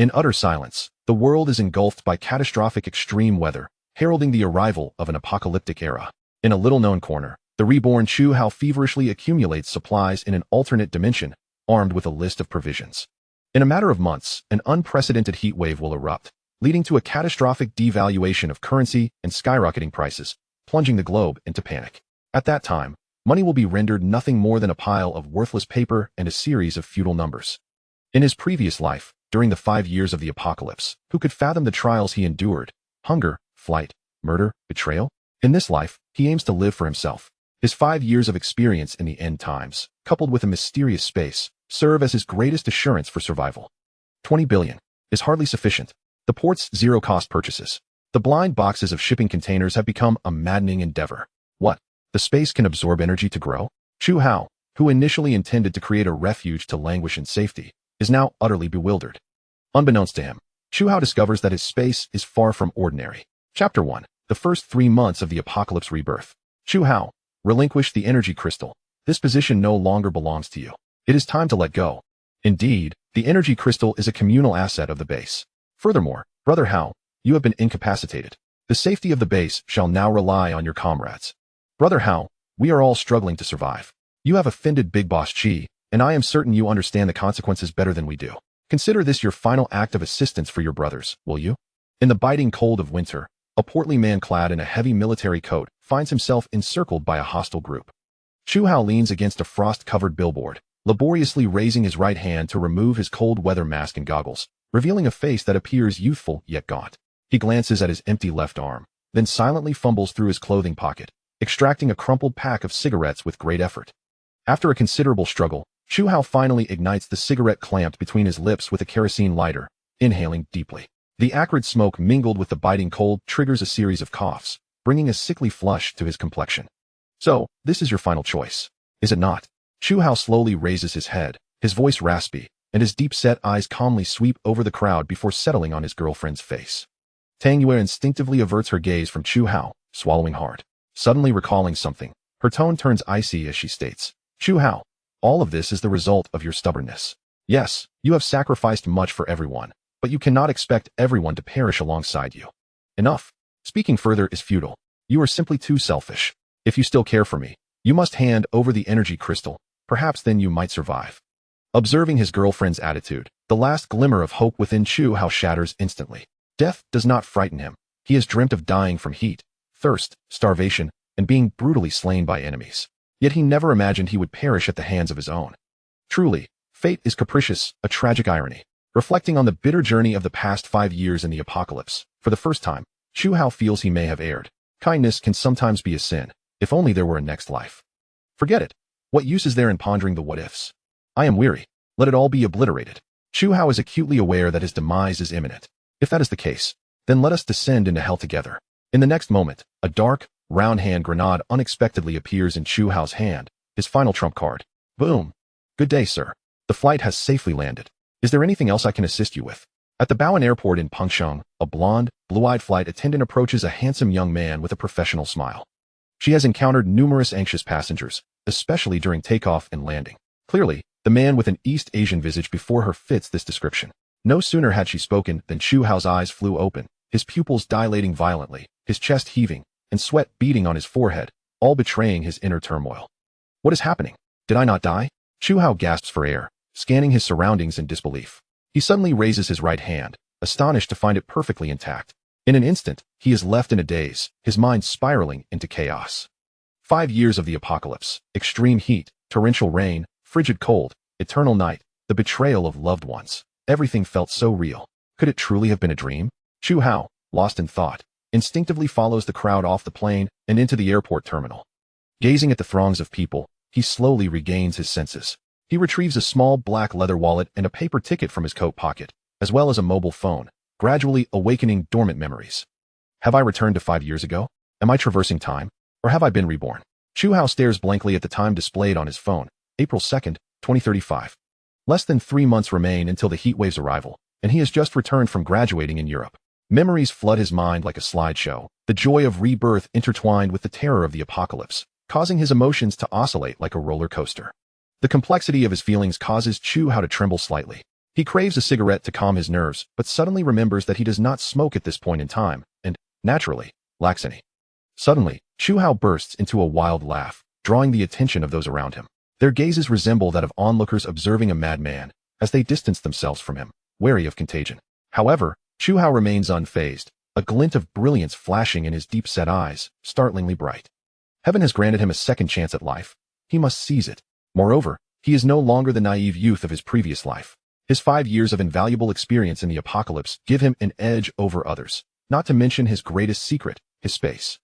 In utter silence, the world is engulfed by catastrophic extreme weather, heralding the arrival of an apocalyptic era. In a little-known corner, the reborn Chu Hao feverishly accumulates supplies in an alternate dimension, armed with a list of provisions. In a matter of months, an unprecedented heat wave will erupt, leading to a catastrophic devaluation of currency and skyrocketing prices, plunging the globe into panic. At that time, money will be rendered nothing more than a pile of worthless paper and a series of futile numbers. In his previous life, during the 5 years of the apocalypse, who could fathom the trials he endured? Hunger, flight, murder, betrayal? In this life, he aims to live for himself. His 5 years of experience in the end times, coupled with a mysterious space, serve as his greatest assurance for survival. 20 billion is hardly sufficient. The port's zero-cost purchases. The blind boxes of shipping containers have become a maddening endeavor. What? The space can absorb energy to grow? Chu Hao, who initially intended to create a refuge to languish in safety, is now utterly bewildered. Unbeknownst to him, Chu Hao discovers that his space is far from ordinary. Chapter 1. The first 3 months of the apocalypse rebirth. Chu Hao, relinquish the energy crystal. This position no longer belongs to you. It is time to let go. Indeed, the energy crystal is a communal asset of the base. Furthermore, Brother Hao, you have been incapacitated. The safety of the base shall now rely on your comrades. Brother Hao, we are all struggling to survive. You have offended Big Boss Chi, and I am certain you understand the consequences better than we do. Consider this your final act of assistance for your brothers, will you? In the biting cold of winter, a portly man clad in a heavy military coat finds himself encircled by a hostile group. Chu Hao leans against a frost-covered billboard, laboriously raising his right hand to remove his cold weather mask and goggles, revealing a face that appears youthful yet gaunt. He glances at his empty left arm, then silently fumbles through his clothing pocket, extracting a crumpled pack of cigarettes with great effort. After a considerable struggle, Chu Hao finally ignites the cigarette clamped between his lips with a kerosene lighter, inhaling deeply. The acrid smoke mingled with the biting cold triggers a series of coughs, bringing a sickly flush to his complexion. So, this is your final choice, is it not? Chu Hao slowly raises his head, his voice raspy, and his deep-set eyes calmly sweep over the crowd before settling on his girlfriend's face. Tang Yue instinctively averts her gaze from Chu Hao, swallowing hard. Suddenly recalling something, her tone turns icy as she states, Chu Hao, all of this is the result of your stubbornness. Yes, you have sacrificed much for everyone, but you cannot expect everyone to perish alongside you. Enough. Speaking further is futile. You are simply too selfish. If you still care for me, you must hand over the energy crystal. Perhaps then you might survive. Observing his girlfriend's attitude, the last glimmer of hope within Chu Hao shatters instantly. Death does not frighten him. He has dreamt of dying from heat, thirst, starvation, and being brutally slain by enemies. Yet he never imagined he would perish at the hands of his own. Truly, fate is capricious, a tragic irony. Reflecting on the bitter journey of the past 5 years in the apocalypse, for the first time, Chu Hao feels he may have erred. Kindness can sometimes be a sin, if only there were a next life. Forget it. What use is there in pondering the what-ifs? I am weary. Let it all be obliterated. Chu Hao is acutely aware that his demise is imminent. If that is the case, then let us descend into hell together. In the next moment, a dark, round-hand grenade unexpectedly appears in Chu Hao's hand, his final trump card. Boom. Good day, sir. The flight has safely landed. Is there anything else I can assist you with? At the Bowen Airport in Pengsheng, a blonde, blue-eyed flight attendant approaches a handsome young man with a professional smile. She has encountered numerous anxious passengers, especially during takeoff and landing. Clearly, the man with an East Asian visage before her fits this description. No sooner had she spoken than Chu Hao's eyes flew open, his pupils dilating violently, his chest heaving, and sweat beading on his forehead, all betraying his inner turmoil. What is happening? Did I not die? Chu Hao gasps for air, scanning his surroundings in disbelief. He suddenly raises his right hand, astonished to find it perfectly intact. In an instant, he is left in a daze, his mind spiraling into chaos. 5 years of the apocalypse, extreme heat, torrential rain, frigid cold, eternal night, the betrayal of loved ones. Everything felt so real. Could it truly have been a dream? Chu Hao, lost in thought, instinctively follows the crowd off the plane and into the airport terminal. Gazing at the throngs of people, he slowly regains his senses. He retrieves a small black leather wallet and a paper ticket from his coat pocket, as well as a mobile phone, gradually awakening dormant memories. Have I returned to 5 years ago? Am I traversing time? Or have I been reborn? Chu Hao stares blankly at the time displayed on his phone, April 2nd, 2035. Less than 3 months remain until the heatwave's arrival, and he has just returned from graduating in Europe. Memories flood his mind like a slideshow, the joy of rebirth intertwined with the terror of the apocalypse, causing his emotions to oscillate like a roller coaster. The complexity of his feelings causes Chu Hao to tremble slightly. He craves a cigarette to calm his nerves, but suddenly remembers that he does not smoke at this point in time, and, naturally, lacks any. Suddenly, Chu Hao bursts into a wild laugh, drawing the attention of those around him. Their gazes resemble that of onlookers observing a madman, as they distance themselves from him, wary of contagion. However, Chu Hao remains unfazed, a glint of brilliance flashing in his deep-set eyes, startlingly bright. Heaven has granted him a second chance at life. He must seize it. Moreover, he is no longer the naive youth of his previous life. His 5 years of invaluable experience in the apocalypse give him an edge over others, not to mention his greatest secret, his space.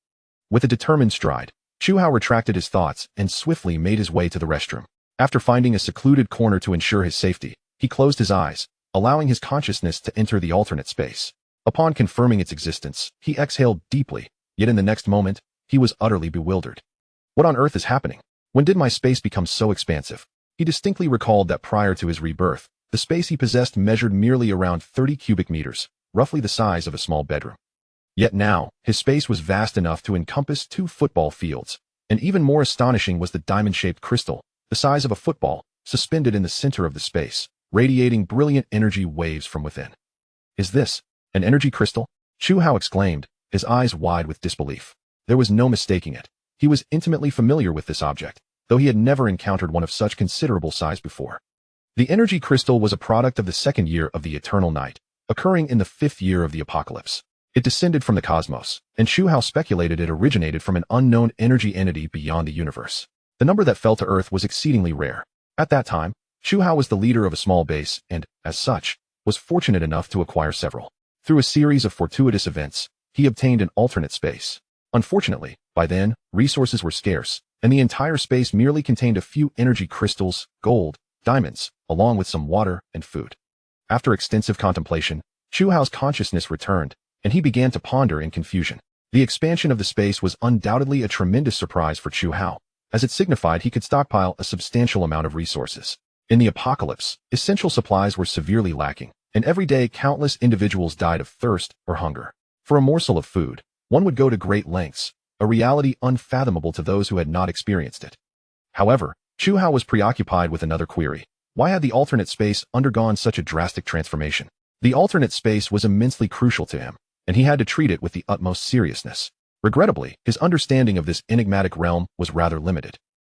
With a determined stride, Chu Hao retracted his thoughts and swiftly made his way to the restroom. After finding a secluded corner to ensure his safety, he closed his eyes, allowing his consciousness to enter the alternate space. Upon confirming its existence, he exhaled deeply, yet in the next moment, he was utterly bewildered. What on earth is happening? When did my space become so expansive? He distinctly recalled that prior to his rebirth, the space he possessed measured merely around 30 cubic meters, roughly the size of a small bedroom. Yet now, his space was vast enough to encompass 2 football fields, and even more astonishing was the diamond-shaped crystal, the size of a football, suspended in the center of the space, radiating brilliant energy waves from within. Is this an energy crystal? Chu Hao exclaimed, his eyes wide with disbelief. There was no mistaking it. He was intimately familiar with this object, though he had never encountered one of such considerable size before. The energy crystal was a product of the 2nd year of the eternal night, occurring in the 5th year of the apocalypse. It descended from the cosmos, and Chu Hao speculated it originated from an unknown energy entity beyond the universe. The number that fell to Earth was exceedingly rare. At that time, Chu Hao was the leader of a small base and, as such, was fortunate enough to acquire several. Through a series of fortuitous events, he obtained an alternate space. Unfortunately, by then, resources were scarce, and the entire space merely contained a few energy crystals, gold, diamonds, along with some water and food. After extensive contemplation, Chu Hao's consciousness returned, and he began to ponder in confusion. The expansion of the space was undoubtedly a tremendous surprise for Chu Hao, as it signified he could stockpile a substantial amount of resources. In the apocalypse, essential supplies were severely lacking, and every day countless individuals died of thirst or hunger. For a morsel of food, one would go to great lengths, a reality unfathomable to those who had not experienced it. However, Chu Hao was preoccupied with another query. Why had the alternate space undergone such a drastic transformation? The alternate space was immensely crucial to him, and he had to treat it with the utmost seriousness. Regrettably, his understanding of this enigmatic realm was rather limited.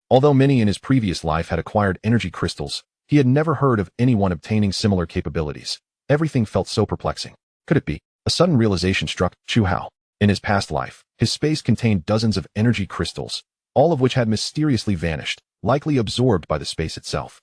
Although many in his previous life had acquired energy crystals, he had never heard of anyone obtaining similar capabilities. Everything felt so perplexing. Could it be? A sudden realization struck Chu Hao. In his past life, his space contained dozens of energy crystals, all of which had mysteriously vanished, likely absorbed by the space itself.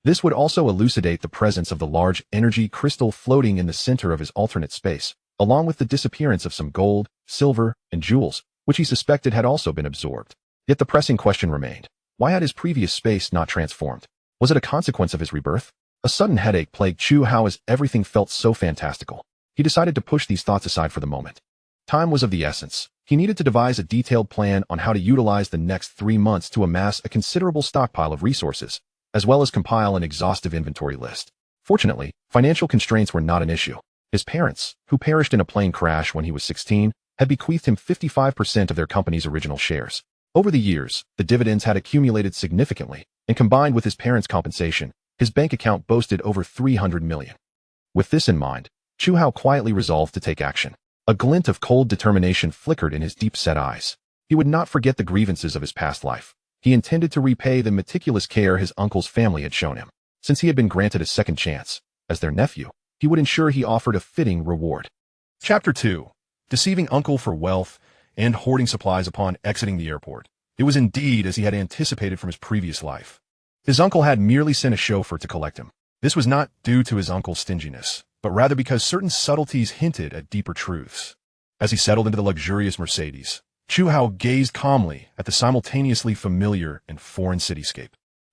This would also elucidate the presence of the large energy crystal floating in the center of his alternate space, along with the disappearance of some gold, silver, and jewels, which he suspected had also been absorbed. Yet the pressing question remained. Why had his previous space not transformed? Was it a consequence of his rebirth? A sudden headache plagued Chu Hao as everything felt so fantastical. He decided to push these thoughts aside for the moment. Time was of the essence. He needed to devise a detailed plan on how to utilize the next 3 months to amass a considerable stockpile of resources, as well as compile an exhaustive inventory list. Fortunately, financial constraints were not an issue. His parents, who perished in a plane crash when he was 16, had bequeathed him 55% of their company's original shares. Over the years, the dividends had accumulated significantly, and combined with his parents' compensation, his bank account boasted over 300 million. With this in mind, Chu Hao quietly resolved to take action. A glint of cold determination flickered in his deep-set eyes. He would not forget the grievances of his past life. He intended to repay the meticulous care his uncle's family had shown him. Since he had been granted a second chance, as their nephew, he would ensure he offered a fitting reward. Chapter 2. Deceiving Uncle for Wealth and Hoarding Supplies Upon Exiting the Airport. It was indeed as he had anticipated from his previous life. His uncle had merely sent a chauffeur to collect him. This was not due to his uncle's stinginess, but rather because certain subtleties hinted at deeper truths. As he settled into the luxurious Mercedes, Chu Hao gazed calmly at the simultaneously familiar and foreign cityscape.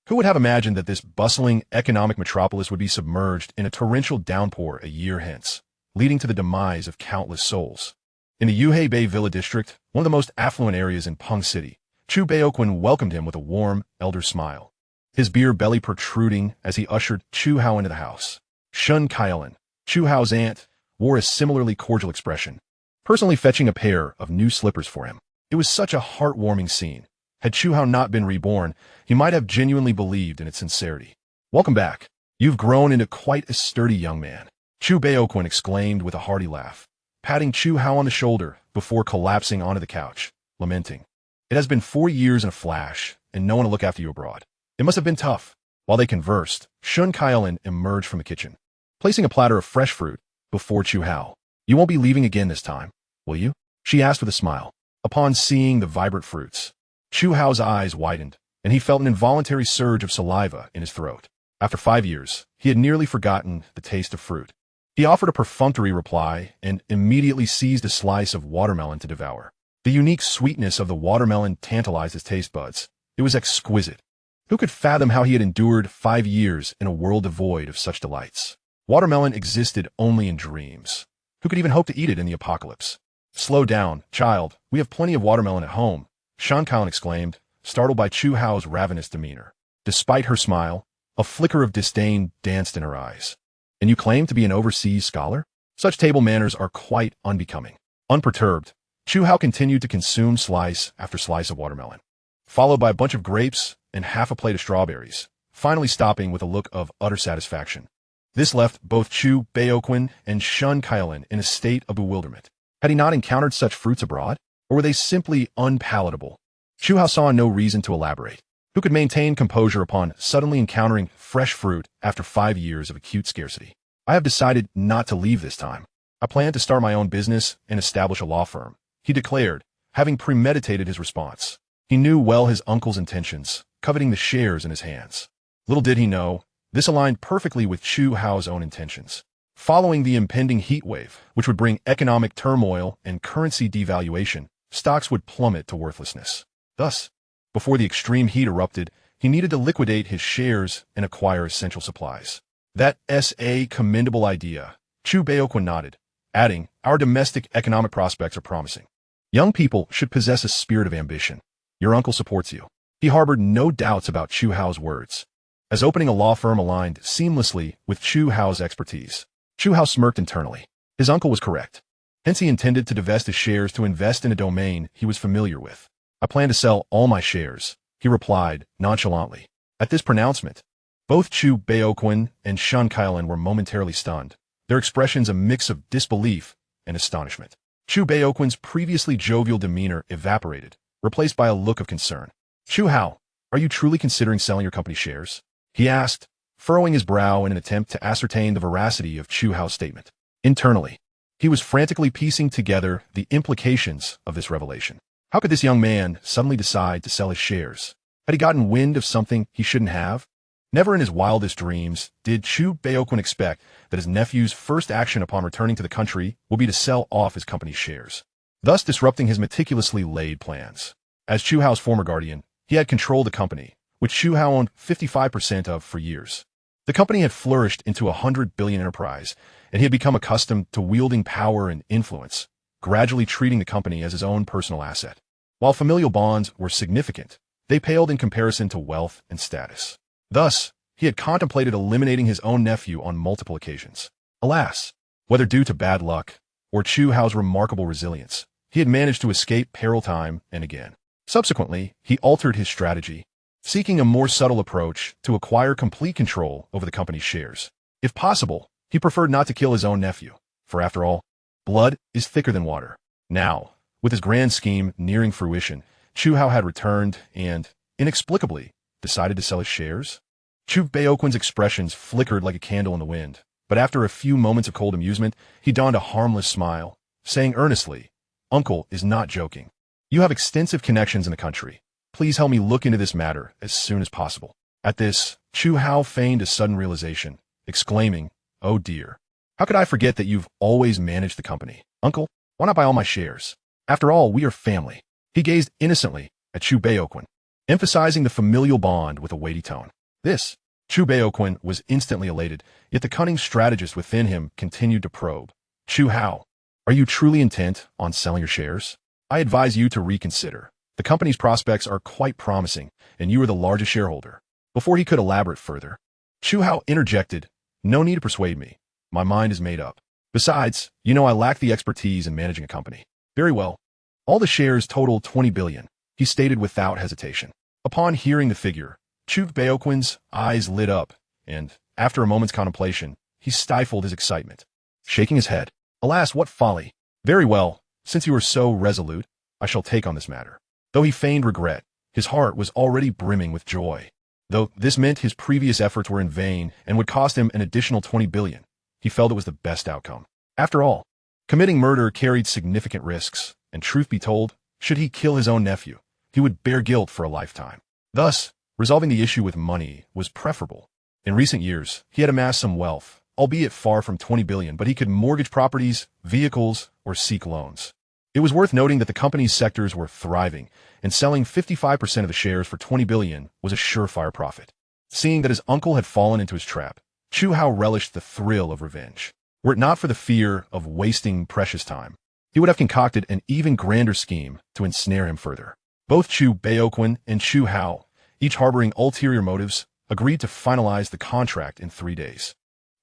Who would have imagined that this bustling economic metropolis would be submerged in a torrential downpour a year hence, leading to the demise of countless souls? In the Yuhei Bay Villa district, one of the most affluent areas in Peng City, Chu Baoquan welcomed him with a warm, elder smile, his beer belly protruding as he ushered Chu Hao into the house. Shun Kailan, Chu Hao's aunt, wore a similarly cordial expression, personally fetching a pair of new slippers for him. It was such a heartwarming scene. Had Chu Hao not been reborn, he might have genuinely believed in its sincerity. Welcome back. You've grown into quite a sturdy young man, Chu Baoquan exclaimed with a hearty laugh, patting Chu Hao on the shoulder before collapsing onto the couch, lamenting. It has been 4 years in a flash, and no one to look after you abroad. It must have been tough. While they conversed, Shun Kailan emerged from the kitchen, placing a platter of fresh fruit before Chu Hao. You won't be leaving again this time, will you? She asked with a smile. Upon seeing the vibrant fruits, Chu Hao's eyes widened, and he felt an involuntary surge of saliva in his throat. After 5 years, he had nearly forgotten the taste of fruit. He offered a perfunctory reply and immediately seized a slice of watermelon to devour. The unique sweetness of the watermelon tantalized his taste buds. It was exquisite. Who could fathom how he had endured 5 years in a world devoid of such delights? Watermelon existed only in dreams. Who could even hope to eat it in the apocalypse? Slow down, child. We have plenty of watermelon at home, Shun Kailan exclaimed, startled by Chu Hao's ravenous demeanor. Despite her smile, a flicker of disdain danced in her eyes. And you claim to be an overseas scholar? Such table manners are quite unbecoming. Unperturbed, Chu Hao continued to consume slice after slice of watermelon, followed by a bunch of grapes and half a plate of strawberries, finally stopping with a look of utter satisfaction. This left both Chu Baoquan and Shun Kailan in a state of bewilderment. Had he not encountered such fruits abroad, or were they simply unpalatable? Chu Hao saw no reason to elaborate. Who could maintain composure upon suddenly encountering fresh fruit after 5 years of acute scarcity? I have decided not to leave this time. I plan to start my own business and establish a law firm, he declared, having premeditated his response. He knew well his uncle's intentions, coveting the shares in his hands. Little did he know, this aligned perfectly with Chu Hao's own intentions. Following the impending heat wave, which would bring economic turmoil and currency devaluation, stocks would plummet to worthlessness. Thus, before the extreme heat erupted, he needed to liquidate his shares and acquire essential supplies. That's a commendable idea, Chu Baoquan nodded, adding, our domestic economic prospects are promising. Young people should possess a spirit of ambition. Your uncle supports you. He harbored no doubts about Chu Hao's words, as opening a law firm aligned seamlessly with Chu Hao's expertise. Chu Hao smirked internally. His uncle was correct. Hence he intended to divest his shares to invest in a domain he was familiar with. I plan to sell all my shares, he replied nonchalantly. At this pronouncement, both Chu Baoquan and Shun Kailan were momentarily stunned, their expressions a mix of disbelief and astonishment. Chu Baoquan's previously jovial demeanor evaporated, replaced by a look of concern. Chu Hao, are you truly considering selling your company shares? He asked, furrowing his brow in an attempt to ascertain the veracity of Chu Hao's statement. Internally, he was frantically piecing together the implications of this revelation. How could this young man suddenly decide to sell his shares? Had he gotten wind of something he shouldn't have? Never in his wildest dreams did Chu Baoquan expect that his nephew's first action upon returning to the country would be to sell off his company's shares, thus disrupting his meticulously laid plans. As Chu Hao's former guardian, he had controlled the company, which Chu Hao owned 55% of for years. The company had flourished into a $100 billion enterprise, and he had become accustomed to wielding power and influence, gradually treating the company as his own personal asset. While familial bonds were significant, they paled in comparison to wealth and status. Thus, he had contemplated eliminating his own nephew on multiple occasions. Alas, whether due to bad luck or Chu Hao's remarkable resilience, he had managed to escape peril time and again. Subsequently, he altered his strategy, seeking a more subtle approach to acquire complete control over the company's shares. If possible, he preferred not to kill his own nephew, for after all, blood is thicker than water. Now, with his grand scheme nearing fruition, Chu Hao had returned and, inexplicably, decided to sell his shares. Chu Baoquan's expressions flickered like a candle in the wind, but after a few moments of cold amusement, he donned a harmless smile, saying earnestly, Uncle is not joking. You have extensive connections in the country. Please help me look into this matter as soon as possible. At this, Chu Hao feigned a sudden realization, exclaiming, Oh dear. How could I forget that you've always managed the company? Uncle, why not buy all my shares? After all, we are family. He gazed innocently at Chu Baoquan, emphasizing the familial bond with a weighty tone. This, Chu Baoquan was instantly elated, yet the cunning strategist within him continued to probe. Chu Hao, are you truly intent on selling your shares? I advise you to reconsider. The company's prospects are quite promising, and you are the largest shareholder. Before he could elaborate further, Chu Hao interjected, No need to persuade me. My mind is made up. Besides, you know I lack the expertise in managing a company. Very well. All the shares total 20 billion, he stated without hesitation. Upon hearing the figure, Chu Baoquan's eyes lit up, and, After a moment's contemplation, he stifled his excitement, shaking his head. Alas, what folly! Very well, since you are so resolute, I shall take on this matter. Though he feigned regret, his heart was already brimming with joy. Though this meant his previous efforts were in vain and would cost him an additional 20 billion, he felt it was the best outcome. After all, committing murder carried significant risks, and truth be told, should he kill his own nephew, he would bear guilt for a lifetime. Thus, resolving the issue with money was preferable. In recent years, he had amassed some wealth, albeit far from 20 billion, but he could mortgage properties, vehicles, or seek loans. It was worth noting that the company's sectors were thriving, and selling 55% of the shares for 20 billion was a surefire profit. Seeing that his uncle had fallen into his trap, Chu Hao relished the thrill of revenge. Were it not for the fear of wasting precious time, he would have concocted an even grander scheme to ensnare him further. Both Chu Baoquan and Chu Hao, each harboring ulterior motives, agreed to finalize the contract in 3 days.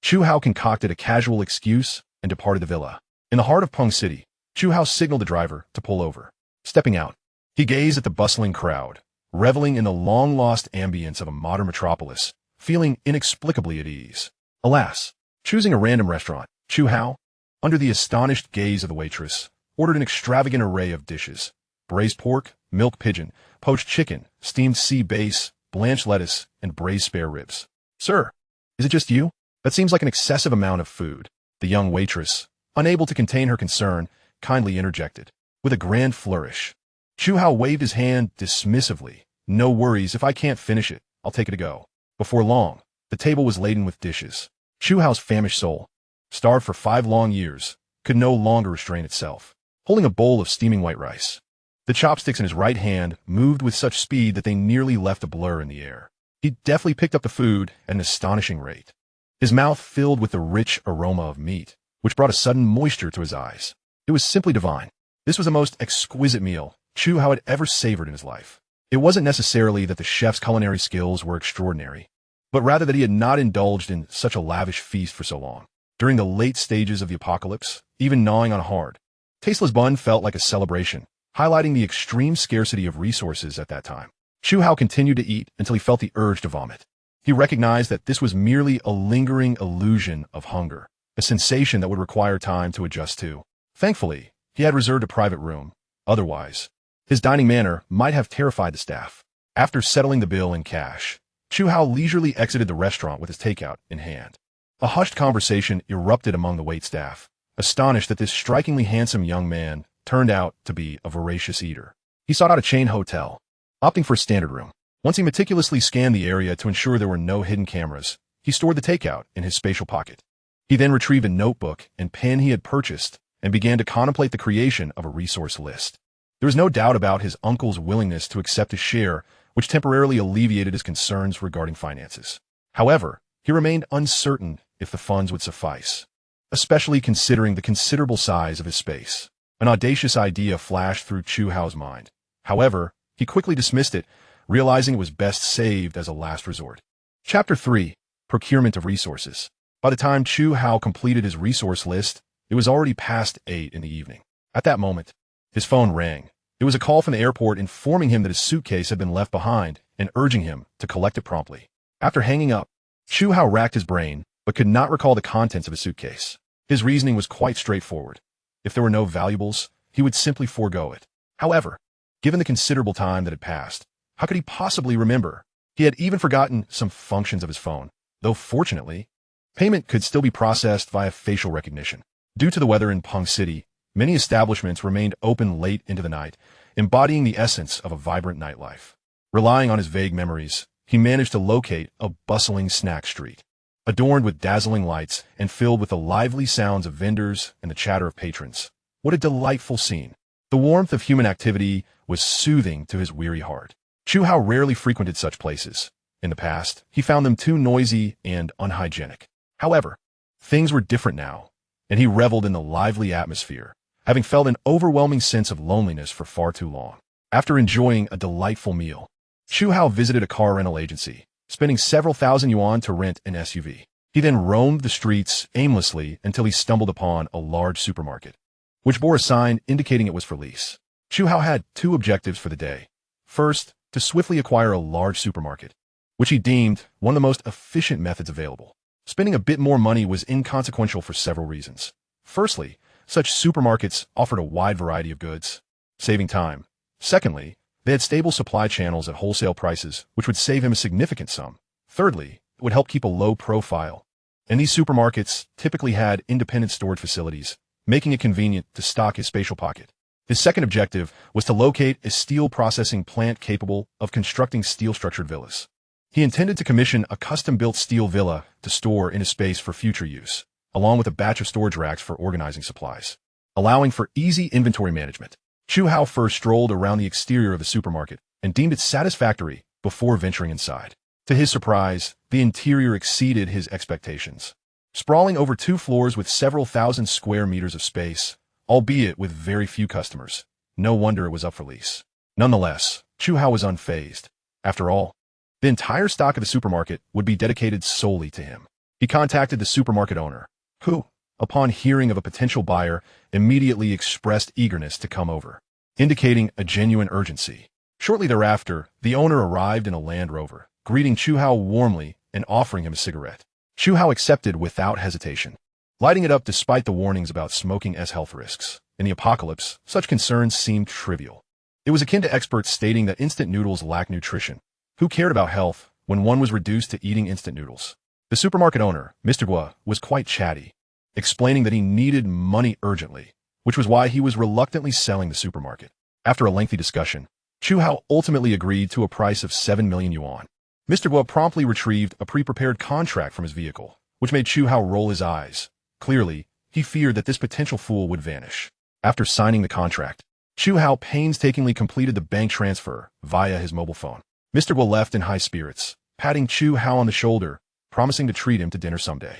Chu Hao concocted a casual excuse and departed the villa. In the heart of Peng City, Chu Hao signaled the driver to pull over. Stepping out, he gazed at the bustling crowd, reveling in the long-lost ambience of a modern metropolis, feeling inexplicably at ease. Alas, choosing a random restaurant, Chu Hao, under the astonished gaze of the waitress, ordered an extravagant array of dishes: braised pork, milk pigeon, poached chicken, steamed sea bass, blanched lettuce, and braised spare ribs. "Sir, is it just you? That seems like an excessive amount of food." The young waitress, unable to contain her concern, kindly interjected. With a grand flourish, Chu Hao waved his hand dismissively. "No worries, if I can't finish it, I'll take it to go." Before long, the table was laden with dishes. Chu Hao's famished soul, starved for 5 long years, could no longer restrain itself. Holding a bowl of steaming white rice, the chopsticks in his right hand moved with such speed that they nearly left a blur in the air. He deftly picked up the food at an astonishing rate. His mouth filled with the rich aroma of meat, which brought a sudden moisture to his eyes. It was simply divine. This was the most exquisite meal Chu Hao had ever savored in his life. It wasn't necessarily that the chef's culinary skills were extraordinary, but rather that he had not indulged in such a lavish feast for so long. During the late stages of the apocalypse, even gnawing on a hard, tasteless bun felt like a celebration, highlighting the extreme scarcity of resources at that time. Chu Hao continued to eat until he felt the urge to vomit. He recognized that this was merely a lingering illusion of hunger, a sensation that would require time to adjust to. Thankfully, he had reserved a private room. Otherwise, his dining manner might have terrified the staff. After settling the bill in cash, Chu Hao leisurely exited the restaurant with his takeout in hand. A hushed conversation erupted among the waitstaff, astonished that this strikingly handsome young man turned out to be a voracious eater. He sought out a chain hotel, opting for a standard room. Once he meticulously scanned the area to ensure there were no hidden cameras, he stored the takeout in his spatial pocket. He then retrieved a notebook and pen he had purchased and began to contemplate the creation of a resource list. There was no doubt about his uncle's willingness to accept a share, which temporarily alleviated his concerns regarding finances. However, he remained uncertain if the funds would suffice, especially considering the considerable size of his space. An audacious idea flashed through Chu Hao's mind. However, he quickly dismissed it, realizing it was best saved as a last resort. Chapter 3. Procurement of Resources. By the time Chu Hao completed his resource list, it was already past 8 in the evening. At that moment, his phone rang. It was a call from the airport informing him that his suitcase had been left behind and urging him to collect it promptly. After hanging up, Chu Hao racked his brain, but could not recall the contents of his suitcase. His reasoning was quite straightforward. If there were no valuables, he would simply forego it. However, given the considerable time that had passed, how could he possibly remember? He had even forgotten some functions of his phone, though fortunately, payment could still be processed via facial recognition. Due to the weather in Peng City, many establishments remained open late into the night, embodying the essence of a vibrant nightlife. Relying on his vague memories, he managed to locate a bustling snack street, adorned with dazzling lights and filled with the lively sounds of vendors and the chatter of patrons. What a delightful scene. The warmth of human activity was soothing to his weary heart. Chu Hao rarely frequented such places. In the past, he found them too noisy and unhygienic. However, things were different now, and he reveled in the lively atmosphere, having felt an overwhelming sense of loneliness for far too long. After enjoying a delightful meal, Chu Hao visited a car rental agency, spending several thousand yuan to rent an SUV. He then roamed the streets aimlessly until he stumbled upon a large supermarket, which bore a sign indicating it was for lease. Chu Hao had 2 objectives for the day. First, to swiftly acquire a large supermarket, which he deemed one of the most efficient methods available. Spending a bit more money was inconsequential for several reasons. Firstly, such supermarkets offered a wide variety of goods, saving time. Secondly, they had stable supply channels at wholesale prices, which would save him a significant sum. Thirdly, it would help keep a low profile. And these supermarkets typically had independent storage facilities, making it convenient to stock his spatial pocket. His second objective was to locate a steel processing plant capable of constructing steel-structured villas. He intended to commission a custom-built steel villa to store in a space for future use, along with a batch of storage racks for organizing supplies, allowing for easy inventory management. Chu Hao first strolled around the exterior of the supermarket and deemed it satisfactory before venturing inside. To his surprise, the interior exceeded his expectations. Sprawling over 2 floors with several thousand square meters of space, albeit with very few customers, no wonder it was up for lease. Nonetheless, Chu Hao was unfazed. After all, the entire stock of the supermarket would be dedicated solely to him. He contacted the supermarket owner, who, upon hearing of a potential buyer, immediately expressed eagerness to come over, indicating a genuine urgency. Shortly thereafter, the owner arrived in a Land Rover, greeting Chu Hao warmly and offering him a cigarette. Chu Hao accepted without hesitation, lighting it up despite the warnings about smoking's health risks. In the apocalypse, such concerns seemed trivial. It was akin to experts stating that instant noodles lack nutrition. Who cared about health when one was reduced to eating instant noodles? The supermarket owner, Mr. Guo, was quite chatty, explaining that he needed money urgently, which was why he was reluctantly selling the supermarket. After a lengthy discussion, Chu Hao ultimately agreed to a price of 7 million yuan. Mr. Guo promptly retrieved a pre-prepared contract from his vehicle, which made Chu Hao roll his eyes. Clearly, he feared that this potential fool would vanish. After signing the contract, Chu Hao painstakingly completed the bank transfer via his mobile phone. Mr. Guo left in high spirits, patting Chu Hao on the shoulder, promising to treat him to dinner someday.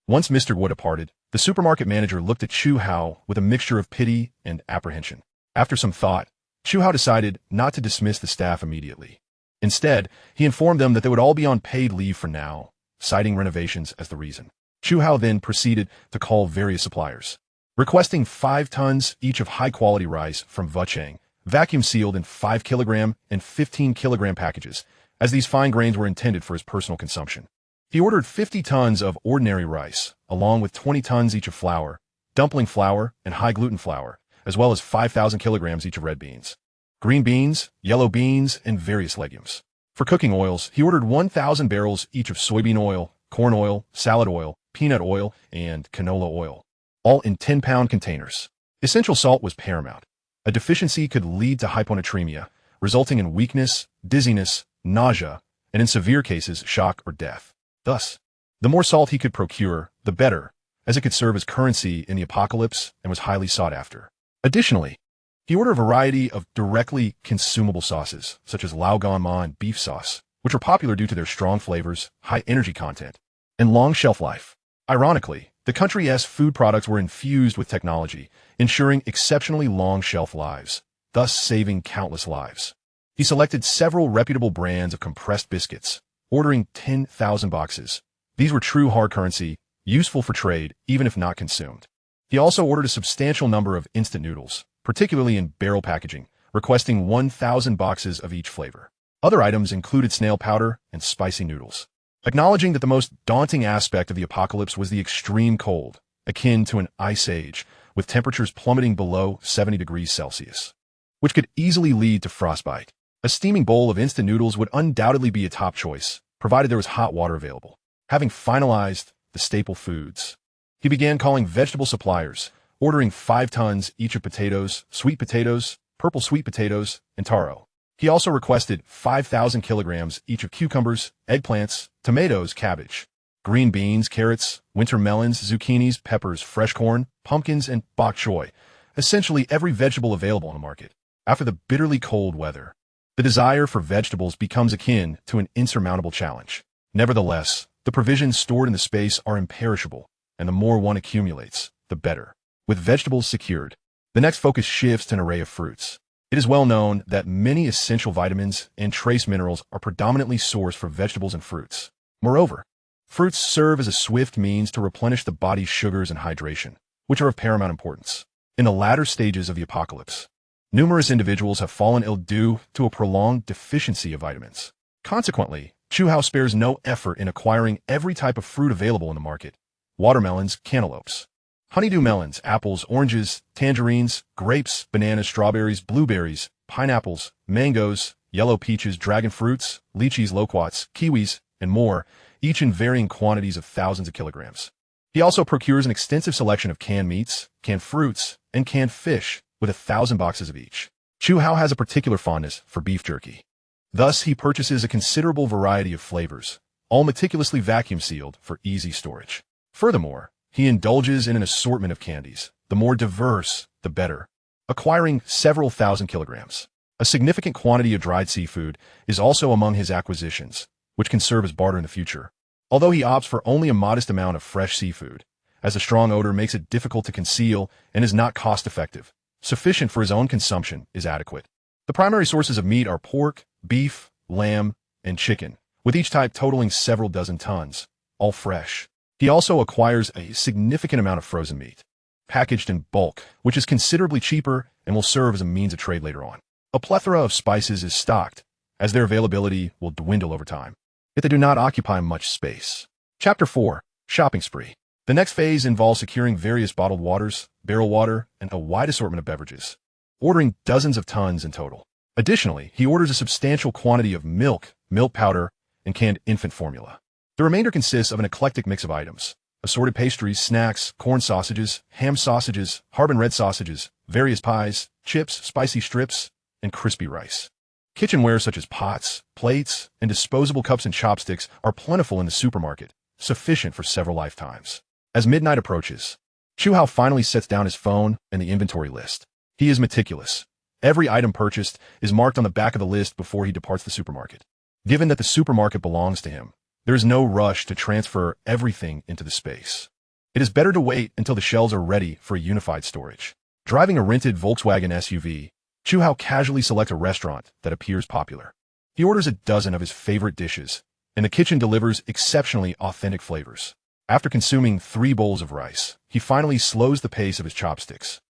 Once Mr. Guo departed, the supermarket manager looked at Chu Hao with a mixture of pity and apprehension. After some thought, Chu Hao decided not to dismiss the staff immediately. Instead, he informed them that they would all be on paid leave for now, citing renovations as the reason. Chu Hao then proceeded to call various suppliers, requesting 5 tons each of high-quality rice from Vuchang, vacuum-sealed in 5 kilogram and 15 kilogram packages, as these fine grains were intended for his personal consumption. He ordered 50 tons of ordinary rice, along with 20 tons each of flour, dumpling flour, and high-gluten flour, as well as 5,000 kilograms each of red beans, green beans, yellow beans, and various legumes. For cooking oils, he ordered 1,000 barrels each of soybean oil, corn oil, salad oil, peanut oil, and canola oil, all in 10-pound containers. Essential salt was paramount. A deficiency could lead to hyponatremia, resulting in weakness, dizziness, nausea, and in severe cases, shock or death. Thus, the more salt he could procure, the better, as it could serve as currency in the apocalypse and was highly sought after. Additionally, he ordered a variety of directly consumable sauces, such as lao gan ma and beef sauce, which were popular due to their strong flavors, high energy content, and long shelf life. Ironically, the country's food products were infused with technology, ensuring exceptionally long shelf lives, thus saving countless lives. He selected several reputable brands of compressed biscuits, ordering 10,000 boxes. These were true hard currency, useful for trade, even if not consumed. He also ordered a substantial number of instant noodles, particularly in barrel packaging, requesting 1,000 boxes of each flavor. Other items included snail powder and spicy noodles. Acknowledging that the most daunting aspect of the apocalypse was the extreme cold, akin to an ice age, with temperatures plummeting below 70 degrees Celsius, which could easily lead to frostbite. A steaming bowl of instant noodles would undoubtedly be a top choice, provided there was hot water available. Having finalized the staple foods, he began calling vegetable suppliers, ordering 5 tons each of potatoes, sweet potatoes, purple sweet potatoes, and taro. He also requested 5,000 kilograms each of cucumbers, eggplants, tomatoes, cabbage, green beans, carrots, winter melons, zucchinis, peppers, fresh corn, pumpkins, and bok choy, essentially every vegetable available on the market. After the bitterly cold weather, the desire for vegetables becomes akin to an insurmountable challenge. Nevertheless, the provisions stored in the space are imperishable, and the more one accumulates, the better. With vegetables secured, the next focus shifts to an array of fruits. It is well known that many essential vitamins and trace minerals are predominantly sourced from vegetables and fruits. Moreover, fruits serve as a swift means to replenish the body's sugars and hydration, which are of paramount importance. In the latter stages of the apocalypse, numerous individuals have fallen ill due to a prolonged deficiency of vitamins. Consequently, Chu Hao spares no effort in acquiring every type of fruit available in the market. Watermelons, cantaloupes, honeydew melons, apples, oranges, tangerines, grapes, bananas, strawberries, blueberries, pineapples, mangoes, yellow peaches, dragon fruits, lychees, loquats, kiwis, and more, each in varying quantities of thousands of kilograms. He also procures an extensive selection of canned meats, canned fruits, and canned fish, with 1,000 boxes of each. Chu Hao has a particular fondness for beef jerky. Thus, he purchases a considerable variety of flavors, all meticulously vacuum-sealed for easy storage. Furthermore, he indulges in an assortment of candies. The more diverse, the better, acquiring several thousand kilograms. A significant quantity of dried seafood is also among his acquisitions, which can serve as barter in the future. Although he opts for only a modest amount of fresh seafood, as the strong odor makes it difficult to conceal and is not cost-effective, sufficient for his own consumption is adequate. The primary sources of meat are pork, beef, lamb, and chicken, with each type totaling several dozen tons, all fresh. He also acquires a significant amount of frozen meat, packaged in bulk, which is considerably cheaper and will serve as a means of trade later on. A plethora of spices is stocked, as their availability will dwindle over time, yet they do not occupy much space. Chapter 4. Shopping Spree. The next phase involves securing various bottled waters, barrel water, and a wide assortment of beverages, ordering dozens of tons in total. Additionally, he orders a substantial quantity of milk, milk powder, and canned infant formula. The remainder consists of an eclectic mix of items: assorted pastries, snacks, corn sausages, ham sausages, hard and red sausages, various pies, chips, spicy strips, and crispy rice. Kitchenware such as pots, plates, and disposable cups and chopsticks are plentiful in the supermarket, sufficient for several lifetimes. As midnight approaches, Chu Hao finally sets down his phone and the inventory list. He is meticulous. Every item purchased is marked on the back of the list before he departs the supermarket. Given that the supermarket belongs to him, there is no rush to transfer everything into the space. It is better to wait until the shelves are ready for a unified storage. Driving a rented Volkswagen SUV, Chu Hao casually selects a restaurant that appears popular. He orders a dozen of his favorite dishes, and the kitchen delivers exceptionally authentic flavors. After consuming 3 bowls of rice, he finally slows the pace of his chopsticks,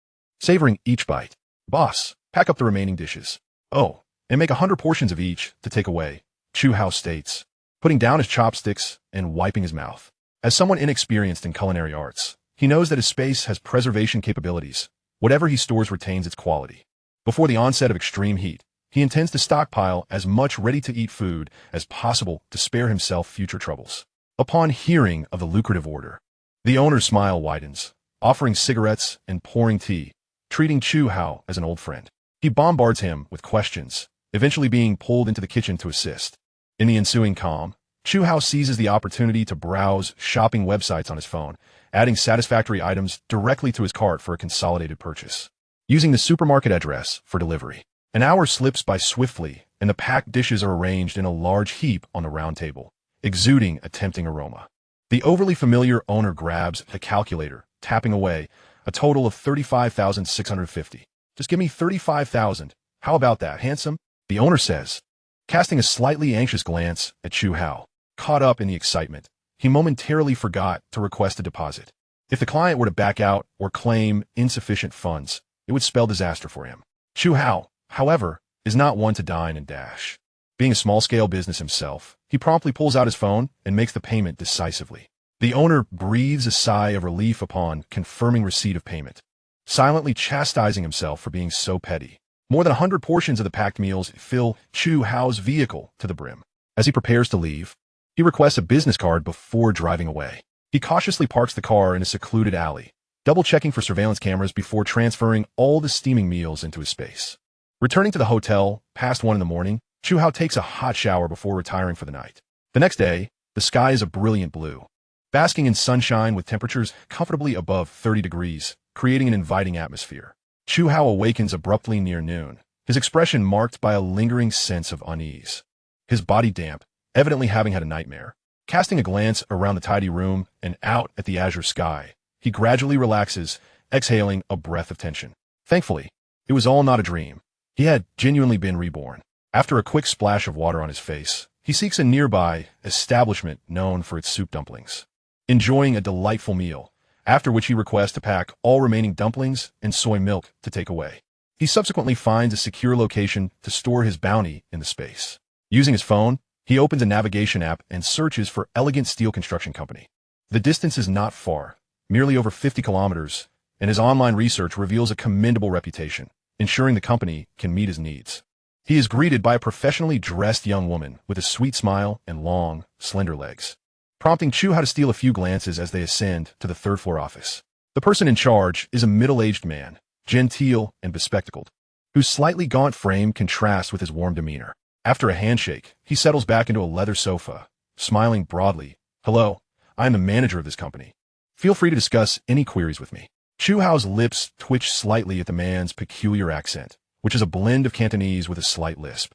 savoring each bite. "Boss, pack up the remaining dishes. Oh, and make 100 portions of each to take away," Chu Hao states, putting down his chopsticks and wiping his mouth. As someone inexperienced in culinary arts, he knows that his space has preservation capabilities. Whatever he stores retains its quality. Before the onset of extreme heat, he intends to stockpile as much ready-to-eat food as possible to spare himself future troubles. Upon hearing of the lucrative order, the owner's smile widens, offering cigarettes and pouring tea, treating Chu Hao as an old friend. He bombards him with questions, eventually being pulled into the kitchen to assist. In the ensuing calm, Chu Hao seizes the opportunity to browse shopping websites on his phone, adding satisfactory items directly to his cart for a consolidated purchase. Using the supermarket address for delivery, an hour slips by swiftly, and the packed dishes are arranged in a large heap on the round table, exuding a tempting aroma. The overly familiar owner grabs a calculator, tapping away, a total of 35,650. "Just give me 35,000. How about that, handsome?" the owner says, casting a slightly anxious glance at Chu Hao. Caught up in the excitement, he momentarily forgot to request a deposit. If the client were to back out or claim insufficient funds, it would spell disaster for him. Chu Hao, however, is not one to dine and dash. Being a small-scale business himself, he promptly pulls out his phone and makes the payment decisively. The owner breathes a sigh of relief upon confirming receipt of payment, silently chastising himself for being so petty. More than 100 portions of the packed meals fill Chu Hao's vehicle to the brim. As he prepares to leave, he requests a business card before driving away. He cautiously parks the car in a secluded alley, double-checking for surveillance cameras before transferring all the steaming meals into his space. Returning to the hotel past 1 in the morning, Chu Hao takes a hot shower before retiring for the night. The next day, the sky is a brilliant blue, basking in sunshine with temperatures comfortably above 30 degrees, creating an inviting atmosphere. Chu Hao awakens abruptly near noon, his expression marked by a lingering sense of unease. His body damp, evidently having had a nightmare. Casting a glance around the tidy room and out at the azure sky, he gradually relaxes, exhaling a breath of tension. Thankfully, it was all not a dream. He had genuinely been reborn. After a quick splash of water on his face, he seeks a nearby establishment known for its soup dumplings. Enjoying a delightful meal, after which he requests to pack all remaining dumplings and soy milk to take away. He subsequently finds a secure location to store his bounty in the space. Using his phone, He opens a navigation app and searches for Elegant Steel Construction Company. The distance is not far, merely over 50 kilometers, and his online research reveals a commendable reputation, ensuring the company can meet his needs. He is greeted by a professionally dressed young woman with a sweet smile and long, slender legs, prompting Chu Hao to steal a few glances as they ascend to the third-floor office. The person in charge is a middle-aged man, genteel and bespectacled, whose slightly gaunt frame contrasts with his warm demeanor. After a handshake, he settles back into a leather sofa, smiling broadly. "Hello, I am the manager of this company. Feel free to discuss any queries with me." Chu Hao's lips twitch slightly at the man's peculiar accent, which is a blend of Cantonese with a slight lisp,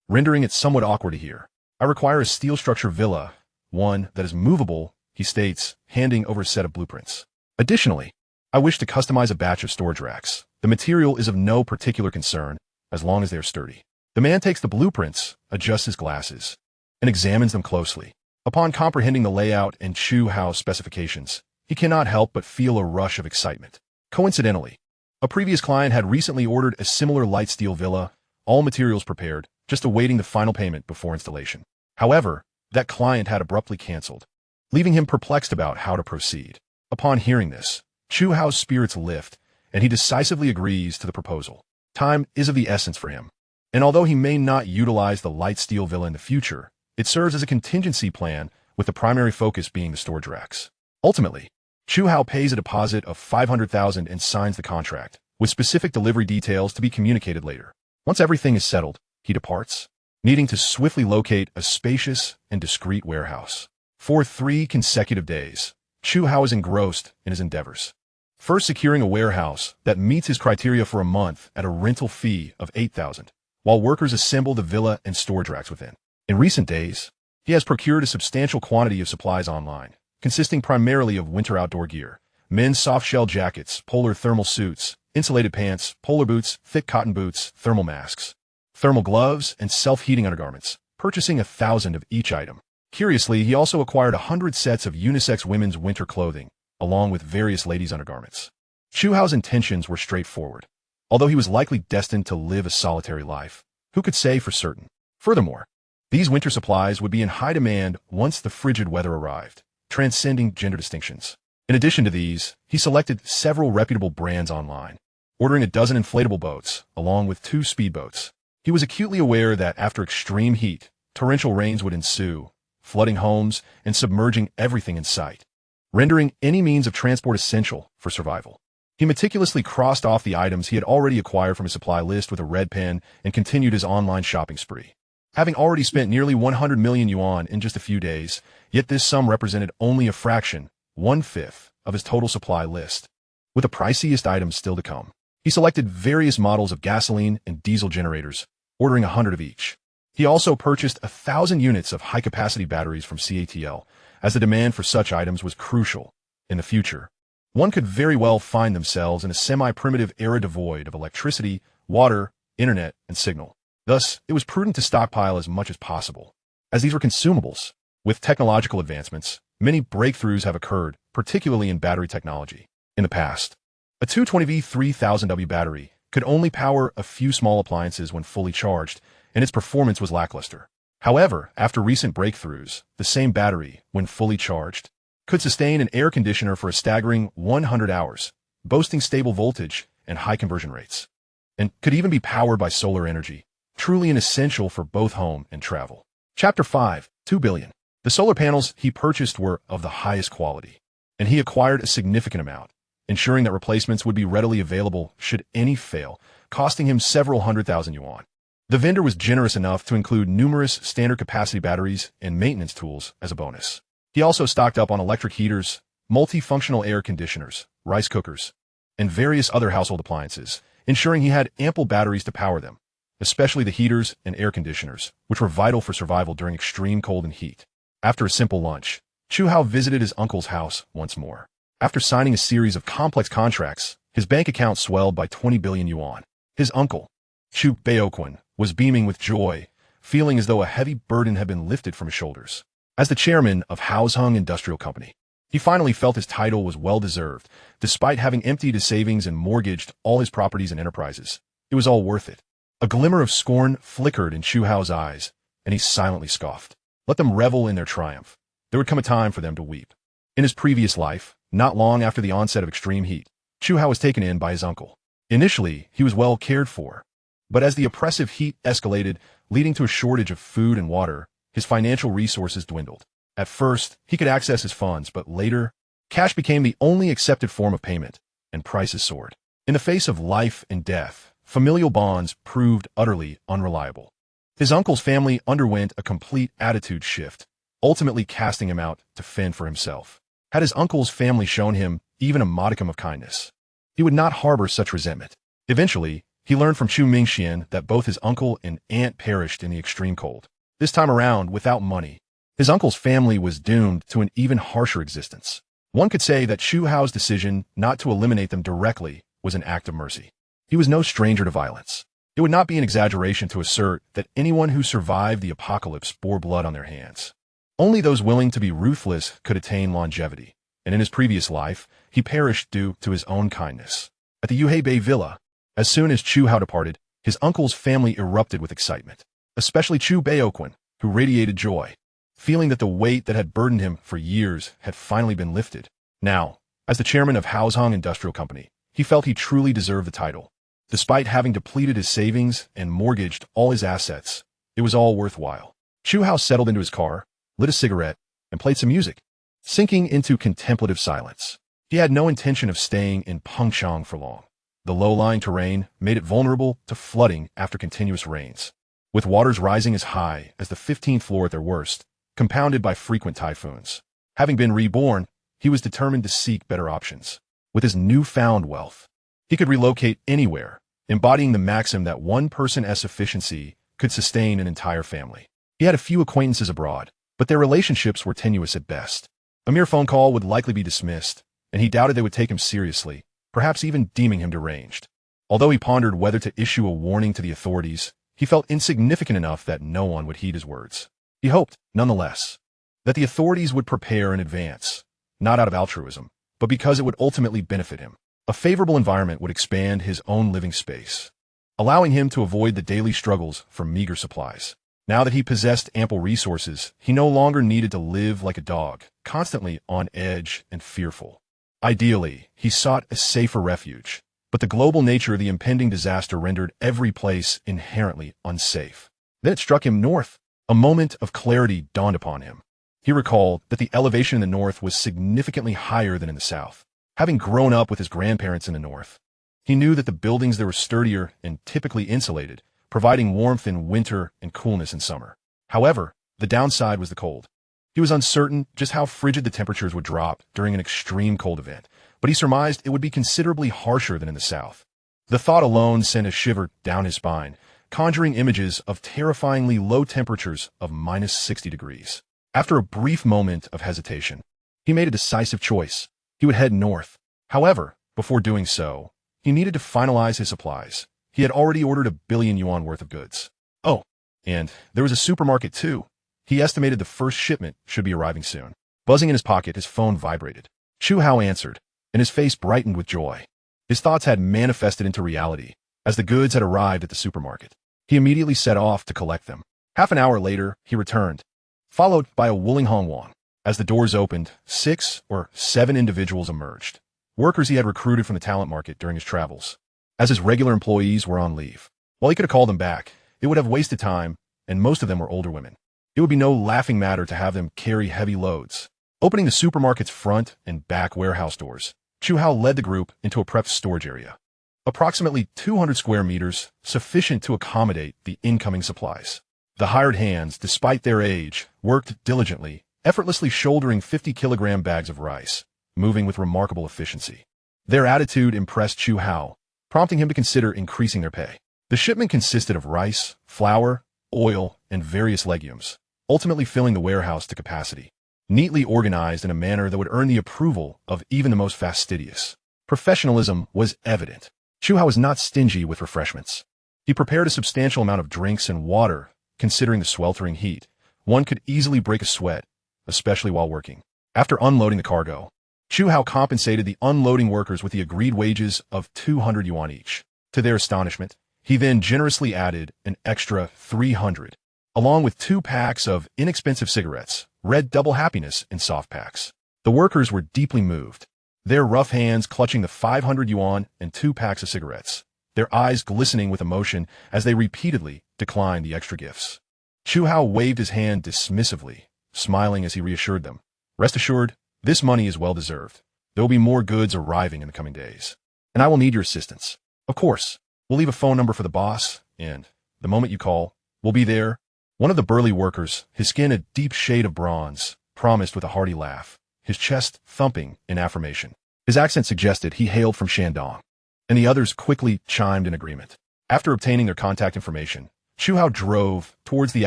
rendering it somewhat awkward to hear. "I require a steel structure villa, one that is movable," he states, handing over a set of blueprints. "Additionally, I wish to customize a batch of storage racks. The material is of no particular concern, as long as they are sturdy." The man takes the blueprints, adjusts his glasses, and examines them closely. Upon comprehending the layout and Chu Hao's specifications, he cannot help but feel a rush of excitement. Coincidentally, a previous client had recently ordered a similar light steel villa, all materials prepared, just awaiting the final payment before installation. However, that client had abruptly canceled, leaving him perplexed about how to proceed. Upon hearing this, Chu Hao's spirits lift, and he decisively agrees to the proposal. Time is of the essence for him, and although he may not utilize the light steel villa in the future, it serves as a contingency plan, with the primary focus being the storage racks. Ultimately, Chu Hao pays a deposit of 500,000 and signs the contract, with specific delivery details to be communicated later. Once everything is settled, he departs, needing to swiftly locate a spacious and discreet warehouse. For 3 consecutive days, Chu Hao is engrossed in his endeavors. First, securing a warehouse that meets his criteria for a month at a rental fee of 8,000, while workers assemble the villa and storage racks within. In recent days, he has procured a substantial quantity of supplies online, consisting primarily of winter outdoor gear, men's soft-shell jackets, polar thermal suits, insulated pants, polar boots, thick cotton boots, thermal masks, thermal gloves, and self-heating undergarments, purchasing 1,000 of each item. Curiously, he also acquired 100 sets of unisex women's winter clothing, along with various ladies' undergarments. Chu Hao's intentions were straightforward. Although he was likely destined to live a solitary life, who could say for certain? Furthermore, these winter supplies would be in high demand once the frigid weather arrived, transcending gender distinctions. In addition to these, he selected several reputable brands online, ordering 12 inflatable boats, along with 2 speedboats. He was acutely aware that after extreme heat, torrential rains would ensue, flooding homes and submerging everything in sight, rendering any means of transport essential for survival. He meticulously crossed off the items he had already acquired from his supply list with a red pen and continued his online shopping spree. Having already spent nearly 100 million yuan in just a few days, yet this sum represented only a fraction, 1/5, of his total supply list, with the priciest items still to come. He selected various models of gasoline and diesel generators, ordering 100 of each. He also purchased 1,000 units of high-capacity batteries from CATL, as the demand for such items was crucial. In the future, one could very well find themselves in a semi-primitive era devoid of electricity, water, internet, and signal. Thus, it was prudent to stockpile as much as possible, as these were consumables. With technological advancements, many breakthroughs have occurred, particularly in battery technology. In the past, a 220V 3000W battery could only power a few small appliances when fully charged, and its performance was lackluster. However, after recent breakthroughs, the same battery, when fully charged, could sustain an air conditioner for a staggering 100 hours, boasting stable voltage and high conversion rates, and could even be powered by solar energy, truly an essential for both home and travel. Chapter 5, 2 billion. The solar panels he purchased were of the highest quality, and he acquired a significant amount, ensuring that replacements would be readily available should any fail, costing him several 100,000 yuan. The vendor was generous enough to include numerous standard capacity batteries and maintenance tools as a bonus. He also stocked up on electric heaters, multifunctional air conditioners, rice cookers, and various other household appliances, ensuring he had ample batteries to power them, especially the heaters and air conditioners, which were vital for survival during extreme cold and heat. After a simple lunch, Chu Hao visited his uncle's house once more. After signing a series of complex contracts, his bank account swelled by 20 billion yuan. His uncle, Chu Baoquan, was beaming with joy, feeling as though a heavy burden had been lifted from his shoulders. As the chairman of Haosheng Industrial Company, he finally felt his title was well-deserved, despite having emptied his savings and mortgaged all his properties and enterprises. It was all worth it. A glimmer of scorn flickered in Chu Hao's eyes, and he silently scoffed. Let them revel in their triumph. There would come a time for them to weep. In his previous life, not long after the onset of extreme heat, Chu Hao was taken in by his uncle. Initially, he was well cared for. But as the oppressive heat escalated, leading to a shortage of food and water, his financial resources dwindled. At first, he could access his funds, but later, cash became the only accepted form of payment, and prices soared. In the face of life and death, familial bonds proved utterly unreliable. His uncle's family underwent a complete attitude shift, ultimately casting him out to fend for himself. Had his uncle's family shown him even a modicum of kindness, he would not harbor such resentment. Eventually, he learned from Chu Mingxian that both his uncle and aunt perished in the extreme cold. This time around, without money, his uncle's family was doomed to an even harsher existence. One could say that Chu Hao's decision not to eliminate them directly was an act of mercy. He was no stranger to violence. It would not be an exaggeration to assert that anyone who survived the apocalypse bore blood on their hands. Only those willing to be ruthless could attain longevity, and in his previous life, he perished due to his own kindness. At the Yuhei Bay Villa, as soon as Chu Hao departed, his uncle's family erupted with excitement, especially Chu Baoquan, who radiated joy, feeling that the weight that had burdened him for years had finally been lifted. Now, as the chairman of Haozhong Industrial Company, he felt he truly deserved the title. Despite having depleted his savings and mortgaged all his assets, it was all worthwhile. Chu Hao settled into his car, lit a cigarette, and played some music, sinking into contemplative silence. He had no intention of staying in Pengchang for long. The low-lying terrain made it vulnerable to flooding after continuous rains, with waters rising as high as the 15th floor at their worst, compounded by frequent typhoons. Having been reborn, he was determined to seek better options. With his newfound wealth, he could relocate anywhere, embodying the maxim that one person as sufficiency could sustain an entire family. He had a few acquaintances abroad, but their relationships were tenuous at best. A mere phone call would likely be dismissed, and he doubted they would take him seriously, perhaps even deeming him deranged. Although he pondered whether to issue a warning to the authorities, he felt insignificant enough that no one would heed his words. He hoped, nonetheless, that the authorities would prepare in advance, not out of altruism, but because it would ultimately benefit him. A favorable environment would expand his own living space, allowing him to avoid the daily struggles for meager supplies. Now that he possessed ample resources, he no longer needed to live like a dog, constantly on edge and fearful. Ideally, he sought a safer refuge, but the global nature of the impending disaster rendered every place inherently unsafe. Then it struck him north. A moment of clarity dawned upon him. He recalled that the elevation in the north was significantly higher than in the south. Having grown up with his grandparents in the north, he knew that the buildings there were sturdier and typically insulated, providing warmth in winter and coolness in summer. However, the downside was the cold. He was uncertain just how frigid the temperatures would drop during an extreme cold event, but he surmised it would be considerably harsher than in the south. The thought alone sent a shiver down his spine, conjuring images of terrifyingly low temperatures of -60 degrees. After a brief moment of hesitation, he made a decisive choice. He would head north. However, before doing so, he needed to finalize his supplies. He had already ordered 1 billion yuan worth of goods. Oh, and there was a supermarket too. He estimated the first shipment should be arriving soon. Buzzing in his pocket, his phone vibrated. Chu Hao answered, and his face brightened with joy. His thoughts had manifested into reality, as the goods had arrived at the supermarket. He immediately set off to collect them. Half an hour later, he returned, followed by a Wuling Hongwang. As the doors opened, 6 or 7 individuals emerged, workers he had recruited from the talent market during his travels, as his regular employees were on leave. While he could have called them back, it would have wasted time, and most of them were older women. It would be no laughing matter to have them carry heavy loads. Opening the supermarket's front and back warehouse doors, Chu Hao led the group into a prepped storage area. Approximately 200 square meters, sufficient to accommodate the incoming supplies. The hired hands, despite their age, worked diligently, effortlessly shouldering 50-kilogram bags of rice, moving with remarkable efficiency. Their attitude impressed Chu Hao, prompting him to consider increasing their pay. The shipment consisted of rice, flour, oil, and various legumes, ultimately filling the warehouse to capacity, neatly organized in a manner that would earn the approval of even the most fastidious. Professionalism was evident. Chu Hao was not stingy with refreshments. He prepared a substantial amount of drinks and water. Considering the sweltering heat, one could easily break a sweat, especially while working. After unloading the cargo, Chu Hao compensated the unloading workers with the agreed wages of 200 yuan each. To their astonishment, he then generously added an extra 300. along with 2 packs of inexpensive cigarettes, red double happiness in soft packs. The workers were deeply moved, their rough hands clutching the 500 yuan and 2 packs of cigarettes, their eyes glistening with emotion as they repeatedly declined the extra gifts. Chu Hao waved his hand dismissively, smiling as he reassured them. Rest assured, this money is well deserved. There will be more goods arriving in the coming days. And I will need your assistance. Of course, we'll leave a phone number for the boss, and the moment you call, we'll be there. One of the burly workers, his skin a deep shade of bronze, promised with a hearty laugh, his chest thumping in affirmation. His accent suggested he hailed from Shandong, and the others quickly chimed in agreement. After obtaining their contact information, Chu Hao drove towards the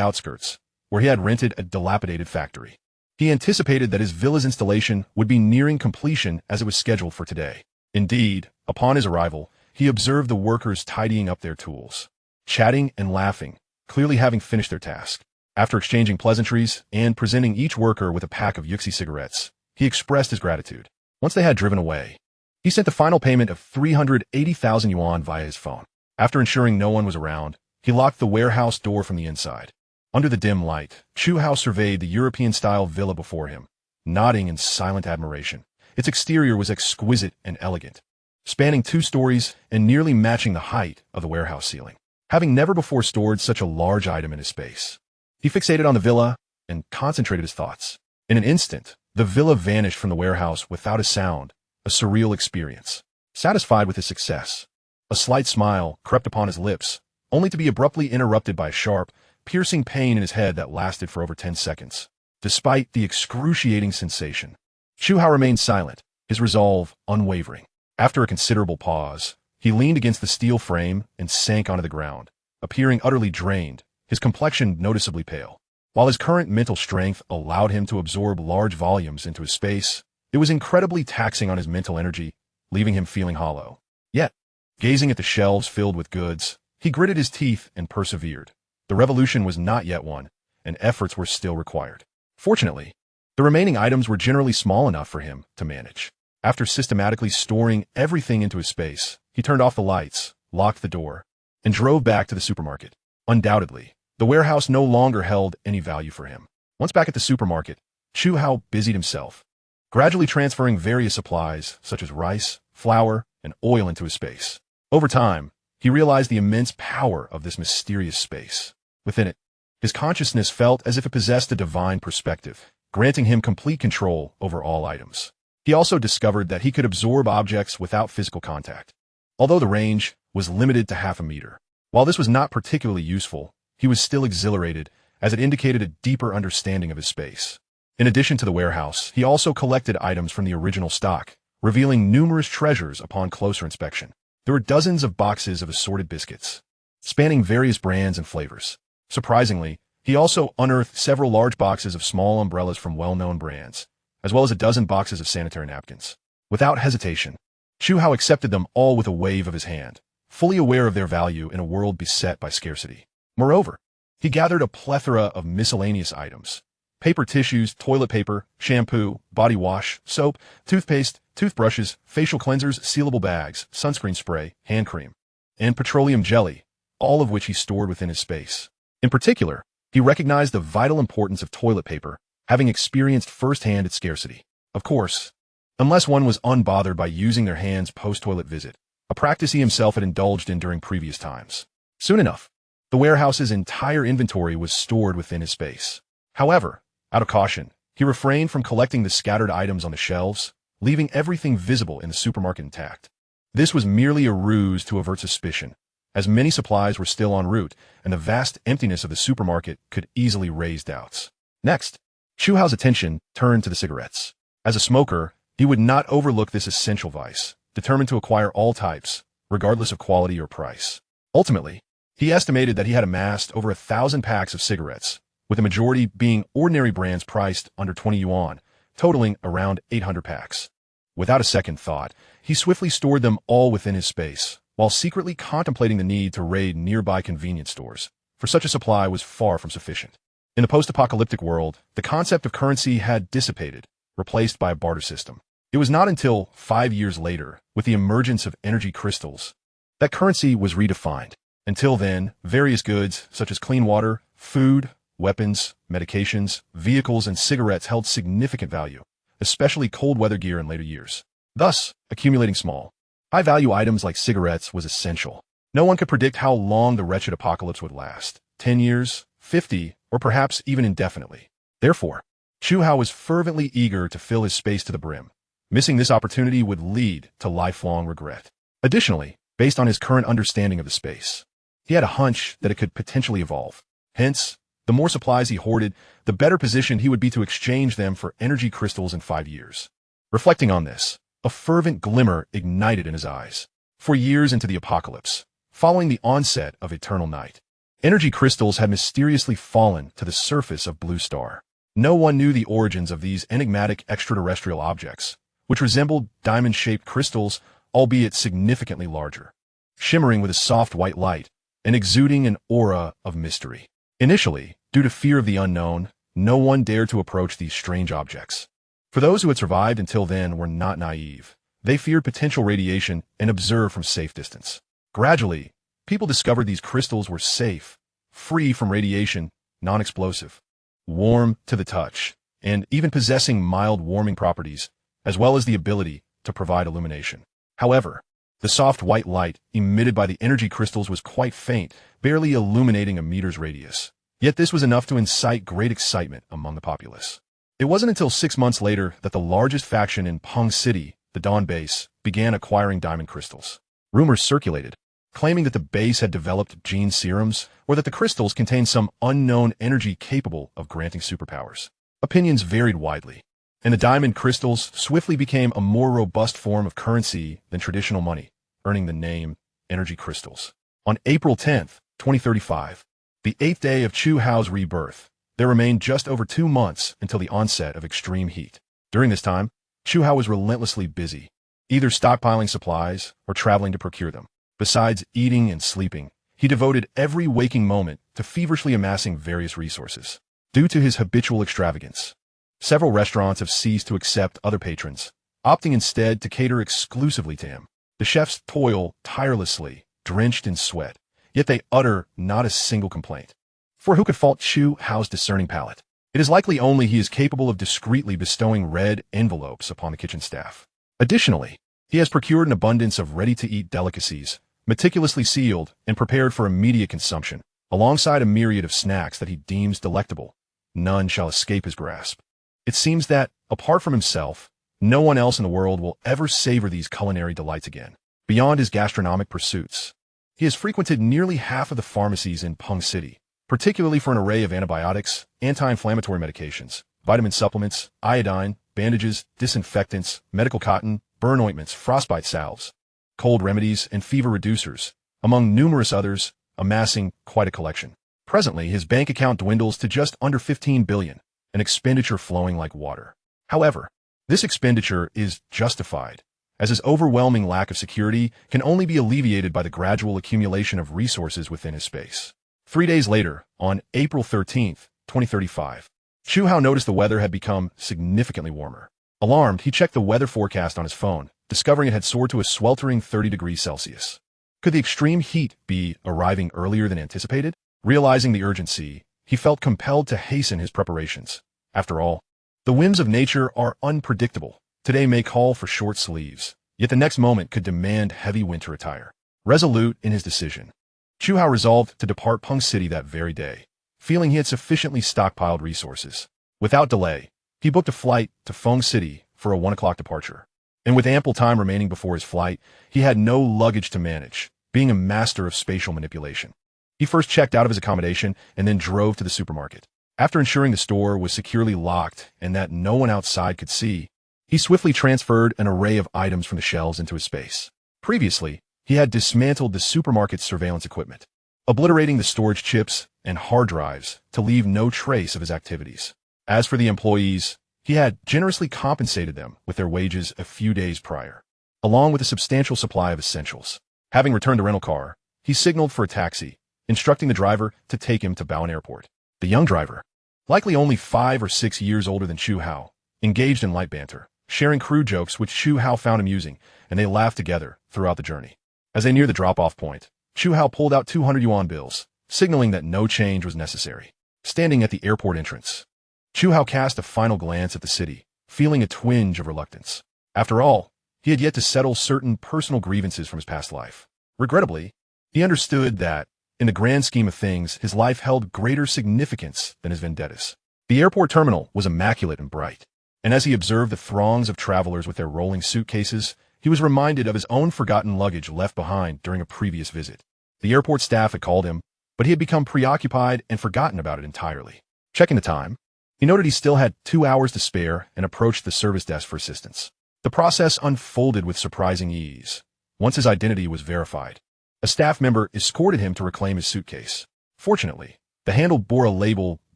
outskirts, where he had rented a dilapidated factory. He anticipated that his villa's installation would be nearing completion as it was scheduled for today. Indeed, upon his arrival, he observed the workers tidying up their tools, chatting and laughing, clearly having finished their task. After exchanging pleasantries and presenting each worker with a pack of Yuxi cigarettes, he expressed his gratitude. Once they had driven away, he sent the final payment of 380,000 yuan via his phone. After ensuring no one was around, he locked the warehouse door from the inside. Under the dim light, Chu Hao surveyed the European-style villa before him, nodding in silent admiration. Its exterior was exquisite and elegant, spanning 2 stories and nearly matching the height of the warehouse ceiling. Having never before stored such a large item in his space, he fixated on the villa and concentrated his thoughts. In an instant, the villa vanished from the warehouse without a sound, a surreal experience. Satisfied with his success, a slight smile crept upon his lips, only to be abruptly interrupted by a sharp, piercing pain in his head that lasted for over 10 seconds. Despite the excruciating sensation, Chu Hao remained silent, his resolve unwavering. After a considerable pause, he leaned against the steel frame and sank onto the ground, appearing utterly drained, his complexion noticeably pale. While his current mental strength allowed him to absorb large volumes into his space, it was incredibly taxing on his mental energy, leaving him feeling hollow. Yet, gazing at the shelves filled with goods, he gritted his teeth and persevered. The revolution was not yet won, and efforts were still required. Fortunately, the remaining items were generally small enough for him to manage. After systematically storing everything into his space, he turned off the lights, locked the door, and drove back to the supermarket. Undoubtedly, the warehouse no longer held any value for him. Once back at the supermarket, Chu Hao busied himself, gradually transferring various supplies such as rice, flour, and oil into his space. Over time, he realized the immense power of this mysterious space. Within it, his consciousness felt as if it possessed a divine perspective, granting him complete control over all items. He also discovered that he could absorb objects without physical contact, although the range was limited to half a meter. While this was not particularly useful, he was still exhilarated, as it indicated a deeper understanding of his space. In addition to the warehouse, he also collected items from the original stock, revealing numerous treasures upon closer inspection. There were dozens of boxes of assorted biscuits, spanning various brands and flavors. Surprisingly, he also unearthed several large boxes of small umbrellas from well-known brands, as well as a dozen boxes of sanitary napkins. Without hesitation, Chu Hao accepted them all with a wave of his hand, fully aware of their value in a world beset by scarcity. Moreover, he gathered a plethora of miscellaneous items: paper tissues, toilet paper, shampoo, body wash, soap, toothpaste, toothbrushes, facial cleansers, sealable bags, sunscreen spray, hand cream, and petroleum jelly, all of which he stored within his space. In particular, he recognized the vital importance of toilet paper, having experienced firsthand its scarcity. Of course, unless one was unbothered by using their hands post-toilet visit, a practice he himself had indulged in during previous times. Soon enough, the warehouse's entire inventory was stored within his space. However, out of caution, he refrained from collecting the scattered items on the shelves, leaving everything visible in the supermarket intact. This was merely a ruse to avert suspicion, as many supplies were still en route, and the vast emptiness of the supermarket could easily raise doubts. Next, Chu Hao's attention turned to the cigarettes. As a smoker, he would not overlook this essential vice, determined to acquire all types, regardless of quality or price. Ultimately, he estimated that he had amassed over 1,000 packs of cigarettes, with the majority being ordinary brands priced under 20 yuan, totaling around 800 packs. Without a second thought, he swiftly stored them all within his space, while secretly contemplating the need to raid nearby convenience stores, for such a supply was far from sufficient. In the post-apocalyptic world, the concept of currency had dissipated, replaced by a barter system. It was not until 5 years later, with the emergence of energy crystals, that currency was redefined. Until then, various goods, such as clean water, food, weapons, medications, vehicles, and cigarettes held significant value, especially cold weather gear in later years. Thus, accumulating small, high-value items like cigarettes was essential. No one could predict how long the wretched apocalypse would last, 10 years, 50, or perhaps even indefinitely. Therefore, Chu Hao was fervently eager to fill his space to the brim. Missing this opportunity would lead to lifelong regret. Additionally, based on his current understanding of the space, he had a hunch that it could potentially evolve. Hence, the more supplies he hoarded, the better positioned he would be to exchange them for energy crystals in 5 years. Reflecting on this, a fervent glimmer ignited in his eyes. For years into the apocalypse, following the onset of eternal night, energy crystals had mysteriously fallen to the surface of Blue Star. No one knew the origins of these enigmatic extraterrestrial objects, which resembled diamond-shaped crystals, albeit significantly larger, shimmering with a soft white light and exuding an aura of mystery. Initially, due to fear of the unknown, no one dared to approach these strange objects. For those who had survived until then were not naive. They feared potential radiation and observed from safe distance. Gradually, people discovered these crystals were safe, free from radiation, non-explosive, warm to the touch, and even possessing mild warming properties, as well as the ability to provide illumination. However, the soft white light emitted by the energy crystals was quite faint, barely illuminating a meter's radius. Yet this was enough to incite great excitement among the populace. It wasn't until 6 months later that the largest faction in Peng City, the Dawn Base, began acquiring diamond crystals. Rumors circulated, claiming that the base had developed gene serums or that the crystals contained some unknown energy capable of granting superpowers. Opinions varied widely, and the diamond crystals swiftly became a more robust form of currency than traditional money, earning the name energy crystals. On April 10, 2035, the 8th day of Chu Hao's rebirth, there remained just over 2 months until the onset of extreme heat. During this time, Chu Hao was relentlessly busy, either stockpiling supplies or traveling to procure them. Besides eating and sleeping, he devoted every waking moment to feverishly amassing various resources. Due to his habitual extravagance, several restaurants have ceased to accept other patrons, opting instead to cater exclusively to him. The chefs toil tirelessly, drenched in sweat, yet they utter not a single complaint. For who could fault Chu Hao's discerning palate? It is likely only he is capable of discreetly bestowing red envelopes upon the kitchen staff. Additionally, he has procured an abundance of ready-to-eat delicacies, meticulously sealed and prepared for immediate consumption, alongside a myriad of snacks that he deems delectable. None shall escape his grasp. It seems that, apart from himself, no one else in the world will ever savor these culinary delights again. Beyond his gastronomic pursuits, he has frequented nearly half of the pharmacies in Peng City, particularly for an array of antibiotics, anti-inflammatory medications, vitamin supplements, iodine, bandages, disinfectants, medical cotton, burn ointments, frostbite salves, cold remedies, and fever reducers, among numerous others, amassing quite a collection. Presently, his bank account dwindles to just under 15 billion, an expenditure flowing like water. However, this expenditure is justified, as his overwhelming lack of security can only be alleviated by the gradual accumulation of resources within his space. 3 days later, on April 13, 2035, Chu Hao noticed the weather had become significantly warmer. Alarmed, he checked the weather forecast on his phone, discovering it had soared to a sweltering 30 degrees Celsius. Could the extreme heat be arriving earlier than anticipated? Realizing the urgency, he felt compelled to hasten his preparations. After all, the whims of nature are unpredictable. Today may call for short sleeves, yet the next moment could demand heavy winter attire. Resolute in his decision, Chu Hao resolved to depart Peng City that very day, feeling he had sufficiently stockpiled resources. Without delay, he booked a flight to Feng City for a 1 o'clock departure. And with ample time remaining before his flight, he had no luggage to manage, being a master of spatial manipulation. He first checked out of his accommodation and then drove to the supermarket. After ensuring the store was securely locked and that no one outside could see, he swiftly transferred an array of items from the shelves into his space. Previously, he had dismantled the supermarket's surveillance equipment, obliterating the storage chips and hard drives to leave no trace of his activities. As for the employees, he had generously compensated them with their wages a few days prior, along with a substantial supply of essentials. Having returned the rental car, he signaled for a taxi, instructing the driver to take him to Bowen Airport. The young driver, likely only 5 or 6 years older than Chu Hao, engaged in light banter, sharing crude jokes which Chu Hao found amusing, and they laughed together throughout the journey. As they neared the drop-off point, Chu Hao pulled out 200 yuan bills, signaling that no change was necessary. standing at the airport entrance. Chu Hao cast a final glance at the city, feeling a twinge of reluctance. After all, he had yet to settle certain personal grievances from his past life. Regrettably, he understood that, in the grand scheme of things, his life held greater significance than his vendettas. The airport terminal was immaculate and bright, and as he observed the throngs of travelers with their rolling suitcases, he was reminded of his own forgotten luggage left behind during a previous visit. The airport staff had called him, but he had become preoccupied and forgotten about it entirely. Checking the time, he noted he still had 2 hours to spare and approached the service desk for assistance. The process unfolded with surprising ease. Once his identity was verified, a staff member escorted him to reclaim his suitcase. Fortunately, the handle bore a label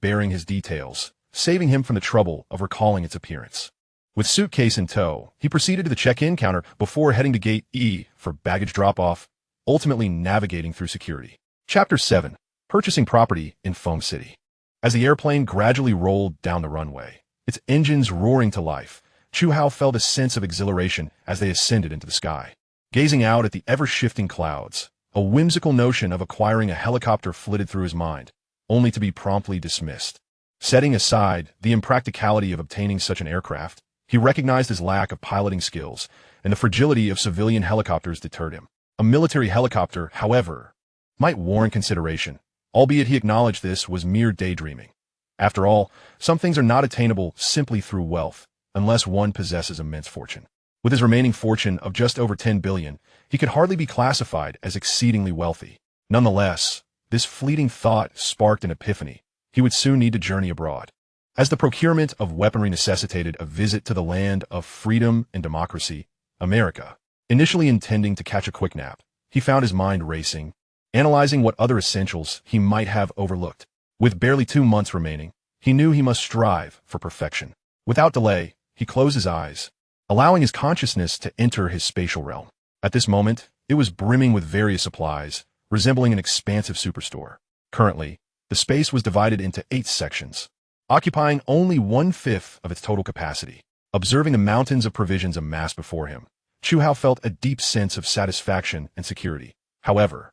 bearing his details, saving him from the trouble of recalling its appearance. With suitcase in tow, he proceeded to the check-in counter before heading to Gate E for baggage drop-off, ultimately navigating through security. Chapter 7. Purchasing Property in Feng City. As the airplane gradually rolled down the runway, its engines roaring to life, Chu Hao felt a sense of exhilaration as they ascended into the sky. Gazing out at the ever-shifting clouds, a whimsical notion of acquiring a helicopter flitted through his mind, only to be promptly dismissed. Setting aside the impracticality of obtaining such an aircraft, he recognized his lack of piloting skills, and the fragility of civilian helicopters deterred him. A military helicopter, however, might warrant consideration, albeit he acknowledged this was mere daydreaming. After all, some things are not attainable simply through wealth, unless one possesses immense fortune. With his remaining fortune of just over 10 billion, he could hardly be classified as exceedingly wealthy. Nonetheless, this fleeting thought sparked an epiphany. He would soon need to journey abroad. As the procurement of weaponry necessitated a visit to the land of freedom and democracy, America, initially intending to catch a quick nap, he found his mind racing, analyzing what other essentials he might have overlooked. With barely 2 months remaining, he knew he must strive for perfection. Without delay, he closed his eyes, allowing his consciousness to enter his spatial realm. At this moment, it was brimming with various supplies, resembling an expansive superstore. Currently, the space was divided into 8 sections, occupying only 1/5 of its total capacity. Observing the mountains of provisions amassed before him, Chu Hao felt a deep sense of satisfaction and security. However,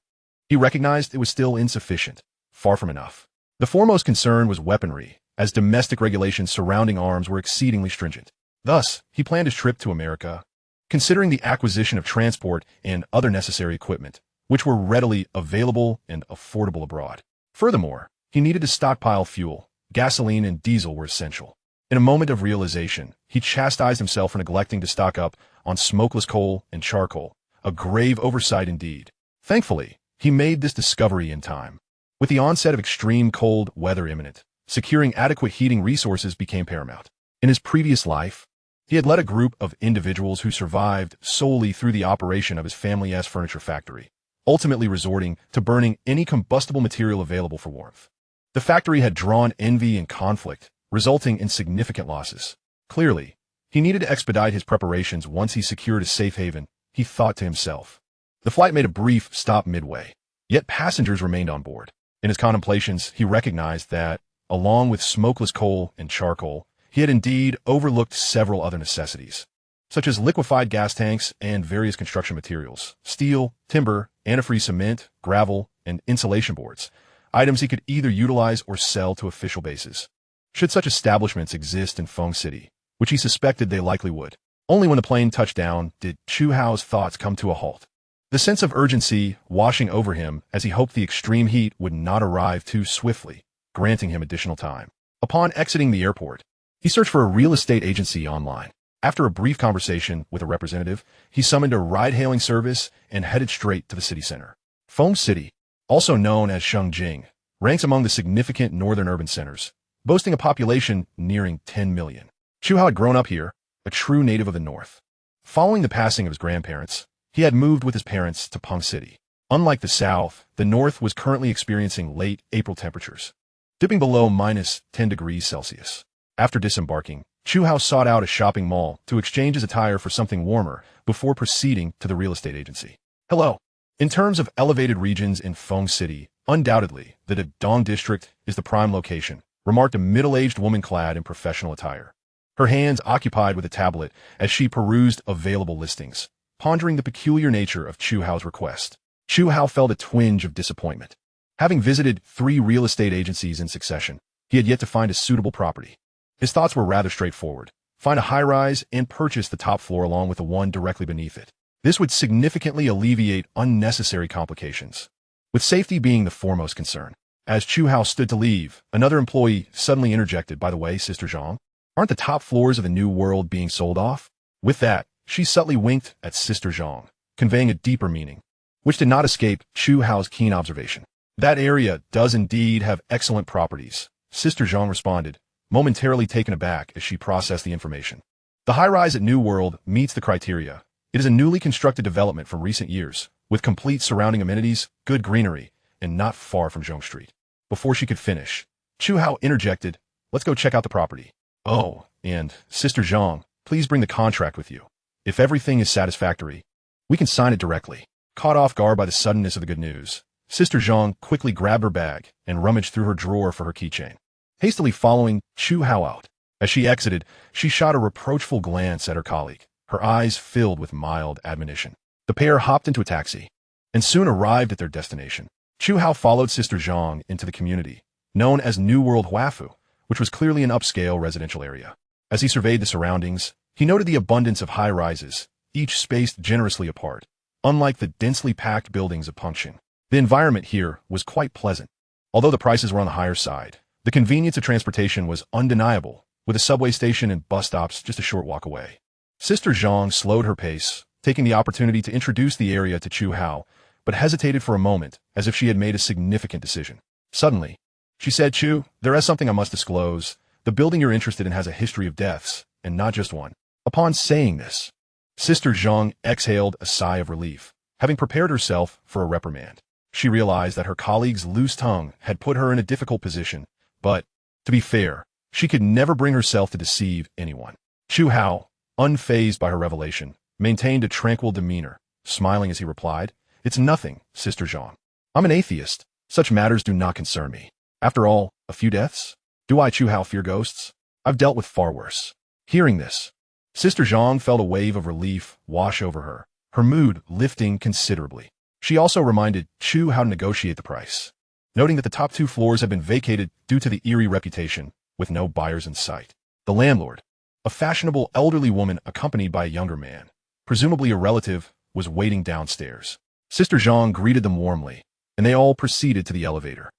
he recognized it was still insufficient, far from enough. The foremost concern was weaponry, as domestic regulations surrounding arms were exceedingly stringent. Thus, he planned his trip to America, considering the acquisition of transport and other necessary equipment, which were readily available and affordable abroad. Furthermore, he needed to stockpile fuel. Gasoline and diesel were essential. In a moment of realization, he chastised himself for neglecting to stock up on smokeless coal and charcoal, a grave oversight indeed. Thankfully, he made this discovery in time. With the onset of extreme cold weather imminent, securing adequate heating resources became paramount. In his previous life, he had led a group of individuals who survived solely through the operation of his family's furniture factory, ultimately resorting to burning any combustible material available for warmth. The factory had drawn envy and conflict, resulting in significant losses. Clearly, he needed to expedite his preparations once he secured a safe haven, he thought to himself. The flight made a brief stop midway, yet passengers remained on board. In his contemplations, he recognized that, along with smokeless coal and charcoal, he had indeed overlooked several other necessities, such as liquefied gas tanks and various construction materials, steel, timber, antifreeze cement, gravel, and insulation boards, items he could either utilize or sell to official bases. Should such establishments exist in Feng City, which he suspected they likely would. Only when the plane touched down did Chu Hao's thoughts come to a halt. The sense of urgency washing over him as he hoped the extreme heat would not arrive too swiftly, granting him additional time. Upon exiting the airport, he searched for a real estate agency online. After a brief conversation with a representative, he summoned a ride-hailing service and headed straight to the city center. Feng City, also known as Shengjing, ranks among the significant northern urban centers, boasting a population nearing 10 million. Chu Hao had grown up here, a true native of the north. Following the passing of his grandparents, he had moved with his parents to Feng City. Unlike the south, the north was currently experiencing late April temperatures, dipping below -10 degrees Celsius. After disembarking, Chu Hao sought out a shopping mall to exchange his attire for something warmer before proceeding to the real estate agency. Hello. In terms of elevated regions in Feng City, undoubtedly, the Dong district is the prime location, remarked a middle-aged woman clad in professional attire, her hands occupied with a tablet as she perused available listings, pondering the peculiar nature of Chu Hao's request. Chu Hao felt a twinge of disappointment. Having visited 3 real estate agencies in succession, he had yet to find a suitable property. His thoughts were rather straightforward. Find a high-rise and purchase the top floor along with the one directly beneath it. This would significantly alleviate unnecessary complications, with safety being the foremost concern. As Chu Hao stood to leave, another employee suddenly interjected, "By the way, Sister Zhang, aren't the top floors of the new world being sold off?" With that, she subtly winked at Sister Zhang, conveying a deeper meaning, which did not escape Chu Hao's keen observation. "That area does indeed have excellent properties," Sister Zhang responded, momentarily taken aback as she processed the information. "The high-rise at New World meets the criteria. It is a newly constructed development from recent years, with complete surrounding amenities, good greenery, and not far from Zhong Street." Before she could finish, Chu Hao interjected, "Let's go check out the property. Oh, and Sister Zhang, please bring the contract with you. If everything is satisfactory, we can sign it directly." Caught off guard by the suddenness of the good news, Sister Zhang quickly grabbed her bag and rummaged through her drawer for her keychain, hastily following Chu Hao out. As she exited, she shot a reproachful glance at her colleague, her eyes filled with mild admonition. The pair hopped into a taxi and soon arrived at their destination. Chu Hao followed Sister Zhang into the community, known as New World Huafu, which was clearly an upscale residential area. As he surveyed the surroundings, he noted the abundance of high-rises, each spaced generously apart, unlike the densely packed buildings of Pengqing. The environment here was quite pleasant. Although the prices were on the higher side, the convenience of transportation was undeniable, with a subway station and bus stops just a short walk away. Sister Zhang slowed her pace, taking the opportunity to introduce the area to Chu Hao, but hesitated for a moment, as if she had made a significant decision. Suddenly, she said, "Chu, there is something I must disclose. The building you're interested in has a history of deaths, and not just one." Upon saying this, Sister Zhang exhaled a sigh of relief, having prepared herself for a reprimand. She realized that her colleague's loose tongue had put her in a difficult position, but, to be fair, she could never bring herself to deceive anyone. Chu Hao, unfazed by her revelation, maintained a tranquil demeanor, smiling as he replied, "It's nothing, Sister Zhang. I'm an atheist. Such matters do not concern me. After all, a few deaths? Do I, Chu Hao, fear ghosts? I've dealt with far worse." Hearing this, Sister Zhang felt a wave of relief wash over her, her mood lifting considerably. She also reminded Chu how to negotiate the price, noting that the top 2 floors had been vacated due to the eerie reputation, with no buyers in sight. The landlord, a fashionable elderly woman accompanied by a younger man, presumably a relative, was waiting downstairs. Sister Zhang greeted them warmly, and they all proceeded to the elevator.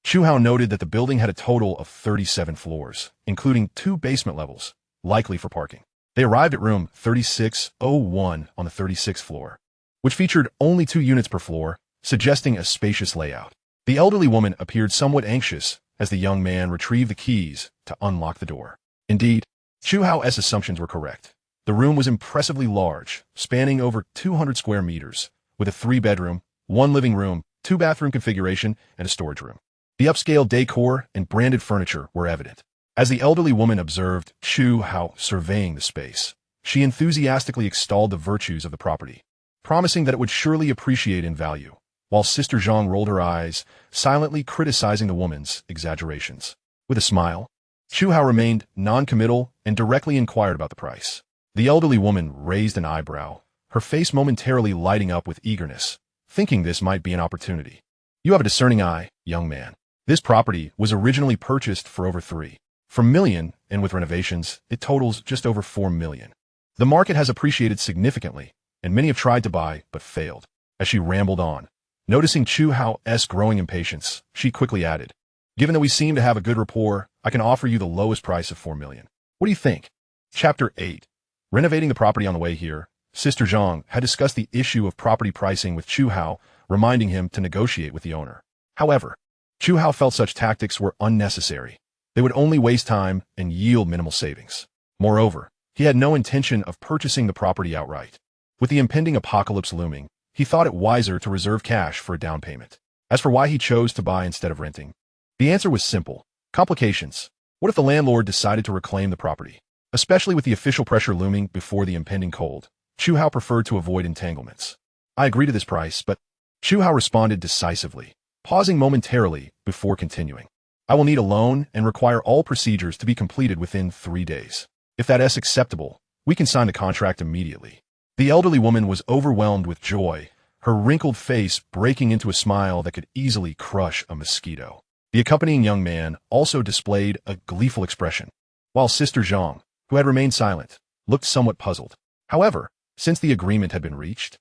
Chu Hao noted that the building had a total of 37 floors, including 2 basement levels, likely for parking. They arrived at room 3601 on the 36th floor, which featured only 2 units per floor, suggesting a spacious layout. The elderly woman appeared somewhat anxious as the young man retrieved the keys to unlock the door. Indeed, Chu Hao's assumptions were correct. The room was impressively large, spanning over 200 square meters, with a 3-bedroom, 1 living room, 2-bathroom configuration, and a storage room. The upscale decor and branded furniture were evident. As the elderly woman observed Chu Hao surveying the space, she enthusiastically extolled the virtues of the property, promising that it would surely appreciate in value, while Sister Zhang rolled her eyes, silently criticizing the woman's exaggerations. With a smile, Chu Hao remained non-committal and directly inquired about the price. The elderly woman raised an eyebrow, her face momentarily lighting up with eagerness, thinking this might be an opportunity. "You have a discerning eye, young man. This property was originally purchased for over $3 million, and with renovations, it totals just over $4 million. The market has appreciated significantly, and many have tried to buy but failed." As she rambled on, noticing Chu Hao's growing impatience, she quickly added, "Given that we seem to have a good rapport, I can offer you the lowest price of $4 million. What do you think?" Chapter 8. Renovating the property. On the way here, Sister Zhang had discussed the issue of property pricing with Chu Hao, reminding him to negotiate with the owner. However, Chu Hao felt such tactics were unnecessary. They would only waste time and yield minimal savings. Moreover, he had no intention of purchasing the property outright. With the impending apocalypse looming, he thought it wiser to reserve cash for a down payment. As for why he chose to buy instead of renting, the answer was simple: complications. What if the landlord decided to reclaim the property? Especially with the official pressure looming before the impending cold, Chu Hao preferred to avoid entanglements. "I agree to this price, but..." Chu Hao responded decisively, pausing momentarily before continuing. "I will need a loan and require all procedures to be completed within 3 days. If that is acceptable, we can sign the contract immediately." The elderly woman was overwhelmed with joy, her wrinkled face breaking into a smile that could easily crush a mosquito. The accompanying young man also displayed a gleeful expression, while Sister Zhang, who had remained silent, looked somewhat puzzled. However, since the agreement had been reached,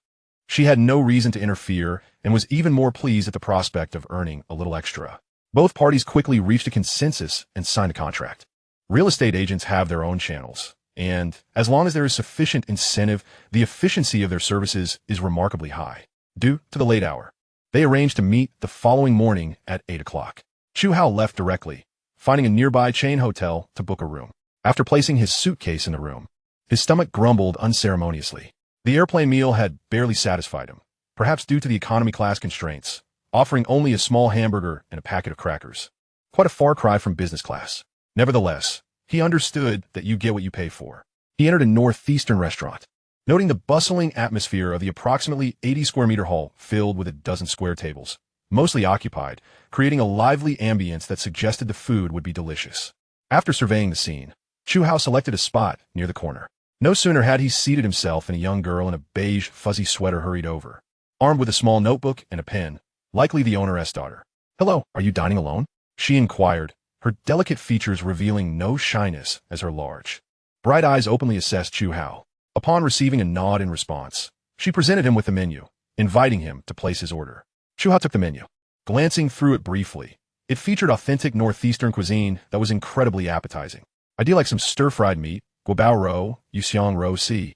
she had no reason to interfere and was even more pleased at the prospect of earning a little extra. Both parties quickly reached a consensus and signed a contract. Real estate agents have their own channels, and as long as there is sufficient incentive, the efficiency of their services is remarkably high. Due to the late hour, they arranged to meet the following morning at 8 o'clock. Chu Hao left directly, finding a nearby chain hotel to book a room. After placing his suitcase in the room, his stomach grumbled unceremoniously. The airplane meal had barely satisfied him, perhaps due to the economy class constraints, offering only a small hamburger and a packet of crackers. Quite a far cry from business class. Nevertheless, he understood that you get what you pay for. He entered a northeastern restaurant, noting the bustling atmosphere of the approximately 80-square-meter hall filled with a dozen square tables, mostly occupied, creating a lively ambience that suggested the food would be delicious. After surveying the scene, Chu Hao selected a spot near the corner. No sooner had he seated himself than a young girl in a beige, fuzzy sweater hurried over, armed with a small notebook and a pen, likely the owner's daughter. "Hello, are you dining alone?" she inquired, her delicate features revealing no shyness as her large, bright eyes openly assessed Chu Hao. Upon receiving a nod in response, she presented him with the menu, inviting him to place his order. Chu Hao took the menu. Glancing through it briefly, it featured authentic northeastern cuisine that was incredibly appetizing. "I do like some stir-fried meat, guobao roe, yuxiang roe si,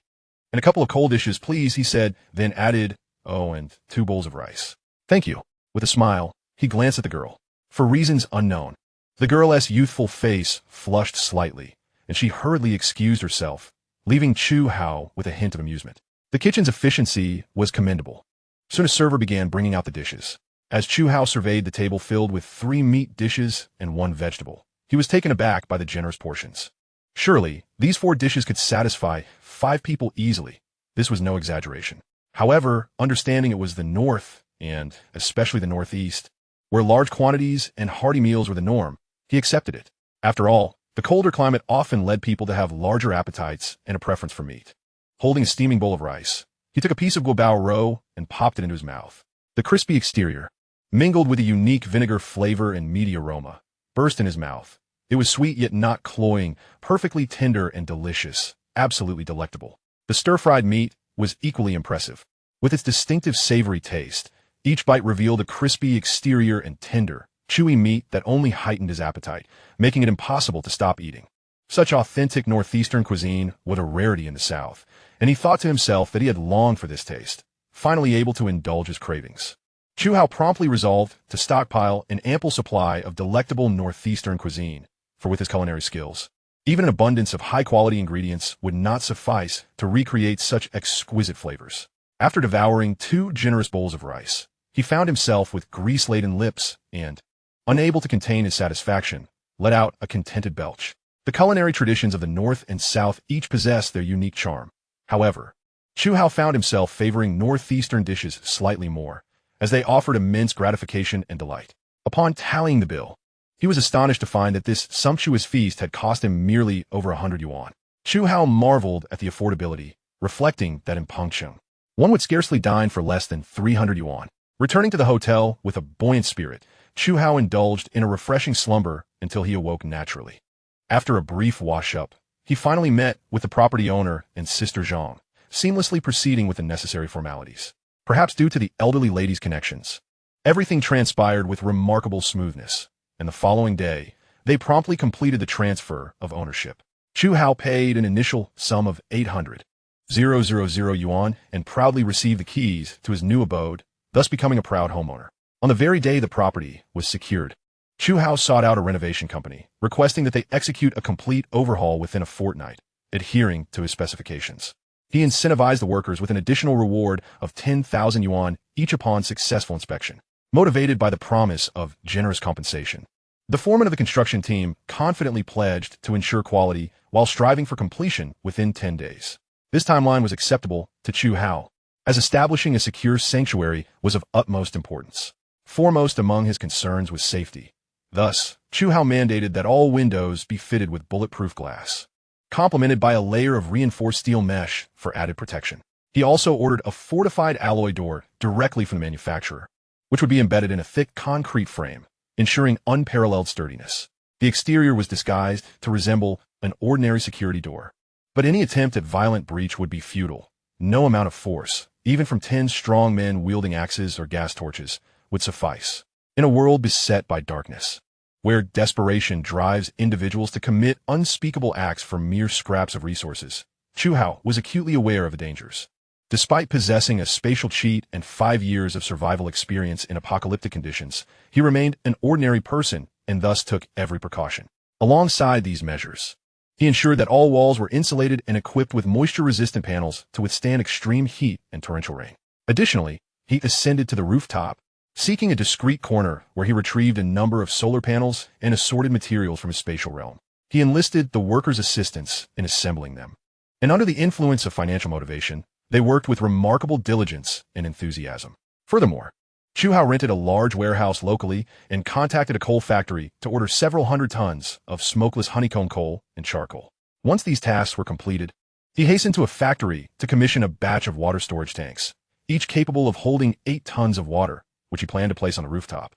and a couple of cold dishes, please," he said, then added, "Oh, and 2 bowls of rice." "Thank you." With a smile, he glanced at the girl. For reasons unknown, the girl's youthful face flushed slightly, and she hurriedly excused herself, leaving Chu Hao with a hint of amusement. The kitchen's efficiency was commendable. Soon a server began bringing out the dishes. As Chu Hao surveyed the table filled with 3 meat dishes and 1 vegetable, he was taken aback by the generous portions. Surely, these 4 dishes could satisfy 5 people easily. This was no exaggeration. However, understanding it was the North, and especially the Northeast, where large quantities and hearty meals were the norm, he accepted it. After all, the colder climate often led people to have larger appetites and a preference for meat. Holding a steaming bowl of rice, he took a piece of guobao roe and popped it into his mouth. The crispy exterior, mingled with a unique vinegar flavor and meaty aroma, burst in his mouth. It was sweet yet not cloying, perfectly tender and delicious, absolutely delectable. The stir-fried meat was equally impressive. With its distinctive savory taste, each bite revealed a crispy exterior and tender, chewy meat that only heightened his appetite, making it impossible to stop eating. Such authentic northeastern cuisine was a rarity in the South, and he thought to himself that he had longed for this taste, finally able to indulge his cravings. Chu Hao promptly resolved to stockpile an ample supply of delectable northeastern cuisine, for with his culinary skills, even an abundance of high-quality ingredients would not suffice to recreate such exquisite flavors. After devouring 2 generous bowls of rice, he found himself with grease-laden lips and, unable to contain his satisfaction, let out a contented belch. The culinary traditions of the North and South each possessed their unique charm. However, Chu Hao found himself favoring northeastern dishes slightly more, as they offered immense gratification and delight. Upon tallying the bill, he was astonished to find that this sumptuous feast had cost him merely over 100 yuan. Chu Hao marveled at the affordability, reflecting that in Pengcheng, one would scarcely dine for less than 300 yuan. Returning to the hotel with a buoyant spirit, Chu Hao indulged in a refreshing slumber until he awoke naturally. After a brief wash-up, he finally met with the property owner and Sister Zhang, seamlessly proceeding with the necessary formalities. Perhaps due to the elderly lady's connections, everything transpired with remarkable smoothness, and the following day, they promptly completed the transfer of ownership. Chu Hao paid an initial sum of 800,000 yuan and proudly received the keys to his new abode, thus becoming a proud homeowner. On the very day the property was secured, Chu Hao sought out a renovation company, requesting that they execute a complete overhaul within a fortnight, adhering to his specifications. He incentivized the workers with an additional reward of 10,000 yuan each upon successful inspection, motivated by the promise of generous compensation. The foreman of the construction team confidently pledged to ensure quality while striving for completion within 10 days. This timeline was acceptable to Chu Hao, as establishing a secure sanctuary was of utmost importance. Foremost among his concerns was safety. Thus, Chu Hao mandated that all windows be fitted with bulletproof glass, complemented by a layer of reinforced steel mesh for added protection. He also ordered a fortified alloy door directly from the manufacturer, which would be embedded in a thick concrete frame, ensuring unparalleled sturdiness. The exterior was disguised to resemble an ordinary security door, but any attempt at violent breach would be futile. No amount of force, even from 10 strong men wielding axes or gas torches, would suffice. In a world beset by darkness, where desperation drives individuals to commit unspeakable acts for mere scraps of resources, Chu Hao was acutely aware of the dangers. Despite possessing a spatial cheat and 5 years of survival experience in apocalyptic conditions, he remained an ordinary person and thus took every precaution. Alongside these measures, he ensured that all walls were insulated and equipped with moisture-resistant panels to withstand extreme heat and torrential rain. Additionally, he ascended to the rooftop, seeking a discreet corner where he retrieved a number of solar panels and assorted materials from his spatial realm. He enlisted the workers' assistance in assembling them. And under the influence of financial motivation, they worked with remarkable diligence and enthusiasm. Furthermore, Chu Hao rented a large warehouse locally and contacted a coal factory to order several hundred tons of smokeless honeycomb coal and charcoal. Once these tasks were completed, he hastened to a factory to commission a batch of water storage tanks, each capable of holding 8 tons of water, which he planned to place on the rooftop,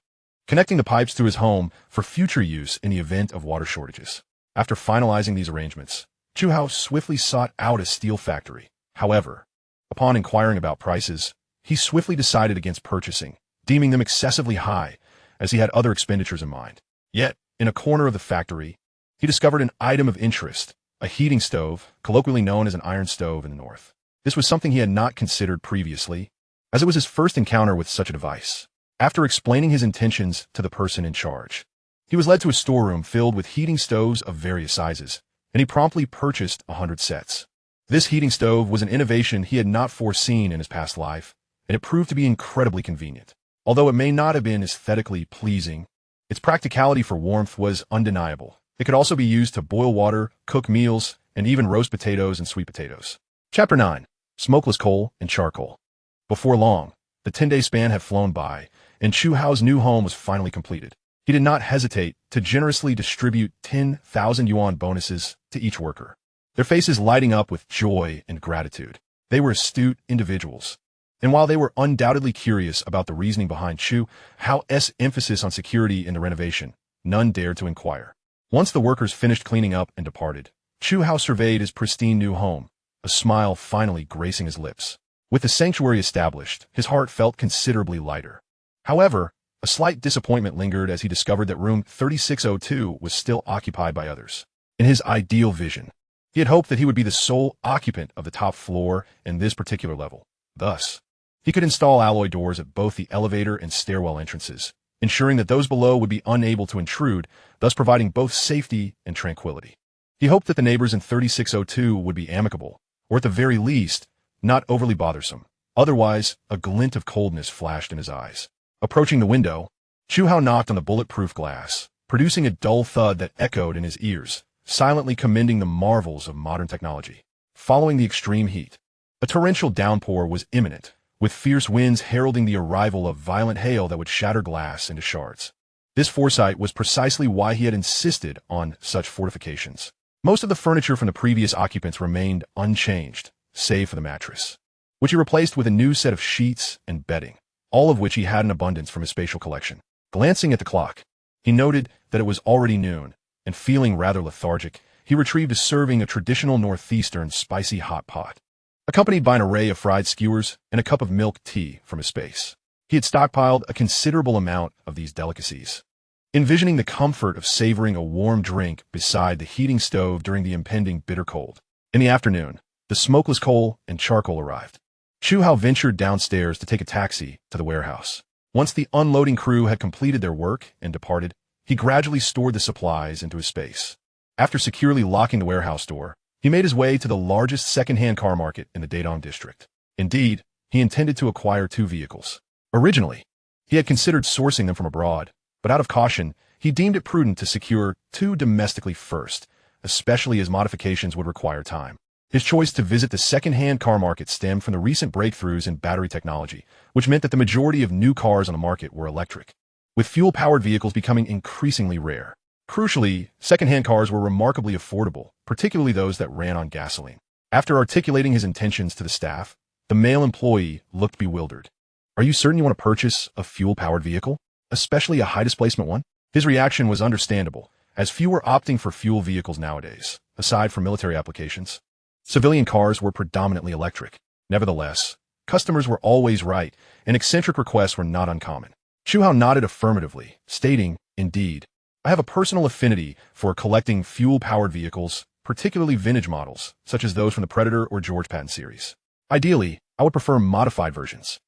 connecting the pipes to his home for future use in the event of water shortages. After finalizing these arrangements, Chu Hao swiftly sought out a steel factory. However, upon inquiring about prices, he swiftly decided against purchasing, deeming them excessively high, as he had other expenditures in mind. Yet, in a corner of the factory, he discovered an item of interest, a heating stove, colloquially known as an iron stove in the North. This was something he had not considered previously, as it was his first encounter with such a device. After explaining his intentions to the person in charge, he was led to a storeroom filled with heating stoves of various sizes, and he promptly purchased 100 sets. This heating stove was an innovation he had not foreseen in his past life, and it proved to be incredibly convenient. Although it may not have been aesthetically pleasing, its practicality for warmth was undeniable. It could also be used to boil water, cook meals, and even roast potatoes and sweet potatoes. Chapter 9. Smokeless Coal and Charcoal. Before long, the 10-day span had flown by, and Chu Hao's new home was finally completed. He did not hesitate to generously distribute 10,000 yuan bonuses to each worker, their faces lighting up with joy and gratitude. They were astute individuals, and while they were undoubtedly curious about the reasoning behind Chu Hao's emphasis on security in the renovation, none dared to inquire. Once the workers finished cleaning up and departed, Chu Hao surveyed his pristine new home, a smile finally gracing his lips. With the sanctuary established, his heart felt considerably lighter. However, a slight disappointment lingered as he discovered that room 3602 was still occupied by others. In his ideal vision, he had hoped that he would be the sole occupant of the top floor in this particular level. Thus, he could install alloy doors at both the elevator and stairwell entrances, ensuring that those below would be unable to intrude, thus providing both safety and tranquility. He hoped that the neighbors in 3602 would be amicable, or at the very least, not overly bothersome. Otherwise, a glint of coldness flashed in his eyes. Approaching the window, Chu Hao knocked on the bulletproof glass, producing a dull thud that echoed in his ears, silently commending the marvels of modern technology. Following the extreme heat, a torrential downpour was imminent, with fierce winds heralding the arrival of violent hail that would shatter glass into shards. This foresight was precisely why he had insisted on such fortifications. Most of the furniture from the previous occupants remained unchanged, save for the mattress, which he replaced with a new set of sheets and bedding, all of which he had in abundance from his spatial collection. Glancing at the clock, he noted that it was already noon, and feeling rather lethargic, he retrieved a serving of traditional northeastern spicy hot pot, accompanied by an array of fried skewers and a cup of milk tea from his space. He had stockpiled a considerable amount of these delicacies, envisioning the comfort of savoring a warm drink beside the heating stove during the impending bitter cold. In the afternoon, the smokeless coal and charcoal arrived. Chu Hao ventured downstairs to take a taxi to the warehouse. Once the unloading crew had completed their work and departed, he gradually stored the supplies into his space. After securely locking the warehouse door, he made his way to the largest second-hand car market in the Dadong district. Indeed, he intended to acquire 2 vehicles. Originally, he had considered sourcing them from abroad, but out of caution, he deemed it prudent to secure 2 domestically first, especially as modifications would require time. His choice to visit the second-hand car market stemmed from the recent breakthroughs in battery technology, which meant that the majority of new cars on the market were electric, with fuel-powered vehicles becoming increasingly rare. Crucially, second-hand cars were remarkably affordable, particularly those that ran on gasoline. After articulating his intentions to the staff, The male employee looked bewildered. Are you certain you want to purchase a fuel-powered vehicle, especially a high-displacement one? His reaction was understandable, as few were opting for fuel vehicles nowadays, aside from military applications. Civilian cars were predominantly electric. Nevertheless, customers were always right, and eccentric requests were not uncommon. Chu Hao nodded affirmatively, stating, "Indeed, I have a personal affinity for collecting fuel-powered vehicles, particularly vintage models, such as those from the Predator or George Patton series. Ideally, I would prefer modified versions."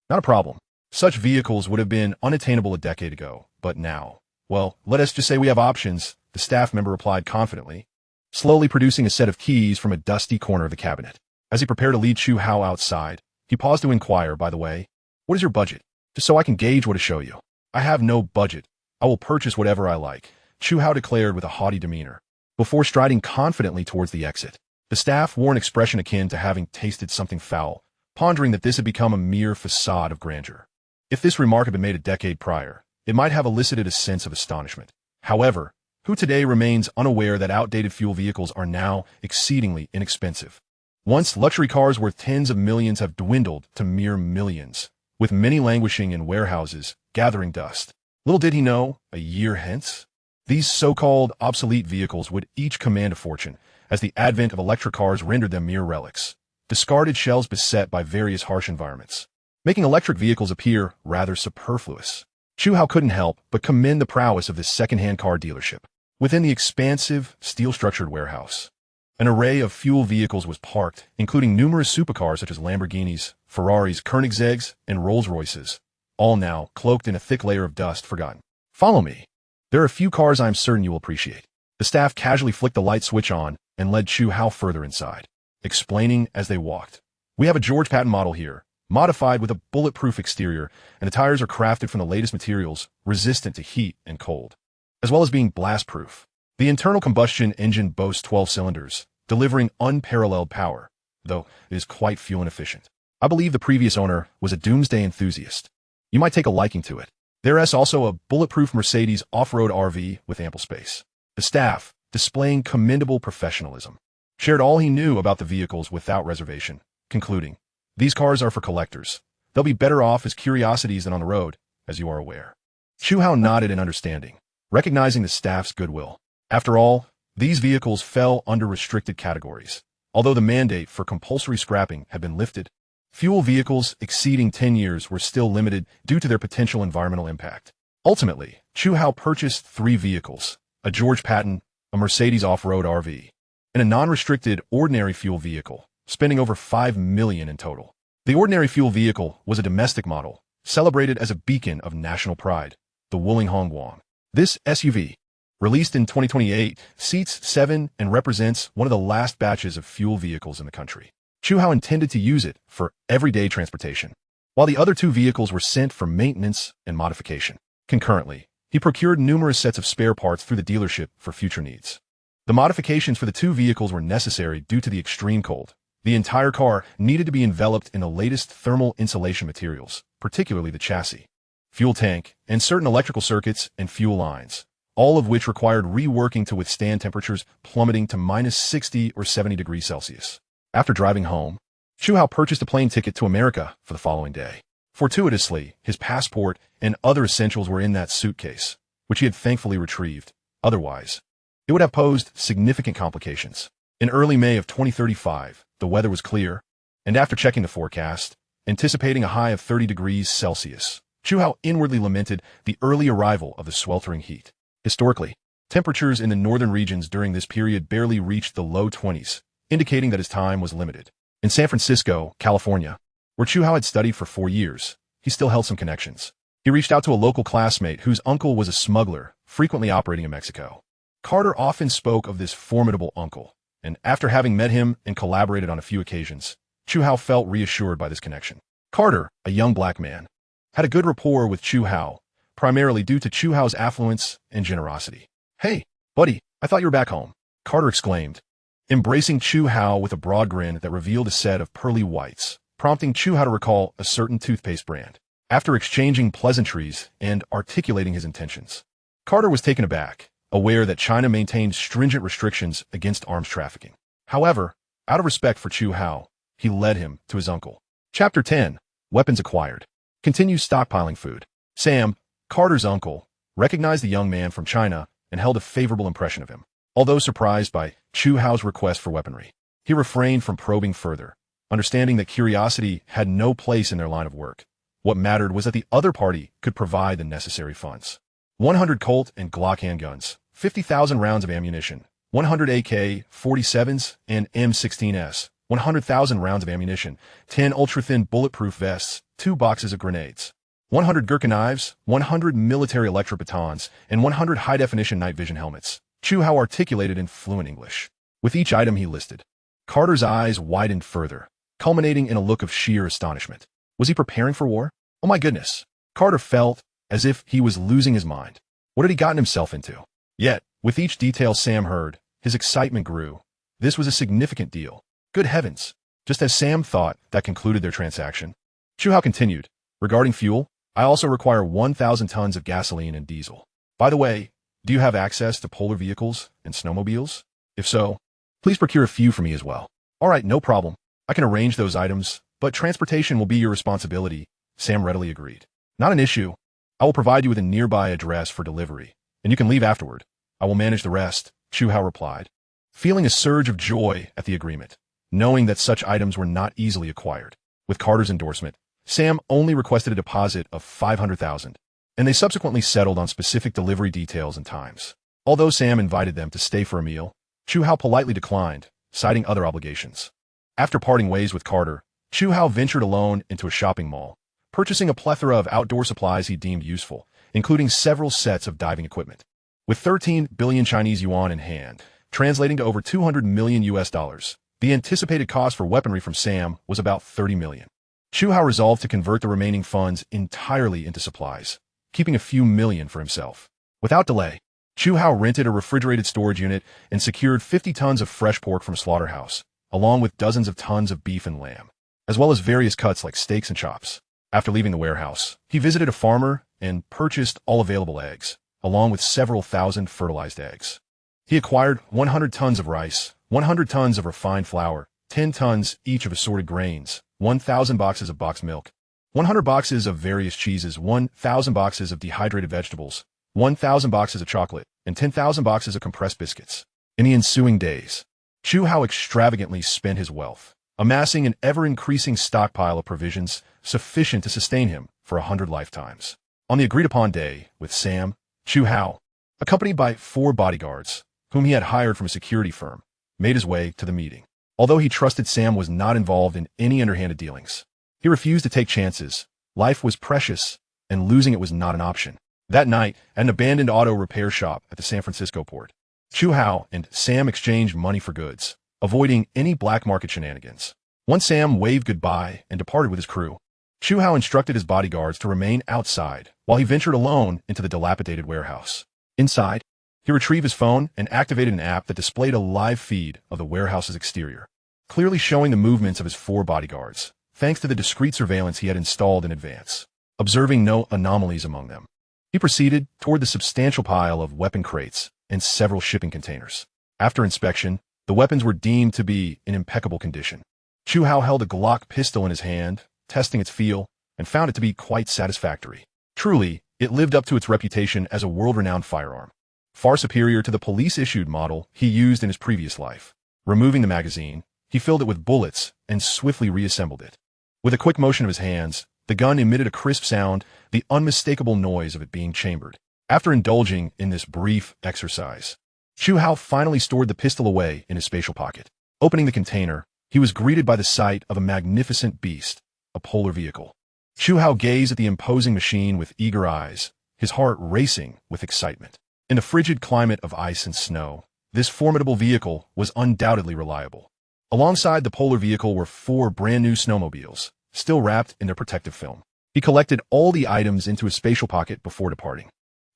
Not a problem. Such vehicles would have been unattainable a decade ago, but now, well, let us just say we have options, the staff member replied confidently, slowly producing a set of keys from a dusty corner of the cabinet. As he prepared to lead Chu Hao outside, he paused to inquire, "By the way, what is your budget? Just so I can gauge what to show you." "I have no budget. I will purchase whatever I like," Chu Hao declared with a haughty demeanor, before striding confidently towards the exit. The staff wore an expression akin to having tasted something foul, pondering that this had become a mere facade of grandeur. If this remark had been made a decade prior, it might have elicited a sense of astonishment. However, who today remains unaware that outdated fuel vehicles are now exceedingly inexpensive? Once luxury cars worth tens of millions have dwindled to mere millions, with many languishing in warehouses, gathering dust. Little did he know, a year hence, these so-called obsolete vehicles would each command a fortune, as the advent of electric cars rendered them mere relics, discarded shells beset by various harsh environments, making electric vehicles appear rather superfluous. Chu Hao couldn't help but commend the prowess of this second-hand car dealership. Within the expansive, steel-structured warehouse, an array of fuel vehicles was parked, including numerous supercars such as Lamborghinis, Ferraris, Koenigsegg's, and Rolls-Royces, all now cloaked in a thick layer of dust forgotten. "Follow me. There are a few cars I am certain you will appreciate." The staff casually flicked the light switch on and led Chu Hao further inside, explaining as they walked. "We have a George Patton model here, modified with a bulletproof exterior, and the tires are crafted from the latest materials, resistant to heat and cold, as well as being blast-proof. The internal combustion engine boasts 12 cylinders, delivering unparalleled power, though it is quite fuel inefficient. I believe the previous owner was a doomsday enthusiast. You might take a liking to it. There is also a bulletproof Mercedes off-road RV with ample space." The staff, displaying commendable professionalism, shared all he knew about the vehicles without reservation, concluding, "These cars are for collectors. They'll be better off as curiosities than on the road, as you are aware." Chu Hao nodded in understanding, recognizing the staff's goodwill. After all, these vehicles fell under restricted categories. Although the mandate for compulsory scrapping had been lifted, fuel vehicles exceeding 10 years were still limited due to their potential environmental impact. Ultimately, Chu Hao purchased 3 vehicles, a George Patton, a Mercedes off-road RV, and a non-restricted ordinary fuel vehicle, spending over $5 million in total. The ordinary fuel vehicle was a domestic model, celebrated as a beacon of national pride, the Wuling Hongguang. This SUV, released in 2028, seats 7 and represents one of the last batches of fuel vehicles in the country. Chu Hao intended to use it for everyday transportation, while the other 2 vehicles were sent for maintenance and modification. Concurrently, he procured numerous sets of spare parts through the dealership for future needs. The modifications for the 2 vehicles were necessary due to the extreme cold. The entire car needed to be enveloped in the latest thermal insulation materials, particularly the chassis, fuel tank, and certain electrical circuits and fuel lines, all of which required reworking to withstand temperatures plummeting to -60 or 70 degrees Celsius. After driving home, Chu Hao purchased a plane ticket to America for the following day. Fortuitously, his passport and other essentials were in that suitcase, which he had thankfully retrieved. Otherwise, it would have posed significant complications. In early May of 2035, the weather was clear, and after checking the forecast, anticipating a high of 30 degrees Celsius, Chu Hao inwardly lamented the early arrival of the sweltering heat. Historically, temperatures in the northern regions during this period barely reached the low 20s, indicating that his time was limited. In San Francisco, California, where Chu Hao had studied for 4 years, he still held some connections. He reached out to a local classmate whose uncle was a smuggler, frequently operating in Mexico. Carter often spoke of this formidable uncle, and after having met him and collaborated on a few occasions, Chu Hao felt reassured by this connection. Carter, a young black man, had a good rapport with Chu Hao, primarily due to Chu Hao's affluence and generosity. "Hey, buddy, I thought you were back home," Carter exclaimed, embracing Chu Hao with a broad grin that revealed a set of pearly whites, prompting Chu Hao to recall a certain toothpaste brand. After exchanging pleasantries and articulating his intentions, Carter was taken aback, aware that China maintained stringent restrictions against arms trafficking. However, out of respect for Chu Hao, he led him to his uncle. Chapter 10. Weapons acquired. Continues stockpiling food. Sam, Carter's uncle, recognized the young man from China and held a favorable impression of him. Although surprised by Chu Hao's request for weaponry, he refrained from probing further, understanding that curiosity had no place in their line of work. What mattered was that the other party could provide the necessary funds. 100 Colt and Glock handguns, 50,000 rounds of ammunition, 100 AK-47s and M16s, 100,000 rounds of ammunition, 10 ultra-thin bulletproof vests, 2 boxes of grenades, 100 Gurkha knives, 100 military electric batons, and 100 high-definition night vision helmets. Chu Hao articulated in fluent English. With each item he listed, Carter's eyes widened further, culminating in a look of sheer astonishment. Was he preparing for war? Oh my goodness. Carter felt as if he was losing his mind. What had he gotten himself into? Yet, with each detail Sam heard, his excitement grew. This was a significant deal. Good heavens. Just as Sam thought, that concluded their transaction. Chu Hao continued. Regarding fuel, I also require 1,000 tons of gasoline and diesel. By the way, do you have access to polar vehicles and snowmobiles? If so, please procure a few for me as well. All right, no problem. I can arrange those items, but transportation will be your responsibility, Sam readily agreed. Not an issue. I will provide you with a nearby address for delivery, and you can leave afterward. I will manage the rest, Chu Hao replied, feeling a surge of joy at the agreement, knowing that such items were not easily acquired. With Carter's endorsement, Sam only requested a deposit of 500,000, and they subsequently settled on specific delivery details and times. Although Sam invited them to stay for a meal, Chu Hao politely declined, citing other obligations. After parting ways with Carter, Chu Hao ventured alone into a shopping mall, purchasing a plethora of outdoor supplies he deemed useful, including several sets of diving equipment. With 13 billion Chinese yuan in hand, translating to over 200 million US dollars, the anticipated cost for weaponry from Sam was about 30 million. Chu Hao resolved to convert the remaining funds entirely into supplies, keeping a few million for himself. Without delay, Chu Hao rented a refrigerated storage unit and secured 50 tons of fresh pork from a slaughterhouse, along with dozens of tons of beef and lamb, as well as various cuts like steaks and chops. After leaving the warehouse, he visited a farmer and purchased all available eggs, along with several thousand fertilized eggs. He acquired 100 tons of rice, 100 tons of refined flour, 10 tons each of assorted grains, 1,000 boxes of boxed milk, 100 boxes of various cheeses, 1,000 boxes of dehydrated vegetables, 1,000 boxes of chocolate, and 10,000 boxes of compressed biscuits. In the ensuing days, Chu Hao extravagantly spent his wealth, amassing an ever-increasing stockpile of provisions sufficient to sustain him for 100 lifetimes. On the agreed-upon day, with Sam, Chu Hao, accompanied by 4 bodyguards, whom he had hired from a security firm, made his way to the meeting. Although he trusted Sam was not involved in any underhanded dealings, he refused to take chances. Life was precious, and losing it was not an option. That night, at an abandoned auto repair shop at the San Francisco port, Chu Hao and Sam exchanged money for goods, avoiding any black market shenanigans. Once Sam waved goodbye and departed with his crew, Chu Hao instructed his bodyguards to remain outside while he ventured alone into the dilapidated warehouse. Inside, he retrieved his phone and activated an app that displayed a live feed of the warehouse's exterior, clearly showing the movements of his 4 bodyguards, thanks to the discreet surveillance he had installed in advance. Observing no anomalies among them, he proceeded toward the substantial pile of weapon crates and several shipping containers. After inspection, the weapons were deemed to be in impeccable condition. Chu Hao held a Glock pistol in his hand, testing its feel, and found it to be quite satisfactory. Truly, it lived up to its reputation as a world-renowned firearm, far superior to the police-issued model he used in his previous life. Removing the magazine, he filled it with bullets and swiftly reassembled it. With a quick motion of his hands, the gun emitted a crisp sound, the unmistakable noise of it being chambered. After indulging in this brief exercise, Chu Hao finally stored the pistol away in his spatial pocket. Opening the container, he was greeted by the sight of a magnificent beast, a polar vehicle. Chu Hao gazed at the imposing machine with eager eyes, his heart racing with excitement. In the frigid climate of ice and snow, this formidable vehicle was undoubtedly reliable. Alongside the polar vehicle were 4 brand-new snowmobiles, still wrapped in their protective film. He collected all the items into his spatial pocket before departing.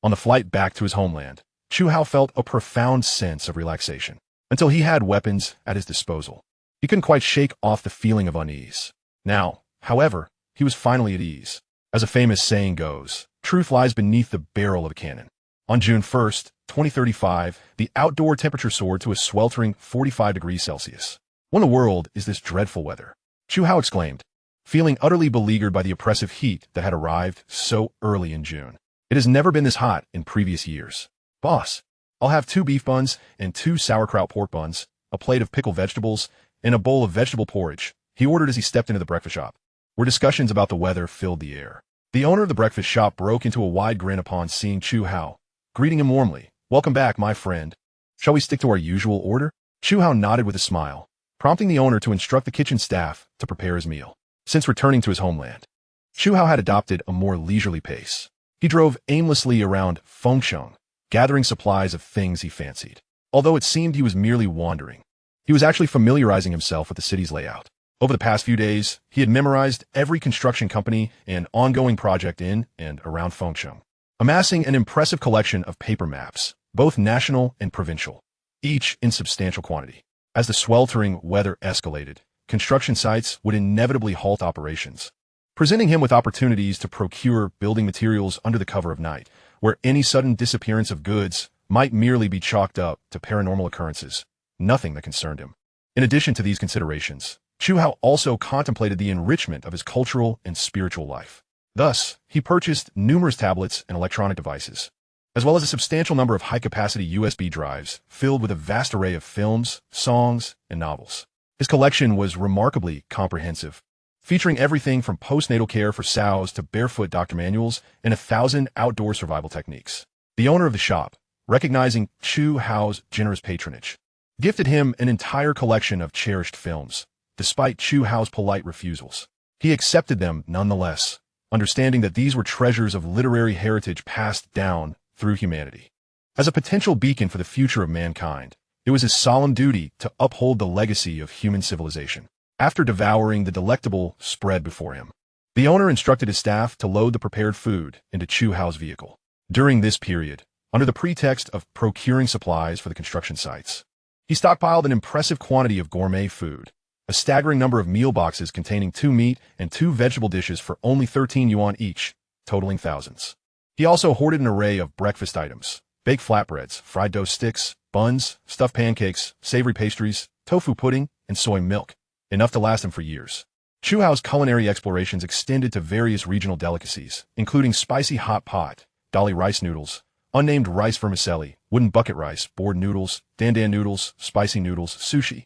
On the flight back to his homeland, Chu Hao felt a profound sense of relaxation. Until he had weapons at his disposal, he couldn't quite shake off the feeling of unease. Now, however, he was finally at ease. As a famous saying goes, truth lies beneath the barrel of a cannon. On June 1st, 2035, the outdoor temperature soared to a sweltering 45 degrees Celsius. What in the world is this dreadful weather? Chu Hao exclaimed, feeling utterly beleaguered by the oppressive heat that had arrived so early in June. It has never been this hot in previous years. Boss, I'll have 2 beef buns and 2 sauerkraut pork buns, a plate of pickled vegetables, and a bowl of vegetable porridge, he ordered as he stepped into the breakfast shop, where discussions about the weather filled the air. The owner of the breakfast shop broke into a wide grin upon seeing Chu Hao, greeting him warmly. "Welcome back, my friend. Shall we stick to our usual order?" Chu Hao nodded with a smile, prompting the owner to instruct the kitchen staff to prepare his meal. Since returning to his homeland, Chu Hao had adopted a more leisurely pace. He drove aimlessly around Fengsheng, gathering supplies of things he fancied. Although it seemed he was merely wandering, he was actually familiarizing himself with the city's layout. Over the past few days, he had memorized every construction company and ongoing project in and around Fengsheng, amassing an impressive collection of paper maps, both national and provincial, each in substantial quantity. As the sweltering weather escalated, construction sites would inevitably halt operations, presenting him with opportunities to procure building materials under the cover of night, where any sudden disappearance of goods might merely be chalked up to paranormal occurrences, nothing that concerned him. In addition to these considerations, Chu Hao also contemplated the enrichment of his cultural and spiritual life. Thus, he purchased numerous tablets and electronic devices, as well as a substantial number of high-capacity USB drives filled with a vast array of films, songs, and novels. His collection was remarkably comprehensive, featuring everything from postnatal care for sows to barefoot doctor manuals and 1,000 outdoor survival techniques. The owner of the shop, recognizing Chu Hao's generous patronage, gifted him an entire collection of cherished films. Despite Chu Hao's polite refusals, he accepted them nonetheless, understanding that these were treasures of literary heritage passed down through humanity. As a potential beacon for the future of mankind, it was his solemn duty to uphold the legacy of human civilization. After devouring the delectable spread before him, the owner instructed his staff to load the prepared food into Chu Hao's vehicle. During this period, under the pretext of procuring supplies for the construction sites, he stockpiled an impressive quantity of gourmet food, a staggering number of meal boxes containing 2 meat and 2 vegetable dishes for only 13 yuan each, totaling thousands. He also hoarded an array of breakfast items, baked flatbreads, fried dough sticks, buns, stuffed pancakes, savory pastries, tofu pudding, and soy milk, enough to last him for years. Chu Hao's culinary explorations extended to various regional delicacies, including spicy hot pot, dali rice noodles, unnamed rice vermicelli, wooden bucket rice, board noodles, dandan noodles, spicy noodles, sushi,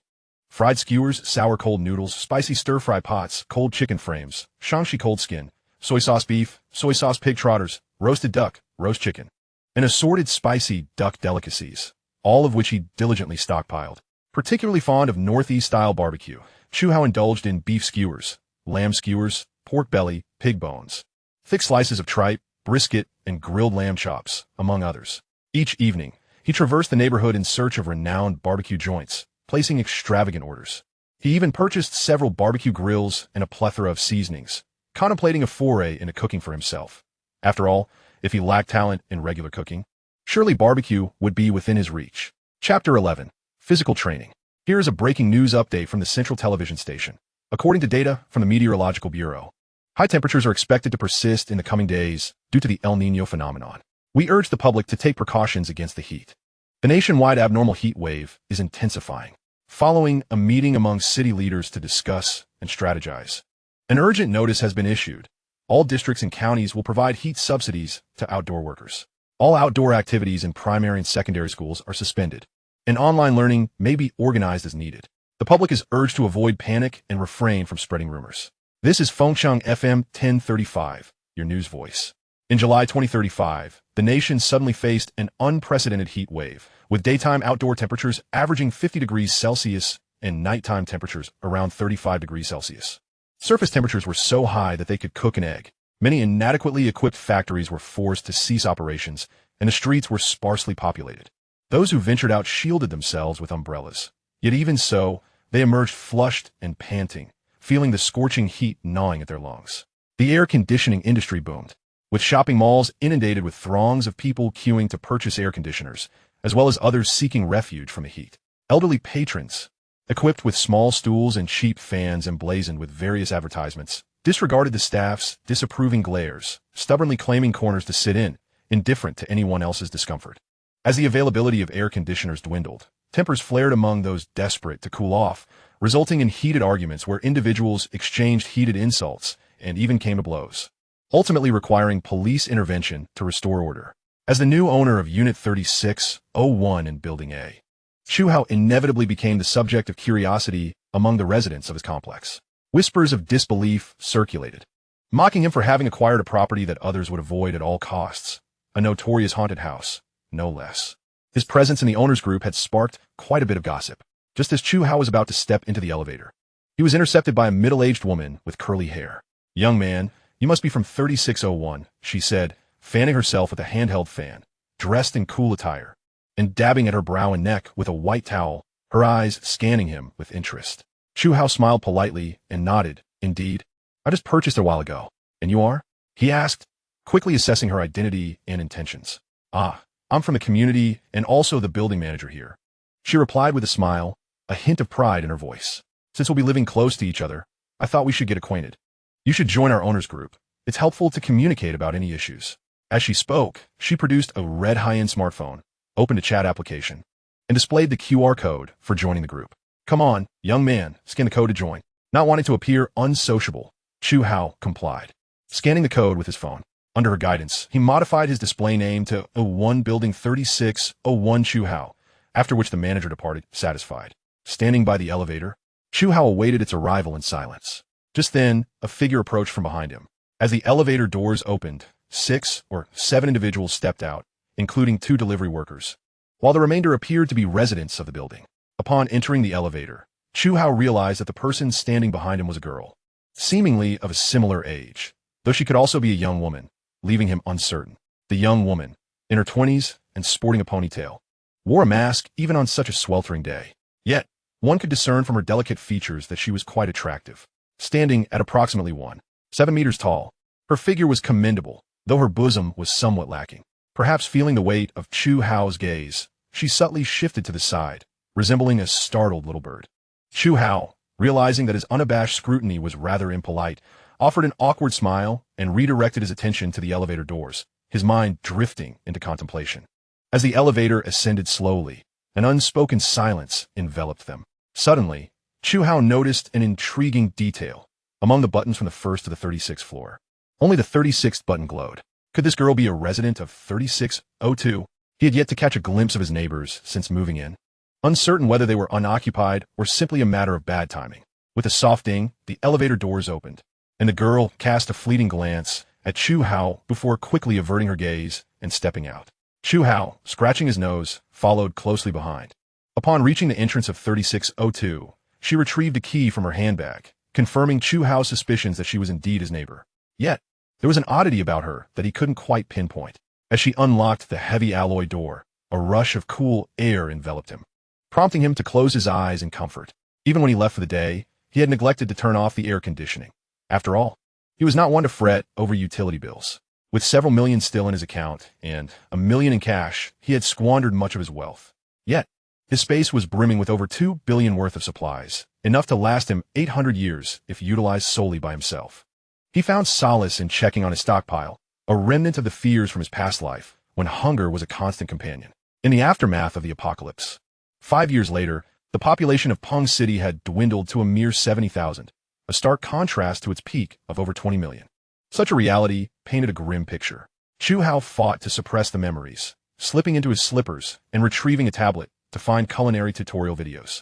fried skewers, sour cold noodles, spicy stir-fry pots, cold chicken frames, shangshi cold skin, soy sauce beef, soy sauce pig trotters, roasted duck, roast chicken, and assorted spicy duck delicacies, all of which he diligently stockpiled. Particularly fond of Northeast-style barbecue, Chu Hao indulged in beef skewers, lamb skewers, pork belly, pig bones, thick slices of tripe, brisket, and grilled lamb chops, among others. Each evening, he traversed the neighborhood in search of renowned barbecue joints, placing extravagant orders. He even purchased several barbecue grills and a plethora of seasonings, contemplating a foray into cooking for himself. After all, if he lacked talent in regular cooking, surely barbecue would be within his reach. Chapter 11. Physical Training. Here is a breaking news update from the Central Television Station. According to data from the Meteorological Bureau, high temperatures are expected to persist in the coming days due to the El Niño phenomenon. We urge the public to take precautions against the heat. The nationwide abnormal heat wave is intensifying, following a meeting among city leaders to discuss and strategize. An urgent notice has been issued. All districts and counties will provide heat subsidies to outdoor workers. All outdoor activities in primary and secondary schools are suspended, and online learning may be organized as needed. The public is urged to avoid panic and refrain from spreading rumors. This is Fengsheng FM 1035, your news voice. In July 2035, the nation suddenly faced an unprecedented heat wave, with daytime outdoor temperatures averaging 50 degrees Celsius and nighttime temperatures around 35 degrees Celsius. Surface temperatures were so high that they could cook an egg. Many inadequately equipped factories were forced to cease operations, and the streets were sparsely populated. Those who ventured out shielded themselves with umbrellas. Yet even so, they emerged flushed and panting, feeling the scorching heat gnawing at their lungs. The air conditioning industry boomed, with shopping malls inundated with throngs of people queuing to purchase air conditioners, as well as others seeking refuge from the heat. Elderly patrons, equipped with small stools and cheap fans emblazoned with various advertisements, disregarded the staff's disapproving glares, stubbornly claiming corners to sit in, indifferent to anyone else's discomfort. As the availability of air conditioners dwindled, tempers flared among those desperate to cool off, resulting in heated arguments where individuals exchanged heated insults and even came to blows, ultimately requiring police intervention to restore order. As the new owner of Unit 3601 in Building A, Chu Hao inevitably became the subject of curiosity among the residents of his complex. Whispers of disbelief circulated, mocking him for having acquired a property that others would avoid at all costs, a notorious haunted house, no less. His presence in the owners' group had sparked quite a bit of gossip. Just as Chu Hao was about to step into the elevator, he was intercepted by a middle-aged woman with curly hair. "Young man, you must be from 3601, she said, fanning herself with a handheld fan, dressed in cool attire, and dabbing at her brow and neck with a white towel, her eyes scanning him with interest. Chu Hao smiled politely and nodded. "Indeed. I just purchased a while ago. And you are?" he asked, quickly assessing her identity and intentions. "Ah, I'm from the community and also the building manager here," she replied with a smile, a hint of pride in her voice. "Since we'll be living close to each other, I thought we should get acquainted. You should join our owners group. It's helpful to communicate about any issues." As she spoke, she produced a red high-end smartphone, opened a chat application, and displayed the QR code for joining the group. "Come on, young man, scan the code to join." Not wanting to appear unsociable, Chu Hao complied, scanning the code with his phone. Under her guidance, he modified his display name to 01 Building 3601 Chu Hao, after which the manager departed, satisfied. Standing by the elevator, Chu Hao awaited its arrival in silence. Just then, a figure approached from behind him. As the elevator doors opened, 6 or 7 individuals stepped out, including 2 delivery workers, while the remainder appeared to be residents of the building. Upon entering the elevator, Chu Hao realized that the person standing behind him was a girl, seemingly of a similar age, though she could also be a young woman, leaving him uncertain. The young woman, in her 20s and sporting a ponytail, wore a mask even on such a sweltering day. Yet, one could discern from her delicate features that she was quite attractive. Standing at approximately 1.7 meters tall, her figure was commendable, though her bosom was somewhat lacking. Perhaps feeling the weight of Chu Hao's gaze, she subtly shifted to the side, resembling a startled little bird. Chu Hao, realizing that his unabashed scrutiny was rather impolite, offered an awkward smile and redirected his attention to the elevator doors, his mind drifting into contemplation. As the elevator ascended slowly, an unspoken silence enveloped them. Suddenly, Chu Hao noticed an intriguing detail among the buttons from the 1st to the 36th floor. Only the 36th button glowed. Could this girl be a resident of 3602? He had yet to catch a glimpse of his neighbors since moving in, uncertain whether they were unoccupied or simply a matter of bad timing. With a soft ding, the elevator doors opened, and the girl cast a fleeting glance at Chu Hao before quickly averting her gaze and stepping out. Chu Hao, scratching his nose, followed closely behind. Upon reaching the entrance of 3602, she retrieved a key from her handbag, confirming Chu Hao's suspicions that she was indeed his neighbor. Yet, there was an oddity about her that he couldn't quite pinpoint. As she unlocked the heavy alloy door, a rush of cool air enveloped him, prompting him to close his eyes in comfort. Even when he left for the day, he had neglected to turn off the air conditioning. After all, he was not one to fret over utility bills. With several million still in his account and $1 million in cash, he had squandered much of his wealth. Yet, his space was brimming with over $2 billion worth of supplies, enough to last him 800 years if utilized solely by himself. He found solace in checking on his stockpile, a remnant of the fears from his past life, when hunger was a constant companion. In the aftermath of the apocalypse, 5 years later, the population of Peng City had dwindled to a mere 70,000, a stark contrast to its peak of over 20 million. Such a reality painted a grim picture. Chu Hao fought to suppress the memories, slipping into his slippers and retrieving a tablet to find culinary tutorial videos.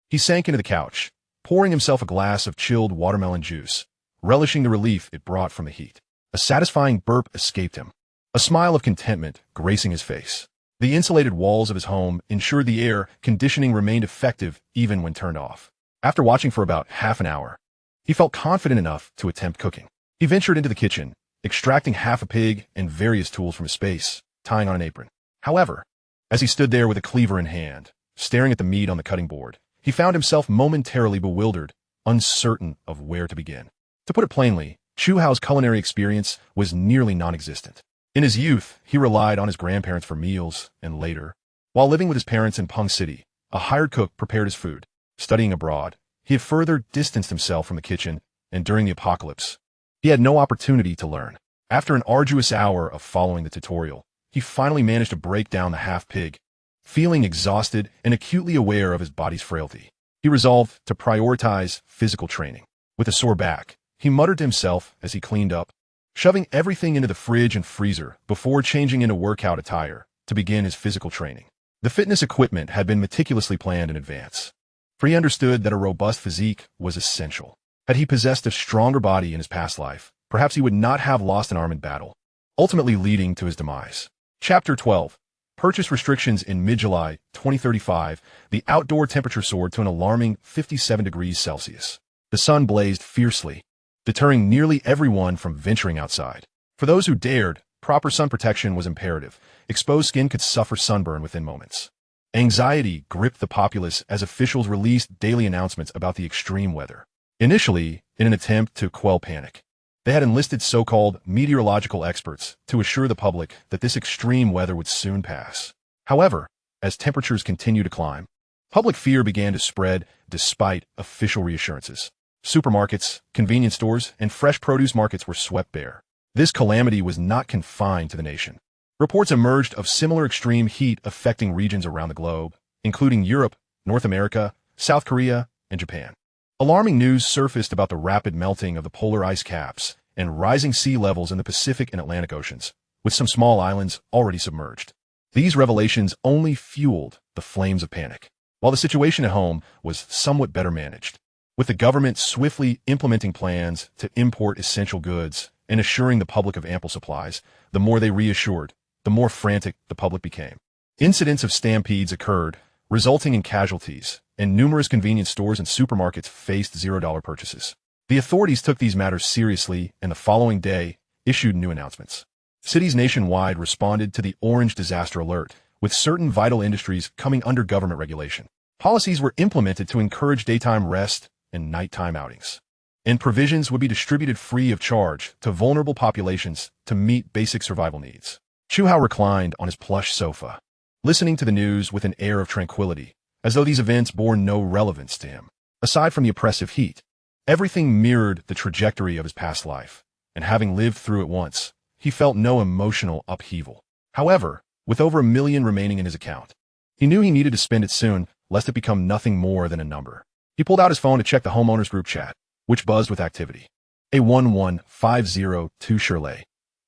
He sank into the couch, pouring himself a glass of chilled watermelon juice, relishing the relief it brought from the heat. A satisfying burp escaped him, a smile of contentment gracing his face. The insulated walls of his home ensured the air conditioning remained effective even when turned off. After watching for about half an hour, he felt confident enough to attempt cooking. He ventured into the kitchen, extracting half a pig and various tools from his space, tying on an apron. However, as he stood there with a cleaver in hand, staring at the meat on the cutting board, he found himself momentarily bewildered, uncertain of where to begin. To put it plainly, Chu Hao's culinary experience was nearly non-existent. In his youth, he relied on his grandparents for meals, and later, while living with his parents in Peng City, a hired cook prepared his food. Studying abroad, he had further distanced himself from the kitchen, and during the apocalypse, he had no opportunity to learn. After an arduous hour of following the tutorial, he finally managed to break down the half-pig, feeling exhausted and acutely aware of his body's frailty. He resolved to prioritize physical training. With a sore back, he muttered to himself as he cleaned up, shoving everything into the fridge and freezer before changing into workout attire to begin his physical training. The fitness equipment had been meticulously planned in advance, for he understood that a robust physique was essential. Had he possessed a stronger body in his past life, perhaps he would not have lost an arm in battle, ultimately leading to his demise. Chapter 12. Purchase restrictions. In mid-July 2035, the outdoor temperature soared to an alarming 57 degrees Celsius. The sun blazed fiercely, deterring nearly everyone from venturing outside. For those who dared, proper sun protection was imperative. Exposed skin could suffer sunburn within moments. Anxiety gripped the populace as officials released daily announcements about the extreme weather. Initially, in an attempt to quell panic, they had enlisted so-called meteorological experts to assure the public that this extreme weather would soon pass. However, as temperatures continued to climb, public fear began to spread despite official reassurances. Supermarkets, convenience stores, and fresh produce markets were swept bare. This calamity was not confined to the nation. Reports emerged of similar extreme heat affecting regions around the globe, including Europe, North America, South Korea, and Japan. Alarming news surfaced about the rapid melting of the polar ice caps and rising sea levels in the Pacific and Atlantic Oceans, with some small islands already submerged. These revelations only fueled the flames of panic, while the situation at home was somewhat better managed, with the government swiftly implementing plans to import essential goods and assuring the public of ample supplies. The more they reassured, the more frantic the public became. Incidents of stampedes occurred, resulting in casualties, and numerous convenience stores and supermarkets faced $0 purchases. The authorities took these matters seriously and the following day issued new announcements. Cities nationwide responded to the orange disaster alert, with certain vital industries coming under government regulation. Policies were implemented to encourage daytime rest and nighttime outings, and provisions would be distributed free of charge to vulnerable populations to meet basic survival needs. Chu Hao reclined on his plush sofa, listening to the news with an air of tranquility, as though these events bore no relevance to him. Aside from the oppressive heat, everything mirrored the trajectory of his past life, and having lived through it once, he felt no emotional upheaval. However, with over $1 million remaining in his account, he knew he needed to spend it soon, lest it become nothing more than a number. He pulled out his phone to check the homeowners group chat, which buzzed with activity. A11502 Shirley.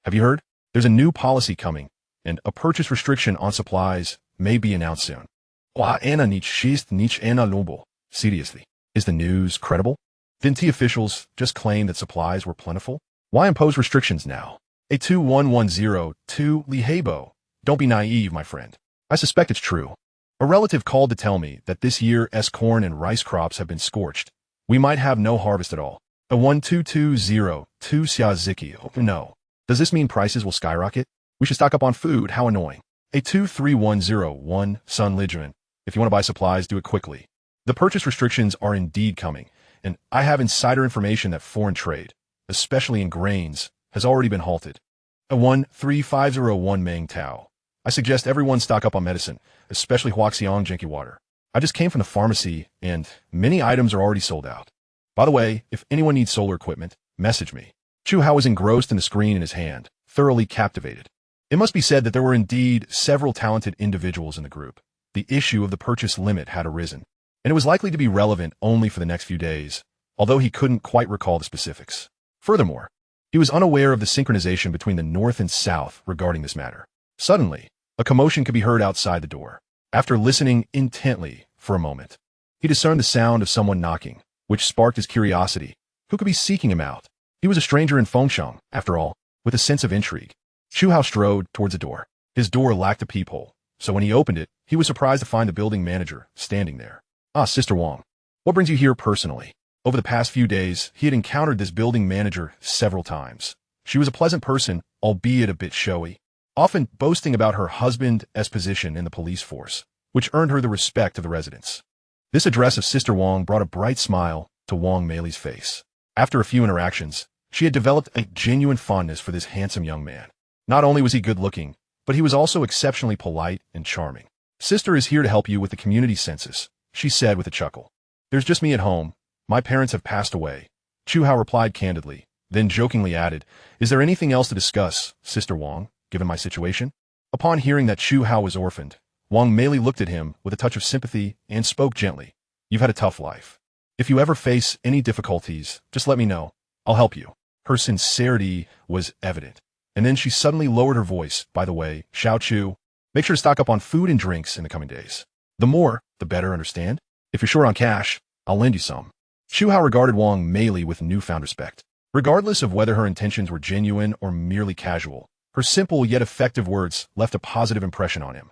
Have you heard? There's a new policy coming, and a purchase restriction on supplies may be announced soon. Seriously, is the news credible? Didn't the officials just claim that supplies were plentiful? Why impose restrictions now? A21102 Lihabo. Don't be naive, my friend. I suspect it's true. A relative called to tell me that this year's corn and rice crops have been scorched. We might have no harvest at all. A12202 Xiaziki. Oh, no. Does this mean prices will skyrocket? We should stock up on food. How annoying. A23101 Sun Lijuan. If you want to buy supplies, do it quickly. The purchase restrictions are indeed coming, and I have insider information that foreign trade, especially in grains, has already been halted. A13501 Meng Tao. I suggest everyone stock up on medicine, especially Huaxiang Genki water. I just came from the pharmacy, and many items are already sold out. By the way, if anyone needs solar equipment, message me. Chu Hao was engrossed in the screen in his hand, thoroughly captivated. It must be said that there were indeed several talented individuals in the group. The issue of the purchase limit had arisen, and it was likely to be relevant only for the next few days, although he couldn't quite recall the specifics. Furthermore, he was unaware of the synchronization between the North and South regarding this matter. Suddenly, a commotion could be heard outside the door. After listening intently for a moment, he discerned the sound of someone knocking, which sparked his curiosity. Who could be seeking him out? He was a stranger in Fengsheng, after all, with a sense of intrigue. Chu Hao strode towards the door. His door lacked a peephole, so when he opened it, he was surprised to find the building manager standing there. Ah, Sister Wang. What brings you here personally? Over the past few days, he had encountered this building manager several times. She was a pleasant person, albeit a bit showy, often boasting about her husband's position in the police force, which earned her the respect of the residents. This address of Sister Wang brought a bright smile to Wang Meili's face. After a few interactions, she had developed a genuine fondness for this handsome young man. Not only was he good-looking, but he was also exceptionally polite and charming. Sister is here to help you with the community census, she said with a chuckle. There's just me at home. My parents have passed away. Chu Hao replied candidly, then jokingly added, Is there anything else to discuss, Sister Wang, given my situation? Upon hearing that Chu Hao was orphaned, Wang Meili looked at him with a touch of sympathy and spoke gently. You've had a tough life. If you ever face any difficulties, just let me know. I'll help you. Her sincerity was evident. And then she suddenly lowered her voice. By the way, Xiao Chu, make sure to stock up on food and drinks in the coming days. The more, the better, understand? If you're short on cash, I'll lend you some. Chu Hao regarded Wang Meili with newfound respect. Regardless of whether her intentions were genuine or merely casual, her simple yet effective words left a positive impression on him.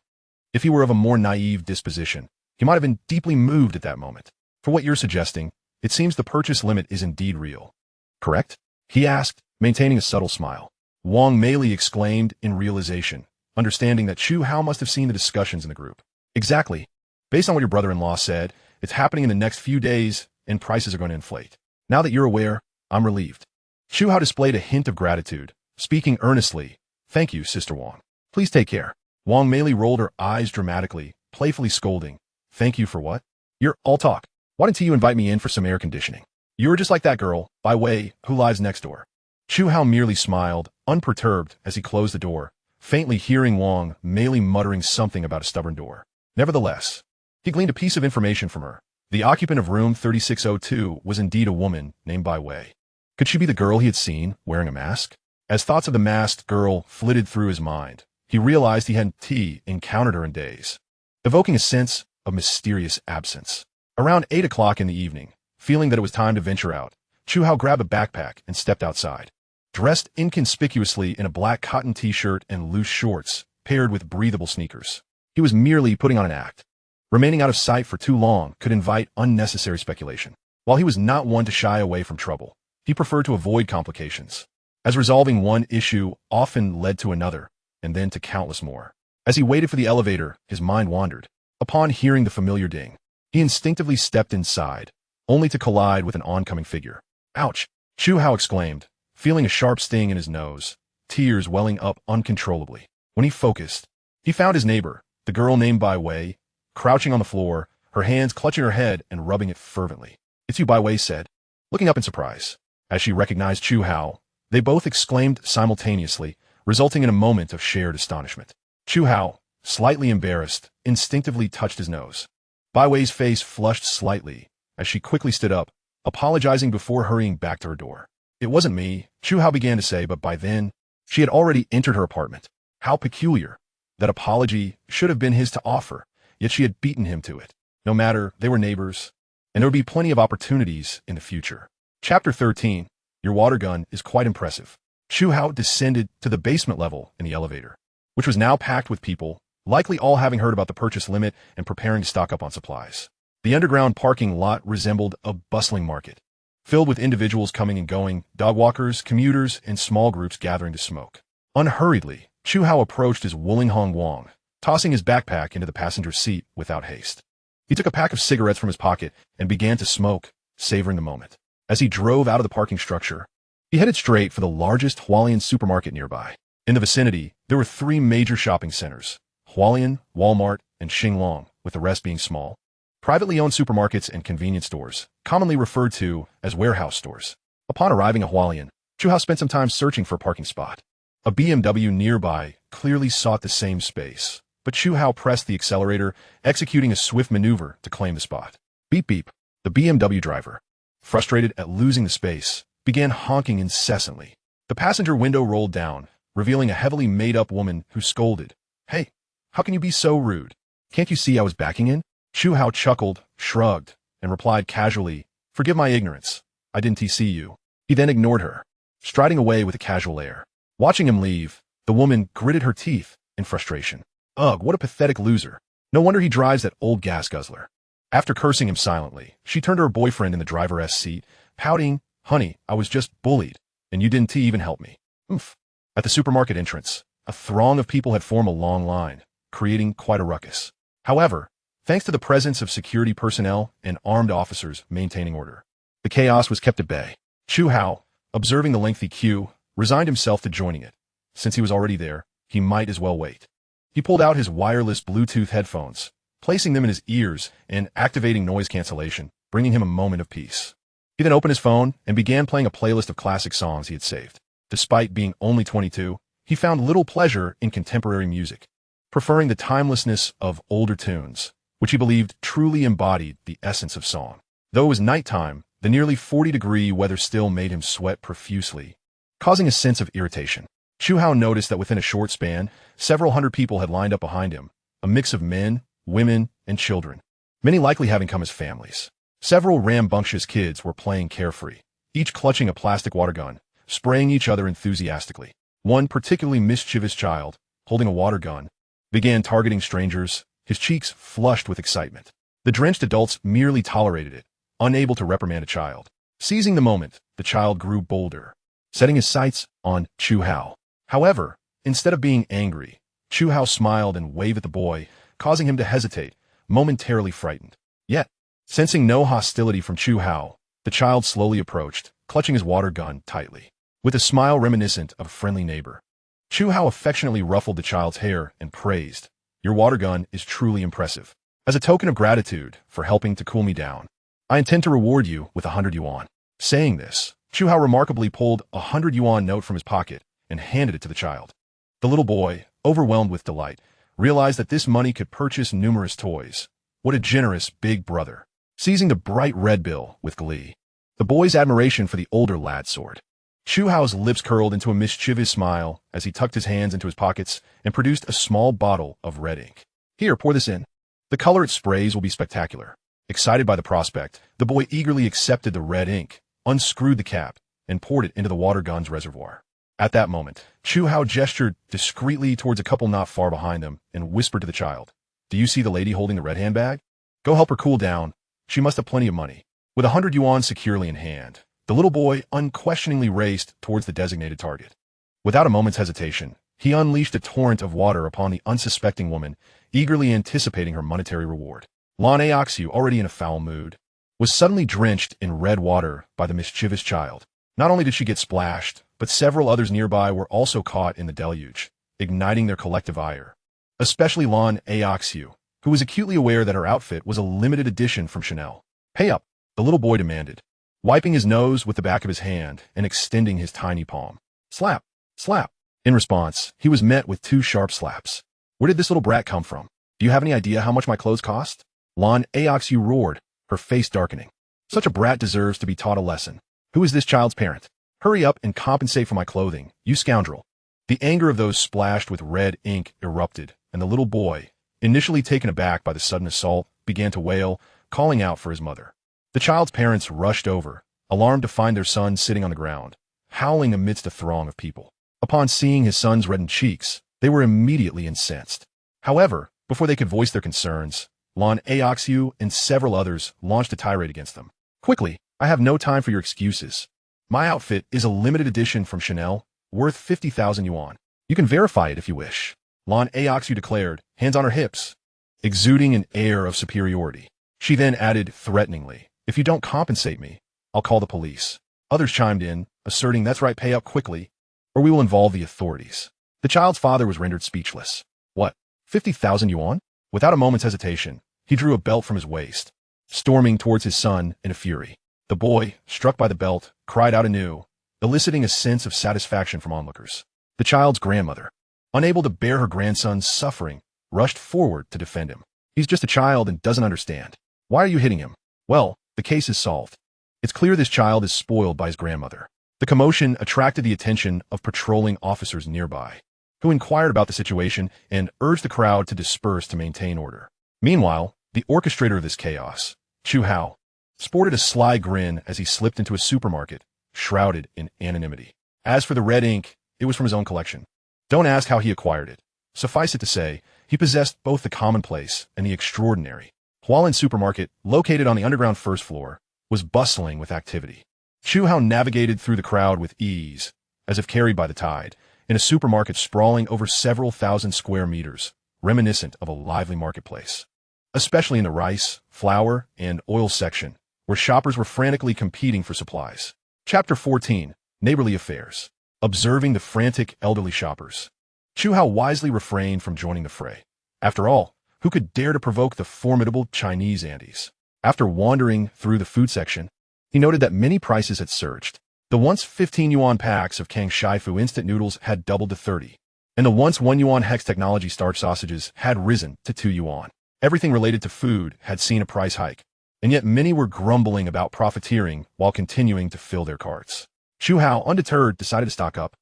If he were of a more naive disposition, he might have been deeply moved at that moment. For what you're suggesting, it seems the purchase limit is indeed real. Correct? He asked, maintaining a subtle smile. Wang Meili exclaimed in realization, understanding that Chu Hao must have seen the discussions in the group. Exactly. Based on what your brother-in-law said, it's happening in the next few days, and prices are going to inflate. Now that you're aware, I'm relieved. Chu Hao displayed a hint of gratitude, speaking earnestly. Thank you, Sister Wang. Please take care. Wang Meili rolled her eyes dramatically, playfully scolding. Thank you for what? You're all talk. Why didn't you invite me in for some air conditioning? You were just like that girl, by way, who lies next door. Chu Hao merely smiled, unperturbed, as he closed the door, faintly hearing Wang Meili muttering something about a stubborn door. Nevertheless, he gleaned a piece of information from her. The occupant of room 3602 was indeed a woman named Bai Wei. Could she be the girl he had seen, wearing a mask? As thoughts of the masked girl flitted through his mind, he realized he hadn't encountered her in days, evoking a sense of mysterious absence. Around 8 o'clock in the evening, feeling that it was time to venture out, Chu Hao grabbed a backpack and stepped outside. Dressed inconspicuously in a black cotton t-shirt and loose shorts, paired with breathable sneakers. He was merely putting on an act. Remaining out of sight for too long could invite unnecessary speculation. While he was not one to shy away from trouble, he preferred to avoid complications, as resolving one issue often led to another, and then to countless more. As he waited for the elevator, his mind wandered. Upon hearing the familiar ding, he instinctively stepped inside, only to collide with an oncoming figure. Ouch! Chu Hao exclaimed, feeling a sharp sting in his nose, tears welling up uncontrollably. When he focused, he found his neighbor, the girl named Bai Wei, crouching on the floor, her hands clutching her head and rubbing it fervently. It's you, Bai Wei said, looking up in surprise. As she recognized Chu Hao, they both exclaimed simultaneously, resulting in a moment of shared astonishment. Chu Hao, slightly embarrassed, instinctively touched his nose. Bai Wei's face flushed slightly as she quickly stood up, apologizing before hurrying back to her door. It wasn't me, Chu Hao began to say, but by then, she had already entered her apartment. How peculiar. That apology should have been his to offer, yet she had beaten him to it. No matter, they were neighbors, and there would be plenty of opportunities in the future. Chapter 13. Your water gun is quite impressive. Chu Hao descended to the basement level in the elevator, which was now packed with people, likely all having heard about the purchase limit and preparing to stock up on supplies. The underground parking lot resembled a bustling market, filled with individuals coming and going, dog walkers, commuters, and small groups gathering to smoke. Unhurriedly, Chu Hao approached his Wulinghong Wang, tossing his backpack into the passenger seat without haste. He took a pack of cigarettes from his pocket and began to smoke, savoring the moment. As he drove out of the parking structure, he headed straight for the largest Hualien supermarket nearby. In the vicinity, there were 3 major shopping centers, Hualien, Walmart, and Xinglong, with the rest being small, privately owned supermarkets and convenience stores, commonly referred to as warehouse stores. Upon arriving at Hualien, Chu Hao spent some time searching for a parking spot. A BMW nearby clearly sought the same space, but Chu Hao pressed the accelerator, executing a swift maneuver to claim the spot. Beep beep. The BMW driver, frustrated at losing the space, began honking incessantly. The passenger window rolled down, revealing a heavily made-up woman who scolded. Hey, how can you be so rude? Can't you see I was backing in? Chu Hao chuckled, shrugged, and replied casually, Forgive my ignorance. I didn't see you. He then ignored her, striding away with a casual air. Watching him leave, the woman gritted her teeth in frustration. Ugh, what a pathetic loser. No wonder he drives that old gas guzzler. After cursing him silently, she turned to her boyfriend in the driver's seat, pouting, Honey, I was just bullied, and you didn't even help me. Oomph. At the supermarket entrance, a throng of people had formed a long line, creating quite a ruckus. However, thanks to the presence of security personnel and armed officers maintaining order, the chaos was kept at bay. Chu Hao, observing the lengthy queue, resigned himself to joining it. Since he was already there, he might as well wait. He pulled out his wireless Bluetooth headphones, placing them in his ears and activating noise cancellation, bringing him a moment of peace. He then opened his phone and began playing a playlist of classic songs he had saved. Despite being only 22, he found little pleasure in contemporary music, preferring the timelessness of older tunes. which he believed truly embodied the essence of song. Though it was nighttime, the nearly 40-degree weather still made him sweat profusely, causing a sense of irritation. Chu Hao noticed that within a short span, several hundred people had lined up behind him, a mix of men, women, and children, many likely having come as families. Several rambunctious kids were playing carefree, each clutching a plastic water gun, spraying each other enthusiastically. One particularly mischievous child, holding a water gun, began targeting strangers, his cheeks flushed with excitement. The drenched adults merely tolerated it, unable to reprimand a child. Seizing the moment, the child grew bolder, setting his sights on Chu Hao. However, instead of being angry, Chu Hao smiled and waved at the boy, causing him to hesitate, momentarily frightened. Yet, sensing no hostility from Chu Hao, the child slowly approached, clutching his water gun tightly. With a smile reminiscent of a friendly neighbor, Chu Hao affectionately ruffled the child's hair and praised, "Your water gun is truly impressive. As a token of gratitude for helping to cool me down, I intend to reward you with 100 yuan. Saying this, Chu Hao remarkably pulled a 100 yuan note from his pocket and handed it to the child. The little boy, overwhelmed with delight, realized that this money could purchase numerous toys. What a generous big brother. Seizing the bright red bill with glee, the boy's admiration for the older lad soared. Chu Hao's lips curled into a mischievous smile as he tucked his hands into his pockets and produced a small bottle of red ink. Here, pour this in. The color it sprays will be spectacular. Excited by the prospect, the boy eagerly accepted the red ink, unscrewed the cap, and poured it into the water gun's reservoir. At that moment, Chu Hao gestured discreetly towards a couple not far behind them and whispered to the child, "Do you see the lady holding the red handbag? Go help her cool down. She must have plenty of money." With 100 yuan securely in hand, the little boy unquestioningly raced towards the designated target. Without a moment's hesitation, he unleashed a torrent of water upon the unsuspecting woman, eagerly anticipating her monetary reward. Lan Aixu, already in a foul mood, was suddenly drenched in red water by the mischievous child. Not only did she get splashed, but several others nearby were also caught in the deluge, igniting their collective ire. Especially Lan Aixu, who was acutely aware that her outfit was a limited edition from Chanel. "Pay up," the little boy demanded, wiping his nose with the back of his hand and extending his tiny palm. Slap, slap. In response, he was met with 2 sharp slaps. "Where did this little brat come from? Do you have any idea how much my clothes cost?" Lan Aixu roared, her face darkening. "Such a brat deserves to be taught a lesson. Who is this child's parent? Hurry up and compensate for my clothing, you scoundrel." The anger of those splashed with red ink erupted, and the little boy, initially taken aback by the sudden assault, began to wail, calling out for his mother. The child's parents rushed over, alarmed to find their son sitting on the ground, howling amidst a throng of people. Upon seeing his son's reddened cheeks, they were immediately incensed. However, before they could voice their concerns, Lan Aixu and several others launched a tirade against them. "Quickly, I have no time for your excuses. My outfit is a limited edition from Chanel, worth 50,000 yuan. You can verify it if you wish," Lan Aixu declared, hands on her hips, exuding an air of superiority. She then added threateningly, "If you don't compensate me, I'll call the police." Others chimed in, asserting, "That's right, pay up quickly, or we will involve the authorities." The child's father was rendered speechless. "What, 50,000 yuan?" Without a moment's hesitation, he drew a belt from his waist, storming towards his son in a fury. The boy, struck by the belt, cried out anew, eliciting a sense of satisfaction from onlookers. The child's grandmother, unable to bear her grandson's suffering, rushed forward to defend him. "He's just a child and doesn't understand. Why are you hitting him?" "Well, the case is solved. It's clear this child is spoiled by his grandmother." The commotion attracted the attention of patrolling officers nearby, who inquired about the situation and urged the crowd to disperse to maintain order. Meanwhile, the orchestrator of this chaos, Chu Hao, sported a sly grin as he slipped into a supermarket, shrouded in anonymity. As for the red ink, it was from his own collection. Don't ask how he acquired it. Suffice it to say, he possessed both the commonplace and the extraordinary. Hualin Supermarket, located on the underground first floor, was bustling with activity. Chu Hao navigated through the crowd with ease, as if carried by the tide, in a supermarket sprawling over several thousand square meters, reminiscent of a lively marketplace. Especially in the rice, flour, and oil section, where shoppers were frantically competing for supplies. Chapter 14, Neighborly Affairs. Observing the frantic elderly shoppers, Chu Hao wisely refrained from joining the fray. After all, who could dare to provoke the formidable Chinese Andes? After wandering through the food section, he noted that many prices had surged. The once 15 yuan packs of Kang Shai Fu instant noodles had doubled to 30, and the once 1 yuan hex technology starch sausages had risen to 2 yuan. Everything related to food had seen a price hike, and yet many were grumbling about profiteering while continuing to fill their carts. Chu Hao, undeterred, decided to stock up,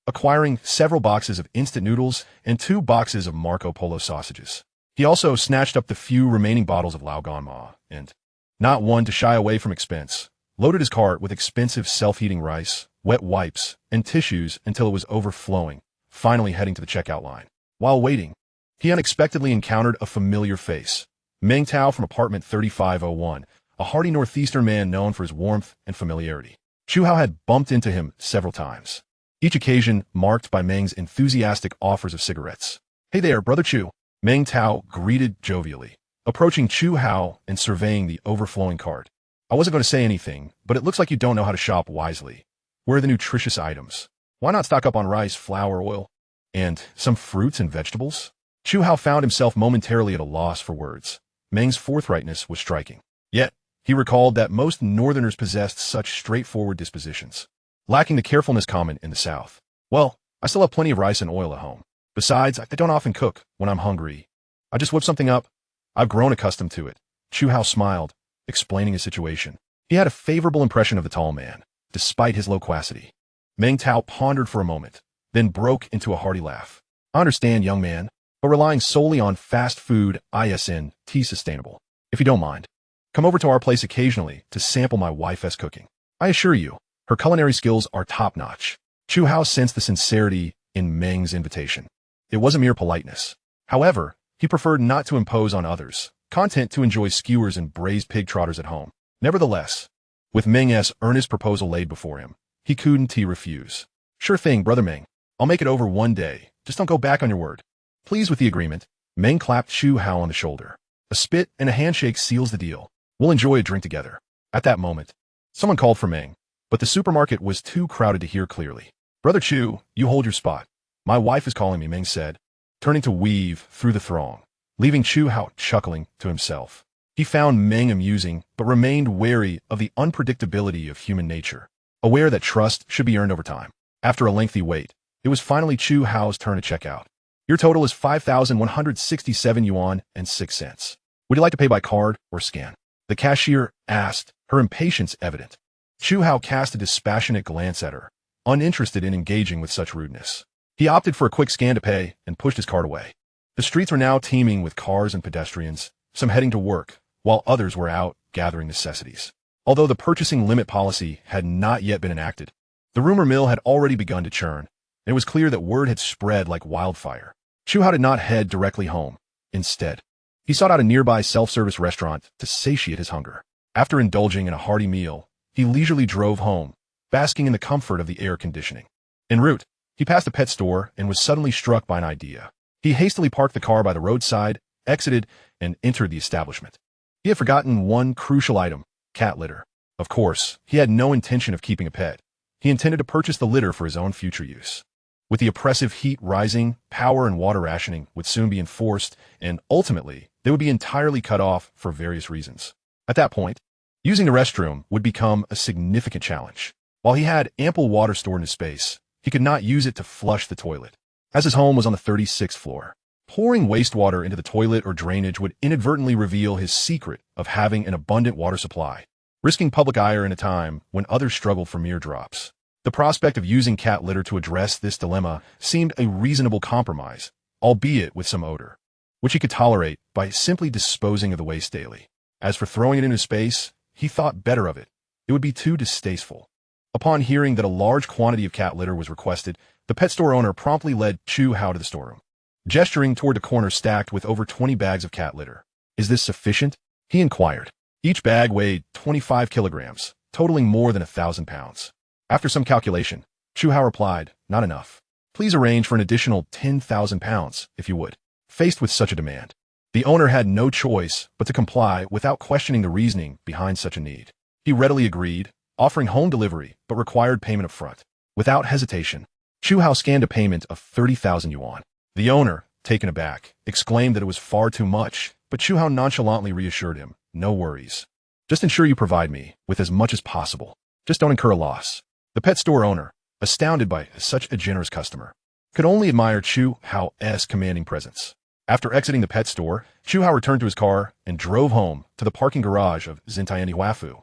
acquiring several boxes of instant noodles and 2 boxes of Marco Polo sausages. He also snatched up the few remaining bottles of Lao Ganma and, not one to shy away from expense, loaded his cart with expensive self-heating rice, wet wipes, and tissues until it was overflowing, finally heading to the checkout line. While waiting, he unexpectedly encountered a familiar face, Meng Tao from apartment 3501, a hearty northeastern man known for his warmth and familiarity. Chu Hao had bumped into him several times, each occasion marked by Meng's enthusiastic offers of cigarettes. "Hey there, Brother Chu," Meng Tao greeted jovially, approaching Chu Hao and surveying the overflowing cart. "I wasn't going to say anything, but it looks like you don't know how to shop wisely. Where are the nutritious items? Why not stock up on rice, flour, oil, and some fruits and vegetables?" Chu Hao found himself momentarily at a loss for words. Meng's forthrightness was striking. Yet, he recalled that most northerners possessed such straightforward dispositions, lacking the carefulness common in the South. "Well, I still have plenty of rice and oil at home. Besides, I don't often cook when I'm hungry. I just whip something up. I've grown accustomed to it." Chu Hao smiled, explaining his situation. He had a favorable impression of the tall man, despite his loquacity. Meng Tao pondered for a moment, then broke into a hearty laugh. "I understand, young man, but relying solely on fast food isn't sustainable. If you don't mind, come over to our place occasionally to sample my wife's cooking. I assure you, her culinary skills are top-notch." Chu Hao sensed the sincerity in Meng's invitation. It was a mere politeness. However, he preferred not to impose on others, content to enjoy skewers and braised pig trotters at home. Nevertheless, with Meng's earnest proposal laid before him, he couldn't refuse. "Sure thing, Brother Meng. I'll make it over one day. Just don't go back on your word." Pleased with the agreement, Meng clapped Chu Hao on the shoulder. "A spit and a handshake seals the deal. We'll enjoy a drink together." At that moment, someone called for Meng, but the supermarket was too crowded to hear clearly. "Brother Chu, you hold your spot. My wife is calling me," Meng said, turning to weave through the throng, leaving Chu Hao chuckling to himself. He found Meng amusing, but remained wary of the unpredictability of human nature, aware that trust should be earned over time. After a lengthy wait, it was finally Chu Hao's turn to check out. "Your total is 5,167 yuan and 6 cents. Would you like to pay by card or scan?" the cashier asked, her impatience evident. Chu Hao cast a dispassionate glance at her, uninterested in engaging with such rudeness. He opted for a quick scan to pay and pushed his card away. The streets were now teeming with cars and pedestrians, some heading to work, while others were out gathering necessities. Although the purchasing limit policy had not yet been enacted, the rumor mill had already begun to churn, and it was clear that word had spread like wildfire. Chu Hao did not head directly home. Instead, he sought out a nearby self-service restaurant to satiate his hunger. After indulging in a hearty meal, he leisurely drove home, basking in the comfort of the air conditioning. En route, he passed a pet store and was suddenly struck by an idea. He hastily parked the car by the roadside, exited, and entered the establishment. He had forgotten one crucial item: cat litter. Of course, he had no intention of keeping a pet. He intended to purchase the litter for his own future use. With the oppressive heat rising, power and water rationing would soon be enforced, and ultimately, they would be entirely cut off for various reasons. At that point, using the restroom would become a significant challenge. While he had ample water stored in his space, he could not use it to flush the toilet, as his home was on the 36th floor. Pouring wastewater into the toilet or drainage would inadvertently reveal his secret of having an abundant water supply, risking public ire in a time when others struggled for mere drops. The prospect of using cat litter to address this dilemma seemed a reasonable compromise, albeit with some odor, which he could tolerate by simply disposing of the waste daily. As for throwing it into space, he thought better of it. It would be too distasteful. Upon hearing that a large quantity of cat litter was requested, the pet store owner promptly led Chu Hao to the storeroom, gesturing toward the corner stacked with over 20 bags of cat litter. "Is this sufficient?" he inquired. Each bag weighed 25 kilograms, totaling more than 1,000 pounds. After some calculation, Chu Hao replied, "Not enough. Please arrange for an additional 10,000 pounds, if you would." Faced with such a demand, the owner had no choice but to comply without questioning the reasoning behind such a need. He readily agreed, offering home delivery but required payment up front. Without hesitation, Chu Hao scanned a payment of 30,000 yuan. The owner, taken aback, exclaimed that it was far too much, but Chu Hao nonchalantly reassured him, "No worries. Just ensure you provide me with as much as possible. Just don't incur a loss." The pet store owner, astounded by such a generous customer, could only admire Chu Hao's commanding presence. After exiting the pet store, Chu Hao returned to his car and drove home to the parking garage of Xintiandi Huafu.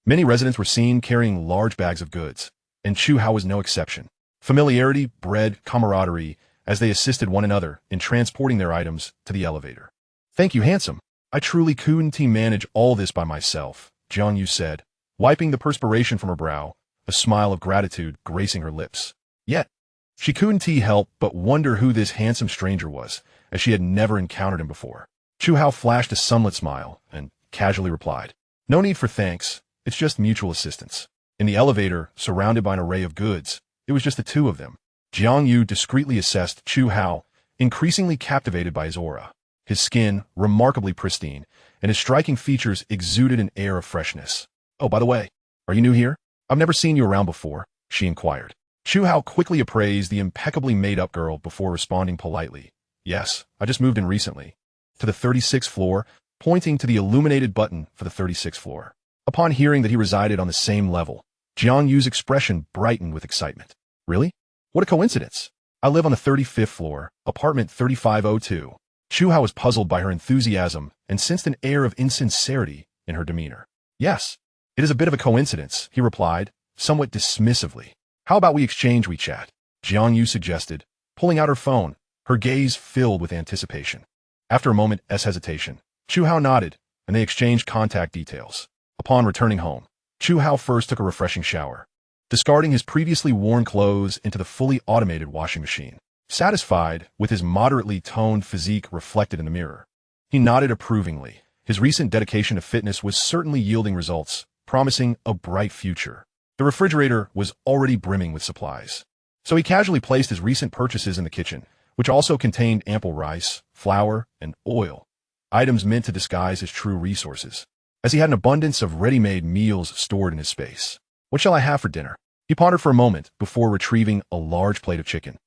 Many residents were seen carrying large bags of goods, and Chu Hao was no exception. Familiarity bred camaraderie as they assisted one another in transporting their items to the elevator. "Thank you, handsome. I truly couldn't manage all this by myself," Jiang Yu said, wiping the perspiration from her brow, a smile of gratitude gracing her lips. Yet, she couldn't help but wonder who this handsome stranger was, as she had never encountered him before. Chu Hao flashed a sunlit smile and casually replied, "No need for thanks, it's just mutual assistance." In the elevator, surrounded by an array of goods, it was just the two of them. Jiang Yu discreetly assessed Chu Hao, increasingly captivated by his aura. His skin, remarkably pristine, and his striking features exuded an air of freshness. "Oh, by the way, are you new here? I've never seen you around before," she inquired. Chu Hao quickly appraised the impeccably made-up girl before responding politely, "Yes, I just moved in recently." To the 36th floor, pointing to the illuminated button for the 36th floor. Upon hearing that he resided on the same level, Jiang Yu's expression brightened with excitement. "Really? What a coincidence. I live on the 35th floor, apartment 3502. Chu Hao was puzzled by her enthusiasm and sensed an air of insincerity in her demeanor. "Yes, it is a bit of a coincidence," he replied, somewhat dismissively. "How about we exchange WeChat?" Jiang Yu suggested, pulling out her phone, her gaze filled with anticipation. After a moment's hesitation, Chu Hao nodded, and they exchanged contact details. Upon returning home, Chu Hao first took a refreshing shower, discarding his previously worn clothes into the fully automated washing machine. Satisfied with his moderately toned physique reflected in the mirror, he nodded approvingly. His recent dedication to fitness was certainly yielding results, promising a bright future. The refrigerator was already brimming with supplies, so he casually placed his recent purchases in the kitchen, which also contained ample rice, flour, and oil, items meant to disguise his true resources, as he had an abundance of ready-made meals stored in his space. "What shall I have for dinner?" He pondered for a moment before retrieving a large plate of chicken,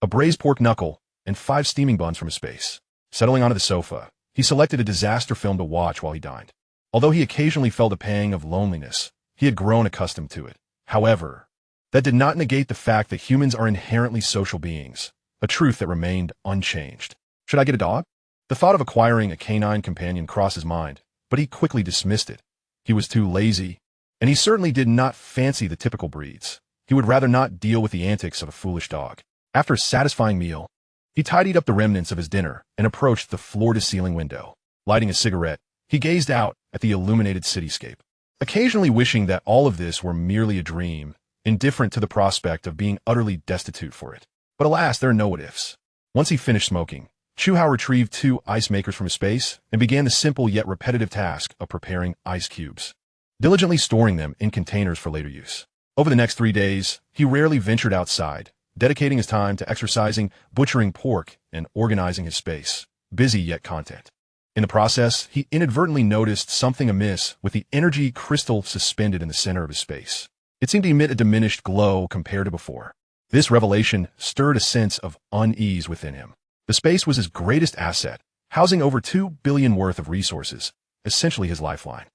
a braised pork knuckle, and 5 steaming buns from his space. Settling onto the sofa, he selected a disaster film to watch while he dined. Although he occasionally felt a pang of loneliness, he had grown accustomed to it. However, that did not negate the fact that humans are inherently social beings, a truth that remained unchanged. Should I get a dog? The thought of acquiring a canine companion crossed his mind, but he quickly dismissed it. He was too lazy, and he certainly did not fancy the typical breeds. He would rather not deal with the antics of a foolish dog. After a satisfying meal, he tidied up the remnants of his dinner and approached the floor-to-ceiling window. Lighting a cigarette, he gazed out at the illuminated cityscape, occasionally wishing that all of this were merely a dream, indifferent to the prospect of being utterly destitute for it. But alas, there are no what-ifs. Once he finished smoking, Chu Hao retrieved 2 ice makers from his space and began the simple yet repetitive task of preparing ice cubes, diligently storing them in containers for later use. Over the next 3 days, he rarely ventured outside, dedicating his time to exercising, butchering pork, and organizing his space, busy yet content. In the process, he inadvertently noticed something amiss with the energy crystal suspended in the center of his space. It seemed to emit a diminished glow compared to before. This revelation stirred a sense of unease within him. The space was his greatest asset, housing over 2 billion worth of resources, essentially his lifeline.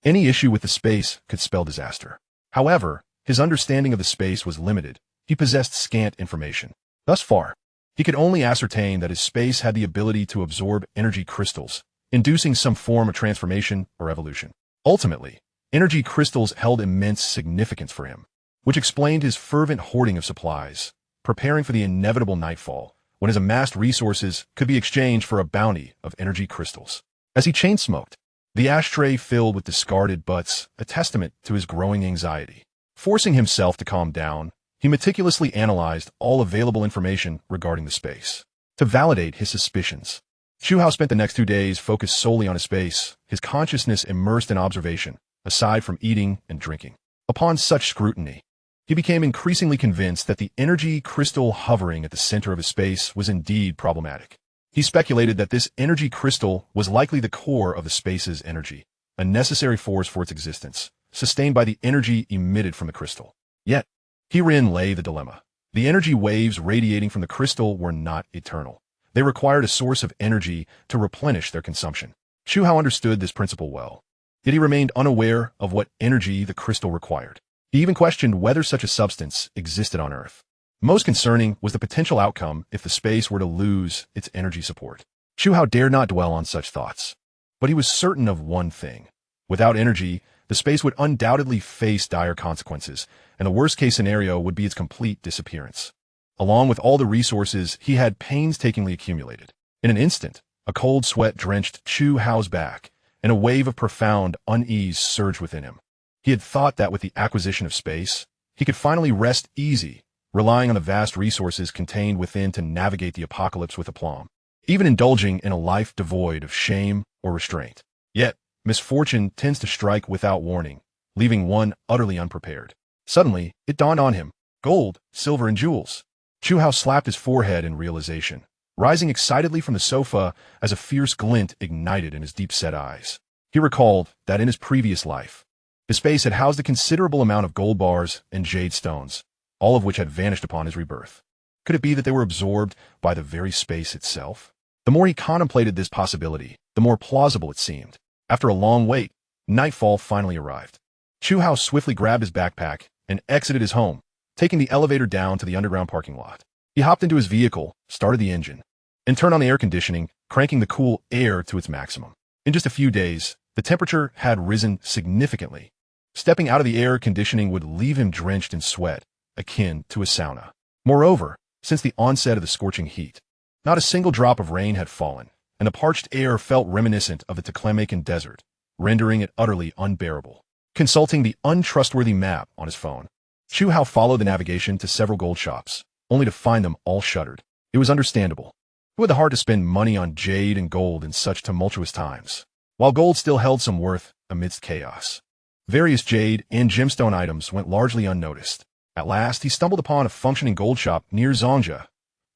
Any issue with the space could spell disaster. However, his understanding of the space was limited. He possessed scant information. Thus far, he could only ascertain that his space had the ability to absorb energy crystals, inducing some form of transformation or evolution. Ultimately, energy crystals held immense significance for him, which explained his fervent hoarding of supplies, preparing for the inevitable nightfall, when his amassed resources could be exchanged for a bounty of energy crystals. As he chain-smoked, the ashtray filled with discarded butts, a testament to his growing anxiety. Forcing himself to calm down, he meticulously analyzed all available information regarding the space. To validate his suspicions, Chu Hao spent the next 2 days focused solely on his space, his consciousness immersed in observation, aside from eating and drinking. Upon such scrutiny, he became increasingly convinced that the energy crystal hovering at the center of his space was indeed problematic. He speculated that this energy crystal was likely the core of the space's energy, a necessary force for its existence, sustained by the energy emitted from the crystal. Yet, herein lay the dilemma. The energy waves radiating from the crystal were not eternal. They required a source of energy to replenish their consumption. Chu Hao understood this principle well, yet he remained unaware of what energy the crystal required. He even questioned whether such a substance existed on Earth. Most concerning was the potential outcome if the space were to lose its energy support. Chu Hao dared not dwell on such thoughts. But he was certain of one thing. Without energy, the space would undoubtedly face dire consequences, and the worst-case scenario would be its complete disappearance. Along with all the resources he had painstakingly accumulated. In an instant, a cold sweat drenched Chu Hao's back, and a wave of profound unease surged within him. He had thought that with the acquisition of space, he could finally rest easy, relying on the vast resources contained within to navigate the apocalypse with aplomb, even indulging in a life devoid of shame or restraint. Yet, misfortune tends to strike without warning, leaving one utterly unprepared. Suddenly, it dawned on him. Gold, silver, and jewels. Chu Hao slapped his forehead in realization, rising excitedly from the sofa as a fierce glint ignited in his deep-set eyes. He recalled that in his previous life, his space had housed a considerable amount of gold bars and jade stones, all of which had vanished upon his rebirth. Could it be that they were absorbed by the very space itself? The more he contemplated this possibility, the more plausible it seemed. After a long wait, nightfall finally arrived. Chu Hao swiftly grabbed his backpack and exited his home, taking the elevator down to the underground parking lot. He hopped into his vehicle, started the engine, and turned on the air conditioning, cranking the cool air to its maximum. In just a few days, the temperature had risen significantly. Stepping out of the air conditioning would leave him drenched in sweat, akin to a sauna. Moreover, since the onset of the scorching heat, not a single drop of rain had fallen, and the parched air felt reminiscent of the Taklamakan desert, rendering it utterly unbearable. Consulting the untrustworthy map on his phone, Chu Hao followed the navigation to several gold shops, only to find them all shuttered. It was understandable. Who had the heart to spend money on jade and gold in such tumultuous times? While gold still held some worth amidst chaos, various jade and gemstone items went largely unnoticed. At last, he stumbled upon a functioning gold shop near Zongja,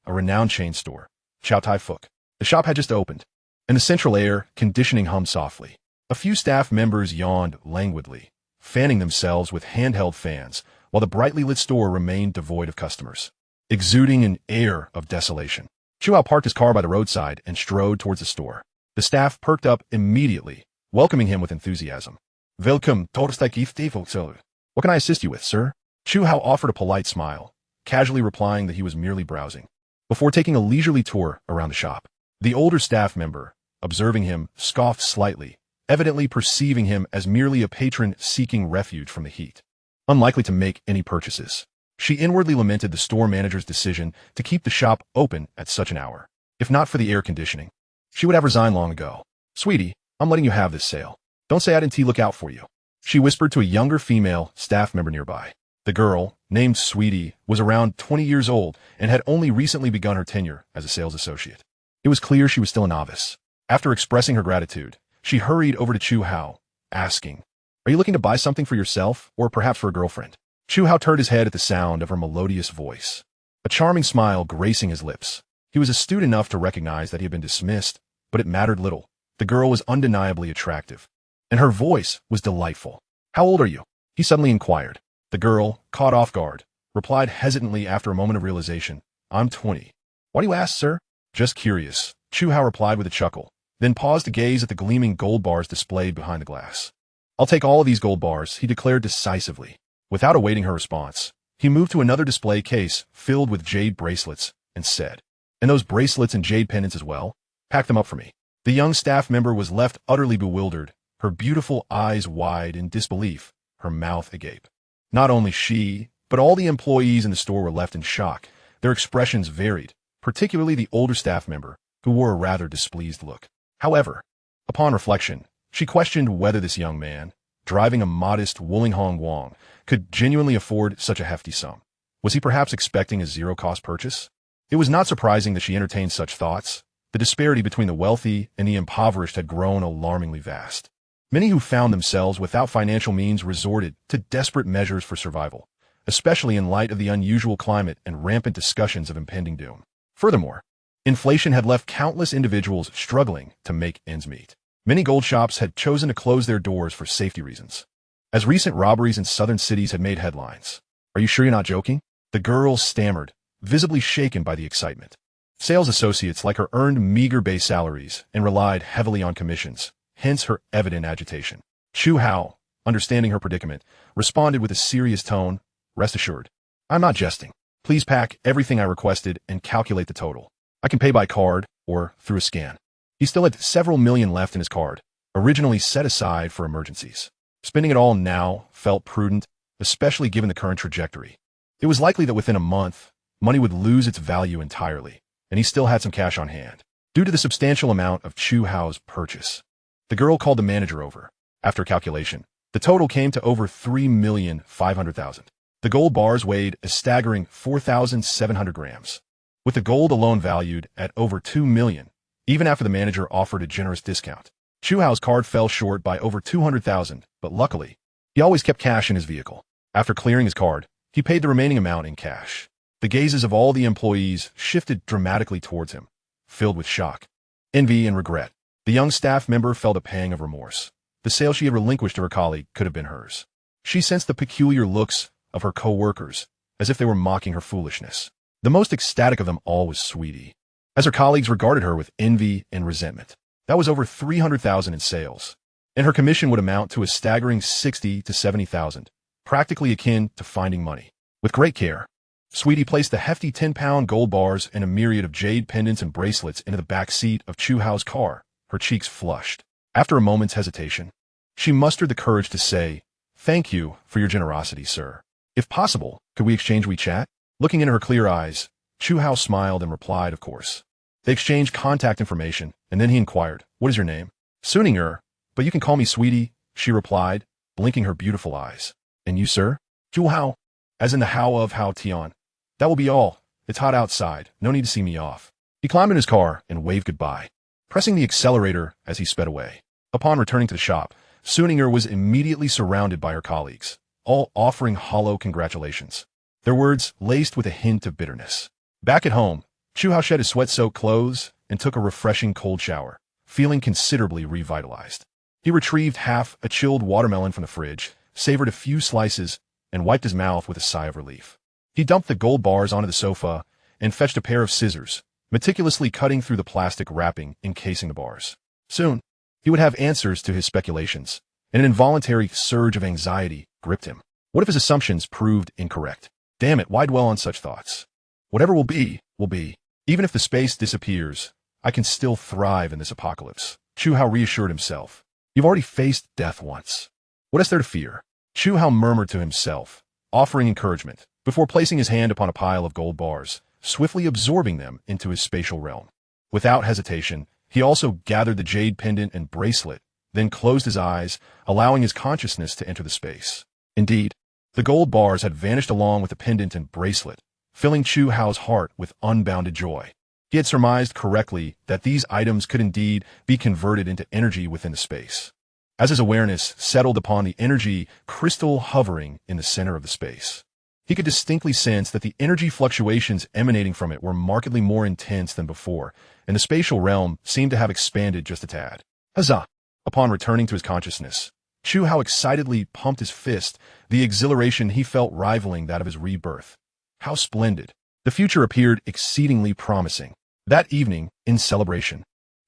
a renowned chain store. Chow Tai Fook. The shop had just opened, and the central air conditioning hummed softly. A few staff members yawned languidly, fanning themselves with handheld fans, while the brightly lit store remained devoid of customers, exuding an air of desolation. Chu Hao parked his car by the roadside and strode towards the store. The staff perked up immediately, welcoming him with enthusiasm. Welcome, what can I assist you with, sir? Chu Hao offered a polite smile, casually replying that he was merely browsing, before taking a leisurely tour around the shop. The older staff member, observing him, scoffed slightly, evidently perceiving him as merely a patron seeking refuge from the heat, unlikely to make any purchases. She inwardly lamented the store manager's decision to keep the shop open at such an hour. If not for the air conditioning, she would have resigned long ago. Sweetie, I'm letting you have this sale. Don't say I didn't look out for you, she whispered to a younger female staff member nearby. The girl, named Sweetie, was around 20 years old and had only recently begun her tenure as a sales associate. It was clear she was still a novice. After expressing her gratitude, she hurried over to Chu Hao, asking, "Are you looking to buy something for yourself or perhaps for a girlfriend?" Chu Hao turned his head at the sound of her melodious voice, a charming smile gracing his lips. He was astute enough to recognize that he had been dismissed, but it mattered little. The girl was undeniably attractive, and her voice was delightful. "How old are you?" he suddenly inquired. The girl, caught off guard, replied hesitantly after a moment of realization, "I'm 20. Why do you ask, sir?" "Just curious," Chu Hao replied with a chuckle, then paused to gaze at the gleaming gold bars displayed behind the glass. "I'll take all of these gold bars," he declared decisively. Without awaiting her response, he moved to another display case filled with jade bracelets and said, "And those bracelets and jade pendants as well? Pack them up for me." The young staff member was left utterly bewildered, her beautiful eyes wide in disbelief, her mouth agape. Not only she, but all the employees in the store were left in shock. Their expressions varied, particularly the older staff member, who wore a rather displeased look. However, upon reflection, she questioned whether this young man, driving a modest Wulinghong Wong, could genuinely afford such a hefty sum. Was he perhaps expecting a zero-cost purchase? It was not surprising that she entertained such thoughts. The disparity between the wealthy and the impoverished had grown alarmingly vast. Many who found themselves without financial means resorted to desperate measures for survival, especially in light of the unusual climate and rampant discussions of impending doom. Furthermore, inflation had left countless individuals struggling to make ends meet. Many gold shops had chosen to close their doors for safety reasons, as recent robberies in southern cities had made headlines. "Are you sure you're not joking?" The girl stammered, visibly shaken by the excitement. Sales associates like her earned meager base salaries and relied heavily on commissions, hence her evident agitation. Chu Hao, understanding her predicament, responded with a serious tone, "Rest assured, I'm not jesting. Please pack everything I requested and calculate the total. I can pay by card or through a scan." He still had several million left in his card, originally set aside for emergencies. Spending it all now felt prudent, especially given the current trajectory. It was likely that within a month, money would lose its value entirely, and he still had some cash on hand. Due to the substantial amount of Chu Hao's purchase, the girl called the manager over. After calculation, the total came to over 3,500,000. The gold bars weighed a staggering 4,700 grams, with the gold alone valued at over 2 million, even after the manager offered a generous discount. Chu Hao's card fell short by over 200,000, but luckily, he always kept cash in his vehicle. After clearing his card, he paid the remaining amount in cash. The gazes of all the employees shifted dramatically towards him, filled with shock, envy, and regret. The young staff member felt a pang of remorse. The sale she had relinquished to her colleague could have been hers. She sensed the peculiar looks of her co-workers, as if they were mocking her foolishness. The most ecstatic of them all was Sweetie, as her colleagues regarded her with envy and resentment. That was over 300,000 in sales, and her commission would amount to a staggering 60 to 70,000, practically akin to finding money. With great care, Sweetie placed the hefty 10-pound gold bars and a myriad of jade pendants and bracelets into the back seat of Chu Hao's car, her cheeks flushed. After a moment's hesitation, she mustered the courage to say, "Thank you for your generosity, sir. If possible, could we exchange WeChat?" Looking into her clear eyes, Chu Hao smiled and replied, "Of course." They exchanged contact information, and then he inquired, "What is your name?" "Suning, but you can call me Sweetie," she replied, blinking her beautiful eyes. "And you, sir?" "Chu Hao, as in the Hao of Hao Tian." "That will be all. It's hot outside. No need to see me off." He climbed in his car and waved goodbye, pressing the accelerator as he sped away. Upon returning to the shop, Suninger was immediately surrounded by her colleagues, all offering hollow congratulations, their words laced with a hint of bitterness. Back at home, Chu Hao shed his sweat-soaked clothes and took a refreshing cold shower, feeling considerably revitalized. He retrieved half a chilled watermelon from the fridge, savored a few slices, and wiped his mouth with a sigh of relief. He dumped the gold bars onto the sofa and fetched a pair of scissors, meticulously cutting through the plastic wrapping encasing the bars. Soon, he would have answers to his speculations, and an involuntary surge of anxiety gripped him. What if his assumptions proved incorrect? Damn it, why dwell on such thoughts? Whatever will be, will be. Even if the space disappears, I can still thrive in this apocalypse. Chu Hao reassured himself. You've already faced death once. What is there to fear? Chu Hao murmured to himself, offering encouragement, before placing his hand upon a pile of gold bars, swiftly absorbing them into his spatial realm. Without hesitation, he also gathered the jade pendant and bracelet, then closed his eyes, allowing his consciousness to enter the space. Indeed, the gold bars had vanished along with the pendant and bracelet, filling Chu Hao's heart with unbounded joy. He had surmised correctly that these items could indeed be converted into energy within the space, as his awareness settled upon the energy crystal hovering in the center of the space. He could distinctly sense that the energy fluctuations emanating from it were markedly more intense than before, and the spatial realm seemed to have expanded just a tad. Huzzah! Upon returning to his consciousness, Chu Hao excitedly pumped his fist, the exhilaration he felt rivaling that of his rebirth. How splendid! The future appeared exceedingly promising. That evening, in celebration,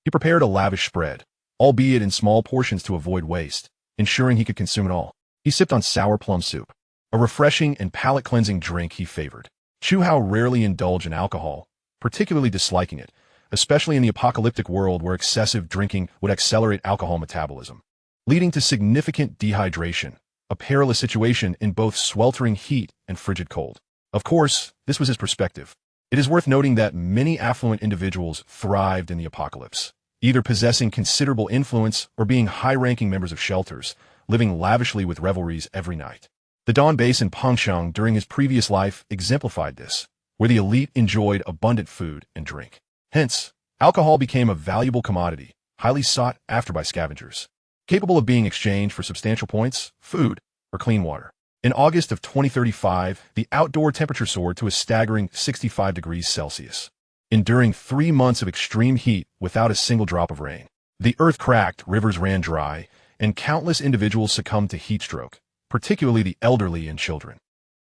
he prepared a lavish spread, albeit in small portions to avoid waste, ensuring he could consume it all. He sipped on sour plum soup, a refreshing and palate-cleansing drink he favored. Chu Hao rarely indulged in alcohol, particularly disliking it, especially in the apocalyptic world where excessive drinking would accelerate alcohol metabolism, leading to significant dehydration, a perilous situation in both sweltering heat and frigid cold. Of course, this was his perspective. It is worth noting that many affluent individuals thrived in the apocalypse, either possessing considerable influence or being high-ranking members of shelters, living lavishly with revelries every night. The Don base in Pengsheng during his previous life exemplified this, where the elite enjoyed abundant food and drink. Hence, alcohol became a valuable commodity, highly sought after by scavengers, capable of being exchanged for substantial points, food, or clean water. In August of 2035, the outdoor temperature soared to a staggering 65 degrees Celsius, enduring 3 months of extreme heat without a single drop of rain. The earth cracked, rivers ran dry, and countless individuals succumbed to heat stroke, particularly the elderly and children.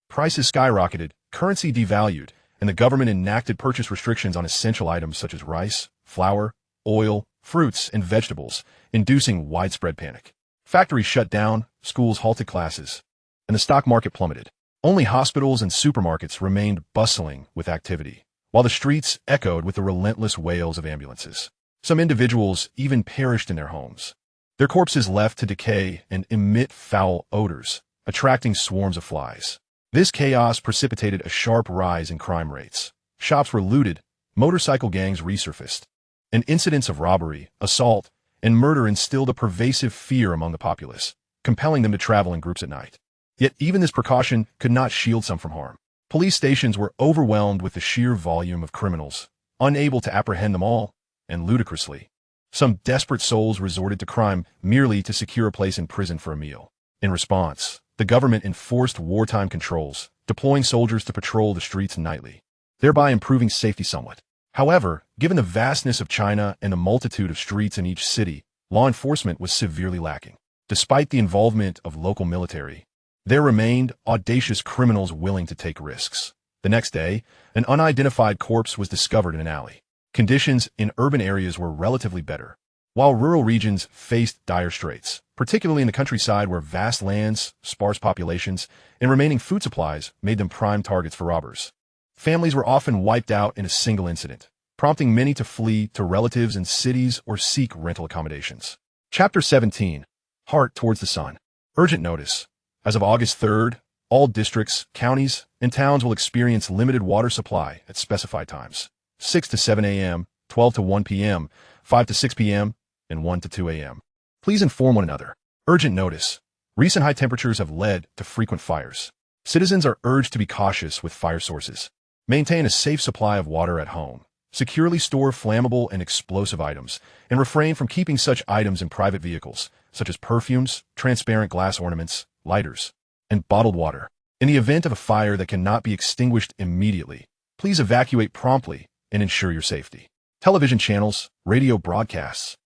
Prices skyrocketed, currency devalued, and the government enacted purchase restrictions on essential items such as rice, flour, oil, fruits, and vegetables, inducing widespread panic. Factories shut down, schools halted classes, and the stock market plummeted. Only hospitals and supermarkets remained bustling with activity, while the streets echoed with the relentless wails of ambulances. Some individuals even perished in their homes. Their corpses left to decay and emit foul odors, attracting swarms of flies. This chaos precipitated a sharp rise in crime rates. Shops were looted, motorcycle gangs resurfaced, and incidents of robbery, assault, and murder instilled a pervasive fear among the populace, compelling them to travel in groups at night. Yet even this precaution could not shield some from harm. Police stations were overwhelmed with the sheer volume of criminals, unable to apprehend them all, and ludicrously, some desperate souls resorted to crime merely to secure a place in prison for a meal. In response, the government enforced wartime controls, deploying soldiers to patrol the streets nightly, thereby improving safety somewhat. However, given the vastness of China and the multitude of streets in each city, law enforcement was severely lacking. Despite the involvement of local military, there remained audacious criminals willing to take risks. The next day, an unidentified corpse was discovered in an alley. Conditions in urban areas were relatively better, while rural regions faced dire straits, particularly in the countryside where vast lands, sparse populations, and remaining food supplies made them prime targets for robbers. Families were often wiped out in a single incident, prompting many to flee to relatives in cities or seek rental accommodations. Chapter 17. Heart Towards the Sun. Urgent notice. As of August 3rd, all districts, counties, and towns will experience limited water supply at specified times. 6 to 7 a.m., 12 to 1 p.m., 5 to 6 p.m., and 1 to 2 a.m. Please inform one another. Urgent notice. Recent high temperatures have led to frequent fires. Citizens are urged to be cautious with fire sources. Maintain a safe supply of water at home. Securely store flammable and explosive items, and refrain from keeping such items in private vehicles, such as perfumes, transparent glass ornaments, lighters, and bottled water. In the event of a fire that cannot be extinguished immediately, please evacuate promptly and ensure your safety. Television channels, radio broadcasts,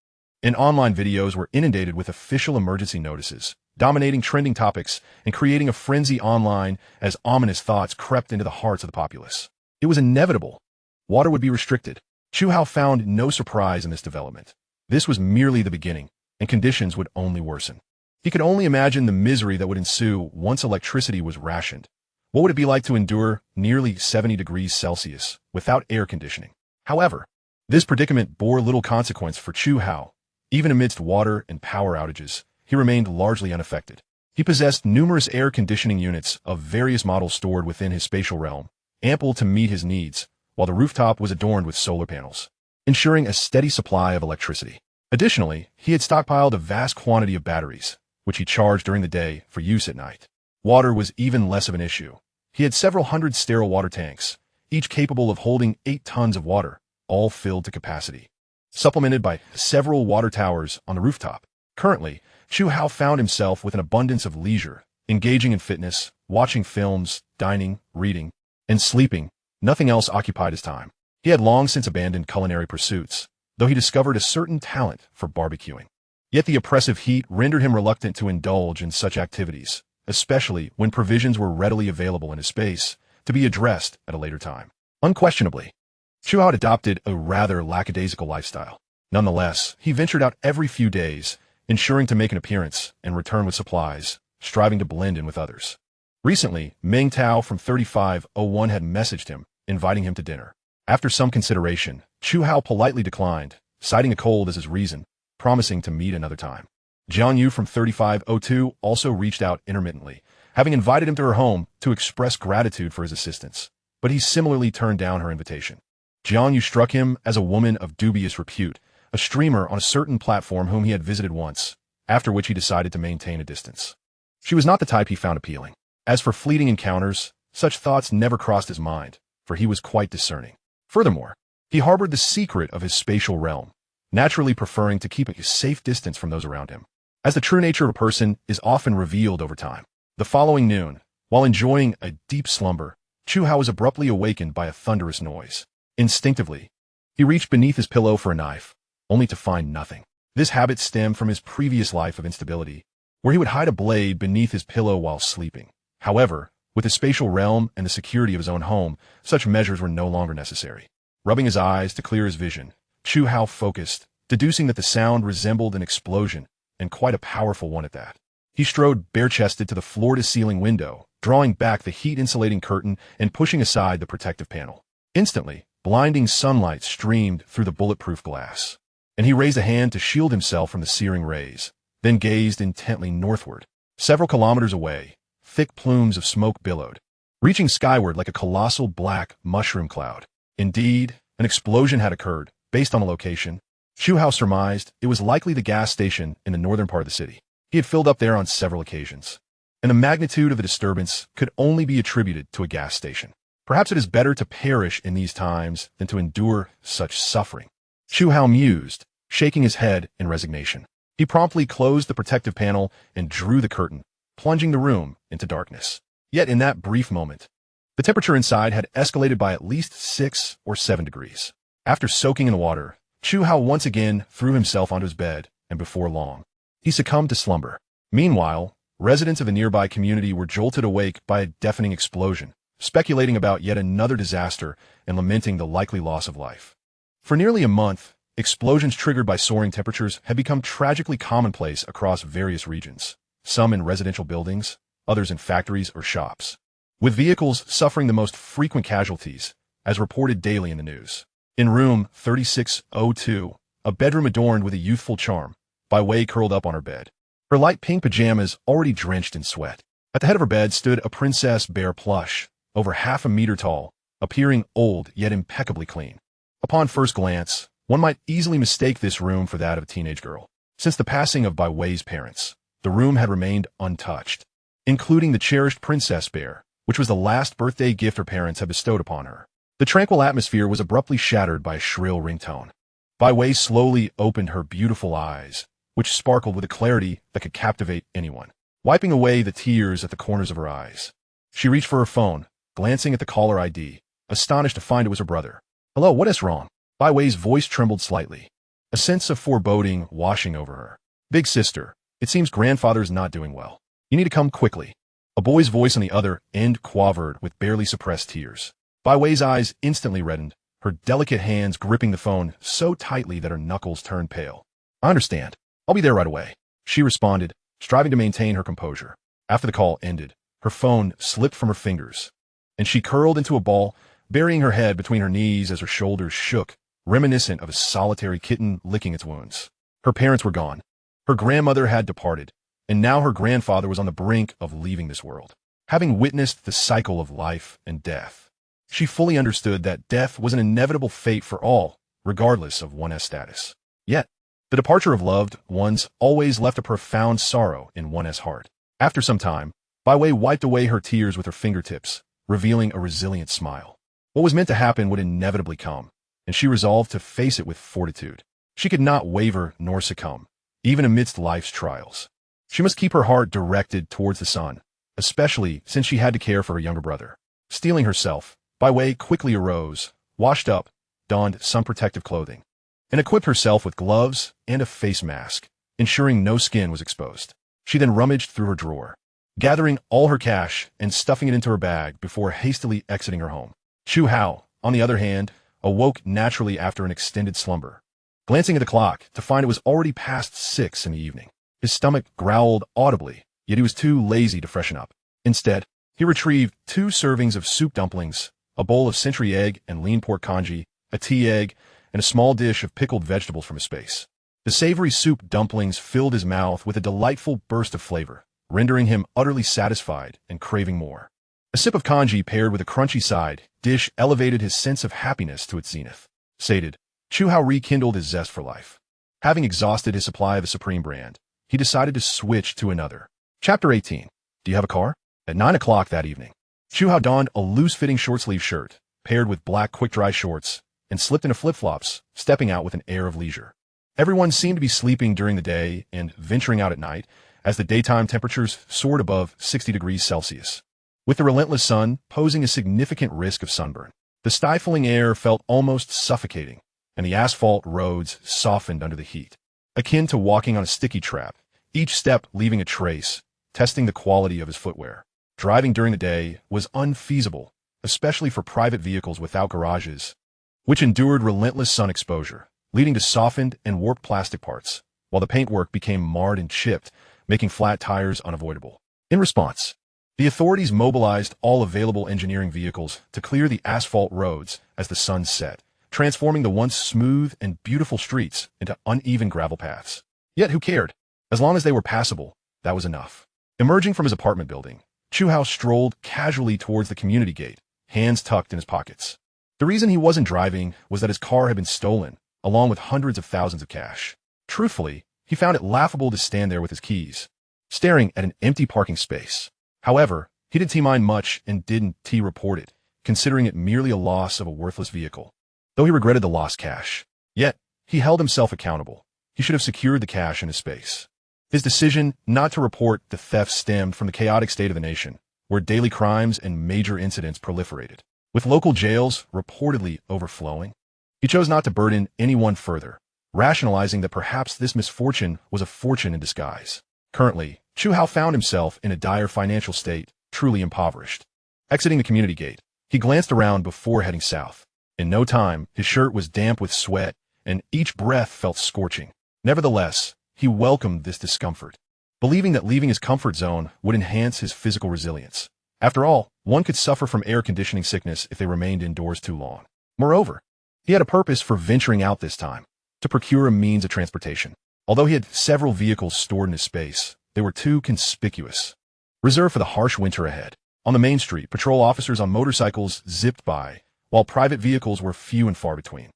and online videos were inundated with official emergency notices, dominating trending topics and creating a frenzy online as ominous thoughts crept into the hearts of the populace. It was inevitable. Water would be restricted. Chu Hao found no surprise in this development. This was merely the beginning, and conditions would only worsen. He could only imagine the misery that would ensue once electricity was rationed. What would it be like to endure nearly 70 degrees Celsius without air conditioning? However, this predicament bore little consequence for Chu Hao. Even amidst water and power outages, he remained largely unaffected. He possessed numerous air conditioning units of various models stored within his spatial realm, ample to meet his needs, while the rooftop was adorned with solar panels, ensuring a steady supply of electricity. Additionally, he had stockpiled a vast quantity of batteries, which he charged during the day for use at night. Water was even less of an issue. He had several hundred sterile water tanks, each capable of holding 8 tons of water, all filled to capacity, supplemented by several water towers on the rooftop. Currently, Chu Hao found himself with an abundance of leisure, engaging in fitness, watching films, dining, reading, and sleeping. Nothing else occupied his time. He had long since abandoned culinary pursuits, though he discovered a certain talent for barbecuing. Yet the oppressive heat rendered him reluctant to indulge in such activities, especially when provisions were readily available in his space, to be addressed at a later time. Unquestionably, Chu Hao had adopted a rather lackadaisical lifestyle. Nonetheless, he ventured out every few days, ensuring to make an appearance and return with supplies, striving to blend in with others. Recently, Meng Tao from 3501 had messaged him, inviting him to dinner. After some consideration, Chu Hao politely declined, citing a cold as his reason, promising to meet another time. Jiang Yu from 3502 also reached out intermittently, having invited him to her home to express gratitude for his assistance, but he similarly turned down her invitation. Jiang Yu struck him as a woman of dubious repute, a streamer on a certain platform whom he had visited once, after which he decided to maintain a distance. She was not the type he found appealing. As for fleeting encounters, such thoughts never crossed his mind, for he was quite discerning. Furthermore, he harbored the secret of his spatial realm, naturally preferring to keep a safe distance from those around him, as the true nature of a person is often revealed over time. The following noon, while enjoying a deep slumber, Chu Hao was abruptly awakened by a thunderous noise. Instinctively, he reached beneath his pillow for a knife, only to find nothing. This habit stemmed from his previous life of instability, where he would hide a blade beneath his pillow while sleeping. However, with his spatial realm and the security of his own home, such measures were no longer necessary. Rubbing his eyes to clear his vision, Chu Hao focused, deducing that the sound resembled an explosion, and quite a powerful one at that. He strode bare-chested to the floor-to-ceiling window, drawing back the heat-insulating curtain and pushing aside the protective panel. Instantly, blinding sunlight streamed through the bulletproof glass. and he raised a hand to shield himself from the searing rays, then gazed intently northward. Several kilometers away, thick plumes of smoke billowed, reaching skyward like a colossal black mushroom cloud. Indeed, an explosion had occurred. Based on the location, Chu Hao surmised it was likely the gas station in the northern part of the city. He had filled up there on several occasions, and the magnitude of the disturbance could only be attributed to a gas station. Perhaps it is better to perish in these times than to endure such suffering. Chu Hao mused, shaking his head in resignation. He promptly closed the protective panel and drew the curtain, plunging the room into darkness. Yet in that brief moment, the temperature inside had escalated by at least 6 or 7 degrees. After soaking in the water, Chu Hao once again threw himself onto his bed, and before long, he succumbed to slumber. Meanwhile, residents of a nearby community were jolted awake by a deafening explosion, speculating about yet another disaster and lamenting the likely loss of life. For nearly a month, explosions triggered by soaring temperatures had become tragically commonplace across various regions, some in residential buildings, others in factories or shops, with vehicles suffering the most frequent casualties, as reported daily in the news. In room 3602, a bedroom adorned with a youthful charm, Bai Wei curled up on her bed, her light pink pajamas already drenched in sweat. At the head of her bed stood a princess bear plush, over half a meter tall, appearing old yet impeccably clean. Upon first glance, one might easily mistake this room for that of a teenage girl. Since the passing of Bai Wei's parents, the room had remained untouched, including the cherished princess bear, which was the last birthday gift her parents had bestowed upon her. The tranquil atmosphere was abruptly shattered by a shrill ringtone. Bai Wei slowly opened her beautiful eyes, which sparkled with a clarity that could captivate anyone. Wiping away the tears at the corners of her eyes, she reached for her phone, glancing at the caller ID, astonished to find it was her brother. "Hello, what is wrong?" Bai Wei's voice trembled slightly, a sense of foreboding washing over her. "Big sister, it seems grandfather is not doing well. You need to come quickly." A boy's voice on the other end quavered with barely suppressed tears. Bai Wei's eyes instantly reddened, her delicate hands gripping the phone so tightly that her knuckles turned pale. "I understand. I'll be there right away," she responded, striving to maintain her composure. After the call ended, her phone slipped from her fingers, and she curled into a ball, burying her head between her knees as her shoulders shook, reminiscent of a solitary kitten licking its wounds. Her parents were gone. Her grandmother had departed, and now her grandfather was on the brink of leaving this world. Having witnessed the cycle of life and death, she fully understood that death was an inevitable fate for all, regardless of one's status. Yet, the departure of loved ones always left a profound sorrow in one's heart. After some time, Bai Wei wiped away her tears with her fingertips, revealing a resilient smile. What was meant to happen would inevitably come, and she resolved to face it with fortitude. She could not waver nor succumb, even amidst life's trials. She must keep her heart directed towards the sun, especially since she had to care for her younger brother. Steeling herself, Bai Wei quickly arose, washed up, donned some protective clothing, and equipped herself with gloves and a face mask, ensuring no skin was exposed. She then rummaged through her drawer, gathering all her cash and stuffing it into her bag before hastily exiting her home. Chu Hao, on the other hand, awoke naturally after an extended slumber, glancing at the clock to find it was already past 6 in the evening. His stomach growled audibly, yet he was too lazy to freshen up. Instead, he retrieved 2 servings of soup dumplings, a bowl of century egg and lean pork congee, a tea egg, and a small dish of pickled vegetables from his space. The savory soup dumplings filled his mouth with a delightful burst of flavor, rendering him utterly satisfied and craving more. A sip of congee paired with a crunchy side dish elevated his sense of happiness to its zenith. Sated, Chu Hao rekindled his zest for life. Having exhausted his supply of the supreme brand, he decided to switch to another. Chapter 18. Do you have a car? At 9 o'clock that evening, Chu Hao donned a loose-fitting short-sleeve shirt, paired with black quick-dry shorts, and slipped into flip-flops, stepping out with an air of leisure. Everyone seemed to be sleeping during the day and venturing out at night, as the daytime temperatures soared above 60 degrees Celsius, with the relentless sun posing a significant risk of sunburn. The stifling air felt almost suffocating, and the asphalt roads softened under the heat, akin to walking on a sticky trap, each step leaving a trace, testing the quality of his footwear. Driving during the day was unfeasible, especially for private vehicles without garages, which endured relentless sun exposure, leading to softened and warped plastic parts, while the paintwork became marred and chipped, making flat tires unavoidable. In response, the authorities mobilized all available engineering vehicles to clear the asphalt roads as the sun set, transforming the once smooth and beautiful streets into uneven gravel paths. Yet who cared? As long as they were passable, that was enough. Emerging from his apartment building, Chu Hao strolled casually towards the community gate, hands tucked in his pockets. The reason he wasn't driving was that his car had been stolen, along with hundreds of thousands of cash. Truthfully, he found it laughable to stand there with his keys, staring at an empty parking space. However, he didn't mind much and didn't report it, considering it merely a loss of a worthless vehicle. Though he regretted the lost cash, yet he held himself accountable. He should have secured the cash in his space. His decision not to report the theft stemmed from the chaotic state of the nation, where daily crimes and major incidents proliferated, with local jails reportedly overflowing. He chose not to burden anyone further, rationalizing that perhaps this misfortune was a fortune in disguise. Currently, Chu Hao found himself in a dire financial state, truly impoverished. Exiting the community gate, he glanced around before heading south. In no time, his shirt was damp with sweat, and each breath felt scorching. Nevertheless, he welcomed this discomfort, believing that leaving his comfort zone would enhance his physical resilience. After all, one could suffer from air conditioning sickness if they remained indoors too long. Moreover, he had a purpose for venturing out this time, to procure a means of transportation. Although he had several vehicles stored in his space, they were too conspicuous, reserved for the harsh winter ahead. On the main street, patrol officers on motorcycles zipped by, while private vehicles were few and far between.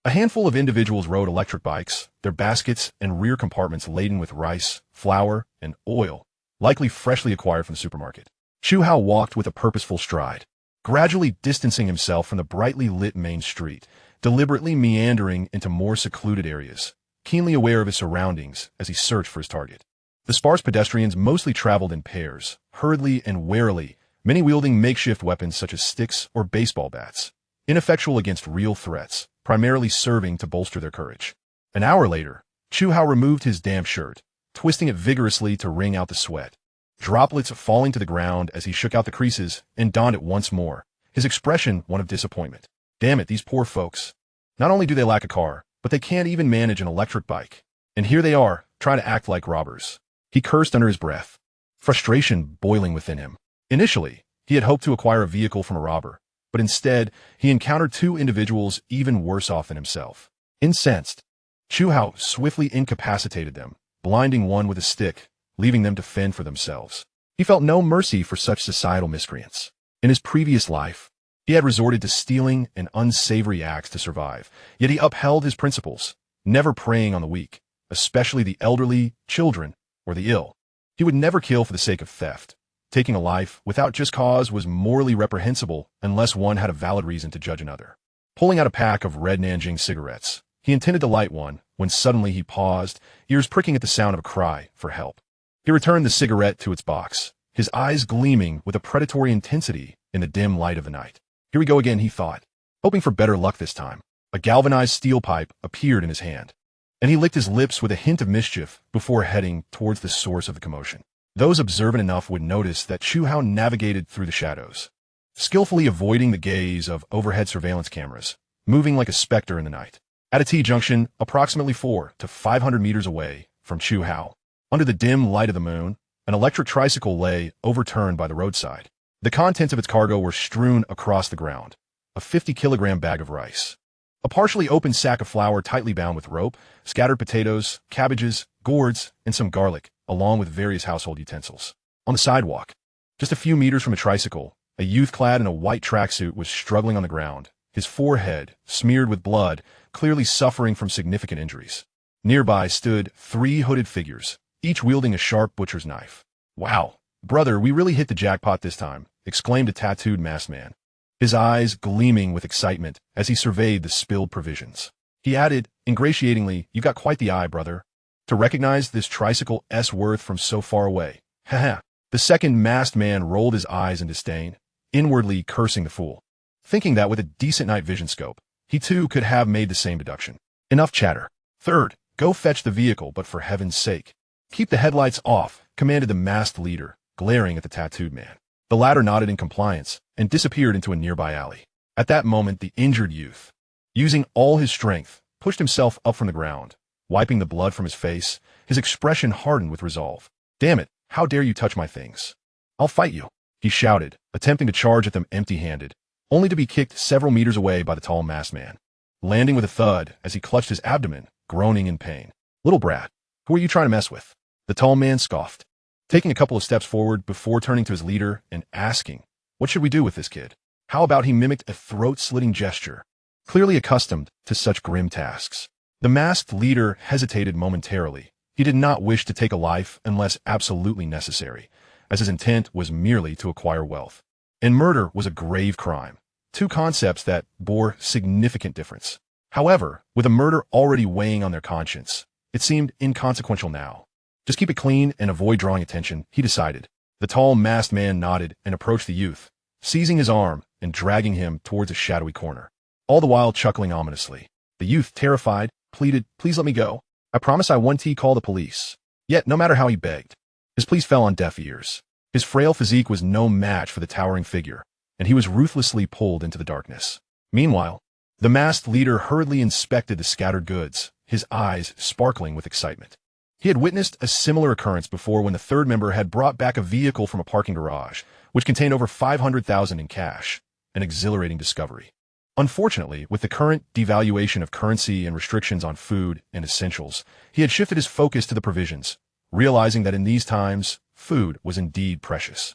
A handful of individuals rode electric bikes, their baskets and rear compartments laden with rice, flour, and oil, likely freshly acquired from the supermarket. Chu Hao walked with a purposeful stride, gradually distancing himself from the brightly lit main street, deliberately meandering into more secluded areas, keenly aware of his surroundings as he searched for his target. The sparse pedestrians mostly traveled in pairs, hurriedly and warily, many wielding makeshift weapons such as sticks or baseball bats, ineffectual against real threats, primarily serving to bolster their courage. An hour later, Chu Hao removed his damp shirt, twisting it vigorously to wring out the sweat, droplets falling to the ground as he shook out the creases and donned it once more, his expression one of disappointment. Damn it, these poor folks. Not only do they lack a car, but they can't even manage an electric bike. And here they are, trying to act like robbers. He cursed under his breath, frustration boiling within him. Initially, he had hoped to acquire a vehicle from a robber, but instead, he encountered two individuals even worse off than himself. Incensed, Chu Hao swiftly incapacitated them, blinding one with a stick, leaving them to fend for themselves. He felt no mercy for such societal miscreants. In his previous life, he had resorted to stealing and unsavory acts to survive, yet he upheld his principles, never preying on the weak, especially the elderly, children, or the ill. He would never kill for the sake of theft. Taking a life without just cause was morally reprehensible unless one had a valid reason to judge another. Pulling out a pack of red Nanjing cigarettes, he intended to light one when suddenly he paused, ears pricking at the sound of a cry for help. He returned the cigarette to its box, his eyes gleaming with a predatory intensity in the dim light of the night. Here we go again, he thought, hoping for better luck this time. A galvanized steel pipe appeared in his hand, and he licked his lips with a hint of mischief before heading towards the source of the commotion. Those observant enough would notice that Chu Hao navigated through the shadows, skillfully avoiding the gaze of overhead surveillance cameras, moving like a specter in the night. At a T-junction, approximately 400 to 500 meters away from Chu Hao, under the dim light of the moon, an electric tricycle lay overturned by the roadside. The contents of its cargo were strewn across the ground, a 50-kilogram bag of rice, a partially open sack of flour tightly bound with rope, scattered potatoes, cabbages, gourds, and some garlic, along with various household utensils. On the sidewalk, just a few meters from a tricycle, a youth clad in a white tracksuit was struggling on the ground, his forehead smeared with blood, clearly suffering from significant injuries. Nearby stood 3 hooded figures, each wielding a sharp butcher's knife. "Wow, brother, we really hit the jackpot this time," exclaimed a tattooed masked man, his eyes gleaming with excitement as he surveyed the spilled provisions. He added, ingratiatingly, "You've got quite the eye, brother, to recognize this tricycle-'s worth from so far away." Haha. The second masked man rolled his eyes in disdain, inwardly cursing the fool, thinking that with a decent night vision scope, he too could have made the same deduction. Enough chatter. Third, go fetch the vehicle, but for heaven's sake, keep the headlights off, commanded the masked leader, glaring at the tattooed man. The latter nodded in compliance and disappeared into a nearby alley. At that moment, the injured youth, using all his strength, pushed himself up from the ground, wiping the blood from his face, his expression hardened with resolve. "Damn it, how dare you touch my things? I'll fight you," he shouted, attempting to charge at them empty-handed, only to be kicked several meters away by the tall masked man. landing with a thud as he clutched his abdomen, groaning in pain. "Little brat, who are you trying to mess with?" The tall man scoffed, taking a couple of steps forward before turning to his leader and asking, "What should we do with this kid?" How about he mimicked a throat-slitting gesture, clearly accustomed to such grim tasks. The masked leader hesitated momentarily. He did not wish to take a life unless absolutely necessary, as his intent was merely to acquire wealth. And murder was a grave crime, two concepts that bore significant difference. However, with a murder already weighing on their conscience, it seemed inconsequential now. Just keep it clean and avoid drawing attention, he decided. The tall masked man nodded and approached the youth, seizing his arm and dragging him towards a shadowy corner, all the while chuckling ominously. The youth, terrified, pleaded, "Please let me go. I promise I won't call the police." Yet, no matter how he begged, his pleas fell on deaf ears. His frail physique was no match for the towering figure, and he was ruthlessly pulled into the darkness. Meanwhile, the masked leader hurriedly inspected the scattered goods, his eyes sparkling with excitement. He had witnessed a similar occurrence before when the third member had brought back a vehicle from a parking garage, which contained over 500,000 in cash, an exhilarating discovery. Unfortunately, with the current devaluation of currency and restrictions on food and essentials, he had shifted his focus to the provisions, realizing that in these times, food was indeed precious.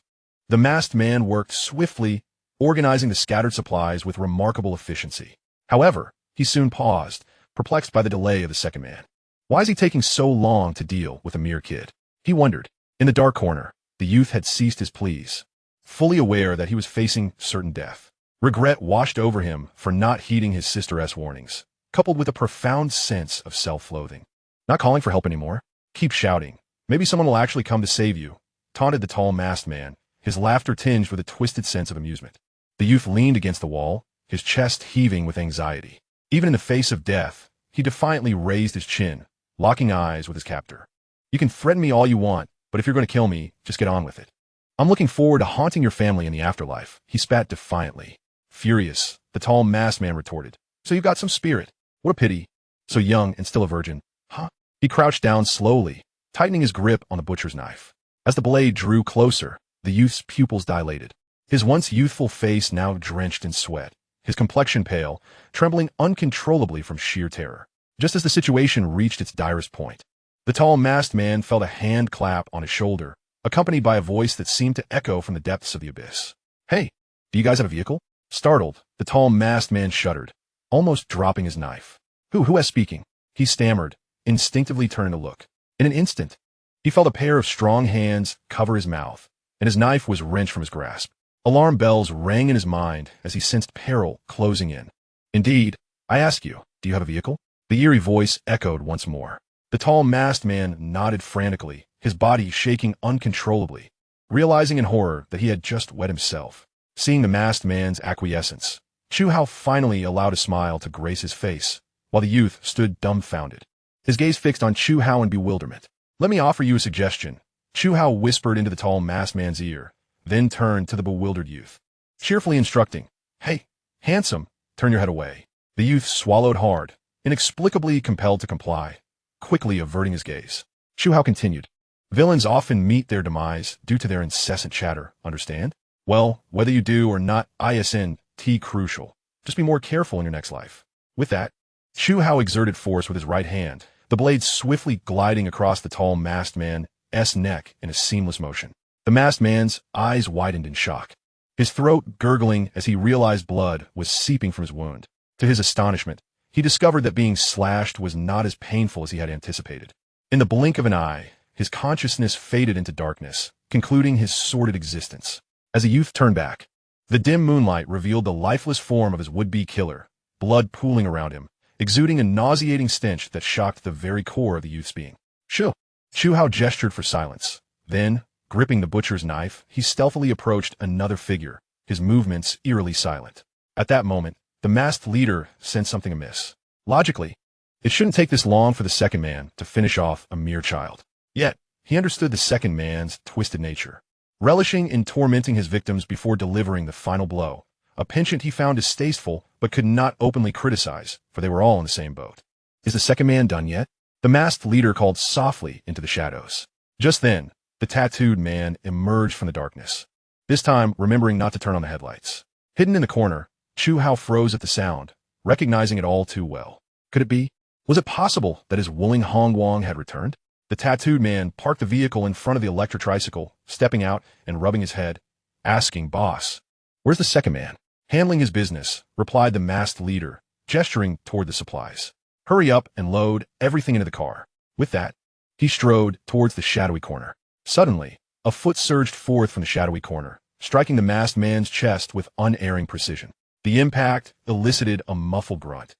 The masked man worked swiftly, organizing the scattered supplies with remarkable efficiency. However, he soon paused, perplexed by the delay of the second man. Why is he taking so long to deal with a mere kid? He wondered. In the dark corner, the youth had ceased his pleas, fully aware that he was facing certain death. Regret washed over him for not heeding his sister's warnings, coupled with a profound sense of self-loathing. "Not calling for help anymore? Keep shouting. Maybe someone will actually come to save you," taunted the tall masked man, his laughter tinged with a twisted sense of amusement. The youth leaned against the wall, his chest heaving with anxiety. Even in the face of death, he defiantly raised his chin, locking eyes with his captor. "You can threaten me all you want, but if you're going to kill me, just get on with it. I'm looking forward to haunting your family in the afterlife," he spat defiantly. Furious, the tall masked man retorted, "So you've got some spirit. What a pity. So young and still a virgin, huh?" He crouched down slowly, tightening his grip on the butcher's knife. As the blade drew closer, the youth's pupils dilated. His once youthful face now drenched in sweat, his complexion pale, trembling uncontrollably from sheer terror. Just as the situation reached its direst point, the tall masked man felt a hand clap on his shoulder, accompanied by a voice that seemed to echo from the depths of the abyss. "Hey, do you guys have a vehicle?" Startled, the tall masked man shuddered, almost dropping his knife. Who is speaking?" he stammered, instinctively turning to look. In an instant, he felt a pair of strong hands cover his mouth, and his knife was wrenched from his grasp. Alarm bells rang in his mind as he sensed peril closing in. "Indeed, I ask you, do you have a vehicle?" The eerie voice echoed once more. The tall masked man nodded frantically, his body shaking uncontrollably, realizing in horror that he had just wet himself. Seeing the masked man's acquiescence, Chu Hao finally allowed a smile to grace his face, while the youth stood dumbfounded, his gaze fixed on Chu Hao in bewilderment. "Let me offer you a suggestion," Chu Hao whispered into the tall masked man's ear, then turned to the bewildered youth, cheerfully instructing, "Hey, handsome, turn your head away." The youth swallowed hard, inexplicably compelled to comply, quickly averting his gaze. Chu Hao continued, "Villains often meet their demise due to their incessant chatter, understand? Well, whether you do or not, ISNT crucial. Just be more careful in your next life." With that, Chu Hao exerted force with his right hand, the blade swiftly gliding across the tall masked man's neck in a seamless motion. The masked man's eyes widened in shock, his throat gurgling as he realized blood was seeping from his wound. To his astonishment, he discovered that being slashed was not as painful as he had anticipated. In the blink of an eye, his consciousness faded into darkness, concluding his sordid existence. As the youth turned back, the dim moonlight revealed the lifeless form of his would-be killer, blood pooling around him, exuding a nauseating stench that shocked the very core of the youth's being. "Shoo!" Chu Hao gestured for silence. Then, gripping the butcher's knife, he stealthily approached another figure, his movements eerily silent. At that moment, the masked leader sensed something amiss. Logically, it shouldn't take this long for the second man to finish off a mere child. Yet, he understood the second man's twisted nature. Relishing in tormenting his victims before delivering the final blow, a penchant he found distasteful but could not openly criticize, for they were all in the same boat. "Is the second man done yet?" the masked leader called softly into the shadows. Just then, the tattooed man emerged from the darkness, this time remembering not to turn on the headlights. Hidden in the corner, Chu Hao froze at the sound, recognizing it all too well. Could it be? Was it possible that his Wuling Hongguang had returned? The tattooed man parked the vehicle in front of the electric tricycle, stepping out and rubbing his head, asking, "Boss, where's the second man?" "Handling his business," replied the masked leader, gesturing toward the supplies. "Hurry up and load everything into the car." With that, he strode towards the shadowy corner. Suddenly, a foot surged forth from the shadowy corner, striking the masked man's chest with unerring precision. The impact elicited a muffled grunt,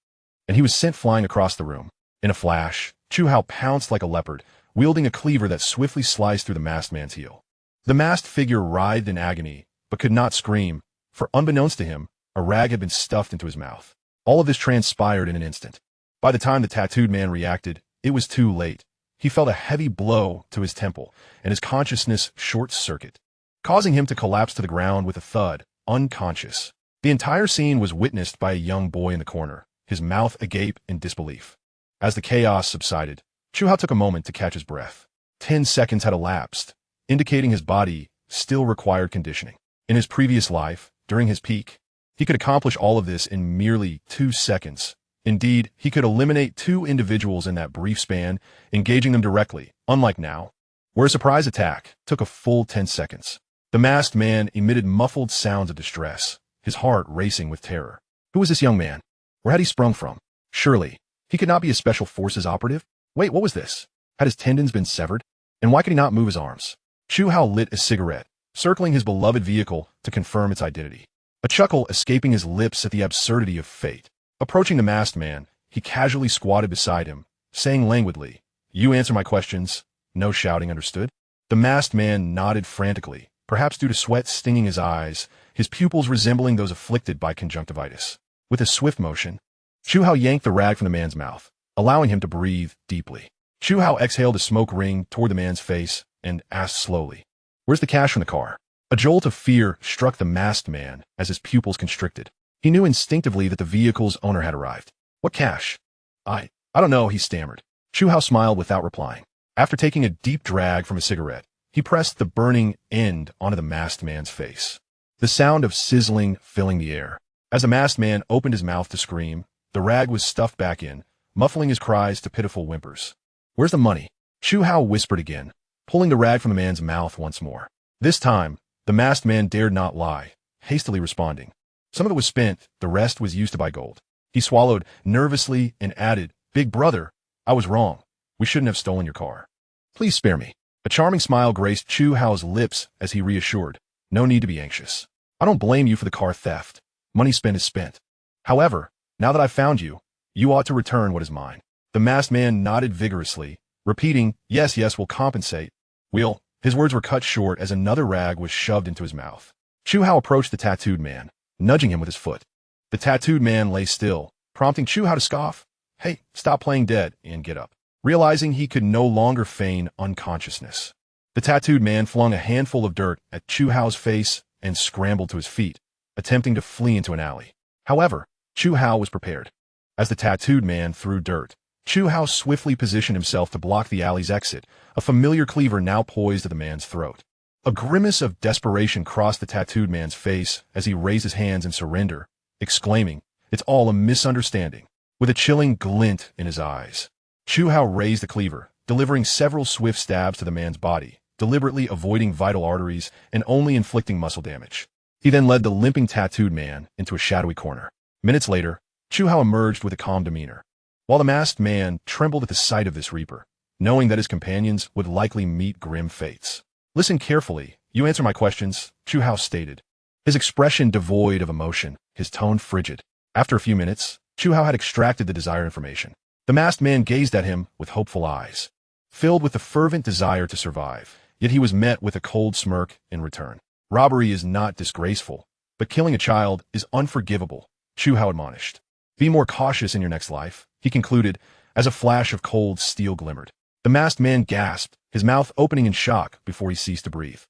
and he was sent flying across the room. In a flash, Chu Hao pounced like a leopard, wielding a cleaver that swiftly sliced through the masked man's heel. The masked figure writhed in agony, but could not scream, for unbeknownst to him, a rag had been stuffed into his mouth. All of this transpired in an instant. By the time the tattooed man reacted, it was too late. He felt a heavy blow to his temple, and his consciousness short-circuit, causing him to collapse to the ground with a thud, unconscious. The entire scene was witnessed by a young boy in the corner, his mouth agape in disbelief. As the chaos subsided, Chu Hao took a moment to catch his breath. 10 seconds had elapsed, indicating his body still required conditioning. In his previous life, during his peak, he could accomplish all of this in merely 2 seconds. Indeed, he could eliminate 2 individuals in that brief span, engaging them directly, unlike now, where a surprise attack took a full 10 seconds. The masked man emitted muffled sounds of distress, his heart racing with terror. Who was this young man? Where had he sprung from? Surely, he could not be a special forces operative? Wait, what was this? Had his tendons been severed? And why could he not move his arms? Chu Hao lit a cigarette, circling his beloved vehicle to confirm its identity. A chuckle escaping his lips at the absurdity of fate. Approaching the masked man, he casually squatted beside him, saying languidly, "You answer my questions." No shouting, understood? The masked man nodded frantically, perhaps due to sweat stinging his eyes, his pupils resembling those afflicted by conjunctivitis. With a swift motion, Chu Hao yanked the rag from the man's mouth, allowing him to breathe deeply. Chu Hao exhaled a smoke ring toward the man's face and asked slowly, "Where's the cash from the car?" A jolt of fear struck the masked man as his pupils constricted. He knew instinctively that the vehicle's owner had arrived. "What cash?" I don't know," he stammered. Chu Hao smiled without replying. After taking a deep drag from a cigarette, he pressed the burning end onto the masked man's face. The sound of sizzling filling the air. As the masked man opened his mouth to scream, the rag was stuffed back in, muffling his cries to pitiful whimpers. "Where's the money?" Chu Hao whispered again, pulling the rag from the man's mouth once more. This time, the masked man dared not lie, hastily responding. "Some of it was spent, the rest was used to buy gold." He swallowed nervously and added, "Big brother, I was wrong. We shouldn't have stolen your car. Please spare me." A charming smile graced Chu Hao's lips as he reassured, "No need to be anxious. I don't blame you for the car theft. Money spent is spent. However, now that I've found you, you ought to return what is mine." The masked man nodded vigorously, repeating, "Yes, yes, we'll compensate. We'll—" His words were cut short as another rag was shoved into his mouth. Chu Hao approached the tattooed man, nudging him with his foot. The tattooed man lay still, prompting Chu Hao to scoff. "Hey, stop playing dead and get up." Realizing he could no longer feign unconsciousness, the tattooed man flung a handful of dirt at Chu Hao's face and scrambled to his feet, attempting to flee into an alley. However, Chu Hao was prepared. As the tattooed man threw dirt, Chu Hao swiftly positioned himself to block the alley's exit, a familiar cleaver now poised at the man's throat. A grimace of desperation crossed the tattooed man's face as he raised his hands in surrender, exclaiming, "It's all a misunderstanding." With a chilling glint in his eyes, Chu Hao raised the cleaver, delivering several swift stabs to the man's body, deliberately avoiding vital arteries and only inflicting muscle damage. He then led the limping tattooed man into a shadowy corner. Minutes later, Chu Hao emerged with a calm demeanor, while the masked man trembled at the sight of this reaper, knowing that his companions would likely meet grim fates. "Listen carefully. You answer my questions," Chu Hao stated, his expression devoid of emotion, his tone frigid. After a few minutes, Chu Hao had extracted the desired information. The masked man gazed at him with hopeful eyes, filled with the fervent desire to survive, yet he was met with a cold smirk in return. "Robbery is not disgraceful, but killing a child is unforgivable," Chu Hao admonished. "Be more cautious in your next life," he concluded, as a flash of cold steel glimmered. The masked man gasped, his mouth opening in shock before he ceased to breathe.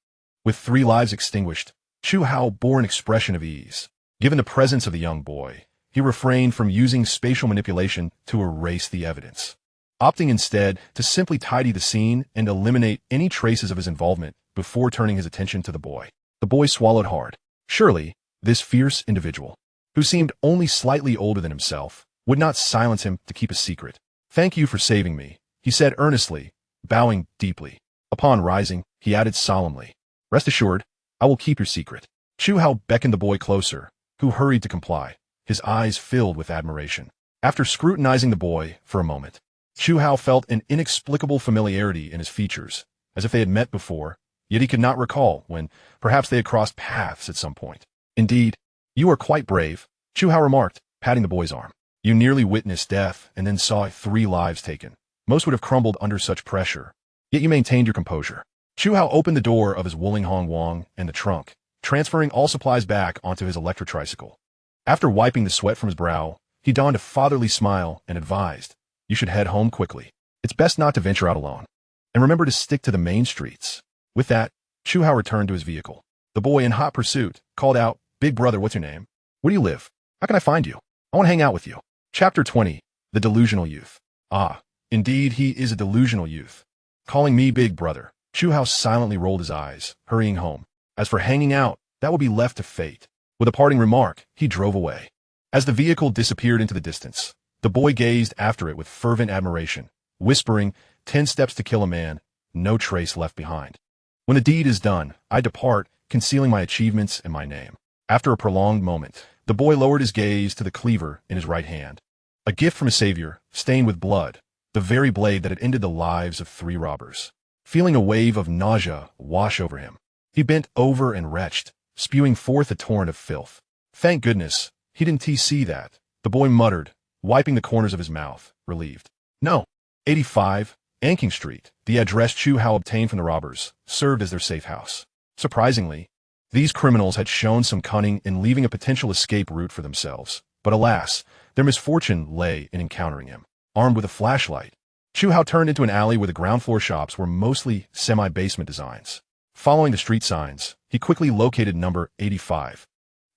With 3 lives extinguished, Chu Hao bore an expression of ease. Given the presence of the young boy, he refrained from using spatial manipulation to erase the evidence, opting instead to simply tidy the scene and eliminate any traces of his involvement before turning his attention to the boy. The boy swallowed hard. Surely, this fierce individual who seemed only slightly older than himself, would not silence him to keep a secret. "Thank you for saving me," he said earnestly, bowing deeply. Upon rising, he added solemnly, "Rest assured, I will keep your secret." Chu Hao beckoned the boy closer, who hurried to comply, his eyes filled with admiration. After scrutinizing the boy for a moment, Chu Hao felt an inexplicable familiarity in his features, as if they had met before, yet he could not recall when perhaps they had crossed paths at some point. "Indeed, you are quite brave," Chu Hao remarked, patting the boy's arm. "You nearly witnessed death and then saw 3 lives taken. Most would have crumbled under such pressure, yet you maintained your composure." Chu Hao opened the door of his Wuling Hong Wang and the trunk, transferring all supplies back onto his electric tricycle. After wiping the sweat from his brow, he donned a fatherly smile and advised, "You should head home quickly. It's best not to venture out alone. And remember to stick to the main streets." With that, Chu Hao returned to his vehicle. The boy, in hot pursuit, called out, "Big brother, what's your name? Where do you live? How can I find you? I want to hang out with you." Chapter 20. The Delusional Youth. "Ah, indeed he is a delusional youth. Calling me big brother." Chu Hao silently rolled his eyes, hurrying home. As for hanging out, that would be left to fate. With a parting remark, he drove away. As the vehicle disappeared into the distance, the boy gazed after it with fervent admiration, whispering, 10 steps to kill a man, no trace left behind. When the deed is done, I depart, concealing my achievements and my name." After a prolonged moment, the boy lowered his gaze to the cleaver in his right hand. A gift from his savior, stained with blood, the very blade that had ended the lives of 3 robbers. Feeling a wave of nausea wash over him, he bent over and retched, spewing forth a torrent of filth. "Thank goodness, he didn't see that," the boy muttered, wiping the corners of his mouth, relieved. "No." 85, Anking Street, the address Chu Hao obtained from the robbers, served as their safe house. Surprisingly, these criminals had shown some cunning in leaving a potential escape route for themselves. But alas, their misfortune lay in encountering him. Armed with a flashlight, Chu Hao turned into an alley where the ground floor shops were mostly semi-basement designs. Following the street signs, he quickly located number 85,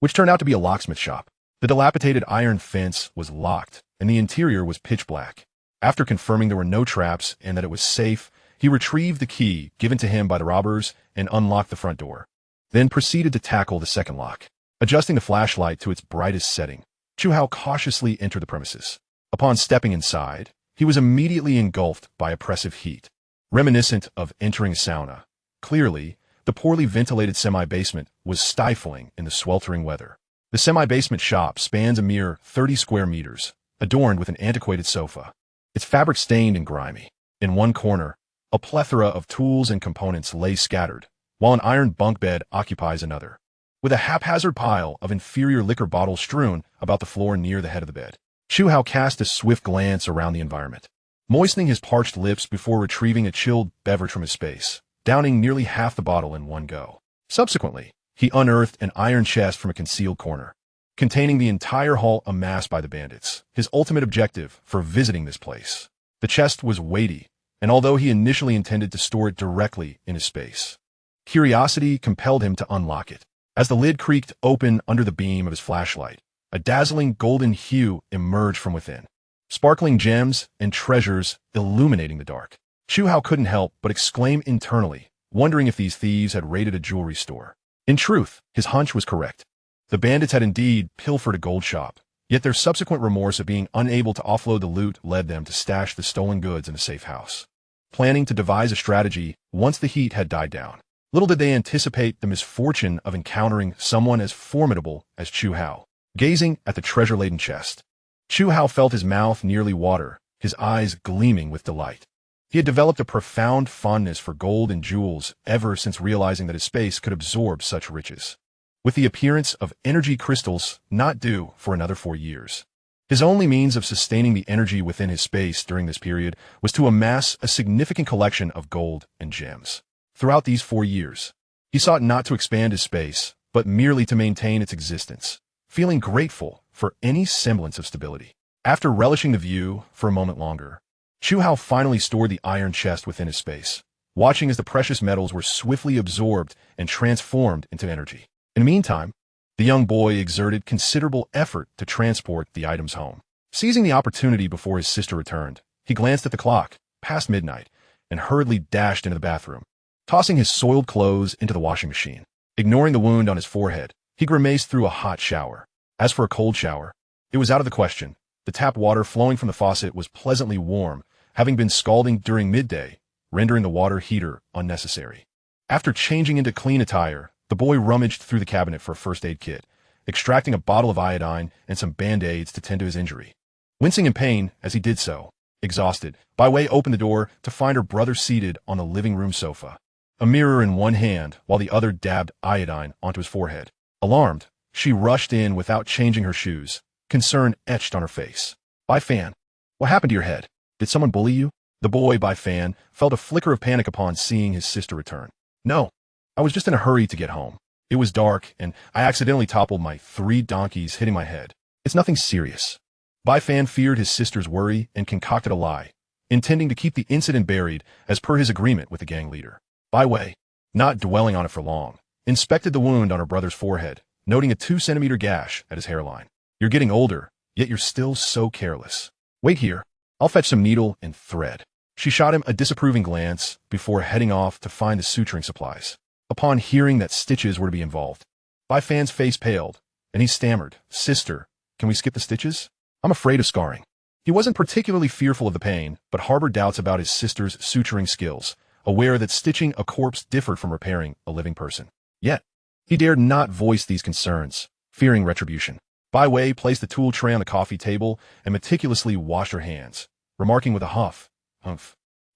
which turned out to be a locksmith shop. The dilapidated iron fence was locked, and the interior was pitch black. After confirming there were no traps and that it was safe, he retrieved the key given to him by the robbers and unlocked the front door. Then proceeded to tackle the second lock. Adjusting the flashlight to its brightest setting, Chu Hao cautiously entered the premises. Upon stepping inside, he was immediately engulfed by oppressive heat, reminiscent of entering a sauna. Clearly, the poorly ventilated semi-basement was stifling in the sweltering weather. The semi-basement shop spans a mere 30 square meters, adorned with an antiquated sofa, its fabric stained and grimy. In one corner, a plethora of tools and components lay scattered, while an iron bunk bed occupies another, with a haphazard pile of inferior liquor bottles strewn about the floor near the head of the bed. Chu Hao cast a swift glance around the environment, moistening his parched lips before retrieving a chilled beverage from his space, downing nearly half the bottle in one go. Subsequently, he unearthed an iron chest from a concealed corner, containing the entire haul amassed by the bandits, his ultimate objective for visiting this place. The chest was weighty, and although he initially intended to store it directly in his space, curiosity compelled him to unlock it. As the lid creaked open under the beam of his flashlight, a dazzling golden hue emerged from within, sparkling gems and treasures illuminating the dark. Chu Hao couldn't help but exclaim internally, wondering if these thieves had raided a jewelry store. In truth, his hunch was correct. The bandits had indeed pilfered a gold shop, yet their subsequent remorse of being unable to offload the loot led them to stash the stolen goods in a safe house, planning to devise a strategy once the heat had died down. Little did they anticipate the misfortune of encountering someone as formidable as Chu Hao. Gazing at the treasure-laden chest, Chu Hao felt his mouth nearly water, his eyes gleaming with delight. He had developed a profound fondness for gold and jewels ever since realizing that his space could absorb such riches. With the appearance of energy crystals not due for another 4 years, his only means of sustaining the energy within his space during this period was to amass a significant collection of gold and gems. Throughout these 4 years, he sought not to expand his space, but merely to maintain its existence, feeling grateful for any semblance of stability. After relishing the view for a moment longer, Chu Hao finally stored the iron chest within his space, watching as the precious metals were swiftly absorbed and transformed into energy. In the meantime, the young boy exerted considerable effort to transport the items home. Seizing the opportunity before his sister returned, he glanced at the clock, past midnight, and hurriedly dashed into the bathroom, tossing his soiled clothes into the washing machine. Ignoring the wound on his forehead, he grimaced through a hot shower, As for a cold shower, it was out of the question. The tap water flowing from the faucet was pleasantly warm, having been scalding during midday, rendering the water heater unnecessary. After changing into clean attire, the boy rummaged through the cabinet for a first aid kit, extracting a bottle of iodine and some band-aids to tend to his injury. Wincing in pain as he did so, exhausted, Bai Wei opened the door to find her brother seated on the living room sofa, a mirror in one hand while the other dabbed iodine onto his forehead. Alarmed, she rushed in without changing her shoes, concern etched on her face. Bai Fan, what happened to your head? Did someone bully you? The boy, Bai Fan, felt a flicker of panic upon seeing his sister return. No, I was just in a hurry to get home. It was dark, and I accidentally toppled my 3 donkeys, hitting my head. It's nothing serious. Bai Fan feared his sister's worry and concocted a lie, intending to keep the incident buried as per his agreement with the gang leader. Bai Wei, not dwelling on it for long, inspected the wound on her brother's forehead, noting a 2-centimeter gash at his hairline. You're getting older, yet you're still so careless. Wait here. I'll fetch some needle and thread. She shot him a disapproving glance before heading off to find the suturing supplies. Upon hearing that stitches were to be involved, Bai Fan's face paled, and he stammered, Sister, can we skip the stitches? I'm afraid of scarring. He wasn't particularly fearful of the pain, but harbored doubts about his sister's suturing skills, aware that stitching a corpse differed from repairing a living person. Yet, he dared not voice these concerns, fearing retribution. Bai Wei placed the tool tray on the coffee table and meticulously washed her hands, remarking with a humph.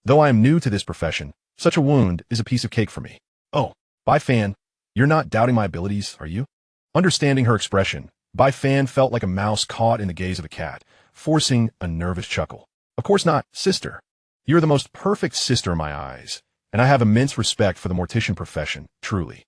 Though I am new to this profession, such a wound is a piece of cake for me. Oh, Bai Fan, you're not doubting my abilities, are you? Understanding her expression, Bai Fan felt like a mouse caught in the gaze of a cat, forcing a nervous chuckle. Of course not, sister. You're the most perfect sister in my eyes, and I have immense respect for the mortician profession, truly.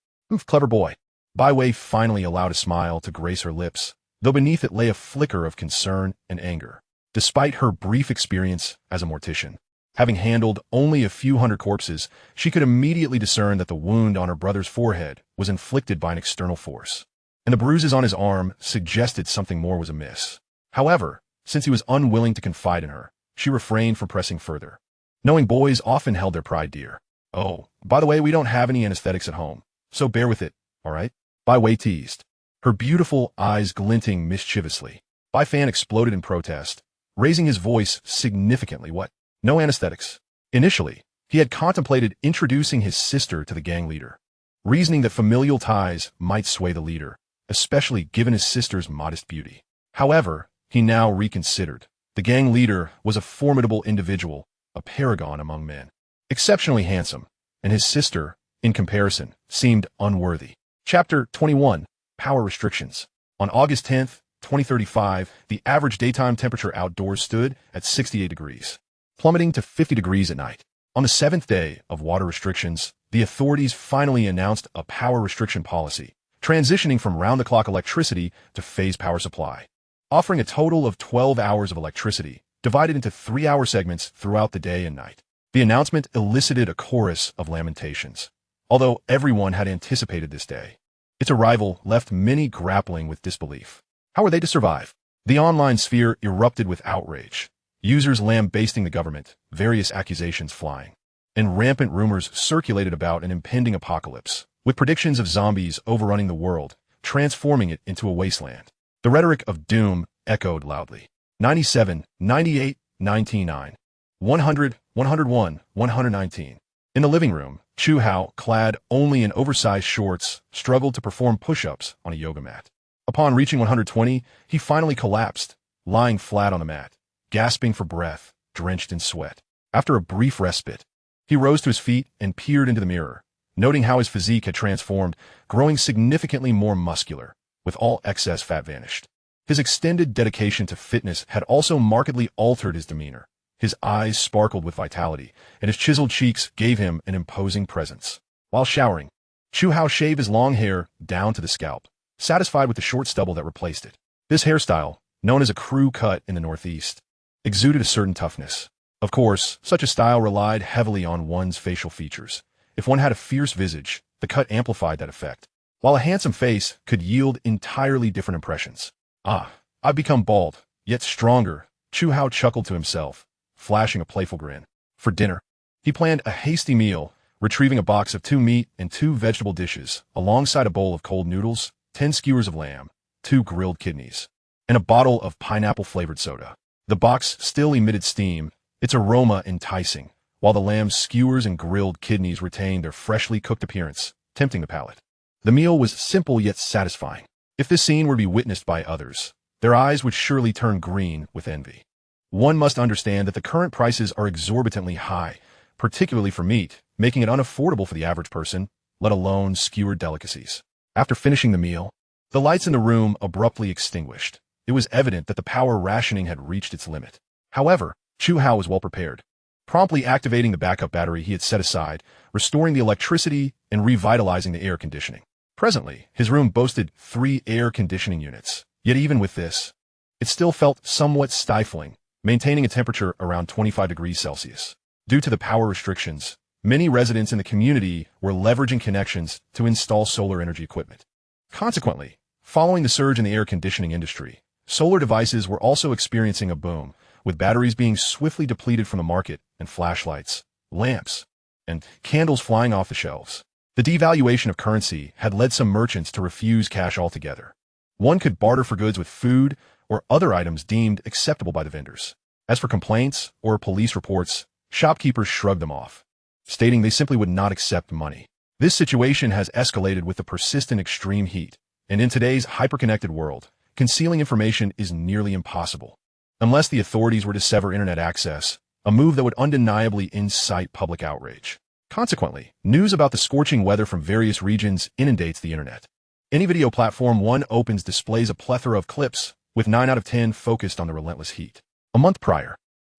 Clever boy. Bai Wei finally allowed a smile to grace her lips, though beneath it lay a flicker of concern and anger. Despite her brief experience as a mortician, having handled only a few hundred corpses, she could immediately discern that the wound on her brother's forehead was inflicted by an external force, and the bruises on his arm suggested something more was amiss. However, since he was unwilling to confide in her, she refrained from pressing further, knowing boys often held their pride dear. Oh, by the way, we don't have any anesthetics at home, so bear with it, all right? Bai Wei teased, her beautiful eyes glinting mischievously. Bai Fan exploded in protest, raising his voice significantly. What? No anesthetics. Initially, he had contemplated introducing his sister to the gang leader, reasoning that familial ties might sway the leader, especially given his sister's modest beauty. However, he now reconsidered. The gang leader was a formidable individual, a paragon among men, exceptionally handsome, and his sister, in comparison, seemed unworthy. Chapter 21. Power Restrictions. On August 10th, 2035, the average daytime temperature outdoors stood at 68 degrees, plummeting to 50 degrees at night. On the 7th day of water restrictions, the authorities finally announced a power restriction policy, transitioning from round-the-clock electricity to phase power supply, offering a total of 12 hours of electricity, divided into 3-hour segments throughout the day and night. The announcement elicited a chorus of lamentations, although everyone had anticipated this day. Its arrival left many grappling with disbelief. How were they to survive? The online sphere erupted with outrage, users lambasting the government, various accusations flying, and rampant rumors circulated about an impending apocalypse, with predictions of zombies overrunning the world, transforming it into a wasteland. The rhetoric of doom echoed loudly. 97, 98, 99, 100, 101, 119. In the living room, Chu Hao, clad only in oversized shorts, struggled to perform push-ups on a yoga mat. Upon reaching 120, he finally collapsed, lying flat on the mat, gasping for breath, drenched in sweat. After a brief respite, he rose to his feet and peered into the mirror, noting how his physique had transformed, growing significantly more muscular, with all excess fat vanished. His extended dedication to fitness had also markedly altered his demeanor. His eyes sparkled with vitality, and his chiseled cheeks gave him an imposing presence. While showering, Chu Hao shaved his long hair down to the scalp, satisfied with the short stubble that replaced it. This hairstyle, known as a crew cut in the Northeast, exuded a certain toughness. Of course, such a style relied heavily on one's facial features. If one had a fierce visage, the cut amplified that effect, while a handsome face could yield entirely different impressions. I've become bald, yet stronger, Chu Hao chuckled to himself, flashing a playful grin. For dinner, he planned a hasty meal, retrieving a box of 2 meat and 2 vegetable dishes, alongside a bowl of cold noodles, 10 skewers of lamb, 2 grilled kidneys, and a bottle of pineapple-flavored soda. The box still emitted steam, its aroma enticing, while the lamb's skewers and grilled kidneys retained their freshly cooked appearance, tempting the palate. The meal was simple yet satisfying. If this scene were to be witnessed by others, their eyes would surely turn green with envy. One must understand that the current prices are exorbitantly high, particularly for meat, making it unaffordable for the average person, let alone skewered delicacies. After finishing the meal, the lights in the room abruptly extinguished. It was evident that the power rationing had reached its limit. However, Chu Hao was well prepared, promptly activating the backup battery he had set aside, restoring the electricity and revitalizing the air conditioning. Presently, his room boasted 3 air conditioning units, yet even with this, it still felt somewhat stifling, maintaining a temperature around 25 degrees Celsius. Due to the power restrictions, many residents in the community were leveraging connections to install solar energy equipment. Consequently, following the surge in the air conditioning industry, solar devices were also experiencing a boom, with batteries being swiftly depleted from the market and flashlights, lamps, and candles flying off the shelves. The devaluation of currency had led some merchants to refuse cash altogether. One could barter for goods with food or other items deemed acceptable by the vendors. As for complaints or police reports, shopkeepers shrugged them off, stating they simply would not accept money. This situation has escalated with the persistent extreme heat, and in today's hyper-connected world, concealing information is nearly impossible. Unless the authorities were to sever internet access, a move that would undeniably incite public outrage. Consequently, news about the scorching weather from various regions inundates the internet. Any video platform one opens displays a plethora of clips, with 9 out of 10 focused on the relentless heat. A month prior,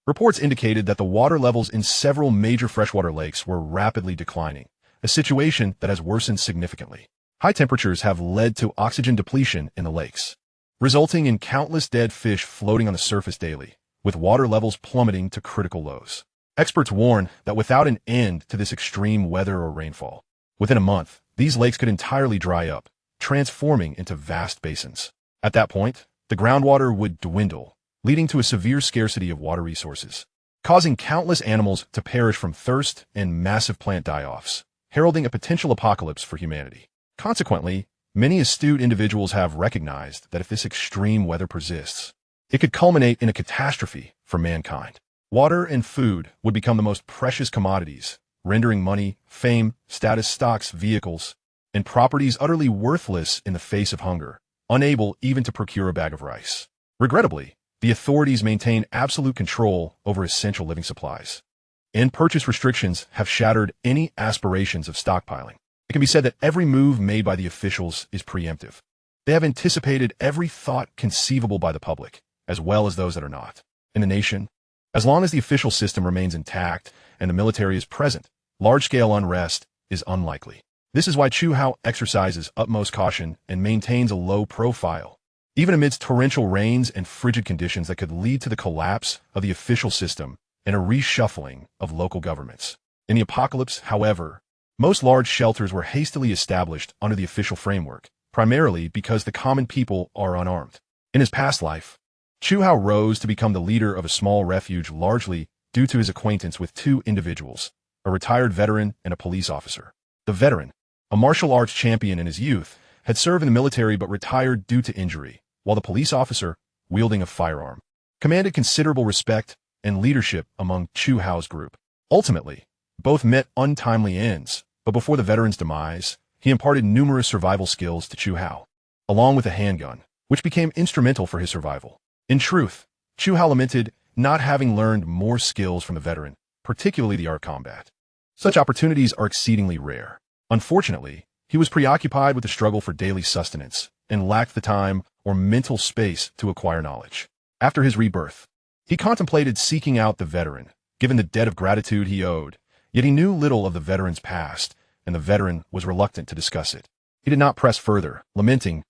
reports indicated that the water levels in several major freshwater lakes were rapidly declining, a situation that has worsened significantly. High temperatures have led to oxygen depletion in the lakes, resulting in countless dead fish floating on the surface daily, with water levels plummeting to critical lows. Experts warn that without an end to this extreme weather or rainfall, within a month, these lakes could entirely dry up, transforming into vast basins. At that point, the groundwater would dwindle, leading to a severe scarcity of water resources, causing countless animals to perish from thirst and massive plant die-offs, heralding a potential apocalypse for humanity. Consequently, many astute individuals have recognized that if this extreme weather persists, it could culminate in a catastrophe for mankind. Water and food would become the most precious commodities, rendering money, fame, status, stocks, vehicles, and properties utterly worthless in the face of hunger, unable even to procure a bag of rice. Regrettably, the authorities maintain absolute control over essential living supplies, and purchase restrictions have shattered any aspirations of stockpiling. It can be said that every move made by the officials is preemptive. They have anticipated every thought conceivable by the public, as well as those that are not. In the nation, as long as the official system remains intact and the military is present, large-scale unrest is unlikely. This is why Chu Hao exercises utmost caution and maintains a low profile, even amidst torrential rains and frigid conditions that could lead to the collapse of the official system and a reshuffling of local governments. In the apocalypse, however, most large shelters were hastily established under the official framework, primarily because the common people are unarmed. In his past life, Chu Hao rose to become the leader of a small refuge largely due to his acquaintance with 2 individuals, a retired veteran and a police officer. The veteran, a martial arts champion in his youth, had served in the military but retired due to injury, while the police officer, wielding a firearm, commanded considerable respect and leadership among Chu Hao's group. Ultimately, both met untimely ends, but before the veteran's demise, he imparted numerous survival skills to Chu Hao, along with a handgun, which became instrumental for his survival. In truth, Chu Hao lamented not having learned more skills from the veteran, particularly the art combat. Such opportunities are exceedingly rare. Unfortunately, he was preoccupied with the struggle for daily sustenance and lacked the time or mental space to acquire knowledge. After his rebirth, he contemplated seeking out the veteran, given the debt of gratitude he owed, yet he knew little of the veteran's past, and the veteran was reluctant to discuss it. He did not press further, lamenting,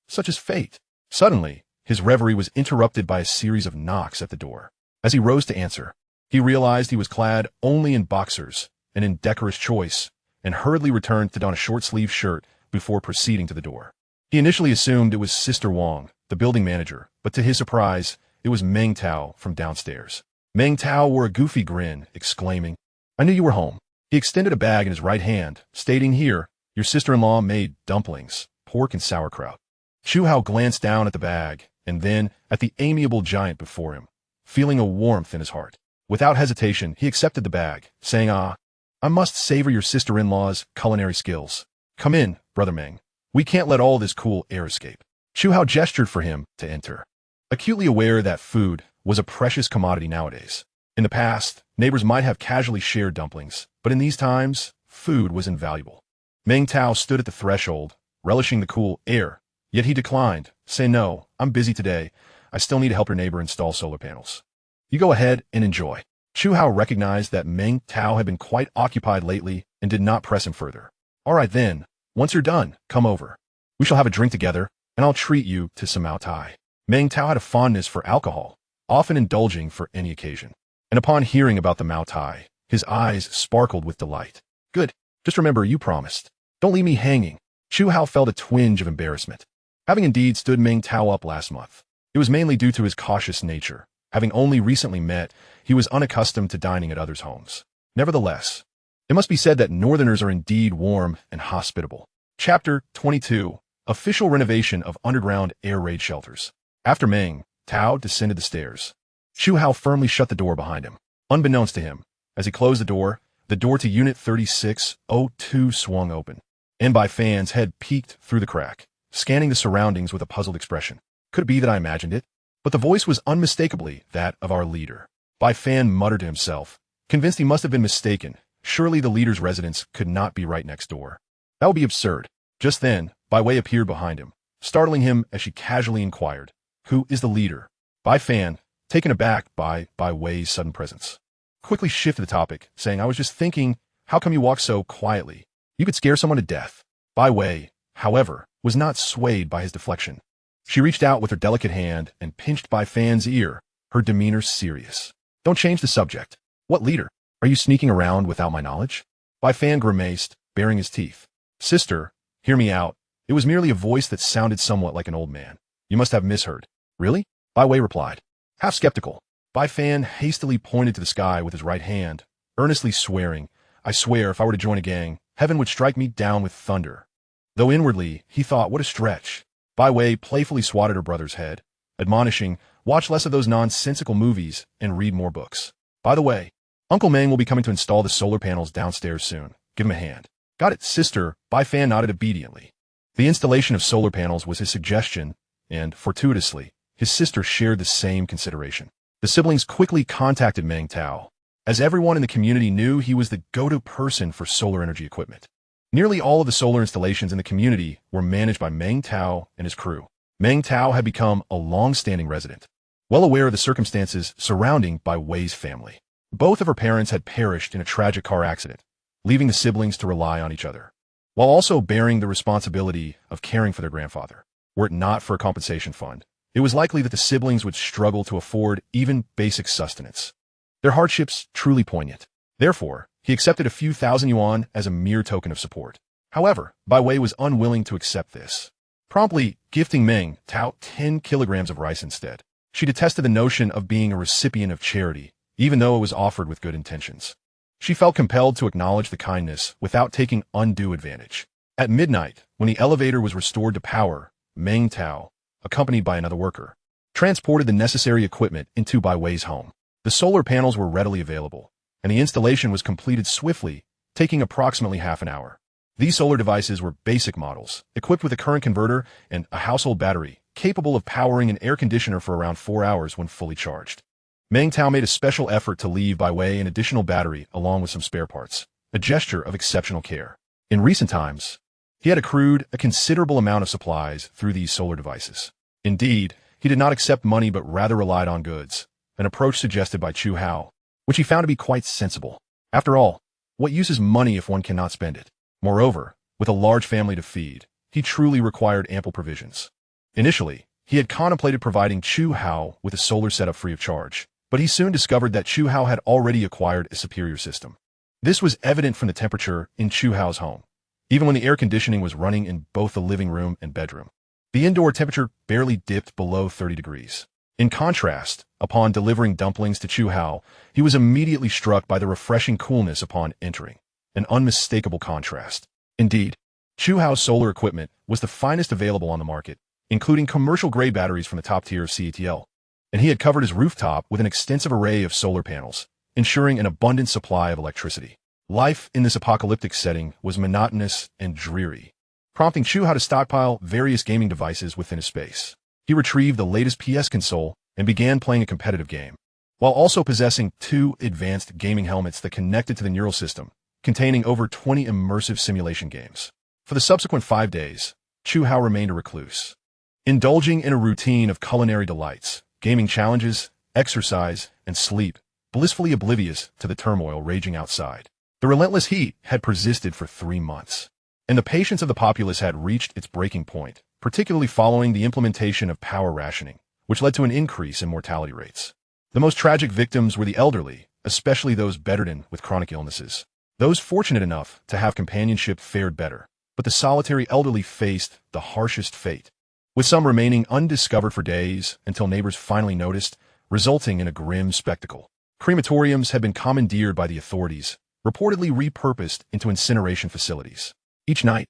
such is fate. Suddenly, his reverie was interrupted by a series of knocks at the door. As he rose to answer, he realized he was clad only in boxers, an indecorous choice, and hurriedly returned to don a short-sleeved shirt before proceeding to the door. He initially assumed it was Sister Wang, the building manager, but to his surprise, it was Meng Tao from downstairs. Meng Tao wore a goofy grin, exclaiming, "I knew you were home." He extended a bag in his right hand, stating, "Here, your sister-in-law made dumplings, pork and sauerkraut." Chu Hao glanced down at the bag, and then at the amiable giant before him, feeling a warmth in his heart. Without hesitation, he accepted the bag, saying, I must savor your sister-in-law's culinary skills. Come in, Brother Meng. We can't let all this cool air escape. Chu Hao gestured for him to enter, acutely aware that food was a precious commodity nowadays. In the past, neighbors might have casually shared dumplings, but in these times, food was invaluable. Meng Tao stood at the threshold, relishing the cool air, yet he declined, saying, No, I'm busy today. I still need to help your neighbor install solar panels. You go ahead and enjoy. Chu Hao recognized that Meng Tao had been quite occupied lately and did not press him further. All right then, once you're done, come over. We shall have a drink together, and I'll treat you to some Mao Tai. Meng Tao had a fondness for alcohol, often indulging for any occasion. And upon hearing about the Mao Tai, his eyes sparkled with delight. Good. Just remember, you promised. Don't leave me hanging. Chu Hao felt a twinge of embarrassment. Having indeed stood Meng Tao up last month, it was mainly due to his cautious nature. Having only recently met, he was unaccustomed to dining at others' homes. Nevertheless, it must be said that Northerners are indeed warm and hospitable. Chapter 22. Official renovation of underground air raid shelters. After Meng Tao descended the stairs, Chu Hao firmly shut the door behind him. Unbeknownst to him, as he closed the door to Unit 3602 swung open, and Bai Fan's head peeked through the crack, scanning the surroundings with a puzzled expression. Could it be that I imagined it? But the voice was unmistakably that of our leader. Bai Fan muttered to himself, convinced he must have been mistaken. Surely the leader's residence could not be right next door. That would be absurd. Just then, Bai Wei appeared behind him, startling him as she casually inquired, Who is the leader? Bai Fan, taken aback by Bai Wei's sudden presence, quickly shifted the topic, saying, I was just thinking, how come you walk so quietly? You could scare someone to death. Bai Wei, however, was not swayed by his deflection. She reached out with her delicate hand and pinched Bai Fan's ear, her demeanor serious. Don't change the subject. What leader? Are you sneaking around without my knowledge? Bai Fan grimaced, baring his teeth. Sister, hear me out. It was merely a voice that sounded somewhat like an old man. You must have misheard. Really? Bai Wei replied, half skeptical. Bai Fan hastily pointed to the sky with his right hand, earnestly swearing, I swear if I were to join a gang, heaven would strike me down with thunder. Though inwardly, he thought, what a stretch. Bai Wei playfully swatted her brother's head, admonishing, watch less of those nonsensical movies and read more books. By the way, Uncle Meng will be coming to install the solar panels downstairs soon. Give him a hand. Got it, sister. Bai Fan nodded obediently. The installation of solar panels was his suggestion, and, fortuitously, his sister shared the same consideration. The siblings quickly contacted Meng Tao, as everyone in the community knew he was the go-to person for solar energy equipment. Nearly all of the solar installations in the community were managed by Meng Tao and his crew. Meng Tao had become a long-standing resident, well aware of the circumstances surrounding Bai Wei's family. Both of her parents had perished in a tragic car accident, leaving the siblings to rely on each other, while also bearing the responsibility of caring for their grandfather. Were it not for a compensation fund, it was likely that the siblings would struggle to afford even basic sustenance. Their hardships truly poignant. Therefore, he accepted a few thousand yuan as a mere token of support. However, Bai Wei was unwilling to accept this, promptly gifting Meng Tao 10 kilograms of rice instead. She detested the notion of being a recipient of charity, even though it was offered with good intentions. She felt compelled to acknowledge the kindness without taking undue advantage. At midnight, when the elevator was restored to power, Meng Tao, accompanied by another worker, transported the necessary equipment into Bai Wei's home. The solar panels were readily available, and the installation was completed swiftly, taking approximately half an hour. These solar devices were basic models, equipped with a current converter and a household battery, capable of powering an air conditioner for around 4 hours when fully charged. Meng Tao made a special effort to leave Bai Wei an additional battery along with some spare parts, a gesture of exceptional care. In recent times, he had accrued a considerable amount of supplies through these solar devices. Indeed, he did not accept money but rather relied on goods, an approach suggested by Chu Hao, which he found to be quite sensible. After all, what use is money if one cannot spend it? Moreover, with a large family to feed, he truly required ample provisions. Initially, he had contemplated providing Chu Hao with a solar setup free of charge, but he soon discovered that Chu Hao had already acquired a superior system. This was evident from the temperature in Chu Hao's home, even when the air conditioning was running in both the living room and bedroom. The indoor temperature barely dipped below 30 degrees. In contrast, upon delivering dumplings to Chu Hao, he was immediately struck by the refreshing coolness upon entering, an unmistakable contrast. Indeed, Chu Hao's solar equipment was the finest available on the market, including commercial-grade batteries from the top tier of CATL. And he had covered his rooftop with an extensive array of solar panels, ensuring an abundant supply of electricity. Life in this apocalyptic setting was monotonous and dreary, prompting Chu Hao to stockpile various gaming devices within his space. He retrieved the latest PS console and began playing a competitive game, while also possessing 2 advanced gaming helmets that connected to the neural system, containing over 20 immersive simulation games. For the subsequent 5 days, Chu Hao remained a recluse, indulging in a routine of culinary delights, gaming challenges, exercise, and sleep, blissfully oblivious to the turmoil raging outside. The relentless heat had persisted for 3 months, and the patience of the populace had reached its breaking point, particularly following the implementation of power rationing, which led to an increase in mortality rates. The most tragic victims were the elderly, especially those bedridden with chronic illnesses. Those fortunate enough to have companionship fared better, but the solitary elderly faced the harshest fate, with some remaining undiscovered for days until neighbors finally noticed, resulting in a grim spectacle. Crematoriums had been commandeered by the authorities, reportedly repurposed into incineration facilities. Each night,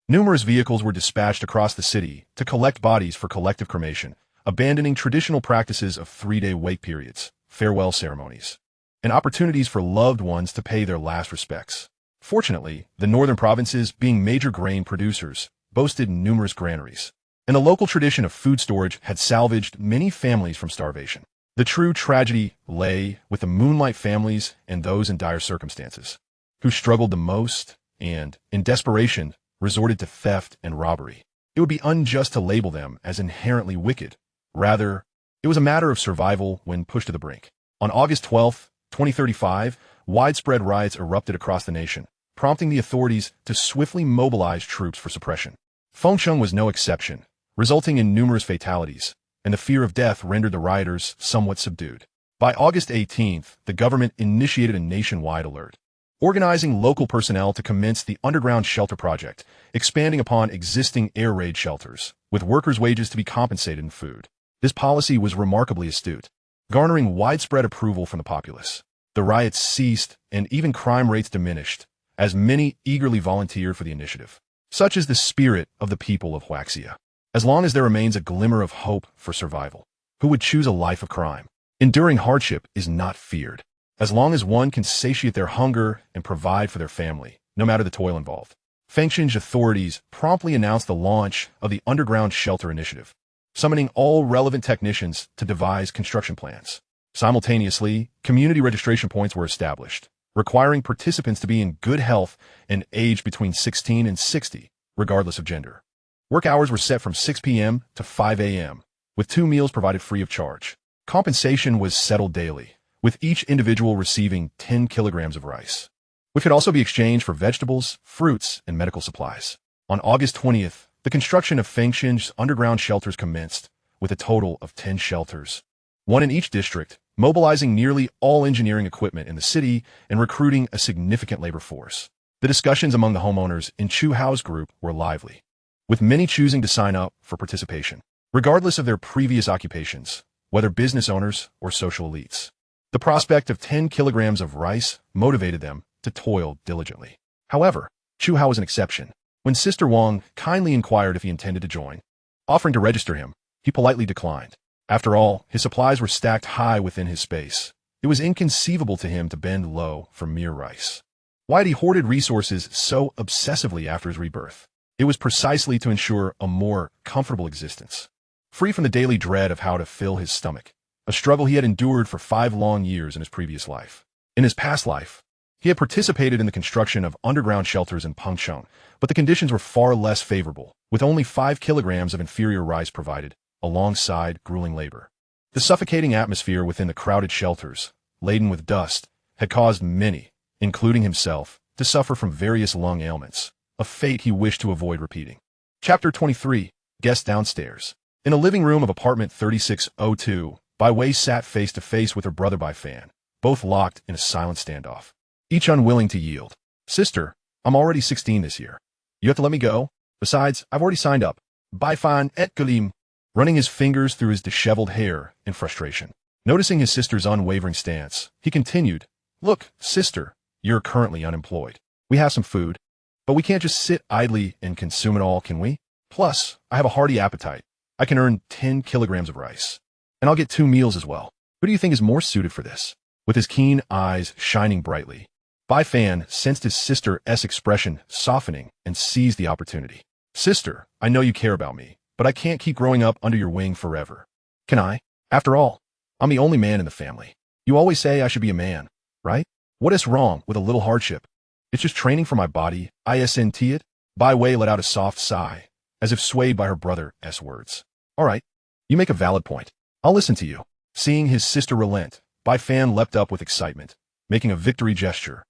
numerous vehicles were dispatched across the city to collect bodies for collective cremation, abandoning traditional practices of 3-day wake periods, farewell ceremonies, and opportunities for loved ones to pay their last respects. Fortunately, the northern provinces, being major grain producers, boasted numerous granaries, and the local tradition of food storage had salvaged many families from starvation. The true tragedy lay with the moonlight families and those in dire circumstances, who struggled the most and, in desperation, resorted to theft and robbery. It would be unjust to label them as inherently wicked. Rather, it was a matter of survival when pushed to the brink. On August 12, 2035, widespread riots erupted across the nation, prompting the authorities to swiftly mobilize troops for suppression. Fengsheng was no exception, resulting in numerous fatalities, and the fear of death rendered the rioters somewhat subdued. By August 18th, the government initiated a nationwide alert, organizing local personnel to commence the underground shelter project, expanding upon existing air raid shelters, with workers' wages to be compensated in food. This policy was remarkably astute, garnering widespread approval from the populace. The riots ceased, and even crime rates diminished, as many eagerly volunteered for the initiative. Such is the spirit of the people of Huaxia. As long as there remains a glimmer of hope for survival, who would choose a life of crime? Enduring hardship is not feared, as long as one can satiate their hunger and provide for their family, no matter the toil involved. Fengshen's authorities promptly announced the launch of the Underground Shelter Initiative, summoning all relevant technicians to devise construction plans. Simultaneously, community registration points were established, requiring participants to be in good health and aged between 16 and 60, regardless of gender. Work hours were set from 6 p.m. to 5 a.m., with 2 meals provided free of charge. Compensation was settled daily, with each individual receiving 10 kilograms of rice, which could also be exchanged for vegetables, fruits, and medical supplies. On August 20th, the construction of Fengshen's underground shelters commenced, with a total of 10 shelters, 1 in each district, mobilizing nearly all engineering equipment in the city and recruiting a significant labor force. The discussions among the homeowners in Chu Hao's group were lively, with many choosing to sign up for participation, regardless of their previous occupations, whether business owners or social elites. The prospect of 10 kilograms of rice motivated them to toil diligently. However, Chu Hao was an exception. When Sister Wang kindly inquired if he intended to join, offering to register him, he politely declined. After all, his supplies were stacked high within his space. It was inconceivable to him to bend low for mere rice. Why had he hoarded resources so obsessively after his rebirth? It was precisely to ensure a more comfortable existence, free from the daily dread of how to fill his stomach, a struggle he had endured for 5 long years in his previous life. In his past life, he had participated in the construction of underground shelters in Pengsheng, but the conditions were far less favorable, with only 5 kilograms of inferior rice provided, alongside grueling labor. The suffocating atmosphere within the crowded shelters, laden with dust, had caused many, including himself, to suffer from various lung ailments, a fate he wished to avoid repeating. Chapter 23. Guest downstairs. In a living room of apartment 3602, Bai Wei sat face to face with her brother Bai Fan, both locked in a silent standoff, each unwilling to yield. Sister, I'm already 16 this year. You have to let me go. Besides, I've already signed up. Bai Fan et Galim, running his fingers through his disheveled hair in frustration. Noticing his sister's unwavering stance, he continued, Look, sister, you're currently unemployed. We have some food, but we can't just sit idly and consume it all, can we? Plus, I have a hearty appetite. I can earn 10 kilograms of rice. And I'll get 2 meals as well. Who do you think is more suited for this? With his keen eyes shining brightly, Bai Fan sensed his sister's expression softening and seized the opportunity. Sister, I know you care about me, but I can't keep growing up under your wing forever. Can I? After all, I'm the only man in the family. You always say I should be a man, right? What is wrong with a little hardship? It's just training for my body, isn't it? Bai Wei let out a soft sigh, as if swayed by her brother's words. All right, you make a valid point. I'll listen to you. Seeing his sister relent, Bai Fan leapt up with excitement, making a victory gesture,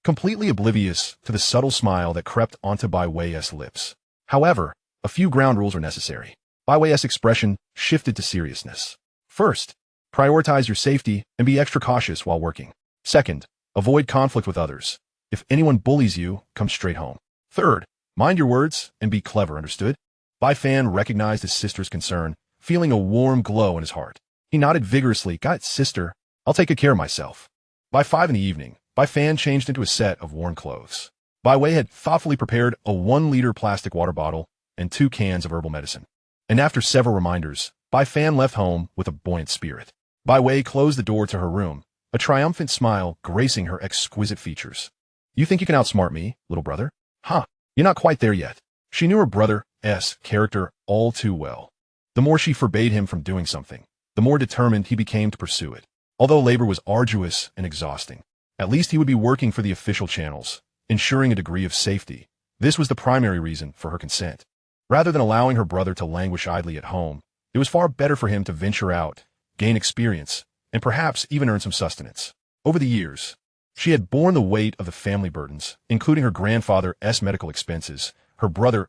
completely oblivious to the subtle smile that crept onto Bai Wei's lips. However, a few ground rules are necessary. Bai Wei's expression shifted to seriousness. First, prioritize your safety and be extra cautious while working. Second, avoid conflict with others. If anyone bullies you, come straight home. Third, mind your words and be clever, understood? Bai Fan recognized his sister's concern, feeling a warm glow in his heart. He nodded vigorously. Got it, sister. I'll take good care of myself. By 5 in the evening, Bai Fan changed into a set of worn clothes. Bai Wei had thoughtfully prepared a 1-liter plastic water bottle and 2 cans of herbal medicine. And after several reminders, Bai Fan left home with a buoyant spirit. Bai Wei closed the door to her room, a triumphant smile gracing her exquisite features. You think you can outsmart me, little brother? Huh, you're not quite there yet. She knew her brother's character all too well. The more she forbade him from doing something, the more determined he became to pursue it. Although labor was arduous and exhausting, at least he would be working for the official channels, ensuring a degree of safety. This was the primary reason for her consent. Rather than allowing her brother to languish idly at home, it was far better for him to venture out, gain experience, and perhaps even earn some sustenance. Over the years, she had borne the weight of the family burdens, including her grandfather's medical expenses, her brother's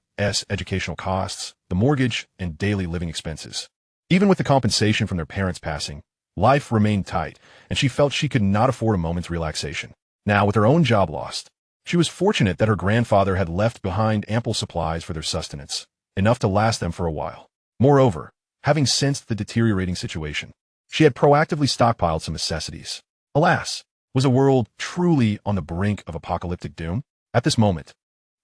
educational costs, the mortgage, and daily living expenses. Even with the compensation from their parents passing, life remained tight, and she felt she could not afford a moment's relaxation. Now, with her own job lost, she was fortunate that her grandfather had left behind ample supplies for their sustenance, enough to last them for a while. Moreover, having sensed the deteriorating situation, she had proactively stockpiled some necessities. Alas, was the world truly on the brink of apocalyptic doom? At this moment,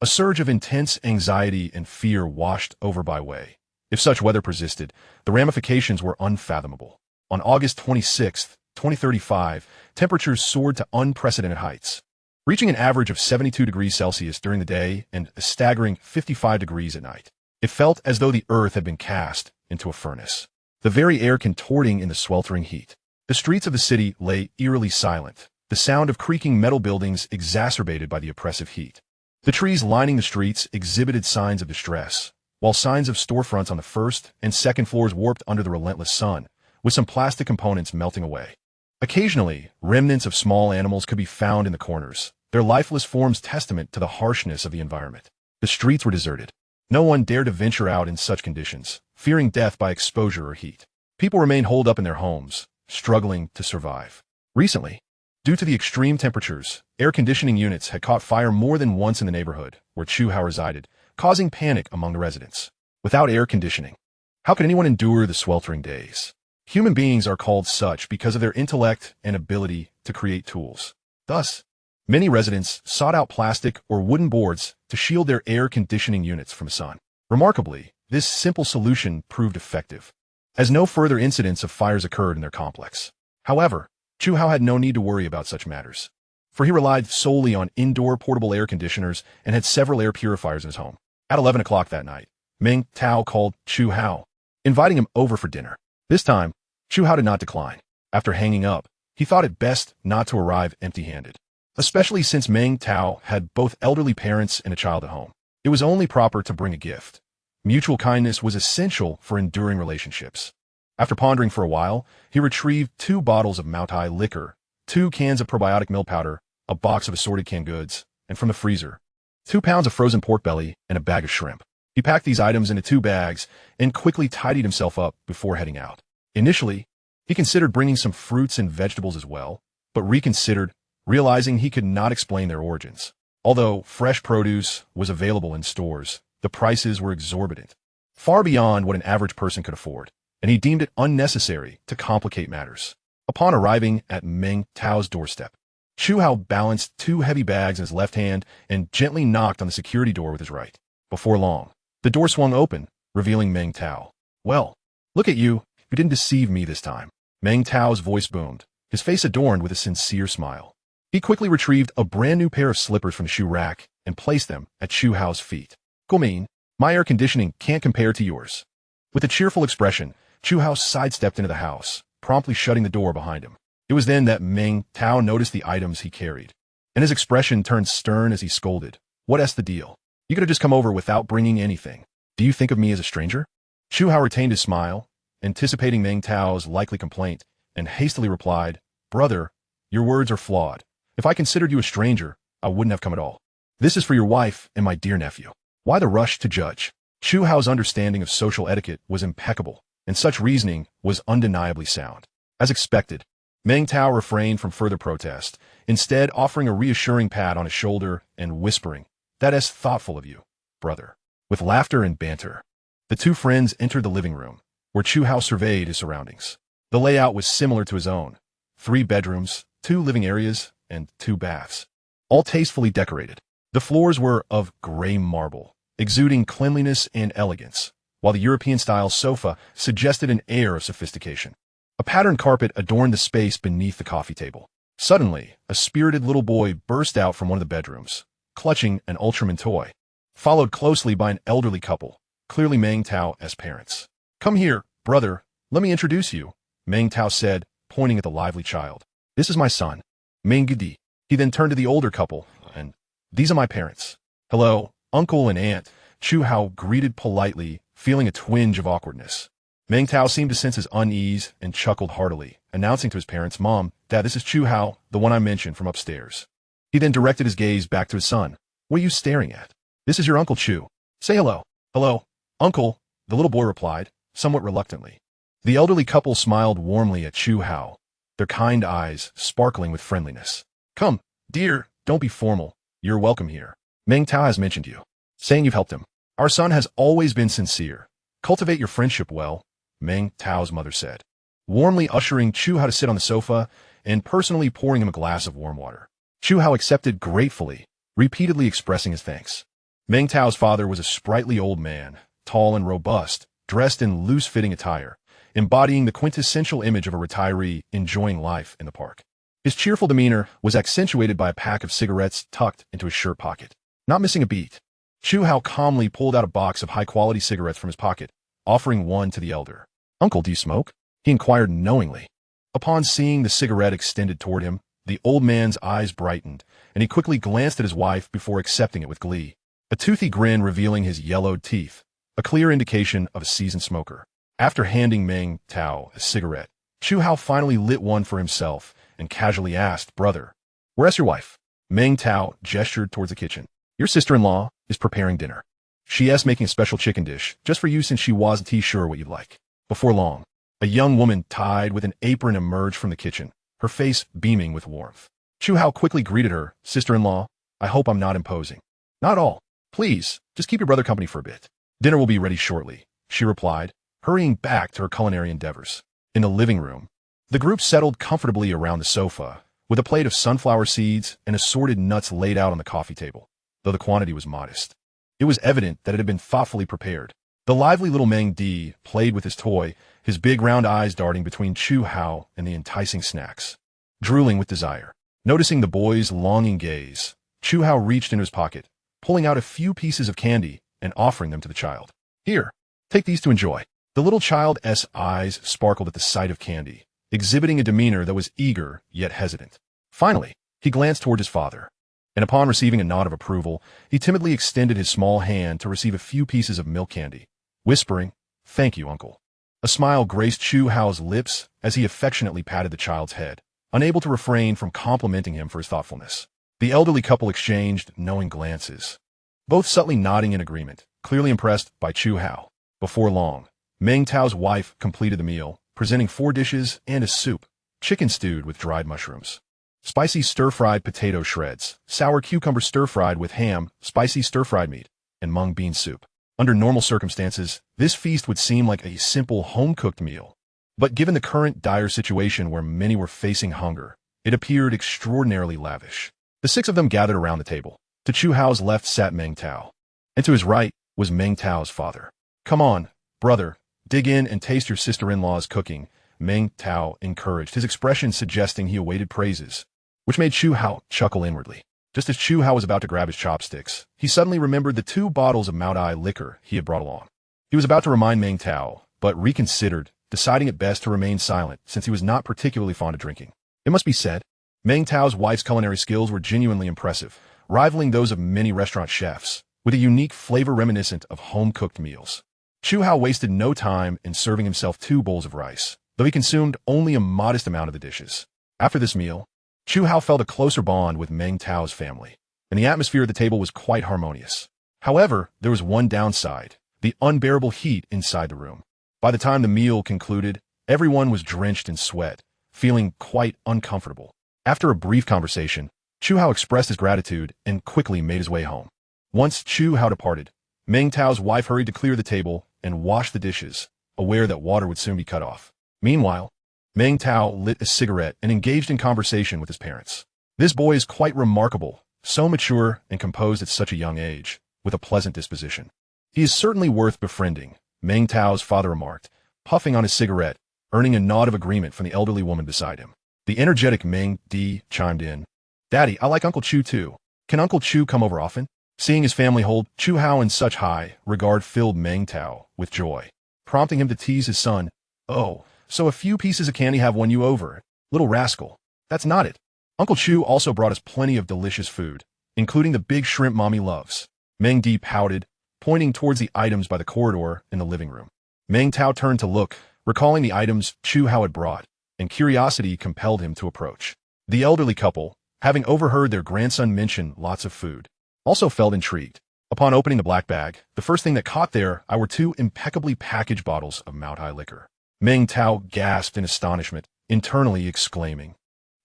a surge of intense anxiety and fear washed over Bai Wei. If such weather persisted, the ramifications were unfathomable. On August 26, 2035, temperatures soared to unprecedented heights, reaching an average of 72 degrees Celsius during the day and a staggering 55 degrees at night. It felt as though the earth had been cast into a furnace, the very air contorting in the sweltering heat. The streets of the city lay eerily silent, the sound of creaking metal buildings exacerbated by the oppressive heat. The trees lining the streets exhibited signs of distress, while signs of storefronts on the first and second floors warped under the relentless sun, with some plastic components melting away. Occasionally, remnants of small animals could be found in the corners, their lifeless forms testament to the harshness of the environment. The streets were deserted. No one dared to venture out in such conditions, fearing death by exposure or heat. People remained holed up in their homes, struggling to survive. Recently, due to the extreme temperatures, air conditioning units had caught fire more than once in the neighborhood where Chu Hao resided, causing panic among the residents. Without air conditioning, how could anyone endure the sweltering days? Human beings are called such because of their intellect and ability to create tools. Thus, many residents sought out plastic or wooden boards to shield their air conditioning units from the sun. Remarkably, this simple solution proved effective, as no further incidents of fires occurred in their complex. However, Chu Hao had no need to worry about such matters, for he relied solely on indoor portable air conditioners and had several air purifiers in his home. At 11 o'clock that night, Meng Tao called Chu Hao, inviting him over for dinner. This time, Chu Hao did not decline. After hanging up, he thought it best not to arrive empty-handed, especially since Meng Tao had both elderly parents and a child at home. It was only proper to bring a gift. Mutual kindness was essential for enduring relationships. After pondering for a while, he retrieved 2 bottles of Moutai liquor, 2 cans of probiotic milk powder, a box of assorted canned goods, and from the freezer, 2 pounds of frozen pork belly and a bag of shrimp. He packed these items into 2 bags and quickly tidied himself up before heading out. Initially, he considered bringing some fruits and vegetables as well, but reconsidered, realizing he could not explain their origins. Although fresh produce was available in stores, the prices were exorbitant, far beyond what an average person could afford, and he deemed it unnecessary to complicate matters. Upon arriving at Meng Tao's doorstep, Chu Hao balanced 2 heavy bags in his left hand and gently knocked on the security door with his right. Before long, the door swung open, revealing Meng Tao. Well, look at you. You didn't deceive me this time. Meng Tao's voice boomed, his face adorned with a sincere smile. He quickly retrieved a brand new pair of slippers from the shoe rack and placed them at Chu Hao's feet. Guomin, my air conditioning can't compare to yours. With a cheerful expression, Chu Hao sidestepped into the house, promptly shutting the door behind him. It was then that Meng Tao noticed the items he carried, and his expression turned stern as he scolded. What's the deal? You could have just come over without bringing anything. Do you think of me as a stranger? Chu Hao retained his smile, anticipating Meng Tao's likely complaint, and hastily replied, Brother, your words are flawed. If I considered you a stranger, I wouldn't have come at all. This is for your wife and my dear nephew. Why the rush to judge? Chu Hao's understanding of social etiquette was impeccable, and such reasoning was undeniably sound. As expected, Meng Tao refrained from further protest, instead offering a reassuring pat on his shoulder and whispering, That is thoughtful of you, brother. With laughter and banter, the two friends entered the living room, where Chu Hao surveyed his surroundings. The layout was similar to his own. 3 bedrooms, 2 living areas, and 2 baths, all tastefully decorated. The floors were of gray marble, exuding cleanliness and elegance, while the European-style sofa suggested an air of sophistication. A patterned carpet adorned the space beneath the coffee table. Suddenly, a spirited little boy burst out from one of the bedrooms, clutching an Ultraman toy, followed closely by an elderly couple, clearly Meng Tao as parents. Come here, brother, let me introduce you, Meng Tao said, pointing at the lively child. This is my son, Meng Gidi. He then turned to the older couple, and these are my parents. Hello, uncle and aunt, Chu Hao greeted politely, feeling a twinge of awkwardness. Meng Tao seemed to sense his unease and chuckled heartily, announcing to his parents, Mom, Dad, this is Chu Hao, the one I mentioned from upstairs. He then directed his gaze back to his son. What are you staring at? This is your Uncle Chu. Say hello. Hello, Uncle, the little boy replied, somewhat reluctantly. The elderly couple smiled warmly at Chu Hao, their kind eyes sparkling with friendliness. Come, dear, don't be formal. You're welcome here. Meng Tao has mentioned you, saying you've helped him. Our son has always been sincere. Cultivate your friendship well, Meng Tao's mother said, warmly ushering Chu Hao to sit on the sofa and personally pouring him a glass of warm water. Chu Hao accepted gratefully, repeatedly expressing his thanks. Meng Tao's father was a sprightly old man, tall and robust, dressed in loose-fitting attire, embodying the quintessential image of a retiree enjoying life in the park. His cheerful demeanor was accentuated by a pack of cigarettes tucked into his shirt pocket. Not missing a beat, Chu Hao calmly pulled out a box of high-quality cigarettes from his pocket, offering one to the elder. Uncle, do you smoke? He inquired knowingly. Upon seeing the cigarette extended toward him, the old man's eyes brightened, and he quickly glanced at his wife before accepting it with glee, a toothy grin revealing his yellowed teeth, a clear indication of a seasoned smoker. After handing Meng Tao a cigarette, Chu Hao finally lit one for himself and casually asked, Brother, where's your wife? Meng Tao gestured towards the kitchen. Your sister-in-law is preparing dinner. She is making a special chicken dish, just for you since she wasn't sure what you'd like. Before long, a young woman tied with an apron emerged from the kitchen, her face beaming with warmth. Chu Hao quickly greeted her, Sister-in-law, I hope I'm not imposing. Not all. Please, just keep your brother company for a bit. Dinner will be ready shortly, she replied, hurrying back to her culinary endeavors. In the living room, the group settled comfortably around the sofa, with a plate of sunflower seeds and assorted nuts laid out on the coffee table, though the quantity was modest. It was evident that it had been thoughtfully prepared. The lively little Meng Di played with his toy, his big round eyes darting between Chu Hao and the enticing snacks. Drooling with desire. Noticing the boy's longing gaze, Chu Hao reached into his pocket, pulling out a few pieces of candy and offering them to the child. Here, take these to enjoy. The little child's eyes sparkled at the sight of candy, exhibiting a demeanor that was eager yet hesitant. Finally, he glanced toward his father, and upon receiving a nod of approval, he timidly extended his small hand to receive a few pieces of milk candy, whispering, Thank you, uncle. A smile graced Chu Hao's lips as he affectionately patted the child's head, unable to refrain from complimenting him for his thoughtfulness. The elderly couple exchanged knowing glances, both subtly nodding in agreement, clearly impressed by Chu Hao. Before long, Meng Tao's wife completed the meal, presenting 4 dishes and a soup, chicken stewed with dried mushrooms, spicy stir-fried potato shreds, sour cucumber stir-fried with ham, spicy stir-fried meat, and mung bean soup. Under normal circumstances, this feast would seem like a simple home-cooked meal. But given the current dire situation where many were facing hunger, it appeared extraordinarily lavish. The 6 of them gathered around the table. To Chu Hao's left sat Meng Tao, and to his right was Meng Tao's father. Come on, brother, Dig in and taste your sister-in-law's cooking, Meng Tao encouraged, his expression suggesting he awaited praises, which made Chu Hao chuckle inwardly. Just as Chu Hao was about to grab his chopsticks, he suddenly remembered the 2 bottles of Maotai liquor he had brought along. He was about to remind Meng Tao, but reconsidered, deciding it best to remain silent since he was not particularly fond of drinking. It must be said, Meng Tao's wife's culinary skills were genuinely impressive, rivaling those of many restaurant chefs, with a unique flavor reminiscent of home-cooked meals. Chu Hao wasted no time in serving himself 2 bowls of rice, though he consumed only a modest amount of the dishes. After this meal, Chu Hao felt a closer bond with Meng Tao's family, and the atmosphere at the table was quite harmonious. However, there was one downside: the unbearable heat inside the room. By the time the meal concluded, everyone was drenched in sweat, feeling quite uncomfortable. After a brief conversation, Chu Hao expressed his gratitude and quickly made his way home. Once Chu Hao departed, Meng Tao's wife hurried to clear the table and wash the dishes, aware that water would soon be cut off. Meanwhile, Meng Tao lit a cigarette and engaged in conversation with his parents. This boy is quite remarkable, so mature and composed at such a young age, with a pleasant disposition. He is certainly worth befriending, Meng Tao's father remarked, puffing on his cigarette, earning a nod of agreement from the elderly woman beside him. The energetic Meng Di chimed in. Daddy, I like Uncle Chu too. Can Uncle Chu come over often? Seeing his family hold Chu Hao in such high regard filled Meng Tao with joy, prompting him to tease his son. Oh, so a few pieces of candy have won you over, little rascal. That's not it. Uncle Chu also brought us plenty of delicious food, including the big shrimp Mommy loves. Meng Di pouted, pointing towards the items by the corridor in the living room. Meng Tao turned to look, recalling the items Chu Hao had brought, and curiosity compelled him to approach. The elderly couple, having overheard their grandson mention lots of food, also felt intrigued. Upon opening the black bag, the first thing that caught their eye were 2 impeccably packaged bottles of Maotai liquor. Meng Tao gasped in astonishment, internally exclaiming,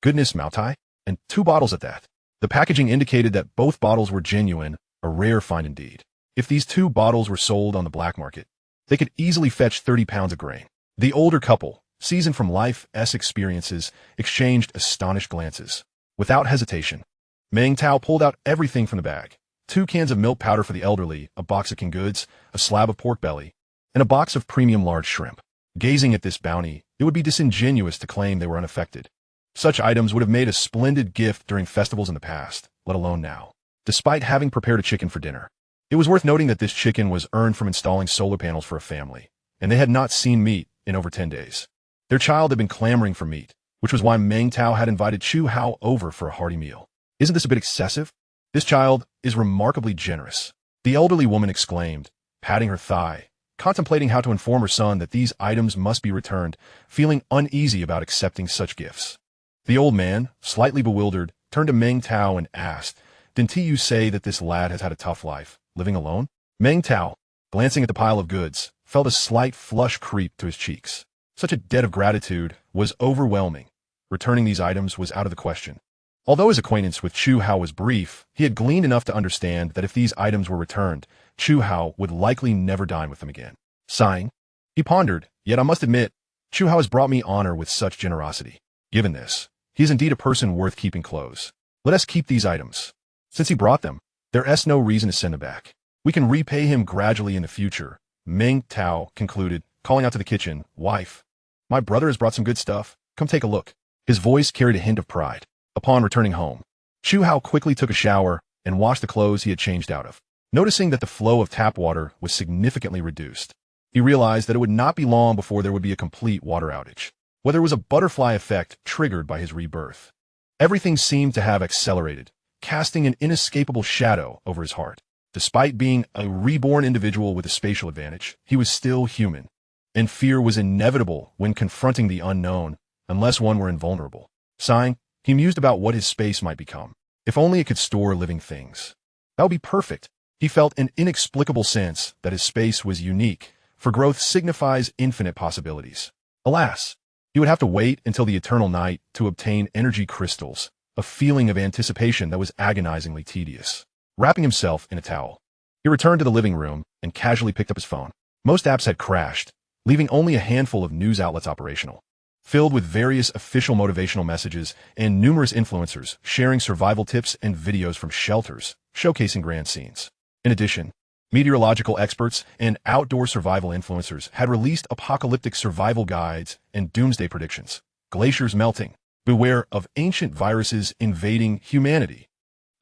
"Goodness, Maotai? And 2 bottles at that." The packaging indicated that both bottles were genuine, a rare find indeed. If these 2 bottles were sold on the black market, they could easily fetch 30 pounds of grain. The older couple, seasoned from life's experiences, exchanged astonished glances. Without hesitation, Meng Tao pulled out everything from the bag: 2 cans of milk powder for the elderly, a box of canned goods, a slab of pork belly, and a box of premium large shrimp. Gazing at this bounty, it would be disingenuous to claim they were unaffected. Such items would have made a splendid gift during festivals in the past, let alone now. Despite having prepared a chicken for dinner, it was worth noting that this chicken was earned from installing solar panels for a family, and they had not seen meat in over 10 days. Their child had been clamoring for meat, which was why Meng Tao had invited Chu Hao over for a hearty meal. Isn't this a bit excessive? This child is remarkably generous, the elderly woman exclaimed, patting her thigh, contemplating how to inform her son that these items must be returned, feeling uneasy about accepting such gifts. The old man, slightly bewildered, turned to Meng Tao and asked, "Didn't you say that this lad has had a tough life, living alone?" Meng Tao, glancing at the pile of goods, felt a slight flush creep to his cheeks. Such a debt of gratitude was overwhelming. Returning these items was out of the question. Although his acquaintance with Chu Hao was brief, he had gleaned enough to understand that if these items were returned, Chu Hao would likely never dine with them again. Sighing, he pondered, "Yet I must admit, Chu Hao has brought me honor with such generosity. Given this, he is indeed a person worth keeping close. Let us keep these items. Since he brought them, there is no reason to send them back. We can repay him gradually in the future." Meng Tao concluded, calling out to the kitchen, "Wife, my brother has brought some good stuff. Come take a look." His voice carried a hint of pride. Upon returning home, Chu Hao quickly took a shower and washed the clothes he had changed out of. Noticing that the flow of tap water was significantly reduced, he realized that it would not be long before there would be a complete water outage. Whether it was a butterfly effect triggered by his rebirth, everything seemed to have accelerated, casting an inescapable shadow over his heart. Despite being a reborn individual with a spatial advantage, he was still human, and fear was inevitable when confronting the unknown, unless one were invulnerable. Sighing, he mused about what his space might become. If only it could store living things. That would be perfect. He felt an inexplicable sense that his space was unique, for growth signifies infinite possibilities. Alas, he would have to wait until the eternal night to obtain energy crystals, a feeling of anticipation that was agonizingly tedious. Wrapping himself in a towel, he returned to the living room and casually picked up his phone. Most apps had crashed, leaving only a handful of news outlets operational, filled with various official motivational messages and numerous influencers sharing survival tips and videos from shelters, showcasing grand scenes. In addition, Meteorological experts and outdoor survival influencers had released apocalyptic survival guides and doomsday predictions. Glaciers melting. Beware of ancient viruses invading humanity.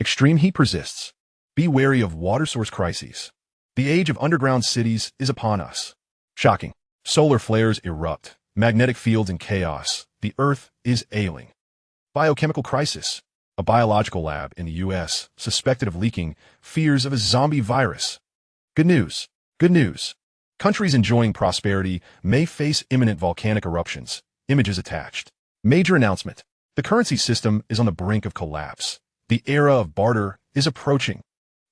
Extreme heat persists. Be wary of water source crises. The age of underground cities is upon us. Shocking. Solar flares erupt. Magnetic fields in chaos. The Earth is ailing. Biochemical crisis. A biological lab in the U.S. suspected of leaking fears of a zombie virus. Good news. Good news. Countries enjoying prosperity may face imminent volcanic eruptions. Images attached. Major announcement. The currency system is on the brink of collapse. The era of barter is approaching.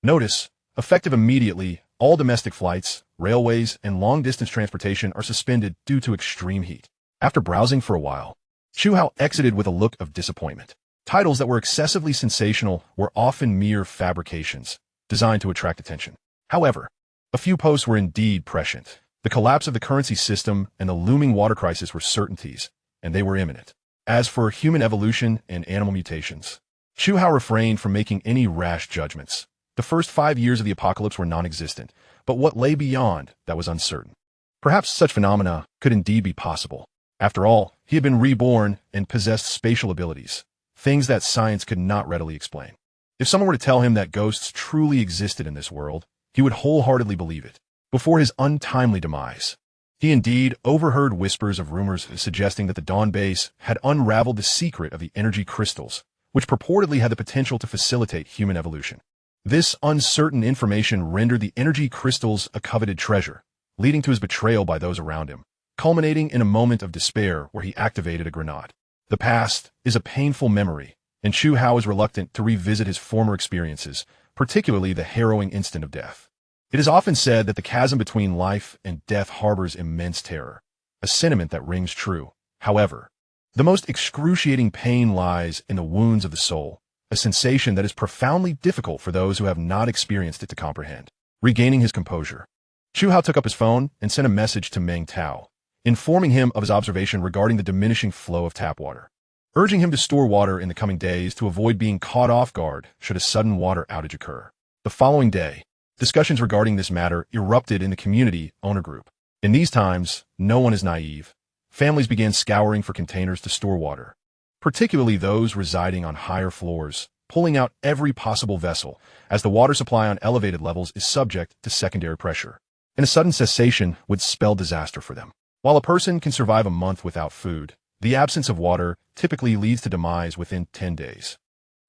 Notice, effective immediately, all domestic flights, railways, and long-distance transportation are suspended due to extreme heat. After browsing for a while, Chu Hao exited with a look of disappointment. Titles that were excessively sensational were often mere fabrications, designed to attract attention. However, a few posts were indeed prescient. The collapse of the currency system and the looming water crisis were certainties, and they were imminent. As for human evolution and animal mutations, Chu Hao refrained from making any rash judgments. The first 5 years of the apocalypse were non-existent, but what lay beyond, that was uncertain. Perhaps such phenomena could indeed be possible. After all, he had been reborn and possessed spatial abilities, things that science could not readily explain. If someone were to tell him that ghosts truly existed in this world, he would wholeheartedly believe it. Before his untimely demise, he indeed overheard whispers of rumors suggesting that the Dawn Base had unraveled the secret of the energy crystals, which purportedly had the potential to facilitate human evolution. This uncertain information rendered the energy crystals a coveted treasure, leading to his betrayal by those around him, culminating in a moment of despair where he activated a grenade. The past is a painful memory, and Chu Hao is reluctant to revisit his former experiences, particularly the harrowing instant of death. It is often said that the chasm between life and death harbors immense terror, a sentiment that rings true. However, the most excruciating pain lies in the wounds of the soul, a sensation that is profoundly difficult for those who have not experienced it to comprehend. Regaining his composure, Chu Hao took up his phone and sent a message to Meng Tao, informing him of his observation regarding the diminishing flow of tap water, urging him to store water in the coming days to avoid being caught off guard should a sudden water outage occur. The following day, discussions regarding this matter erupted in the community owner group. In these times, no one is naive. Families began scouring for containers to store water, particularly those residing on higher floors, pulling out every possible vessel, as the water supply on elevated levels is subject to secondary pressure, and a sudden cessation would spell disaster for them. While a person can survive a month without food, the absence of water typically leads to demise within 10 days.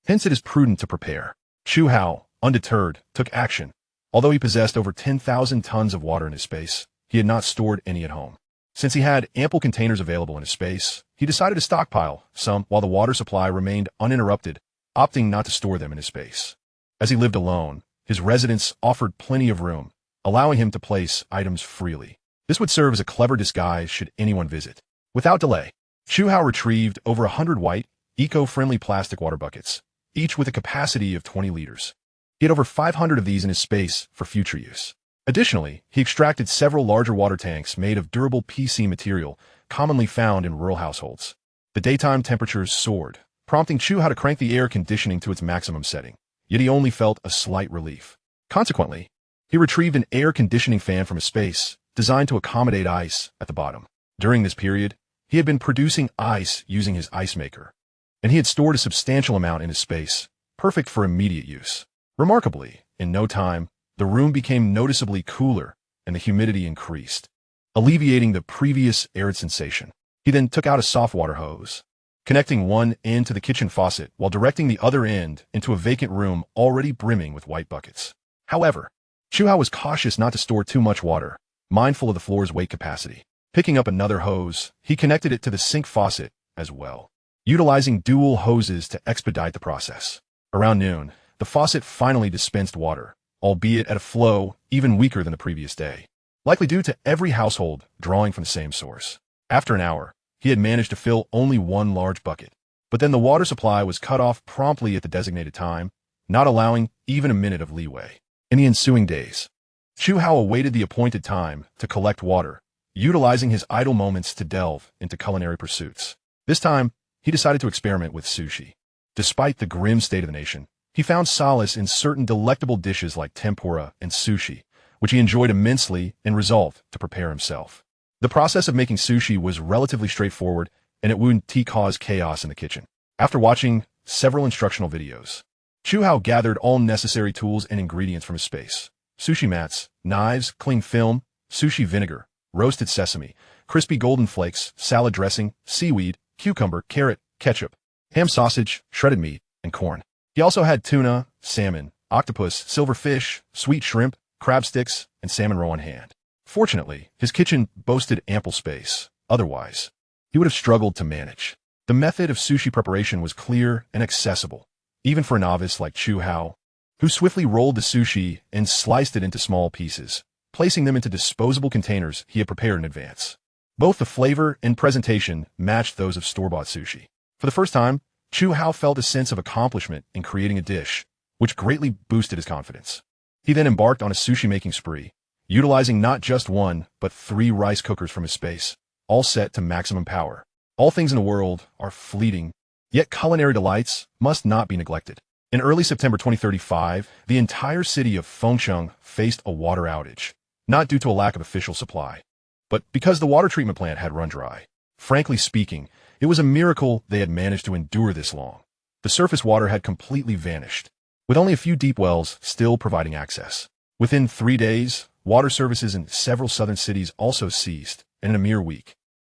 Hence it is prudent to prepare. Chu Hao, undeterred, took action. Although he possessed over 10,000 tons of water in his space, he had not stored any at home. Since he had ample containers available in his space, he decided to stockpile some while the water supply remained uninterrupted, opting not to store them in his space. As he lived alone, his residence offered plenty of room, allowing him to place items freely. This would serve as a clever disguise should anyone visit. Without delay, Chu Hao retrieved over 100 white, eco-friendly plastic water buckets, each with a capacity of 20 liters. He had over 500 of these in his space for future use. Additionally, he extracted several larger water tanks made of durable PC material commonly found in rural households. The daytime temperatures soared, prompting Chu Hao to crank the air conditioning to its maximum setting, yet he only felt a slight relief. Consequently, he retrieved an air conditioning fan from his space, designed to accommodate ice at the bottom. During this period, he had been producing ice using his ice maker, and he had stored a substantial amount in his space, perfect for immediate use. Remarkably, in no time, the room became noticeably cooler and the humidity increased, alleviating the previous arid sensation. He then took out a soft water hose, connecting one end to the kitchen faucet while directing the other end into a vacant room already brimming with white buckets. However, Chu Hao was cautious not to store too much water, mindful of the floor's weight capacity. Picking up another hose, he connected it to the sink faucet as well, utilizing dual hoses to expedite the process. Around noon, the faucet finally dispensed water, albeit at a flow even weaker than the previous day, likely due to every household drawing from the same source. After an hour, he had managed to fill only one large bucket, but then the water supply was cut off promptly at the designated time, not allowing even a minute of leeway. In the ensuing days, Chu Hao awaited the appointed time to collect water, utilizing his idle moments to delve into culinary pursuits. This time, he decided to experiment with sushi. Despite the grim state of the nation, he found solace in certain delectable dishes like tempura and sushi, which he enjoyed immensely and resolved to prepare himself. The process of making sushi was relatively straightforward, and it wouldn't cause chaos in the kitchen. After watching several instructional videos, Chu Hao gathered all necessary tools and ingredients from his space. Sushi mats, knives, cling film, sushi vinegar, roasted sesame, crispy golden flakes, salad dressing, seaweed, cucumber, carrot, ketchup, ham sausage, shredded meat, and corn. He also had tuna, salmon, octopus, silverfish, sweet shrimp, crab sticks, and salmon roe on hand. Fortunately, his kitchen boasted ample space. Otherwise, he would have struggled to manage. The method of sushi preparation was clear and accessible, even for a novice like Chu Hao, who swiftly rolled the sushi and sliced it into small pieces, placing them into disposable containers he had prepared in advance. Both the flavor and presentation matched those of store-bought sushi. For the first time, Chu Hao felt a sense of accomplishment in creating a dish, which greatly boosted his confidence. He then embarked on a sushi-making spree, utilizing not just one, but 3 rice cookers from his space, all set to maximum power. All things in the world are fleeting, yet culinary delights must not be neglected. In early September 2035, the entire city of Fengsheng faced a water outage, not due to a lack of official supply, but because the water treatment plant had run dry. Frankly speaking, it was a miracle they had managed to endure this long. The surface water had completely vanished, with only a few deep wells still providing access. Within 3 days, water services in several southern cities also ceased, and in a mere week,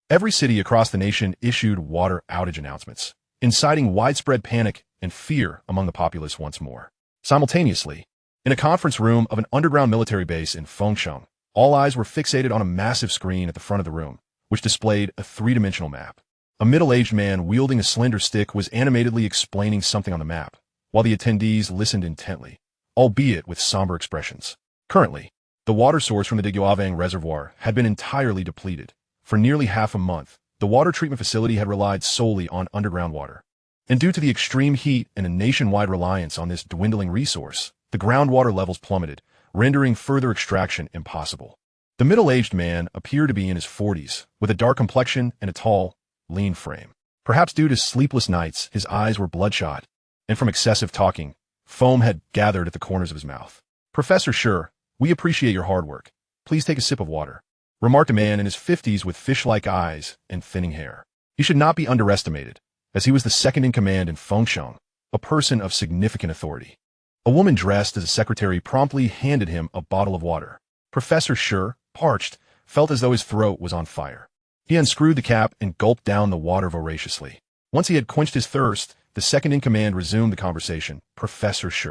every city across the nation issued water outage announcements, inciting widespread panic and fear among the populace once more. Simultaneously, in a conference room of an underground military base in Fengsheng, all eyes were fixated on a massive screen at the front of the room, which displayed a 3-dimensional map. A middle-aged man wielding a slender stick was animatedly explaining something on the map, while the attendees listened intently, albeit with somber expressions. Currently, the water source from the Diguavang Reservoir had been entirely depleted. For nearly half a month, the water treatment facility had relied solely on underground water. And due to the extreme heat and a nationwide reliance on this dwindling resource, the groundwater levels plummeted, rendering further extraction impossible. The middle-aged man appeared to be in his 40s, with a dark complexion and a tall, lean frame. Perhaps due to sleepless nights, his eyes were bloodshot, and from excessive talking, foam had gathered at the corners of his mouth. "Professor Shi, we appreciate your hard work. Please take a sip of water," remarked a man in his 50s with fish-like eyes and thinning hair. He should not be underestimated, as he was the second-in-command in Fengsheng, a person of significant authority. A woman dressed as a secretary promptly handed him a bottle of water. Professor Shi, parched, felt as though his throat was on fire. He unscrewed the cap and gulped down the water voraciously. Once he had quenched his thirst, the second-in-command resumed the conversation. "Professor Shi,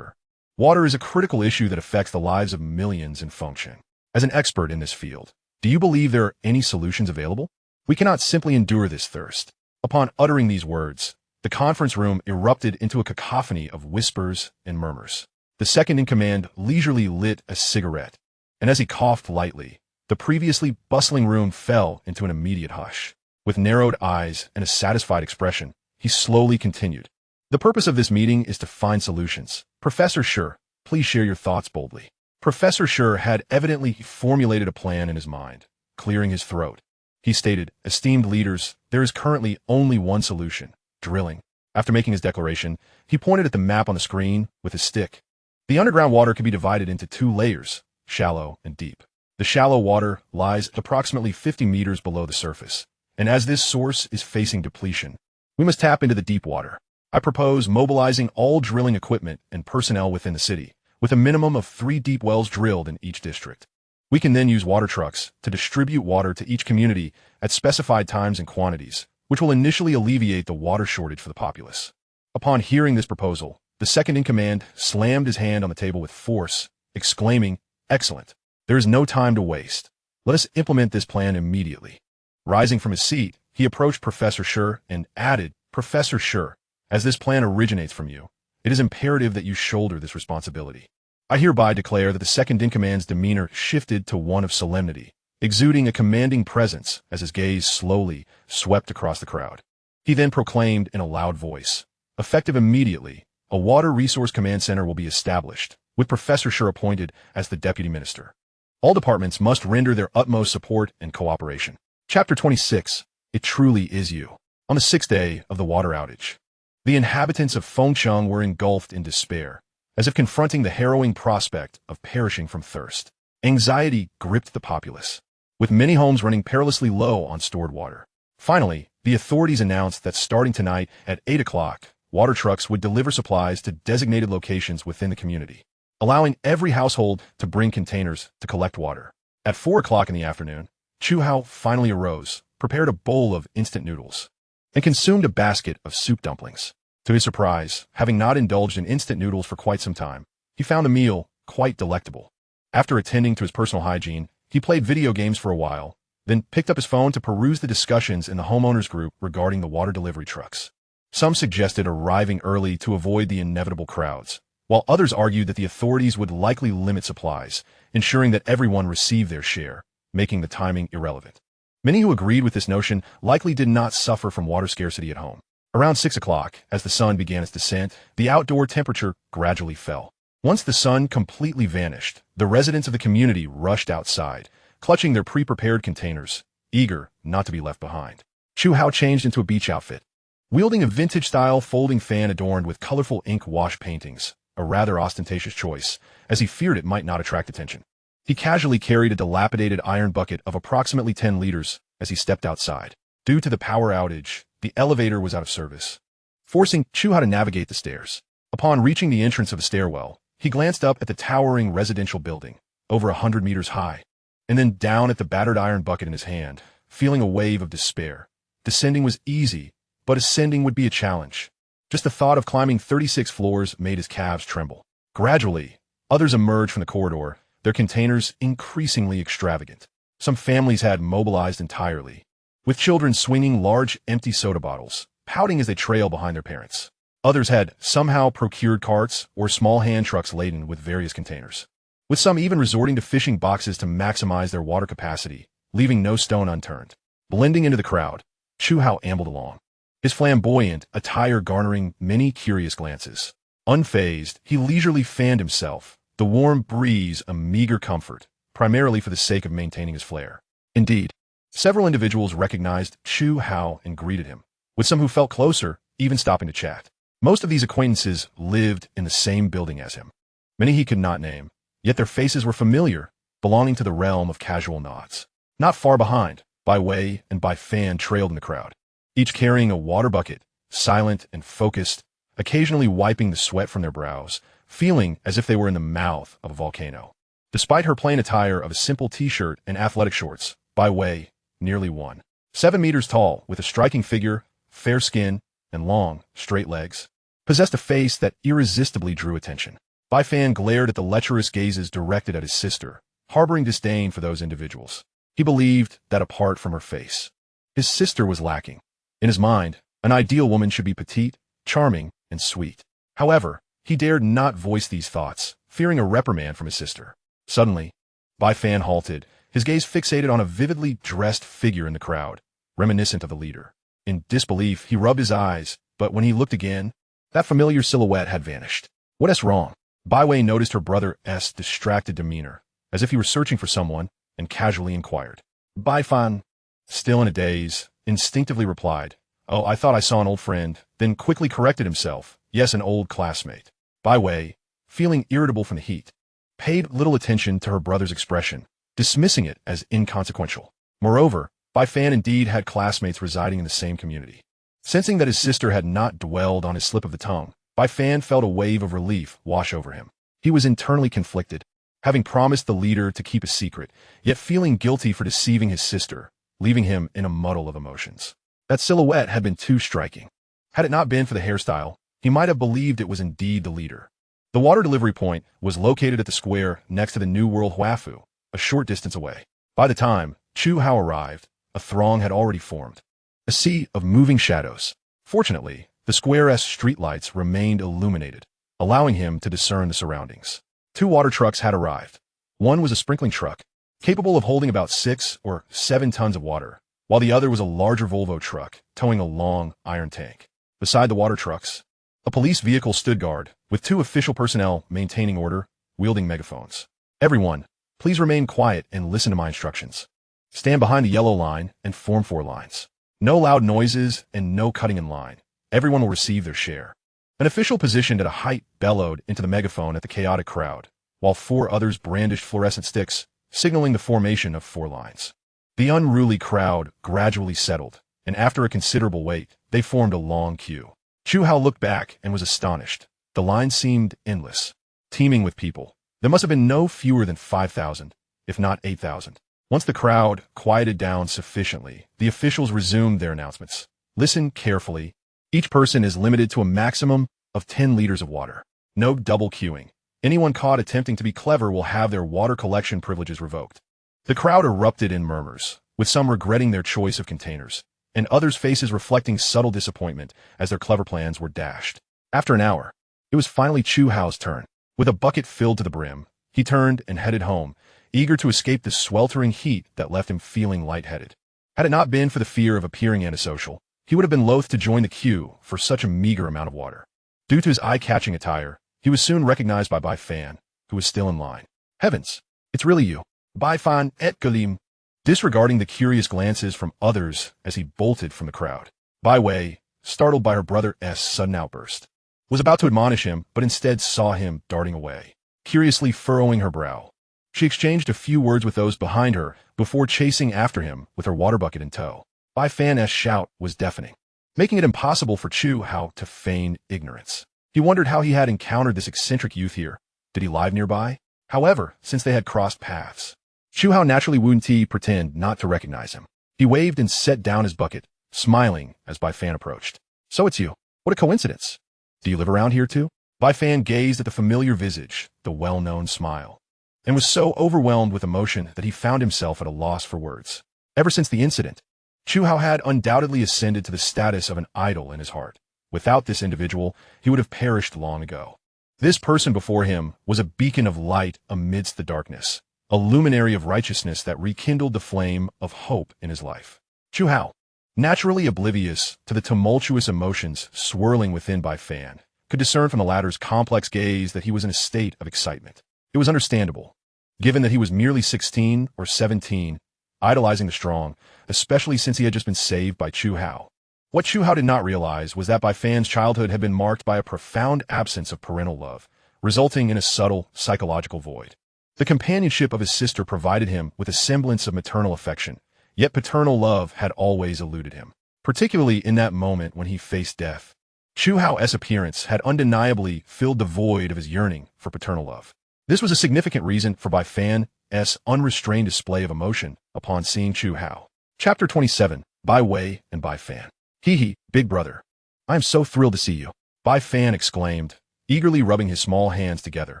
water is a critical issue that affects the lives of millions in Fengsheng. As an expert in this field, do you believe there are any solutions available? We cannot simply endure this thirst." Upon uttering these words, the conference room erupted into a cacophony of whispers and murmurs. The second-in-command leisurely lit a cigarette, and as he coughed lightly, the previously bustling room fell into an immediate hush. With narrowed eyes and a satisfied expression, he slowly continued. "The purpose of this meeting is to find solutions. Professor Shi, please share your thoughts boldly." Professor Shi had evidently formulated a plan in his mind. Clearing his throat, he stated, "Esteemed leaders, there is currently only one solution: drilling." After making his declaration, he pointed at the map on the screen with his stick. The underground water can be divided into 2 layers, shallow and deep. The shallow water lies approximately 50 meters below the surface, and as this source is facing depletion, we must tap into the deep water. I propose mobilizing all drilling equipment and personnel within the city, with a minimum of 3 deep wells drilled in each district. We can then use water trucks to distribute water to each community at specified times and quantities, which will initially alleviate the water shortage for the populace. Upon hearing this proposal, the second-in-command slammed his hand on the table with force, exclaiming, "Excellent! There is no time to waste. Let us implement this plan immediately." Rising from his seat, he approached Professor Shi and added, "Professor Shi, as this plan originates from you, it is imperative that you shoulder this responsibility. I hereby declare that the second-in-command's demeanor shifted to one of solemnity, exuding a commanding presence as his gaze slowly swept across the crowd. He then proclaimed in a loud voice, "Effective immediately, a water resource command center will be established, with Professor Shi appointed as the deputy minister. All departments must render their utmost support and cooperation." Chapter 26. It truly is you. On the 6th day of the water outage, the inhabitants of Fengsheng were engulfed in despair, as if confronting the harrowing prospect of perishing from thirst. Anxiety gripped the populace, with many homes running perilously low on stored water. Finally, the authorities announced that starting tonight at 8 o'clock, water trucks would deliver supplies to designated locations within the community, allowing every household to bring containers to collect water. At 4 o'clock in the afternoon, Chu Hao finally arose, prepared a bowl of instant noodles, and consumed a basket of soup dumplings. To his surprise, having not indulged in instant noodles for quite some time, he found the meal quite delectable. After attending to his personal hygiene, he played video games for a while, then picked up his phone to peruse the discussions in the homeowners group regarding the water delivery trucks. Some suggested arriving early to avoid the inevitable crowds, while others argued that the authorities would likely limit supplies, ensuring that everyone received their share, making the timing irrelevant. Many who agreed with this notion likely did not suffer from water scarcity at home. Around 6 o'clock, as the sun began its descent, the outdoor temperature gradually fell. Once the sun completely vanished, the residents of the community rushed outside, clutching their pre-prepared containers, eager not to be left behind. Chu Hao changed into a beach outfit, wielding a vintage-style folding fan adorned with colorful ink wash paintings, a rather ostentatious choice, as he feared it might not attract attention. He casually carried a dilapidated iron bucket of approximately 10 liters as he stepped outside. Due to the power outage, the elevator was out of service, forcing Chu Hao to navigate the stairs. Upon reaching the entrance of the stairwell, he glanced up at the towering residential building, over 100 meters high, and then down at the battered iron bucket in his hand, feeling a wave of despair. Descending was easy, but ascending would be a challenge. Just the thought of climbing 36 floors made his calves tremble. Gradually, others emerged from the corridor, their containers increasingly extravagant. Some families had mobilized entirely, with children swinging large empty soda bottles, pouting as they trailed behind their parents. Others had somehow procured carts or small hand trucks laden with various containers, with some even resorting to fishing boxes to maximize their water capacity, leaving no stone unturned. Blending into the crowd, Chu Hao ambled along, his flamboyant attire garnering many curious glances. Unfazed, he leisurely fanned himself, the warm breeze a meager comfort, primarily for the sake of maintaining his flair. Indeed, several individuals recognized Chu Hao and greeted him, with some who felt closer, even stopping to chat. Most of these acquaintances lived in the same building as him. Many he could not name, yet their faces were familiar, belonging to the realm of casual nods. Not far behind, Bai Wei and Bai Fan trailed in the crowd, each carrying a water bucket, silent and focused, occasionally wiping the sweat from their brows, feeling as if they were in the mouth of a volcano. Despite her plain attire of a simple t-shirt and athletic shorts, Bai Wei, nearly 1.7 meters tall, with a striking figure, fair skin, and long, straight legs, possessed a face that irresistibly drew attention. Bai Fan glared at the lecherous gazes directed at his sister, harboring disdain for those individuals. He believed that apart from her face, his sister was lacking. In his mind, an ideal woman should be petite, charming, and sweet. However, he dared not voice these thoughts, fearing a reprimand from his sister. Suddenly, Bai Fan halted, his gaze fixated on a vividly dressed figure in the crowd, reminiscent of the leader. In disbelief, he rubbed his eyes, but when he looked again, that familiar silhouette had vanished. What is wrong? Bai Wei noticed her brother's distracted demeanor, as if he were searching for someone, and casually inquired. Bai Fan, still in a daze, instinctively replied, "Oh, I thought I saw an old friend," then quickly corrected himself, "Yes, an old classmate." Bai Wei, feeling irritable from the heat, paid little attention to her brother's expression, dismissing it as inconsequential. Moreover, Bai Fan indeed had classmates residing in the same community. Sensing that his sister had not dwelled on his slip of the tongue, Bai Fan felt a wave of relief wash over him. He was internally conflicted, having promised the leader to keep a secret, yet feeling guilty for deceiving his sister, leaving him in a muddle of emotions. That silhouette had been too striking. Had it not been for the hairstyle, he might have believed it was indeed the leader. The water delivery point was located at the square next to the New World Huafu, a short distance away. By the time Chu Hao arrived, a throng had already formed, a sea of moving shadows. Fortunately, the square's streetlights remained illuminated, allowing him to discern the surroundings. 2 water trucks had arrived. One was a sprinkling truck, capable of holding about 6 or 7 tons of water, while the other was a larger Volvo truck, towing a long iron tank. Beside the water trucks, a police vehicle stood guard, with 2 official personnel maintaining order, wielding megaphones. "Everyone, please remain quiet and listen to my instructions. Stand behind the yellow line and form 4 lines. No loud noises and no cutting in line. Everyone will receive their share." An official positioned at a height bellowed into the megaphone at the chaotic crowd, while 4 others brandished fluorescent sticks, signaling the formation of 4 lines. The unruly crowd gradually settled, and after a considerable wait, they formed a long queue. Chu Hao looked back and was astonished. The line seemed endless, teeming with people. There must have been no fewer than 5,000, if not 8,000. Once the crowd quieted down sufficiently, the officials resumed their announcements. Listen carefully. Each person is limited to a maximum of 10 liters of water. No double queuing. Anyone caught attempting to be clever will have their water collection privileges revoked. The crowd erupted in murmurs, with some regretting their choice of containers, and others' faces reflecting subtle disappointment as their clever plans were dashed. After an hour, it was finally Chu Hao's turn. With a bucket filled to the brim, he turned and headed home, eager to escape the sweltering heat that left him feeling lightheaded. Had it not been for the fear of appearing antisocial, he would have been loath to join the queue for such a meager amount of water. Due to his eye-catching attire, he was soon recognized by Bai Fan, who was still in line. Heavens, it's really you. Bai Fan et Galim. Disregarding the curious glances from others as he bolted from the crowd, Bai Wei, startled by her brother's sudden outburst, was about to admonish him, but instead saw him darting away, curiously furrowing her brow. She exchanged a few words with those behind her before chasing after him with her water bucket in tow. Bai Fan's shout was deafening, making it impossible for Chu Hao to feign ignorance. He wondered how he had encountered this eccentric youth here. Did he live nearby? However, since they had crossed paths, Chu Hao naturally wouldn't pretend not to recognize him. He waved and set down his bucket, smiling as Bai Fan approached. So it's you. What a coincidence. Do you live around here too? Bai Fan gazed at the familiar visage, the well-known smile, and was so overwhelmed with emotion that he found himself at a loss for words. Ever since the incident, Chu Hao had undoubtedly ascended to the status of an idol in his heart. Without this individual, he would have perished long ago. This person before him was a beacon of light amidst the darkness, a luminary of righteousness that rekindled the flame of hope in his life. Chu Hao, naturally oblivious to the tumultuous emotions swirling within Bai Fan, could discern from the latter's complex gaze that he was in a state of excitement. It was understandable, given that he was merely 16 or 17, idolizing the strong, especially since he had just been saved by Chu Hao. What Chu Hao did not realize was that Bai Fan's childhood had been marked by a profound absence of parental love, resulting in a subtle psychological void. The companionship of his sister provided him with a semblance of maternal affection, yet paternal love had always eluded him, particularly in that moment when he faced death. Chu Hao's appearance had undeniably filled the void of his yearning for paternal love. This was a significant reason for Bai Fan's unrestrained display of emotion upon seeing Chu Hao. Chapter 27, Bai Wei and Bai Fan. Hee, big brother. I am so thrilled to see you, Bai Fan exclaimed, eagerly rubbing his small hands together,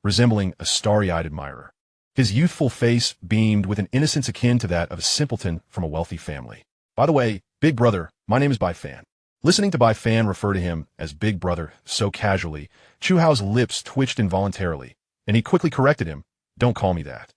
resembling a starry-eyed admirer. His youthful face beamed with an innocence akin to that of a simpleton from a wealthy family. By the way, big brother, my name is Bai Fan. Listening to Bai Fan refer to him as big brother so casually, Chu Hao's lips twitched involuntarily, and he quickly corrected him. Don't call me that.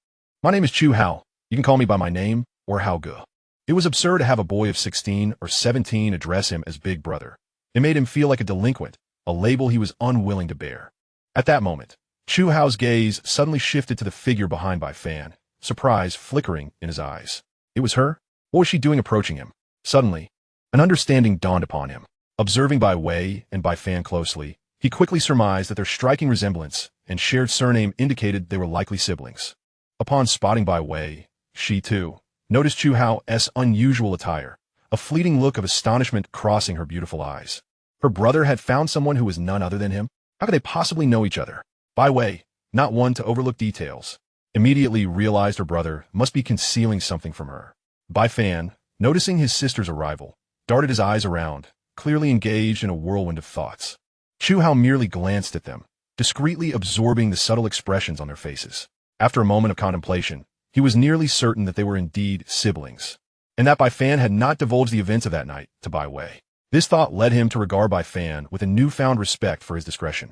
My name is Chu Hao. You can call me by my name or Hao Ge. It was absurd to have a boy of 16 or 17 address him as big brother. It made him feel like a delinquent, a label he was unwilling to bear. At that moment, Chu Hao's gaze suddenly shifted to the figure behind Bai Fan, surprise flickering in his eyes. It was her? What was she doing approaching him? Suddenly, an understanding dawned upon him. Observing Bai Wei and Bai Fan closely, he quickly surmised that their striking resemblance and shared surname indicated they were likely siblings. Upon spotting Bai Wei, she too noticed Chu Hao's unusual attire, a fleeting look of astonishment crossing her beautiful eyes. Her brother had found someone who was none other than him? How could they possibly know each other? Bai Wei, not one to overlook details, immediately realized her brother must be concealing something from her. Bai Fan, noticing his sister's arrival, darted his eyes around, clearly engaged in a whirlwind of thoughts. Chu Hao merely glanced at them, discreetly absorbing the subtle expressions on their faces. After a moment of contemplation, he was nearly certain that they were indeed siblings, and that Bai Fan had not divulged the events of that night to Bai Wei. This thought led him to regard Bai Fan with a newfound respect for his discretion.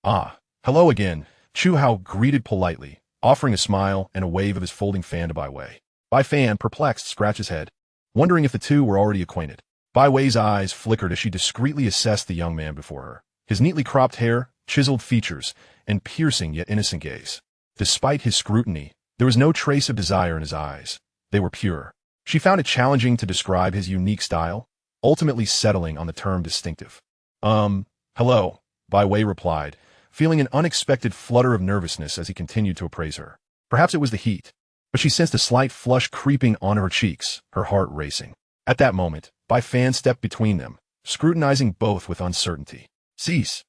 Ah, hello again, Chu Hao greeted politely, offering a smile and a wave of his folding fan to Bai Wei. Bai Fan, perplexed, scratched his head, wondering if the two were already acquainted. Bai Wei's eyes flickered as she discreetly assessed the young man before her, his neatly cropped hair, chiseled features, and piercing yet innocent gaze. Despite his scrutiny, there was no trace of desire in his eyes. They were pure. She found it challenging to describe his unique style, ultimately settling on the term distinctive. Hello, Bai Wei replied, feeling an unexpected flutter of nervousness as he continued to appraise her. Perhaps it was the heat. but she sensed a slight flush creeping onto her cheeks, her heart racing. At that moment, Bai Fan stepped between them, scrutinizing both with uncertainty. Cease.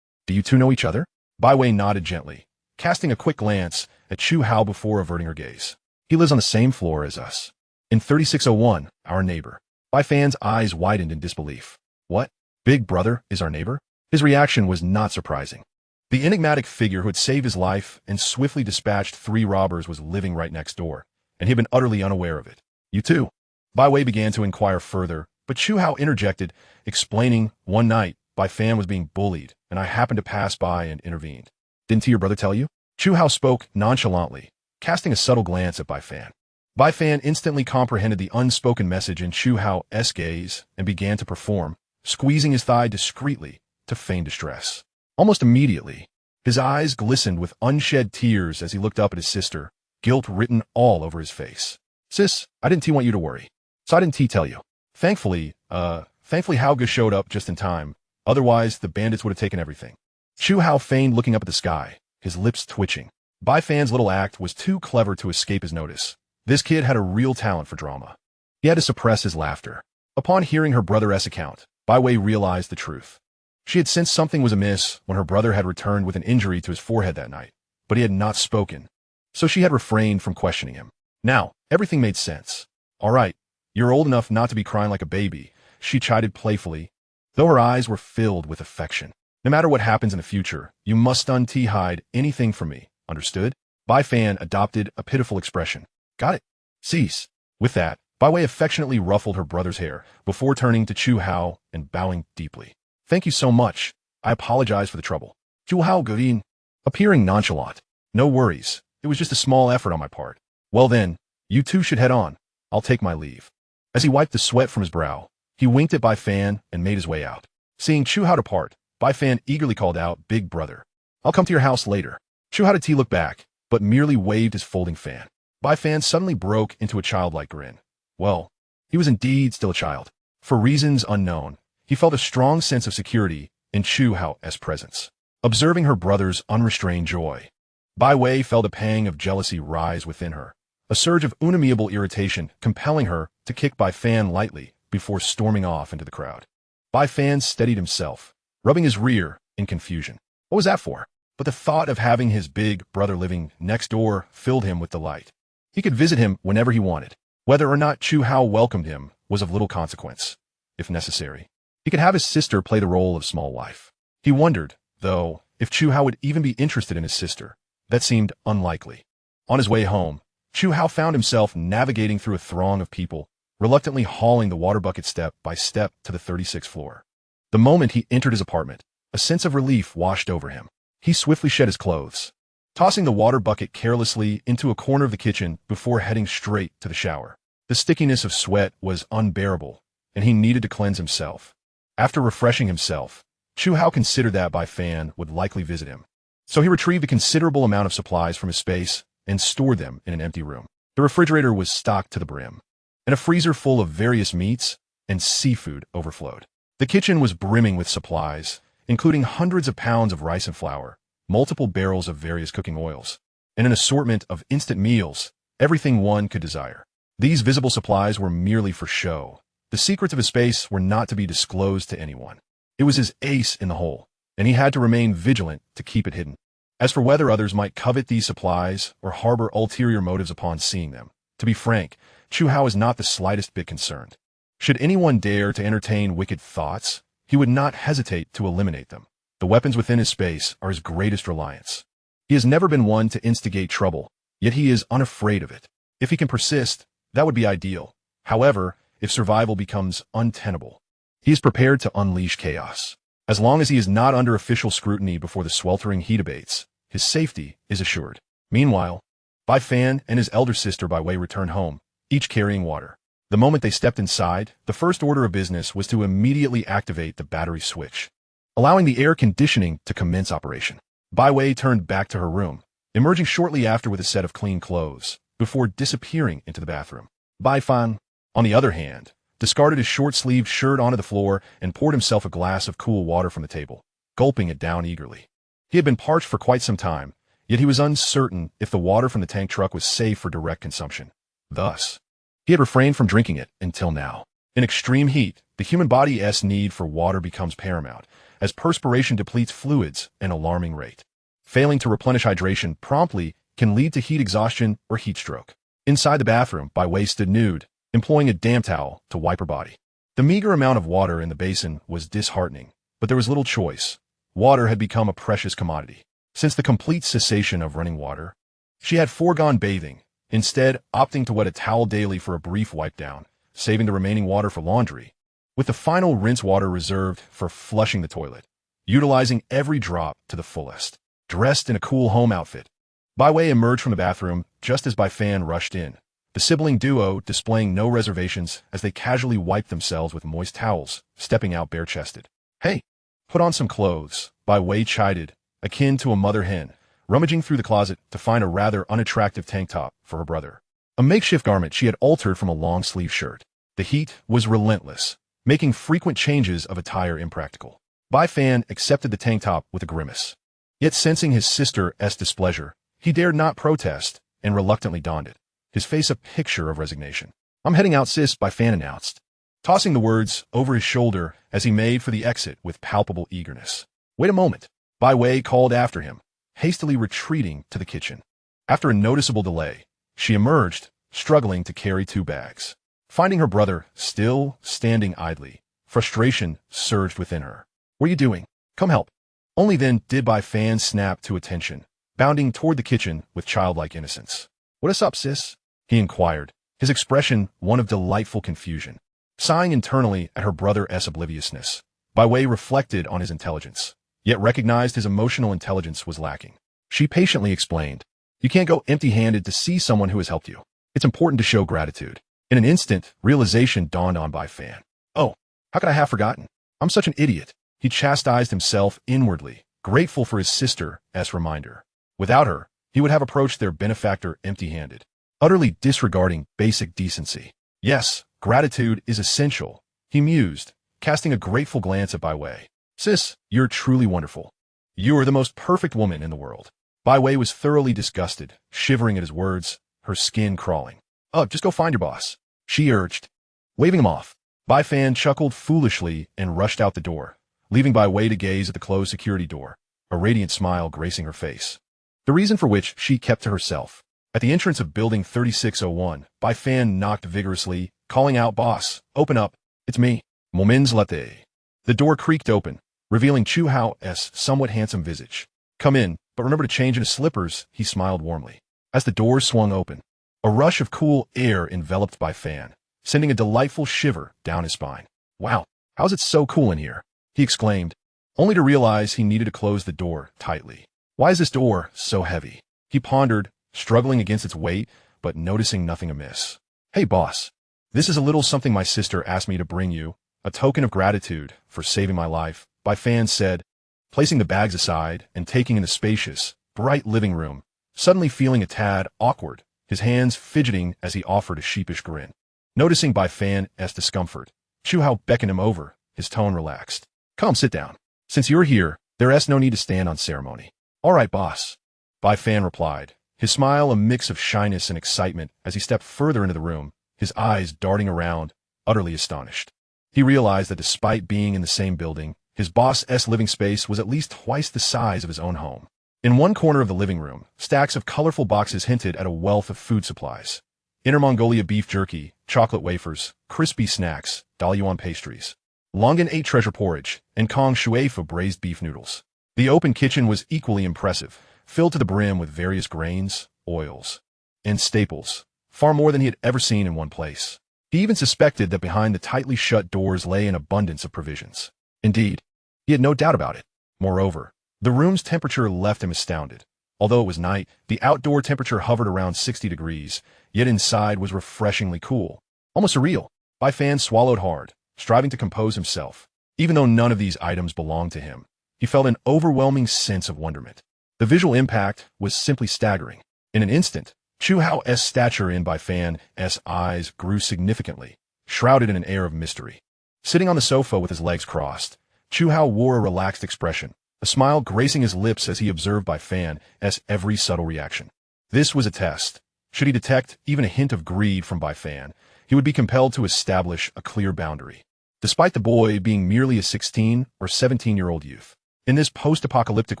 Do you two know each other? Bai Wei nodded gently, casting a quick glance at Chu Hao before averting her gaze. He lives on the same floor as us. In 3601, our neighbor. Bai Fan's eyes widened in disbelief. What? Big brother is our neighbor? His reaction was not surprising. The enigmatic figure who had saved his life and swiftly dispatched 3 robbers was living right next door, and he had been utterly unaware of it. You too? Bai Wei began to inquire further, but Chu Hao interjected, explaining, one night, Bai Fan was being bullied, and I happened to pass by and intervened. Didn't your brother tell you? Chu Hao spoke nonchalantly, casting a subtle glance at Bai Fan. Bai Fan instantly comprehended the unspoken message in Chu Hao's gaze and began to perform, squeezing his thigh discreetly to feign distress. Almost immediately, his eyes glistened with unshed tears as he looked up at his sister, guilt written all over his face. Sis, I didn't want you to worry. So I didn't tell you. Thankfully Hauge showed up just in time. Otherwise, the bandits would have taken everything. Chu Hao feigned looking up at the sky, his lips twitching. Bai Fan's little act was too clever to escape his notice. This kid had a real talent for drama. He had to suppress his laughter. Upon hearing her brother's account, Bai Wei realized the truth. She had sensed something was amiss when her brother had returned with an injury to his forehead that night, but he had not spoken, so she had refrained from questioning him. Now, everything made sense. All right, you're old enough not to be crying like a baby, she chided playfully, though her eyes were filled with affection. No matter what happens in the future, you must hide anything from me, understood? Bai Fan adopted a pitiful expression. Got it. Cease. With that, Bai Wei affectionately ruffled her brother's hair before turning to Chu Hao and bowing deeply. Thank you so much. I apologize for the trouble. Chu Hao Godin, appearing nonchalant. No worries. It was just a small effort on my part. Well then, you two should head on. I'll take my leave. As he wiped the sweat from his brow, he winked at Bai Fan and made his way out. Seeing Chu Hao depart, Bai Fan eagerly called out, Big brother. I'll come to your house later. Chu Hao did look back, but merely waved his folding fan. Bai Fan suddenly broke into a childlike grin. Well, he was indeed still a child. For reasons unknown, he felt a strong sense of security in Chu Hao's presence. Observing her brother's unrestrained joy, Bai Wei felt a pang of jealousy rise within her, a surge of unamiable irritation compelling her to kick Bai Fan lightly before storming off into the crowd. Bai Fan steadied himself, rubbing his rear in confusion. What was that for? But the thought of having his big brother living next door filled him with delight. He could visit him whenever he wanted. Whether or not Chu Hao welcomed him was of little consequence. If necessary, he could have his sister play the role of small wife. He wondered, though, if Chu Hao would even be interested in his sister. That seemed unlikely. On his way home, Chu Hao found himself navigating through a throng of people, reluctantly hauling the water bucket step by step to the 36th floor. The moment he entered his apartment, a sense of relief washed over him. He swiftly shed his clothes, tossing the water bucket carelessly into a corner of the kitchen before heading straight to the shower. The stickiness of sweat was unbearable, and he needed to cleanse himself. After refreshing himself, Chu Hao considered that Bai Fan would likely visit him. So he retrieved a considerable amount of supplies from his space and stored them in an empty room. The refrigerator was stocked to the brim, and a freezer full of various meats and seafood overflowed. The kitchen was brimming with supplies, including hundreds of pounds of rice and flour, multiple barrels of various cooking oils, and an assortment of instant meals, everything one could desire. These visible supplies were merely for show. The secrets of his space were not to be disclosed to anyone. It was his ace in the hole, and he had to remain vigilant to keep it hidden. As for whether others might covet these supplies or harbor ulterior motives upon seeing them, to be frank, Chu Hao is not the slightest bit concerned. Should anyone dare to entertain wicked thoughts, he would not hesitate to eliminate them. The weapons within his space are his greatest reliance. He has never been one to instigate trouble, yet he is unafraid of it. If he can persist, that would be ideal. However, if survival becomes untenable, he is prepared to unleash chaos. As long as he is not under official scrutiny before the sweltering heat abates, his safety is assured. Meanwhile, Bai Fan and his elder sister Bai Wei returned home, each carrying water. The moment they stepped inside, the first order of business was to immediately activate the battery switch, allowing the air conditioning to commence operation. Bai Wei turned back to her room, emerging shortly after with a set of clean clothes, before disappearing into the bathroom. Bai Fan, on the other hand, discarded his short-sleeved shirt onto the floor and poured himself a glass of cool water from the table, gulping it down eagerly. He had been parched for quite some time, yet he was uncertain if the water from the tank truck was safe for direct consumption. Thus, he had refrained from drinking it until now. In extreme heat, the human body's need for water becomes paramount, as perspiration depletes fluids at an alarming rate. Failing to replenish hydration promptly can lead to heat exhaustion or heat stroke. Inside the bathroom, Bai Wei stood nude, employing a damp towel to wipe her body. The meager amount of water in the basin was disheartening, but there was little choice. Water had become a precious commodity. Since the complete cessation of running water, she had foregone bathing, instead opting to wet a towel daily for a brief wipe down, saving the remaining water for laundry, with the final rinse water reserved for flushing the toilet, utilizing every drop to the fullest. Dressed in a cool home outfit, Bai Wei emerged from the bathroom just as Bai Fan rushed in, the sibling duo displaying no reservations as they casually wiped themselves with moist towels, stepping out bare-chested. "Hey, put on some clothes," Bai Wei chided, akin to a mother hen, rummaging through the closet to find a rather unattractive tank top for her brother. A makeshift garment she had altered from a long-sleeve shirt. The heat was relentless, making frequent changes of attire impractical. Bai Fan accepted the tank top with a grimace. Yet sensing his sister's displeasure, he dared not protest and reluctantly donned it, his face a picture of resignation. "I'm heading out, sis," Bai Fan announced, tossing the words over his shoulder as he made for the exit with palpable eagerness. "Wait a moment," Bai Wei called after him, hastily retreating to the kitchen. After a noticeable delay, she emerged, struggling to carry 2 bags. Finding her brother still standing idly, frustration surged within her. "What are you doing? Come help." Only then did Bai Fan snap to attention, bounding toward the kitchen with childlike innocence. "What's up, sis?" he inquired, his expression one of delightful confusion. Sighing internally at her brother's obliviousness, Bai Wei reflected on his intelligence, yet recognized his emotional intelligence was lacking. She patiently explained, "You can't go empty-handed to see someone who has helped you. It's important to show gratitude." In an instant, realization dawned on Bai Fan. "Oh, how could I have forgotten? I'm such an idiot." He chastised himself inwardly, grateful for his sister's reminder. Without her, he would have approached their benefactor empty-handed, utterly disregarding basic decency. "Yes, gratitude is essential," he mused, casting a grateful glance at Bai Wei. "Sis, you're truly wonderful. You are the most perfect woman in the world." Bai Wei was thoroughly disgusted, shivering at his words, her skin crawling. Just go find your boss," she urged. Waving him off, Bai Fan chuckled foolishly and rushed out the door, leaving Bai Wei to gaze at the closed security door, a radiant smile gracing her face. The reason for which she kept to herself. At the entrance of Building 3601, Bai Fan knocked vigorously, calling out, "Boss, open up, it's me, Momins Latte." The door creaked open, revealing Chu Hao's somewhat handsome visage. "Come in, but remember to change into slippers," he smiled warmly. As the door swung open, a rush of cool air enveloped Bai Fan, sending a delightful shiver down his spine. "Wow, how's it so cool in here?" he exclaimed, only to realize he needed to close the door tightly. "Why is this door so heavy?" he pondered, struggling against its weight, but noticing nothing amiss. "Hey, boss, this is a little something my sister asked me to bring you, a token of gratitude for saving my life," Bai Fan said, placing the bags aside and taking in the spacious, bright living room, suddenly feeling a tad awkward, his hands fidgeting as he offered a sheepish grin. Noticing Bai Fan's discomfort, Chu Hao beckoned him over, his tone relaxed. "Come, sit down. Since you're here, there's no need to stand on ceremony." "All right, boss," Bai Fan replied, his smile a mix of shyness and excitement as he stepped further into the room, his eyes darting around, utterly astonished. He realized that despite being in the same building, his boss's living space was at least twice the size of his own home. In one corner of the living room, stacks of colorful boxes hinted at a wealth of food supplies. Inner Mongolia beef jerky, chocolate wafers, crispy snacks, Dalian pastries, Longan 8 treasure porridge, and Kong Shuefa braised beef noodles. The open kitchen was equally impressive, filled to the brim with various grains, oils, and staples, far more than he had ever seen in one place. He even suspected that behind the tightly shut doors lay an abundance of provisions. Indeed, he had no doubt about it. Moreover, the room's temperature left him astounded. Although it was night, the outdoor temperature hovered around 60 degrees, yet inside was refreshingly cool. Almost surreal. Bai Fan swallowed hard, striving to compose himself. Even though none of these items belonged to him, he felt an overwhelming sense of wonderment. The visual impact was simply staggering. In an instant, Chu Hao's stature in Bai Fan's eyes grew significantly, shrouded in an air of mystery. Sitting on the sofa with his legs crossed, Chu Hao wore a relaxed expression, a smile gracing his lips as he observed Bai Fan's every subtle reaction. This was a test. Should he detect even a hint of greed from Bai Fan, he would be compelled to establish a clear boundary. Despite the boy being merely a 16 or 17-year-old youth, in this post-apocalyptic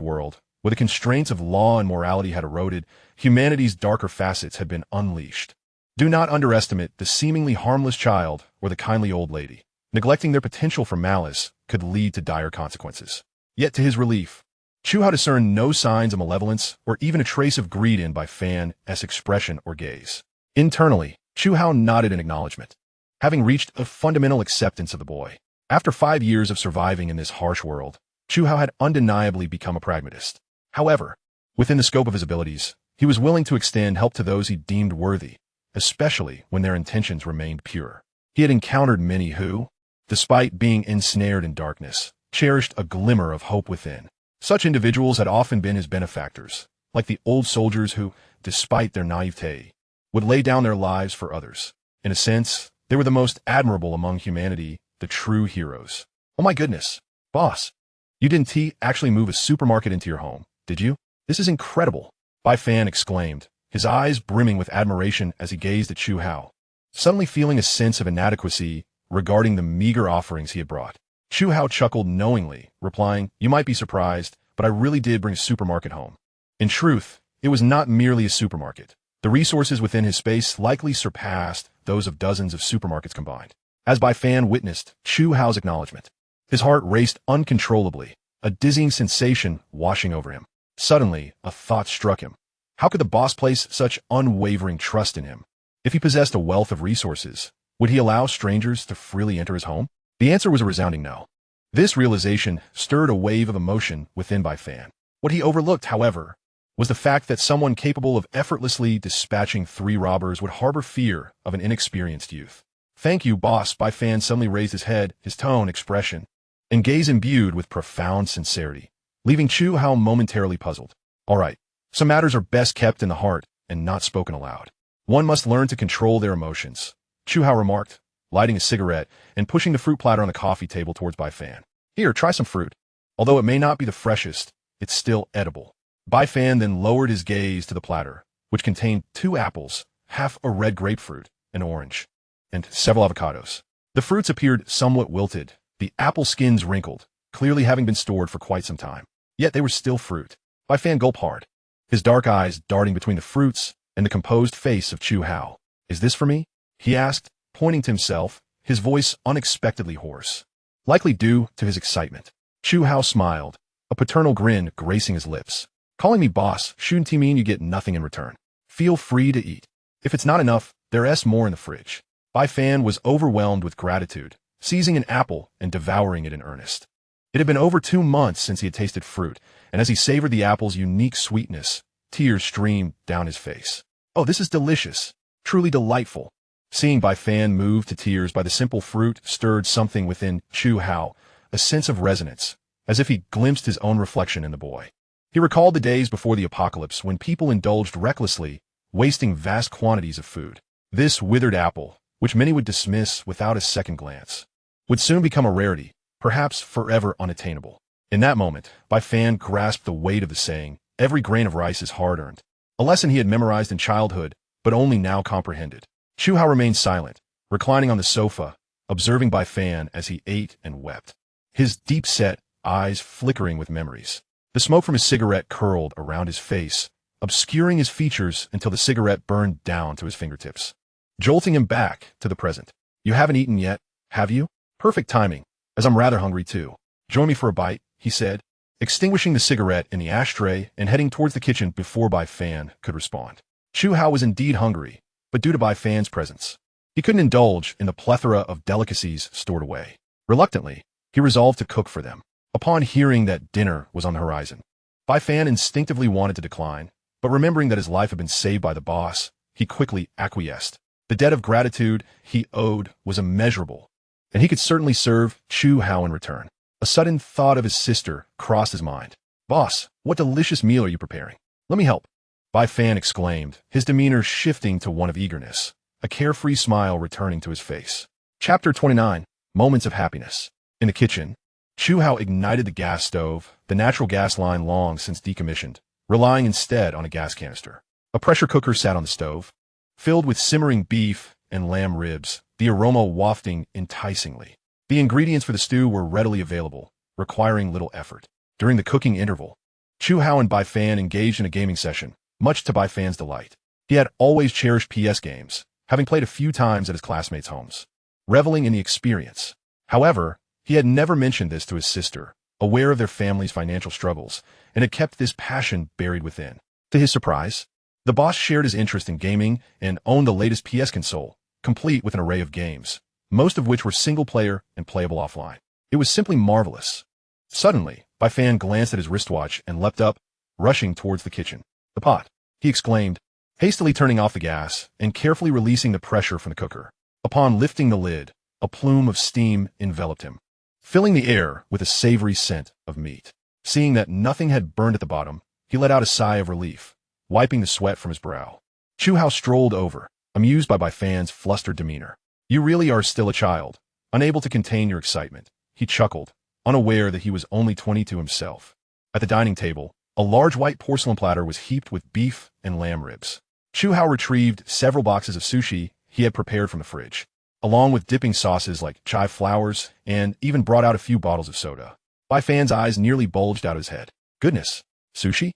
world, where the constraints of law and morality had eroded, humanity's darker facets had been unleashed. Do not underestimate the seemingly harmless child or the kindly old lady. Neglecting their potential for malice could lead to dire consequences. Yet to his relief, Chu Hao discerned no signs of malevolence or even a trace of greed in Bai Fan's expression or gaze. Internally, Chu Hao nodded in acknowledgement, having reached a fundamental acceptance of the boy. After 5 years of surviving in this harsh world, Chu Hao had undeniably become a pragmatist. However, within the scope of his abilities, he was willing to extend help to those he deemed worthy, especially when their intentions remained pure. He had encountered many who, despite being ensnared in darkness, cherished a glimmer of hope within. Such individuals had often been his benefactors, like the old soldiers who, despite their naivete, would lay down their lives for others. In a sense, they were the most admirable among humanity, the true heroes. Oh my goodness, boss. You didn't actually move a supermarket into your home, did you? This is incredible, Bai Fan exclaimed, his eyes brimming with admiration as he gazed at Chu Hao, suddenly feeling a sense of inadequacy regarding the meager offerings he had brought. Chu Hao chuckled knowingly, replying, "You might be surprised, but I really did bring a supermarket home." In truth, it was not merely a supermarket. The resources within his space likely surpassed those of dozens of supermarkets combined. As Bai Fan witnessed Chu Hao's acknowledgement, his heart raced uncontrollably, a dizzying sensation washing over him. Suddenly, a thought struck him. How could the boss place such unwavering trust in him? If he possessed a wealth of resources, would he allow strangers to freely enter his home? The answer was a resounding no. This realization stirred a wave of emotion within Bai Fan. What he overlooked, however, was the fact that someone capable of effortlessly dispatching 3 robbers would harbor fear of an inexperienced youth. "Thank you, boss." Bai Fan suddenly raised his head, his tone, expression, and gaze imbued with profound sincerity, leaving Chu Hao momentarily puzzled. All right, some matters are best kept in the heart and not spoken aloud. One must learn to control their emotions, Chu Hao remarked, lighting a cigarette and pushing the fruit platter on the coffee table towards Bai Fan. "Here, try some fruit. Although it may not be the freshest, it's still edible." Bai Fan then lowered his gaze to the platter, which contained 2 apples, half a red grapefruit, an orange, and several avocados. The fruits appeared somewhat wilted, the apple skins wrinkled, clearly having been stored for quite some time. Yet they were still fruit. Bai Fan gulped hard, his dark eyes darting between the fruits and the composed face of Chu Hao. "Is this for me?" he asked, pointing to himself, his voice unexpectedly hoarse, likely due to his excitement. Chu Hao smiled, a paternal grin gracing his lips. "Calling me boss shouldn't mean you get nothing in return. Feel free to eat. If it's not enough, there's more in the fridge." Bai Fan was overwhelmed with gratitude, seizing an apple and devouring it in earnest. It had been over 2 months since he had tasted fruit, and as he savored the apple's unique sweetness, tears streamed down his face. "Oh, this is delicious. Truly delightful." Seeing Bai Fan moved to tears by the simple fruit stirred something within Chu Hao, a sense of resonance, as if he glimpsed his own reflection in the boy. He recalled the days before the apocalypse when people indulged recklessly, wasting vast quantities of food. This withered apple, which many would dismiss without a second glance, would soon become a rarity, perhaps forever unattainable. In that moment, Bai Fan grasped the weight of the saying, "Every grain of rice is hard-earned," a lesson he had memorized in childhood, but only now comprehended. Chu Hao remained silent, reclining on the sofa, observing Bai Fan as he ate and wept, his deep-set eyes flickering with memories. The smoke from his cigarette curled around his face, obscuring his features until the cigarette burned down to his fingertips, jolting him back to the present. "You haven't eaten yet, have you? Perfect timing, as I'm rather hungry too. Join me for a bite," he said, extinguishing the cigarette in the ashtray and heading towards the kitchen before Bai Fan could respond. Chu Hao was indeed hungry, but due to Bai Fan's presence, he couldn't indulge in the plethora of delicacies stored away. Reluctantly, he resolved to cook for them. Upon hearing that dinner was on the horizon, Bai Fan instinctively wanted to decline, but remembering that his life had been saved by the boss, he quickly acquiesced. The debt of gratitude he owed was immeasurable, and he could certainly serve Chu Hao in return. A sudden thought of his sister crossed his mind. "Boss, what delicious meal are you preparing? Let me help." Bai Fan exclaimed, his demeanor shifting to one of eagerness, a carefree smile returning to his face. Chapter 29, Moments of Happiness. In the kitchen, Chu Hao ignited the gas stove, the natural gas line long since decommissioned, relying instead on a gas canister. A pressure cooker sat on the stove, filled with simmering beef and lamb ribs, the aroma wafting enticingly. The ingredients for the stew were readily available, requiring little effort. During the cooking interval, Chu Hao and Bai Fan engaged in a gaming session, much to Bai Fan's delight. He had always cherished PS games, having played a few times at his classmates' homes, reveling in the experience. However, he had never mentioned this to his sister, aware of their family's financial struggles, and had kept this passion buried within. To his surprise, the boss shared his interest in gaming and owned the latest PS console, complete with an array of games, most of which were single-player and playable offline. It was simply marvelous. Suddenly, Bai Fan glanced at his wristwatch and leapt up, rushing towards the kitchen. "The pot," he exclaimed, hastily turning off the gas and carefully releasing the pressure from the cooker. Upon lifting the lid, a plume of steam enveloped him, filling the air with a savory scent of meat. Seeing that nothing had burned at the bottom, he let out a sigh of relief, wiping the sweat from his brow. Chu Hao strolled over, amused by Bai Fan's flustered demeanor. "You really are still a child, unable to contain your excitement," he chuckled, unaware that he was only 22 himself. At the dining table, a large white porcelain platter was heaped with beef and lamb ribs. Chu Hao retrieved several boxes of sushi he had prepared from the fridge, along with dipping sauces like chive flowers, and even brought out a few bottles of soda. Bai Fan's eyes nearly bulged out of his head. "Goodness, sushi?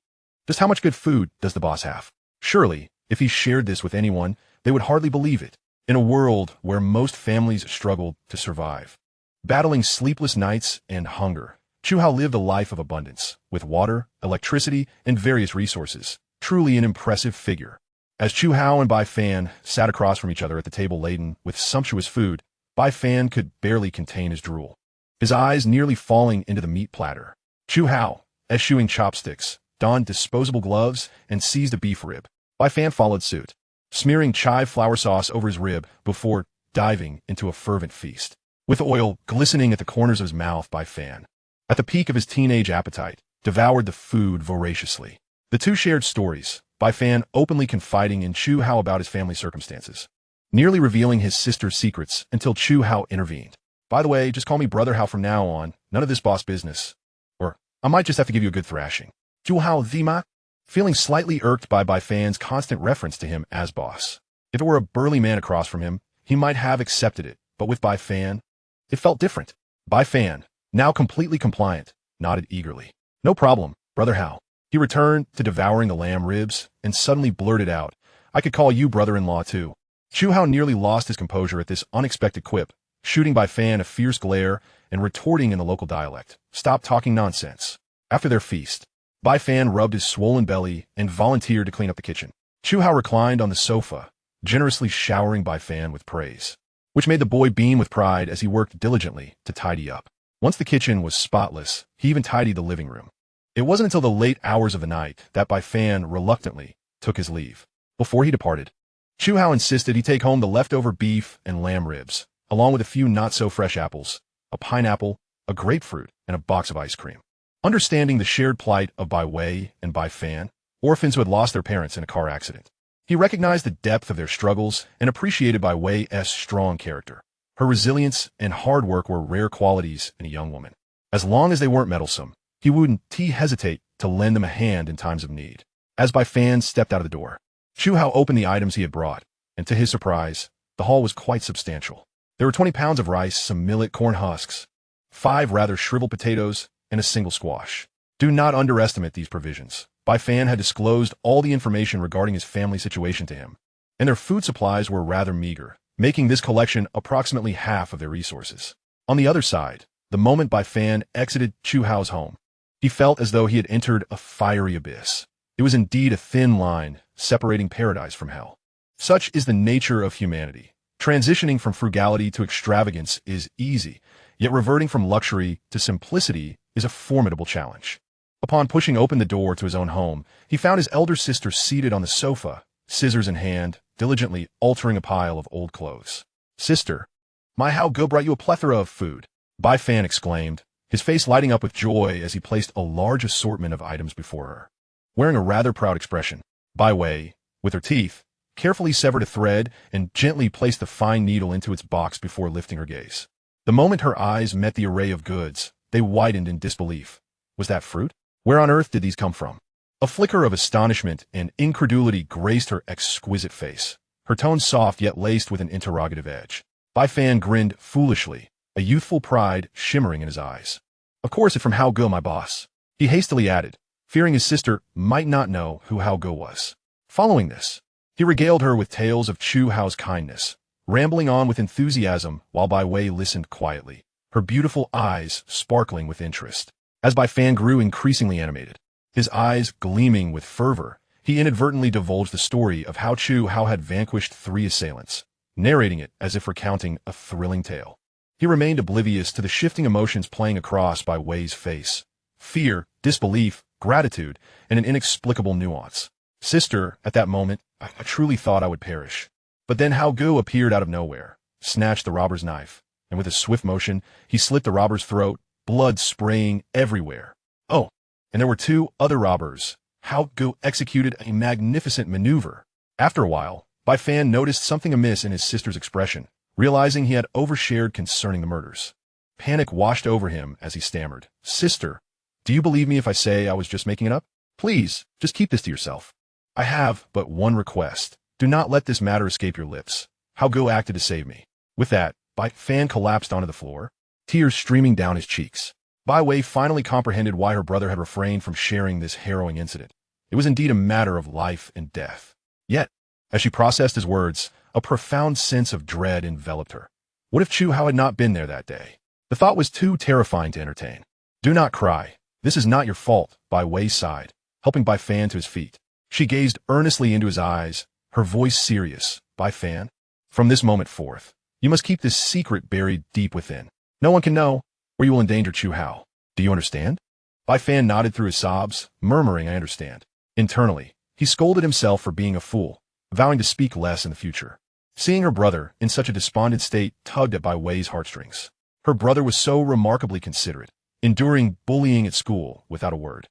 Just how much good food does the boss have?" Surely, if he shared this with anyone, they would hardly believe it. In a world where most families struggled to survive, battling sleepless nights and hunger, Chu Hao lived a life of abundance, with water, electricity, and various resources. Truly an impressive figure. As Chu Hao and Bai Fan sat across from each other at the table laden with sumptuous food, Bai Fan could barely contain his drool, his eyes nearly falling into the meat platter. Chu Hao, eschewing chopsticks, donned disposable gloves and seized a beef rib. Bai Fan followed suit, smearing chive flour sauce over his rib before diving into a fervent feast. With oil glistening at the corners of his mouth, Bai Fan, at the peak of his teenage appetite, devoured the food voraciously. The two shared stories, Bai Fan openly confiding in Chu Hao about his family circumstances, nearly revealing his sister's secrets until Chu Hao intervened. "By the way, just call me Brother Hao from now on, none of this boss business. Or, I might just have to give you a good thrashing." Chu Hao Zima, feeling slightly irked by Bai Fan's constant reference to him as boss. If it were a burly man across from him, he might have accepted it, but with Bai Fan, it felt different. Bai Fan, now completely compliant, nodded eagerly. "No problem, Brother Hao." He returned to devouring the lamb ribs and suddenly blurted out, "I could call you brother-in-law too." Chu Hao nearly lost his composure at this unexpected quip, shooting Bai Fan a fierce glare and retorting in the local dialect, "Stop talking nonsense." After their feast, Bai Fan rubbed his swollen belly and volunteered to clean up the kitchen. Chu Hao reclined on the sofa, generously showering Bai Fan with praise, which made the boy beam with pride as he worked diligently to tidy up. Once the kitchen was spotless, he even tidied the living room. It wasn't until the late hours of the night that Bai Fan reluctantly took his leave. Before he departed, Chu Hao insisted he take home the leftover beef and lamb ribs, along with a few not-so-fresh apples, a pineapple, a grapefruit, and a box of ice cream. Understanding the shared plight of Bai Wei and Bai Fan, orphans who had lost their parents in a car accident, he recognized the depth of their struggles and appreciated Bai Wei's strong character. Her resilience and hard work were rare qualities in a young woman. As long as they weren't meddlesome, he wouldn't hesitate to lend them a hand in times of need. As Bai Fan stepped out of the door, Chu Hao opened the items he had brought, and to his surprise, the haul was quite substantial. There were 20 pounds of rice, some millet corn husks, 5 rather shriveled potatoes, and a single squash. Do not underestimate these provisions. Bai Fan had disclosed all the information regarding his family situation to him, and their food supplies were rather meager, making this collection approximately half of their resources. On the other side, the moment Bai Fan exited Chu Hao's home, he felt as though he had entered a fiery abyss. It was indeed a thin line separating paradise from hell. Such is the nature of humanity. Transitioning from frugality to extravagance is easy, yet reverting from luxury to simplicity is a formidable challenge. Upon pushing open the door to his own home, he found his elder sister seated on the sofa, scissors in hand, diligently altering a pile of old clothes. "Sister, my how Go brought you a plethora of food," Bai Fan exclaimed, his face lighting up with joy as he placed a large assortment of items before her. Wearing a rather proud expression, Bai Wei, with her teeth, carefully severed a thread and gently placed the fine needle into its box before lifting her gaze. The moment her eyes met the array of goods, they widened in disbelief. Was that fruit? Where on earth did these come from? A flicker of astonishment and incredulity graced her exquisite face, her tone soft yet laced with an interrogative edge. Bai Fan grinned foolishly, a youthful pride shimmering in his eyes. Of course it's from Hao Ge, my boss. He hastily added, fearing his sister might not know who Hao Ge was. Following this, he regaled her with tales of Chu Hao's kindness, rambling on with enthusiasm while Bai Wei listened quietly, her beautiful eyes sparkling with interest. As Bai Fan grew increasingly animated, his eyes gleaming with fervor, he inadvertently divulged the story of how Chu Hao had vanquished 3 assailants, narrating it as if recounting a thrilling tale. He remained oblivious to the shifting emotions playing across Bai Wei's face: fear, disbelief, gratitude, and an inexplicable nuance. Sister, at that moment, I truly thought I would perish. But then Hao Ge appeared out of nowhere, snatched the robber's knife, and with a swift motion, he slit the robber's throat, blood spraying everywhere. Oh, and there were 2 other robbers. Hao Ge executed a magnificent maneuver. After a while, Bai Fan noticed something amiss in his sister's expression, realizing he had overshared concerning the murders. Panic washed over him as he stammered, "Sister, do you believe me if I say I was just making it up? Please, just keep this to yourself. I have but one request. Do not let this matter escape your lips." Hao Ge acted to save me. With that, Bai Fan collapsed onto the floor, tears streaming down his cheeks. Bai Wei finally comprehended why her brother had refrained from sharing this harrowing incident. It was indeed a matter of life and death. Yet, as she processed his words, a profound sense of dread enveloped her. What if Chu Hao had not been there that day? The thought was too terrifying to entertain. "Do not cry. This is not your fault," Bai Wei sighed, helping Bai Fan to his feet. She gazed earnestly into his eyes, her voice serious. "Bai Fan, from this moment forth, you must keep this secret buried deep within. No one can know, or you will endanger Chu Hao. Do you understand?" Bai Fan nodded through his sobs, murmuring, "I understand." Internally, he scolded himself for being a fool, vowing to speak less in the future. Seeing her brother in such a despondent state tugged at Bai Wei's heartstrings. Her brother was so remarkably considerate, enduring bullying at school without a word,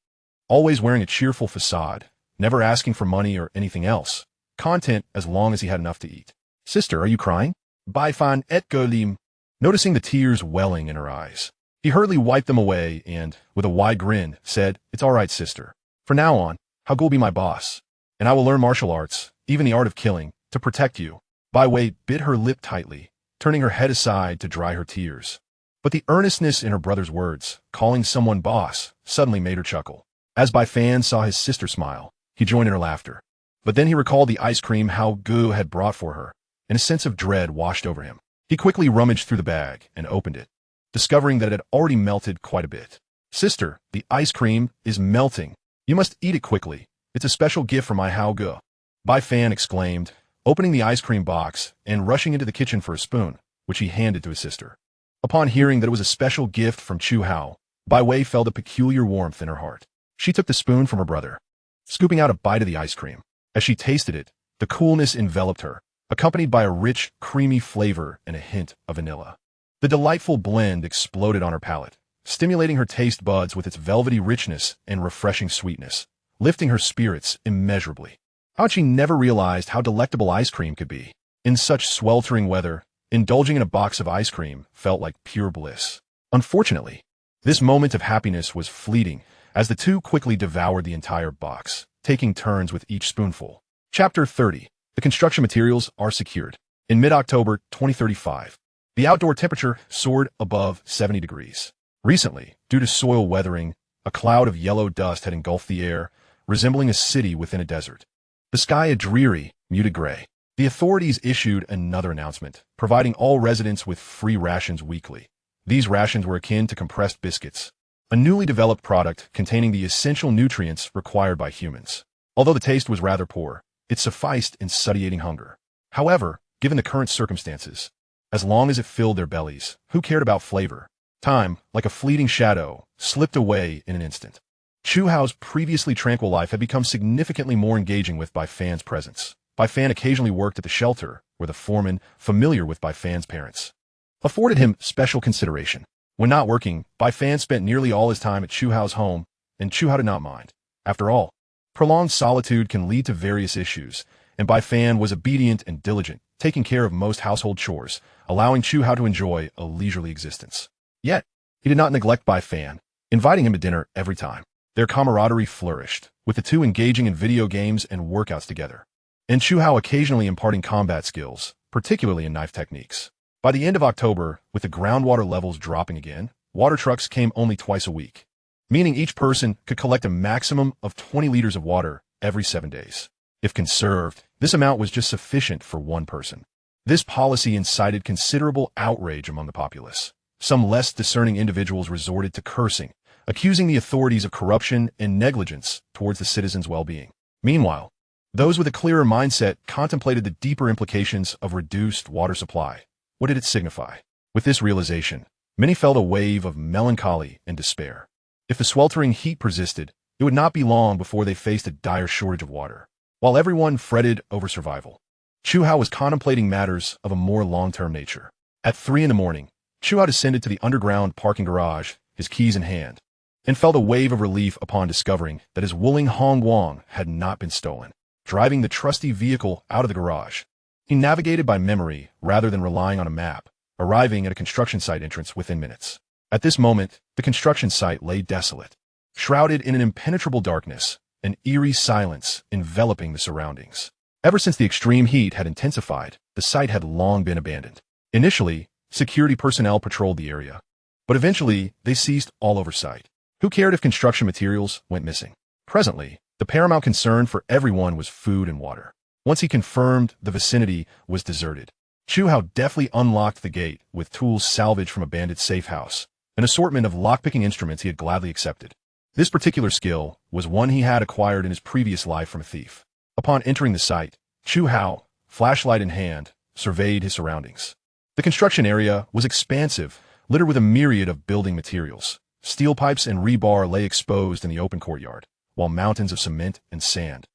always wearing a cheerful facade, never asking for money or anything else, content as long as he had enough to eat. "Sister, are you crying?" Bai Fan et Golim, noticing the tears welling in her eyes. He hurriedly wiped them away and, with a wide grin, said, "It's all right, sister. From now on, Hao Ge will be my boss, and I will learn martial arts, even the art of killing, to protect you." Bai Wei bit her lip tightly, turning her head aside to dry her tears. But the earnestness in her brother's words, calling someone boss, suddenly made her chuckle. As Bai Fan saw his sister smile, he joined in her laughter. But then he recalled the ice cream Hao Ge had brought for her, and a sense of dread washed over him. He quickly rummaged through the bag and opened it, discovering that it had already melted quite a bit. "Sister, the ice cream is melting. You must eat it quickly. It's a special gift from my Hao Ge," Bai Fan exclaimed, opening the ice cream box and rushing into the kitchen for a spoon, which he handed to his sister. Upon hearing that it was a special gift from Chu Hao, Bai Wei felt a peculiar warmth in her heart. She took the spoon from her brother, scooping out a bite of the ice cream. As she tasted it, the coolness enveloped her, accompanied by a rich, creamy flavor and a hint of vanilla. The delightful blend exploded on her palate, stimulating her taste buds with its velvety richness and refreshing sweetness, lifting her spirits immeasurably. How had she never realized how delectable ice cream could be? In such sweltering weather, indulging in a box of ice cream felt like pure bliss. Unfortunately, this moment of happiness was fleeting, as the two quickly devoured the entire box, taking turns with each spoonful. Chapter 30. The construction materials are secured. In mid-October 2035, the outdoor temperature soared above 70 degrees. Recently, due to soil weathering, a cloud of yellow dust had engulfed the air, resembling a city within a desert. The sky a dreary, muted gray. The authorities issued another announcement, providing all residents with free rations weekly. These rations were akin to compressed biscuits, a newly developed product containing the essential nutrients required by humans. Although the taste was rather poor, it sufficed in satiating hunger. However, given the current circumstances, as long as it filled their bellies, who cared about flavor? Time, like a fleeting shadow, slipped away in an instant. Chu Hao's previously tranquil life had become significantly more engaging with Bai Fan's presence. Bai Fan occasionally worked at the shelter, where the foreman, familiar with Bai Fan's parents, afforded him special consideration. When not working, Bai Fan spent nearly all his time at Chu Hao's home, and Chu Hao did not mind. After all, prolonged solitude can lead to various issues, and Bai Fan was obedient and diligent, taking care of most household chores, allowing Chu Hao to enjoy a leisurely existence. Yet, He did not neglect Bai Fan, inviting him to dinner every time. Their camaraderie flourished, with the two engaging in video games and workouts together, and Chu Hao occasionally imparting combat skills, particularly in knife techniques. By the end of October, with the groundwater levels dropping again, water trucks came only twice a week, meaning each person could collect a maximum of 20 liters of water every 7 days. If conserved, this amount was just sufficient for one person. This policy incited considerable outrage among the populace. Some less discerning individuals resorted to cursing, accusing the authorities of corruption and negligence towards the citizens' well-being. Meanwhile, those with a clearer mindset contemplated the deeper implications of reduced water supply. What did it signify? With this realization, many felt a wave of melancholy and despair. If the sweltering heat persisted, it would not be long before they faced a dire shortage of water. While everyone fretted over survival, Chu Hao was contemplating matters of a more long-term nature. At 3 in the morning, Chu Hao descended to the underground parking garage, his keys in hand, and felt a wave of relief upon discovering that his Wuling Hongguang had not been stolen. Driving the trusty vehicle out of the garage, he navigated by memory rather than relying on a map, arriving at a construction site entrance within minutes. At this moment, the construction site lay desolate, shrouded in an impenetrable darkness, an eerie silence enveloping the surroundings. Ever since the extreme heat had intensified, the site had long been abandoned. Initially, security personnel patrolled the area, but eventually they ceased all oversight. Who cared if construction materials went missing? Presently, the paramount concern for everyone was food and water. Once he confirmed the vicinity was deserted, Chu Hao deftly unlocked the gate with tools salvaged from a bandit safe house, an assortment of lockpicking instruments he had gladly accepted. This particular skill was one he had acquired in his previous life from a thief. Upon entering the site, Chu Hao, flashlight in hand, surveyed his surroundings. The construction area was expansive, littered with a myriad of building materials. Steel pipes and rebar lay exposed in the open courtyard, while mountains of cement and sand,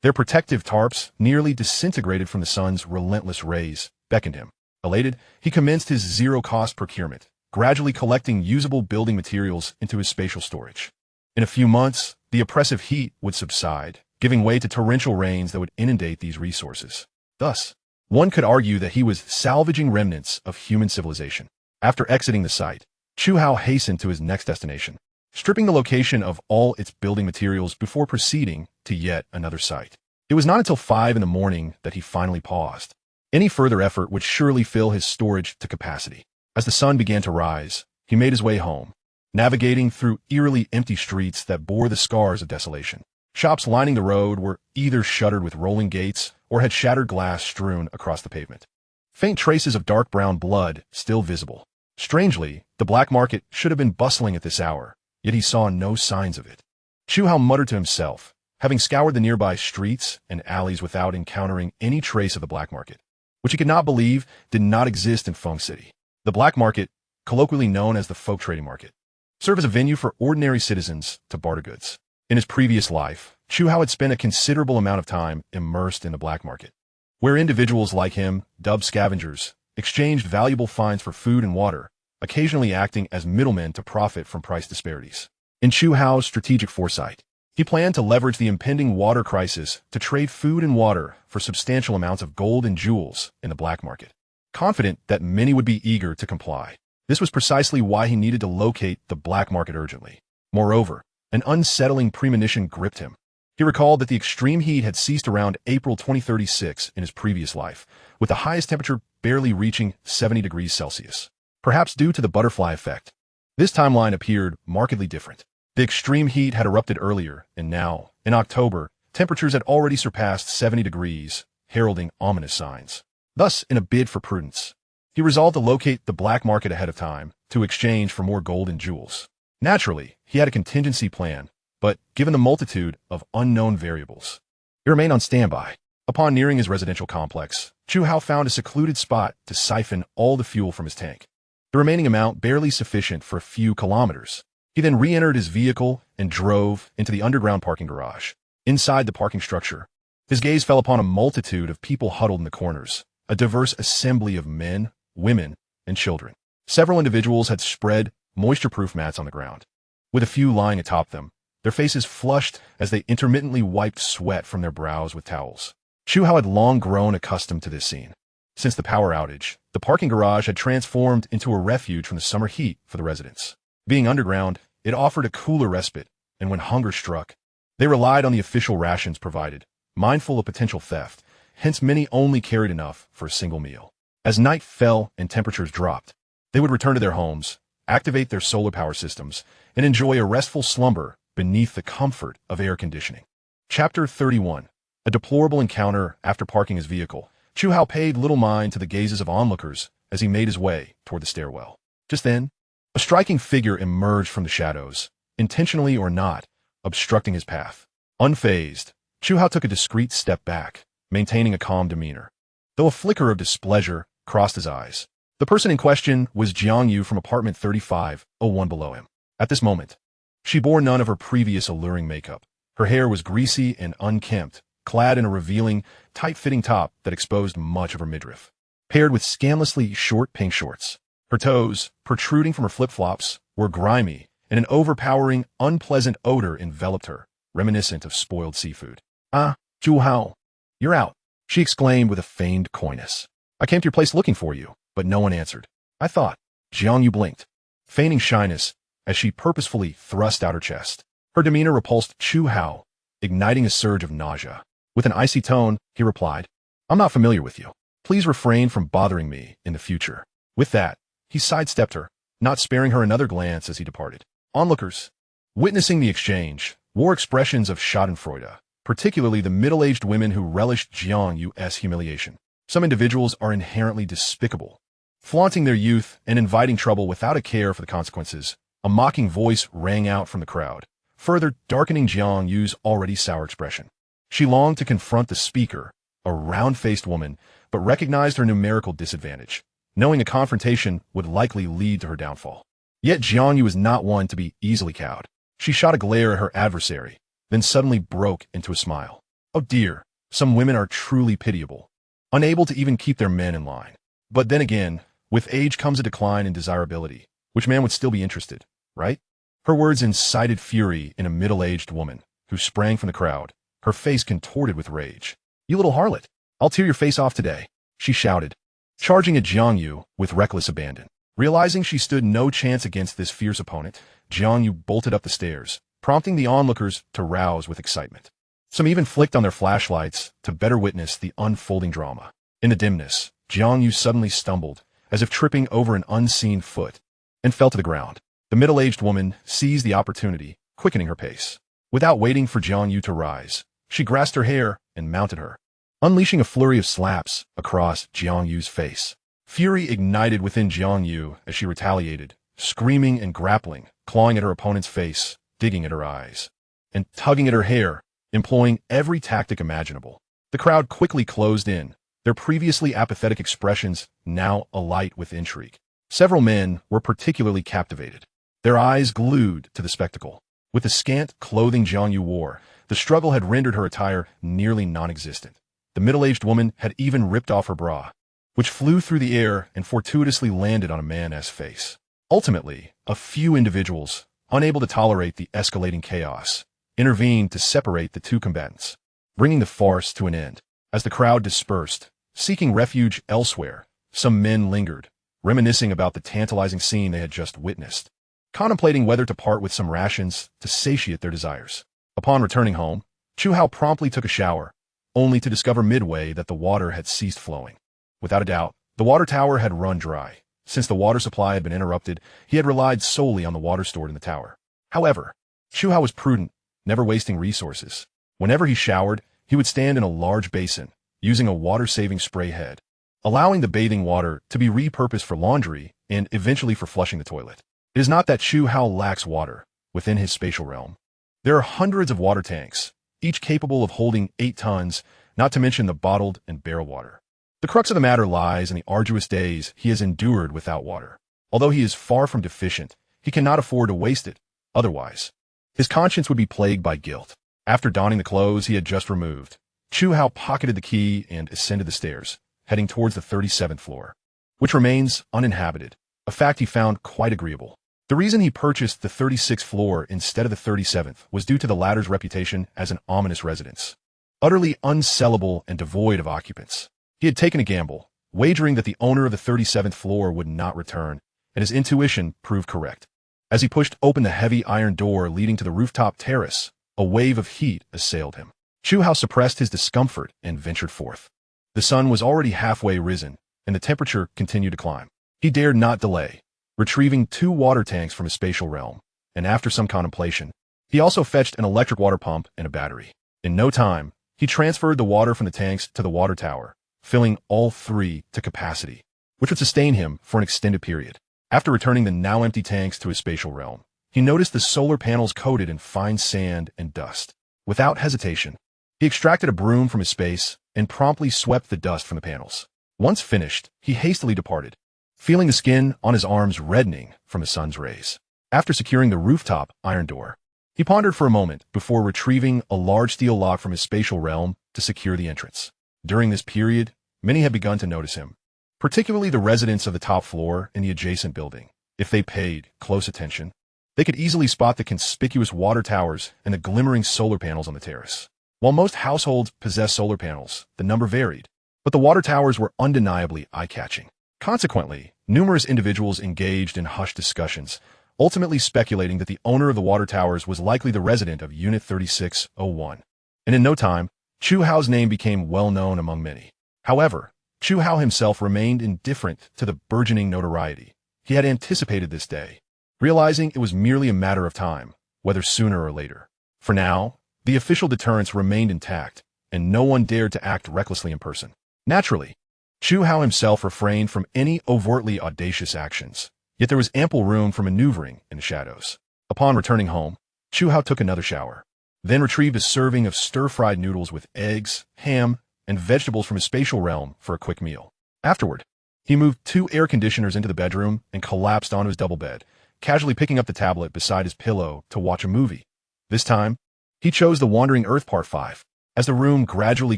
their protective tarps nearly disintegrated from the sun's relentless rays, beckoned him. Elated, he commenced his zero-cost procurement, gradually collecting usable building materials into his spatial storage. In a few months, the oppressive heat would subside, giving way to torrential rains that would inundate these resources. Thus, one could argue that he was salvaging remnants of human civilization. After exiting the site, Chu Hao hastened to his next destination, stripping the location of all its building materials before proceeding to yet another site. It was not until 5 in the morning that he finally paused. Any further effort would surely fill his storage to capacity. As the sun began to rise, he made his way home, navigating through eerily empty streets that bore the scars of desolation. Shops lining the road were either shuttered with rolling gates or had shattered glass strewn across the pavement. Faint traces of dark brown blood still visible. Strangely, the black market should have been bustling at this hour, yet he saw no signs of it. Chu Hao muttered to himself, having scoured the nearby streets and alleys without encountering any trace of the black market, which he could not believe did not exist in Feng City. The black market, colloquially known as the folk trading market, served as a venue for ordinary citizens to barter goods. In his previous life, Chu Hao had spent a considerable amount of time immersed in the black market, where individuals like him, dubbed scavengers, exchanged valuable finds for food and water, occasionally acting as middlemen to profit from price disparities. In Chu Hao's strategic foresight, he planned to leverage the impending water crisis to trade food and water for substantial amounts of gold and jewels in the black market. Confident that many would be eager to comply, this was precisely why he needed to locate the black market urgently. Moreover, an unsettling premonition gripped him. He recalled that the extreme heat had ceased around April 2036 in his previous life, with the highest temperature barely reaching 70 degrees Celsius. Perhaps due to the butterfly effect, this timeline appeared markedly different. The extreme heat had erupted earlier, and now, in October, temperatures had already surpassed 70 degrees, heralding ominous signs. Thus, in a bid for prudence, he resolved to locate the black market ahead of time to exchange for more gold and jewels. Naturally, he had a contingency plan, but given the multitude of unknown variables, he remained on standby. Upon nearing his residential complex, Chu Hao found a secluded spot to siphon all the fuel from his tank, the remaining amount barely sufficient for a few kilometers. He then re-entered his vehicle and drove into the underground parking garage. Inside the parking structure, his gaze fell upon a multitude of people huddled in the corners, a diverse assembly of men, women, and children. Several individuals had spread moisture-proof mats on the ground, with a few lying atop them, their faces flushed as they intermittently wiped sweat from their brows with towels. Chu Hao had long grown accustomed to this scene. Since the power outage, the parking garage had transformed into a refuge from the summer heat for the residents. Being underground, it offered a cooler respite, and when hunger struck, they relied on the official rations provided, mindful of potential theft. Hence many only carried enough for a single meal. As night fell and temperatures dropped, they would return to their homes, activate their solar power systems, and enjoy a restful slumber beneath the comfort of air conditioning. Chapter 31. A deplorable encounter. After parking his vehicle, Chu Hao paid little mind to the gazes of onlookers as he made his way toward the stairwell. Just then, a striking figure emerged from the shadows, intentionally or not, obstructing his path. Unfazed, Chu Hao took a discreet step back, maintaining a calm demeanor. Though a flicker of displeasure crossed his eyes, the person in question was Jiang Yu from apartment 3501 below him. At this moment, she bore none of her previous alluring makeup. Her hair was greasy and unkempt, clad in a revealing, tight-fitting top that exposed much of her midriff, paired with scandalously short pink shorts. Her toes, protruding from her flip-flops, were grimy, and an overpowering, unpleasant odor enveloped her, reminiscent of spoiled seafood. "Ah, Chu Hao, you're out," she exclaimed with a feigned coyness. "I came to your place looking for you, but no one answered." "I thought." Jiang Yu blinked, feigning shyness as she purposefully thrust out her chest. Her demeanor repulsed Chu Hao, igniting a surge of nausea. With an icy tone, he replied, "I'm not familiar with you. Please refrain from bothering me in the future." With that, he sidestepped her, not sparing her another glance as he departed. Onlookers, witnessing the exchange, wore expressions of schadenfreude, particularly the middle-aged women who relished Jiang Yu's humiliation. Some individuals are inherently despicable, flaunting their youth and inviting trouble without a care for the consequences. A mocking voice rang out from the crowd, further darkening Jiang Yu's already sour expression. She longed to confront the speaker, a round-faced woman, but recognized her numerical disadvantage, knowing a confrontation would likely lead to her downfall. Yet Jiang Yu was not one to be easily cowed. She shot a glare at her adversary, then suddenly broke into a smile. "Oh dear, some women are truly pitiable, unable to even keep their men in line. But then again, with age comes a decline in desirability. Which man would still be interested, right?" Her words incited fury in a middle-aged woman, who sprang from the crowd, her face contorted with rage. "You little harlot, I'll tear your face off today," she shouted, charging at Jiang Yu with reckless abandon. Realizing she stood no chance against this fierce opponent, Jiang Yu bolted up the stairs, prompting the onlookers to rouse with excitement. Some even flicked on their flashlights to better witness the unfolding drama. In the dimness, Jiang Yu suddenly stumbled, as if tripping over an unseen foot, and fell to the ground. The middle-aged woman seized the opportunity, quickening her pace. Without waiting for Jiang Yu to rise, she grasped her hair and mounted her, unleashing a flurry of slaps across Jiang Yu's face. Fury ignited within Jiang Yu as she retaliated, screaming and grappling, clawing at her opponent's face, digging at her eyes, and tugging at her hair, employing every tactic imaginable. The crowd quickly closed in, their previously apathetic expressions now alight with intrigue. Several men were particularly captivated, their eyes glued to the spectacle. With the scant clothing Jiang Yu wore, the struggle had rendered her attire nearly non-existent. The middle-aged woman had even ripped off her bra, which flew through the air and fortuitously landed on a man's face. Ultimately, a few individuals, unable to tolerate the escalating chaos, intervened to separate the two combatants, bringing the farce to an end. As the crowd dispersed, seeking refuge elsewhere, some men lingered, reminiscing about the tantalizing scene they had just witnessed, contemplating whether to part with some rations to satiate their desires. Upon returning home, Chu Hao promptly took a shower, only to discover midway that the water had ceased flowing. Without a doubt, the water tower had run dry. Since the water supply had been interrupted, he had relied solely on the water stored in the tower. However, Chu Hao was prudent, never wasting resources. Whenever he showered, he would stand in a large basin, using a water-saving spray head, allowing the bathing water to be repurposed for laundry and eventually for flushing the toilet. It is not that Chu Hao lacks water within his spatial realm. There are hundreds of water tanks, each capable of holding 8 tons, not to mention the bottled and barrel water. The crux of the matter lies in the arduous days he has endured without water. Although he is far from deficient, he cannot afford to waste it. Otherwise, his conscience would be plagued by guilt. After donning the clothes he had just removed, Chu Hao pocketed the key and ascended the stairs, heading towards the 37th floor, which remains uninhabited, a fact he found quite agreeable. The reason he purchased the 36th floor instead of the 37th was due to the latter's reputation as an ominous residence, utterly unsellable and devoid of occupants. He had taken a gamble, wagering that the owner of the 37th floor would not return, and his intuition proved correct. As he pushed open the heavy iron door leading to the rooftop terrace, a wave of heat assailed him. Chu Hao suppressed his discomfort and ventured forth. The sun was already halfway risen, and the temperature continued to climb. He dared not delay, retrieving 2 water tanks from his spatial realm, and after some contemplation, he also fetched an electric water pump and a battery. In no time, he transferred the water from the tanks to the water tower, filling all 3 to capacity, which would sustain him for an extended period. After returning the now empty tanks to his spatial realm, he noticed the solar panels coated in fine sand and dust. Without hesitation, he extracted a broom from his space and promptly swept the dust from the panels. Once finished, he hastily departed, feeling the skin on his arms reddening from the sun's rays. After securing the rooftop iron door, he pondered for a moment before retrieving a large steel lock from his spatial realm to secure the entrance. During this period, many had begun to notice him, particularly the residents of the top floor in the adjacent building. If they paid close attention, they could easily spot the conspicuous water towers and the glimmering solar panels on the terrace. While most households possessed solar panels, the number varied, but the water towers were undeniably eye-catching. Consequently, numerous individuals engaged in hushed discussions, ultimately speculating that the owner of the water towers was likely the resident of Unit 3601. And in no time, Chu Hao's name became well known among many. However, Chu Hao himself remained indifferent to the burgeoning notoriety. He had anticipated this day, realizing it was merely a matter of time, whether sooner or later. For now, the official deterrence remained intact, and no one dared to act recklessly in person. Naturally, Chu Hao himself refrained from any overtly audacious actions, yet there was ample room for maneuvering in the shadows. Upon returning home, Chu Hao took another shower, then retrieved a serving of stir-fried noodles with eggs, ham, and vegetables from his spatial realm for a quick meal. Afterward, he moved 2 air conditioners into the bedroom and collapsed onto his double bed, casually picking up the tablet beside his pillow to watch a movie. This time, he chose The Wandering Earth Part 5. As the room gradually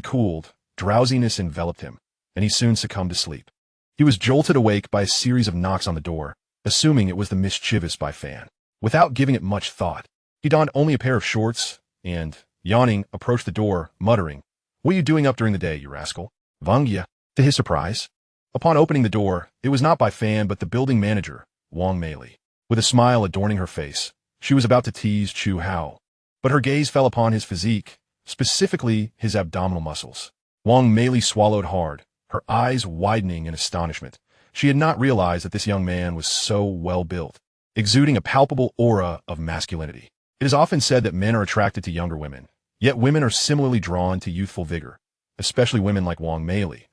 cooled, drowsiness enveloped him, and he soon succumbed to sleep. He was jolted awake by a series of knocks on the door, assuming it was the mischievous Bai Fan. Without giving it much thought, he donned only a pair of shorts and, yawning, approached the door, muttering, "What are you doing up during the day, you rascal?" Vangia. To his surprise, upon opening the door, it was not Bai Fan but the building manager, Wang Meili. With a smile adorning her face, she was about to tease Chu Hao, but her gaze fell upon his physique, specifically his abdominal muscles. Wang Meili swallowed hard, her eyes widening in astonishment. She had not realized that this young man was so well built, exuding a palpable aura of masculinity. It is often said that men are attracted to younger women, yet women are similarly drawn to youthful vigor, especially women like Wang Meili,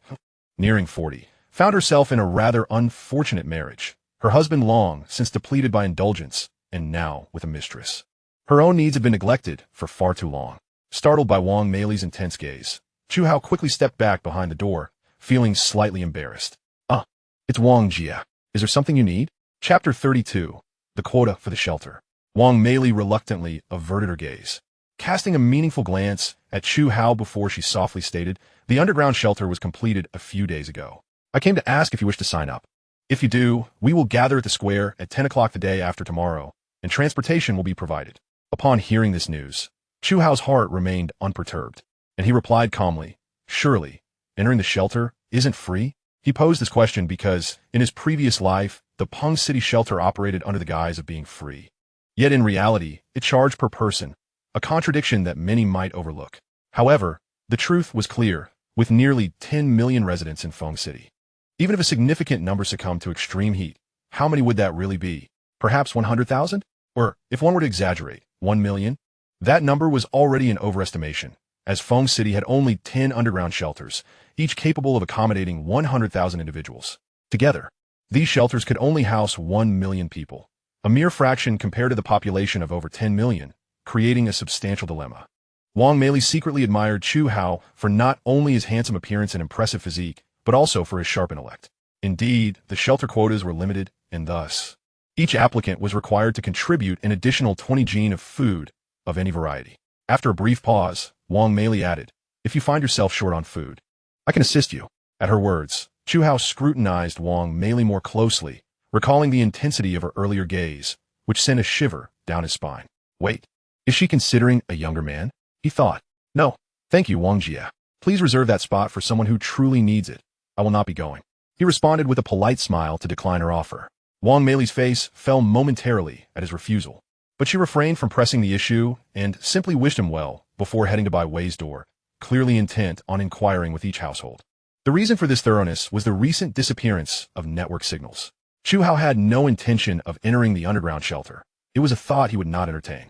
nearing 40, found herself in a rather unfortunate marriage. Her husband long since depleted by indulgence, and now with a mistress. Her own needs had been neglected for far too long. Startled by Wang Meili's intense gaze, Chu Hao quickly stepped back behind the door, feeling slightly embarrassed. It's Wang Jia. Is there something you need? Chapter 32. The Quota for the Shelter. Wang Meili reluctantly averted her gaze, casting a meaningful glance at Chu Hao before she softly stated, "The underground shelter was completed a few days ago. I came to ask if you wish to sign up. If you do, we will gather at the square at 10 o'clock the day after tomorrow, and transportation will be provided." Upon hearing this news, Chu Hao's heart remained unperturbed, and he replied calmly, "Surely, entering the shelter isn't free?" He posed this question because, in his previous life, the Peng City shelter operated under the guise of being free. Yet in reality, it charged per person, a contradiction that many might overlook. However, the truth was clear, with nearly 10 million residents in Feng City. Even if a significant number succumbed to extreme heat, how many would that really be? Perhaps 100,000? Or, if one were to exaggerate, 1 million? That number was already an overestimation, as Feng City had only 10 underground shelters, each capable of accommodating 100,000 individuals. Together, these shelters could only house 1 million people, a mere fraction compared to the population of over 10 million, creating a substantial dilemma. Wang Meili secretly admired Chu Hao for not only his handsome appearance and impressive physique, but also for his sharp intellect. Indeed, the shelter quotas were limited, and thus, each applicant was required to contribute an additional 20 jin of food of any variety. After a brief pause, Wang Meili added, "If you find yourself short on food, I can assist you." At her words, Chu Hao scrutinized Wang Meili more closely, recalling the intensity of her earlier gaze, which sent a shiver down his spine. Wait, is she considering a younger man? He thought. "No, thank you, Wang Jia. Please reserve that spot for someone who truly needs it. I will not be going." He responded with a polite smile to decline her offer. Wang Meili's face fell momentarily at his refusal, but she refrained from pressing the issue and simply wished him well before heading to Bai Wei's door, clearly intent on inquiring with each household. The reason for this thoroughness was the recent disappearance of network signals. Chu Hao had no intention of entering the underground shelter. It was a thought he would not entertain.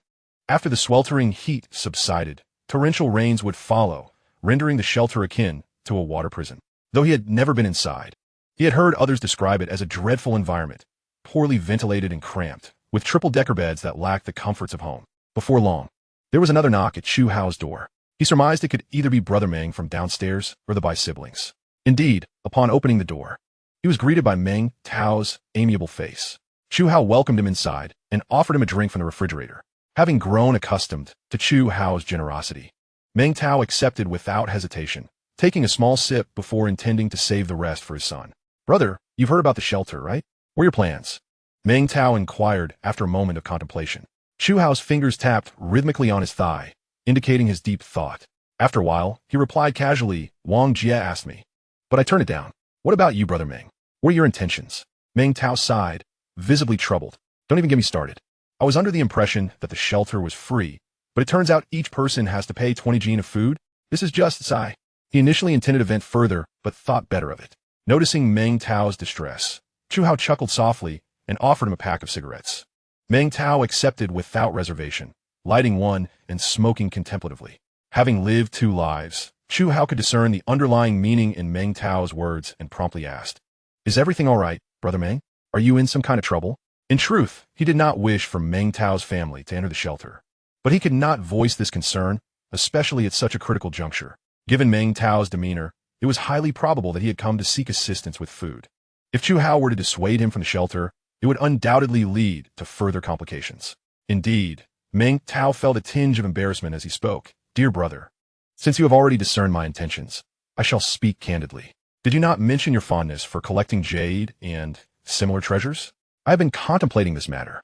After the sweltering heat subsided, torrential rains would follow, rendering the shelter akin to a water prison. Though he had never been inside, he had heard others describe it as a dreadful environment, poorly ventilated and cramped, with triple-decker beds that lacked the comforts of home. Before long, there was another knock at Chu Hao's door. He surmised it could either be Brother Meng from downstairs or the Bai siblings. Indeed, upon opening the door, he was greeted by Meng Tao's amiable face. Chu Hao welcomed him inside and offered him a drink from the refrigerator. Having grown accustomed to Chu Hao's generosity, Meng Tao accepted without hesitation, taking a small sip before intending to save the rest for his son. Brother, you've heard about the shelter, right? What are your plans? Meng Tao inquired after a moment of contemplation. Chu Hao's fingers tapped rhythmically on his thigh, indicating his deep thought. After a while, he replied casually, Wang Jie asked me, but I turned it down. What about you, Brother Meng? What are your intentions? Meng Tao sighed, visibly troubled. Don't even get me started. I was under the impression that the shelter was free, but it turns out each person has to pay 20 jin of food. This is just sigh. He initially intended to vent further, but thought better of it. Noticing Meng Tao's distress, Chu Hao chuckled softly and offered him a pack of cigarettes. Meng Tao accepted without reservation, lighting one and smoking contemplatively. Having lived 2 lives, Chu Hao could discern the underlying meaning in Meng Tao's words and promptly asked, Is everything all right, Brother Meng? Are you in some kind of trouble? In truth, he did not wish for Meng Tao's family to enter the shelter, but he could not voice this concern, especially at such a critical juncture. Given Meng Tao's demeanor, it was highly probable that he had come to seek assistance with food. If Chu Hao were to dissuade him from the shelter, it would undoubtedly lead to further complications. Indeed, Meng Tao felt a tinge of embarrassment as he spoke. Dear brother, since you have already discerned my intentions, I shall speak candidly. Did you not mention your fondness for collecting jade and similar treasures? I have been contemplating this matter.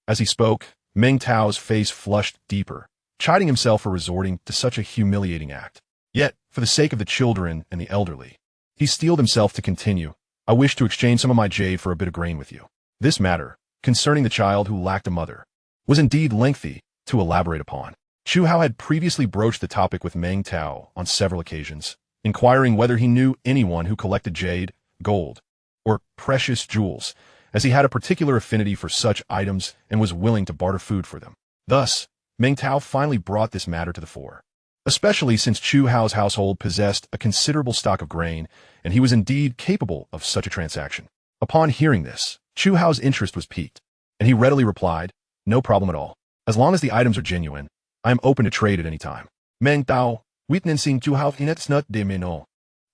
As he spoke, Meng Tao's face flushed deeper, chiding himself for resorting to such a humiliating act. Yet, for the sake of the children and the elderly, he steeled himself to continue. I wish to exchange some of my jade for a bit of grain with you. This matter, concerning the child who lacked a mother, was indeed lengthy to elaborate upon. Chu Hao had previously broached the topic with Meng Tao on several occasions, inquiring whether he knew anyone who collected jade, gold, or precious jewels, as he had a particular affinity for such items and was willing to barter food for them. Thus, Meng Tao finally brought this matter to the fore, especially since Chu Hao's household possessed a considerable stock of grain, and he was indeed capable of such a transaction. Upon hearing this, Chu Hao's interest was piqued, and he readily replied, No problem at all. As long as the items are genuine, I am open to trade at any time. Meng Tao, witnessing Chu Hao inetsnut de meno,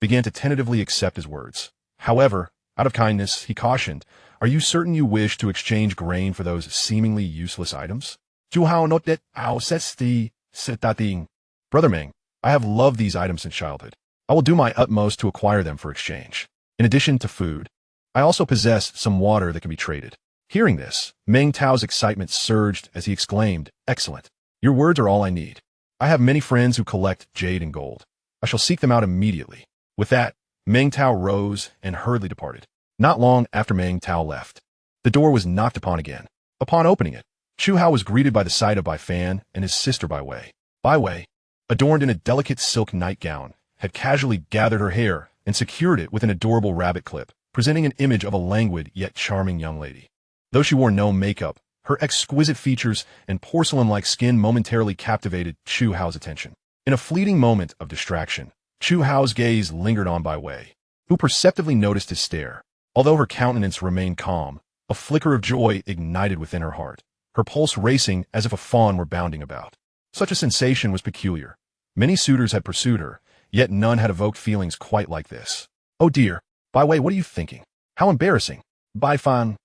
began to tentatively accept his words. However, out of kindness, he cautioned, Are you certain you wish to exchange grain for those seemingly useless items? Chu Hao notet ao sesti setating. Brother Meng, I have loved these items since childhood. I will do my utmost to acquire them for exchange. In addition to food, I also possess some water that can be traded. Hearing this, Meng Tao's excitement surged as he exclaimed, Excellent. Your words are all I need. I have many friends who collect jade and gold. I shall seek them out immediately. With that, Meng Tao rose and hurriedly departed. Not long after Meng Tao left, the door was knocked upon again. Upon opening it, Chu Hao was greeted by the sight of Bai Fan and his sister Bai Wei. Bai Wei, adorned in a delicate silk nightgown, had casually gathered her hair and secured it with an adorable rabbit clip, presenting an image of a languid yet charming young lady. Though she wore no makeup, her exquisite features and porcelain-like skin momentarily captivated Chu Hao's attention. In a fleeting moment of distraction, Chu Hao's gaze lingered on Bai Wei, who perceptively noticed his stare. Although her countenance remained calm, a flicker of joy ignited within her heart, her pulse racing as if a fawn were bounding about. Such a sensation was peculiar. Many suitors had pursued her, yet none had evoked feelings quite like this. Oh dear, Bai Wei, what are you thinking? How embarrassing. Bai Fan,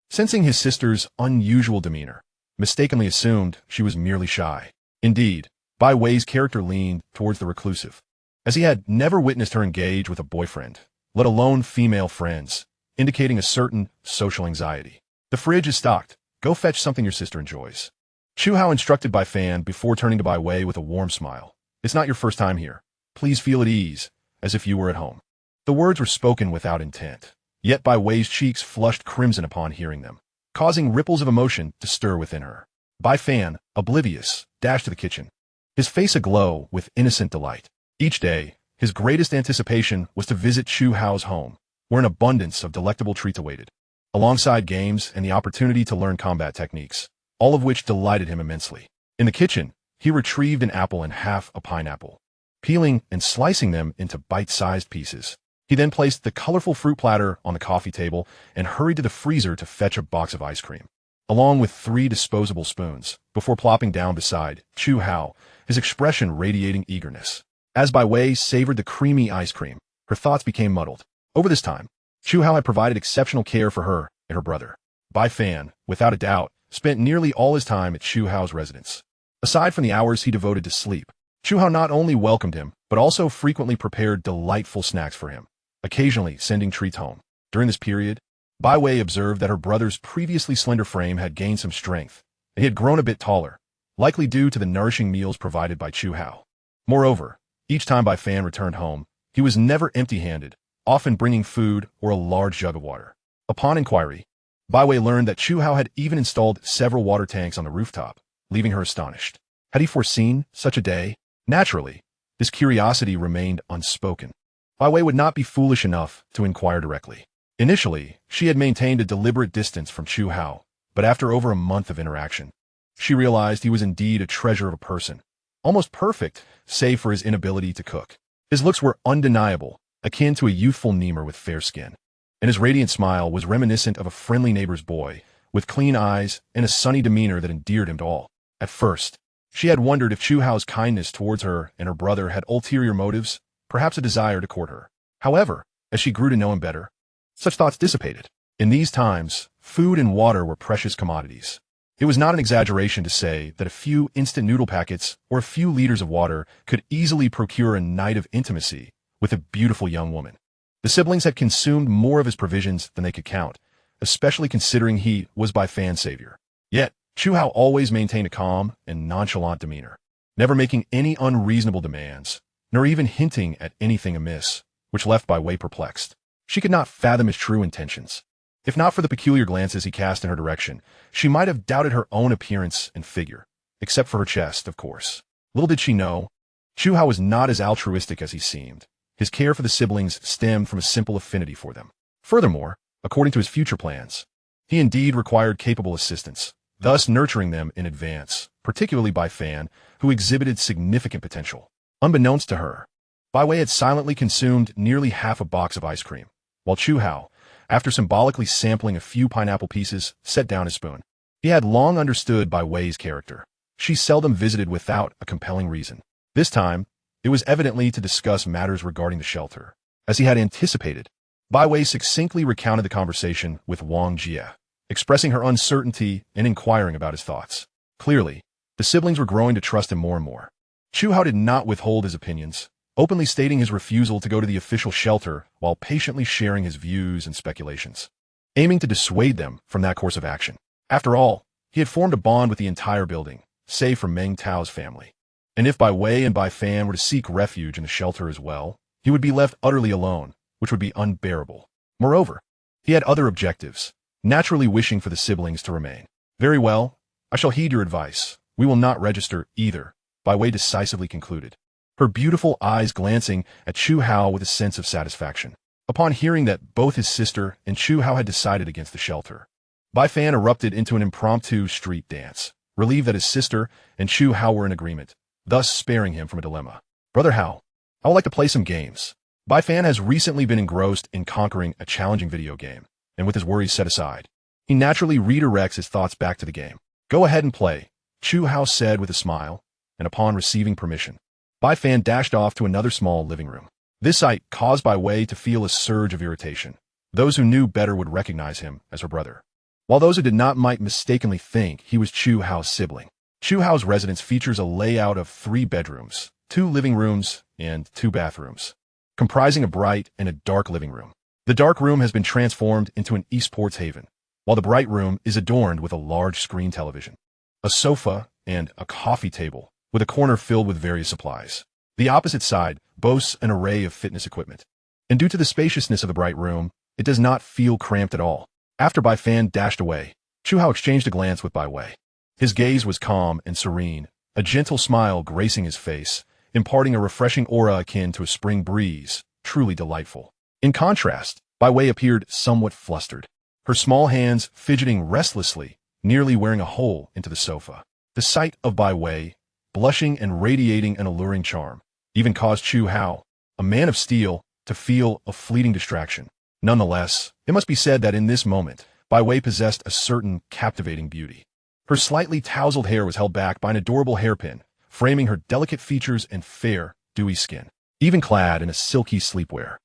sensing his sister's unusual demeanor, mistakenly assumed she was merely shy. Indeed, Bai Wei's character leaned towards the reclusive, as he had never witnessed her engage with a boyfriend, let alone female friends, indicating a certain social anxiety. The fridge is stocked. Go fetch something your sister enjoys. Chu Hao instructed Bai Fan before turning to Bai Wei with a warm smile. It's not your first time here. Please feel at ease, as if you were at home. The words were spoken without intent, Yet Bai Wei's cheeks flushed crimson upon hearing them, causing ripples of emotion to stir within her. Bai Fan, oblivious, dashed to the kitchen, his face aglow with innocent delight. Each day, his greatest anticipation was to visit Chu Hao's home, where an abundance of delectable treats awaited, alongside games and the opportunity to learn combat techniques, all of which delighted him immensely. In the kitchen, he retrieved an apple and half a pineapple, peeling and slicing them into bite-sized pieces. He then placed the colorful fruit platter on the coffee table and hurried to the freezer to fetch a box of ice cream, along with 3 disposable spoons, before plopping down beside Chu Hao, his expression radiating eagerness. As Bai Wei savored the creamy ice cream, her thoughts became muddled. Over this time, Chu Hao had provided exceptional care for her and her brother. Bai Fan, without a doubt, spent nearly all his time at Chu Hao's residence. Aside from the hours he devoted to sleep, Chu Hao not only welcomed him, but also frequently prepared delightful snacks for him, occasionally sending treats home. During this period, Bai Wei observed that her brother's previously slender frame had gained some strength, and he had grown a bit taller, likely due to the nourishing meals provided by Chu Hao. Moreover, each time Bai Fan returned home, he was never empty-handed, often bringing food or a large jug of water. Upon inquiry, Bai Wei learned that Chu Hao had even installed several water tanks on the rooftop, leaving her astonished. Had he foreseen such a day? Naturally, this curiosity remained unspoken. Bai Wei would not be foolish enough to inquire directly. Initially, she had maintained a deliberate distance from Chu Hao, but after over a month of interaction, she realized he was indeed a treasure of a person, almost perfect, save for his inability to cook. His looks were undeniable, akin to a youthful Nemur with fair skin, and his radiant smile was reminiscent of a friendly neighbor's boy, with clean eyes and a sunny demeanor that endeared him to all. At first, she had wondered if Chu Hao's kindness towards her and her brother had ulterior motives, perhaps a desire to court her. However, as she grew to know him better, such thoughts dissipated. In these times, food and water were precious commodities. It was not an exaggeration to say that a few instant noodle packets or a few liters of water could easily procure a night of intimacy with a beautiful young woman. The siblings had consumed more of his provisions than they could count, especially considering he was Bai Fan's savior. Yet, Chu Hao always maintained a calm and nonchalant demeanor, never making any unreasonable demands, nor even hinting at anything amiss, which left Bai Wei perplexed. She could not fathom his true intentions. If not for the peculiar glances he cast in her direction, she might have doubted her own appearance and figure, except for her chest, of course. Little did she know, Chu Hao was not as altruistic as he seemed. His care for the siblings stemmed from a simple affinity for them. Furthermore, according to his future plans, he indeed required capable assistants, thus nurturing them in advance, particularly Bai Fan, who exhibited significant potential. Unbeknownst to her, Bai Wei had silently consumed nearly half a box of ice cream, while Chu Hao, after symbolically sampling a few pineapple pieces, set down his spoon. He had long understood Bai Wei's character. She seldom visited without a compelling reason. This time, it was evidently to discuss matters regarding the shelter. As he had anticipated, Bai Wei succinctly recounted the conversation with Wang Jie, expressing her uncertainty and inquiring about his thoughts. Clearly, the siblings were growing to trust him more and more. Chu Hao did not withhold his opinions, openly stating his refusal to go to the official shelter while patiently sharing his views and speculations, aiming to dissuade them from that course of action. After all, he had formed a bond with the entire building, save for Meng Tao's family. And if Bai Wei and Bai Fan were to seek refuge in the shelter as well, he would be left utterly alone, which would be unbearable. Moreover, he had other objectives, naturally wishing for the siblings to remain. Very well, I shall heed your advice. We will not register either, Bai Wei decisively concluded, her beautiful eyes glancing at Chu Hao with a sense of satisfaction. Upon hearing that both his sister and Chu Hao had decided against the shelter, Bai Fan erupted into an impromptu street dance, relieved that his sister and Chu Hao were in agreement, thus sparing him from a dilemma. Brother Hao, I would like to play some games. Bai Fan has recently been engrossed in conquering a challenging video game, and with his worries set aside, he naturally redirects his thoughts back to the game. Go ahead and play, Chu Hao said with a smile, and upon receiving permission, Bai Fan dashed off to another small living room. This sight caused Bai Wei to feel a surge of irritation. Those who knew better would recognize him as her brother, while those who did not might mistakenly think he was Chu Hao's sibling. Chu Hao's residence features a layout of 3 bedrooms, 2 living rooms, and 2 bathrooms, comprising a bright and a dark living room. The dark room has been transformed into an esports haven, while the bright room is adorned with a large screen television, a sofa, and a coffee table, with a corner filled with various supplies. The opposite side boasts an array of fitness equipment. And due to the spaciousness of the bright room, It does not feel cramped at all. After Bai Fan dashed away, Chu Hao exchanged a glance with Bai Wei. His gaze was calm and serene, a gentle smile gracing his face, imparting a refreshing aura akin to a spring breeze, truly delightful. In contrast, Bai Wei appeared somewhat flustered, her small hands fidgeting restlessly, nearly wearing a hole into the sofa. The sight of Bai Wei, blushing and radiating an alluring charm, even caused Chu Hao, a man of steel, to feel a fleeting distraction. Nonetheless, it must be said that in this moment, Bai Wei possessed a certain captivating beauty. Her slightly tousled hair was held back by an adorable hairpin, framing her delicate features and fair, dewy skin, even clad in a silky sleepwear.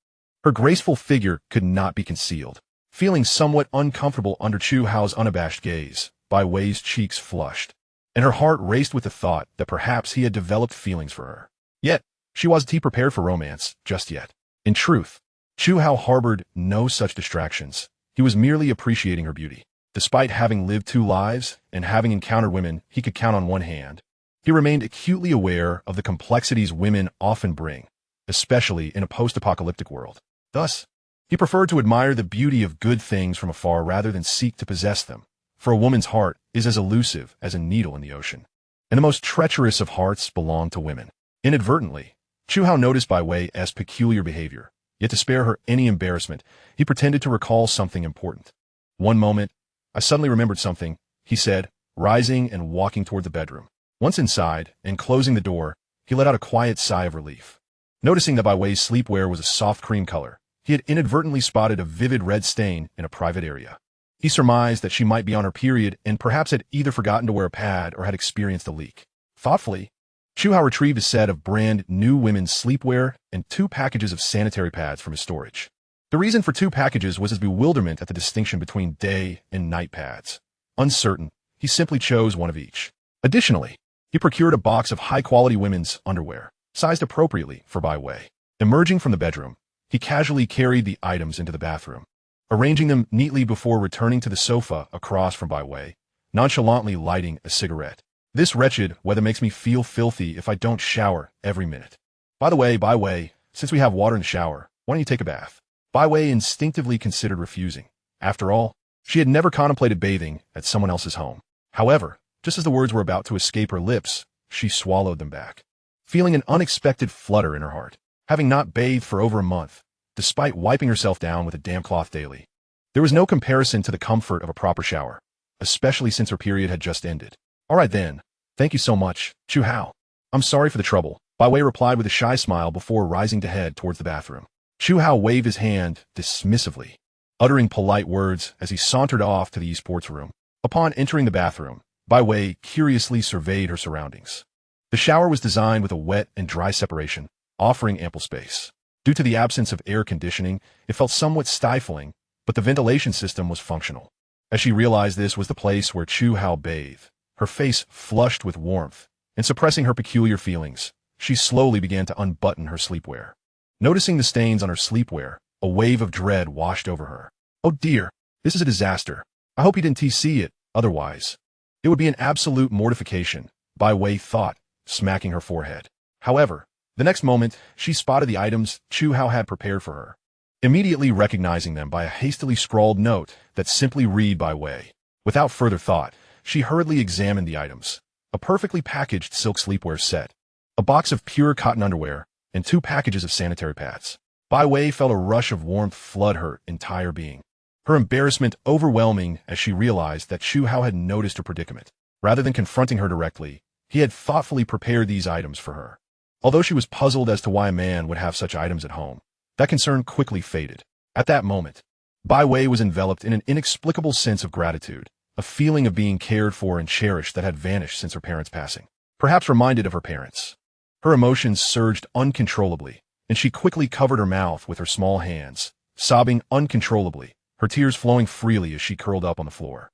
Her graceful figure could not be concealed. Feeling somewhat uncomfortable under Chu Hao's unabashed gaze, Bai Wei's cheeks flushed, and her heart raced with the thought that perhaps he had developed feelings for her. Yet, she wasn't prepared for romance just yet. In truth, Chu Hao harbored no such distractions. He was merely appreciating her beauty. Despite having lived 2 lives and having encountered women he could count on one hand, he remained acutely aware of the complexities women often bring, especially in a post-apocalyptic world. Thus, he preferred to admire the beauty of good things from afar rather than seek to possess them, for a woman's heart is as elusive as a needle in the ocean, and the most treacherous of hearts belong to women. Inadvertently, Chu Hao noticed Bai Wei's peculiar behavior, yet to spare her any embarrassment, he pretended to recall something important. One moment, I suddenly remembered something, he said, rising and walking toward the bedroom. Once inside, and closing the door, he let out a quiet sigh of relief. Noticing that Bai Wei's sleepwear was a soft cream color, he had inadvertently spotted a vivid red stain in a private area. He surmised that she might be on her period and perhaps had either forgotten to wear a pad or had experienced a leak. Thoughtfully, Chu Hao retrieved a set of brand new women's sleepwear and 2 packages of sanitary pads from his storage. The reason for 2 packages was his bewilderment at the distinction between day and night pads. Uncertain, he simply chose one of each. Additionally, he procured a box of high-quality women's underwear, sized appropriately for Bai Wei. Emerging from the bedroom, he casually carried the items into the bathroom, arranging them neatly before returning to the sofa across from Bai Wei, nonchalantly lighting a cigarette. This wretched weather makes me feel filthy if I don't shower every minute. By the way, Bai Wei, since we have water in the shower, why don't you take a bath? Bai Wei instinctively considered refusing. After all, she had never contemplated bathing at someone else's home. However, just as the words were about to escape her lips, she swallowed them back, feeling an unexpected flutter in her heart. Having not bathed for over a month, despite wiping herself down with a damp cloth daily, there was no comparison to the comfort of a proper shower, especially since her period had just ended. All right then, thank you so much, Chu Hao. I'm sorry for the trouble, Bai Wei replied with a shy smile before rising to head towards the bathroom. Chu Hao waved his hand dismissively, uttering polite words as he sauntered off to the esports room. Upon entering the bathroom, Bai Wei curiously surveyed her surroundings. The shower was designed with a wet and dry separation, offering ample space. Due to the absence of air conditioning, it felt somewhat stifling, but the ventilation system was functional. As she realized this was the place where Chu Hao bathed, her face flushed with warmth, and suppressing her peculiar feelings, she slowly began to unbutton her sleepwear. Noticing the stains on her sleepwear, a wave of dread washed over her. Oh dear, this is a disaster. I hope he didn't see it, otherwise it would be an absolute mortification, Bai Wei thought, smacking her forehead. However, the next moment, she spotted the items Chu Hao had prepared for her, immediately recognizing them by a hastily scrawled note that simply read Bai Wei. Without further thought, she hurriedly examined the items. A perfectly packaged silk sleepwear set, a box of pure cotton underwear, and 2 packages of sanitary pads. Bai Wei felt a rush of warmth flood her entire being, her embarrassment overwhelming as she realized that Chu Hao had noticed her predicament. Rather than confronting her directly, he had thoughtfully prepared these items for her. Although she was puzzled as to why a man would have such items at home, that concern quickly faded. At that moment, Bai Wei was enveloped in an inexplicable sense of gratitude, a feeling of being cared for and cherished that had vanished since her parents' passing. Perhaps reminded of her parents, her emotions surged uncontrollably, and she quickly covered her mouth with her small hands, sobbing uncontrollably, her tears flowing freely as she curled up on the floor.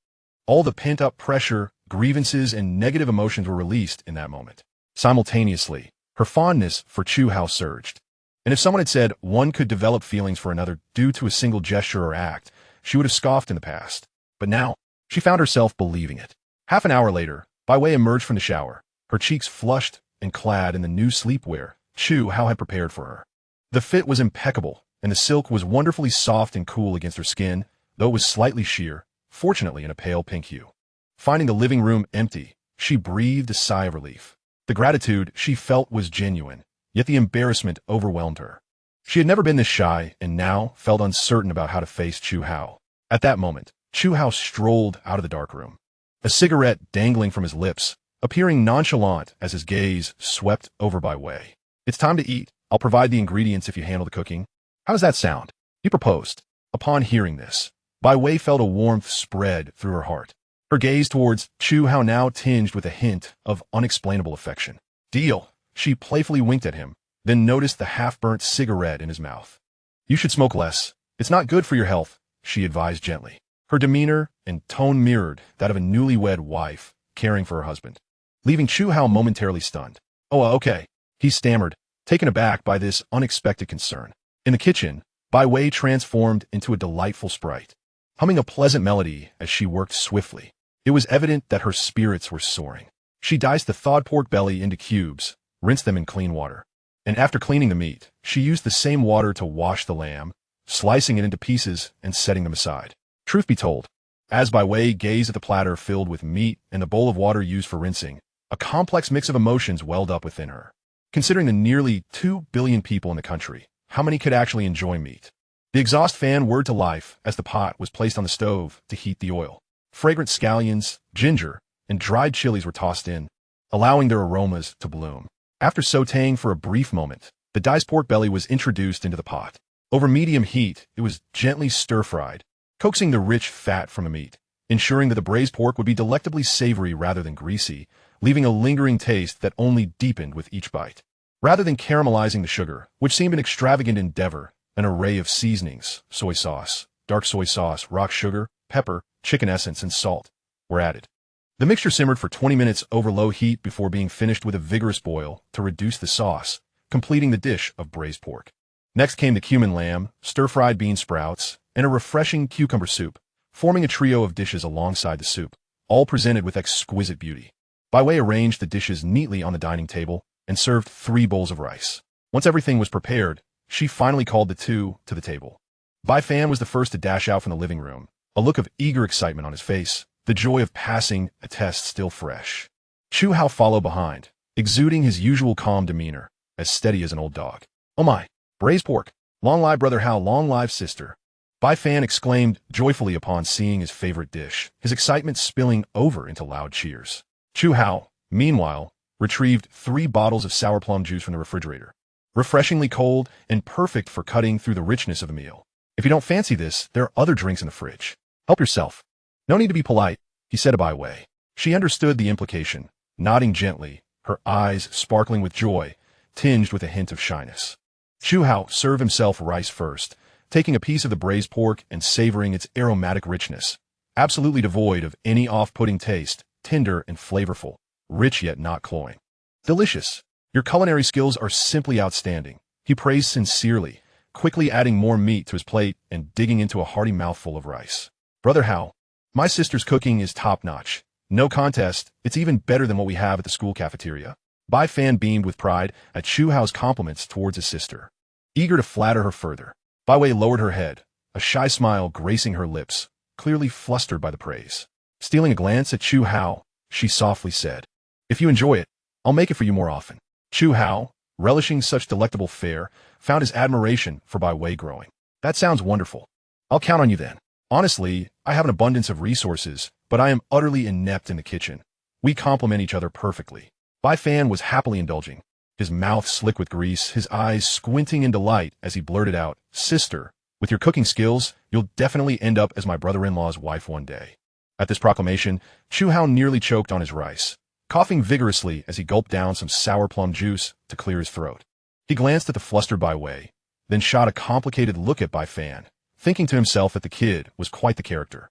All the pent-up pressure, grievances, and negative emotions were released in that moment. Simultaneously, her fondness for Chu Hao surged. And if someone had said one could develop feelings for another due to a single gesture or act, she would have scoffed in the past. But now, she found herself believing it. Half an hour later, Bai Wei emerged from the shower, her cheeks flushed and clad in the new sleepwear Chu Hao had prepared for her. The fit was impeccable, and the silk was wonderfully soft and cool against her skin, though it was slightly sheer, fortunately in a pale pink hue. Finding the living room empty, she breathed a sigh of relief. The gratitude she felt was genuine, yet the embarrassment overwhelmed her. She had never been this shy and now felt uncertain about how to face Chu Hao. At that moment, Chu Hao strolled out of the dark room, a cigarette dangling from his lips, appearing nonchalant as his gaze swept over Bai Wei. "It's time to eat. I'll provide the ingredients if you handle the cooking." "How does that sound?" he proposed. Upon hearing this, Bai Wei felt a warmth spread through her heart. Her gaze towards Chu Hao now tinged with a hint of unexplainable affection. "Deal." She playfully winked at him, then noticed the half-burnt cigarette in his mouth. "You should smoke less. It's not good for your health," she advised gently. Her demeanor and tone mirrored that of a newlywed wife caring for her husband, leaving Chu Hao momentarily stunned. "Oh, okay," he stammered, taken aback by this unexpected concern. In the kitchen, Bai Wei transformed into a delightful sprite, humming a pleasant melody as she worked swiftly. It was evident that her spirits were soaring. She diced the thawed pork belly into cubes, rinsed them in clean water, and after cleaning the meat, she used the same water to wash the lamb, slicing it into pieces and setting them aside. Truth be told, as Bai Wei gazed at the platter filled with meat and the bowl of water used for rinsing, a complex mix of emotions welled up within her. Considering the nearly 2 billion people in the country, how many could actually enjoy meat? The exhaust fan whirred to life as the pot was placed on the stove to heat the oil. Fragrant scallions, ginger, and dried chilies were tossed in, allowing their aromas to bloom. After sautéing for a brief moment, the diced pork belly was introduced into the pot. Over medium heat, it was gently stir-fried, coaxing the rich fat from the meat, ensuring that the braised pork would be delectably savory rather than greasy, leaving a lingering taste that only deepened with each bite. Rather than caramelizing the sugar, which seemed an extravagant endeavor, an array of seasonings, soy sauce, dark soy sauce, rock sugar, pepper, chicken essence, and salt were added. The mixture simmered for 20 minutes over low heat before being finished with a vigorous boil to reduce the sauce, completing the dish of braised pork. Next came the cumin lamb, stir-fried bean sprouts, and a refreshing cucumber soup, forming a trio of dishes alongside the soup, all presented with exquisite beauty. Bai Wei arranged the dishes neatly on the dining table and served 3 bowls of rice. Once everything was prepared, she finally called the two to the table. Bai Fan was the first to dash out from the living room, a look of eager excitement on his face, the joy of passing a test still fresh. Chu Hao followed behind, exuding his usual calm demeanor, as steady as an old dog. "Oh my, braised pork! Long live Brother Hao, long live sister!" Bai Fan exclaimed joyfully upon seeing his favorite dish, his excitement spilling over into loud cheers. Chu Hao, meanwhile, retrieved 3 bottles of sour plum juice from the refrigerator, refreshingly cold and perfect for cutting through the richness of the meal. "If you don't fancy this, there are other drinks in the fridge. Help yourself." "No need to be polite," he said to Bai Wei. She understood the implication, nodding gently, her eyes sparkling with joy, tinged with a hint of shyness. Chu Hao served himself rice first, taking a piece of the braised pork and savoring its aromatic richness, absolutely devoid of any off-putting taste, tender and flavorful, rich yet not cloying. "Delicious. Your culinary skills are simply outstanding," he praised sincerely, quickly adding more meat to his plate and digging into a hearty mouthful of rice. "Brother Hao, my sister's cooking is top-notch. No contest, it's even better than what we have at the school cafeteria." Bai Fan beamed with pride at Chu Hao's compliments towards his sister. Eager to flatter her further, Bai Wei lowered her head, a shy smile gracing her lips, clearly flustered by the praise. Stealing a glance at Chu Hao, she softly said, "If you enjoy it, I'll make it for you more often." Chu Hao, relishing such delectable fare, found his admiration for Bai Wei growing. "That sounds wonderful. I'll count on you then. Honestly, I have an abundance of resources, but I am utterly inept in the kitchen. We complement each other perfectly." Bai Fan was happily indulging, his mouth slick with grease, his eyes squinting in delight as he blurted out, "Sister, with your cooking skills, you'll definitely end up as my brother-in-law's wife one day." At this proclamation, Chu Hao nearly choked on his rice, coughing vigorously as he gulped down some sour plum juice to clear his throat. He glanced at the flustered Bai Wei, then shot a complicated look at Bai Fan, thinking to himself that the kid was quite the character.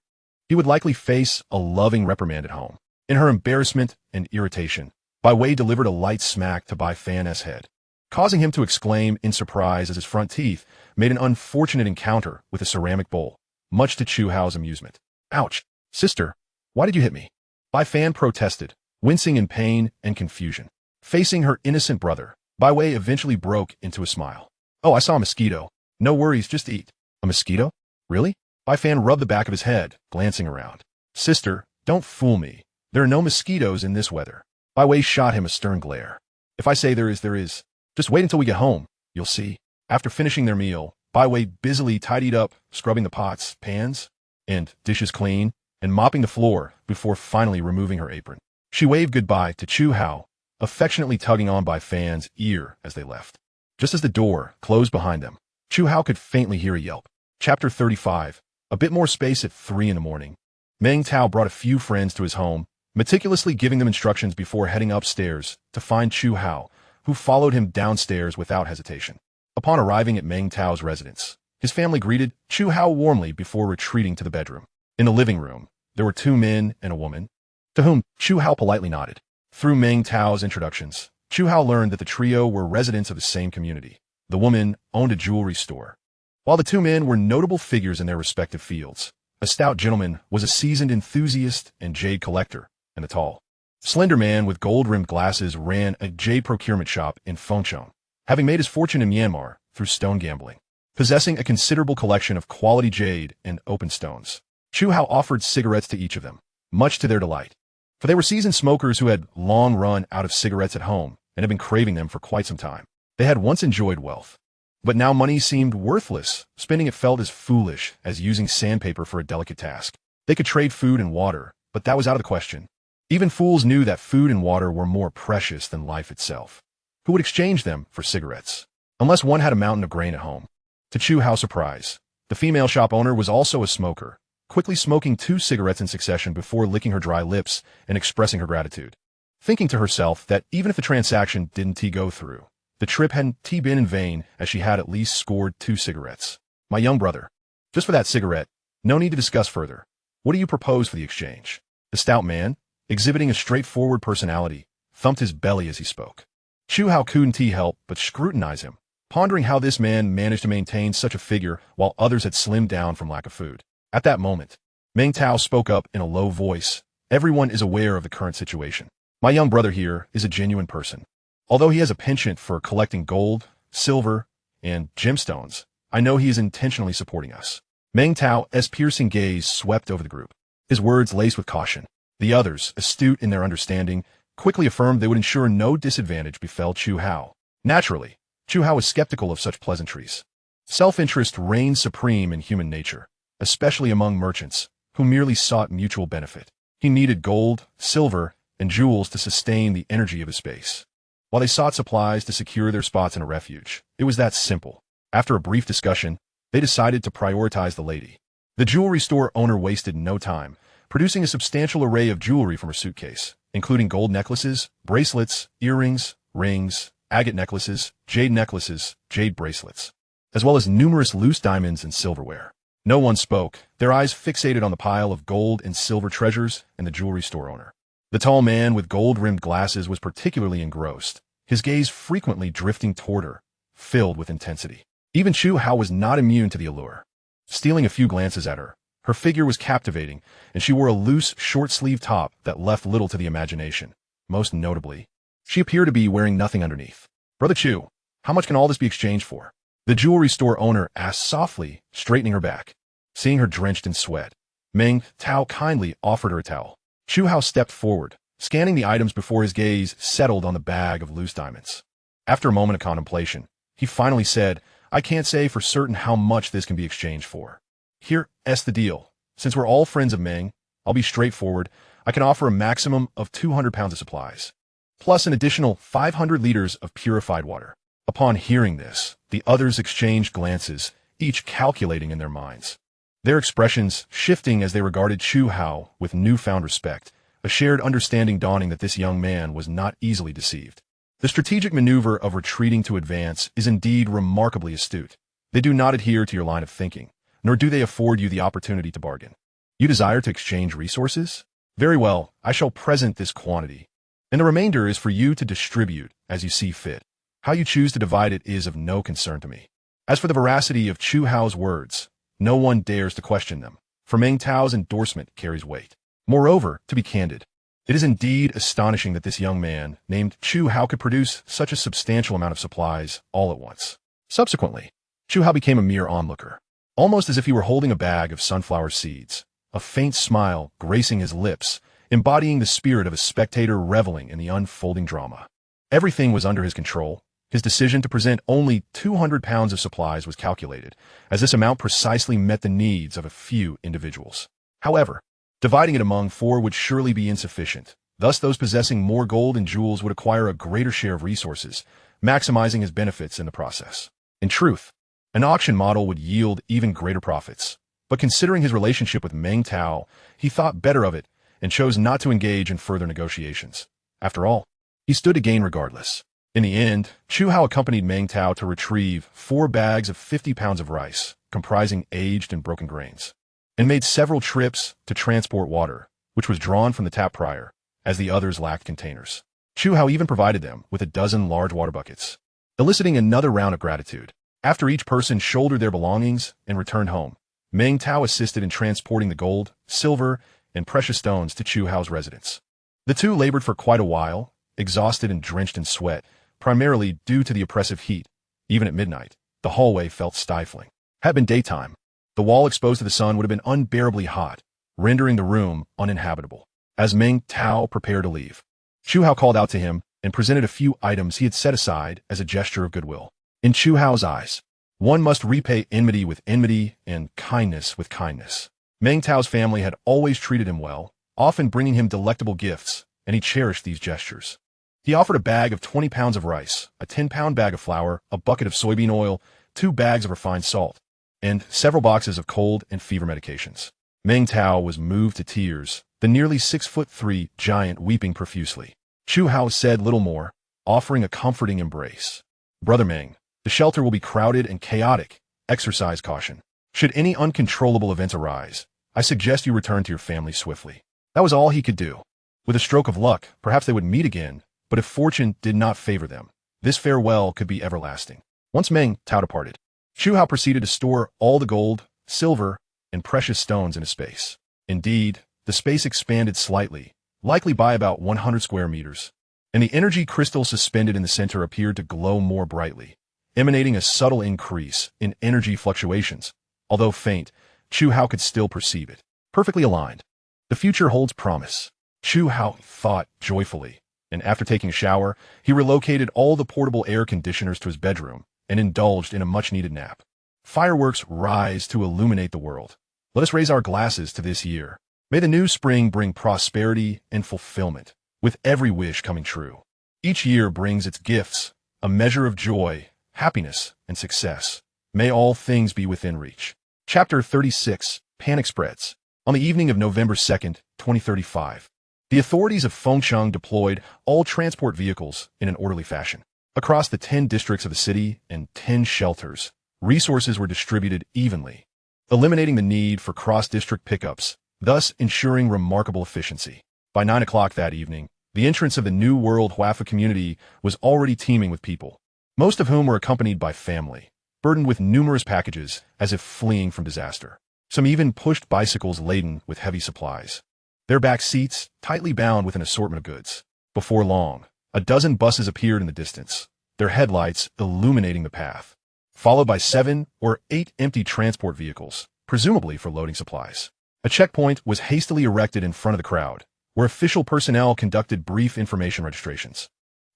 He would likely face a loving reprimand at home. In her embarrassment and irritation, Bai Wei delivered a light smack to Bai Fan's head, causing him to exclaim in surprise as his front teeth made an unfortunate encounter with a ceramic bowl, much to Chu Hao's amusement. "Ouch! Sister, why did you hit me?" Bai Fan protested, wincing in pain and confusion. Facing her innocent brother, Bai Wei eventually broke into a smile. "Oh, I saw a mosquito. No worries, just eat. A mosquito? Really? Bai Fan rubbed the back of his head, glancing around. Sister, don't fool me. There are no mosquitoes in this weather. Bai Wei shot him a stern glare. If I say there is, there is. Just wait until we get home. You'll see. After finishing their meal, Bai Wei busily tidied up, scrubbing the pots, pans, and dishes clean, and mopping the floor before finally removing her apron. She waved goodbye to Chu Hao, affectionately tugging on Bai Fan's ear as they left. Just as the door closed behind them, Chu Hao could faintly hear a yelp. Chapter 35. A bit more space at 3 in the morning. Meng Tao brought a few friends to his home, meticulously giving them instructions before heading upstairs to find Chu Hao, who followed him downstairs without hesitation. Upon arriving at Meng Tao's residence, his family greeted Chu Hao warmly before retreating to the bedroom. In the living room, there were 2 men and a woman, to whom Chu Hao politely nodded. Through Meng Tao's introductions, Chu Hao learned that the trio were residents of the same community. The woman owned a jewelry store, while the 2 men were notable figures in their respective fields. A stout gentleman was a seasoned enthusiast and jade collector, and the tall, slender man with gold-rimmed glasses ran a jade procurement shop in Fengchong, having made his fortune in Myanmar through stone gambling. Possessing a considerable collection of quality jade and open stones, Chu Hao offered cigarettes to each of them, much to their delight. For they were seasoned smokers who had long run out of cigarettes at home and had been craving them for quite some time. They had once enjoyed wealth, but now money seemed worthless. Spending it felt as foolish as using sandpaper for a delicate task. They could trade food and water, but that was out of the question. Even fools knew that food and water were more precious than life itself. Who would exchange them for cigarettes? Unless one had a mountain of grain at home. To Chu Hao's surprise, the female shop owner was also a smoker, quickly smoking 2 cigarettes in succession before licking her dry lips and expressing her gratitude. Thinking to herself that even if the transaction didn't go through, the trip hadn't been in vain, as she had at least scored 2 cigarettes. My young brother, just for that cigarette, no need to discuss further. What do you propose for the exchange? The stout man, exhibiting a straightforward personality, thumped his belly as he spoke. Chu Hao couldn't help but scrutinize him, pondering how this man managed to maintain such a figure while others had slimmed down from lack of food. At that moment, Meng Tao spoke up in a low voice. Everyone is aware of the current situation. My young brother here is a genuine person. Although he has a penchant for collecting gold, silver, and gemstones, I know he is intentionally supporting us. Meng Tao's piercing gaze swept over the group, his words laced with caution. The others, astute in their understanding, quickly affirmed they would ensure no disadvantage befell Chu Hao. Naturally, Chu Hao was skeptical of such pleasantries. Self-interest reigns supreme in human nature, especially among merchants, who merely sought mutual benefit. He needed gold, silver, and jewels to sustain the energy of his space, while they sought supplies to secure their spots in a refuge. It was that simple. After a brief discussion, they decided to prioritize the lady. The jewelry store owner wasted no time, producing a substantial array of jewelry from her suitcase, including gold necklaces, bracelets, earrings, rings, agate necklaces, jade bracelets, as well as numerous loose diamonds and silverware. No one spoke, their eyes fixated on the pile of gold and silver treasures and the jewelry store owner. The tall man with gold-rimmed glasses was particularly engrossed, his gaze frequently drifting toward her, filled with intensity. Even Chu Hao was not immune to the allure. Stealing a few glances at her, her figure was captivating, and she wore a loose, short-sleeved top that left little to the imagination. Most notably, she appeared to be wearing nothing underneath. Brother Chu, how much can all this be exchanged for? The jewelry store owner asked softly, straightening her back. Seeing her drenched in sweat, Meng Tao kindly offered her a towel. Chu Hao stepped forward, scanning the items before his gaze settled on the bag of loose diamonds. After a moment of contemplation, he finally said, I can't say for certain how much this can be exchanged for. Here's the deal. Since we're all friends of Meng, I'll be straightforward. I can offer a maximum of 200 pounds of supplies, plus an additional 500 liters of purified water. Upon hearing this, the others exchanged glances, each calculating in their minds. Their expressions shifting as they regarded Chu Hao with newfound respect, a shared understanding dawning that this young man was not easily deceived. The strategic maneuver of retreating to advance is indeed remarkably astute. They do not adhere to your line of thinking, nor do they afford you the opportunity to bargain. You desire to exchange resources? Very well, I shall present this quantity, and the remainder is for you to distribute as you see fit. How you choose to divide it is of no concern to me. As for the veracity of Chu Hao's words, no one dares to question them, for Meng Tao's endorsement carries weight. Moreover, to be candid, it is indeed astonishing that this young man, named Chu Hao, could produce such a substantial amount of supplies all at once. Subsequently, Chu Hao became a mere onlooker, almost as if he were holding a bag of sunflower seeds, a faint smile gracing his lips, embodying the spirit of a spectator reveling in the unfolding drama. Everything was under his control. His decision to present only 200 pounds of supplies was calculated, as this amount precisely met the needs of a few individuals. However, dividing it among 4 would surely be insufficient. Thus, those possessing more gold and jewels would acquire a greater share of resources, maximizing his benefits in the process. In truth, an auction model would yield even greater profits. But considering his relationship with Meng Tao, he thought better of it and chose not to engage in further negotiations. After all, he stood to gain regardless. In the end, Chu Hao accompanied Meng Tao to retrieve 4 bags of 50 pounds of rice, comprising aged and broken grains, and made several trips to transport water, which was drawn from the tap prior, as the others lacked containers. Chu Hao even provided them with a dozen large water buckets, eliciting another round of gratitude. After each person shouldered their belongings and returned home, Meng Tao assisted in transporting the gold, silver, and precious stones to Chu Hao's residence. The two labored for quite a while, exhausted and drenched in sweat, primarily due to the oppressive heat. Even at midnight, the hallway felt stifling. Had it been daytime, the wall exposed to the sun would have been unbearably hot, rendering the room uninhabitable. As Meng Tao prepared to leave, Chu Hao called out to him and presented a few items he had set aside as a gesture of goodwill. In Chu Hao's eyes, one must repay enmity with enmity and kindness with kindness. Meng Tao's family had always treated him well, often bringing him delectable gifts, and he cherished these gestures. He offered a bag of 20 pounds of rice, a 10-pound bag of flour, a bucket of soybean oil, 2 bags of refined salt, and several boxes of cold and fever medications. Meng Tao was moved to tears, the nearly 6'3" giant weeping profusely. Chu Hao said little more, offering a comforting embrace. "Brother Meng, the shelter will be crowded and chaotic. Exercise caution. Should any uncontrollable events arise, I suggest you return to your family swiftly." That was all he could do. With a stroke of luck, perhaps they would meet again, but if fortune did not favor them, this farewell could be everlasting. Once Meng Tao departed, Chu Hao proceeded to store all the gold, silver, and precious stones in a space. Indeed, the space expanded slightly, likely by about 100 square meters, and the energy crystal suspended in the center appeared to glow more brightly, emanating a subtle increase in energy fluctuations. Although faint, Chu Hao could still perceive it. Perfectly aligned. The future holds promise. Chu Hao thought joyfully, and after taking a shower, he relocated all the portable air conditioners to his bedroom and indulged in a much-needed nap. Fireworks rise to illuminate the world. Let us raise our glasses to this year. May the new spring bring prosperity and fulfillment, with every wish coming true. Each year brings its gifts, a measure of joy, happiness, and success. May all things be within reach. Chapter 36, Panic Spreads. On the evening of November 2nd, 2035, the authorities of Fengcheng deployed all transport vehicles in an orderly fashion. Across the 10 districts of the city and 10 shelters, resources were distributed evenly, eliminating the need for cross-district pickups, thus ensuring remarkable efficiency. By 9 o'clock that evening, the entrance of the New World Huafa community was already teeming with people, most of whom were accompanied by family, burdened with numerous packages as if fleeing from disaster. Some even pushed bicycles laden with heavy supplies, their back seats tightly bound with an assortment of goods. Before long, a dozen buses appeared in the distance, their headlights illuminating the path, followed by 7 or 8 empty transport vehicles, presumably for loading supplies. A checkpoint was hastily erected in front of the crowd, where official personnel conducted brief information registrations.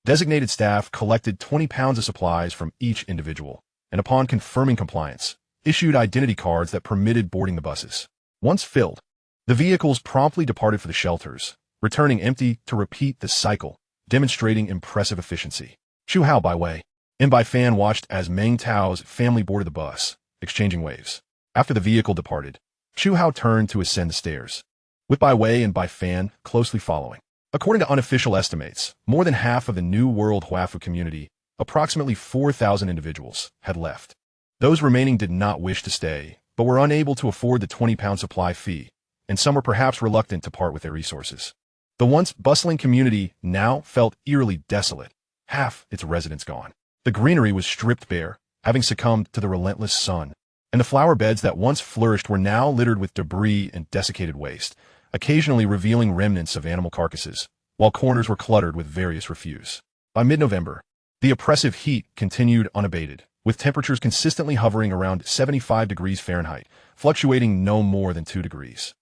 Designated staff collected 20 pounds of supplies from each individual, and upon confirming compliance, issued identity cards that permitted boarding the buses. Once filled, the vehicles promptly departed for the shelters, returning empty to repeat the cycle, demonstrating impressive efficiency. Chu Hao by way and by fan watched as Meng Tao's family boarded the bus, exchanging waves. After the vehicle departed, Chu Hao turned to ascend the stairs, with Bai Wei and Bai Fan closely following. According to unofficial estimates, more than half of the New World Huafu community, approximately 4,000 individuals, had left. Those remaining did not wish to stay, but were unable to afford the 20-pound supply fee, and some were perhaps reluctant to part with their resources. The once bustling community now felt eerily desolate, half its residents gone. The greenery was stripped bare, having succumbed to the relentless sun, and the flower beds that once flourished were now littered with debris and desiccated waste, occasionally revealing remnants of animal carcasses, while corners were cluttered with various refuse. By mid-November, the oppressive heat continued unabated, with temperatures consistently hovering around 75 degrees Fahrenheit, fluctuating no more than 2 degrees.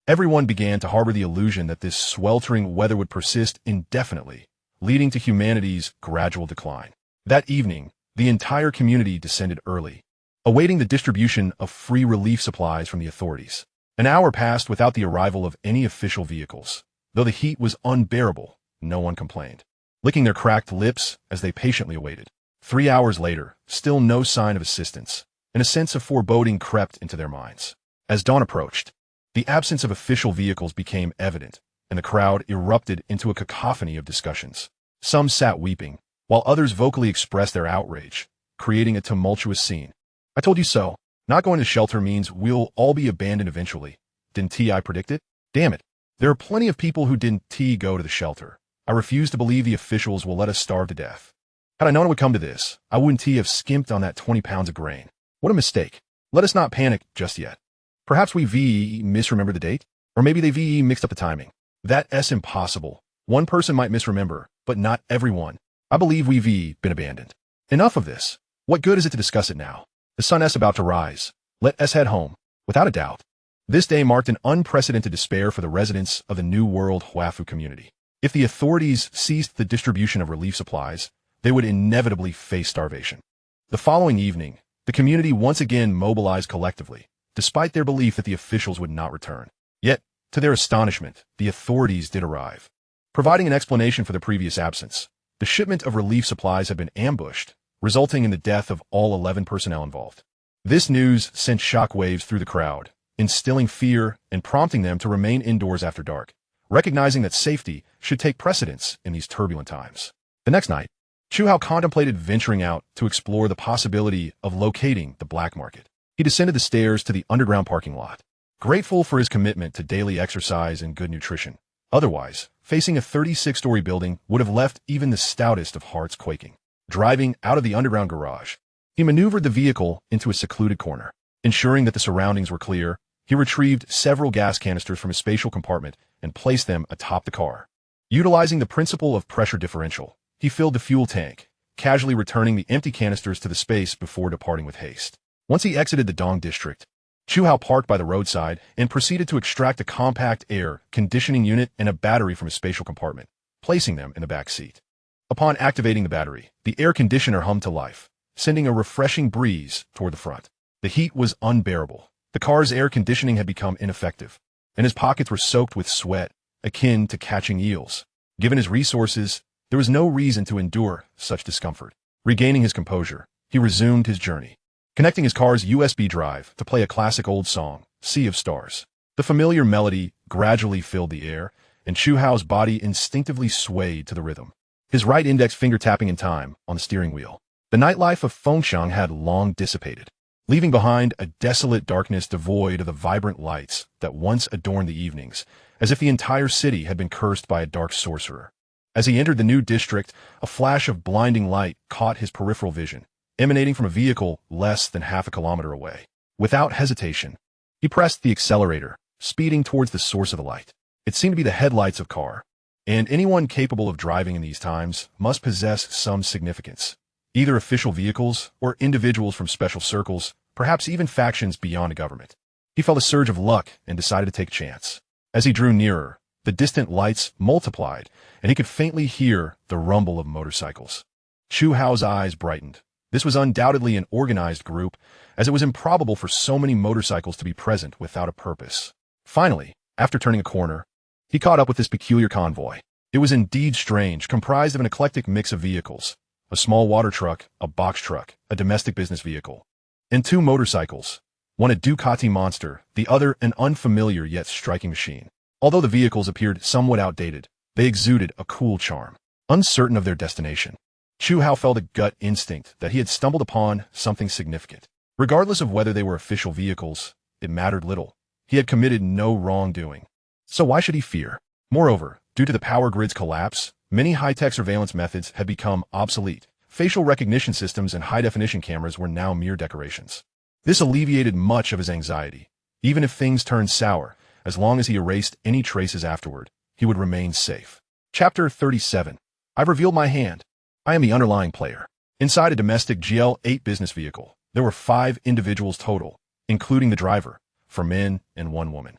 Everyone began to harbor the illusion that this sweltering weather would persist indefinitely, leading to humanity's gradual decline. That evening, the entire community descended early, awaiting the distribution of free relief supplies from the authorities. An hour passed without the arrival of any official vehicles. Though the heat was unbearable, no one complained, licking their cracked lips as they patiently awaited. 3 hours later, still no sign of assistance, and a sense of foreboding crept into their minds. As dawn approached, the absence of official vehicles became evident, and the crowd erupted into a cacophony of discussions. Some sat weeping, while others vocally expressed their outrage, creating a tumultuous scene. "I told you so. Not going to shelter means we'll all be abandoned eventually. Didn't I predict it? Damn it. There are plenty of people who didn't go to the shelter. I refuse to believe the officials will let us starve to death. Had I known it would come to this, I wouldn't have skimped on that 20 pounds of grain. What a mistake. Let us not panic just yet. Perhaps we misremembered the date? Or maybe they mixed up the timing. That's impossible. One person might misremember, but not everyone. I believe we've been abandoned. Enough of this. What good is it to discuss it now? The sun is about to rise. Let us head home." Without a doubt, this day marked an unprecedented despair for the residents of the New World Huafu community. If the authorities ceased the distribution of relief supplies, they would inevitably face starvation. The following evening, the community once again mobilized collectively, despite their belief that the officials would not return. Yet, to their astonishment, the authorities did arrive. Providing an explanation for the previous absence, the shipment of relief supplies had been ambushed, resulting in the death of all 11 personnel involved. This news sent shockwaves through the crowd, instilling fear and prompting them to remain indoors after dark, recognizing that safety should take precedence in these turbulent times. The next night, Chu Hao contemplated venturing out to explore the possibility of locating the black market. He descended the stairs to the underground parking lot, grateful for his commitment to daily exercise and good nutrition. Otherwise, facing a 36-story building would have left even the stoutest of hearts quaking. Driving out of the underground garage, he maneuvered the vehicle into a secluded corner. Ensuring that the surroundings were clear, he retrieved several gas canisters from his spatial compartment and placed them atop the car. Utilizing the principle of pressure differential, he filled the fuel tank, casually returning the empty canisters to the space before departing with haste. Once he exited the Dong district, Chu Hao parked by the roadside and proceeded to extract a compact air conditioning unit and a battery from his spatial compartment, placing them in the back seat. Upon activating the battery, the air conditioner hummed to life, sending a refreshing breeze toward the front. The heat was unbearable. The car's air conditioning had become ineffective, and his pockets were soaked with sweat, akin to catching eels. Given his resources, there was no reason to endure such discomfort. Regaining his composure, he resumed his journey, connecting his car's USB drive to play a classic old song, Sea of Stars. The familiar melody gradually filled the air, and Chu Hao's body instinctively swayed to the rhythm, his right index finger tapping in time on the steering wheel. The nightlife of Fengxiang had long dissipated, leaving behind a desolate darkness devoid of the vibrant lights that once adorned the evenings, as if the entire city had been cursed by a dark sorcerer. As he entered the new district, a flash of blinding light caught his peripheral vision, emanating from a vehicle less than half a kilometer away. Without hesitation, he pressed the accelerator, speeding towards the source of the light. It seemed to be the headlights of a car, and anyone capable of driving in these times must possess some significance. Either official vehicles or individuals from special circles, perhaps even factions beyond a government. He felt a surge of luck and decided to take a chance. As he drew nearer, the distant lights multiplied, and he could faintly hear the rumble of motorcycles. Chu Hao's eyes brightened. This was undoubtedly an organized group, as it was improbable for so many motorcycles to be present without a purpose. Finally, after turning a corner, he caught up with this peculiar convoy. It was indeed strange, comprised of an eclectic mix of vehicles: a small water truck, a box truck, a domestic business vehicle, and 2 motorcycles, one a Ducati monster, the other an unfamiliar yet striking machine. Although the vehicles appeared somewhat outdated, they exuded a cool charm. Uncertain of their destination, Chu Hao felt a gut instinct that he had stumbled upon something significant. Regardless of whether they were official vehicles, it mattered little. He had committed no wrongdoing. So why should he fear? Moreover, due to the power grid's collapse, many high-tech surveillance methods had become obsolete. Facial recognition systems and high-definition cameras were now mere decorations. This alleviated much of his anxiety. Even if things turned sour, as long as he erased any traces afterward, he would remain safe. Chapter 37. I've revealed my hand. I am the underlying player. Inside a domestic GL8 business vehicle, there were 5 individuals total, including the driver, 4 men and 1 woman.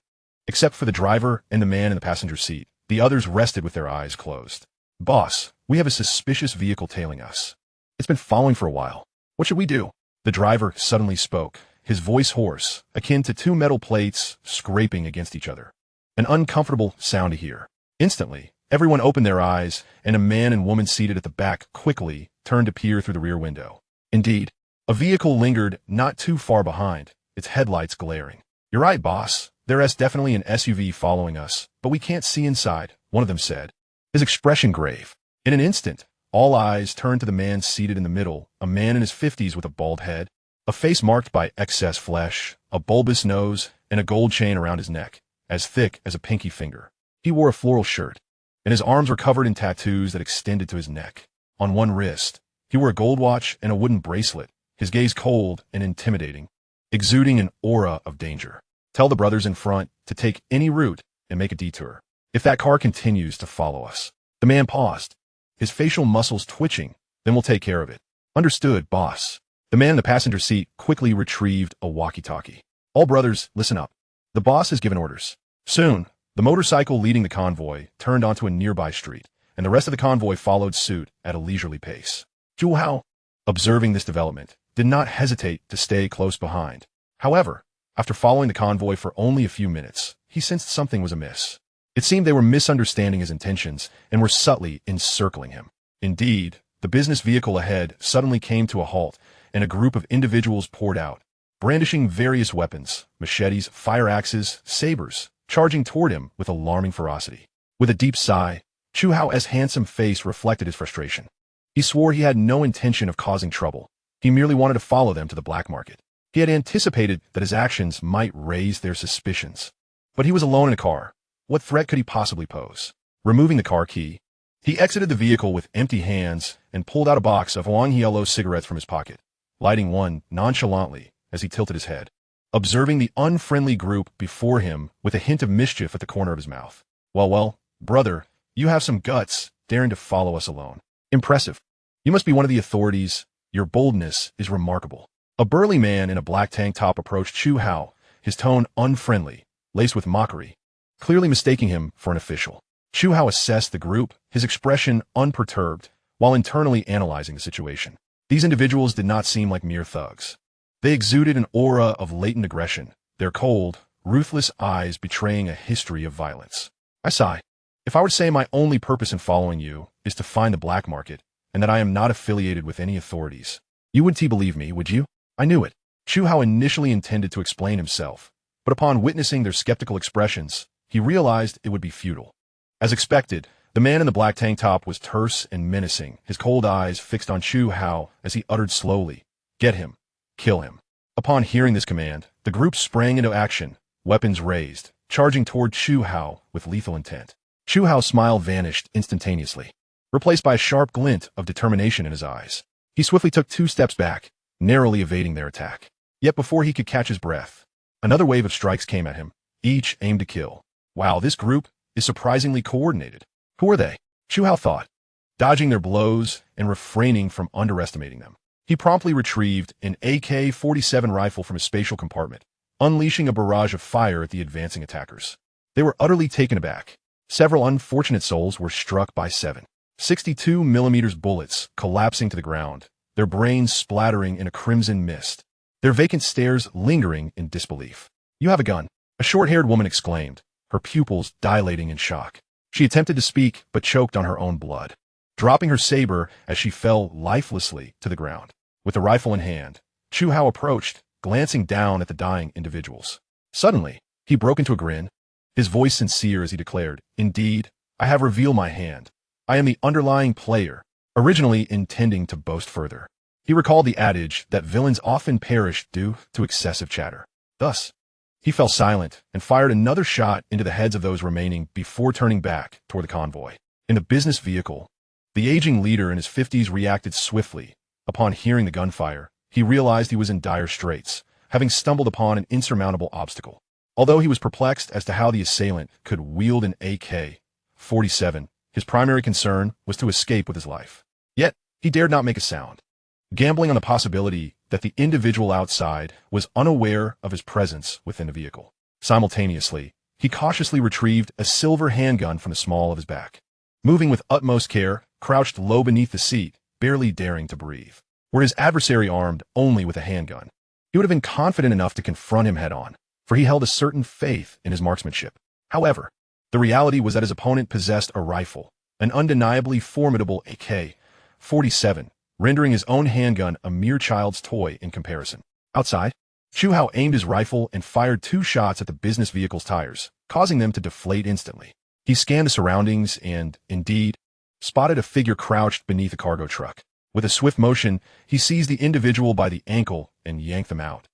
Except for the driver and the man in the passenger seat, the others rested with their eyes closed. Boss, we have a suspicious vehicle tailing us. It's been following for a while. What should we do? The driver suddenly spoke, his voice hoarse, akin to 2 metal plates scraping against each other. An uncomfortable sound to hear. Instantly, everyone opened their eyes, and a man and woman seated at the back quickly turned to peer through the rear window. Indeed, a vehicle lingered not too far behind, its headlights glaring. You're right, boss. There's definitely an SUV following us, but we can't see inside, one of them said, his expression grave. In an instant, all eyes turned to the man seated in the middle, a man in his 50s with a bald head, a face marked by excess flesh, a bulbous nose, and a gold chain around his neck, as thick as a pinky finger. He wore a floral shirt, and his arms were covered in tattoos that extended to his neck. On one wrist, he wore a gold watch and a wooden bracelet, his gaze cold and intimidating, exuding an aura of danger. Tell the brothers in front to take any route and make a detour. If that car continues to follow us. The man paused, his facial muscles twitching. Then we'll take care of it. Understood, boss. The man in the passenger seat quickly retrieved a walkie-talkie. All brothers, listen up. The boss has given orders. Soon, the motorcycle leading the convoy turned onto a nearby street, and the rest of the convoy followed suit at a leisurely pace. Chu Hao, observing this development, did not hesitate to stay close behind. However, after following the convoy for only a few minutes, he sensed something was amiss. It seemed they were misunderstanding his intentions and were subtly encircling him. Indeed, the business vehicle ahead suddenly came to a halt, and a group of individuals poured out, brandishing various weapons, machetes, fire axes, sabers, charging toward him with alarming ferocity. With a deep sigh, Chu Hao's handsome face reflected his frustration. He swore he had no intention of causing trouble. He merely wanted to follow them to the black market. He had anticipated that his actions might raise their suspicions. But he was alone in a car. What threat could he possibly pose? Removing the car key, he exited the vehicle with empty hands and pulled out a box of long yellow cigarettes from his pocket, lighting one nonchalantly as he tilted his head, observing the unfriendly group before him with a hint of mischief at the corner of his mouth. Well, brother, you have some guts, daring to follow us alone. Impressive. You must be one of the authorities. Your boldness is remarkable. A burly man in a black tank top approached Chu Hao, his tone unfriendly, laced with mockery, clearly mistaking him for an official. Chu Hao assessed the group, his expression unperturbed, while internally analyzing the situation. These individuals did not seem like mere thugs. They exuded an aura of latent aggression, their cold, ruthless eyes betraying a history of violence. I sigh. If I were to say my only purpose in following you is to find the black market, and that I am not affiliated with any authorities, you wouldn't believe me, would you? I knew it. Chu Hao initially intended to explain himself, but upon witnessing their skeptical expressions, he realized it would be futile. As expected, the man in the black tank top was terse and menacing, his cold eyes fixed on Chu Hao as he uttered slowly, "Get him. Kill him." Upon hearing this command, the group sprang into action, weapons raised, charging toward Chu Hao with lethal intent. Chu Hao's smile vanished instantaneously, replaced by a sharp glint of determination in his eyes. He swiftly took 2 steps back, narrowly evading their attack. Yet before he could catch his breath, another wave of strikes came at him, each aimed to kill. Wow, this group is surprisingly coordinated. Who are they? Chu Hao thought, dodging their blows and refraining from underestimating them. He promptly retrieved an AK-47 rifle from his spatial compartment, unleashing a barrage of fire at the advancing attackers. They were utterly taken aback. Several unfortunate souls were struck by 7.62mm bullets, collapsing to the ground, their brains splattering in a crimson mist, their vacant stares lingering in disbelief. "You have a gun," a short-haired woman exclaimed, her pupils dilating in shock. She attempted to speak, but choked on her own blood, dropping her saber as she fell lifelessly to the ground. With the rifle in hand, Chu Hao approached, glancing down at the dying individuals. Suddenly, he broke into a grin, his voice sincere as he declared, "Indeed, I have revealed my hand. I am the underlying player," originally intending to boast further. He recalled the adage that villains often perish due to excessive chatter. Thus, he fell silent and fired another shot into the heads of those remaining before turning back toward the convoy. In the business vehicle, the aging leader in his 50s reacted swiftly. Upon hearing the gunfire, he realized he was in dire straits, having stumbled upon an insurmountable obstacle. Although he was perplexed as to how the assailant could wield an AK-47, his primary concern was to escape with his life. Yet, he dared not make a sound. gambling on the possibility that the individual outside was unaware of his presence within the vehicle. Simultaneously, he cautiously retrieved a silver handgun from the small of his back. Moving with utmost care, crouched low beneath the seat, barely daring to breathe. Were his adversary armed only with a handgun, he would have been confident enough to confront him head-on, for he held a certain faith in his marksmanship. However, the reality was that his opponent possessed a rifle, an undeniably formidable AK-47, rendering his own handgun a mere child's toy in comparison. Outside, Chu Hao aimed his rifle and fired 2 shots at the business vehicle's tires, causing them to deflate instantly. He scanned the surroundings and, indeed, spotted a figure crouched beneath a cargo truck. With a swift motion, he seized the individual by the ankle and yanked them out,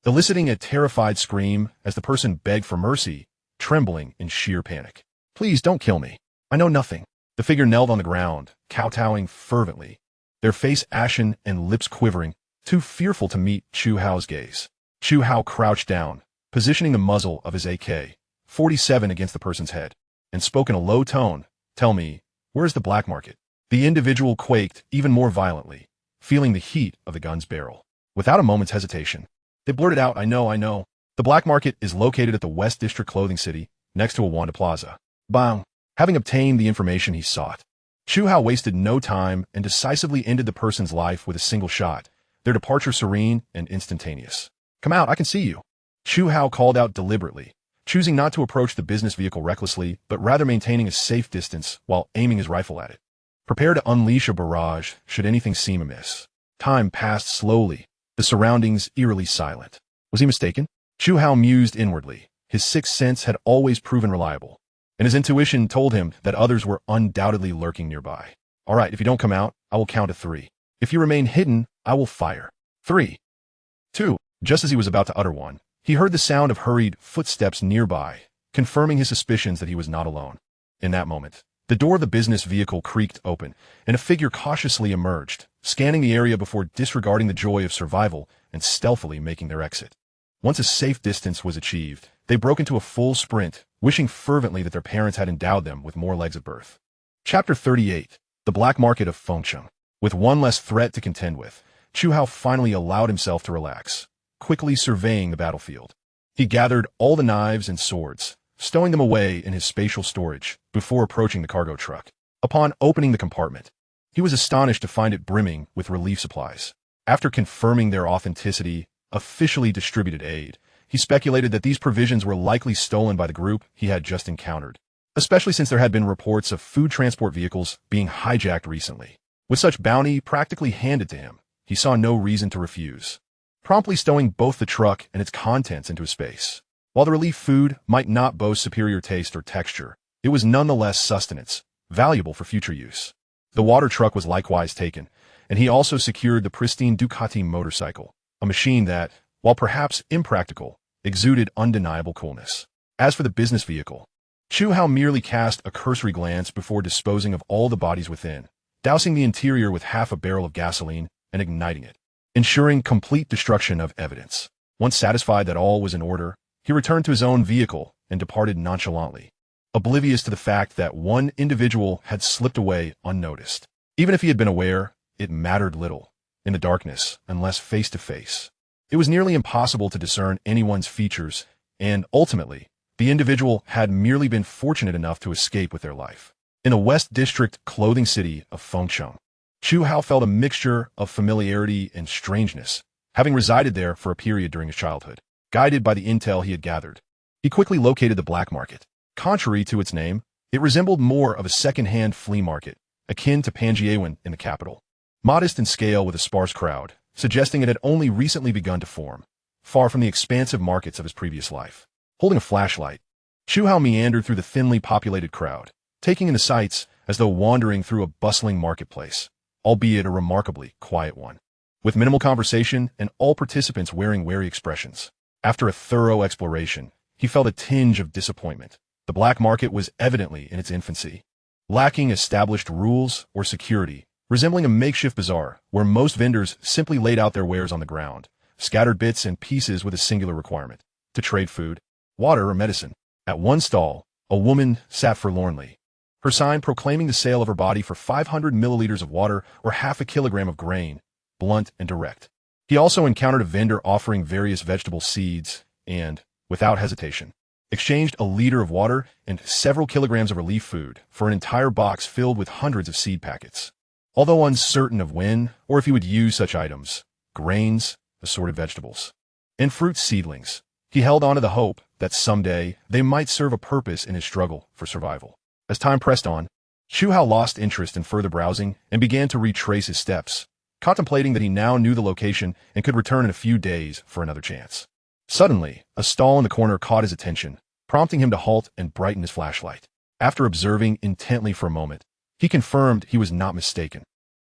eliciting a terrified scream as the person begged for mercy, trembling in sheer panic. "Please don't kill me. I know nothing." The figure knelt on the ground, kowtowing fervently, their face ashen and lips quivering, too fearful to meet Chu Hao's gaze. Chu Hao crouched down, positioning the muzzle of his AK-47 against the person's head, and spoke in a low tone, "Tell me, where is the black market?" The individual quaked even more violently, feeling the heat of the gun's barrel. Without a moment's hesitation, they blurted out, I know. The black market is located at the West District Clothing City, next to a Wanda Plaza." Bang! Having obtained the information he sought, Chu Hao wasted no time and decisively ended the person's life with a single shot, their departure serene and instantaneous. "Come out, I can see you." Chu Hao called out deliberately, choosing not to approach the business vehicle recklessly, but rather maintaining a safe distance while aiming his rifle at it. Prepare to unleash a barrage should anything seem amiss. Time passed slowly, the surroundings eerily silent. Was he mistaken? Chu Hao mused inwardly. His sixth sense had always proven reliable, and his intuition told him that others were undoubtedly lurking nearby. "All right, if you don't come out, I will count to 3. If you remain hidden, I will fire. 3, 2. Just as he was about to utter one, he heard the sound of hurried footsteps nearby, confirming his suspicions that he was not alone. In that moment, the door of the business vehicle creaked open, and a figure cautiously emerged, scanning the area before disregarding the joy of survival and stealthily making their exit. Once a safe distance was achieved, they broke into a full sprint, wishing fervently that their parents had endowed them with more legs at birth. Chapter 38. The Black Market of Fengcheng. With one less threat to contend with, Chu Hao finally allowed himself to relax, quickly surveying the battlefield. He gathered all the knives and swords, stowing them away in his spatial storage before approaching the cargo truck. Upon opening the compartment, he was astonished to find it brimming with relief supplies. After confirming their authenticity, officially distributed aid, he speculated that these provisions were likely stolen by the group he had just encountered, especially since there had been reports of food transport vehicles being hijacked recently. With such bounty practically handed to him, he saw no reason to refuse, promptly stowing both the truck and its contents into a space. While the relief food might not boast superior taste or texture, it was nonetheless sustenance, valuable for future use. The water truck was likewise taken, and he also secured the pristine Ducati motorcycle, a machine that, while perhaps impractical, exuded undeniable coolness. As for the business vehicle, Chu Hao merely cast a cursory glance before disposing of all the bodies within, dousing the interior with half a barrel of gasoline and igniting it, ensuring complete destruction of evidence. Once satisfied that all was in order, he returned to his own vehicle and departed nonchalantly, oblivious to the fact that one individual had slipped away unnoticed. Even if he had been aware, it mattered little. In the darkness, unless face to face, it was nearly impossible to discern anyone's features, and ultimately, the individual had merely been fortunate enough to escape with their life. In the West District Clothing City of Fengcheng, Chu Hao felt a mixture of familiarity and strangeness, having resided there for a period during his childhood. Guided by the intel he had gathered, he quickly located the black market. Contrary to its name, it resembled more of a second-hand flea market, akin to Panjiawen in the capital. Modest in scale with a sparse crowd, suggesting it had only recently begun to form, far from the expansive markets of his previous life. Holding a flashlight, Chu Hao meandered through the thinly populated crowd, taking in the sights as though wandering through a bustling marketplace, albeit a remarkably quiet one, with minimal conversation and all participants wearing wary expressions. After a thorough exploration, he felt a tinge of disappointment. The black market was evidently in its infancy, lacking established rules or security, resembling a makeshift bazaar where most vendors simply laid out their wares on the ground, scattered bits and pieces with a singular requirement: to trade food, water, or medicine. At one stall, a woman sat forlornly, her sign proclaiming the sale of her body for 500 milliliters of water or half a kilogram of grain, blunt and direct. He also encountered a vendor offering various vegetable seeds and, without hesitation, exchanged a liter of water and several kilograms of relief food for an entire box filled with hundreds of seed packets. Although uncertain of when or if he would use such items, grains, assorted vegetables, and fruit seedlings, he held on to the hope that someday they might serve a purpose in his struggle for survival. As time pressed on, Chu Hao lost interest in further browsing and began to retrace his steps, contemplating that he now knew the location and could return in a few days for another chance. Suddenly, a stall in the corner caught his attention, prompting him to halt and brighten his flashlight. After observing intently for a moment, he confirmed he was not mistaken.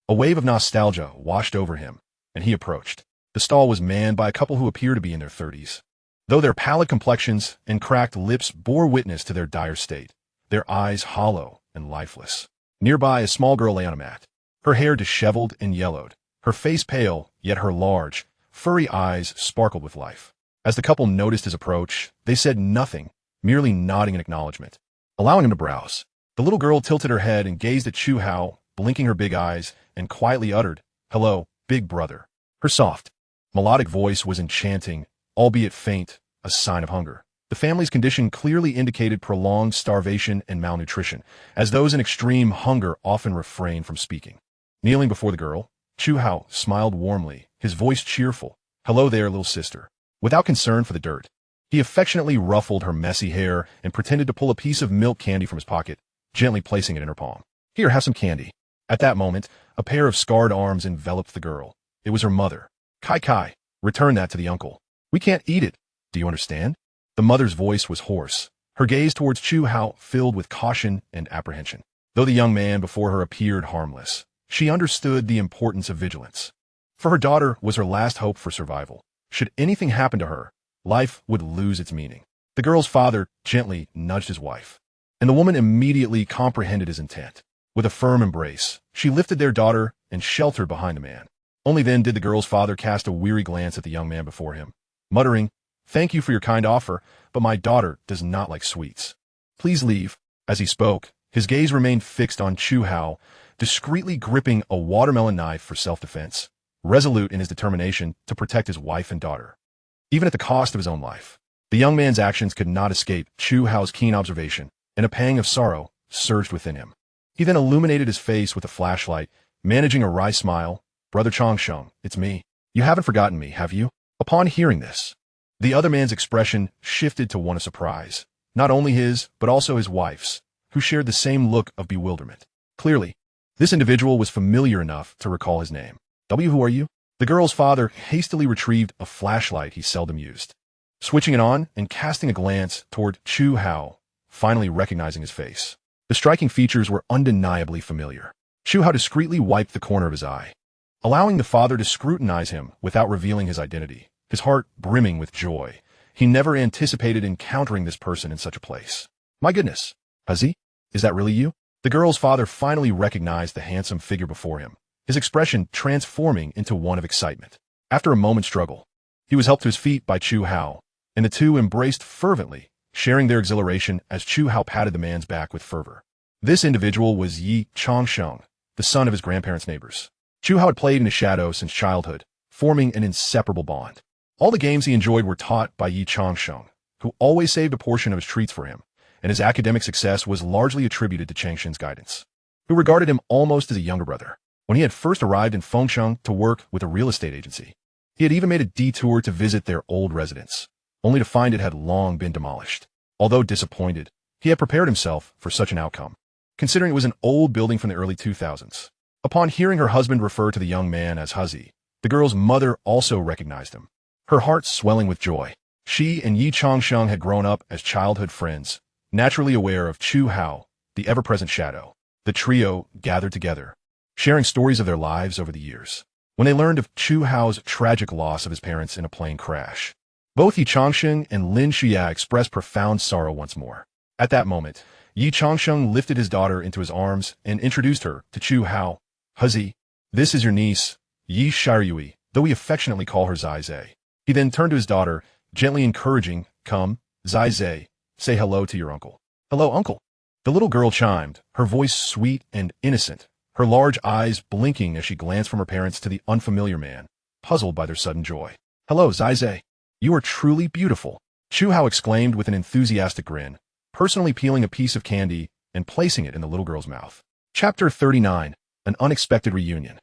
A wave of nostalgia washed over him, and he approached. The stall was manned by a couple who appeared to be in their 30s. Though their pallid complexions and cracked lips bore witness to their dire state, their eyes hollow and lifeless. Nearby, a small girl lay on a mat, her hair disheveled and yellowed, her face pale, yet her large, furry eyes sparkled with life. As the couple noticed his approach, they said nothing, merely nodding in acknowledgement, allowing him to browse. The little girl tilted her head and gazed at Chu Hao, blinking her big eyes, and quietly uttered, "Hello, big brother." Her soft, melodic voice was enchanting, albeit faint, a sign of hunger. The family's condition clearly indicated prolonged starvation and malnutrition, as those in extreme hunger often refrain from speaking. Kneeling before the girl, Chu Hao smiled warmly, his voice cheerful. "Hello there, little sister." Without concern for the dirt, he affectionately ruffled her messy hair and pretended to pull a piece of milk candy from his pocket, gently placing it in her palm. "Here, have some candy." At that moment, a pair of scarred arms enveloped the girl. It was her mother. "Kai, return that to the uncle. We can't eat it. Do you understand?" The mother's voice was hoarse, her gaze towards Chu Hao filled with caution and apprehension. Though the young man before her appeared harmless, she understood the importance of vigilance. For her daughter was her last hope for survival. Should anything happen to her, life would lose its meaning. The girl's father gently nudged his wife, and the woman immediately comprehended his intent. With a firm embrace, she lifted their daughter and sheltered behind the man. Only then did the girl's father cast a weary glance at the young man before him, muttering, "Thank you for your kind offer, but my daughter does not like sweets. Please leave." As he spoke, his gaze remained fixed on Chu Hao, discreetly gripping a watermelon knife for self-defense, resolute in his determination to protect his wife and daughter, even at the cost of his own life. The young man's actions could not escape Chu Hao's keen observation, and a pang of sorrow surged within him. He then illuminated his face with a flashlight, managing a wry smile. "Brother Changsheng, it's me. You haven't forgotten me, have you?" Upon hearing this, the other man's expression shifted to one of surprise, not only his, but also his wife's, who shared the same look of bewilderment. Clearly, this individual was familiar enough to recall his name. "Who are you?" The girl's father hastily retrieved a flashlight he seldom used, switching it on and casting a glance toward Chu Hao, finally recognizing his face. The striking features were undeniably familiar. Chu Hao discreetly wiped the corner of his eye, allowing the father to scrutinize him without revealing his identity, his heart brimming with joy. He never anticipated encountering this person in such a place. "My goodness, Huzzy, is that really you?" The girl's father finally recognized the handsome figure before him, his expression transforming into one of excitement. After a moment's struggle, he was helped to his feet by Chu Hao, and the two embraced fervently, sharing their exhilaration as Chu Hao patted the man's back with fervor. This individual was Yi Changsheng, the son of his grandparents' neighbors. Chu Hao had played in his shadow since childhood, forming an inseparable bond. All the games he enjoyed were taught by Yi Changsheng, who always saved a portion of his treats for him, and his academic success was largely attributed to Changshen's guidance, who regarded him almost as a younger brother. When he had first arrived in Fengcheng to work with a real estate agency, he had even made a detour to visit their old residence, only to find it had long been demolished. Although disappointed, he had prepared himself for such an outcome, considering it was an old building from the early 2000s. Upon hearing her husband refer to the young man as Huzzy, the girl's mother also recognized him, her heart swelling with joy. She and Yi Changsheng had grown up as childhood friends, naturally aware of Chu Hao, the ever-present shadow. The trio gathered together, sharing stories of their lives over the years. When they learned of Chu Hao's tragic loss of his parents in a plane crash, both Yi Changsheng and Lin Xia expressed profound sorrow once more. At that moment, Yi Changsheng lifted his daughter into his arms and introduced her to Chu Hao. "Huzzy, this is your niece, Yi Shiryui, though we affectionately call her Zai Zai." He then turned to his daughter, gently encouraging, "Come, Zai Zai, say hello to your uncle." "Hello, uncle." The little girl chimed, her voice sweet and innocent, her large eyes blinking as she glanced from her parents to the unfamiliar man, puzzled by their sudden joy. "Hello, Zai. You are truly beautiful," Chu Hao exclaimed with an enthusiastic grin, personally peeling a piece of candy and placing it in the little girl's mouth. Chapter 39. An Unexpected Reunion.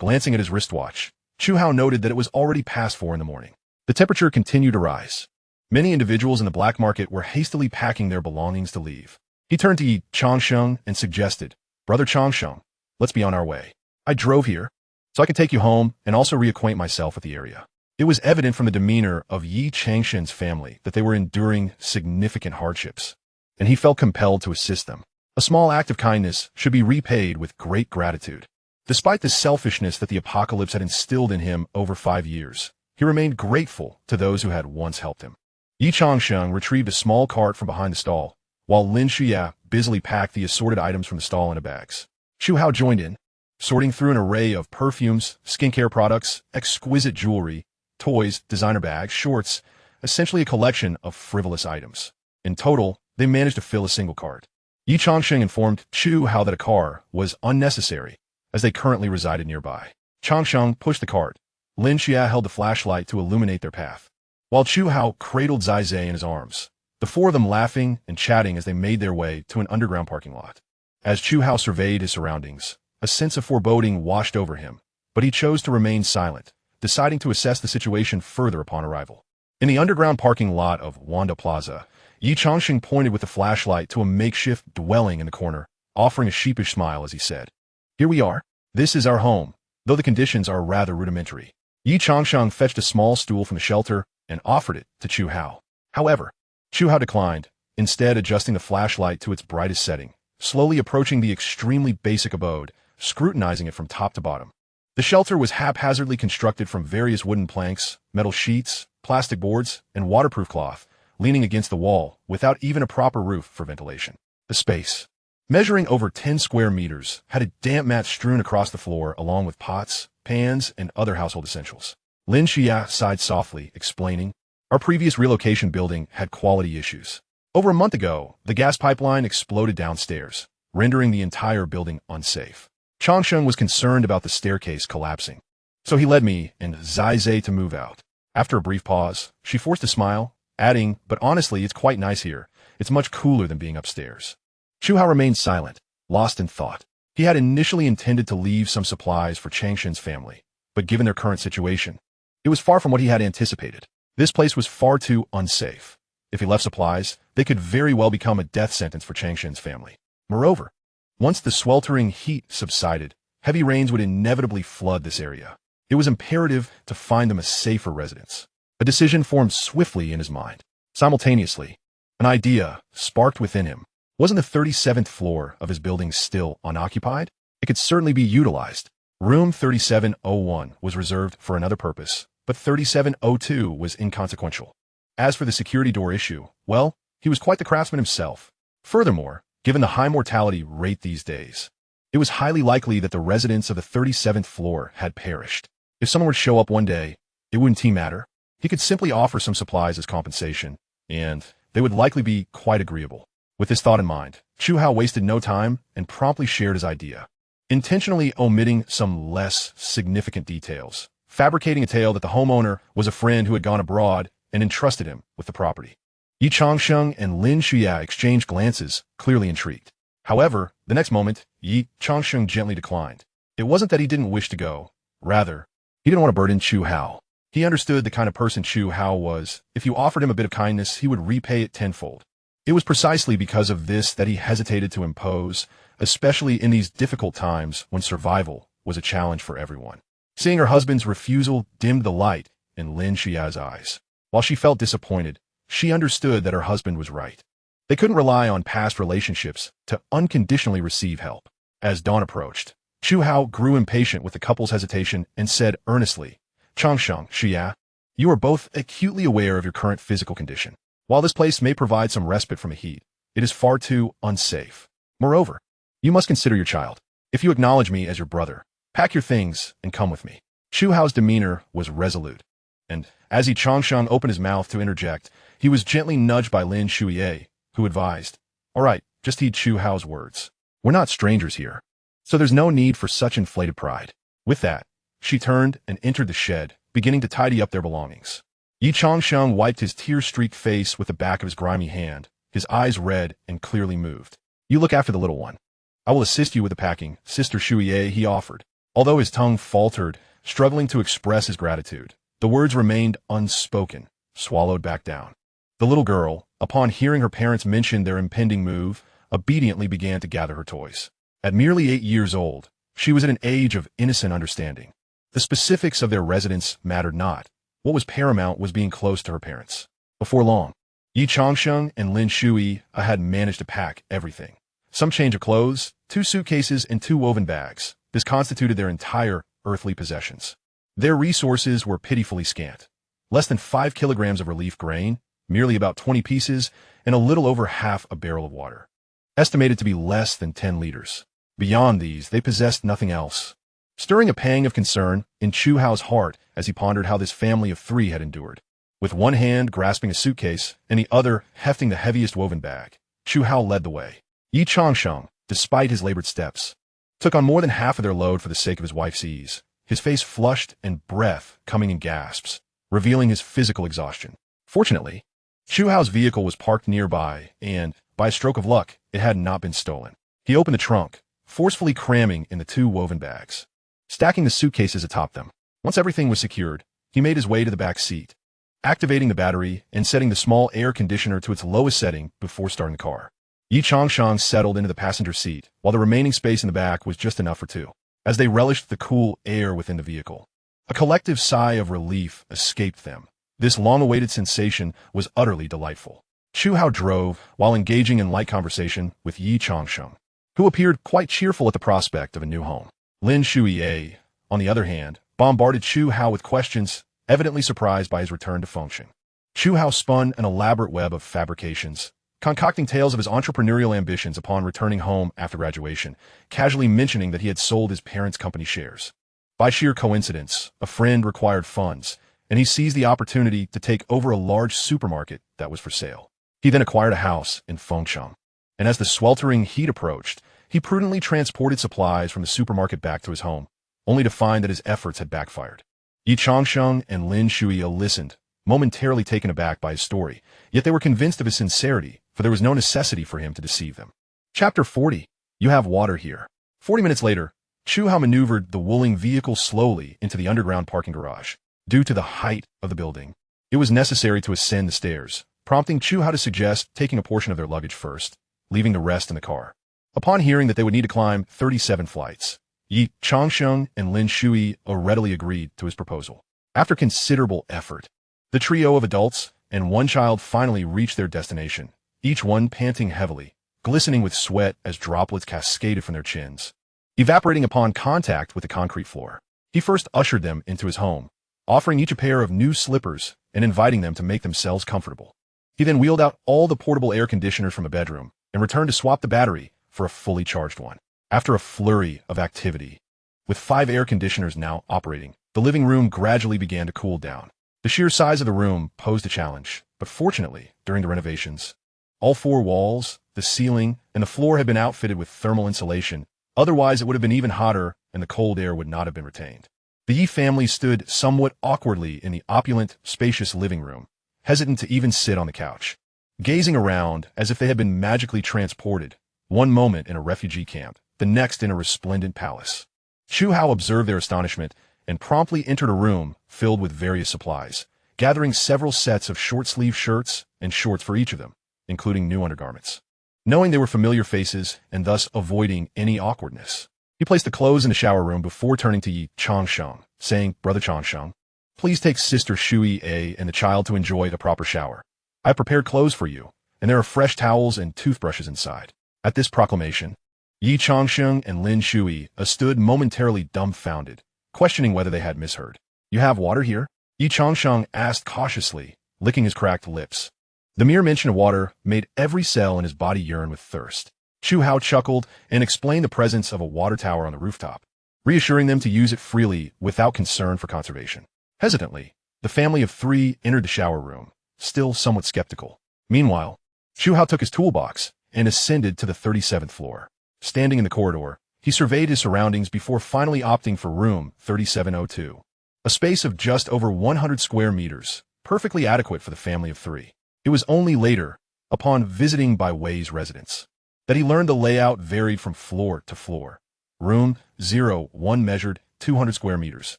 Glancing at his wristwatch, Chu Hao noted that it was already past 4 in the morning. The temperature continued to rise. Many individuals in the black market were hastily packing their belongings to leave. He turned to Yi Changsheng and suggested, "Brother Changsheng, let's be on our way. I drove here, so I can take you home and also reacquaint myself with the area." It was evident from the demeanor of Yi Changsheng's family that they were enduring significant hardships, and he felt compelled to assist them. A small act of kindness should be repaid with great gratitude. Despite the selfishness that the apocalypse had instilled in him over 5 years, he remained grateful to those who had once helped him. Yi Changsheng retrieved a small cart from behind the stall, while Lin Shuya busily packed the assorted items from the stall into bags. Chu Hao joined in, sorting through an array of perfumes, skincare products, exquisite jewelry, toys, designer bags, shorts, essentially a collection of frivolous items. In total, they managed to fill a single cart. Yi Changsheng informed Chu Hao that a car was unnecessary, as they currently resided nearby. Changsheng pushed the cart. Lin Xia held the flashlight to illuminate their path, while Chu Hao cradled Zai in his arms, the 4 of them laughing and chatting as they made their way to an underground parking lot. As Chu Hao surveyed his surroundings, a sense of foreboding washed over him, but he chose to remain silent, deciding to assess the situation further upon arrival. In the underground parking lot of Wanda Plaza, Yi Changsheng pointed with the flashlight to a makeshift dwelling in the corner, offering a sheepish smile as he said, "Here we are. This is our home, though the conditions are rather rudimentary." Yi Changsheng fetched a small stool from the shelter and offered it to Chu Hao. However, Chu Hao declined, instead adjusting the flashlight to its brightest setting, slowly approaching the extremely basic abode, scrutinizing it from top to bottom. The shelter was haphazardly constructed from various wooden planks, metal sheets, plastic boards, and waterproof cloth, leaning against the wall without even a proper roof for ventilation. The space, measuring over 10 square meters, had a damp mat strewn across the floor along with pots, pans, and other household essentials. Lin Xia sighed softly, explaining, "Our previous relocation building had quality issues. Over a month ago, the gas pipeline exploded downstairs, rendering the entire building unsafe. Changsheng was concerned about the staircase collapsing, so he led me and Zai to move out." After a brief pause, she forced a smile, adding, "But honestly, it's quite nice here. It's much cooler than being upstairs." Chu Hao remained silent, lost in thought. He had initially intended to leave some supplies for Changshen's family, but given their current situation, it was far from what he had anticipated. This place was far too unsafe. If he left supplies, they could very well become a death sentence for Changshen's family. Moreover, once the sweltering heat subsided, heavy rains would inevitably flood this area. It was imperative to find them a safer residence. A decision formed swiftly in his mind. Simultaneously, an idea sparked within him. Wasn't the 37th floor of his building still unoccupied? It could certainly be utilized. Room 3701 was reserved for another purpose, but 3702 was inconsequential. As for the security door issue, well, he was quite the craftsman himself. Furthermore, given the high mortality rate these days, it was highly likely that the residents of the 37th floor had perished. If someone would show up one day, it wouldn't matter. He could simply offer some supplies as compensation, and they would likely be quite agreeable. With this thought in mind, Chu Hao wasted no time and promptly shared his idea, intentionally omitting some less significant details, fabricating a tale that the homeowner was a friend who had gone abroad and entrusted him with the property. Yi Changsheng and Lin Shuya exchanged glances, clearly intrigued. However, the next moment, Yi Changsheng gently declined. It wasn't that he didn't wish to go. Rather, he didn't want to burden Chu Hao. He understood the kind of person Chu Hao was. If you offered him a bit of kindness, he would repay it tenfold. It was precisely because of this that he hesitated to impose, especially in these difficult times when survival was a challenge for everyone. Seeing her husband's refusal dimmed the light in Lin Xia's eyes. While she felt disappointed, she understood that her husband was right. They couldn't rely on past relationships to unconditionally receive help. As dawn approached, Chu Hao grew impatient with the couple's hesitation and said earnestly, "Changsheng, Xia, you are both acutely aware of your current physical condition. While this place may provide some respite from the heat, it is far too unsafe. Moreover, you must consider your child. If you acknowledge me as your brother, pack your things and come with me." Chu Hao's demeanor was resolute, and as Yi Changsheng opened his mouth to interject, he was gently nudged by Lin Shuye, who advised, "All right, just heed Chu Hao's words. We're not strangers here." So there's no need for such inflated pride. With that, she turned and entered the shed, beginning to tidy up their belongings. Yi Changsheng wiped his tear-streaked face with the back of his grimy hand, his eyes red and clearly moved. You look after the little one. I will assist you with the packing, Sister Shuye, he offered. Although his tongue faltered, struggling to express his gratitude, the words remained unspoken, swallowed back down. The little girl, upon hearing her parents mention their impending move, obediently began to gather her toys. At merely 8 years old, she was at an age of innocent understanding. The specifics of their residence mattered not. What was paramount was being close to her parents. Before long, Yi Changsheng and Lin Shui had managed to pack everything. Some change of clothes, 2 suitcases, and 2 woven bags. This constituted their entire earthly possessions. Their resources were pitifully scant. Less than 5 kilograms of relief grain, merely about 20 pieces, and a little over half a barrel of water. Estimated to be less than 10 liters. Beyond these, they possessed nothing else. Stirring a pang of concern in Chu Hao's heart as he pondered how this family of 3 had endured. With one hand grasping a suitcase and the other hefting the heaviest woven bag, Chu Hao led the way. Yi Changsheng, despite his labored steps, took on more than half of their load for the sake of his wife's ease, his face flushed and breath coming in gasps, revealing his physical exhaustion. Fortunately, Chu Hao's vehicle was parked nearby and, by a stroke of luck, it had not been stolen. He opened the trunk, forcefully cramming in the 2 woven bags, stacking the suitcases atop them. Once everything was secured, he made his way to the back seat, activating the battery and setting the small air conditioner to its lowest setting before starting the car. Yi Changsheng settled into the passenger seat, while the remaining space in the back was just enough for 2. As they relished the cool air within the vehicle, a collective sigh of relief escaped them. This long-awaited sensation was utterly delightful. Chu Hao drove while engaging in light conversation with Yi Changsheng, who appeared quite cheerful at the prospect of a new home. Lin Shuye, on the other hand, bombarded Chu Hao with questions, evidently surprised by his return to function. Chu Hao spun an elaborate web of fabrications, concocting tales of his entrepreneurial ambitions upon returning home after graduation, casually mentioning that he had sold his parents' company shares. By sheer coincidence, a friend required funds, and he seized the opportunity to take over a large supermarket that was for sale. He then acquired a house in Fengcheng, and as the sweltering heat approached, he prudently transported supplies from the supermarket back to his home, only to find that his efforts had backfired. Yi Changsheng and Lin Shui listened, momentarily taken aback by his story, yet they were convinced of his sincerity, for there was no necessity for him to deceive them. Chapter 40. You have water here. 40 minutes later, Chu Hao maneuvered the Wuling vehicle slowly into the underground parking garage. Due to the height of the building, it was necessary to ascend the stairs, prompting Chu Hao to suggest taking a portion of their luggage first, leaving the rest in the car. Upon hearing that they would need to climb 37 flights, Yi Changsheng and Lin Shui readily agreed to his proposal. After considerable effort, the trio of adults and 1 child finally reached their destination, each one panting heavily, glistening with sweat as droplets cascaded from their chins, evaporating upon contact with the concrete floor. He first ushered them into his home, offering each a pair of new slippers and inviting them to make themselves comfortable. He then wheeled out all the portable air conditioners from a bedroom and returned to swap the battery for a fully charged one. After a flurry of activity, with 5 air conditioners now operating, the living room gradually began to cool down. The sheer size of the room posed a challenge, but fortunately, during the renovations, all 4 walls, the ceiling, and the floor had been outfitted with thermal insulation. Otherwise, it would have been even hotter and the cold air would not have been retained. The Yi family stood somewhat awkwardly in the opulent, spacious living room, hesitant to even sit on the couch, gazing around as if they had been magically transported, one moment in a refugee camp, the next in a resplendent palace. Chu Hao observed their astonishment and promptly entered a room filled with various supplies, gathering several sets of short-sleeve shirts and shorts for each of them, including new undergarments. Knowing they were familiar faces and thus avoiding any awkwardness, he placed the clothes in the shower room before turning to Yi Changsheng, saying, "Brother Changsheng, please take Sister Shui and the child to enjoy a proper shower. I prepared clothes for you, and there are fresh towels and toothbrushes inside." At this proclamation, Yi Changsheng and Lin Shui stood momentarily dumbfounded, questioning whether they had misheard. "You have water here?" Yi Changsheng asked cautiously, licking his cracked lips. The mere mention of water made every cell in his body yearn with thirst. Chu Hao chuckled and explained the presence of a water tower on the rooftop, reassuring them to use it freely without concern for conservation. Hesitantly, the family of 3 entered the shower room, still somewhat skeptical. Meanwhile, Chu Hao took his toolbox and ascended to the 37th floor. Standing in the corridor, He surveyed his surroundings before finally opting for room 3702, a space of just over 100 square meters, perfectly adequate for the family of three. It was only later, upon visiting Bai Wei's residence, that he learned the layout varied from floor to floor. Room 01 measured 200 square meters,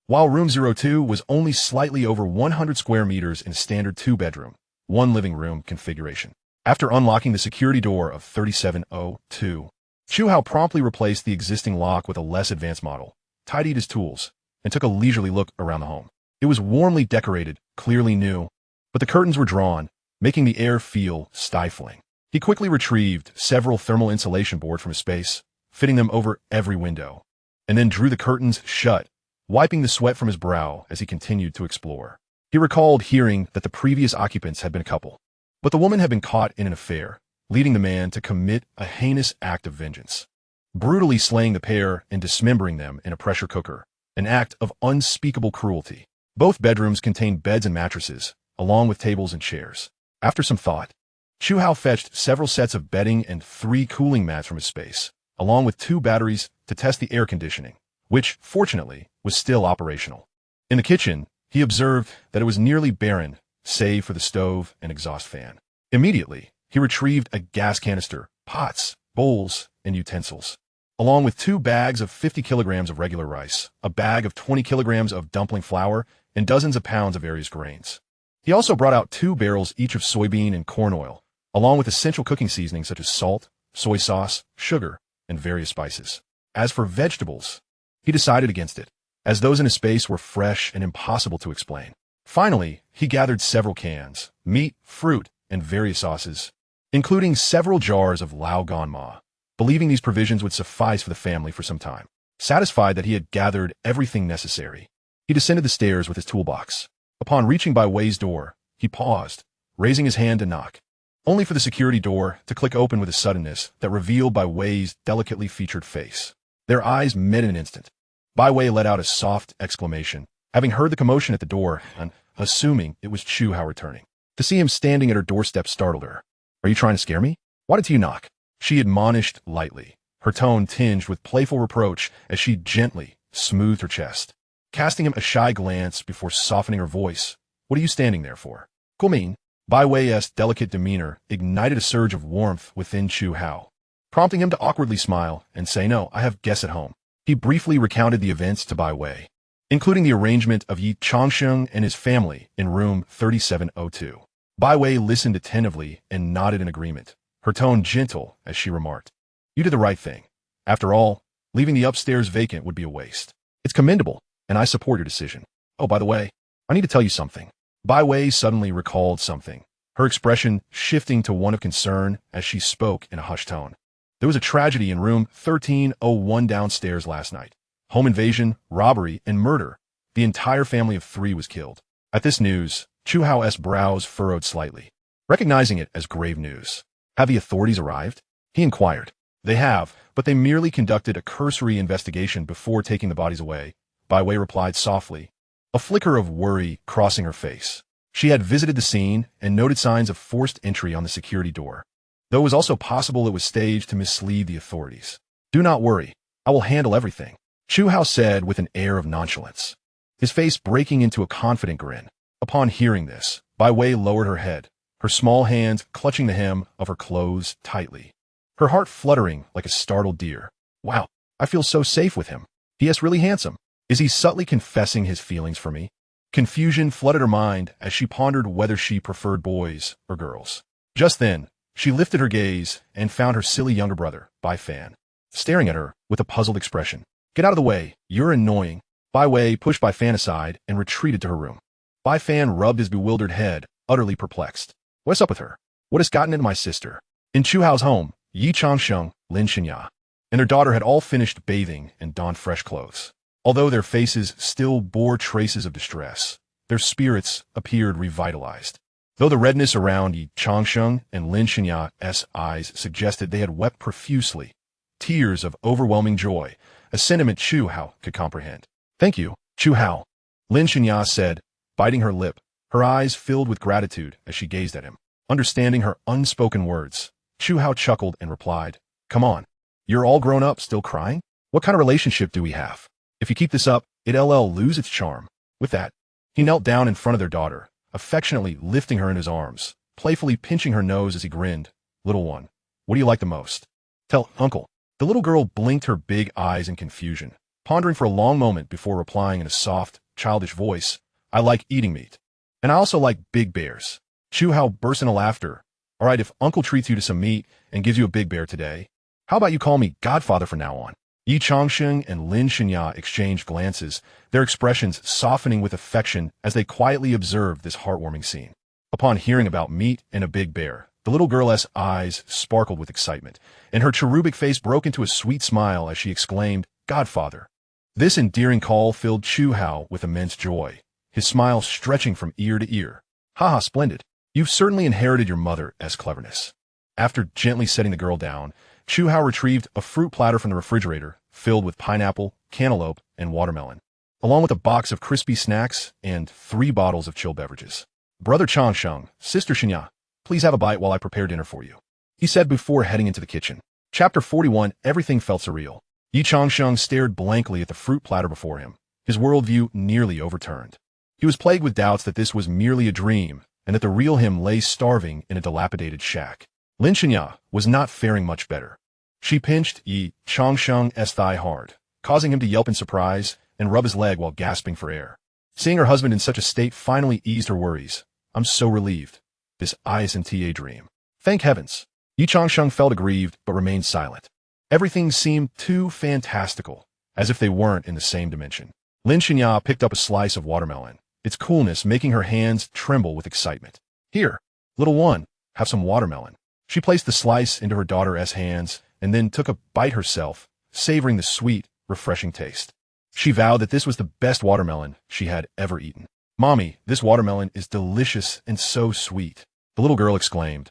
while room 02 was only slightly over 100 square meters in a standard two-bedroom, one living room configuration. After unlocking the security door of 3702, Chu Hao promptly replaced the existing lock with a less advanced model, tidied his tools, and took a leisurely look around the home. It was warmly decorated, clearly new, but the curtains were drawn, making the air feel stifling. He quickly retrieved several thermal insulation boards from his space, fitting them over every window, and then drew the curtains shut, wiping the sweat from his brow as he continued to explore. He recalled hearing that the previous occupants had been a couple, but the woman had been caught in an affair, leading the man to commit a heinous act of vengeance, brutally slaying the pair and dismembering them in a pressure cooker, an act of unspeakable cruelty. Both bedrooms contained beds and mattresses, along with tables and chairs. After some thought, Chu Hao fetched several sets of bedding and 3 cooling mats from his space, along with 2 batteries to test the air conditioning, which, fortunately, was still operational. In the kitchen, he observed that it was nearly barren, save for the stove and exhaust fan. Immediately, he retrieved a gas canister, pots, bowls, and utensils, along with 2 bags of 50 kilograms of regular rice, a bag of 20 kilograms of dumpling flour, and dozens of pounds of various grains. He also brought out 2 barrels each of soybean and corn oil, along with essential cooking seasonings such as salt, soy sauce, sugar, and various spices. As for vegetables, he decided against it, as those in his space were fresh and impossible to explain. Finally, he gathered several cans, meat, fruit, and various sauces, including several jars of lao gan ma, believing these provisions would suffice for the family for some time. Satisfied that he had gathered everything necessary, he descended the stairs with his toolbox. Upon reaching Bai Wei's door, he paused, raising his hand to knock, only for the security door to click open with a suddenness that revealed Bai Wei's delicately featured face. Their eyes met in an instant. Bai Wei let out a soft exclamation, having heard the commotion at the door and assuming it was Chu Hao returning. To see him standing at her doorstep startled her. "Are you trying to scare me? Why did you knock?" She admonished lightly, her tone tinged with playful reproach as she gently smoothed her chest, casting him a shy glance before softening her voice. "What are you standing there for?" "Guomin." Bai Wei's delicate demeanor ignited a surge of warmth within Chu Hao, prompting him to awkwardly smile and say, "No, I have guests at home." He briefly recounted the events to Bai Wei, including the arrangement of Yi Changsheng and his family in room 3702. Bai Wei listened attentively and nodded in agreement, her tone gentle as she remarked, "You did the right thing. After all, leaving the upstairs vacant would be a waste. It's commendable, and I support your decision. Oh, by the way, I need to tell you something." Bai Wei suddenly recalled something, her expression shifting to one of concern as she spoke in a hushed tone. "There was a tragedy in room 1301 downstairs last night. Home invasion, robbery, and murder. The entire family of 3 was killed." At this news, Chu Hao's brows furrowed slightly, recognizing it as grave news. "Have the authorities arrived?" he inquired. "They have, but they merely conducted a cursory investigation before taking the bodies away," Bai Wei replied softly, a flicker of worry crossing her face. She had visited the scene and noted signs of forced entry on the security door, though it was also possible it was staged to mislead the authorities. "Do not worry, I will handle everything," Chu Hao said with an air of nonchalance, his face breaking into a confident grin. Upon hearing this, Bai Wei lowered her head, her small hands clutching the hem of her clothes tightly, her heart fluttering like a startled deer. "Wow, I feel so safe with him. He is really handsome. Is he subtly confessing his feelings for me?" Confusion flooded her mind as she pondered whether she preferred boys or girls. Just then, she lifted her gaze and found her silly younger brother, Bai Fan, staring at her with a puzzled expression. "Get out of the way, you're annoying." Bai Wei pushed Bai Fan aside and retreated to her room. Bai Fan rubbed his bewildered head, utterly perplexed. What's up with her? What has gotten into my sister? In Chu Hao's home, Yi Changsheng, Lin Xinya, and their daughter had all finished bathing and donned fresh clothes. Although their faces still bore traces of distress, their spirits appeared revitalized. Though the redness around Yi Changsheng and Lin Xinya's eyes suggested they had wept profusely, tears of overwhelming joy, a sentiment Chu Hao could comprehend. "Thank you, Chu Hao," Lin Xinya said, biting her lip, her eyes filled with gratitude as she gazed at him. Understanding her unspoken words, Chu Hao chuckled and replied, "Come on, You're all grown up, still crying? What kind of relationship do we have? If you keep this up, it'll lose its charm. With that, he knelt down in front of their daughter, affectionately lifting her in his arms, playfully pinching her nose as he grinned. Little one, what do you like the most? Tell Uncle. The little girl blinked her big eyes in confusion, pondering for a long moment before replying in a soft, childish voice, I like eating meat. And I also like big bears. Chu Hao burst into laughter. All right, if Uncle treats you to some meat and gives you a big bear today, how about you call me Godfather from now on? Yi Changsheng and Lin Xinya exchanged glances, their expressions softening with affection as they quietly observed this heartwarming scene. Upon hearing about meat and a big bear, the little girl's eyes sparkled with excitement, and her cherubic face broke into a sweet smile as she exclaimed, Godfather. This endearing call filled Chu Hao with immense joy, his smile stretching from ear to ear. Haha, splendid. You've certainly inherited your mother's cleverness. After gently setting the girl down, Chu Hao retrieved a fruit platter from the refrigerator filled with pineapple, cantaloupe, and watermelon, along with a box of crispy snacks and 3 bottles of chilled beverages. Brother Changsheng, Sister Xinya, please have a bite while I prepare dinner for you, he said before heading into the kitchen. Chapter 41, Everything felt surreal. Yi Changsheng stared blankly at the fruit platter before him, his worldview nearly overturned. He was plagued with doubts that this was merely a dream and that the real him lay starving in a dilapidated shack. Lin Xinya was not faring much better. She pinched Yi Changsheng's thigh hard, causing him to yelp in surprise and rub his leg while gasping for air. Seeing her husband in such a state finally eased her worries. I'm so relieved. This isn't a dream. Thank heavens. Yi Changsheng felt aggrieved but remained silent. Everything seemed too fantastical, as if they weren't in the same dimension. Lin Xinya picked up a slice of watermelon, its coolness making her hands tremble with excitement. Here, little one, have some watermelon. She placed the slice into her daughter's hands and then took a bite herself, savoring the sweet, refreshing taste. She vowed that this was the best watermelon she had ever eaten. Mommy, this watermelon is delicious and so sweet, the little girl exclaimed,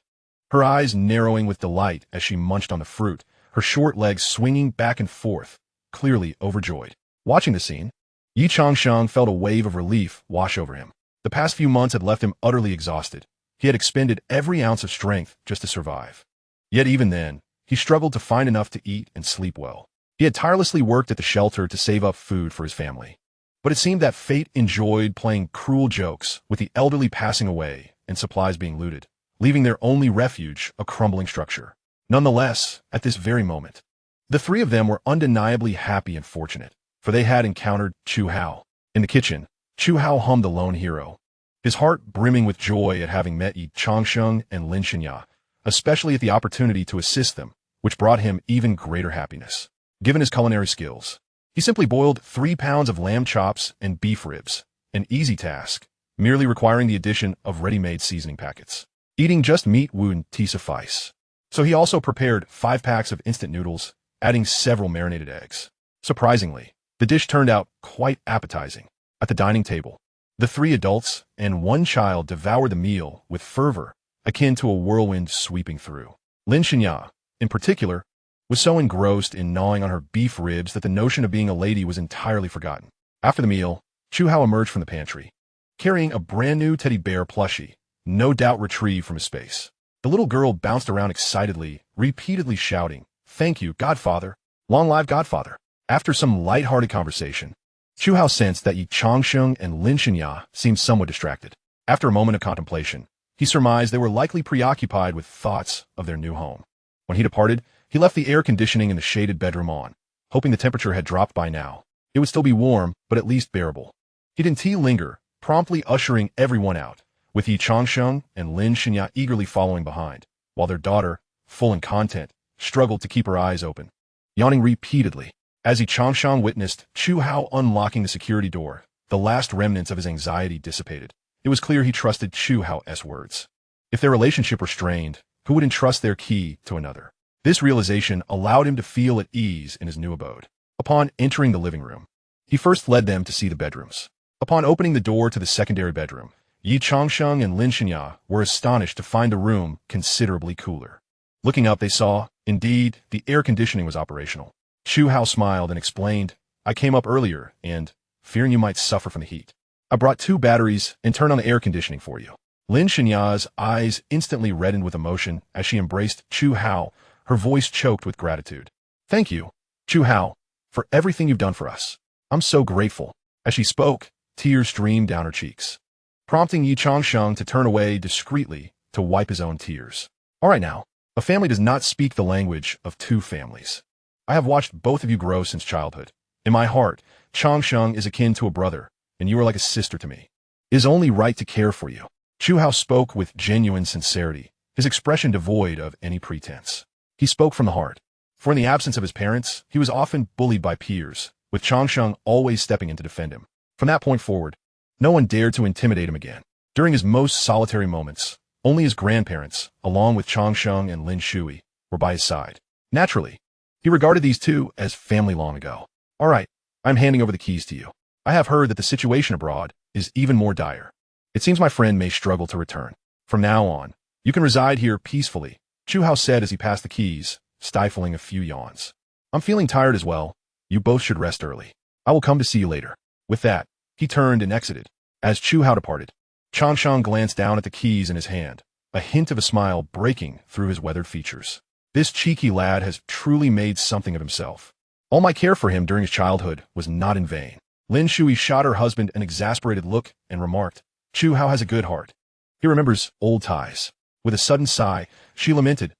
her eyes narrowing with delight as she munched on the fruit, her short legs swinging back and forth, clearly overjoyed. Watching the scene, Yi Changsheng felt a wave of relief wash over him. The past few months had left him utterly exhausted. He had expended every ounce of strength just to survive. Yet even then, he struggled to find enough to eat and sleep well. He had tirelessly worked at the shelter to save up food for his family. But it seemed that fate enjoyed playing cruel jokes with the elderly passing away and supplies being looted, leaving their only refuge a crumbling structure. Nonetheless, at this very moment, the 3 of them were undeniably happy and fortunate, for they had encountered Chu Hao. In the kitchen, Chu Hao hummed the lone hero, his heart brimming with joy at having met Yi Changsheng and Lin Xinya, especially at the opportunity to assist them, which brought him even greater happiness. Given his culinary skills, he simply boiled 3 pounds of lamb chops and beef ribs, an easy task, merely requiring the addition of ready-made seasoning packets. Eating just meat wouldn't suffice. So he also prepared 5 packs of instant noodles, adding several marinated eggs. Surprisingly, the dish turned out quite appetizing. At the dining table, the 3 adults and 1 child devoured the meal with fervor, akin to a whirlwind sweeping through. Lin Xinya, in particular, was so engrossed in gnawing on her beef ribs that the notion of being a lady was entirely forgotten. After the meal, Chu Hao emerged from the pantry, carrying a brand new teddy bear plushie, no doubt retrieved from his space. The little girl bounced around excitedly, repeatedly shouting, Thank you, Godfather. Long live Godfather. After some light-hearted conversation, Chu Hao sensed that Yi Changsheng and Lin Xinya seemed somewhat distracted. After a moment of contemplation, he surmised they were likely preoccupied with thoughts of their new home. When he departed, he left the air conditioning in the shaded bedroom on, hoping the temperature had dropped by now. It would still be warm, but at least bearable. He didn't linger, promptly ushering everyone out, with Yi Changsheng and Lin Xinya eagerly following behind, while their daughter, full in content, struggled to keep her eyes open, yawning repeatedly. As Yi Changsheng witnessed Chu Hao unlocking the security door, the last remnants of his anxiety dissipated. It was clear he trusted Chu Hao's words. If their relationship were strained, who would entrust their key to another? This realization allowed him to feel at ease in his new abode. Upon entering the living room, he first led them to see the bedrooms. Upon opening the door to the secondary bedroom, Yi Changsheng and Lin Xinya were astonished to find the room considerably cooler. Looking up, they saw, indeed, the air conditioning was operational. Chu Hao smiled and explained, I came up earlier and, fearing you might suffer from the heat, I brought 2 batteries and turned on the air conditioning for you. Lin Xinya's eyes instantly reddened with emotion as she embraced Chu Hao, her voice choked with gratitude. Thank you, Chu Hao, for everything you've done for us. I'm so grateful. As she spoke, tears streamed down her cheeks, prompting Yi Changsheng to turn away discreetly to wipe his own tears. All right now, a family does not speak the language of two families. I have watched both of you grow since childhood. In my heart, Changsheng is akin to a brother, and you are like a sister to me. It is only right to care for you. Chu Hao spoke with genuine sincerity, his expression devoid of any pretense. He spoke from the heart, for in the absence of his parents, he was often bullied by peers, with Changsheng always stepping in to defend him. From that point forward, no one dared to intimidate him again. During his most solitary moments, only his grandparents, along with Changsheng and Lin Shui, were by his side. Naturally, he regarded these two as family long ago. All right, I'm handing over the keys to you. I have heard that the situation abroad is even more dire. It seems my friend may struggle to return. From now on, you can reside here peacefully, Chu Hao said as he passed the keys, stifling a few yawns. I'm feeling tired as well. You both should rest early. I will come to see you later. With that, he turned and exited. As Chu Hao departed, Changsheng glanced down at the keys in his hand, a hint of a smile breaking through his weathered features. This cheeky lad has truly made something of himself. All my care for him during his childhood was not in vain. Lin Shui shot her husband an exasperated look and remarked, Chu Hao has a good heart. He remembers old ties. With a sudden sigh, she lamented,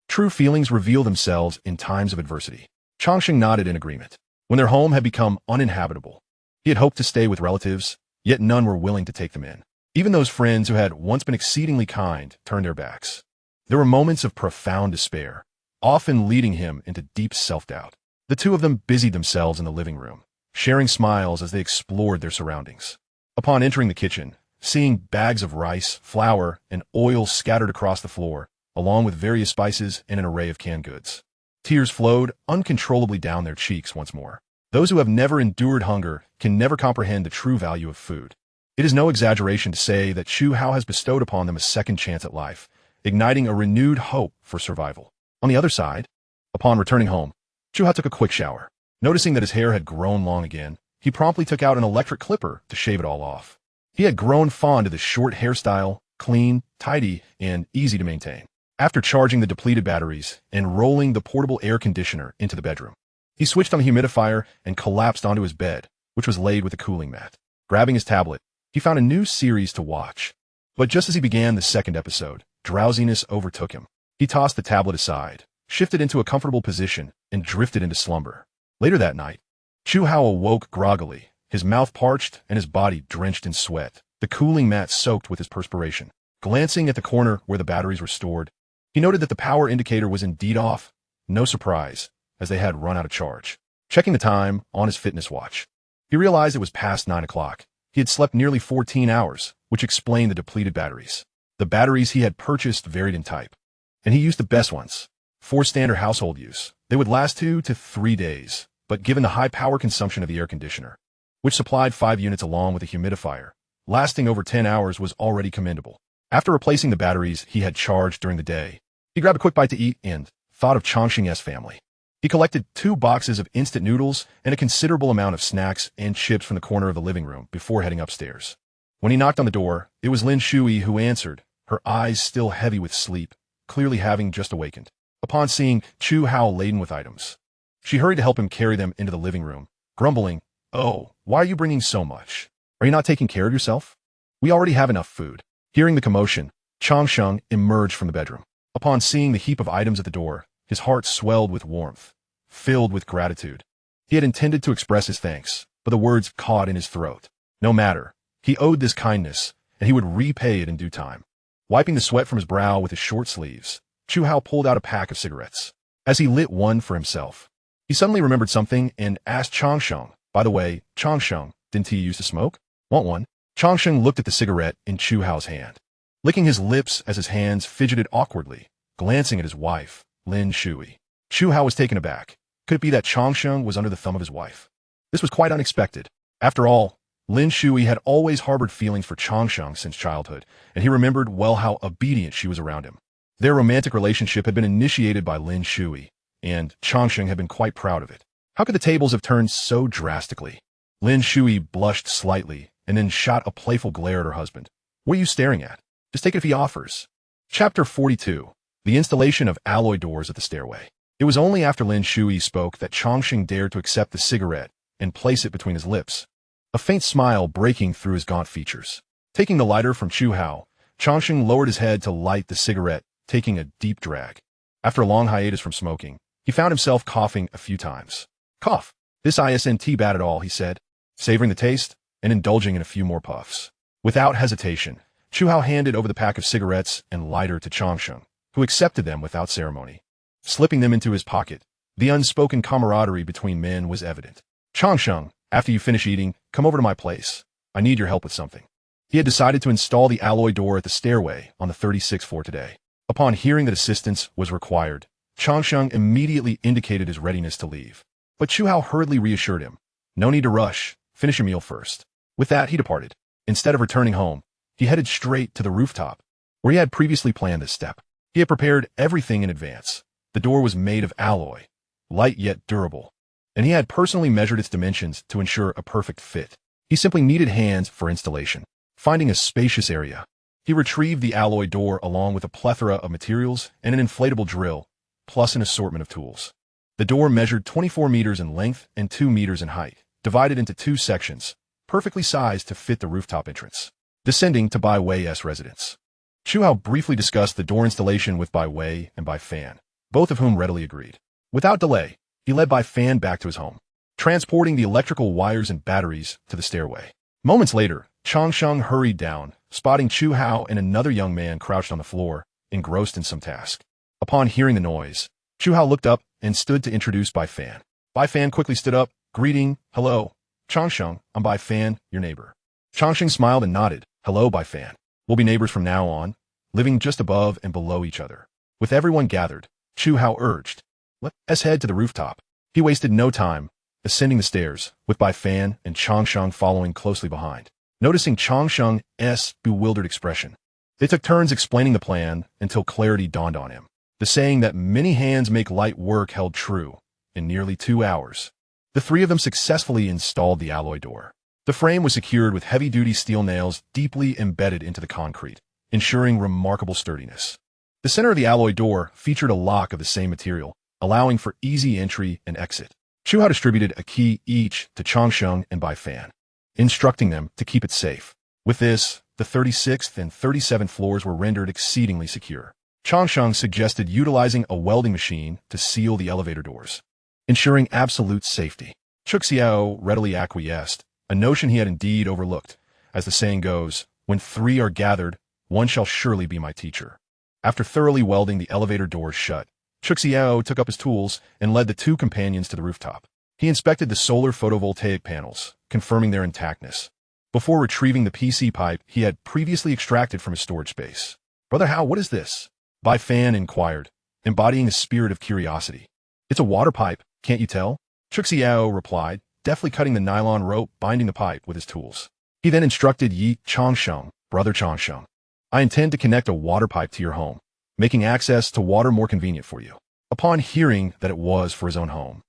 true feelings reveal themselves in times of adversity. Changsheng nodded in agreement. When their home had become uninhabitable, he had hoped to stay with relatives, yet none were willing to take them in. Even those friends who had once been exceedingly kind turned their backs. There were moments of profound despair, often leading him into deep self-doubt. The two of them busied themselves in the living room, sharing smiles as they explored their surroundings. Upon entering the kitchen, seeing bags of rice, flour, and oil scattered across the floor, along with various spices and an array of canned goods, tears flowed uncontrollably down their cheeks once more. Those who have never endured hunger can never comprehend the true value of food. It is no exaggeration to say that Chu Hao has bestowed upon them a second chance at life, igniting a renewed hope for survival. On the other side, upon returning home, Chu Hao took a quick shower. Noticing that his hair had grown long again, he promptly took out an electric clipper to shave it all off. He had grown fond of this short hairstyle, clean, tidy, and easy to maintain. After charging the depleted batteries and rolling the portable air conditioner into the bedroom, he switched on the humidifier and collapsed onto his bed, which was laid with a cooling mat. Grabbing his tablet, he found a new series to watch. But just as he began the second episode, drowsiness overtook him. He tossed the tablet aside, shifted into a comfortable position, and drifted into slumber. Later that night, Chu Hao awoke groggily, his mouth parched and his body drenched in sweat, the cooling mat soaked with his perspiration. Glancing at the corner where the batteries were stored, he noted that the power indicator was indeed off. No surprise, as they had run out of charge. Checking the time on his fitness watch, he realized it was past 9 o'clock. He had slept nearly 14 hours, which explained the depleted batteries. The batteries he had purchased varied in type, and he used the best ones. For standard household use, they would last 2 to 3 days, but given the high power consumption of the air conditioner, which supplied 5 units along with a humidifier, lasting over 10 hours was already commendable. After replacing the batteries he had charged during the day, he grabbed a quick bite to eat and thought of Changsheng's family. He collected 2 boxes of instant noodles and a considerable amount of snacks and chips from the corner of the living room before heading upstairs. When he knocked on the door, it was Lin Shui who answered, her eyes still heavy with sleep, clearly having just awakened. Upon seeing Chu Hao laden with items, she hurried to help him carry them into the living room, grumbling, "Oh, why are you bringing so much? Are you not taking care of yourself? We already have enough food." Hearing the commotion, Changsheng emerged from the bedroom. Upon seeing the heap of items at the door, his heart swelled with warmth, filled with gratitude. He had intended to express his thanks, but the words caught in his throat. No matter, he owed this kindness, and he would repay it in due time. Wiping the sweat from his brow with his short sleeves, Chu Hao pulled out a pack of cigarettes. As he lit one for himself, he suddenly remembered something and asked Changsheng, "By the way, Changsheng, didn't he used to smoke? Want one?" Changsheng looked at the cigarette in Chu Hao's hand, licking his lips as his hands fidgeted awkwardly, glancing at his wife, Lin Shui. Chu Hao was taken aback. Could it be that Changsheng was under the thumb of his wife? This was quite unexpected. After all, Lin Shui had always harbored feelings for Changsheng since childhood, and he remembered well how obedient she was around him. Their romantic relationship had been initiated by Lin Shui, and Changsheng had been quite proud of it. How could the tables have turned so drastically? Lin Shui blushed slightly and then shot a playful glare at her husband. "What are you staring at? Just take it if he offers." Chapter 42. The installation of alloy doors at the stairway. It was only after Lin Shui spoke that Chongqing dared to accept the cigarette and place it between his lips, a faint smile breaking through his gaunt features. Taking the lighter from Chu Hao, Chongqing lowered his head to light the cigarette, taking a deep drag. After a long hiatus from smoking, he found himself coughing a few times. Cough. This isn't bad at all, he said, savoring the taste and indulging in a few more puffs. Without hesitation, Chu Hao handed over the pack of cigarettes and lighter to Chongqing, who accepted them without ceremony. Slipping them into his pocket, the unspoken camaraderie between men was evident. Chongqing, after you finish eating, come over to my place. I need your help with something. He had decided to install the alloy door at the stairway on the 36th floor today. Upon hearing that assistance was required, Chongqing immediately indicated his readiness to leave. But Chu Hao hurriedly reassured him. No need to rush. Finish your meal first. With that, he departed. Instead of returning home, he headed straight to the rooftop, where he had previously planned this step. He had prepared everything in advance. The door was made of alloy, light yet durable, and he had personally measured its dimensions to ensure a perfect fit. He simply needed hands for installation. Finding a spacious area, he retrieved the alloy door along with a plethora of materials and an inflatable drill, plus an assortment of tools. The door measured 24 meters in length and 2 meters in height, divided into 2 sections, perfectly sized to fit the rooftop entrance. Descending to Bai Wei's residence, Chu Hao briefly discussed the door installation with Bai Wei and Bai Fan, both of whom readily agreed. Without delay, he led Bai Fan back to his home, transporting the electrical wires and batteries to the stairway. Moments later, Chongqing hurried down, spotting Chu Hao and another young man crouched on the floor, engrossed in some task. Upon hearing the noise, Chu Hao looked up and stood to introduce Bai Fan. Bai Fan quickly stood up, greeting, "Hello, Chongqing, I'm Bai Fan, your neighbor." Chongqing smiled and nodded. "Hello, Bai Fan. We'll be neighbors from now on, living just above and below each other." With everyone gathered, Chu Hao urged, "Let's head to the rooftop." He wasted no time, ascending the stairs, with Bai Fan and Chongqing following closely behind. Noticing Chongqing's bewildered expression, they took turns explaining the plan until clarity dawned on him. The saying that many hands make light work held true. In nearly 2 hours, the three of them successfully installed the alloy door. The frame was secured with heavy-duty steel nails deeply embedded into the concrete, ensuring remarkable sturdiness. The center of the alloy door featured a lock of the same material, allowing for easy entry and exit. Chu Hao distributed a key each to Chongqing and Bai Fan, instructing them to keep it safe. With this, the 36th and 37th floors were rendered exceedingly secure. Chongqing suggested utilizing a welding machine to seal the elevator doors, ensuring absolute safety. Chu Hao readily acquiesced, a notion he had indeed overlooked. As the saying goes, when 3 are gathered, one shall surely be my teacher. After thoroughly welding the elevator doors shut, Chu Hao took up his tools and led the 2 companions to the rooftop. He inspected the solar photovoltaic panels, confirming their intactness, before retrieving the PC pipe he had previously extracted from his storage space. "Brother Hao, what is this?" Bai Fan inquired, embodying a spirit of curiosity. "It's a water pipe, can't you tell?" Chu Hao replied, deftly cutting the nylon rope binding the pipe with his tools. He then instructed Chongqing, "Brother Chongqing, I intend to connect a water pipe to your home, making access to water more convenient for you." Upon hearing that it was for his own home,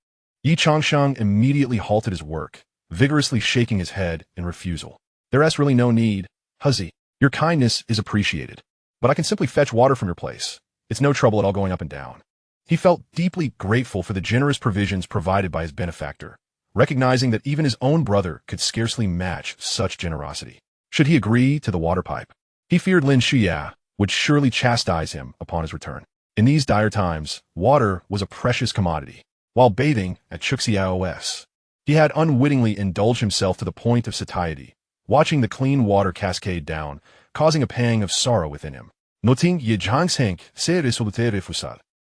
Chongqing immediately halted his work, vigorously shaking his head in refusal. "There's really no need, huzzy. Your kindness is appreciated, but I can simply fetch water from your place. It's no trouble at all going up and down." He felt deeply grateful for the generous provisions provided by his benefactor, recognizing that even his own brother could scarcely match such generosity. Should he agree to the water pipe, he feared Lin Shui would surely chastise him upon his return. In these dire times, water was a precious commodity. While bathing at Chu Hao's, he had unwittingly indulged himself to the point of satiety, watching the clean water cascade down, causing a pang of sorrow within him. Noting ye Jiangsheng se resultate refusal.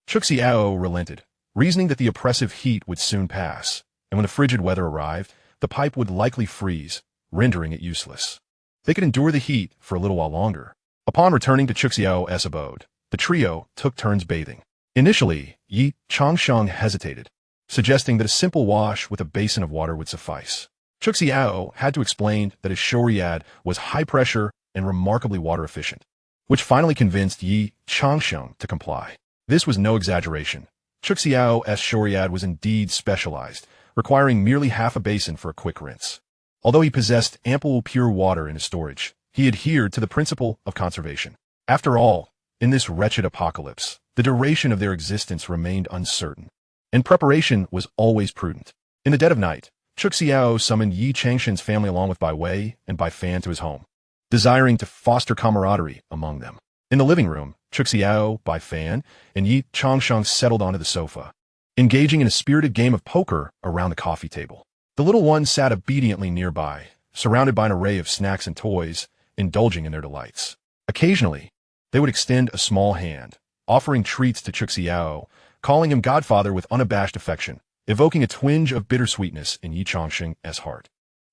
Chu Hao relented, reasoning that the oppressive heat would soon pass, and when the frigid weather arrived, the pipe would likely freeze, rendering it useless. They could endure the heat for a little while longer. Upon returning to Chu Hao's abode, the trio took turns bathing. Initially, Chongqing hesitated, suggesting that a simple wash with a basin of water would suffice. Chu Hao had to explain that his shoriad was high pressure and remarkably water efficient, which finally convinced Chongqing to comply. This was no exaggeration. Chu Hao's shoriad was indeed specialized, requiring merely half a basin for a quick rinse. Although he possessed ample pure water in his storage, he adhered to the principle of conservation. After all, in this wretched apocalypse, the duration of their existence remained uncertain, and preparation was always prudent. In the dead of night, Chu Hao summoned Yi Changshan's family along with Bai Wei and Bai Fan to his home, desiring to foster camaraderie among them. In the living room, Chu Hao, Bai Fan, and Yi Changshan settled onto the sofa, engaging in a spirited game of poker around the coffee table. The little ones sat obediently nearby, surrounded by an array of snacks and toys, indulging in their delights. Occasionally, they would extend a small hand, offering treats to Chu Hao, calling him godfather with unabashed affection, evoking a twinge of bittersweetness in Yi Changshan's heart.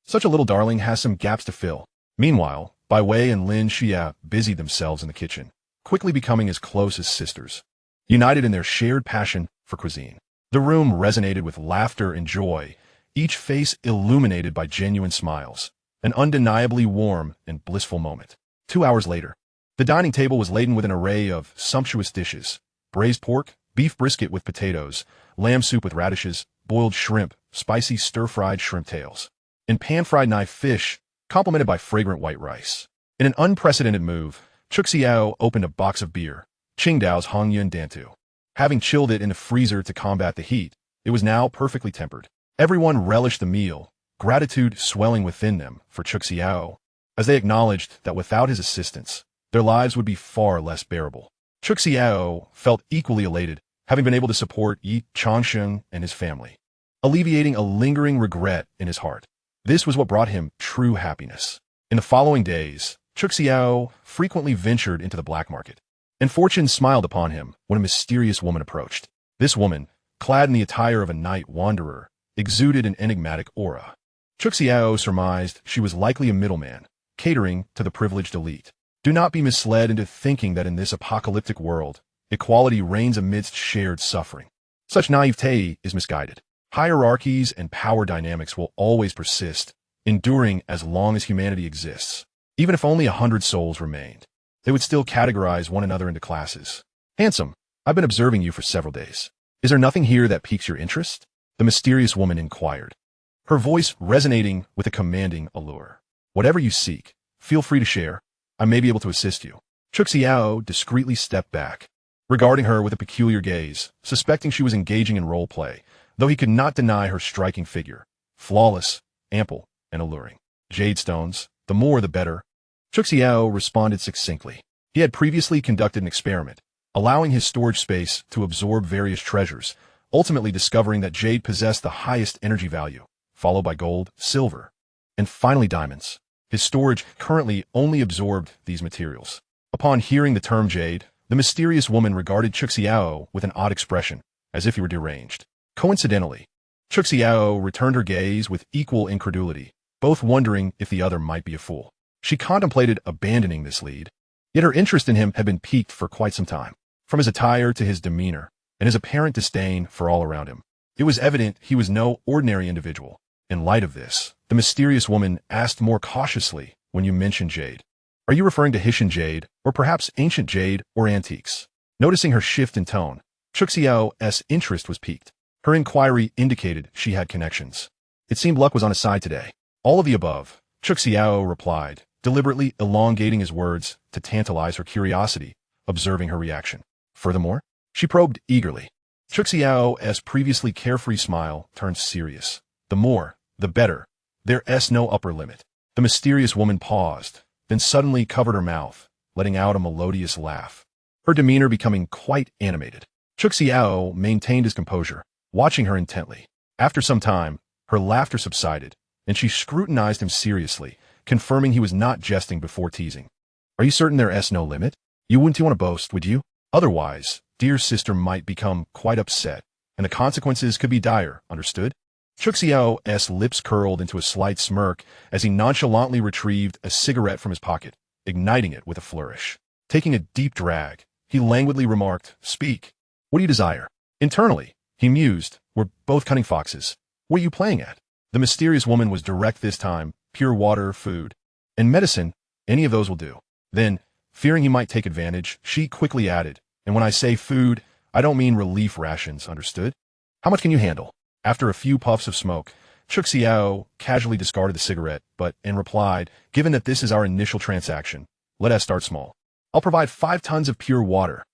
Such a little darling has some gaps to fill. Meanwhile, Bai Wei and Lin Xia busied themselves in the kitchen, quickly becoming as close as sisters, united in their shared passion for cuisine. The room resonated with laughter and joy, each face illuminated by genuine smiles, an undeniably warm and blissful moment. 2 hours later, the dining table was laden with an array of sumptuous dishes: braised pork, beef brisket with potatoes, lamb soup with radishes, boiled shrimp, spicy stir-fried shrimp tails, and pan-fried knife fish, complemented by fragrant white rice. In an unprecedented move, Chu Hao opened a box of beer, Qingdao's Hongyuan Dantu. Having chilled it in the freezer to combat the heat, it was now perfectly tempered. Everyone relished the meal, gratitude swelling within them for Chu Hao, as they acknowledged that without his assistance, their lives would be far less bearable. Chu Hao felt equally elated, having been able to support Yi Changshan and his family, alleviating a lingering regret in his heart. This was what brought him true happiness. In the following days, Chu Hao frequently ventured into the black market, and fortune smiled upon him when a mysterious woman approached. This woman, clad in the attire of a night wanderer, exuded an enigmatic aura. Chu Hao surmised she was likely a middleman, catering to the privileged elite. Do not be misled into thinking that in this apocalyptic world, equality reigns amidst shared suffering. Such naivete is misguided. Hierarchies and power dynamics will always persist, enduring as long as humanity exists. Even if only 100 souls remained, they would still categorize one another into classes. Handsome, I've been observing you for several days. Is there nothing here that piques your interest? The mysterious woman inquired, her voice resonating with a commanding allure. Whatever you seek, feel free to share. I may be able to assist you. Chu Hao discreetly stepped back, regarding her with a peculiar gaze, suspecting she was engaging in role play, though he could not deny her striking figure, flawless, ample, and alluring. Jade stones, the more the better. Chu Hao responded succinctly. He had previously conducted an experiment, allowing his storage space to absorb various treasures, ultimately discovering that jade possessed the highest energy value, followed by gold, silver, and finally diamonds. His storage currently only absorbed these materials. Upon hearing the term jade, the mysterious woman regarded Chu Hao with an odd expression, as if he were deranged. Coincidentally, Chu Hao returned her gaze with equal incredulity, both wondering if the other might be a fool. She contemplated abandoning this lead, yet her interest in him had been piqued for quite some time. From his attire to his demeanor, and his apparent disdain for all around him, it was evident he was no ordinary individual. In light of this, the mysterious woman asked more cautiously, when you mentioned jade, are you referring to Hessian jade, or perhaps ancient jade or antiques? Noticing her shift in tone, Chu Hao's interest was piqued. Her inquiry indicated she had connections. It seemed luck was on his side today. All of the above, Chu Hao replied, deliberately elongating his words to tantalize her curiosity, observing her reaction. Furthermore, she probed eagerly. Chu Hao's previously carefree smile turned serious. The more, the better. There's no upper limit. The mysterious woman paused, then suddenly covered her mouth, letting out a melodious laugh, her demeanor becoming quite animated. Chu Hao maintained his composure, watching her intently. After some time, her laughter subsided, and she scrutinized him seriously, confirming he was not jesting before teasing. Are you certain there's no limit? You wouldn't want to boast, would you? Otherwise, dear sister might become quite upset, and the consequences could be dire, understood? Chu Hao's lips curled into a slight smirk as he nonchalantly retrieved a cigarette from his pocket, igniting it with a flourish. Taking a deep drag, he languidly remarked, Speak. What do you desire? Internally, he mused, we're both cunning foxes. What are you playing at? The mysterious woman was direct this time, pure water, food, and medicine, any of those will do. Then, fearing he might take advantage, she quickly added, and when I say food, I don't mean relief rations, understood? How much can you handle? After a few puffs of smoke, Chu Hao casually discarded the cigarette, and replied, given that this is our initial transaction, let us start small. I'll provide 5 tons of pure water,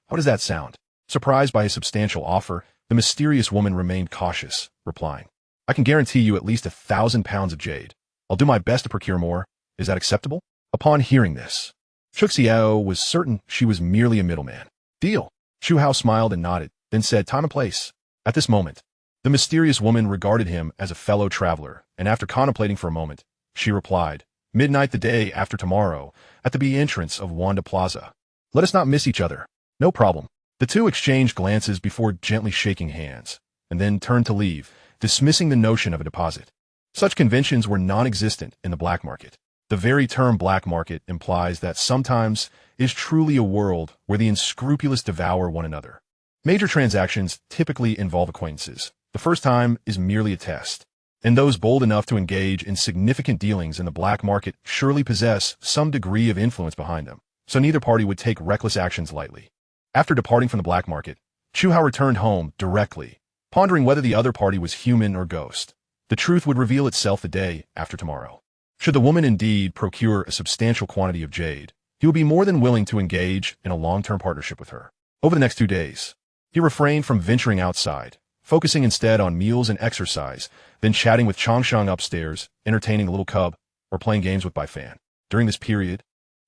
How does that sound? Surprised by his substantial offer, the mysterious woman remained cautious, replying, I can guarantee you at least 1,000 pounds of jade. I'll do my best to procure more. Is that acceptable? Upon hearing this, Chu Hao was certain she was merely a middleman. Deal. Chu Hao smiled and nodded, then said, time and place. At this moment, the mysterious woman regarded him as a fellow traveler, and after contemplating for a moment, she replied, midnight the day after tomorrow, at the B entrance of Wanda Plaza. Let us not miss each other. No problem. The two exchanged glances before gently shaking hands, and then turned to leave, dismissing the notion of a deposit. Such conventions were non-existent in the black market. The very term black market implies that sometimes is truly a world where the unscrupulous devour one another. Major transactions typically involve acquaintances. The first time is merely a test, and those bold enough to engage in significant dealings in the black market surely possess some degree of influence behind them, so neither party would take reckless actions lightly. After departing from the black market, Chu Hao returned home directly, pondering whether the other party was human or ghost. The truth would reveal itself the day after tomorrow. Should the woman indeed procure a substantial quantity of jade, he would be more than willing to engage in a long-term partnership with her. Over the next 2 days, he refrained from venturing outside, focusing instead on meals and exercise, then chatting with Changsheng upstairs, entertaining the little cub, or playing games with Bai Fan. During this period,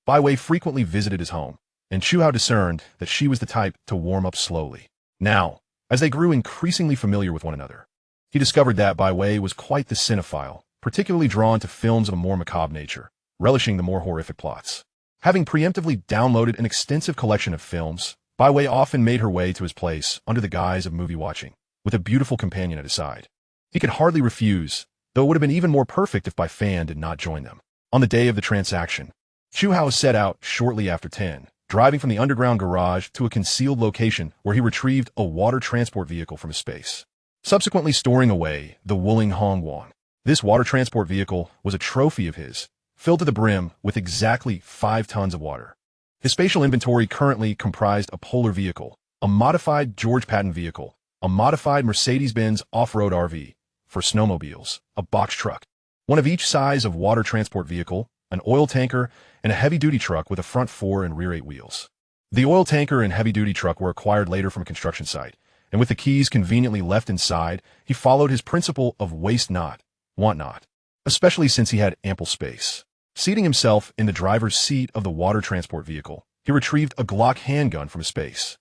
Bai Wei frequently visited his home, and Chu Hao discerned that she was the type to warm up slowly. Now, as they grew increasingly familiar with one another, he discovered that Bai Wei was quite the cinephile, particularly drawn to films of a more macabre nature, relishing the more horrific plots. Having preemptively downloaded an extensive collection of films, Bai Wei often made her way to his place under the guise of movie watching, with a beautiful companion at his side. He could hardly refuse, though it would have been even more perfect if Bai Fan did not join them. On the day of the transaction, Chu Hao set out shortly after 10, driving from the underground garage to a concealed location where he retrieved a water transport vehicle from his space, subsequently storing away the Wuling Hong Yuan. This water transport vehicle was a trophy of his, filled to the brim with exactly 5 tons of water. His spatial inventory currently comprised a polar vehicle, a modified George Patton vehicle, a modified Mercedes-Benz off-road RV for snowmobiles, a box truck, one of each size of water transport vehicle, an oil tanker, and a heavy-duty truck with a front 4 and rear 8 wheels. The oil tanker and heavy-duty truck were acquired later from a construction site, and with the keys conveniently left inside, he followed his principle of waste not, want not, especially since he had ample space. Seating himself in the driver's seat of the water transport vehicle, he retrieved a Glock handgun from his space,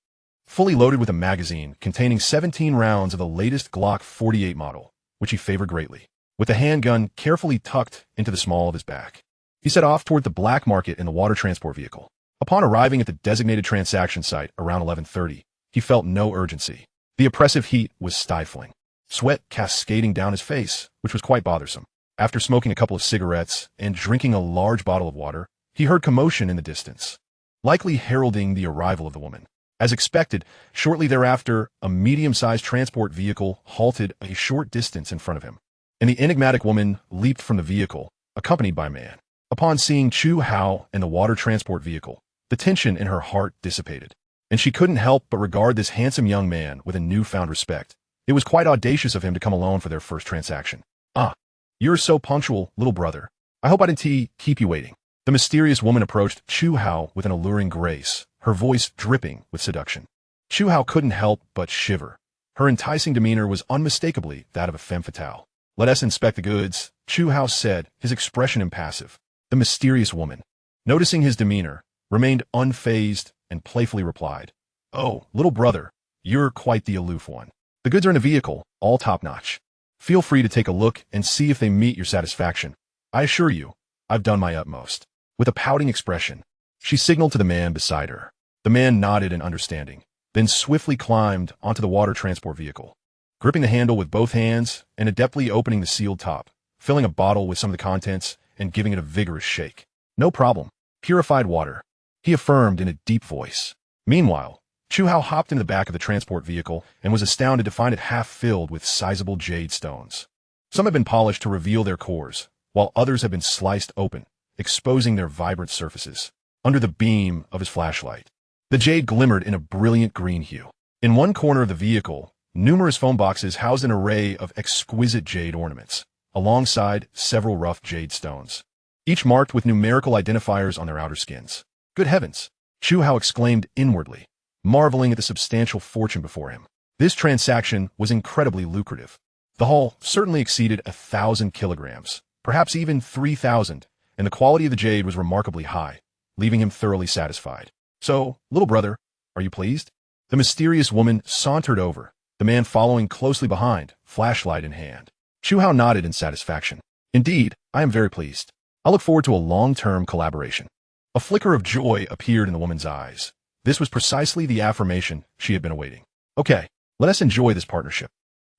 fully loaded with a magazine containing 17 rounds of the latest Glock 48 model, which he favored greatly. With the handgun carefully tucked into the small of his back, he set off toward the black market in the water transport vehicle. Upon arriving at the designated transaction site around 11:30, he felt no urgency. The oppressive heat was stifling, sweat cascading down his face, which was quite bothersome. After smoking a couple of cigarettes and drinking a large bottle of water, he heard commotion in the distance, likely heralding the arrival of the woman. As expected, shortly thereafter, a medium-sized transport vehicle halted a short distance in front of him, and the enigmatic woman leaped from the vehicle, accompanied by a man. Upon seeing Chu Hao and the water transport vehicle, the tension in her heart dissipated, and she couldn't help but regard this handsome young man with a newfound respect. It was quite audacious of him to come alone for their first transaction. Ah, you're so punctual, little brother. I hope I didn't keep you waiting. The mysterious woman approached Chu Hao with an alluring grace, her voice dripping with seduction. Chu Hao couldn't help but shiver. Her enticing demeanor was unmistakably that of a femme fatale. Let us inspect the goods, Chu Hao said, his expression impassive. The mysterious woman, noticing his demeanor, remained unfazed and playfully replied, Oh, little brother, you're quite the aloof one. The goods are in the vehicle, all top-notch. Feel free to take a look and see if they meet your satisfaction. I assure you, I've done my utmost. With a pouting expression, she signaled to the man beside her. The man nodded in understanding, then swiftly climbed onto the water transport vehicle, gripping the handle with both hands and adeptly opening the sealed top, filling a bottle with some of the contents and giving it a vigorous shake. No problem. Purified water, he affirmed in a deep voice. Meanwhile, Chu Hao hopped into the back of the transport vehicle and was astounded to find it half filled with sizable jade stones. Some had been polished to reveal their cores, while others had been sliced open, exposing their vibrant surfaces. Under the beam of his flashlight, the jade glimmered in a brilliant green hue. In one corner of the vehicle, numerous phone boxes housed an array of exquisite jade ornaments, alongside several rough jade stones, each marked with numerical identifiers on their outer skins. Good heavens! Chu Hao exclaimed inwardly. marveling at the substantial fortune before him. This transaction was incredibly lucrative. The haul certainly exceeded 1,000 kilograms, perhaps even 3,000, and the quality of the jade was remarkably high, leaving him thoroughly satisfied. So, little brother, are you pleased? The mysterious woman sauntered over, the man following closely behind, flashlight in hand. Chu Hao nodded in satisfaction. Indeed, I am very pleased. I look forward to a long-term collaboration. A flicker of joy appeared in the woman's eyes. This was precisely the affirmation she had been awaiting. Okay, let us enjoy this partnership.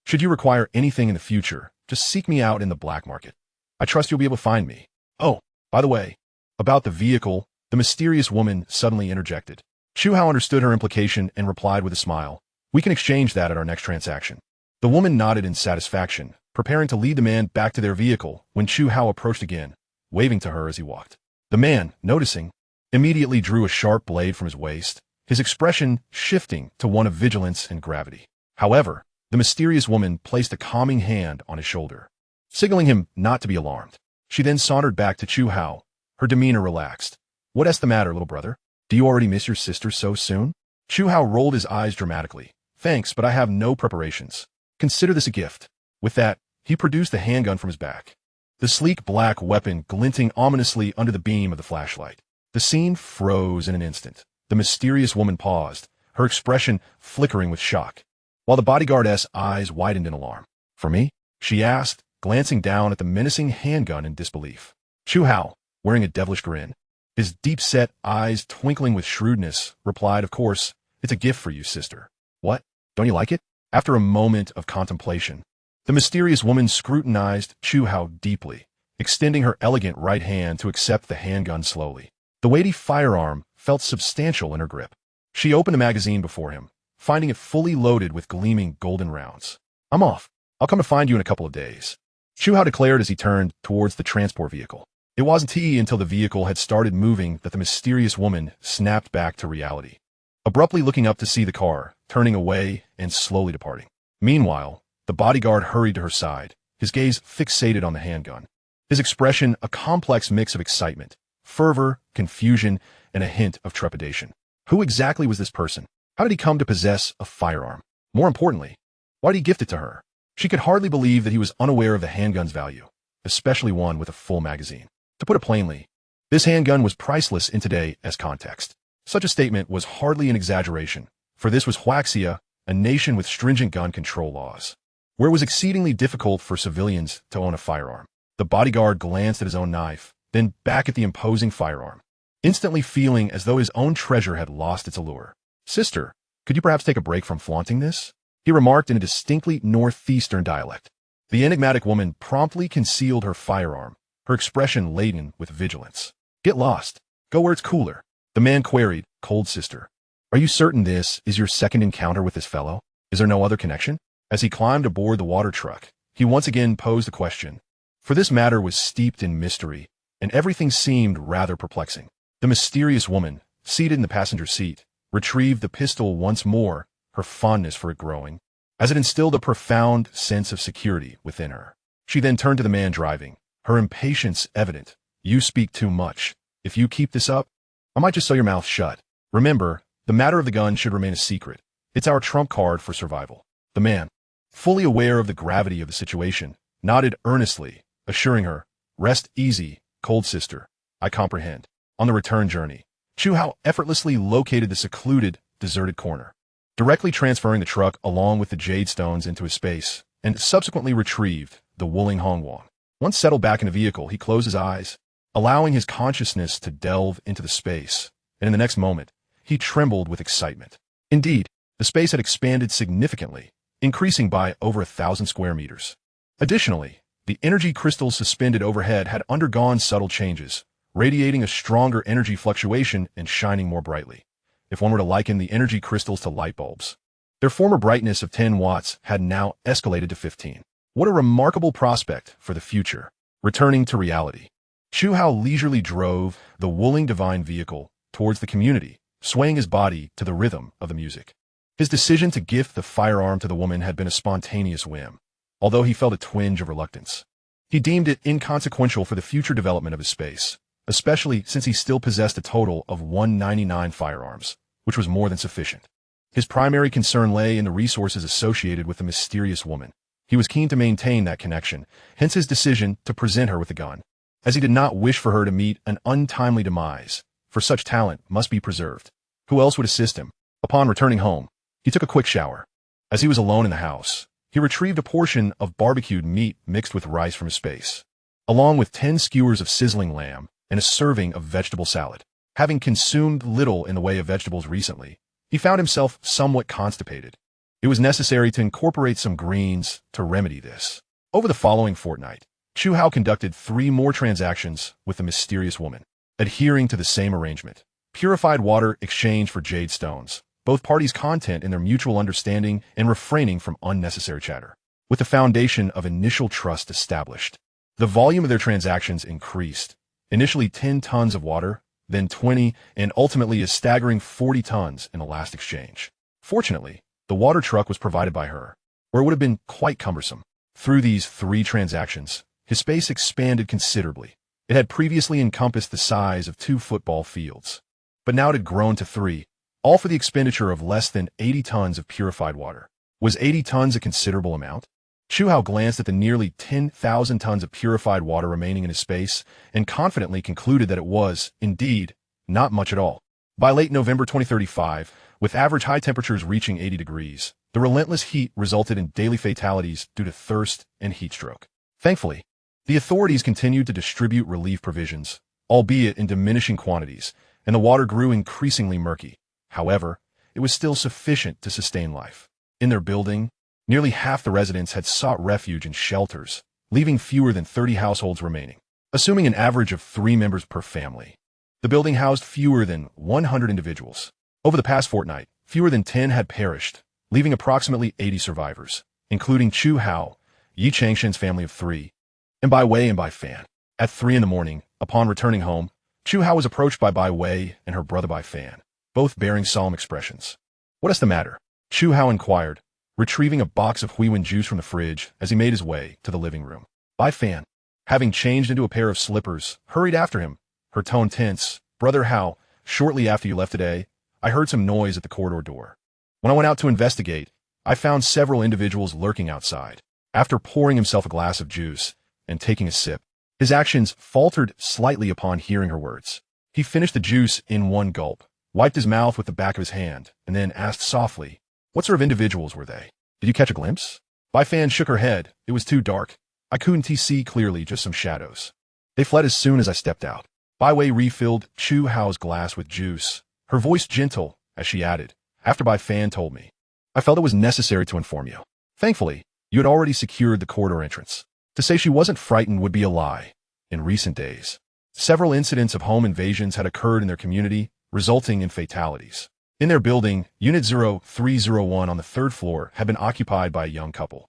Should you require anything in the future, just seek me out in the black market. I trust you'll be able to find me. Oh, by the way, about the vehicle, the mysterious woman suddenly interjected. Chu Hao understood her implication and replied with a smile. We can exchange that at our next transaction. The woman nodded in satisfaction, preparing to lead the man back to their vehicle when Chu Hao approached again, waving to her as he walked. The man, noticing, immediately drew a sharp blade from his waist, his expression shifting to one of vigilance and gravity. However, the mysterious woman placed a calming hand on his shoulder, signaling him not to be alarmed. She then sauntered back to Chu Hao, her demeanor relaxed. What's the matter, little brother? Do you already miss your sister so soon? Chu Hao rolled his eyes dramatically. Thanks, but I have no preparations. Consider this a gift. With that, he produced the handgun from his back, the sleek black weapon glinting ominously under the beam of the flashlight. The scene froze in an instant. The mysterious woman paused, her expression flickering with shock, while the bodyguard's eyes widened in alarm. For me? She asked, glancing down at the menacing handgun in disbelief. Chu Hao, wearing a devilish grin, his deep-set eyes twinkling with shrewdness, replied, Of course, it's a gift for you, sister. What? Don't you like it? After a moment of contemplation, the mysterious woman scrutinized Chu Hao deeply, extending her elegant right hand to accept the handgun slowly. The weighty firearm felt substantial in her grip. She opened the magazine before him, finding it fully loaded with gleaming golden rounds. I'm off. I'll come to find you in a couple of days, Chu Hao declared as he turned towards the transport vehicle. It wasn't until the vehicle had started moving that the mysterious woman snapped back to reality, abruptly looking up to see the car, turning away and slowly departing. Meanwhile, the bodyguard hurried to her side, his gaze fixated on the handgun, his expression a complex mix of excitement, fervor, confusion, and a hint of trepidation. Who exactly was this person? How did he come to possess a firearm? More importantly, why did he gift it to her? She could hardly believe that he was unaware of the handgun's value, especially one with a full magazine. To put it plainly, this handgun was priceless in today's context. Such a statement was hardly an exaggeration, for this was Huaxia, a nation with stringent gun control laws, where it was exceedingly difficult for civilians to own a firearm. The bodyguard glanced at his own knife, then back at the imposing firearm, instantly feeling as though his own treasure had lost its allure. Sister, could you perhaps take a break from flaunting this? He remarked in a distinctly northeastern dialect. The enigmatic woman promptly concealed her firearm, her expression laden with vigilance. Get lost. Go where it's cooler. The man queried, Cold sister. Are you certain this is your second encounter with this fellow? Is there no other connection? As he climbed aboard the water truck, he once again posed the question, for this matter was steeped in mystery, and everything seemed rather perplexing. The mysterious woman, seated in the passenger seat, retrieved the pistol once more, her fondness for it growing, as it instilled a profound sense of security within her. She then turned to the man driving, her impatience evident. You speak too much. If you keep this up, I might just sew your mouth shut. Remember, the matter of the gun should remain a secret. It's our trump card for survival. The man, fully aware of the gravity of the situation, nodded earnestly, assuring her, Rest easy, cold sister. I comprehend. On the return journey, Chu Hao effortlessly located the secluded, deserted corner, directly transferring the truck along with the jade stones into his space, and subsequently retrieved the Wuling Hongwang. Once settled back in the vehicle, he closed his eyes, allowing his consciousness to delve into the space, and in the next moment, he trembled with excitement. Indeed, the space had expanded significantly, increasing by over 1,000 square meters. Additionally, the energy crystals suspended overhead had undergone subtle changes, radiating a stronger energy fluctuation and shining more brightly. If one were to liken the energy crystals to light bulbs, their former brightness of 10 watts had now escalated to 15. What a remarkable prospect for the future. Returning to reality, Chu Hao leisurely drove the Wuling divine vehicle towards the community, swaying his body to the rhythm of the music. His decision to gift the firearm to the woman had been a spontaneous whim, although he felt a twinge of reluctance. He deemed it inconsequential for the future development of his space, especially since he still possessed a total of 199 firearms, which was more than sufficient. His primary concern lay in the resources associated with the mysterious woman. He was keen to maintain that connection, hence his decision to present her with the gun, as he did not wish for her to meet an untimely demise, for such talent must be preserved. Who else would assist him? Upon returning home, he took a quick shower. As he was alone in the house, he retrieved a portion of barbecued meat mixed with rice from his space, along with 10 skewers of sizzling lamb and a serving of vegetable salad. Having consumed little in the way of vegetables recently, he found himself somewhat constipated. It was necessary to incorporate some greens to remedy this. Over the following fortnight, Chu Hao conducted 3 more transactions with the mysterious woman, adhering to the same arrangement. Purified water exchanged for jade stones, both parties content in their mutual understanding and refraining from unnecessary chatter. With the foundation of initial trust established, the volume of their transactions increased. Initially 10 tons of water, then 20, and ultimately a staggering 40 tons in the last exchange. Fortunately, the water truck was provided by her, or it would have been quite cumbersome. Through these 3 transactions, his space expanded considerably. It had previously encompassed the size of 2 football fields, but now it had grown to 3, all for the expenditure of less than 80 tons of purified water. Was 80 tons a considerable amount? Chu Hao glanced at the nearly 10,000 tons of purified water remaining in his space and confidently concluded that it was, indeed, not much at all. By late November 2035, with average high temperatures reaching 80 degrees, the relentless heat resulted in daily fatalities due to thirst and heat stroke. Thankfully, the authorities continued to distribute relief provisions, albeit in diminishing quantities, and the water grew increasingly murky. However, it was still sufficient to sustain life. In their building, nearly half the residents had sought refuge in shelters, leaving fewer than 30 households remaining. Assuming an average of 3 members per family, the building housed fewer than 100 individuals. Over the past fortnight, fewer than 10 had perished, leaving approximately 80 survivors, including Chu Hao, Yi Changshen's family of 3, and Bai Wei and Bai Fan. At 3 in the morning, upon returning home, Chu Hao was approached by Bai Wei and her brother Bai Fan, both bearing solemn expressions. "What is the matter?" Chu Hao inquired, retrieving a box of huiwen juice from the fridge as he made his way to the living room. Bai Fan, having changed into a pair of slippers, hurried after him, her tone tense. "Brother Hao, shortly after you left today, I heard some noise at the corridor door. When I went out to investigate, I found several individuals lurking outside." After pouring himself a glass of juice and taking a sip, his actions faltered slightly upon hearing her words. He finished the juice in one gulp, wiped his mouth with the back of his hand, and then asked softly, "What sort of individuals were they? Did you catch a glimpse?" Bai Fan shook her head. "It was too dark. I couldn't see clearly, just some shadows. They fled as soon as I stepped out." Bai Wei refilled Chu Hao's glass with juice, her voice gentle as she added, "After Bai Fan told me, I felt it was necessary to inform you. Thankfully, you had already secured the corridor entrance. To say she wasn't frightened would be a lie. In recent days, several incidents of home invasions had occurred in their community, resulting in fatalities. In their building, Unit 0301 on the 3rd floor had been occupied by a young couple.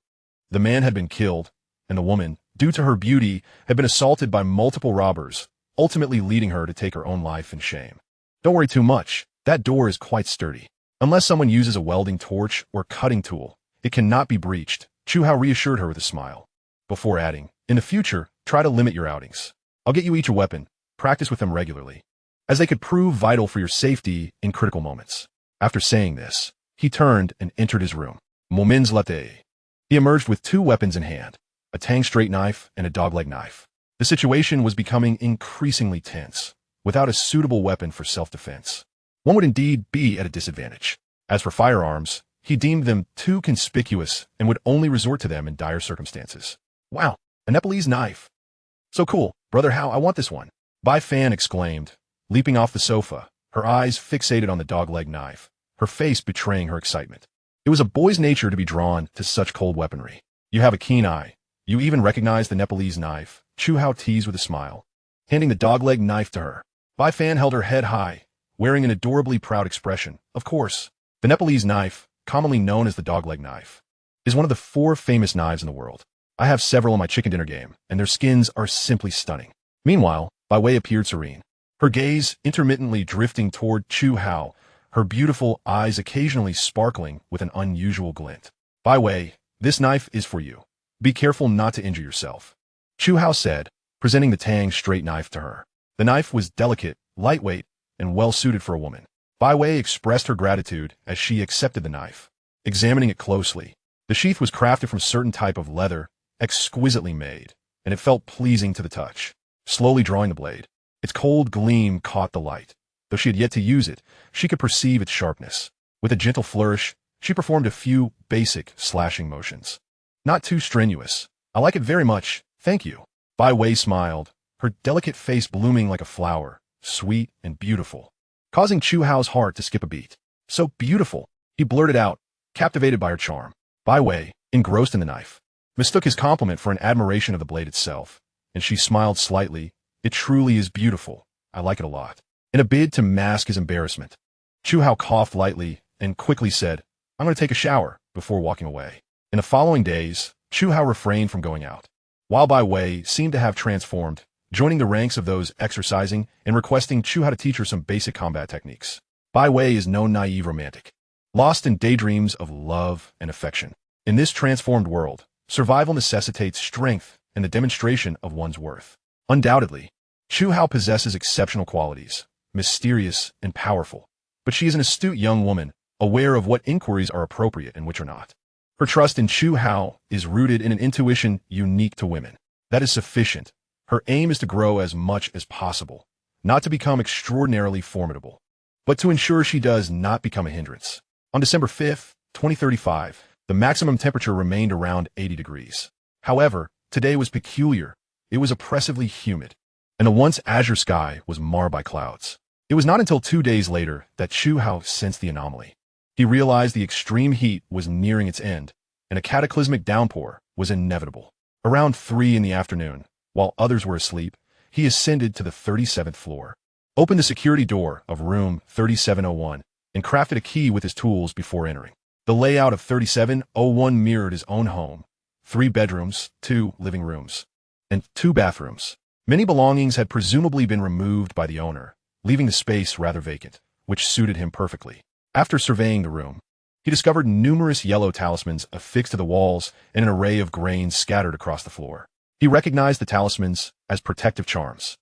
The man had been killed, and the woman, due to her beauty, had been assaulted by multiple robbers, ultimately leading her to take her own life in shame. Don't worry too much, that door is quite sturdy. Unless someone uses a welding torch or cutting tool, it cannot be breached, Chu Hao reassured her with a smile. Before adding, in the future, try to limit your outings. I'll get you each a weapon, practice with them regularly, as they could prove vital for your safety in critical moments. After saying this, he turned and entered his room. Moments later, he emerged with 2 weapons in hand, a tang straight knife and a dogleg knife. The situation was becoming increasingly tense. Without a suitable weapon for self-defense, one would indeed be at a disadvantage. As for firearms, he deemed them too conspicuous and would only resort to them in dire circumstances. "Wow, a Nepalese knife. So cool, Brother Hao, I want this one." Bai Fan exclaimed, leaping off the sofa, her eyes fixated on the dogleg knife, her face betraying her excitement. It was a boy's nature to be drawn to such cold weaponry. "You have a keen eye. You even recognize the Nepalese knife," Chu Hao teased with a smile, handing the dogleg knife to her. Bai Fan held her head high, wearing an adorably proud expression. "Of course, the Nepalese knife, commonly known as the dogleg knife, is one of the 4 famous knives in the world. I have several in my chicken dinner game, and their skins are simply stunning." Meanwhile, Bai Wei appeared serene, her gaze intermittently drifting toward Chu Hao, her beautiful eyes occasionally sparkling with an unusual glint. "Bai Wei, this knife is for you. Be careful not to injure yourself," Chu Hao said, presenting the tang straight knife to her. The knife was delicate, lightweight, and well-suited for a woman. Bai Wei expressed her gratitude as she accepted the knife. Examining it closely, the sheath was crafted from a certain type of leather, exquisitely made, and it felt pleasing to the touch. Slowly drawing the blade, its cold gleam caught the light. Though she had yet to use it, she could perceive its sharpness. With a gentle flourish, she performed a few basic slashing motions. Not too strenuous. I like it very much, thank you. Bai Wei smiled, her delicate face blooming like a flower, sweet and beautiful, causing Chu Hao's heart to skip a beat. So beautiful, he blurted out, captivated by her charm. Bai Wei, engrossed in the knife, mistook his compliment for an admiration of the blade itself, and she smiled slightly. It truly is beautiful. I like it a lot. In a bid to mask his embarrassment, Chu Hao coughed lightly and quickly said, I'm going to take a shower, before walking away. In the following days, Chu Hao refrained from going out, while Bai Wei seemed to have transformed, joining the ranks of those exercising and requesting Chu Hao to teach her some basic combat techniques. Bai Wei is no naive romantic, lost in daydreams of love and affection. In this transformed world, survival necessitates strength and the demonstration of one's worth. Undoubtedly, Chu Hao possesses exceptional qualities, mysterious and powerful, but she is an astute young woman, aware of what inquiries are appropriate and which are not. Her trust in Chu Hao is rooted in an intuition unique to women. That is sufficient. Her aim is to grow as much as possible, not to become extraordinarily formidable, but to ensure she does not become a hindrance. On December 5, 2035, the maximum temperature remained around 80 degrees. However, today was peculiar. It was oppressively humid, and the once azure sky was marred by clouds. It was not until 2 days later that Chu Hao sensed the anomaly. He realized the extreme heat was nearing its end, and a cataclysmic downpour was inevitable. Around 3 in the afternoon, while others were asleep, he ascended to the 37th floor, opened the security door of room 3701, and crafted a key with his tools before entering. The layout of 3701 mirrored his own home: 3 bedrooms, 2 living rooms, and 2 bathrooms. Many belongings had presumably been removed by the owner, leaving the space rather vacant, which suited him perfectly. After surveying the room, he discovered numerous yellow talismans affixed to the walls and an array of grains scattered across the floor. He recognized the talismans as protective charms,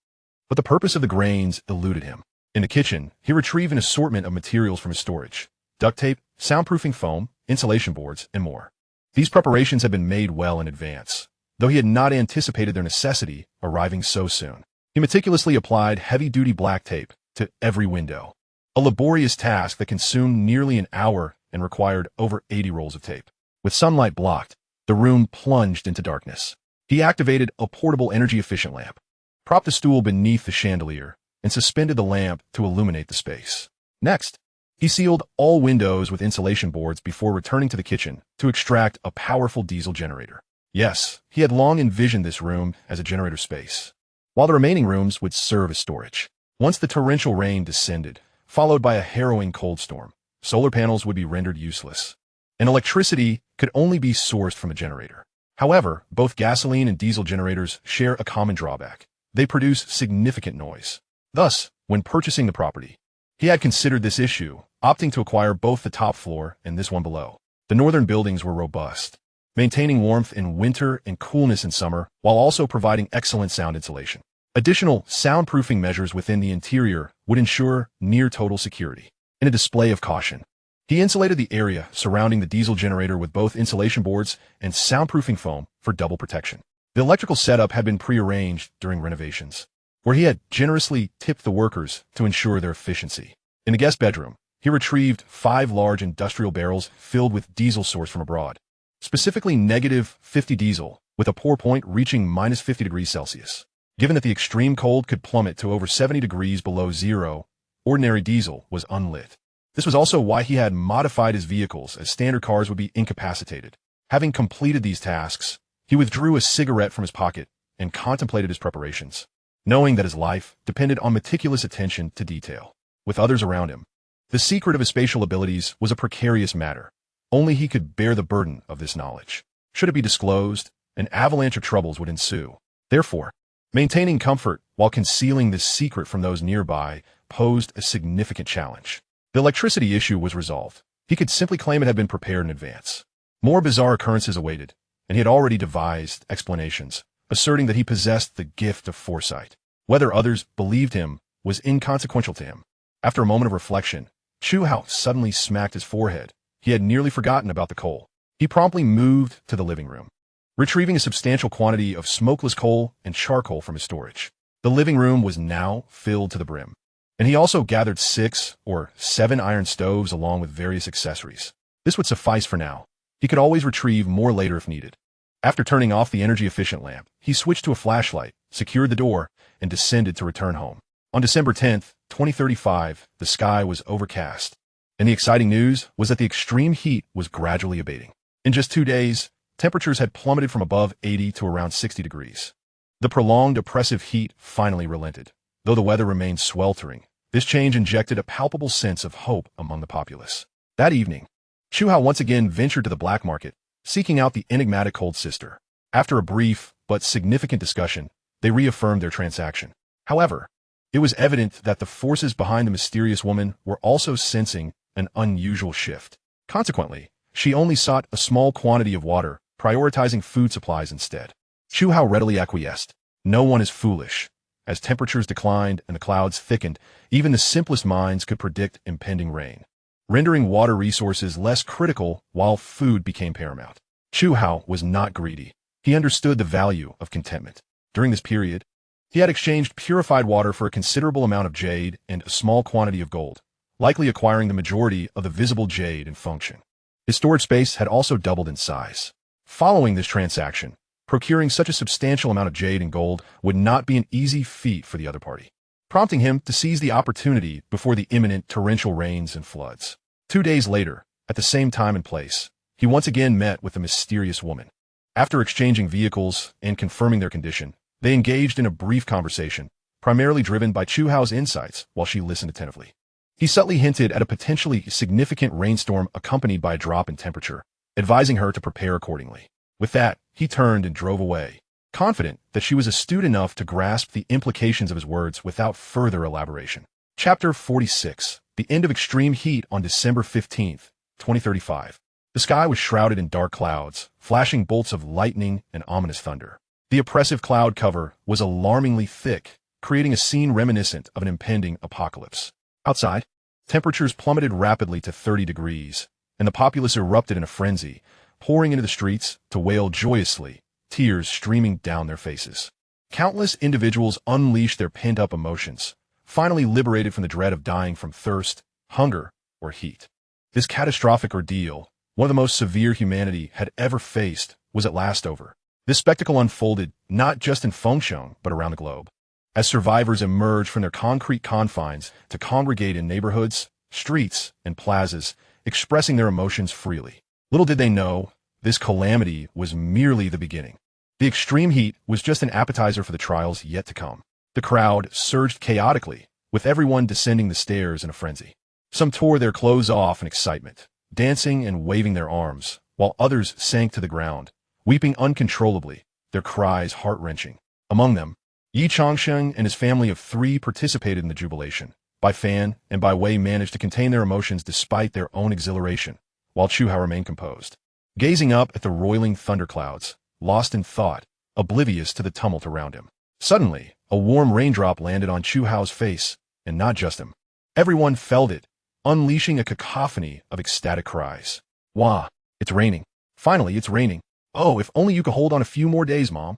but the purpose of the grains eluded him. In the kitchen, he retrieved an assortment of materials from his storage: duct tape, soundproofing foam, insulation boards, and more. These preparations had been made well in advance, though he had not anticipated their necessity arriving so soon. He meticulously applied heavy-duty black tape to every window, a laborious task that consumed nearly an hour and required over 80 rolls of tape. With sunlight blocked, the room plunged into darkness. He activated a portable energy-efficient lamp, propped a stool beneath the chandelier, and suspended the lamp to illuminate the space. Next, he sealed all windows with insulation boards before returning to the kitchen to extract a powerful diesel generator. Yes, he had long envisioned this room as a generator space, while the remaining rooms would serve as storage. Once the torrential rain descended, followed by a harrowing cold storm, solar panels would be rendered useless, and electricity could only be sourced from a generator. However, both gasoline and diesel generators share a common drawback: they produce significant noise. Thus, when purchasing the property, he had considered this issue, opting to acquire both the top floor and this one below. The northern buildings were robust, maintaining warmth in winter and coolness in summer, while also providing excellent sound insulation. Additional soundproofing measures within the interior would ensure near-total security. In a display of caution, he insulated the area surrounding the diesel generator with both insulation boards and soundproofing foam for double protection. The electrical setup had been prearranged during renovations, where he had generously tipped the workers to ensure their efficiency. In the guest bedroom, he retrieved 5 large industrial barrels filled with diesel sourced from abroad, specifically -50 diesel, with a pour point reaching -50 degrees Celsius. Given that the extreme cold could plummet to over 70 degrees below zero, ordinary diesel was unlit. This was also why he had modified his vehicles, as standard cars would be incapacitated. Having completed these tasks, he withdrew a cigarette from his pocket and contemplated his preparations, knowing that his life depended on meticulous attention to detail. With others around him, the secret of his spatial abilities was a precarious matter. Only he could bear the burden of this knowledge. Should it be disclosed, an avalanche of troubles would ensue. Therefore, maintaining comfort while concealing this secret from those nearby posed a significant challenge. The electricity issue was resolved. He could simply claim it had been prepared in advance. More bizarre occurrences awaited, and he had already devised explanations, asserting that he possessed the gift of foresight. Whether others believed him was inconsequential to him. After a moment of reflection, Chu Hao suddenly smacked his forehead. He had nearly forgotten about the coal. He promptly moved to the living room, retrieving a substantial quantity of smokeless coal and charcoal from his storage. The living room was now filled to the brim, and he also gathered 6 or 7 iron stoves along with various accessories. This would suffice for now. He could always retrieve more later if needed. After turning off the energy-efficient lamp, he switched to a flashlight, secured the door, and descended to return home. On December 10, 2035, the sky was overcast, and the exciting news was that the extreme heat was gradually abating. In just 2 days, temperatures had plummeted from above 80 to around 60 degrees. The prolonged oppressive heat finally relented. Though the weather remained sweltering, this change injected a palpable sense of hope among the populace. That evening, Chu Hao once again ventured to the black market, seeking out the enigmatic cold sister. After a brief but significant discussion, they reaffirmed their transaction. However, it was evident that the forces behind the mysterious woman were also sensing an unusual shift. Consequently, she only sought a small quantity of water, prioritizing food supplies instead. Chu Hao readily acquiesced. No one is foolish. As temperatures declined and the clouds thickened, even the simplest minds could predict impending rain, rendering water resources less critical while food became paramount. Chu Hao was not greedy. He understood the value of contentment. During this period, he had exchanged purified water for a considerable amount of jade and a small quantity of gold, likely acquiring the majority of the visible jade in function. His storage space had also doubled in size. Following this transaction, procuring such a substantial amount of jade and gold would not be an easy feat for the other party, prompting him to seize the opportunity before the imminent torrential rains and floods. 2 days later, at the same time and place, he once again met with the mysterious woman. After exchanging vehicles and confirming their condition, they engaged in a brief conversation, primarily driven by Chu Hao's insights while she listened attentively. He subtly hinted at a potentially significant rainstorm accompanied by a drop in temperature, advising her to prepare accordingly. With that, he turned and drove away, confident that she was astute enough to grasp the implications of his words without further elaboration. Chapter 46. The End of Extreme Heat on December 15, 2035. The sky was shrouded in dark clouds, flashing bolts of lightning and ominous thunder. The oppressive cloud cover was alarmingly thick, creating a scene reminiscent of an impending apocalypse. Outside, temperatures plummeted rapidly to 30 degrees, and the populace erupted in a frenzy, pouring into the streets to wail joyously, tears streaming down their faces. Countless individuals unleashed their pent-up emotions, finally liberated from the dread of dying from thirst, hunger, or heat. This catastrophic ordeal, one of the most severe humanity had ever faced, was at last over. This spectacle unfolded not just in Fengsheng, but around the globe, as survivors emerged from their concrete confines to congregate in neighborhoods, streets, and plazas, expressing their emotions freely. Little did they know, this calamity was merely the beginning. The extreme heat was just an appetizer for the trials yet to come. The crowd surged chaotically, with everyone descending the stairs in a frenzy. Some tore their clothes off in excitement, dancing and waving their arms, while others sank to the ground, weeping uncontrollably, their cries heart-wrenching. Among them, Yi Changsheng and his family of 3 participated in the jubilation. Bai Fan and Bai Wei managed to contain their emotions despite their own exhilaration, while Chu Hao remained composed, gazing up at the roiling thunderclouds, lost in thought, oblivious to the tumult around him. Suddenly, a warm raindrop landed on Chu Hao's face, and not just him. Everyone felt it, unleashing a cacophony of ecstatic cries. Wah, it's raining. Finally, it's raining. Oh, if only you could hold on a few more days, Mom.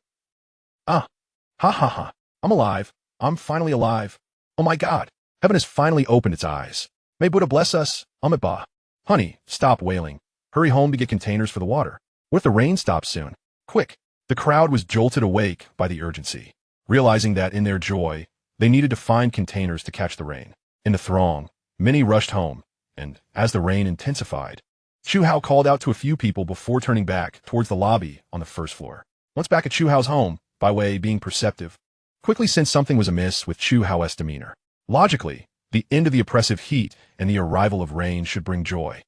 Ah, ha ha ha, I'm alive. I'm finally alive. Oh my God, heaven has finally opened its eyes. May Buddha bless us, Amit Ba. Honey, stop wailing. Hurry home to get containers for the water. What if the rain stops soon? Quick. The crowd was jolted awake by the urgency, realizing that in their joy, they needed to find containers to catch the rain. In the throng, many rushed home, and as the rain intensified, Chu Hao called out to a few people before turning back towards the lobby on the first floor. Once back at Chu Hao's home, Bai Wei, being perceptive, quickly sensed something was amiss with Chu Hao's demeanor. Logically, the end of the oppressive heat and the arrival of rain should bring joy.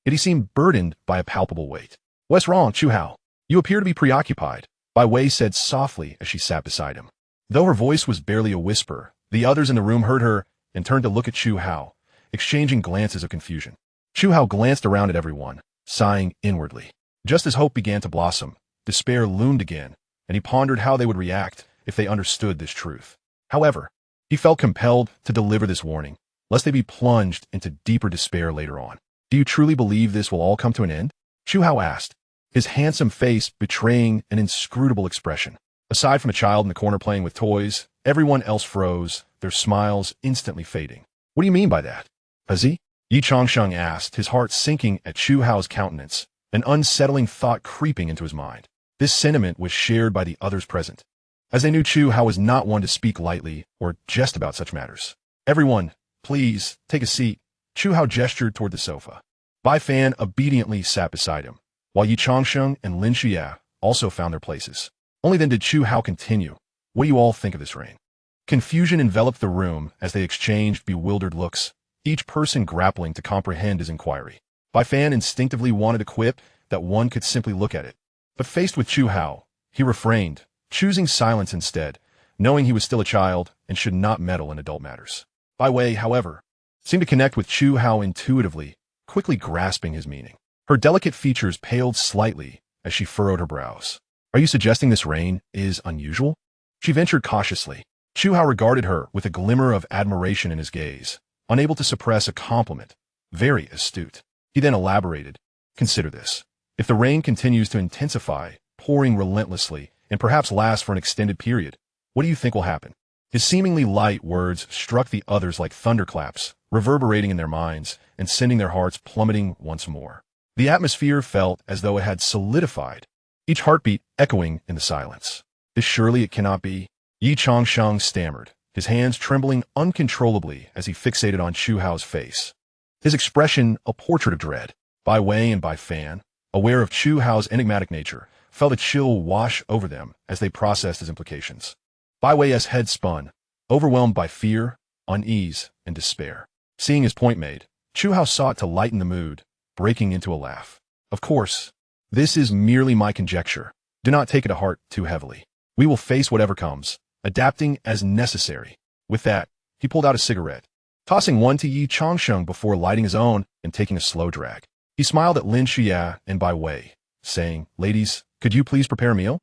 Yet he seemed burdened by a palpable weight. What's wrong, Chu Hao? You appear to be preoccupied, Bai Wei said softly as she sat beside him. Though her voice was barely a whisper, the others in the room heard her and turned to look at Chu Hao, exchanging glances of confusion. Chu Hao glanced around at everyone, sighing inwardly. Just as hope began to blossom, despair loomed again, and he pondered how they would react if they understood this truth. However, he felt compelled to deliver this warning, lest they be plunged into deeper despair later on. Do you truly believe this will all come to an end? Chu Hao asked, his handsome face betraying an inscrutable expression. Aside from a child in the corner playing with toys, everyone else froze, their smiles instantly fading. What do you mean by that? Hazi? Yi Changsheng asked, his heart sinking at Chu Hao's countenance, an unsettling thought creeping into his mind. This sentiment was shared by the others present, as they knew Chu Hao was not one to speak lightly or jest about such matters. Everyone, please, take a seat. Chu Hao gestured toward the sofa. Bai Fan obediently sat beside him, while Yi Changsheng and Lin Xia also found their places. Only then did Chu Hao continue. What do you all think of this rain? Confusion enveloped the room as they exchanged bewildered looks, each person grappling to comprehend his inquiry. Bai Fan instinctively wanted to quip that one could simply look at it. But faced with Chu Hao, he refrained, choosing silence instead, knowing he was still a child and should not meddle in adult matters. Bai Wei, however, seemed to connect with Chu Hao intuitively, quickly grasping his meaning. Her delicate features paled slightly as she furrowed her brows. Are you suggesting this rain is unusual? She ventured cautiously. Chu Hao regarded her with a glimmer of admiration in his gaze, unable to suppress a compliment. Very astute. He then elaborated. Consider this. If the rain continues to intensify, pouring relentlessly, and perhaps last for an extended period, what do you think will happen? His seemingly light words struck the others like thunderclaps, reverberating in their minds and sending their hearts plummeting once more. The atmosphere felt as though it had solidified, each heartbeat echoing in the silence. This surely it cannot be. Yi Changsheng stammered, his hands trembling uncontrollably as he fixated on Chu Hao's face. His expression a portrait of dread. Bai Wei and Bai Fan, aware of Chu Hao's enigmatic nature, felt a chill wash over them as they processed his implications. Bai Wei's head spun, overwhelmed by fear, unease, and despair. Seeing his point made, Chu Hao sought to lighten the mood, breaking into a laugh. Of course, this is merely my conjecture. Do not take it to heart too heavily. We will face whatever comes, adapting as necessary. With that, he pulled out a cigarette, tossing one to Yi Changsheng before lighting his own and taking a slow drag. He smiled at Lin Xia and Bai Wei, saying, Ladies, could you please prepare a meal?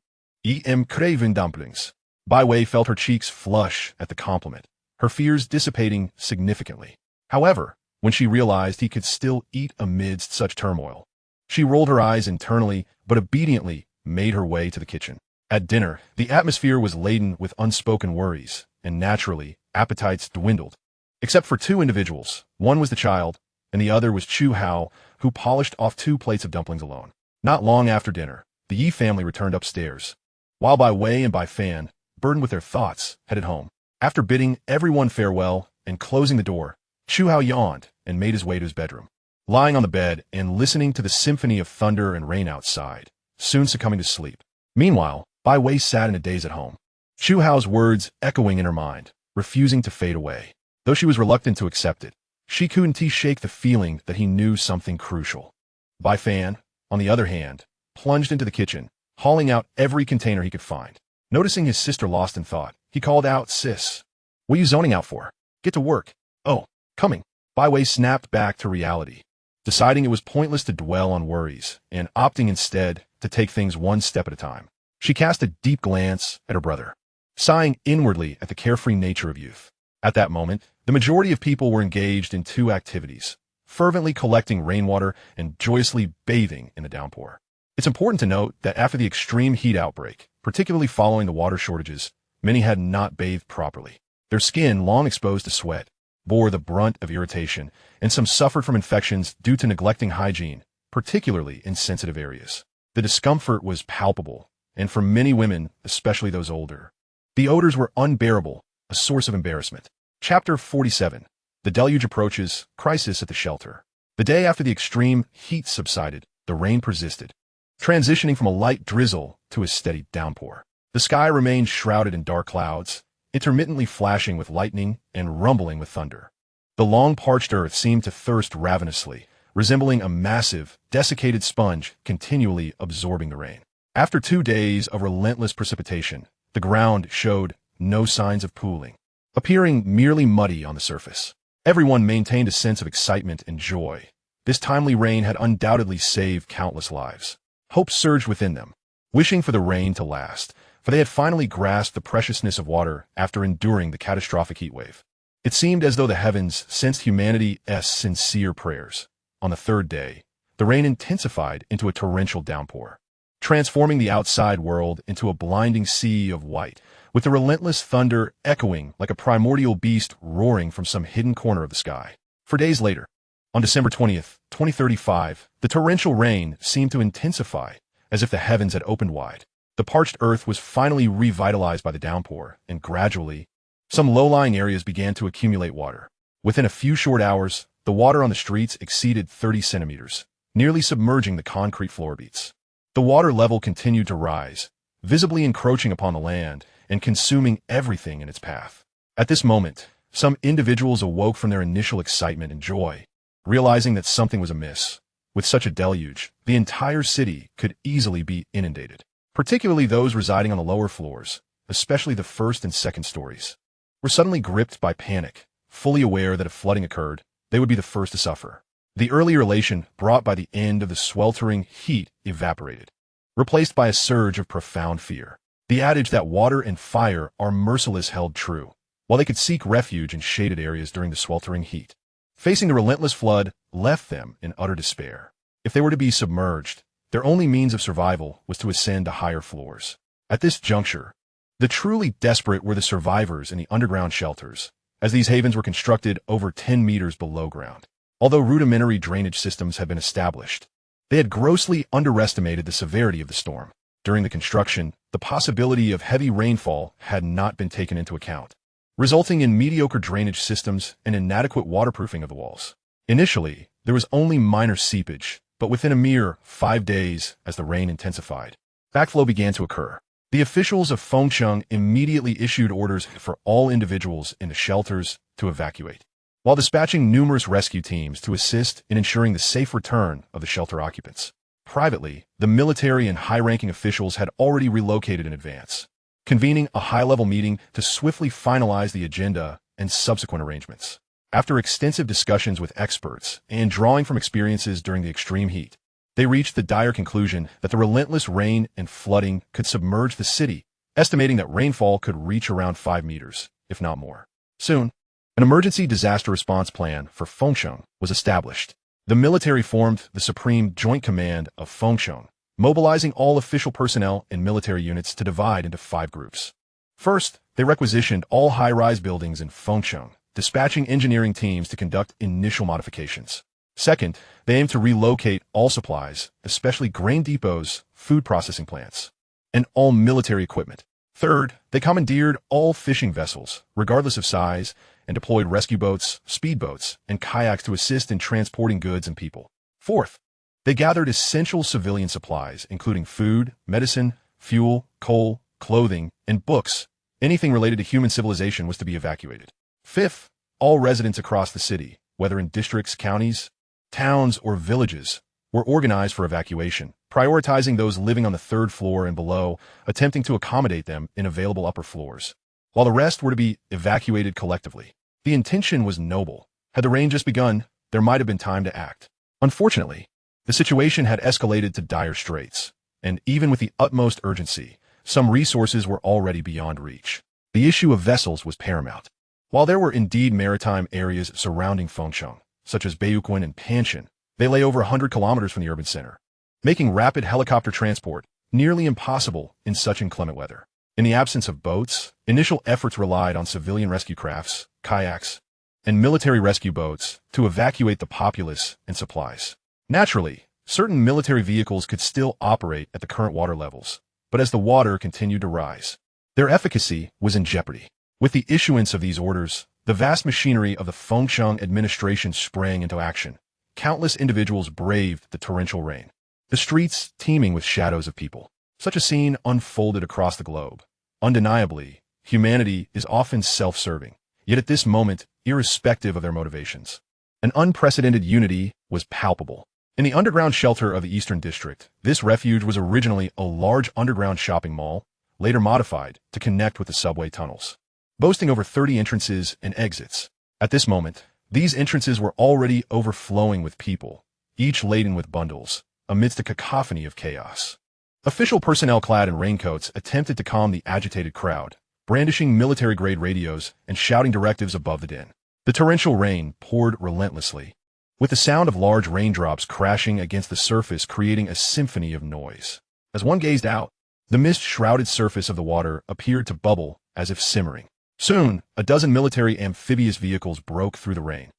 Craven dumplings. Bai Wei felt her cheeks flush at the compliment, her fears dissipating significantly. However, when she realized he could still eat amidst such turmoil, she rolled her eyes internally but obediently made her way to the kitchen. At dinner, the atmosphere was laden with unspoken worries, and naturally, appetites dwindled. Except for two individuals, one was the child, and the other was Chu Hao, who polished off 2 plates of dumplings alone. Not long after dinner, the Yi family returned upstairs, while Bai Wei and Bai Fan, burdened with their thoughts, headed home. After bidding everyone farewell and closing the door, Chu Hao yawned and made his way to his bedroom. Lying on the bed and listening to the symphony of thunder and rain outside, soon succumbing to sleep. Meanwhile, Bai Wei sat in a daze at home, Chu Hao's words echoing in her mind, refusing to fade away. Though she was reluctant to accept it, she couldn't shake the feeling that he knew something crucial. Bai Fan, on the other hand, plunged into the kitchen, hauling out every container he could find. Noticing his sister lost in thought, he called out, Sis, what are you zoning out for? Get to work. Oh, coming. Bai Wei snapped back to reality, deciding it was pointless to dwell on worries and opting instead to take things one step at a time. She cast a deep glance at her brother, sighing inwardly at the carefree nature of youth. At that moment, the majority of people were engaged in 2 activities, fervently collecting rainwater and joyously bathing in the downpour. It's important to note that after the extreme heat outbreak, particularly following the water shortages, many had not bathed properly. Their skin, long exposed to sweat, bore the brunt of irritation, and some suffered from infections due to neglecting hygiene, particularly in sensitive areas. The discomfort was palpable, and for many women, especially those older, the odors were unbearable, a source of embarrassment. Chapter 47. The deluge approaches, crisis at the shelter. The day after the extreme heat subsided, the rain persisted, transitioning from a light drizzle to a steady downpour. The sky remained shrouded in dark clouds, intermittently flashing with lightning and rumbling with thunder. The long parched earth seemed to thirst ravenously, resembling a massive, desiccated sponge continually absorbing the rain. After 2 days of relentless precipitation, the ground showed no signs of pooling, appearing merely muddy on the surface. Everyone maintained a sense of excitement and joy. This timely rain had undoubtedly saved countless lives. Hope surged within them, wishing for the rain to last, for they had finally grasped the preciousness of water after enduring the catastrophic heat wave. It seemed as though the heavens sensed humanity's sincere prayers. On the third day, the rain intensified into a torrential downpour, transforming the outside world into a blinding sea of white, with the relentless thunder echoing like a primordial beast roaring from some hidden corner of the sky. For days later, on December 20th, 2035, the torrential rain seemed to intensify, as if the heavens had opened wide. The parched earth was finally revitalized by the downpour, and gradually, some low-lying areas began to accumulate water. Within a few short hours, the water on the streets exceeded 30 centimeters, nearly submerging the concrete floor beats. The water level continued to rise, visibly encroaching upon the land and consuming everything in its path. At this moment, some individuals awoke from their initial excitement and joy, realizing that something was amiss. With such a deluge, the entire city could easily be inundated, particularly those residing on the lower floors, especially the first and second stories, were suddenly gripped by panic, fully aware that if flooding occurred, they would be the first to suffer. The earlier elation brought by the end of the sweltering heat evaporated, replaced by a surge of profound fear. The adage that water and fire are merciless held true, while they could seek refuge in shaded areas during the sweltering heat. Facing the relentless flood left them in utter despair. If they were to be submerged, their only means of survival was to ascend to higher floors. At this juncture, the truly desperate were the survivors in the underground shelters, as these havens were constructed over 10 meters below ground. Although rudimentary drainage systems had been established, they had grossly underestimated the severity of the storm. During the construction, the possibility of heavy rainfall had not been taken into account, resulting in mediocre drainage systems and inadequate waterproofing of the walls. Initially, there was only minor seepage, but within a mere 5 days, as the rain intensified, backflow began to occur. The officials of Fengcheng immediately issued orders for all individuals in the shelters to evacuate, while dispatching numerous rescue teams to assist in ensuring the safe return of the shelter occupants. Privately, the military and high-ranking officials had already relocated in advance, convening a high-level meeting to swiftly finalize the agenda and subsequent arrangements. After extensive discussions with experts and drawing from experiences during the extreme heat, they reached the dire conclusion that the relentless rain and flooding could submerge the city, estimating that rainfall could reach around 5 meters, if not more. Soon, an emergency disaster response plan for Fengcheng was established. The military formed the Supreme Joint Command of Fengcheng, mobilizing all official personnel and military units to divide into 5 groups. First, they requisitioned all high-rise buildings in Fengcheng, dispatching engineering teams to conduct initial modifications. Second, they aimed to relocate all supplies, especially grain depots, food processing plants, and all military equipment. Third, they commandeered all fishing vessels, regardless of size, and deployed rescue boats, speedboats, and kayaks to assist in transporting goods and people. Fourth, they gathered essential civilian supplies, including food, medicine, fuel, coal, clothing, and books. Anything related to human civilization was to be evacuated. Fifth, all residents across the city, whether in districts, counties, towns, or villages, were organized for evacuation, prioritizing those living on the 3rd floor and below, attempting to accommodate them in available upper floors, while the rest were to be evacuated collectively. The intention was noble. Had the rain just begun, there might have been time to act. Unfortunately, the situation had escalated to dire straits, and even with the utmost urgency, some resources were already beyond reach. The issue of vessels was paramount. While there were indeed maritime areas surrounding Fengcheng, such as Baiyuquan and Panshin, they lay over 100 kilometers from the urban center, making rapid helicopter transport nearly impossible in such inclement weather. In the absence of boats, initial efforts relied on civilian rescue crafts, kayaks, and military rescue boats to evacuate the populace and supplies. Naturally, certain military vehicles could still operate at the current water levels, but as the water continued to rise, their efficacy was in jeopardy. With the issuance of these orders, the vast machinery of the Fengcheng administration sprang into action. Countless individuals braved the torrential rain, the streets teeming with shadows of people. Such a scene unfolded across the globe. Undeniably, humanity is often self-serving, yet at this moment, irrespective of their motivations, an unprecedented unity was palpable. In the underground shelter of the Eastern District, this refuge was originally a large underground shopping mall, later modified to connect with the subway tunnels, boasting over 30 entrances and exits. At this moment, these entrances were already overflowing with people, each laden with bundles, amidst a cacophony of chaos. Official personnel clad in raincoats attempted to calm the agitated crowd, brandishing military-grade radios and shouting directives above the din. The torrential rain poured relentlessly, with the sound of large raindrops crashing against the surface creating a symphony of noise. As one gazed out, the mist-shrouded surface of the water appeared to bubble as if simmering. Soon, a dozen military amphibious vehicles broke through the rain,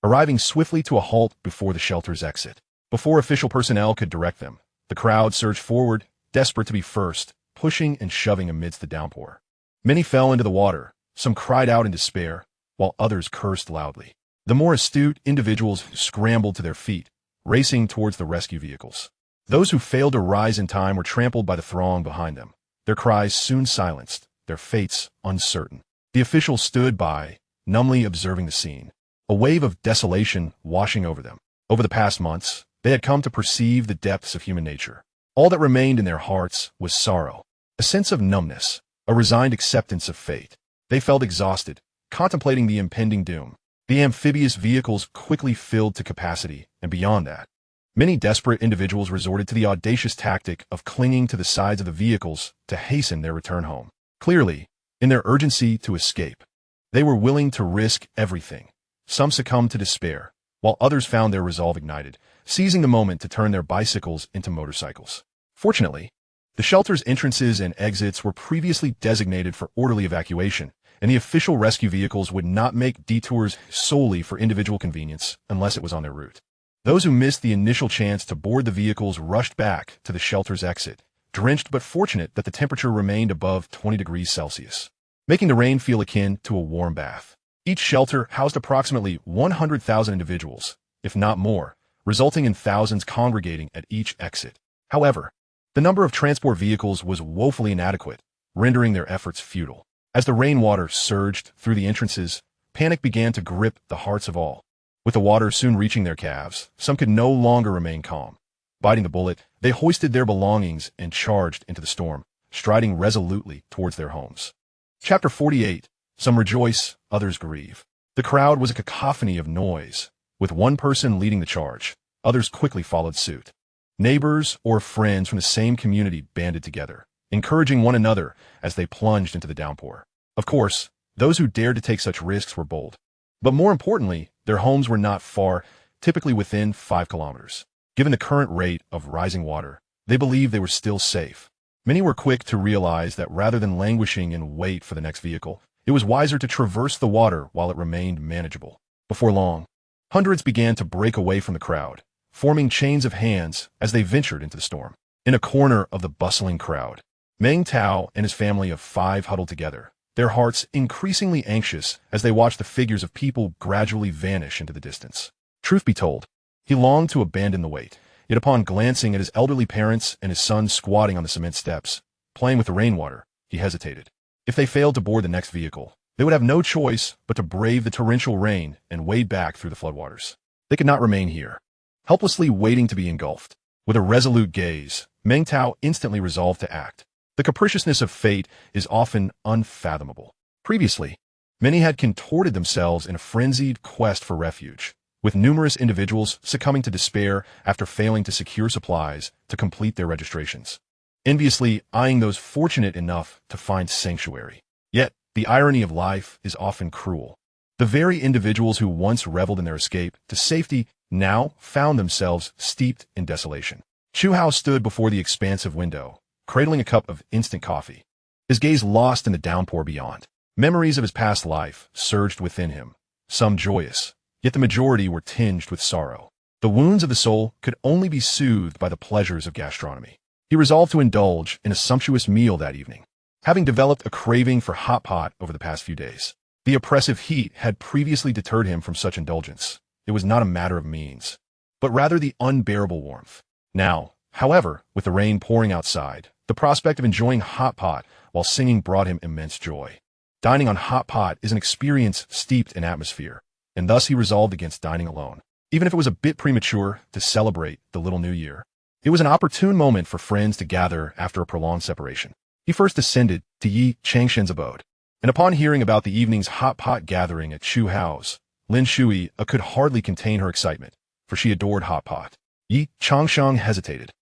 arriving swiftly to a halt before the shelter's exit. Before official personnel could direct them, the crowd surged forward, desperate to be first, pushing and shoving amidst the downpour. Many fell into the water, some cried out in despair, while others cursed loudly. The more astute individuals scrambled to their feet, racing towards the rescue vehicles. Those who failed to rise in time were trampled by the throng behind them, their cries soon silenced, their fates uncertain. The officials stood by, numbly observing the scene, a wave of desolation washing over them. Over the past months, they had come to perceive the depths of human nature. All that remained in their hearts was sorrow, a sense of numbness, a resigned acceptance of fate. They felt exhausted, contemplating the impending doom. The amphibious vehicles quickly filled to capacity, and beyond that, many desperate individuals resorted to the audacious tactic of clinging to the sides of the vehicles to hasten their return home. Clearly, in their urgency to escape, they were willing to risk everything. Some succumbed to despair, while others found their resolve ignited, seizing the moment to turn their bicycles into motorcycles. Fortunately, the shelter's entrances and exits were previously designated for orderly evacuation, and the official rescue vehicles would not make detours solely for individual convenience unless it was on their route. Those who missed the initial chance to board the vehicles rushed back to the shelter's exit, drenched but fortunate that the temperature remained above 20 degrees Celsius, making the rain feel akin to a warm bath. Each shelter housed approximately 100,000 individuals, if not more, resulting in thousands congregating at each exit. However, the number of transport vehicles was woefully inadequate, rendering their efforts futile. As the rainwater surged through the entrances, panic began to grip the hearts of all. With the water soon reaching their calves, some could no longer remain calm. Biting the bullet, they hoisted their belongings and charged into the storm, striding resolutely towards their homes. Chapter 48. Some rejoice, others grieve. The crowd was a cacophony of noise, with one person leading the charge. Others quickly followed suit. Neighbors or friends from the same community banded together, encouraging one another as they plunged into the downpour. Of course, those who dared to take such risks were bold. But more importantly, their homes were not far, typically within 5 kilometers. Given the current rate of rising water, they believed they were still safe. Many were quick to realize that rather than languishing in wait for the next vehicle, it was wiser to traverse the water while it remained manageable. Before long, hundreds began to break away from the crowd, forming chains of hands as they ventured into the storm. In a corner of the bustling crowd, Meng Tao and his family of 5 huddled together, their hearts increasingly anxious as they watched the figures of people gradually vanish into the distance. Truth be told, he longed to abandon the wait, yet upon glancing at his elderly parents and his son squatting on the cement steps, playing with the rainwater, he hesitated. If they failed to board the next vehicle, they would have no choice but to brave the torrential rain and wade back through the floodwaters. They could not remain here, helplessly waiting to be engulfed. With a resolute gaze, Meng Tao instantly resolved to act. The capriciousness of fate is often unfathomable. Previously, many had contorted themselves in a frenzied quest for refuge, with numerous individuals succumbing to despair after failing to secure supplies to complete their registrations, enviously eyeing those fortunate enough to find sanctuary. Yet, the irony of life is often cruel. The very individuals who once reveled in their escape to safety now found themselves steeped in desolation. Chu Hao stood before the expansive window, cradling a cup of instant coffee, his gaze lost in the downpour beyond. Memories of his past life surged within him, some joyous, yet the majority were tinged with sorrow. The wounds of the soul could only be soothed by the pleasures of gastronomy. He resolved to indulge in a sumptuous meal that evening, having developed a craving for hot pot over the past few days. The oppressive heat had previously deterred him from such indulgence. It was not a matter of means, but rather the unbearable warmth. Now, however, with the rain pouring outside, the prospect of enjoying hot pot while singing brought him immense joy. Dining on hot pot is an experience steeped in atmosphere, and thus he resolved against dining alone. Even if it was a bit premature to celebrate the little new year, it was an opportune moment for friends to gather after a prolonged separation. He first descended to Yi Changshen's abode, and upon hearing about the evening's hot pot gathering at Chu Hao's, Lin Shui could hardly contain her excitement, for she adored hot pot. Yi Changshan hesitated,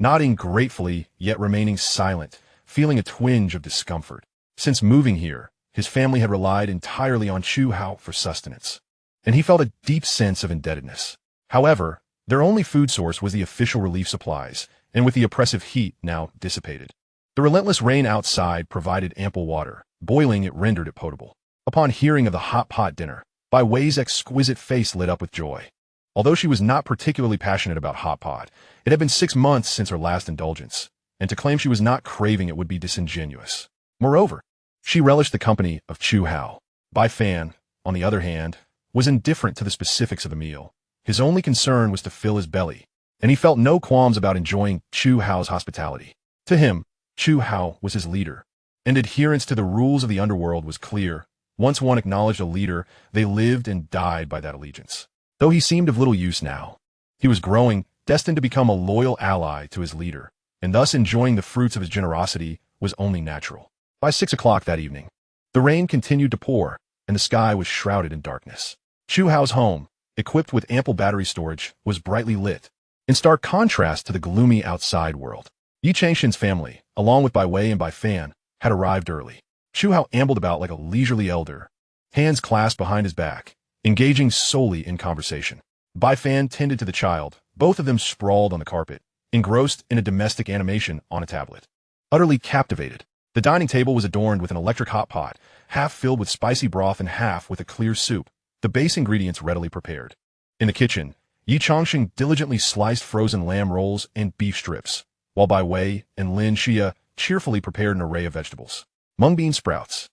nodding gratefully yet remaining silent, feeling a twinge of discomfort. Since moving here, his family had relied entirely on Chu Hao for sustenance, and he felt a deep sense of indebtedness. However, their only food source was the official relief supplies, and with the oppressive heat now dissipated. The relentless rain outside provided ample water. Boiling, it rendered it potable. Upon hearing of the hot pot dinner, Bai Wei's exquisite face lit up with joy. Although she was not particularly passionate about hot pot, it had been 6 months since her last indulgence, and to claim she was not craving it would be disingenuous. Moreover, she relished the company of Chu Hao. Bai Fan, on the other hand, was indifferent to the specifics of the meal. His only concern was to fill his belly, and he felt no qualms about enjoying Chu Hao's hospitality. To him, Chu Hao was his leader, and adherence to the rules of the underworld was clear. Once one acknowledged a leader, they lived and died by that allegiance. Though he seemed of little use now, he was growing, destined to become a loyal ally to his leader, and thus enjoying the fruits of his generosity was only natural. By 6 o'clock that evening, the rain continued to pour, and the sky was shrouded in darkness. Chu Hao's home, equipped with ample battery storage, was brightly lit, in stark contrast to the gloomy outside world. Yi Changshan's family, along with Bai Wei and Bai Fan, had arrived early. Chu Hao ambled about like a leisurely elder, hands clasped behind his back, engaging solely in conversation. Bai Fan tended to the child, both of them sprawled on the carpet, engrossed in a domestic animation on a tablet. Utterly captivated, the dining table was adorned with an electric hot pot, half filled with spicy broth and half with a clear soup, the base ingredients readily prepared. In the kitchen, Yi Changshan diligently sliced frozen lamb rolls and beef strips, while Bai Wei and Lin Xia cheerfully prepared an array of vegetables. Mung bean sprouts,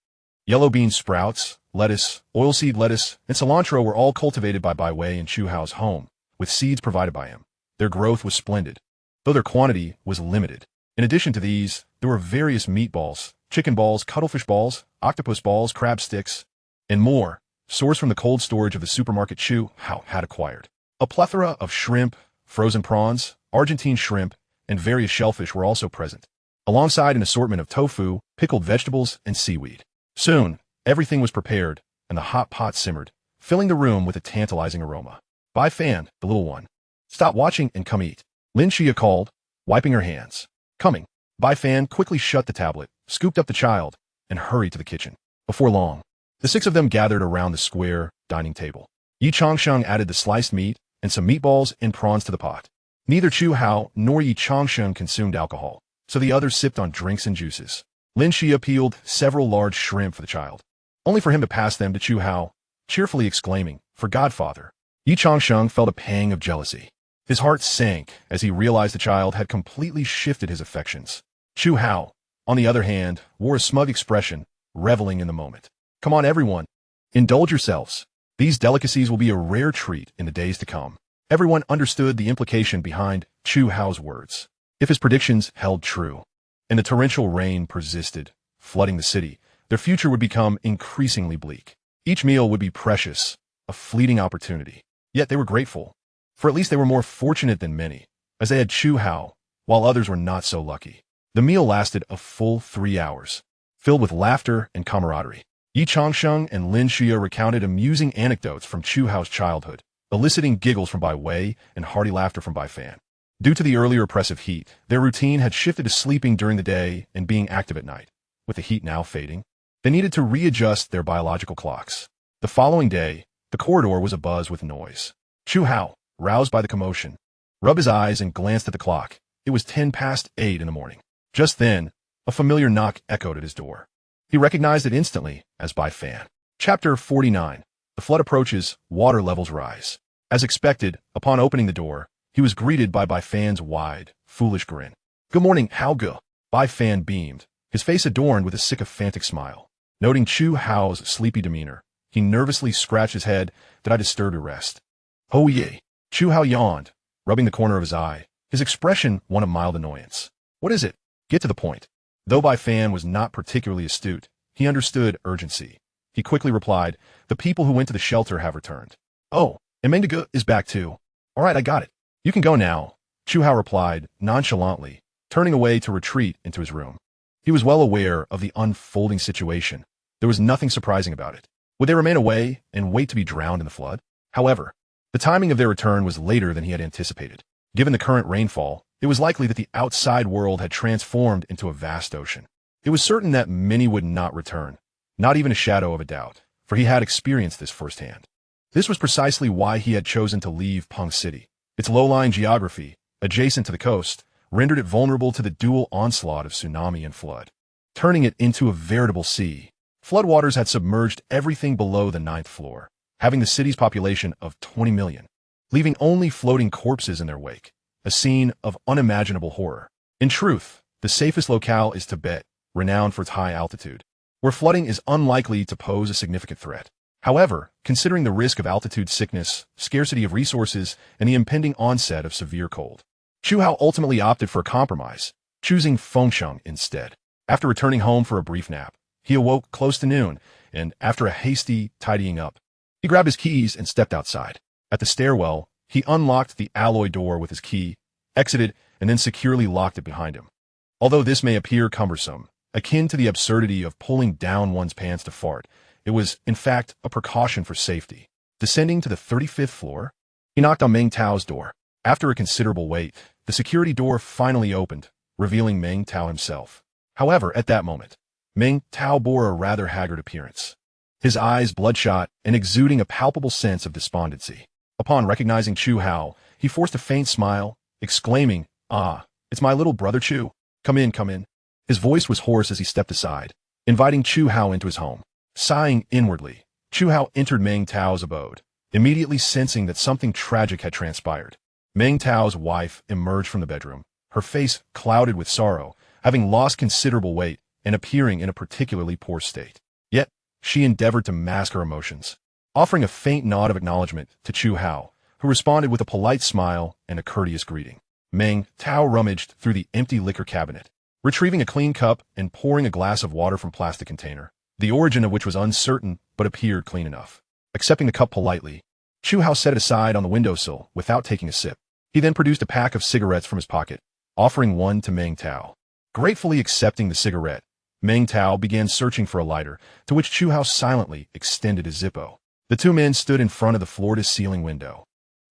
yellow bean sprouts, lettuce, oilseed lettuce, and cilantro were all cultivated by Bai Wei in Chu Hao's home, with seeds provided by him. Their growth was splendid, though their quantity was limited. In addition to these, there were various meatballs, chicken balls, cuttlefish balls, octopus balls, crab sticks, and more, sourced from the cold storage of the supermarket Chu Hao had acquired. A plethora of shrimp, frozen prawns, Argentine shrimp, and various shellfish were also present, alongside an assortment of tofu, pickled vegetables, and seaweed. Soon, everything was prepared, and the hot pot simmered, filling the room with a tantalizing aroma. Bai Fan, the little one, stop watching and come eat, Lin Xia called, wiping her hands. Coming. Bai Fan quickly shut the tablet, scooped up the child, and hurried to the kitchen. Before long, the 6 of them gathered around the square dining table. Yi Changshan added the sliced meat and some meatballs and prawns to the pot. Neither Chu Hao nor Yi Changshan consumed alcohol, so the others sipped on drinks and juices. Lin Xia peeled several large shrimp for the child, only for him to pass them to Chu Hao, cheerfully exclaiming, "For Godfather." Yi Changshan felt a pang of jealousy. His heart sank as he realized the child had completely shifted his affections. Chu Hao, on the other hand, wore a smug expression, reveling in the moment. Come on, everyone. Indulge yourselves. These delicacies will be a rare treat in the days to come. Everyone understood the implication behind Chu Hao's words. If his predictions held true, and the torrential rain persisted, flooding the city, their future would become increasingly bleak. Each meal would be precious, a fleeting opportunity. Yet they were grateful, for at least they were more fortunate than many, as they had Chu Hao, while others were not so lucky. The meal lasted a full 3 hours, filled with laughter and camaraderie. Yi Changshan and Lin Xia recounted amusing anecdotes from Chu Hao's childhood, eliciting giggles from Bai Wei and hearty laughter from Bai Fan. Due to the earlier oppressive heat, their routine had shifted to sleeping during the day and being active at night. With the heat now fading, they needed to readjust their biological clocks. The following day, the corridor was abuzz with noise. Chu Hao, roused by the commotion, rubbed his eyes and glanced at the clock. It was 8:10 in the morning. Just then, a familiar knock echoed at his door. He recognized it instantly as Bai Fan. Chapter 49. The flood approaches, water levels rise. As expected, upon opening the door, he was greeted by Bai Fan's wide, foolish grin. Good morning, Hao Ge. Bai Fan beamed, his face adorned with a sycophantic smile. Noting Chu Hao's sleepy demeanor, he nervously scratched his head. Did I disturb your rest? Oh yeah. Chu Hao yawned, rubbing the corner of his eye, his expression one of mild annoyance. What is it? Get to the point. Though Bai Fan was not particularly astute, he understood urgency. He quickly replied, the people who went to the shelter have returned. Oh, and Meng De is back too. All right, I got it. You can go now, Chu Hao replied, nonchalantly, turning away to retreat into his room. He was well aware of the unfolding situation. There was nothing surprising about it. Would they remain away and wait to be drowned in the flood? However, the timing of their return was later than he had anticipated. Given the current rainfall, it was likely that the outside world had transformed into a vast ocean. It was certain that many would not return, not even a shadow of a doubt, for he had experienced this firsthand. This was precisely why he had chosen to leave Peng City. Its low-lying geography, adjacent to the coast, rendered it vulnerable to the dual onslaught of tsunami and flood, turning it into a veritable sea. Floodwaters had submerged everything below the 9th floor, having the city's population of 20 million, leaving only floating corpses in their wake, a scene of unimaginable horror. In truth, the safest locale is Tibet, renowned for its high altitude, where flooding is unlikely to pose a significant threat. However, considering the risk of altitude sickness, scarcity of resources, and the impending onset of severe cold, Chu Hao ultimately opted for a compromise, choosing Fengsheng instead. After returning home for a brief nap, he awoke close to noon, and after a hasty tidying up, he grabbed his keys and stepped outside. At the stairwell, he unlocked the alloy door with his key, exited, and then securely locked it behind him. Although this may appear cumbersome, akin to the absurdity of pulling down one's pants to fart, it was, in fact, a precaution for safety. Descending to the 35th floor, he knocked on Meng Tao's door. After a considerable wait, the security door finally opened, revealing Meng Tao himself. However, at that moment, Meng Tao bore a rather haggard appearance, his eyes bloodshot and exuding a palpable sense of despondency. Upon recognizing Chu Hao, he forced a faint smile, exclaiming, "Ah, it's my little brother Chu. Come in, come in." His voice was hoarse as he stepped aside, inviting Chu Hao into his home. Sighing inwardly, Chu Hao entered Meng Tao's abode, immediately sensing that something tragic had transpired. Meng Tao's wife emerged from the bedroom, her face clouded with sorrow, having lost considerable weight and appearing in a particularly poor state. Yet, she endeavored to mask her emotions, offering a faint nod of acknowledgement to Chu Hao, who responded with a polite smile and a courteous greeting. Meng Tao rummaged through the empty liquor cabinet, retrieving a clean cup and pouring a glass of water from a plastic container, the origin of which was uncertain but appeared clean enough. Accepting the cup politely, Chu Hao set it aside on the windowsill without taking a sip. He then produced a pack of cigarettes from his pocket, offering one to Meng Tao. Gratefully accepting the cigarette, Meng Tao began searching for a lighter, to which Chu Hao silently extended his Zippo. The two men stood in front of the floor-to-ceiling window,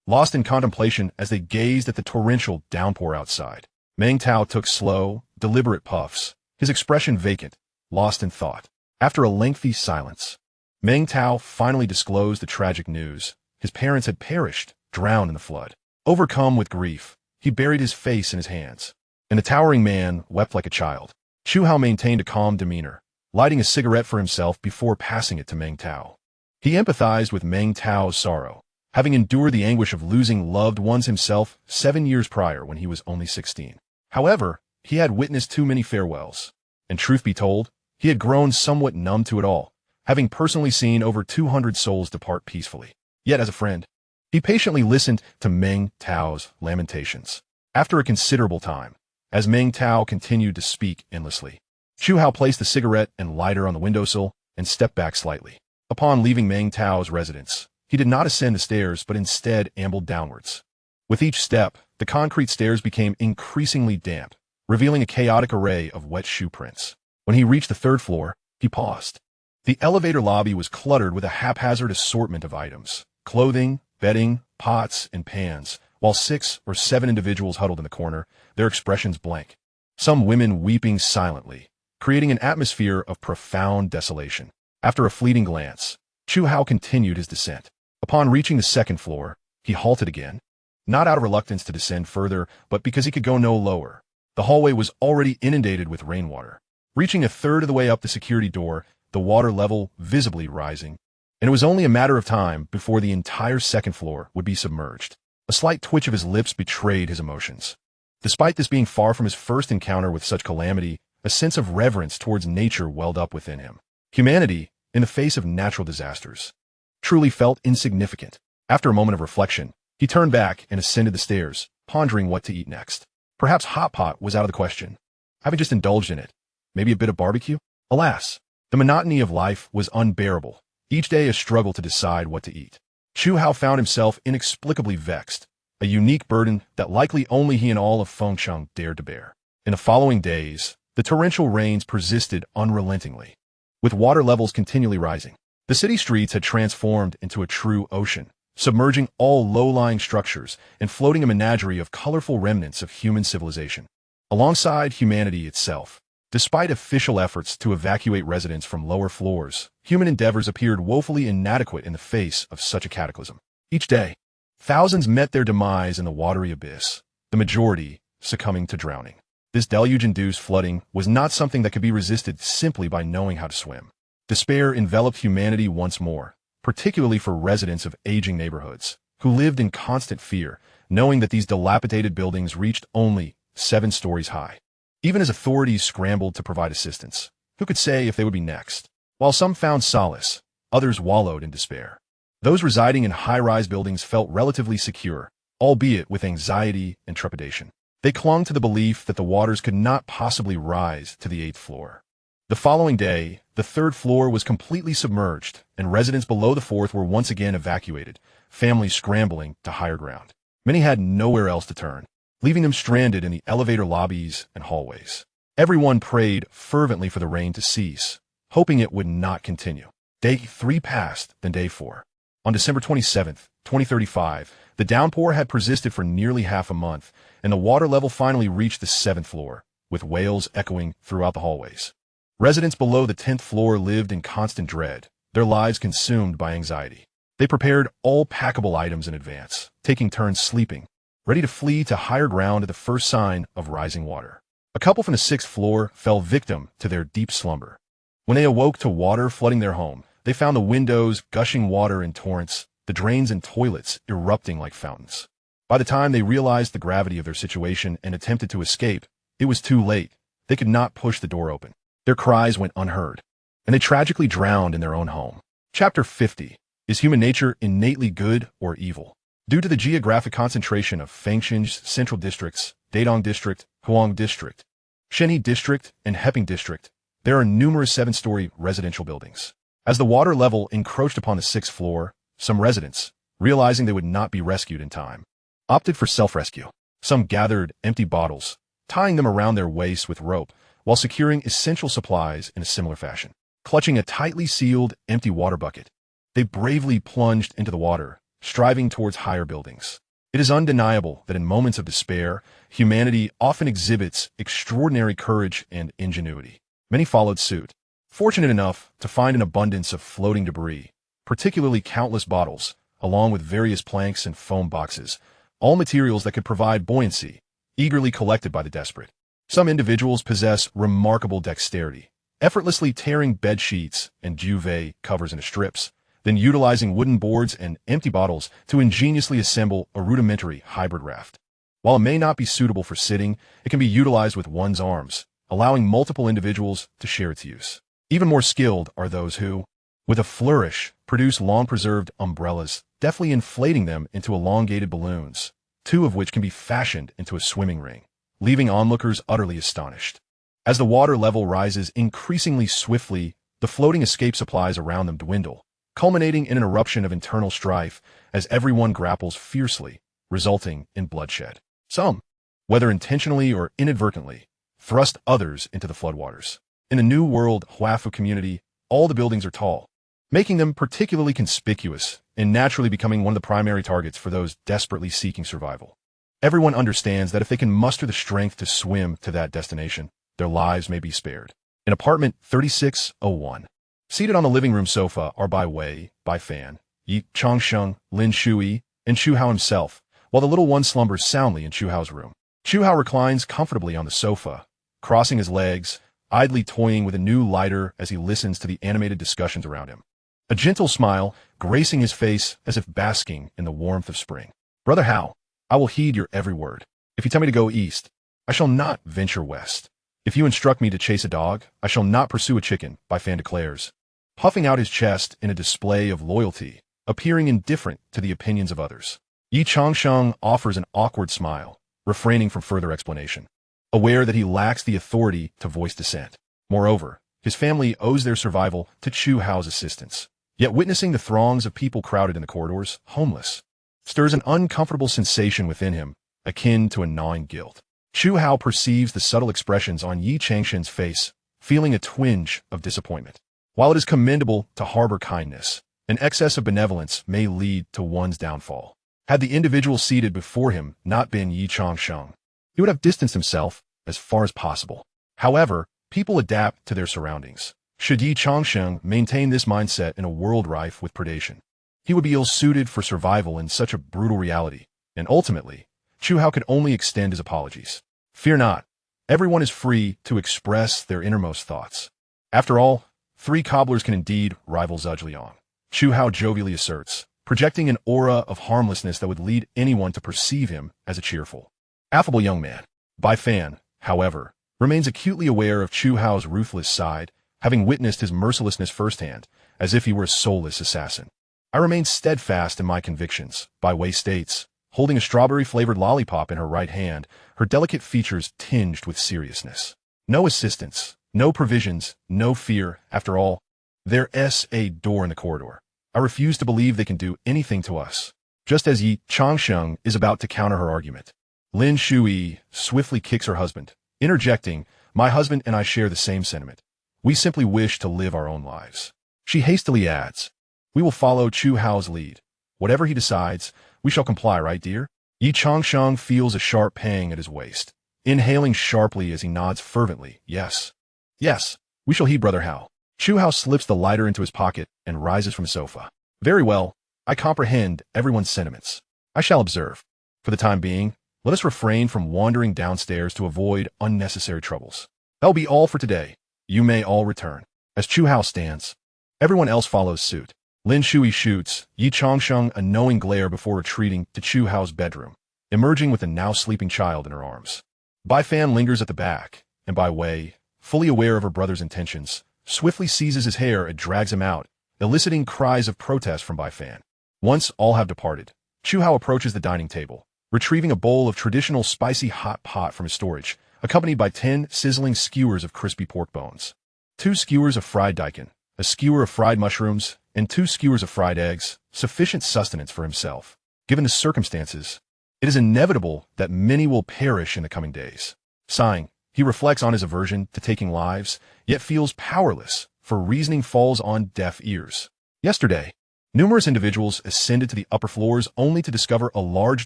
lost in contemplation as they gazed at the torrential downpour outside. Meng Tao took slow, deliberate puffs, his expression vacant, lost in thought. After a lengthy silence, Meng Tao finally disclosed the tragic news. His parents had perished, drowned in the flood. Overcome with grief, he buried his face in his hands, and the towering man wept like a child. Chu Hao maintained a calm demeanor, lighting a cigarette for himself before passing it to Meng Tao. He empathized with Meng Tao's sorrow, having endured the anguish of losing loved ones himself 7 years prior when he was only 16. However, he had witnessed too many farewells, and truth be told, he had grown somewhat numb to it all, having personally seen over 200 souls depart peacefully. Yet as a friend, he patiently listened to Meng Tao's lamentations. After a considerable time, as Meng Tao continued to speak endlessly, Chu Hao placed the cigarette and lighter on the windowsill and stepped back slightly. Upon leaving Meng Tao's residence, he did not ascend the stairs but instead ambled downwards. With each step, the concrete stairs became increasingly damp, revealing a chaotic array of wet shoe prints. When he reached the 3rd floor, he paused. The elevator lobby was cluttered with a haphazard assortment of items, clothing, bedding, pots, and pans, while 6 or 7 individuals huddled in the corner, their expressions blank. Some women weeping silently, creating an atmosphere of profound desolation. After a fleeting glance, Chu Hao continued his descent. Upon reaching the 2nd floor, he halted again, not out of reluctance to descend further, but because he could go no lower. The hallway was already inundated with rainwater. Reaching a third of the way up the security door, the water level visibly rising, and it was only a matter of time before the entire 2nd floor would be submerged. A slight twitch of his lips betrayed his emotions. Despite this being far from his first encounter with such calamity, a sense of reverence towards nature welled up within him. Humanity, in the face of natural disasters, truly felt insignificant. After a moment of reflection, he turned back and ascended the stairs, pondering what to eat next. Perhaps hot pot was out of the question. Having just indulged in it, maybe a bit of barbecue? Alas, the monotony of life was unbearable, each day a struggle to decide what to eat. Chu Hao found himself inexplicably vexed, a unique burden that likely only he and all of Fengsheng dared to bear. In the following days, the torrential rains persisted unrelentingly, with water levels continually rising. The city streets had transformed into a true ocean, submerging all low-lying structures and floating a menagerie of colorful remnants of human civilization. Alongside humanity itself, Despite official efforts to evacuate residents from lower floors, human endeavors appeared woefully inadequate in the face of such a cataclysm. Each day, thousands met their demise in the watery abyss, the majority succumbing to drowning. This deluge-induced flooding was not something that could be resisted simply by knowing how to swim. Despair enveloped humanity once more, particularly for residents of aging neighborhoods, who lived in constant fear, knowing that these dilapidated buildings reached only 7 stories high. Even as authorities scrambled to provide assistance, who could say if they would be next? While some found solace, others wallowed in despair. Those residing in high-rise buildings felt relatively secure, albeit with anxiety and trepidation. They clung to the belief that the waters could not possibly rise to the 8th floor. The following day, the 3rd floor was completely submerged, and residents below the 4th were once again evacuated, families scrambling to higher ground. Many had nowhere else to turn, leaving them stranded in the elevator lobbies and hallways. Everyone prayed fervently for the rain to cease, hoping it would not continue. Day 3 passed, then day 4. On December 27, 2035, the downpour had persisted for nearly half a month, and the water level finally reached the 7th floor, with wails echoing throughout the hallways. Residents below the 10th floor lived in constant dread, their lives consumed by anxiety. They prepared all packable items in advance, taking turns sleeping, ready to flee to higher ground at the first sign of rising water. A couple from the 6th floor fell victim to their deep slumber. When they awoke to water flooding their home, they found the windows gushing water in torrents, the drains and toilets erupting like fountains. By the time they realized the gravity of their situation and attempted to escape, it was too late. They could not push the door open. Their cries went unheard, and they tragically drowned in their own home. Chapter 50. Is human nature innately good or evil? Due to the geographic concentration of Fangshan's central districts, Dadong District, Huang District, Shenhe District, and Heping District, there are numerous 7-story residential buildings. As the water level encroached upon the 6th floor, some residents, realizing they would not be rescued in time, opted for self-rescue. Some gathered empty bottles, tying them around their waists with rope, while securing essential supplies in a similar fashion. Clutching a tightly sealed, empty water bucket, they bravely plunged into the water, striving towards higher buildings. It is undeniable that in moments of despair, humanity often exhibits extraordinary courage and ingenuity. Many followed suit, fortunate enough to find an abundance of floating debris, particularly countless bottles, along with various planks and foam boxes, all materials that could provide buoyancy, eagerly collected by the desperate. Some individuals possess remarkable dexterity, effortlessly tearing bed sheets and duvet covers into strips, then utilizing wooden boards and empty bottles to ingeniously assemble a rudimentary hybrid raft. While it may not be suitable for sitting, it can be utilized with one's arms, allowing multiple individuals to share its use. Even more skilled are those who, with a flourish, produce long-preserved umbrellas, deftly inflating them into elongated balloons, 2 of which can be fashioned into a swimming ring, leaving onlookers utterly astonished. As the water level rises increasingly swiftly, the floating escape supplies around them dwindle, culminating in an eruption of internal strife as everyone grapples fiercely, resulting in bloodshed. Some, whether intentionally or inadvertently, thrust others into the floodwaters. In the New World Huafu community, all the buildings are tall, making them particularly conspicuous and naturally becoming one of the primary targets for those desperately seeking survival. Everyone understands that if they can muster the strength to swim to that destination, their lives may be spared. In apartment 3601, seated on the living room sofa are Bai Wei, Bai Fan, Yi Changsheng, Lin Shui, and Chu Hao himself, while the little one slumbers soundly in Chu Hao's room. Chu Hao reclines comfortably on the sofa, crossing his legs, idly toying with a new lighter as he listens to the animated discussions around him. A gentle smile gracing his face as if basking in the warmth of spring. Brother Hao, I will heed your every word. If you tell me to go east, I shall not venture west. If you instruct me to chase a dog, I shall not pursue a chicken, Bai Fan declares, puffing out his chest in a display of loyalty, appearing indifferent to the opinions of others. Yi Changsheng offers an awkward smile, refraining from further explanation, aware that he lacks the authority to voice dissent. Moreover, his family owes their survival to Chu Hao's assistance. Yet witnessing the throngs of people crowded in the corridors, homeless, stirs an uncomfortable sensation within him, akin to a gnawing guilt. Chu Hao perceives the subtle expressions on Yi Changshen's face, feeling a twinge of disappointment. While it is commendable to harbor kindness, an excess of benevolence may lead to one's downfall. Had the individual seated before him not been Yi Changsheng, he would have distanced himself as far as possible. However, People adapt to their surroundings. Should Yi Changsheng maintain this mindset in a world rife with predation, he would be ill-suited for survival in such a brutal reality, and ultimately, Chu Hao could only extend his apologies. Fear not. Everyone is free to express their innermost thoughts. After all, 3 cobblers can indeed rival Zhuge Chu Hao jovially asserts, projecting an aura of harmlessness that would lead anyone to perceive him as a cheerful, affable young man. Bai Fan, however, remains acutely aware of Chu Hao's ruthless side, having witnessed his mercilessness firsthand, as if he were a soulless assassin. I remain steadfast in my convictions, Bai Wei states, holding a strawberry-flavored lollipop in her right hand, her delicate features tinged with seriousness. No assistance, no provisions, no fear. After all, there's a door in the corridor. I refuse to believe they can do anything to us. Just as Yi Changsheng is about to counter her argument, Lin Shui swiftly kicks her husband, interjecting, "My husband and I share the same sentiment. We simply wish to live our own lives." She hastily adds, "We will follow Chu Hao's lead. Whatever he decides, we shall comply, right, dear?" Yi Changsheng feels a sharp pang at his waist, inhaling sharply as he nods fervently, "Yes. Yes, we shall heed Brother Hao." Chu Hao slips the lighter into his pocket and rises from the sofa. "Very well, I comprehend everyone's sentiments. I shall observe. For the time being, let us refrain from wandering downstairs to avoid unnecessary troubles. That'll be all for today. You may all return." As Chu Hao stands, everyone else follows suit. Lin Shui shoots Yi Changsheng a knowing glare before retreating to Chu Hao's bedroom, emerging with a now sleeping child in her arms. Bai Fan lingers at the back, and Bai Wei, fully aware of her brother's intentions, swiftly seizes his hair and drags him out, eliciting cries of protest from Bai Fan. Once all have departed, Chu Hao approaches the dining table, retrieving a bowl of traditional spicy hot pot from his storage, accompanied by 10 sizzling skewers of crispy pork bones, 2 skewers of fried daikon, a skewer of fried mushrooms, and 2 skewers of fried eggs, sufficient sustenance for himself. Given the circumstances, it is inevitable that many will perish in the coming days. Sighing, he reflects on his aversion to taking lives, yet feels powerless, for reasoning falls on deaf ears. Yesterday, numerous individuals ascended to the upper floors only to discover a large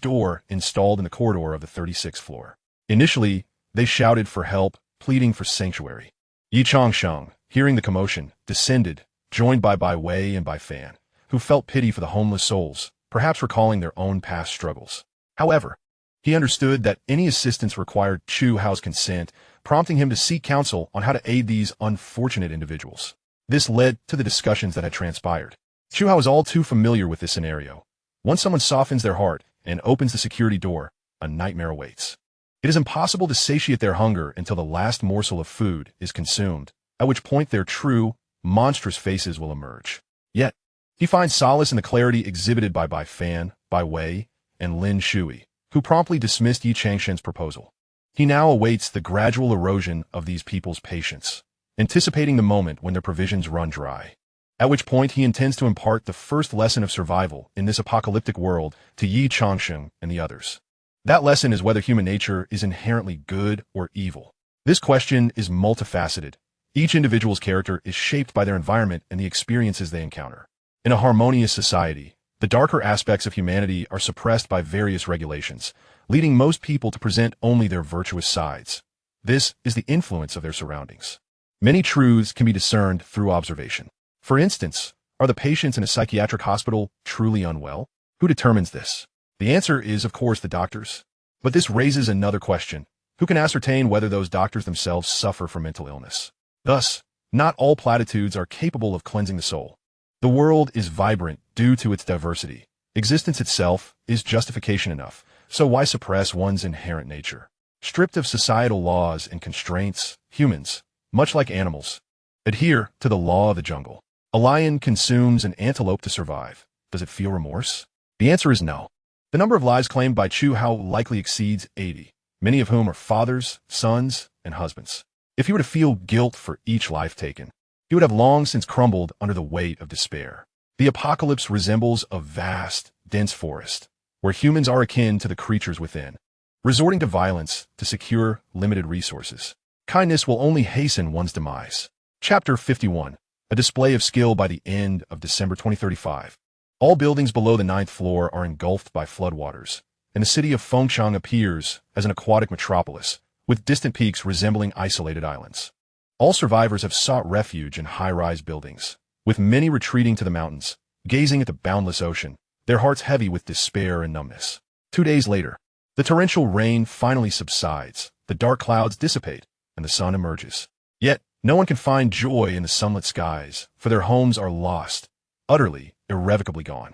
door installed in the corridor of the 36th floor. Initially, they shouted for help, pleading for sanctuary. Yi Changsheng, hearing the commotion, descended, joined by Bai Wei and Bai Fan, who felt pity for the homeless souls, perhaps recalling their own past struggles. However, he understood that any assistance required Chu Hao's consent, prompting him to seek counsel on how to aid these unfortunate individuals. This led to the discussions that had transpired. Chu Hao is all too familiar with this scenario. Once someone softens their heart and opens the security door, a nightmare awaits. It is impossible to satiate their hunger until the last morsel of food is consumed, at which point their true, monstrous faces will emerge. Yet, he finds solace in the clarity exhibited by Bai Fan, Bai Wei, and Lin Shui, who promptly dismissed Yi Changsheng's proposal. He now awaits the gradual erosion of these people's patience, anticipating the moment when their provisions run dry, at which point he intends to impart the first lesson of survival in this apocalyptic world to Yi Changsheng and the others. That lesson is whether human nature is inherently good or evil. This question is multifaceted. Each individual's character is shaped by their environment and the experiences they encounter. In a harmonious society, the darker aspects of humanity are suppressed by various regulations, leading most people to present only their virtuous sides. This is the influence of their surroundings. Many truths can be discerned through observation. For instance, are the patients in a psychiatric hospital truly unwell? Who determines this? The answer is, of course, the doctors. But this raises another question. Who can ascertain whether those doctors themselves suffer from mental illness? Thus, not all platitudes are capable of cleansing the soul. The world is vibrant due to its diversity. Existence itself is justification enough, so why suppress one's inherent nature? Stripped of societal laws and constraints, humans, much like animals, adhere to the law of the jungle. A lion consumes an antelope to survive. Does it feel remorse? The answer is no. The number of lives claimed by Chu Hao likely exceeds 80, many of whom are fathers, sons, and husbands. If he were to feel guilt for each life taken, he would have long since crumbled under the weight of despair. The apocalypse resembles a vast, dense forest, where humans are akin to the creatures within, resorting to violence to secure limited resources. Kindness will only hasten one's demise. Chapter 51. A display of skill by the end of December 2035. All buildings below the 9th floor are engulfed by floodwaters, and the city of Fengchang appears as an aquatic metropolis, with distant peaks resembling isolated islands. All survivors have sought refuge in high-rise buildings, with many retreating to the mountains, gazing at the boundless ocean, their hearts heavy with despair and numbness. 2 days later, the torrential rain finally subsides, the dark clouds dissipate, and the sun emerges. Yet, no one can find joy in the sunlit skies, for their homes are lost, utterly, irrevocably gone.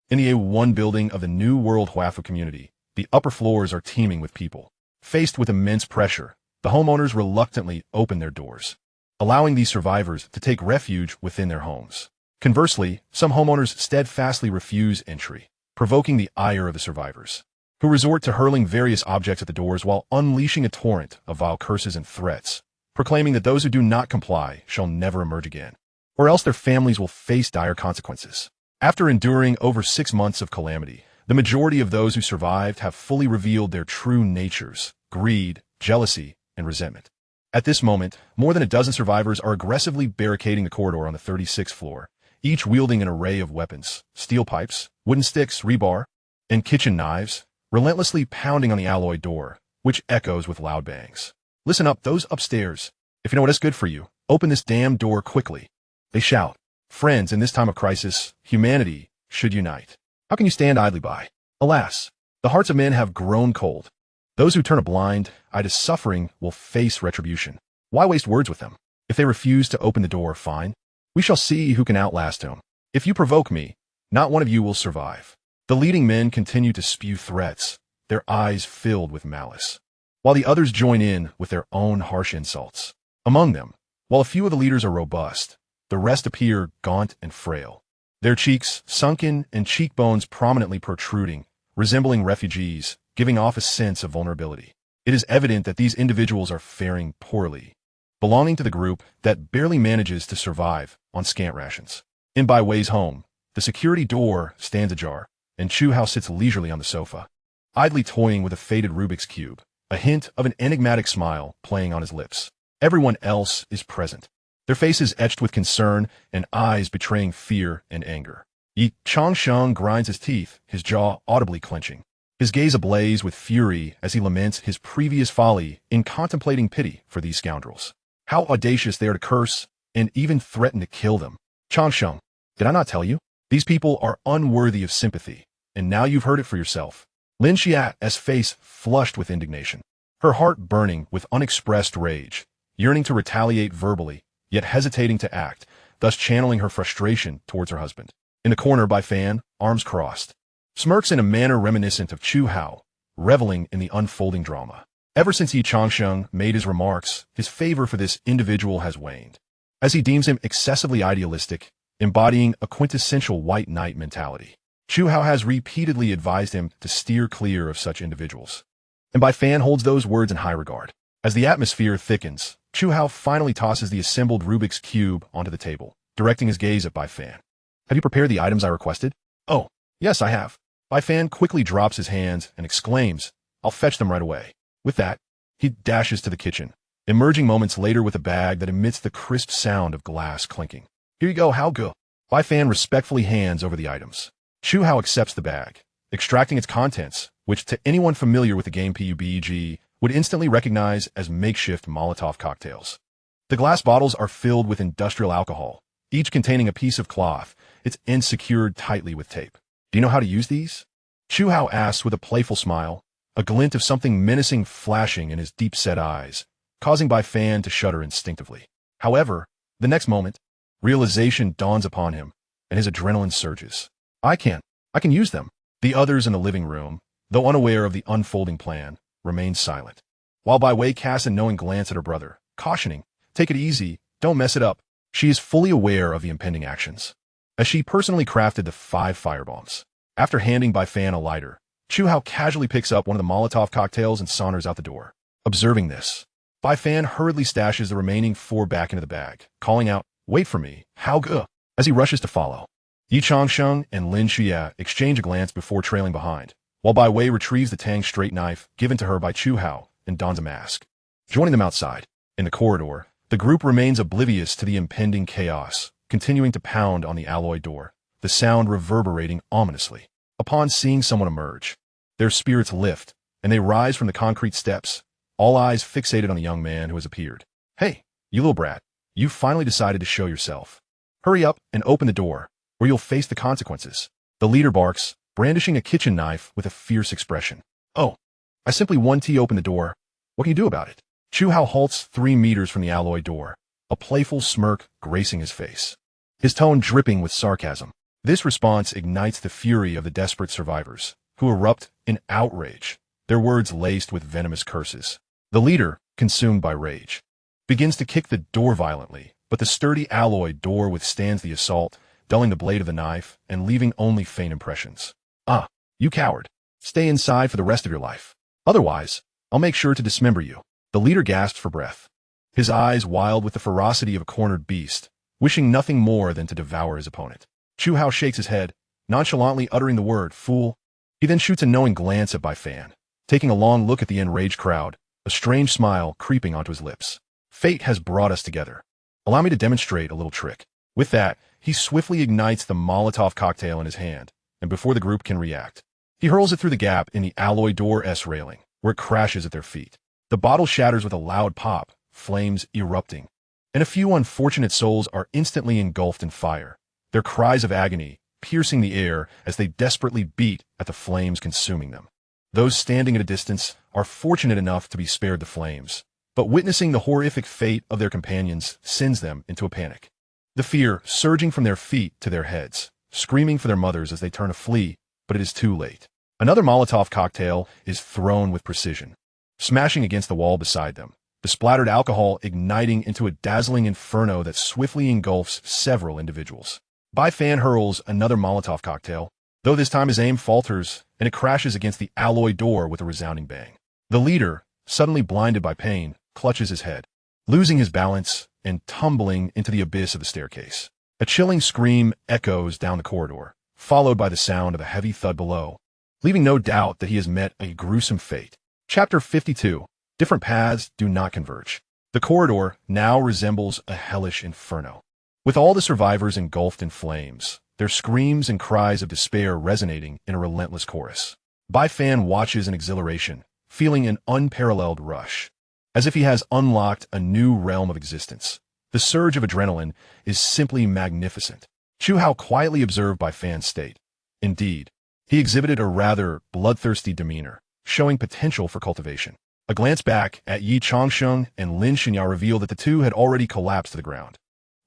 In the A1 building of the New World Huafu community, the upper floors are teeming with people. Faced with immense pressure, the homeowners reluctantly open their doors, allowing these survivors to take refuge within their homes. Conversely, some homeowners steadfastly refuse entry, provoking the ire of the survivors, who resort to hurling various objects at the doors while unleashing a torrent of vile curses and threats, proclaiming that those who do not comply shall never emerge again, or else their families will face dire consequences. After enduring over 6 months of calamity, the majority of those who survived have fully revealed their true natures: greed, jealousy, and resentment. At this moment, more than a dozen survivors are aggressively barricading the corridor on the 36th floor, each wielding an array of weapons: steel pipes, wooden sticks, rebar, and kitchen knives, relentlessly pounding on the alloy door, which echoes with loud bangs. "Listen up, those upstairs. If you know what is good for you, open this damn door quickly," they shout. Friends, in this time of crisis, humanity should unite. How can you stand idly by? Alas, the hearts of men have grown cold. Those who turn a blind eye to suffering will face retribution. Why waste words with them? If they refuse to open the door, fine. We shall see who can outlast him. If you provoke me, not one of you will survive. The leading men continue to spew threats, their eyes filled with malice, while the others join in with their own harsh insults. Among them, while a few of the leaders are robust, the rest appear gaunt and frail, their cheeks sunken and cheekbones prominently protruding, resembling refugees, giving off a sense of vulnerability. It is evident that these individuals are faring poorly, belonging to the group that barely manages to survive on scant rations. In Bai Wei's home, the security door stands ajar, and Chu Hao sits leisurely on the sofa, idly toying with a faded Rubik's Cube, a hint of an enigmatic smile playing on his lips. Everyone else is present, their faces etched with concern and eyes betraying fear and anger. Yi Changsheng grinds his teeth, his jaw audibly clenching, his gaze ablaze with fury as he laments his previous folly in contemplating pity for these scoundrels. How audacious they are to curse and even threaten to kill them. Changsheng, did I not tell you? These people are unworthy of sympathy, and now you've heard it for yourself. Lin Xia's face flushed with indignation, her heart burning with unexpressed rage, yearning to retaliate verbally, yet hesitating to act, thus channeling her frustration towards her husband. In the corner Bai Fan, arms crossed, smirks in a manner reminiscent of Chu Hao, reveling in the unfolding drama. Ever since Yi Changsheng made his remarks, his favor for this individual has waned, as he deems him excessively idealistic, embodying a quintessential white knight mentality. Chu Hao has repeatedly advised him to steer clear of such individuals, and Bai Fan holds those words in high regard. As the atmosphere thickens, Chu Hao finally tosses the assembled Rubik's Cube onto the table, directing his gaze at Bai Fan. "Have you prepared the items I requested?" "Oh, yes, I have." Bai Fan quickly drops his hands and exclaims, "I'll fetch them right away." With that, he dashes to the kitchen, emerging moments later with a bag that emits the crisp sound of glass clinking. "Here you go, Hao Ge." Bai Fan respectfully hands over the items. Chu Hao accepts the bag, extracting its contents, which to anyone familiar with the game PUBG would instantly recognize as makeshift Molotov cocktails. The glass bottles are filled with industrial alcohol, each containing a piece of cloth, its end secured tightly with tape. "Do you know how to use these?" Chu Hao asks with a playful smile, a glint of something menacing flashing in his deep-set eyes, causing Bai Fan to shudder instinctively. However, the next moment, realization dawns upon him, and his adrenaline surges. I can use them." The others in the living room, though unaware of the unfolding plan, remain silent, while Bai Wei casts a knowing glance at her brother, cautioning, "Take it easy, don't mess it up." She is fully aware of the impending actions, as she personally crafted the 5 firebombs. After handing Bai Fan a lighter, Chu Hao casually picks up one of the Molotov cocktails and saunters out the door. Observing this, Bai Fan hurriedly stashes the remaining 4 back into the bag, calling out, "Wait for me, Hao Ge," as he rushes to follow. Yi Changsheng and Lin Xia exchange a glance before trailing behind, while Bai Wei retrieves the Tang straight knife given to her by Chu Hao and dons a mask. Joining them outside, in the corridor, the group remains oblivious to the impending chaos, continuing to pound on the alloy door, the sound reverberating ominously. Upon seeing someone emerge, their spirits lift, and they rise from the concrete steps, all eyes fixated on the young man who has appeared. "Hey, You little brat, you finally decided to show yourself. Hurry up and open the door, or you'll face the consequences. The leader barks, brandishing a kitchen knife with a fierce expression. Oh, I simply 1T open the door. What can you do about it? Chu Hao halts 3 meters from the alloy door, a playful smirk gracing his face, his tone dripping with sarcasm. This response ignites the fury of the desperate survivors, who erupt in outrage, their words laced with venomous curses. The leader, consumed by rage, begins to kick the door violently, but the sturdy alloy door withstands the assault, dulling the blade of the knife and leaving only faint impressions. Ah, you coward. Stay inside for the rest of your life. Otherwise, I'll make sure to dismember you. The leader gasped for breath, his eyes wild with the ferocity of a cornered beast, wishing nothing more than to devour his opponent. Chu Hao shakes his head, nonchalantly uttering the word, fool. He then shoots a knowing glance at Bai Fan, taking a long look at the enraged crowd, a strange smile creeping onto his lips. Fate has brought us together. Allow me to demonstrate a little trick. With that, he swiftly ignites the Molotov cocktail in his hand, and before the group can react, he hurls it through the gap in the alloy door's railing, where it crashes at their feet. The bottle shatters with a loud pop, flames erupting, and a few unfortunate souls are instantly engulfed in fire, their cries of agony piercing the air as they desperately beat at the flames consuming them. Those standing at a distance are fortunate enough to be spared the flames, but witnessing the horrific fate of their companions sends them into a panic. The fear surging from their feet to their heads, screaming for their mothers as they turn to flee, but it is too late. Another Molotov cocktail is thrown with precision, smashing against the wall beside them, the splattered alcohol igniting into a dazzling inferno that swiftly engulfs several individuals. Bai Fan hurls another Molotov cocktail, though this time his aim falters and it crashes against the alloy door with a resounding bang. The leader, suddenly blinded by pain, clutches his head, losing his balance and tumbling into the abyss of the staircase. A chilling scream echoes down the corridor, followed by the sound of a heavy thud below, leaving no doubt that he has met a gruesome fate. Chapter 52. Different paths do not converge. The corridor now resembles a hellish inferno, with all the survivors engulfed in flames, their screams and cries of despair resonating in a relentless chorus. Bai Fan watches in exhilaration, feeling an unparalleled rush, as if he has unlocked a new realm of existence. The surge of adrenaline is simply magnificent. Chu Hao quietly observed Bai Fan's state. Indeed, he exhibited a rather bloodthirsty demeanor, showing potential for cultivation. A glance back at Yi Changsheng and Lin Xinya revealed that the two had already collapsed to the ground,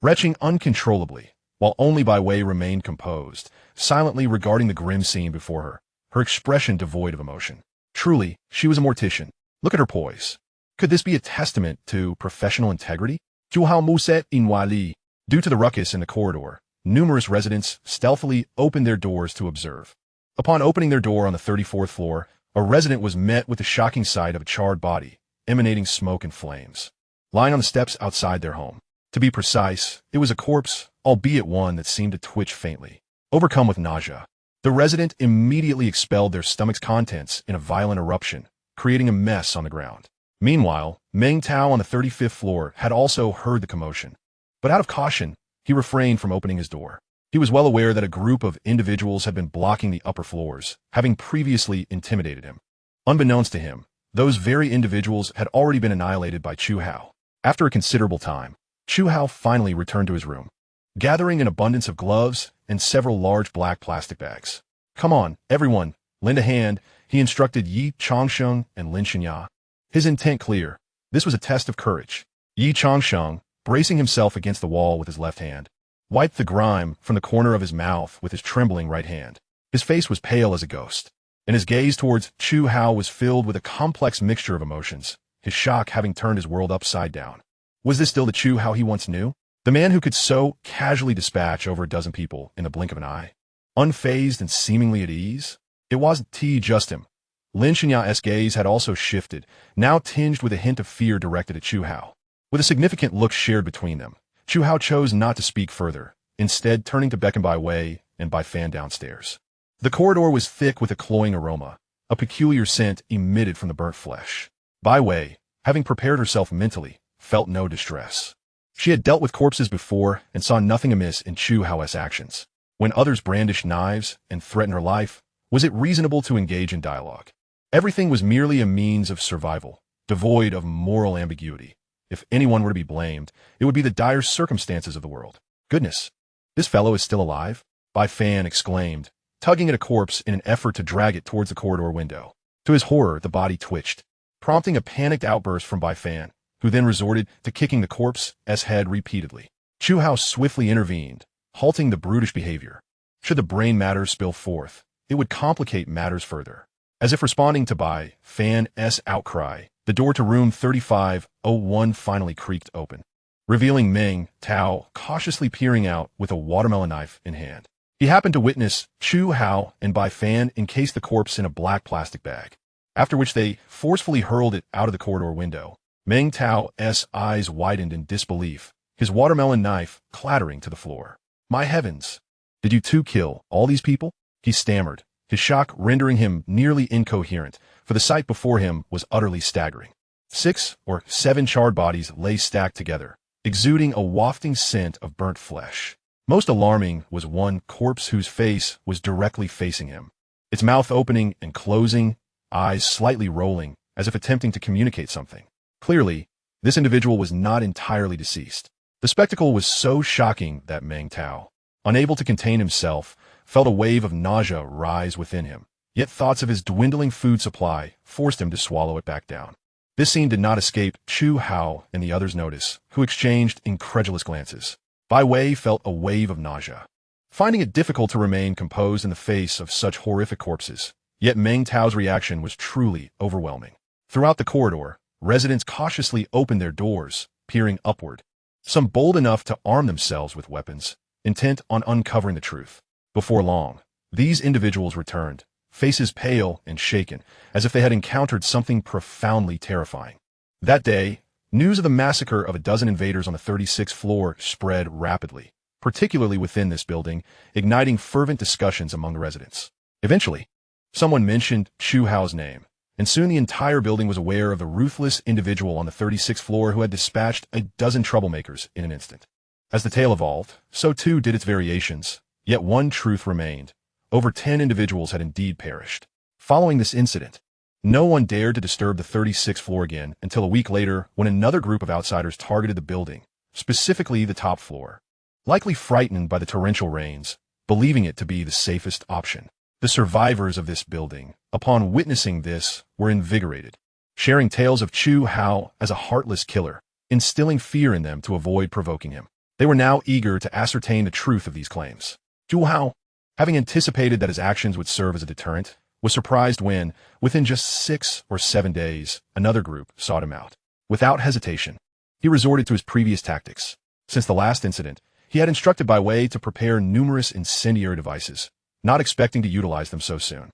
retching uncontrollably, while only Bai Wei remained composed, silently regarding the grim scene before her, her expression devoid of emotion. Truly, she was a mortician. Look at her poise. Could this be a testament to professional integrity? Chu Hao Muset in Wali. Due to the ruckus in the corridor, numerous residents stealthily opened their doors to observe. Upon opening their door on the 34th floor, a resident was met with the shocking sight of a charred body, emanating smoke and flames, lying on the steps outside their home. To be precise, it was a corpse, albeit one that seemed to twitch faintly. Overcome with nausea, the resident immediately expelled their stomach's contents in a violent eruption, creating a mess on the ground. Meanwhile, Meng Tao on the 35th floor had also heard the commotion, but out of caution, he refrained from opening his door. He was well aware that a group of individuals had been blocking the upper floors, having previously intimidated him. Unbeknownst to him, those very individuals had already been annihilated by Chu Hao. After a considerable time, Chu Hao finally returned to his room, gathering an abundance of gloves and several large black plastic bags. Come on, everyone, lend a hand, he instructed Yi Changsheng and Lin Xinya. His intent clear. This was a test of courage. Yi Changsheng, bracing himself against the wall with his left hand, wiped the grime from the corner of his mouth with his trembling right hand. His face was pale as a ghost, and his gaze towards Chu Hao was filled with a complex mixture of emotions, his shock having turned his world upside down. Was this still the Chu Hao he once knew? The man who could so casually dispatch over a dozen people in the blink of an eye? Unfazed and seemingly at ease? It wasn't just him. Lin Xianya's gaze had also shifted, now tinged with a hint of fear directed at Chu Hao. With a significant look shared between them, Chu Hao chose not to speak further, instead turning to beckon Bai Wei and Bai Fan downstairs. The corridor was thick with a cloying aroma, a peculiar scent emitted from the burnt flesh. Bai Wei, having prepared herself mentally, felt no distress. She had dealt with corpses before and saw nothing amiss in Chu Hao's actions. When others brandished knives and threatened her life, was it reasonable to engage in dialogue? Everything was merely a means of survival, devoid of moral ambiguity. If anyone were to be blamed, it would be the dire circumstances of the world. Goodness, this fellow is still alive? Bai Fan exclaimed, tugging at a corpse in an effort to drag it towards the corridor window. To his horror, the body twitched, prompting a panicked outburst from Bai Fan, who then resorted to kicking the corpse's head repeatedly. Chu Hao swiftly intervened, halting the brutish behavior. Should the brain matter spill forth, it would complicate matters further. As if responding to Bai Fan's outcry, the door to room 3501 finally creaked open, revealing Meng Tao cautiously peering out with a watermelon knife in hand. He happened to witness Chu Hao and Bai Fan encase the corpse in a black plastic bag, after which they forcefully hurled it out of the corridor window. Meng Tao's eyes widened in disbelief, his watermelon knife clattering to the floor. My heavens! Did you two kill all these people? He stammered, his shock rendering him nearly incoherent, for the sight before him was utterly staggering. 6 or 7 charred bodies lay stacked together, exuding a wafting scent of burnt flesh. Most alarming was one corpse whose face was directly facing him, its mouth opening and closing, eyes slightly rolling, as if attempting to communicate something. Clearly, this individual was not entirely deceased. The spectacle was so shocking that Meng Tao, unable to contain himself, felt a wave of nausea rise within him, yet thoughts of his dwindling food supply forced him to swallow it back down. This scene did not escape Chu Hao and the others' notice, who exchanged incredulous glances. Bai Wei felt a wave of nausea, finding it difficult to remain composed in the face of such horrific corpses, yet Meng Tao's reaction was truly overwhelming. Throughout the corridor, residents cautiously opened their doors, peering upward, some bold enough to arm themselves with weapons, intent on uncovering the truth. Before long, these individuals returned, faces pale and shaken, as if they had encountered something profoundly terrifying. That day, news of the massacre of a dozen invaders on the 36th floor spread rapidly, particularly within this building, igniting fervent discussions among the residents. Eventually, someone mentioned Chu Hao's name, and soon the entire building was aware of the ruthless individual on the 36th floor who had dispatched a dozen troublemakers in an instant. As the tale evolved, so too did its variations, yet one truth remained. Over 10 individuals had indeed perished. Following this incident, no one dared to disturb the 36th floor again until a week later when another group of outsiders targeted the building, specifically the top floor, likely frightened by the torrential rains, believing it to be the safest option. The survivors of this building, upon witnessing this, were invigorated, sharing tales of Chu Hao as a heartless killer, instilling fear in them to avoid provoking him. They were now eager to ascertain the truth of these claims. Chu Hao, having anticipated that his actions would serve as a deterrent, was surprised when, within just 6 or 7 days, another group sought him out. Without hesitation, he resorted to his previous tactics. Since the last incident, he had instructed Bai Wei to prepare numerous incendiary devices, not expecting to utilize them so soon.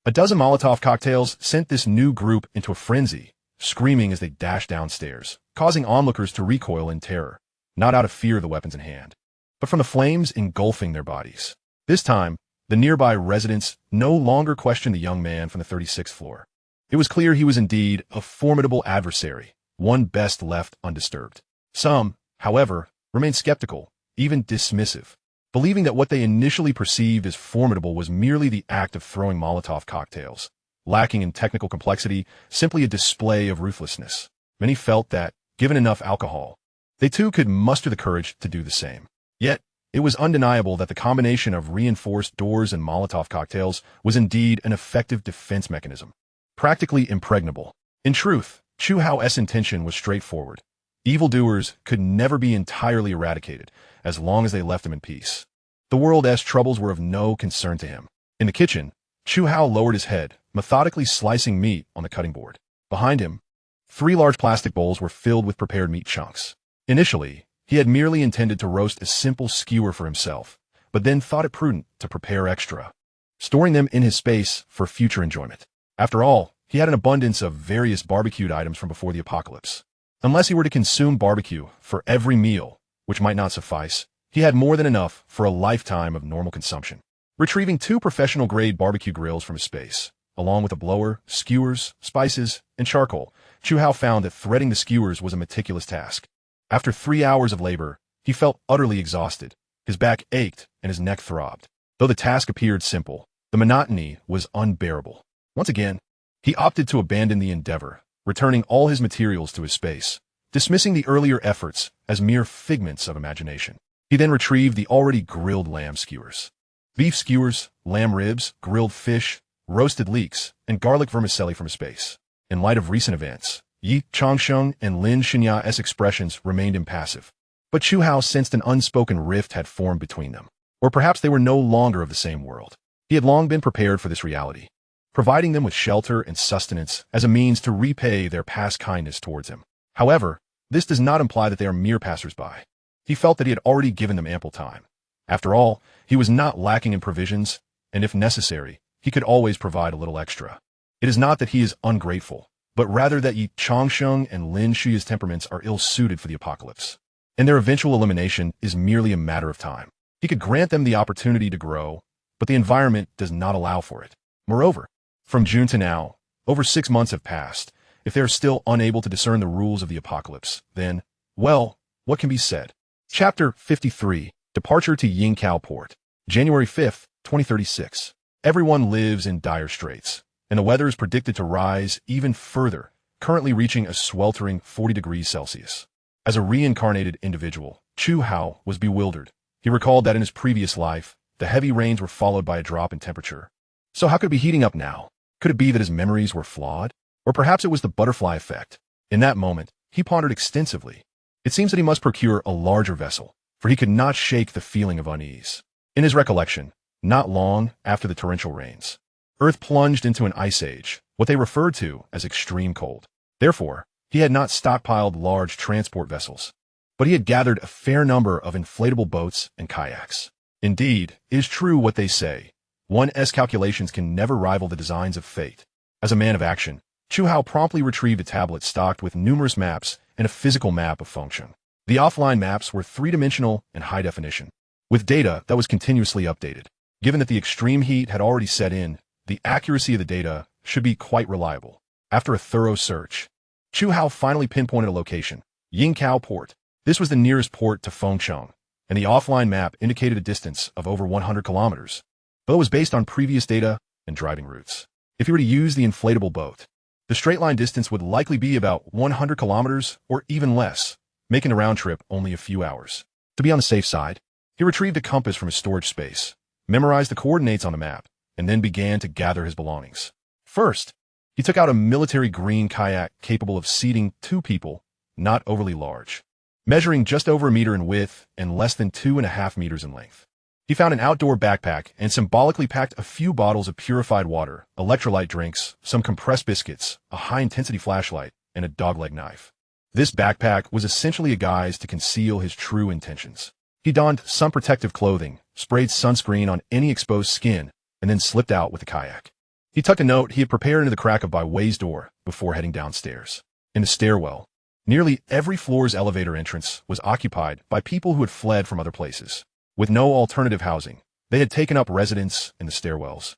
A dozen Molotov cocktails sent this new group into a frenzy, screaming as they dashed downstairs, causing onlookers to recoil in terror, not out of fear of the weapons in hand, but from the flames engulfing their bodies. This time, the nearby residents no longer questioned the young man from the 36th floor. It was clear he was indeed a formidable adversary, one best left undisturbed. Some, however, remained skeptical, even dismissive, believing that what they initially perceived as formidable was merely the act of throwing Molotov cocktails, lacking in technical complexity, simply a display of ruthlessness. Many felt that, given enough alcohol, they too could muster the courage to do the same. Yet, it was undeniable that the combination of reinforced doors and Molotov cocktails was indeed an effective defense mechanism, practically impregnable. In truth, Chu Hao's intention was straightforward. Evildoers could never be entirely eradicated, as long as they left them in peace. The world's troubles were of no concern to him. In the kitchen, Chu Hao lowered his head, methodically slicing meat on the cutting board. Behind him, 3 large plastic bowls were filled with prepared meat chunks. Initially, he had merely intended to roast a simple skewer for himself, but then thought it prudent to prepare extra, storing them in his space for future enjoyment. After all, he had an abundance of various barbecued items from before the apocalypse. Unless he were to consume barbecue for every meal, which might not suffice, he had more than enough for a lifetime of normal consumption. Retrieving 2 professional-grade barbecue grills from his space, along with a blower, skewers, spices, and charcoal, Chu Hao found that threading the skewers was a meticulous task. After 3 hours of labor, he felt utterly exhausted. His back ached and his neck throbbed. Though the task appeared simple, the monotony was unbearable. Once again, he opted to abandon the endeavor, returning all his materials to his space, dismissing the earlier efforts as mere figments of imagination. He then retrieved the already grilled lamb skewers. Beef skewers, lamb ribs, grilled fish, roasted leeks, and garlic vermicelli from space. In light of recent events, Yi Changsheng and Lin Xinya's expressions remained impassive. But Chu Hao sensed an unspoken rift had formed between them. Or perhaps they were no longer of the same world. He had long been prepared for this reality, providing them with shelter and sustenance as a means to repay their past kindness towards him. However, this does not imply that they are mere passers-by. He felt that he had already given them ample time. After all, he was not lacking in provisions, and if necessary, he could always provide a little extra. It is not that he is ungrateful, but rather that Yi Changsheng and Lin Xuya's temperaments are ill-suited for the apocalypse, and their eventual elimination is merely a matter of time. He could grant them the opportunity to grow, but the environment does not allow for it. Moreover, from June to now, over 6 months have passed. If they are still unable to discern the rules of the apocalypse, then, well, what can be said? Chapter 53, Departure to Yingqiao Port. January 5th, 2036. Everyone lives in dire straits, and the weather is predicted to rise even further, currently reaching a sweltering 40 degrees Celsius. As a reincarnated individual, Chu Hao was bewildered. He recalled that in his previous life, the heavy rains were followed by a drop in temperature. So how could it be heating up now? Could it be that his memories were flawed? Or perhaps it was the butterfly effect. In that moment, he pondered extensively. It seems that he must procure a larger vessel, for he could not shake the feeling of unease. In his recollection, not long after the torrential rains, Earth plunged into an ice age, what they referred to as extreme cold. Therefore, he had not stockpiled large transport vessels, but he had gathered a fair number of inflatable boats and kayaks. Indeed, it is true what they say. One's calculations can never rival the designs of fate. As a man of action, Chu Hao promptly retrieved a tablet stocked with numerous maps and a physical map of Fengsheng. The offline maps were three-dimensional and high definition, with data that was continuously updated. Given that the extreme heat had already set in, the accuracy of the data should be quite reliable. After a thorough search, Chu Hao finally pinpointed a location, Yingqiao Port. This was the nearest port to Fengsheng, and the offline map indicated a distance of over 100 kilometers, though it was based on previous data and driving routes. If you were to use the inflatable boat, the straight-line distance would likely be about 100 kilometers or even less, making the round trip only a few hours. To be on the safe side, he retrieved a compass from his storage space, memorized the coordinates on the map, and then began to gather his belongings. First, he took out a military green kayak capable of seating 2 people, not overly large, measuring just over a meter in width and less than 2.5 meters in length. He found an outdoor backpack and symbolically packed a few bottles of purified water, electrolyte drinks, some compressed biscuits, a high-intensity flashlight, and a dogleg knife. This backpack was essentially a guise to conceal his true intentions. He donned some protective clothing, sprayed sunscreen on any exposed skin, and then slipped out with the kayak. He tucked a note he had prepared into the crack of Bai Wei's door before heading downstairs. In the stairwell, nearly every floor's elevator entrance was occupied by people who had fled from other places. With no alternative housing, they had taken up residence in the stairwells,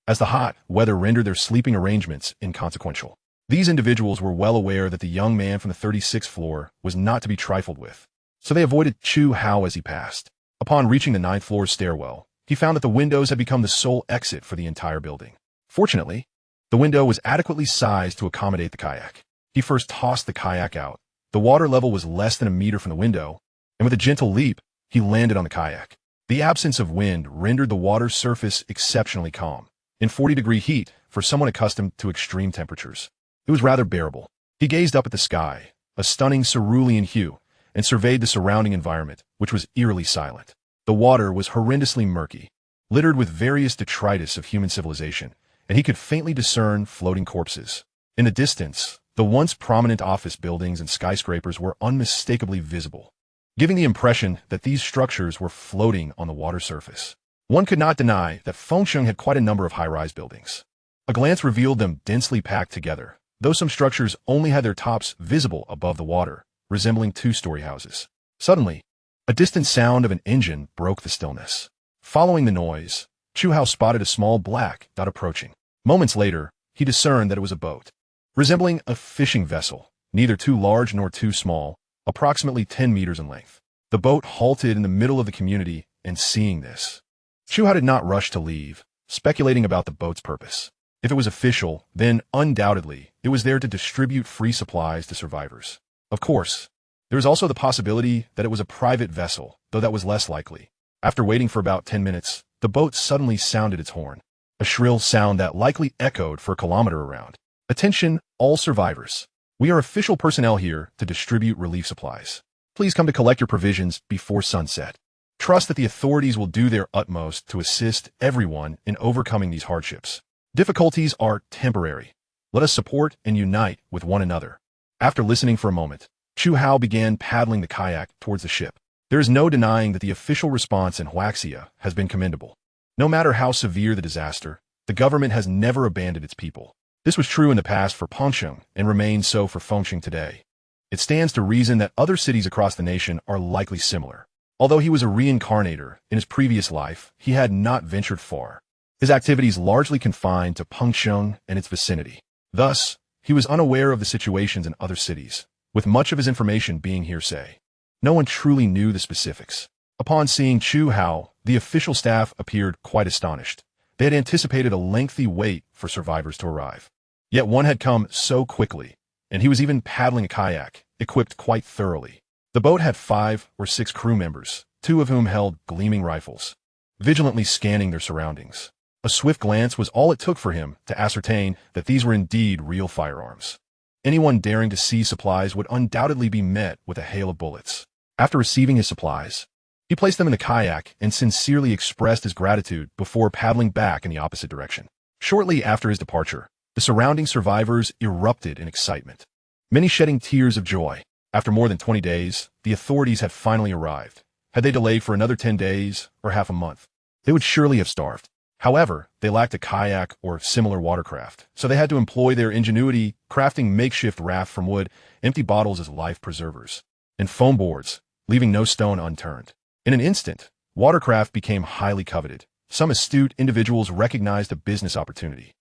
as the hot weather rendered their sleeping arrangements inconsequential. These individuals were well aware that the young man from the 36th floor was not to be trifled with, so they avoided Chu Hao as he passed. Upon reaching the 9th floor's stairwell, he found that the windows had become the sole exit for the entire building. Fortunately, the window was adequately sized to accommodate the kayak. He first tossed the kayak out. The water level was less than a meter from the window, and with a gentle leap, he landed on the kayak. The absence of wind rendered the water's surface exceptionally calm. In 40-degree heat, for someone accustomed to extreme temperatures, it was rather bearable. He gazed up at the sky, a stunning cerulean hue, and surveyed the surrounding environment, which was eerily silent. The water was horrendously murky, littered with various detritus of human civilization, and he could faintly discern floating corpses. In the distance, the once prominent office buildings and skyscrapers were unmistakably visible, giving the impression that these structures were floating on the water surface. One could not deny that Fengsheng had quite a number of high-rise buildings. A glance revealed them densely packed together, though some structures only had their tops visible above the water, resembling 2-story houses. Suddenly, a distant sound of an engine broke the stillness. Following the noise, Chu Hao spotted a small black dot approaching. Moments later, he discerned that it was a boat, resembling a fishing vessel, neither too large nor too small, approximately 10 meters in length. The boat halted in the middle of the community, and seeing this, Chu Hao did not rush to leave, speculating about the boat's purpose. If it was official, then undoubtedly it was there to distribute free supplies to survivors. Of course, there is also the possibility that it was a private vessel, though that was less likely. After waiting for about 10 minutes, the boat suddenly sounded its horn, a shrill sound that likely echoed for a kilometer around. Attention, all survivors. We are official personnel here to distribute relief supplies. Please come to collect your provisions before sunset. Trust that the authorities will do their utmost to assist everyone in overcoming these hardships. Difficulties are temporary. Let us support and unite with one another. After listening for a moment, Chu Hao began paddling the kayak towards the ship. There is no denying that the official response in Huaxia has been commendable. No matter how severe the disaster, the government has never abandoned its people. This was true in the past for Pengsheng and remains so for Fengsheng today. It stands to reason that other cities across the nation are likely similar. Although he was a reincarnator in his previous life, he had not ventured far. His activities largely confined to Pengsheng and its vicinity. Thus, he was unaware of the situations in other cities, with much of his information being hearsay. No one truly knew the specifics. Upon seeing Chu Hao, the official staff appeared quite astonished. They had anticipated a lengthy wait for survivors to arrive. Yet one had come so quickly, and he was even paddling a kayak, equipped quite thoroughly. The boat had 5 or 6 crew members, 2 of whom held gleaming rifles, vigilantly scanning their surroundings. A swift glance was all it took for him to ascertain that these were indeed real firearms. Anyone daring to seize supplies would undoubtedly be met with a hail of bullets. After receiving his supplies, he placed them in the kayak and sincerely expressed his gratitude before paddling back in the opposite direction. Shortly after his departure, the surrounding survivors erupted in excitement, many shedding tears of joy. After more than 20 days, the authorities had finally arrived. Had they delayed for another 10 days or half a month, they would surely have starved. However, they lacked a kayak or similar watercraft, so they had to employ their ingenuity, crafting makeshift raft from wood, empty bottles as life preservers, and foam boards, leaving no stone unturned. In an instant, watercraft became highly coveted. Some astute individuals recognized a business opportunity,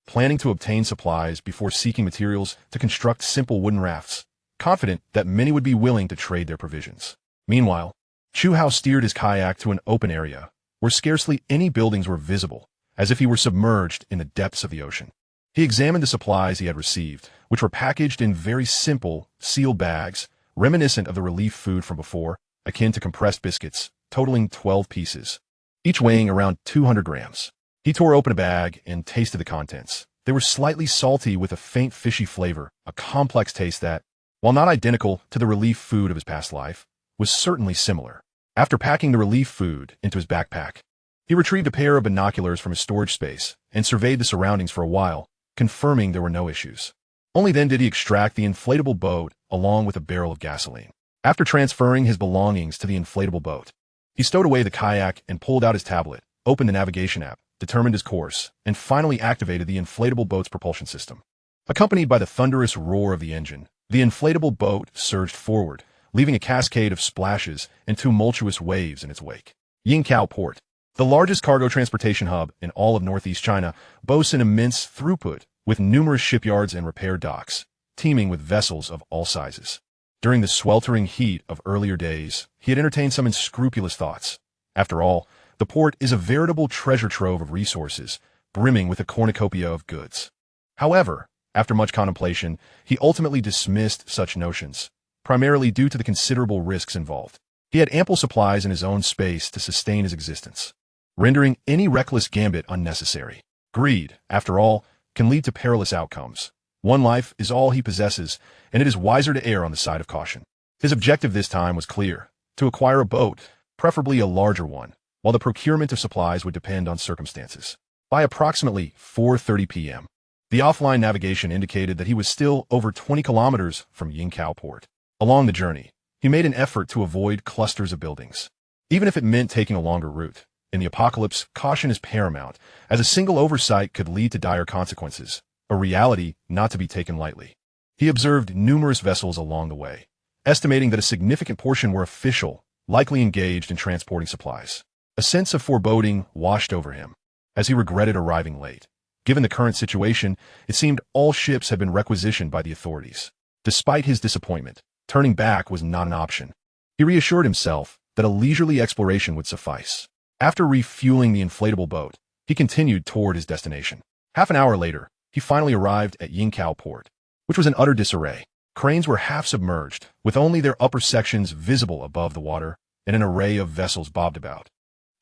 planning to obtain supplies before seeking materials to construct simple wooden rafts, confident that many would be willing to trade their provisions. Meanwhile, Chu Hao steered his kayak to an open area, where scarcely any buildings were visible, as if he were submerged in the depths of the ocean. He examined the supplies he had received, which were packaged in very simple, sealed bags, reminiscent of the relief food from before, akin to compressed biscuits, totaling 12 pieces, each weighing around 200 grams. He tore open a bag and tasted the contents. They were slightly salty with a faint fishy flavor, a complex taste that, while not identical to the relief food of his past life, was certainly similar. After packing the relief food into his backpack, he retrieved a pair of binoculars from his storage space and surveyed the surroundings for a while, confirming there were no issues. Only then did he extract the inflatable boat along with a barrel of gasoline. After transferring his belongings to the inflatable boat, he stowed away the kayak and pulled out his tablet, opened the navigation app, determined his course, and finally activated the inflatable boat's propulsion system. Accompanied by the thunderous roar of the engine, the inflatable boat surged forward, leaving a cascade of splashes and tumultuous waves in its wake. Yingqiao Port, the largest cargo transportation hub in all of northeast China, boasts an immense throughput with numerous shipyards and repair docks, teeming with vessels of all sizes. During the sweltering heat of earlier days, he had entertained some unscrupulous thoughts. After all, the port is a veritable treasure trove of resources, brimming with a cornucopia of goods. However, after much contemplation, he ultimately dismissed such notions, primarily due to the considerable risks involved. He had ample supplies in his own space to sustain his existence, rendering any reckless gambit unnecessary. Greed, after all, can lead to perilous outcomes. One life is all he possesses, and it is wiser to err on the side of caution. His objective this time was clear: to acquire a boat, preferably a larger one, while the procurement of supplies would depend on circumstances. By approximately 4:30 p.m., the offline navigation indicated that he was still over 20 kilometers from Yingqiao Port. Along the journey, he made an effort to avoid clusters of buildings, even if it meant taking a longer route. In the apocalypse, caution is paramount, as a single oversight could lead to dire consequences, a reality not to be taken lightly. He observed numerous vessels along the way, estimating that a significant portion were official, likely engaged in transporting supplies. A sense of foreboding washed over him, as he regretted arriving late. Given the current situation, it seemed all ships had been requisitioned by the authorities. Despite his disappointment, turning back was not an option. He reassured himself that a leisurely exploration would suffice. After refueling the inflatable boat, he continued toward his destination. Half an hour later, he finally arrived at Yingqiao Port, which was in utter disarray. Cranes were half submerged, with only their upper sections visible above the water, and an array of vessels bobbed about,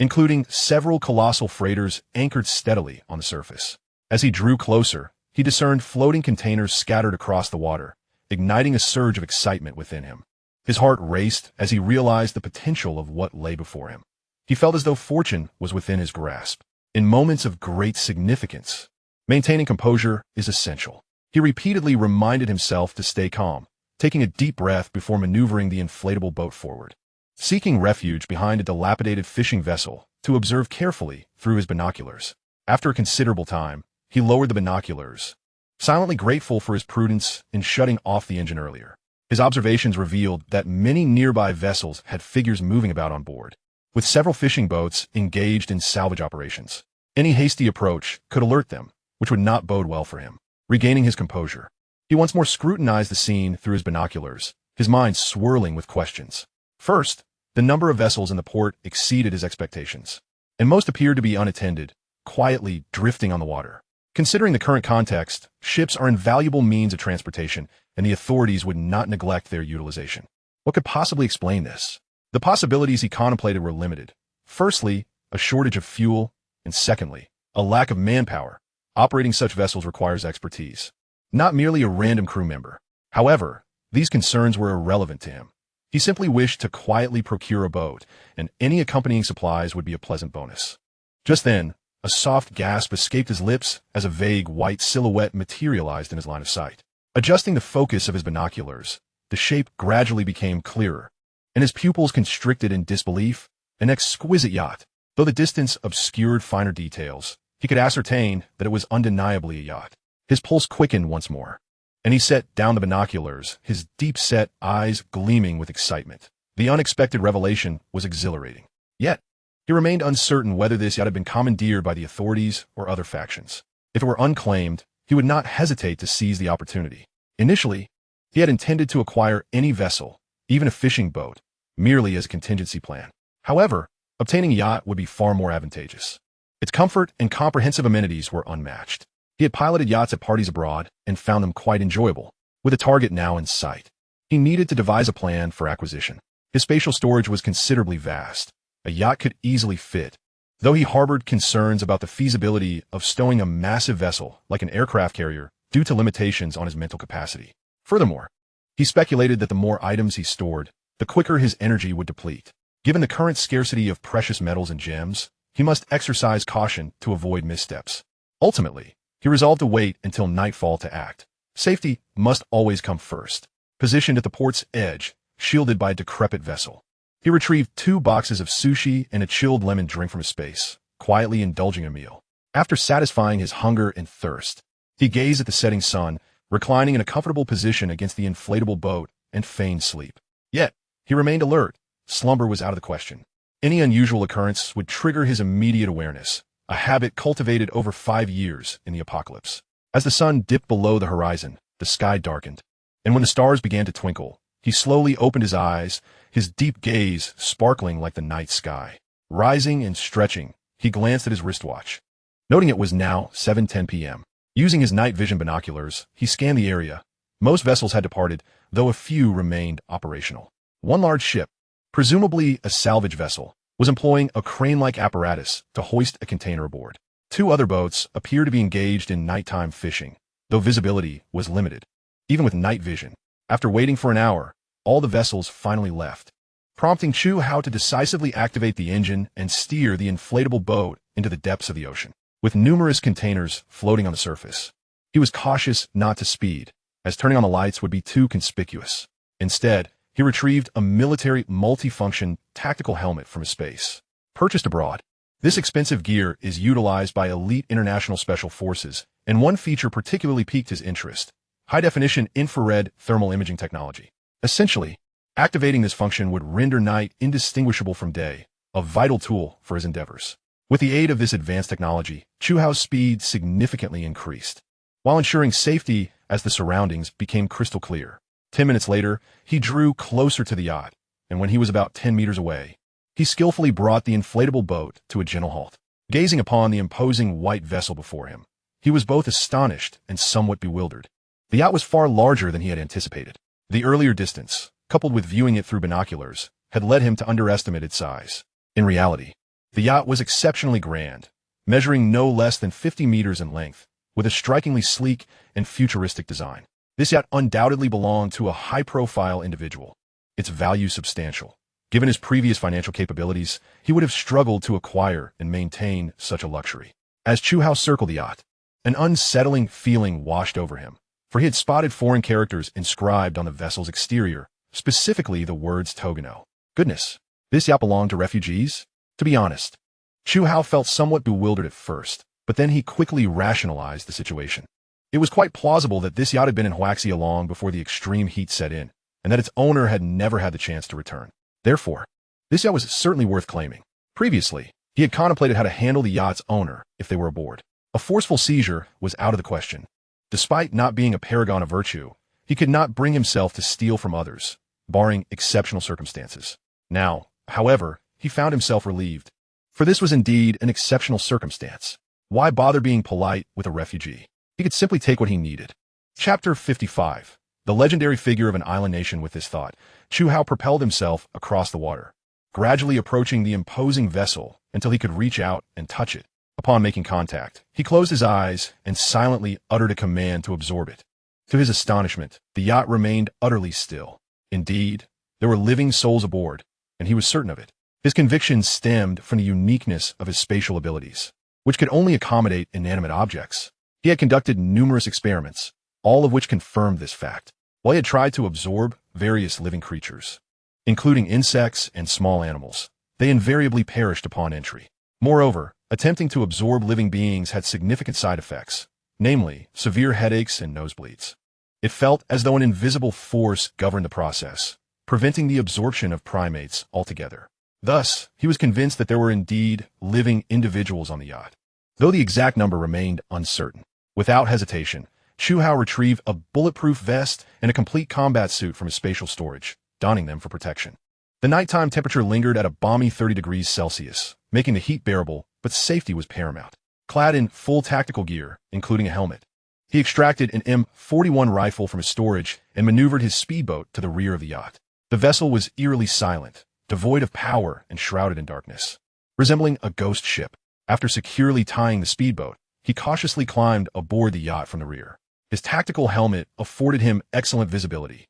including several colossal freighters anchored steadily on the surface. As he drew closer, he discerned floating containers scattered across the water, igniting a surge of excitement within him. His heart raced as he realized the potential of what lay before him. He felt as though fortune was within his grasp. In moments of great significance, maintaining composure is essential. He repeatedly reminded himself to stay calm, taking a deep breath before maneuvering the inflatable boat forward. Seeking refuge behind a dilapidated fishing vessel to observe carefully through his binoculars. After a considerable time, he lowered the binoculars, silently grateful for his prudence in shutting off the engine earlier. His observations revealed that many nearby vessels had figures moving about on board, with several fishing boats engaged in salvage operations. Any hasty approach could alert them, which would not bode well for him. Regaining his composure, he once more scrutinized the scene through his binoculars, his mind swirling with questions. First, the number of vessels in the port exceeded his expectations, and most appeared to be unattended, quietly drifting on the water. Considering the current context, ships are invaluable means of transportation, and the authorities would not neglect their utilization. What could possibly explain this? The possibilities he contemplated were limited. Firstly, a shortage of fuel, and secondly, a lack of manpower. Operating such vessels requires expertise, not merely a random crew member. However, these concerns were irrelevant to him. He simply wished to quietly procure a boat, and any accompanying supplies would be a pleasant bonus. Just then, a soft gasp escaped his lips as a vague white silhouette materialized in his line of sight. Adjusting the focus of his binoculars, the shape gradually became clearer, and his pupils constricted in disbelief. An exquisite yacht. Though the distance obscured finer details, he could ascertain that it was undeniably a yacht. His pulse quickened once more, and he set down the binoculars, his deep-set eyes gleaming with excitement. The unexpected revelation was exhilarating. Yet, he remained uncertain whether this yacht had been commandeered by the authorities or other factions. If it were unclaimed, he would not hesitate to seize the opportunity. Initially, he had intended to acquire any vessel, even a fishing boat, merely as a contingency plan. However, obtaining a yacht would be far more advantageous. Its comfort and comprehensive amenities were unmatched. He had piloted yachts at parties abroad and found them quite enjoyable. With a target now in sight, he needed to devise a plan for acquisition. His spatial storage was considerably vast. A yacht could easily fit, though he harbored concerns about the feasibility of stowing a massive vessel like an aircraft carrier due to limitations on his mental capacity. Furthermore, he speculated that the more items he stored, the quicker his energy would deplete. Given the current scarcity of precious metals and gems, he must exercise caution to avoid missteps. Ultimately, he resolved to wait until nightfall to act. Safety must always come first. Positioned at the port's edge, shielded by a decrepit vessel, he retrieved 2 boxes of sushi and a chilled lemon drink from his space, quietly indulging a meal. After satisfying his hunger and thirst, he gazed at the setting sun, reclining in a comfortable position against the inflatable boat, and feigned sleep. Yet, he remained alert. Slumber was out of the question. Any unusual occurrence would trigger his immediate awareness, a habit cultivated over 5 years in the apocalypse. As the sun dipped below the horizon, the sky darkened, and when the stars began to twinkle, he slowly opened his eyes, his deep gaze sparkling like the night sky. Rising and stretching, he glanced at his wristwatch, noting it was now 7:10 p.m. Using his night vision binoculars, he scanned the area. Most vessels had departed, though a few remained operational. One large ship, presumably a salvage vessel, was employing a crane-like apparatus to hoist a container aboard. 2 other boats appeared to be engaged in nighttime fishing, though visibility was limited. Even with night vision, after waiting for an hour, all the vessels finally left, prompting Chu Hao to decisively activate the engine and steer the inflatable boat into the depths of the ocean. With numerous containers floating on the surface, he was cautious not to speed, as turning on the lights would be too conspicuous. Instead, he retrieved a military multifunction tactical helmet from his space. Purchased abroad, this expensive gear is utilized by elite international special forces, and one feature particularly piqued his interest: high-definition infrared thermal imaging technology. Essentially, activating this function would render night indistinguishable from day, a vital tool for his endeavors. With the aid of this advanced technology, Chu Hao's speed significantly increased, while ensuring safety as the surroundings became crystal clear. 10 minutes later, he drew closer to the yacht, and when he was about 10 meters away, he skillfully brought the inflatable boat to a gentle halt. Gazing upon the imposing white vessel before him, he was both astonished and somewhat bewildered. The yacht was far larger than he had anticipated. The earlier distance, coupled with viewing it through binoculars, had led him to underestimate its size. In reality, the yacht was exceptionally grand, measuring no less than 50 meters in length, with a strikingly sleek and futuristic design. This yacht undoubtedly belonged to a high-profile individual, its value substantial. Given his previous financial capabilities, he would have struggled to acquire and maintain such a luxury. As Chu Hao circled the yacht, an unsettling feeling washed over him, for he had spotted foreign characters inscribed on the vessel's exterior, specifically the words Togano. Goodness, this yacht belonged to refugees? To be honest, Chu Hao felt somewhat bewildered at first, but then he quickly rationalized the situation. It was quite plausible that this yacht had been in Huaxia long before the extreme heat set in, and that its owner had never had the chance to return. Therefore, this yacht was certainly worth claiming. Previously, he had contemplated how to handle the yacht's owner if they were aboard. A forceful seizure was out of the question. Despite not being a paragon of virtue, he could not bring himself to steal from others, barring exceptional circumstances. Now, however, he found himself relieved, for this was indeed an exceptional circumstance. Why bother being polite with a refugee? He could simply take what he needed. Chapter 55. The legendary figure of an island nation. With this thought, Chu Hao propelled himself across the water, gradually approaching the imposing vessel until he could reach out and touch it. Upon making contact, he closed his eyes and silently uttered a command to absorb it. To his astonishment, the yacht remained utterly still. Indeed, there were living souls aboard, and he was certain of it. His conviction stemmed from the uniqueness of his spatial abilities, which could only accommodate inanimate objects. He had conducted numerous experiments, all of which confirmed this fact. While he had tried to absorb various living creatures, including insects and small animals, they invariably perished upon entry. Moreover, attempting to absorb living beings had significant side effects, namely, severe headaches and nosebleeds. It felt as though an invisible force governed the process, preventing the absorption of primates altogether. Thus, he was convinced that there were indeed living individuals on the yacht, though the exact number remained uncertain. Without hesitation, Chu Hao retrieved a bulletproof vest and a complete combat suit from his spatial storage, donning them for protection. The nighttime temperature lingered at a balmy 30 degrees Celsius, making the heat bearable, but safety was paramount. Clad in full tactical gear, including a helmet, he extracted an M41 rifle from his storage and maneuvered his speedboat to the rear of the yacht. The vessel was eerily silent, devoid of power and shrouded in darkness, resembling a ghost ship. After securely tying the speedboat, he cautiously climbed aboard the yacht from the rear. His tactical helmet afforded him excellent visibility,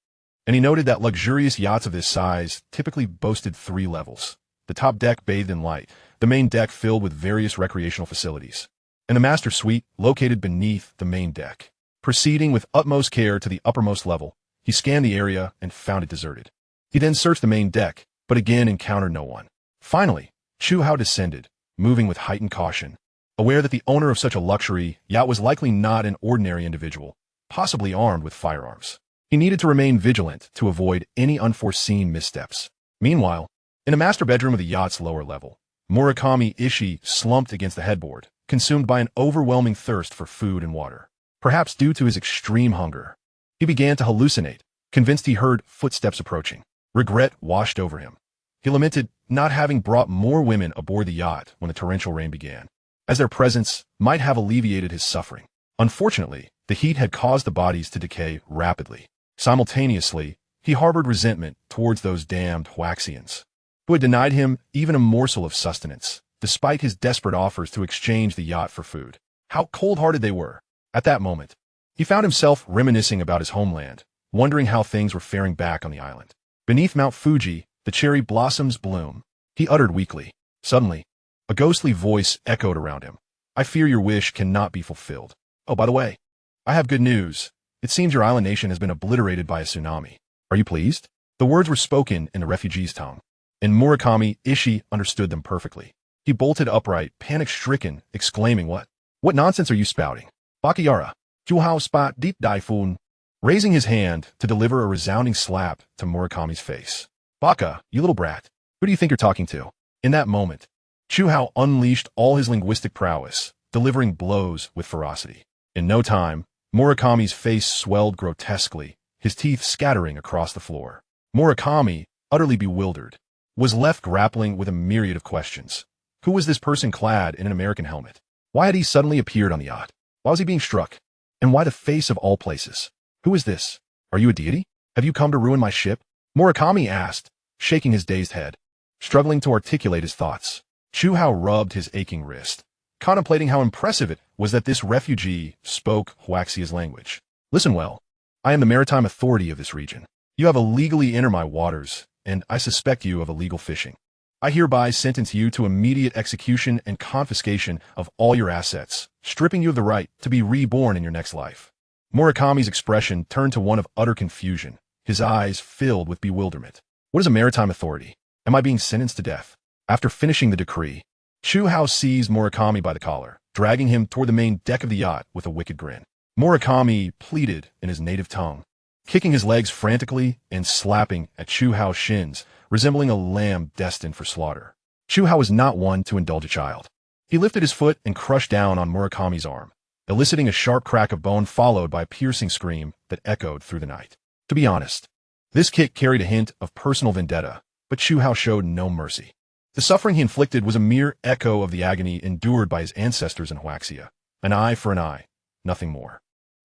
and he noted that luxurious yachts of this size typically boasted 3 levels: the top deck bathed in light, the main deck filled with various recreational facilities, and the master suite located beneath the main deck. Proceeding with utmost care to the uppermost level, he scanned the area and found it deserted. He then searched the main deck, but again encountered no one. Finally, Chu Hao descended, moving with heightened caution, aware that the owner of such a luxury yacht was likely not an ordinary individual, possibly armed with firearms. He needed to remain vigilant to avoid any unforeseen missteps. Meanwhile, in the master bedroom of the yacht's lower level, Murakami Ishii slumped against the headboard, consumed by an overwhelming thirst for food and water. Perhaps due to his extreme hunger, he began to hallucinate, convinced he heard footsteps approaching. Regret washed over him. He lamented not having brought more women aboard the yacht when the torrential rain began, as their presence might have alleviated his suffering. Unfortunately, the heat had caused the bodies to decay rapidly. Simultaneously, he harbored resentment towards those damned Huaxians, who had denied him even a morsel of sustenance, despite his desperate offers to exchange the yacht for food. How cold-hearted they were. At that moment, he found himself reminiscing about his homeland, wondering how things were faring back on the island. Beneath Mount Fuji, the cherry blossoms bloom, he uttered weakly. Suddenly, a ghostly voice echoed around him. I fear your wish cannot be fulfilled. Oh, by the way, I have good news. It seems your island nation has been obliterated by a tsunami. Are you pleased? The words were spoken in the refugee's tongue, and Murakami Ishii understood them perfectly. He bolted upright, panic-stricken, exclaiming, What nonsense are you spouting? Bakayara, Chu Hao spot deep typhoon. Raising his hand to deliver a resounding slap to Murakami's face. Baka, you little brat. Who do you think you're talking to? In that moment, Chu Hao unleashed all his linguistic prowess, delivering blows with ferocity. In no time, Murakami's face swelled grotesquely, his teeth scattering across the floor. Murakami, utterly bewildered, was left grappling with a myriad of questions. Who was this person clad in an American helmet? Why had he suddenly appeared on the yacht? Why was he being struck? And why the face of all places? Who is this? Are you a deity? Have you come to ruin my ship? Murakami asked, shaking his dazed head, struggling to articulate his thoughts. Chu Hao rubbed his aching wrist, contemplating how impressive it was that this refugee spoke Huaxia's language. Listen well. I am the maritime authority of this region. You have illegally entered my waters, and I suspect you of illegal fishing. I hereby sentence you to immediate execution and confiscation of all your assets, stripping you of the right to be reborn in your next life. Murakami's expression turned to one of utter confusion, his eyes filled with bewilderment. What is a maritime authority? Am I being sentenced to death? After finishing the decree, Chu Hao seized Murakami by the collar, dragging him toward the main deck of the yacht with a wicked grin. Murakami pleaded in his native tongue, kicking his legs frantically and slapping at Chu Hao's shins, resembling a lamb destined for slaughter. Chu Hao was not one to indulge a child. He lifted his foot and crushed down on Murakami's arm, eliciting a sharp crack of bone followed by a piercing scream that echoed through the night. To be honest, this kick carried a hint of personal vendetta, but Chu Hao showed no mercy. The suffering he inflicted was a mere echo of the agony endured by his ancestors in Huaxia. An eye for an eye, nothing more.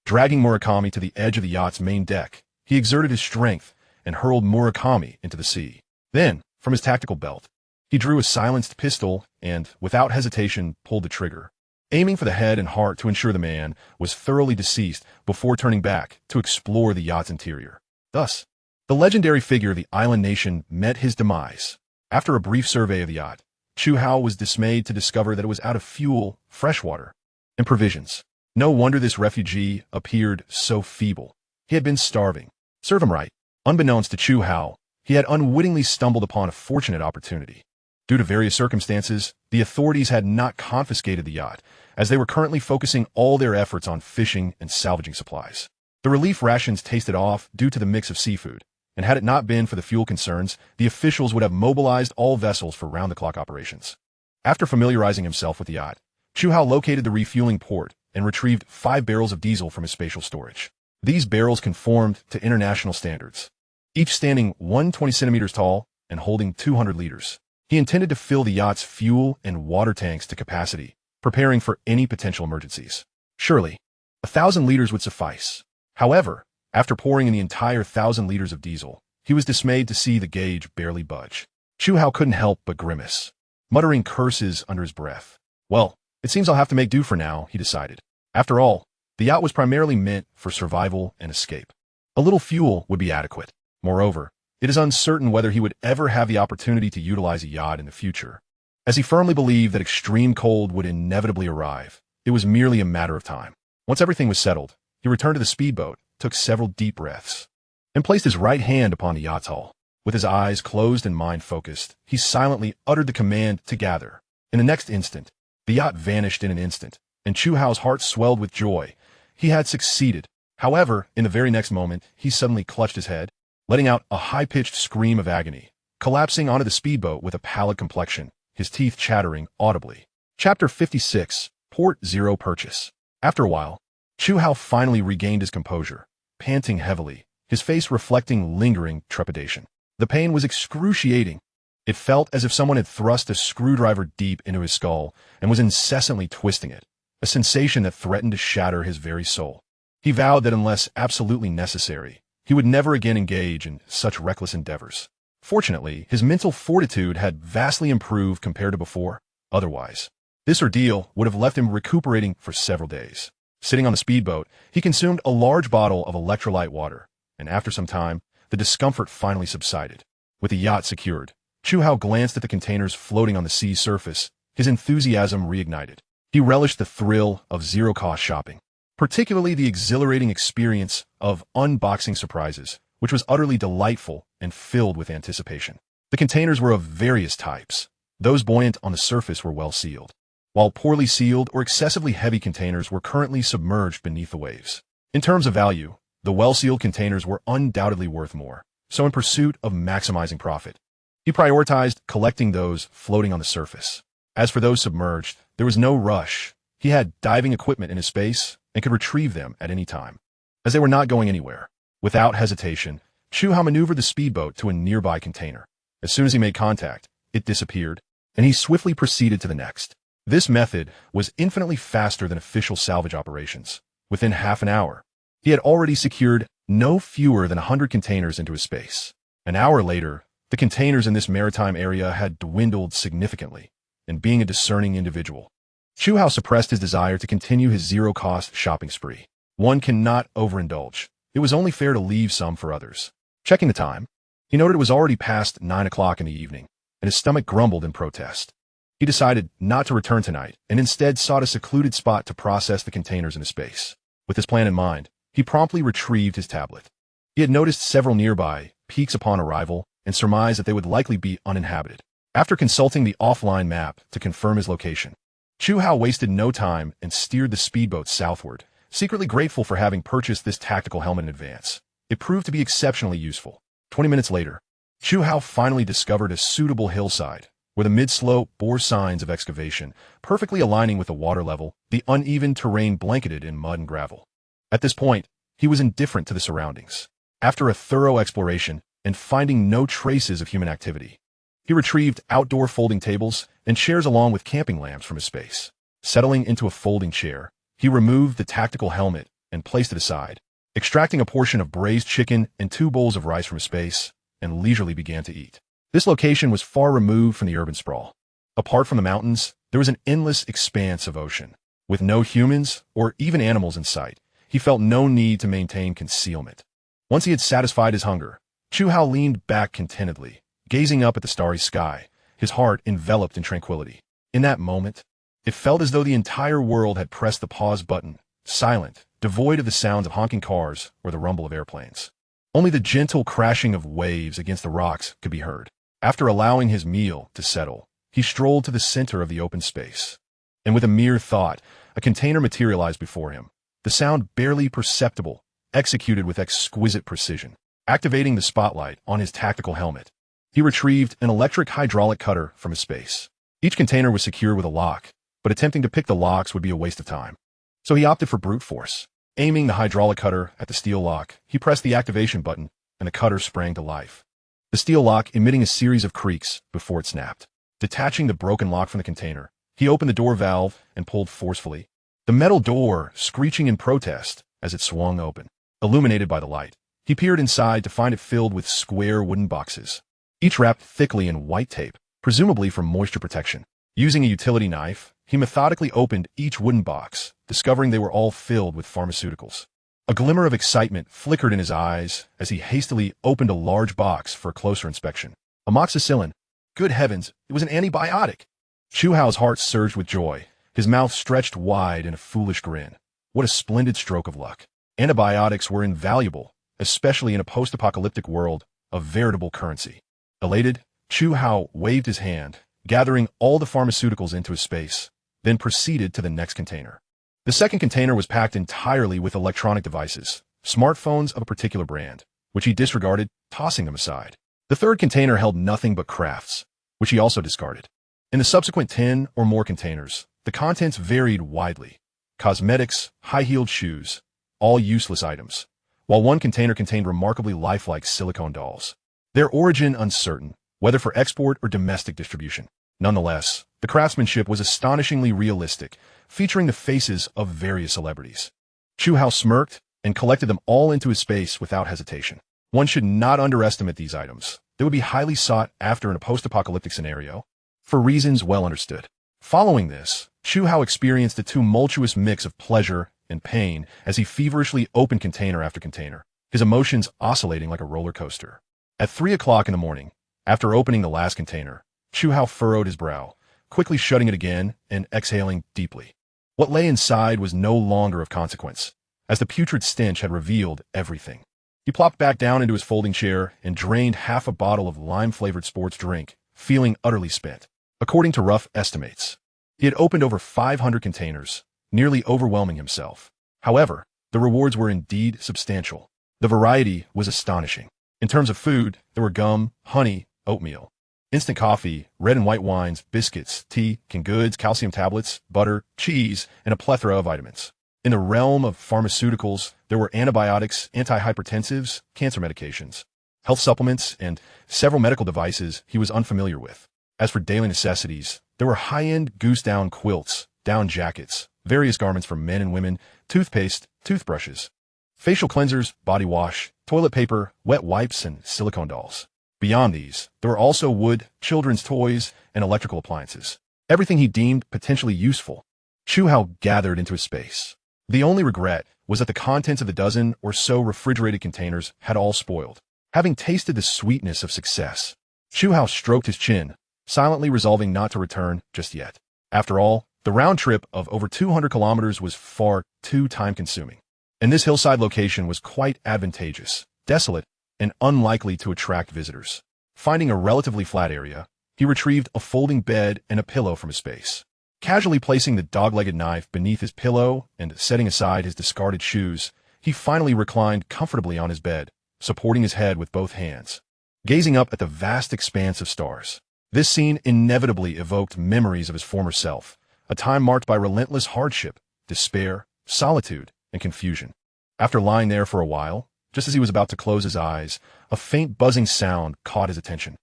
Dragging Murakami to the edge of the yacht's main deck, he exerted his strength and hurled Murakami into the sea. Then, from his tactical belt, he drew a silenced pistol and, without hesitation, pulled the trigger, aiming for the head and heart to ensure the man was thoroughly deceased before turning back to explore the yacht's interior. Thus, the legendary figure of the island nation met his demise. After a brief survey of the yacht, Chu Hao was dismayed to discover that it was out of fuel, fresh water, and provisions. No wonder this refugee appeared so feeble. He had been starving. Serve him right. Unbeknownst to Chu Hao, he had unwittingly stumbled upon a fortunate opportunity. Due to various circumstances, the authorities had not confiscated the yacht, as they were currently focusing all their efforts on fishing and salvaging supplies. The relief rations tasted off due to the mix of seafood, and had it not been for the fuel concerns, the officials would have mobilized all vessels for round-the-clock operations. After familiarizing himself with the yacht, Chu Hao located the refueling port and retrieved 5 barrels of diesel from his spatial storage. These barrels conformed to international standards, each standing 120 centimeters tall and holding 200 liters. He intended to fill the yacht's fuel and water tanks to capacity, preparing for any potential emergencies. Surely, 1,000 liters would suffice. However, after pouring in the entire 1,000 liters of diesel, he was dismayed to see the gauge barely budge. Chu Hao couldn't help but grimace, muttering curses under his breath. Well, it seems I'll have to make do for now, he decided. After all, the yacht was primarily meant for survival and escape. A little fuel would be adequate. Moreover, it is uncertain whether he would ever have the opportunity to utilize a yacht in the future. As he firmly believed that extreme cold would inevitably arrive, it was merely a matter of time. Once everything was settled, he returned to the speedboat, took several deep breaths, and placed his right hand upon the yacht's hull. With his eyes closed and mind focused, he silently uttered the command to gather. In the next instant, the yacht vanished in an instant, and Chu Hao's heart swelled with joy. He had succeeded. However, in the very next moment, he suddenly clutched his head, letting out a high-pitched scream of agony, collapsing onto the speedboat with a pallid complexion, his teeth chattering audibly. Chapter 56, Port Zero Purchase. After a while, Chu Hao finally regained his composure, panting heavily, his face reflecting lingering trepidation. The pain was excruciating. It felt as if someone had thrust a screwdriver deep into his skull and was incessantly twisting it, a sensation that threatened to shatter his very soul. He vowed that unless absolutely necessary, he would never again engage in such reckless endeavors. Fortunately, his mental fortitude had vastly improved compared to before. Otherwise, this ordeal would have left him recuperating for several days. Sitting on the speedboat, he consumed a large bottle of electrolyte water, and after some time, the discomfort finally subsided. With the yacht secured, Chu Hao glanced at the containers floating on the sea's surface, his enthusiasm reignited. He relished the thrill of zero-cost shopping, particularly the exhilarating experience of unboxing surprises, which was utterly delightful and filled with anticipation. The containers were of various types. Those buoyant on the surface were well sealed, while poorly sealed or excessively heavy containers were currently submerged beneath the waves. In terms of value, the well-sealed containers were undoubtedly worth more, so in pursuit of maximizing profit, he prioritized collecting those floating on the surface. As for those submerged, there was no rush. He had diving equipment in his space and could retrieve them at any time, as they were not going anywhere. Without hesitation, Chu Hao maneuvered the speedboat to a nearby container. As soon as he made contact, it disappeared, and he swiftly proceeded to the next. This method was infinitely faster than official salvage operations. Within half an hour, he had already secured no fewer than 100 containers into his space. An hour later, the containers in this maritime area had dwindled significantly, and being a discerning individual, Chu Hao suppressed his desire to continue his zero-cost shopping spree. One cannot overindulge. It was only fair to leave some for others. Checking the time, he noted it was already past 9 o'clock in the evening, and his stomach grumbled in protest. He decided not to return tonight, and instead sought a secluded spot to process the containers in his space. With this plan in mind, he promptly retrieved his tablet. He had noticed several nearby peaks upon arrival and surmised that they would likely be uninhabited. After consulting the offline map to confirm his location, Chu Hao wasted no time and steered the speedboat southward, secretly grateful for having purchased this tactical helmet in advance. It proved to be exceptionally useful. 20 minutes later, Chu Hao finally discovered a suitable hillside, where the mid-slope bore signs of excavation, perfectly aligning with the water level, the uneven terrain blanketed in mud and gravel. At this point, he was indifferent to the surroundings. After a thorough exploration and finding no traces of human activity, he retrieved outdoor folding tables and chairs along with camping lamps from his space. Settling into a folding chair, he removed the tactical helmet and placed it aside, extracting a portion of braised chicken and 2 bowls of rice from his space, and leisurely began to eat. This location was far removed from the urban sprawl. Apart from the mountains, there was an endless expanse of ocean. With no humans or even animals in sight, he felt no need to maintain concealment. Once he had satisfied his hunger, Chu Hao leaned back contentedly, gazing up at the starry sky, his heart enveloped in tranquility. In that moment, it felt as though the entire world had pressed the pause button, silent, devoid of the sounds of honking cars or the rumble of airplanes. Only the gentle crashing of waves against the rocks could be heard. After allowing his meal to settle, he strolled to the center of the open space. And with a mere thought, a container materialized before him, the sound barely perceptible, executed with exquisite precision. Activating the spotlight on his tactical helmet, he retrieved an electric hydraulic cutter from his space. Each container was secure with a lock, but attempting to pick the locks would be a waste of time. So he opted for brute force. Aiming the hydraulic cutter at the steel lock, he pressed the activation button, and the cutter sprang to life. The steel lock emitting a series of creaks before it snapped. Detaching the broken lock from the container, he opened the door valve and pulled forcefully, the metal door screeching in protest as it swung open. Illuminated by the light, he peered inside to find it filled with square wooden boxes, each wrapped thickly in white tape, presumably for moisture protection. Using a utility knife, he methodically opened each wooden box, discovering they were all filled with pharmaceuticals. A glimmer of excitement flickered in his eyes as he hastily opened a large box for a closer inspection. Amoxicillin. Good heavens, it was an antibiotic! Chu Hao's heart surged with joy, his mouth stretched wide in a foolish grin. What a splendid stroke of luck. Antibiotics were invaluable, especially in a post-apocalyptic world, a veritable currency. Elated, Chu Hao waved his hand, gathering all the pharmaceuticals into his space, then proceeded to the next container. The second container was packed entirely with electronic devices, smartphones of a particular brand, which he disregarded, tossing them aside. The third container held nothing but crafts, which he also discarded. In the subsequent 10 or more containers, the contents varied widely. Cosmetics, high-heeled shoes, all useless items, while one container contained remarkably lifelike silicone dolls. Their origin uncertain, whether for export or domestic distribution. Nonetheless, the craftsmanship was astonishingly realistic, featuring the faces of various celebrities. Chu Hao smirked and collected them all into his space without hesitation. One should not underestimate these items. They would be highly sought after in a post-apocalyptic scenario, for reasons well understood. Following this, Chu Hao experienced a tumultuous mix of pleasure and pain as he feverishly opened container after container, his emotions oscillating like a roller coaster. At 3 o'clock in the morning, after opening the last container, Chu Hao furrowed his brow, quickly shutting it again and exhaling deeply. What lay inside was no longer of consequence, as the putrid stench had revealed everything. He plopped back down into his folding chair and drained half a bottle of lime-flavored sports drink, feeling utterly spent. According to rough estimates, he had opened over 500 containers, nearly overwhelming himself. However, the rewards were indeed substantial. The variety was astonishing. In terms of food, there were gum, honey, oatmeal, instant coffee, red and white wines, biscuits, tea, canned goods, calcium tablets, butter, cheese, and a plethora of vitamins. In the realm of pharmaceuticals, there were antibiotics, antihypertensives, cancer medications, health supplements, and several medical devices he was unfamiliar with. As for daily necessities, there were high-end goose-down quilts, down jackets, various garments for men and women, toothpaste, toothbrushes, Facial cleansers, body wash, toilet paper, wet wipes, and silicone dolls. Beyond these, there were also wood, children's toys, and electrical appliances. Everything he deemed potentially useful. Chu Hao gathered into his space. The only regret was that the contents of the dozen or so refrigerated containers had all spoiled. Having tasted the sweetness of success, Chu Hao stroked his chin, silently resolving not to return just yet. After all, the round trip of over 200 kilometers was far too time-consuming. And this hillside location was quite advantageous, desolate, and unlikely to attract visitors. Finding a relatively flat area, he retrieved a folding bed and a pillow from his space. Casually placing the dog-legged knife beneath his pillow and setting aside his discarded shoes, he finally reclined comfortably on his bed, supporting his head with both hands, gazing up at the vast expanse of stars. This scene inevitably evoked memories of his former self, a time marked by relentless hardship, despair, solitude, and confusion. After lying there for a while, just as he was about to close his eyes, a faint buzzing sound caught his attention.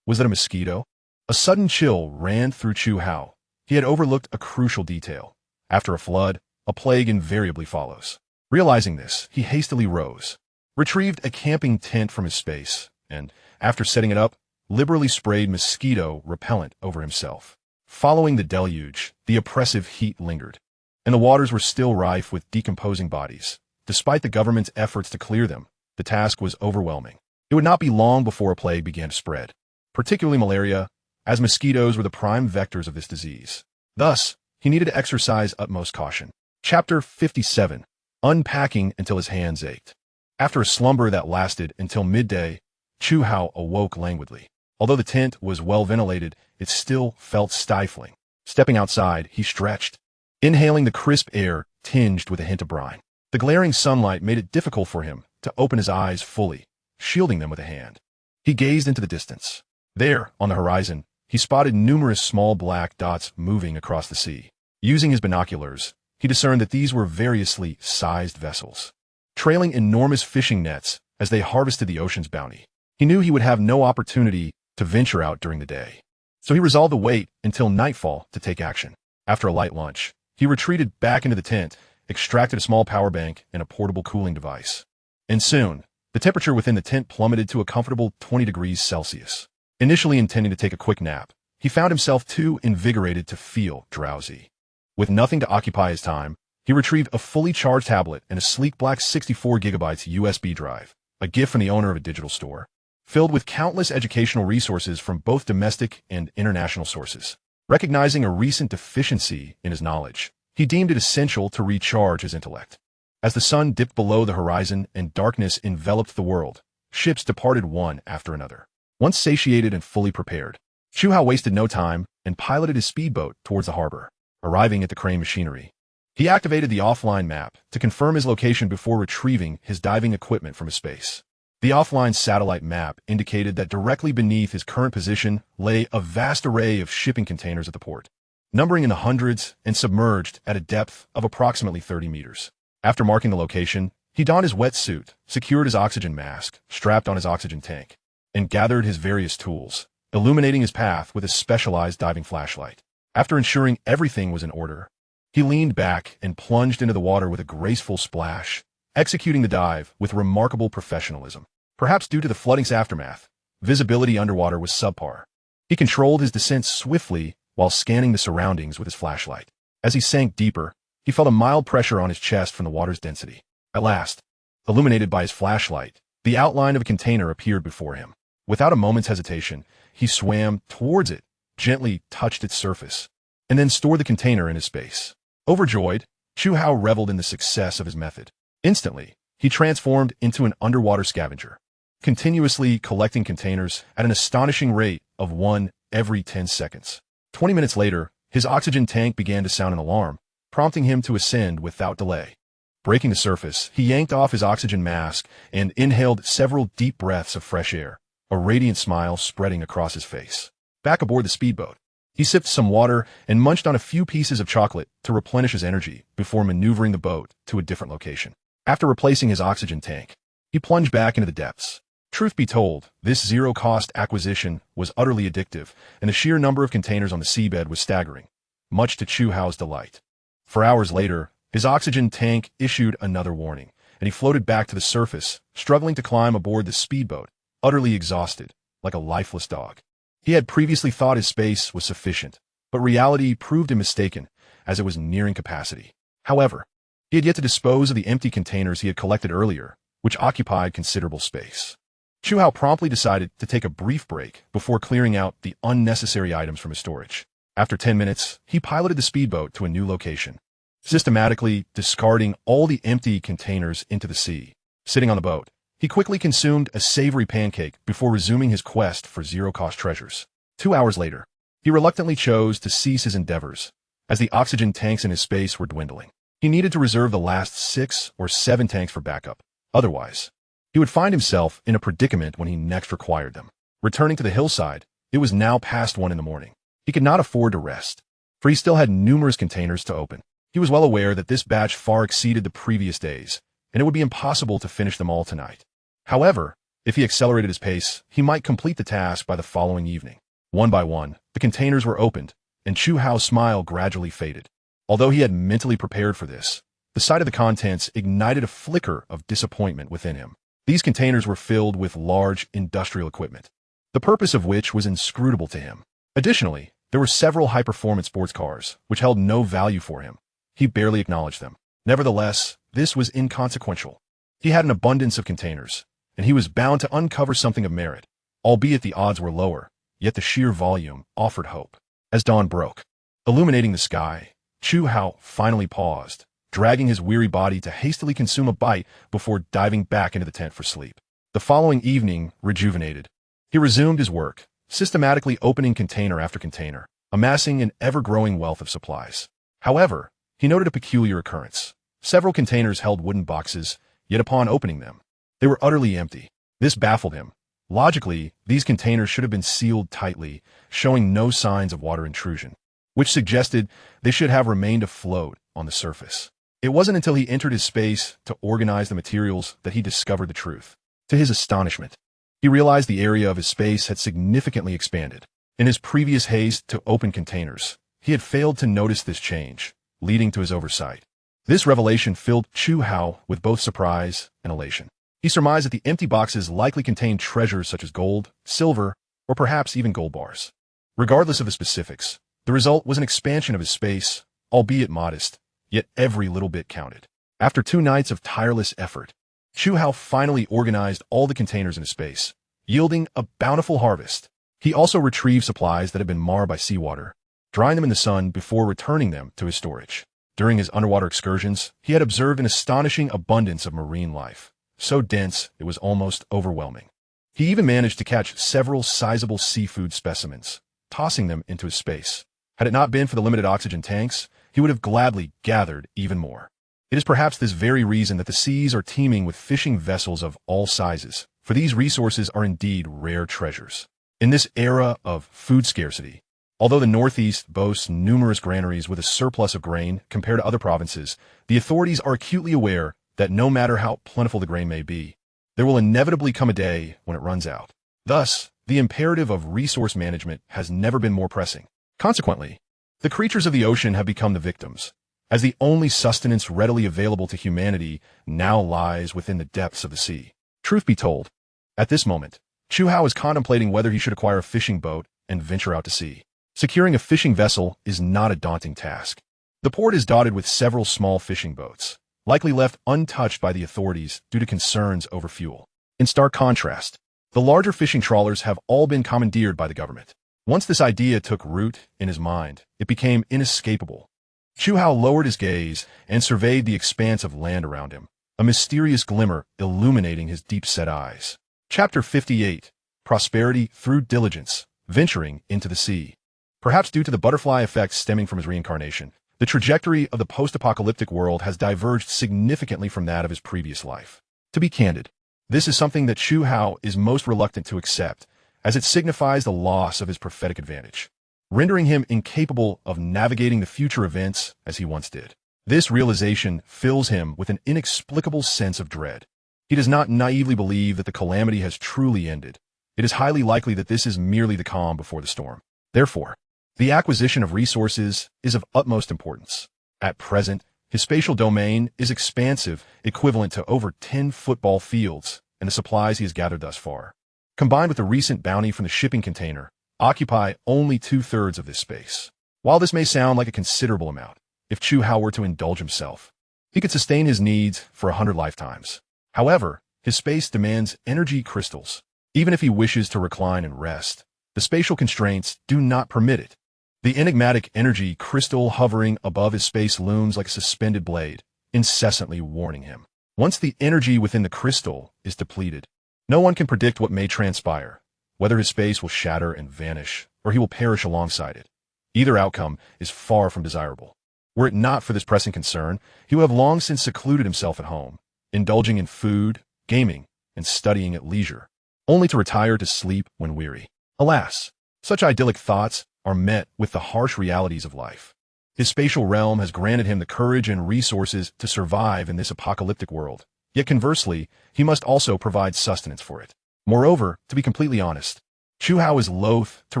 Was that a mosquito? A sudden chill ran through Chu Hao. He had overlooked a crucial detail. After a flood, a plague invariably follows. Realizing this, he hastily rose, retrieved a camping tent from his space, and, after setting it up, liberally sprayed mosquito repellent over himself. Following the deluge, the oppressive heat lingered, and the waters were still rife with decomposing bodies. Despite the government's efforts to clear them, the task was overwhelming. It would not be long before a plague began to spread, particularly malaria, as mosquitoes were the prime vectors of this disease. Thus, he needed to exercise utmost caution. Chapter 57. Unpacking until his hands ached. After a slumber that lasted until midday, Chu Hao awoke languidly. Although the tent was well ventilated, it still felt stifling. Stepping outside, he stretched, inhaling the crisp air tinged with a hint of brine. The glaring sunlight made it difficult for him to open his eyes fully, shielding them with a hand. He gazed into the distance. There, on the horizon, he spotted numerous small black dots moving across the sea. Using his binoculars, he discerned that these were variously sized vessels, trailing enormous fishing nets as they harvested the ocean's bounty. He knew he would have no opportunity to venture out during the day, so he resolved to wait until nightfall to take action. After a light lunch, he retreated back into the tent, extracted a small power bank and a portable cooling device. And soon, the temperature within the tent plummeted to a comfortable 20 degrees Celsius. Initially intending to take a quick nap, he found himself too invigorated to feel drowsy. With nothing to occupy his time, he retrieved a fully charged tablet and a sleek black 64 gigabytes USB drive, a gift from the owner of a digital store, filled with countless educational resources from both domestic and international sources. Recognizing a recent deficiency in his knowledge, he deemed it essential to recharge his intellect. As the sun dipped below the horizon and darkness enveloped the world, ships departed one after another. Once satiated and fully prepared, Chu Hao wasted no time and piloted his speedboat towards the harbor. Arriving at the crane machinery, he activated the offline map to confirm his location before retrieving his diving equipment from his space. The offline satellite map indicated that directly beneath his current position lay a vast array of shipping containers at the port, numbering in the hundreds and submerged at a depth of approximately 30 meters. After marking the location, he donned his wetsuit, secured his oxygen mask, strapped on his oxygen tank, and gathered his various tools, illuminating his path with a specialized diving flashlight. After ensuring everything was in order, he leaned back and plunged into the water with a graceful splash, executing the dive with remarkable professionalism. Perhaps due to the flooding's aftermath, visibility underwater was subpar. He controlled his descent swiftly while scanning the surroundings with his flashlight. As he sank deeper, he felt a mild pressure on his chest from the water's density. At last, illuminated by his flashlight, the outline of a container appeared before him. Without a moment's hesitation, he swam towards it, gently touched its surface, and then stored the container in his space. Overjoyed, Chu Hao reveled in the success of his method. Instantly, he transformed into an underwater scavenger, continuously collecting containers at an astonishing rate of one every 10 seconds. 20 minutes later, his oxygen tank began to sound an alarm, prompting him to ascend without delay. Breaking the surface, he yanked off his oxygen mask and inhaled several deep breaths of fresh air, a radiant smile spreading across his face. Back aboard the speedboat, he sipped some water and munched on a few pieces of chocolate to replenish his energy before maneuvering the boat to a different location. After replacing his oxygen tank, he plunged back into the depths. Truth be told, this zero-cost acquisition was utterly addictive, and the sheer number of containers on the seabed was staggering, much to Chu Hao's delight. For hours later, his oxygen tank issued another warning, and he floated back to the surface, struggling to climb aboard the speedboat, utterly exhausted, like a lifeless dog. He had previously thought his space was sufficient, but reality proved him mistaken, as it was nearing capacity. However, he had yet to dispose of the empty containers he had collected earlier, which occupied considerable space. Chu Hao promptly decided to take a brief break before clearing out the unnecessary items from his storage. After 10 minutes, he piloted the speedboat to a new location, systematically discarding all the empty containers into the sea. Sitting on the boat, he quickly consumed a savory pancake before resuming his quest for zero-cost treasures. 2 hours later, he reluctantly chose to cease his endeavors, as the oxygen tanks in his space were dwindling. He needed to reserve the last 6 or 7 tanks for backup. Otherwise, he would find himself in a predicament when he next required them. Returning to the hillside, it was now past 1 in the morning. He could not afford to rest, for he still had numerous containers to open. He was well aware that this batch far exceeded the previous days, and it would be impossible to finish them all tonight. However, if he accelerated his pace, he might complete the task by the following evening. One by one, the containers were opened, and Chu Hao's smile gradually faded. Although he had mentally prepared for this, the sight of the contents ignited a flicker of disappointment within him. These containers were filled with large industrial equipment, the purpose of which was inscrutable to him. Additionally, there were several high-performance sports cars, which held no value for him. He barely acknowledged them. Nevertheless, this was inconsequential. He had an abundance of containers, and he was bound to uncover something of merit, albeit the odds were lower, yet the sheer volume offered hope. As dawn broke, illuminating the sky, Chu Hao finally paused, dragging his weary body to hastily consume a bite before diving back into the tent for sleep. The following evening, rejuvenated, he resumed his work, systematically opening container after container, amassing an ever-growing wealth of supplies. However, he noted a peculiar occurrence. Several containers held wooden boxes, yet upon opening them, they were utterly empty. This baffled him. Logically, these containers should have been sealed tightly, showing no signs of water intrusion, which suggested they should have remained afloat on the surface. It wasn't until he entered his space to organize the materials that he discovered the truth. To his astonishment, he realized the area of his space had significantly expanded. In his previous haste to open containers, he had failed to notice this change, leading to his oversight. This revelation filled Chu Hao with both surprise and elation. He surmised that the empty boxes likely contained treasures such as gold, silver, or perhaps even gold bars. Regardless of the specifics, the result was an expansion of his space, albeit modest, yet every little bit counted. After 2 nights of tireless effort, Chu Hao finally organized all the containers in his space, yielding a bountiful harvest. He also retrieved supplies that had been marred by seawater, drying them in the sun before returning them to his storage. During his underwater excursions, he had observed an astonishing abundance of marine life, so dense it was almost overwhelming. He even managed to catch several sizable seafood specimens, tossing them into his space. Had it not been for the limited oxygen tanks, he would have gladly gathered even more. It is perhaps this very reason that the seas are teeming with fishing vessels of all sizes, for these resources are indeed rare treasures. In this era of food scarcity, although the Northeast boasts numerous granaries with a surplus of grain compared to other provinces, the authorities are acutely aware that no matter how plentiful the grain may be, there will inevitably come a day when it runs out. Thus, the imperative of resource management has never been more pressing. Consequently, the creatures of the ocean have become the victims, as the only sustenance readily available to humanity now lies within the depths of the sea. Truth be told, at this moment, Chu Hao is contemplating whether he should acquire a fishing boat and venture out to sea. Securing a fishing vessel is not a daunting task. The port is dotted with several small fishing boats, likely left untouched by the authorities due to concerns over fuel. In stark contrast, the larger fishing trawlers have all been commandeered by the government. Once this idea took root in his mind, it became inescapable. Chu Hao lowered his gaze and surveyed the expanse of land around him, a mysterious glimmer illuminating his deep-set eyes. Chapter 58, Prosperity Through Diligence, Venturing into the Sea. Perhaps due to the butterfly effect stemming from his reincarnation, the trajectory of the post-apocalyptic world has diverged significantly from that of his previous life. To be candid, this is something that Chu Hao is most reluctant to accept, as it signifies the loss of his prophetic advantage, rendering him incapable of navigating the future events as he once did. This realization fills him with an inexplicable sense of dread. He does not naively believe that the calamity has truly ended. It is highly likely that this is merely the calm before the storm. Therefore, the acquisition of resources is of utmost importance. At present, His spatial domain is expansive, equivalent to over 10 football fields, and the supplies he has gathered thus far, combined with the recent bounty from the shipping container, occupy only 2/3 of this space. While this may sound like a considerable amount, if Chu Hao were to indulge himself, he could sustain his needs for 100 lifetimes. However, his space demands energy crystals. Even if he wishes to recline and rest, the spatial constraints do not permit it. The enigmatic energy crystal hovering above his space looms like a suspended blade, incessantly warning him. Once the energy within the crystal is depleted, no one can predict what may transpire, whether his space will shatter and vanish, or he will perish alongside it. Either outcome is far from desirable. Were it not for this pressing concern, he would have long since secluded himself at home, indulging in food, gaming, and studying at leisure, only to retire to sleep when weary. Alas, such idyllic thoughts are met with the harsh realities of life. His spatial realm has granted him the courage and resources to survive in this apocalyptic world. Yet conversely, he must also provide sustenance for it. Moreover, to be completely honest, Chu Hao is loath to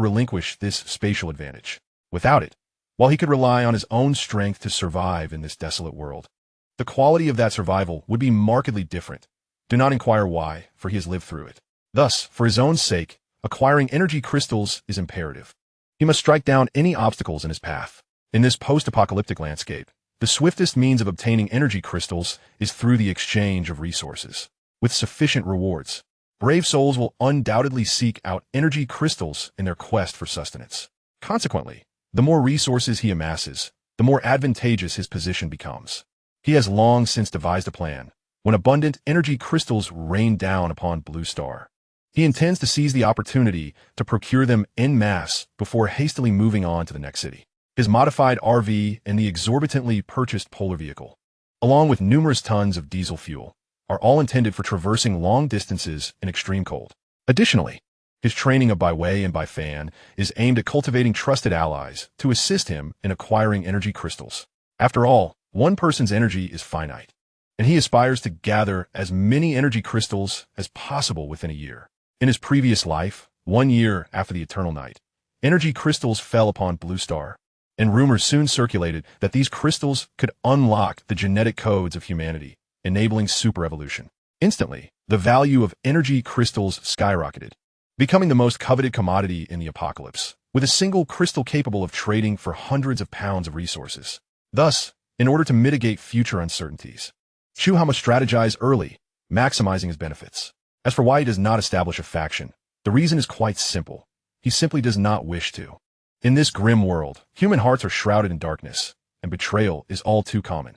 relinquish this spatial advantage. Without it, while he could rely on his own strength to survive in this desolate world, the quality of that survival would be markedly different. Do not inquire why, for he has lived through it. Thus, for his own sake, acquiring energy crystals is imperative. He must strike down any obstacles in his path. In this post-apocalyptic landscape, the swiftest means of obtaining energy crystals is through the exchange of resources. With sufficient rewards, brave souls will undoubtedly seek out energy crystals in their quest for sustenance. Consequently, the more resources he amasses, the more advantageous his position becomes. He has long since devised a plan. When abundant energy crystals rain down upon Blue Star, he intends to seize the opportunity to procure them en masse before hastily moving on to the next city. His modified RV and the exorbitantly purchased polar vehicle, along with numerous tons of diesel fuel, are all intended for traversing long distances in extreme cold. Additionally, his training of by way and by fan is aimed at cultivating trusted allies to assist him in acquiring energy crystals. After all, one person's energy is finite, and he aspires to gather as many energy crystals as possible within a year. In his previous life, 1 year after the Eternal Night, energy crystals fell upon Blue Star, and rumors soon circulated that these crystals could unlock the genetic codes of humanity, enabling superevolution. Instantly, the value of energy crystals skyrocketed, becoming the most coveted commodity in the apocalypse, with a single crystal capable of trading for hundreds of pounds of resources. Thus, in order to mitigate future uncertainties, Chu Hao must strategize early, maximizing his benefits. As for why he does not establish a faction, the reason is quite simple. He simply does not wish to. In this grim world, human hearts are shrouded in darkness, and betrayal is all too common.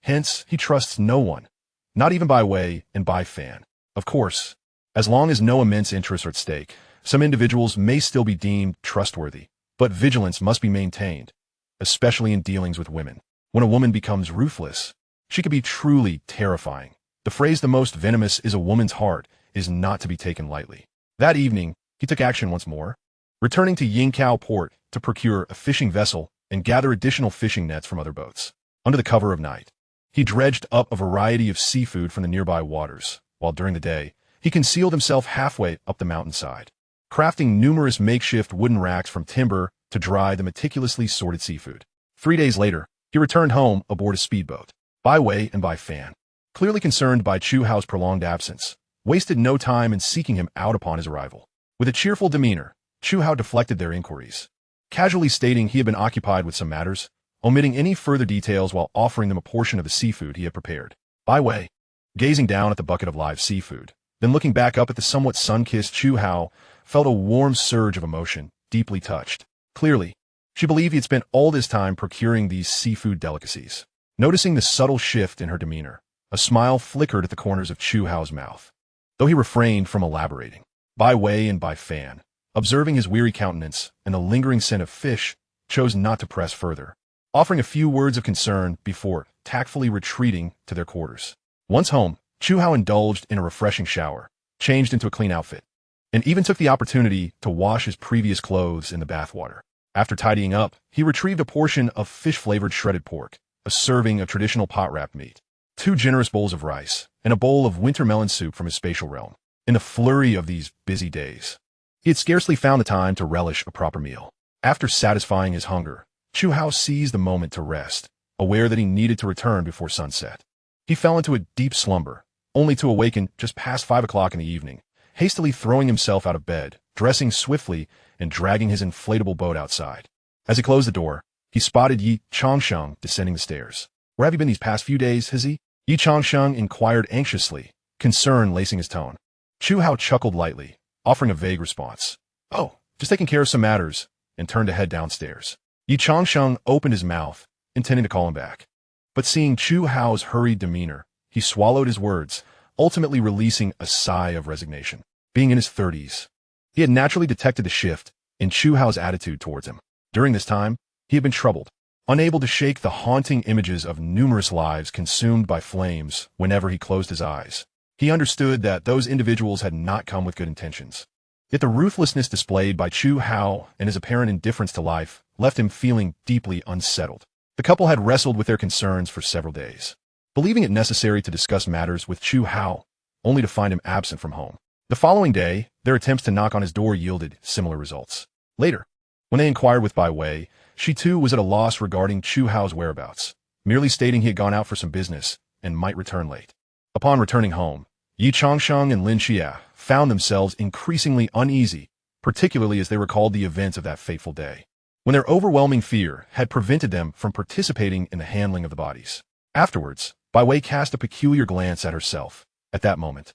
Hence, he trusts no one, not even by way and by fan. Of course, as long as no immense interests are at stake, some individuals may still be deemed trustworthy, but vigilance must be maintained, especially in dealings with women. When a woman becomes ruthless, she can be truly terrifying. The phrase "the most venomous is a woman's heart" is not to be taken lightly. That evening, he took action once more, returning to Yingqiao port to procure a fishing vessel and gather additional fishing nets from other boats. Under the cover of night, he dredged up a variety of seafood from the nearby waters, while during the day, he concealed himself halfway up the mountainside, crafting numerous makeshift wooden racks from timber to dry the meticulously sorted seafood. 3 days later, he returned home aboard a speedboat. By way and by fan, clearly concerned by Chu Hao's prolonged absence, wasted no time in seeking him out upon his arrival. With a cheerful demeanor, Chu Hao deflected their inquiries, casually stating he had been occupied with some matters, omitting any further details while offering them a portion of the seafood he had prepared. By way, gazing down at the bucket of live seafood, then looking back up at the somewhat sun-kissed Chu Hao, felt a warm surge of emotion, deeply touched. Clearly, she believed he had spent all this time procuring these seafood delicacies. Noticing the subtle shift in her demeanor, a smile flickered at the corners of Chu Hao's mouth, though he refrained from elaborating. By way and by fan, observing his weary countenance and the lingering scent of fish, chose not to press further, offering a few words of concern before tactfully retreating to their quarters. Once home, Chu Hao indulged in a refreshing shower, changed into a clean outfit, and even took the opportunity to wash his previous clothes in the bathwater. After tidying up, he retrieved a portion of fish-flavored shredded pork, a serving of traditional pot-wrapped meat, 2 generous bowls of rice, and a bowl of winter melon soup from his spatial realm. In the flurry of these busy days, he had scarcely found the time to relish a proper meal. After satisfying his hunger, Chu Hao seized the moment to rest, aware that he needed to return before sunset. He fell into a deep slumber, only to awaken just past 5 o'clock in the evening, hastily throwing himself out of bed, dressing swiftly, and dragging his inflatable boat outside. As he closed the door, he spotted Yi Changsheng descending the stairs. "Where have you been these past few days, has he?" Yi Changsheng inquired anxiously, concern lacing his tone. Chu Hao chuckled lightly, offering a vague response. "Oh, just taking care of some matters," and turned to head downstairs. Yi Changsheng opened his mouth, intending to call him back. But seeing Chu Hao's hurried demeanor, he swallowed his words, ultimately releasing a sigh of resignation. Being in his 30s, he had naturally detected the shift in Chu Hao's attitude towards him. During this time, he had been troubled, unable to shake the haunting images of numerous lives consumed by flames whenever he closed his eyes. He understood that those individuals had not come with good intentions. Yet the ruthlessness displayed by Chu Hao and his apparent indifference to life left him feeling deeply unsettled. The couple had wrestled with their concerns for several days, believing it necessary to discuss matters with Chu Hao, only to find him absent from home. The following day, their attempts to knock on his door yielded similar results. Later, when they inquired with Bai Wei, she too was at a loss regarding Chu Hao's whereabouts, merely stating he had gone out for some business and might return late. Upon returning home, Yi Changsheng and Lin Xia found themselves increasingly uneasy, particularly as they recalled the events of that fateful day, when their overwhelming fear had prevented them from participating in the handling of the bodies. Afterwards, Bai Wei cast a peculiar glance at herself. At that moment,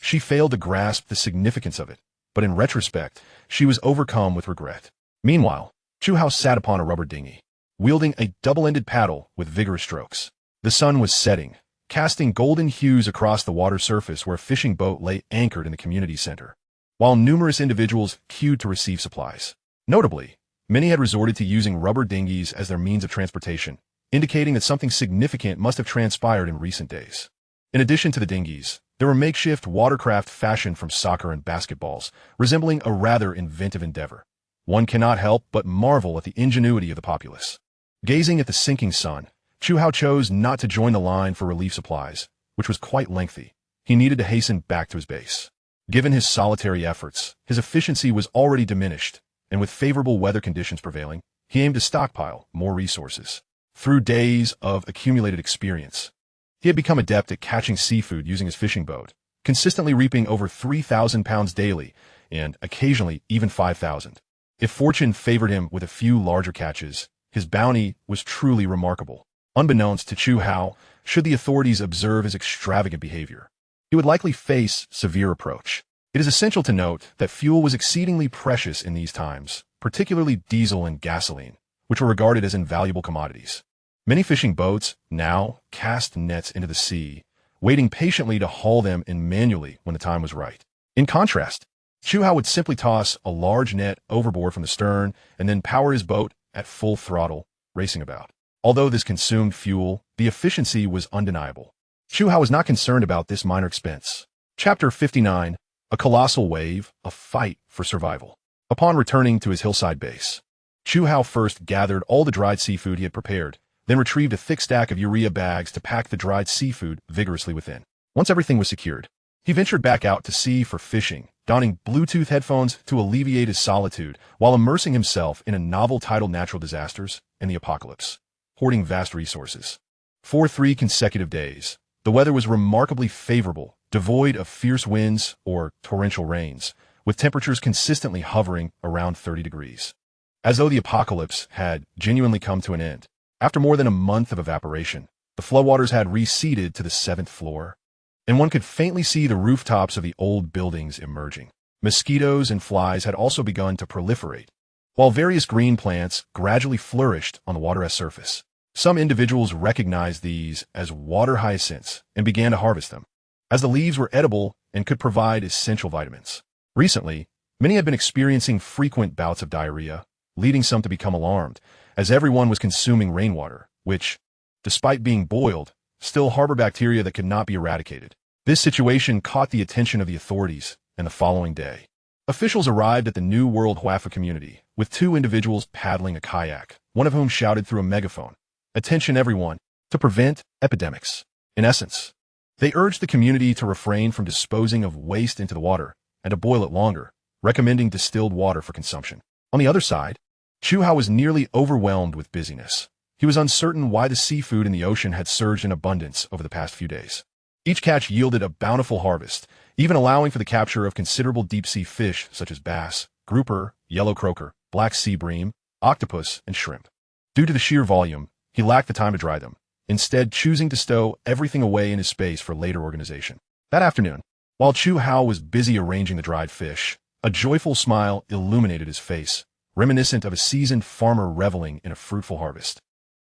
she failed to grasp the significance of it, but in retrospect, she was overcome with regret. Meanwhile, Chu Hao sat upon a rubber dinghy, wielding a double-ended paddle with vigorous strokes. The sun was setting, casting golden hues across the water surface where a fishing boat lay anchored in the community center, while numerous individuals queued to receive supplies. Notably, many had resorted to using rubber dinghies as their means of transportation, indicating that something significant must have transpired in recent days. In addition to the dinghies, there were makeshift watercraft fashioned from soccer and basketballs, resembling a rather inventive endeavor. One cannot help but marvel at the ingenuity of the populace. Gazing at the sinking sun, Chu Hao chose not to join the line for relief supplies, which was quite lengthy. He needed to hasten back to his base. Given his solitary efforts, his efficiency was already diminished, and with favorable weather conditions prevailing, he aimed to stockpile more resources. Through days of accumulated experience, he had become adept at catching seafood using his fishing boat, consistently reaping over 3,000 pounds daily, and occasionally even 5,000. If fortune favored him with a few larger catches, his bounty was truly remarkable. Unbeknownst to Chu Hao, should the authorities observe his extravagant behavior, he would likely face severe reproach. It is essential to note that fuel was exceedingly precious in these times, particularly diesel and gasoline, which were regarded as invaluable commodities. Many fishing boats now cast nets into the sea, waiting patiently to haul them in manually when the time was right. In contrast, Chu Hao would simply toss a large net overboard from the stern and then power his boat at full throttle, racing about. Although this consumed fuel, the efficiency was undeniable. Chu Hao was not concerned about this minor expense. Chapter 59, A Colossal Wave, a Fight for Survival. Upon returning to his hillside base, Chu Hao first gathered all the dried seafood he had prepared, then retrieved a thick stack of urea bags to pack the dried seafood vigorously within. Once everything was secured, he ventured back out to sea for fishing, donning Bluetooth headphones to alleviate his solitude while immersing himself in a novel titled Natural Disasters and the Apocalypse, hoarding vast resources. For 3 consecutive days, the weather was remarkably favorable, devoid of fierce winds or torrential rains, with temperatures consistently hovering around 30 degrees. As though the apocalypse had genuinely come to an end, after more than a month of evaporation, the floodwaters had receded to the 7th floor, and one could faintly see the rooftops of the old buildings emerging. Mosquitoes and flies had also begun to proliferate, while various green plants gradually flourished on the water's surface. Some individuals recognized these as water hyacinths and began to harvest them, as the leaves were edible and could provide essential vitamins. Recently, many had been experiencing frequent bouts of diarrhea, leading some to become alarmed, as everyone was consuming rainwater, which, despite being boiled, still harbor bacteria that could not be eradicated. This situation caught the attention of the authorities, and the following day, officials arrived at the New World Huafa community, with 2 individuals paddling a kayak, one of whom shouted through a megaphone, "Attention everyone, to prevent epidemics." In essence, they urged the community to refrain from disposing of waste into the water and to boil it longer, recommending distilled water for consumption. On the other side, Chu Hao was nearly overwhelmed with busyness. he was uncertain why the seafood in the ocean had surged in abundance over the past few days. Each catch yielded a bountiful harvest, even allowing for the capture of considerable deep-sea fish such as bass, grouper, yellow croaker, black sea bream, octopus, and shrimp. Due to the sheer volume, he lacked the time to dry them, instead choosing to stow everything away in his space for later organization. That afternoon, while Chu Hao was busy arranging the dried fish, a joyful smile illuminated his face, reminiscent of a seasoned farmer reveling in a fruitful harvest.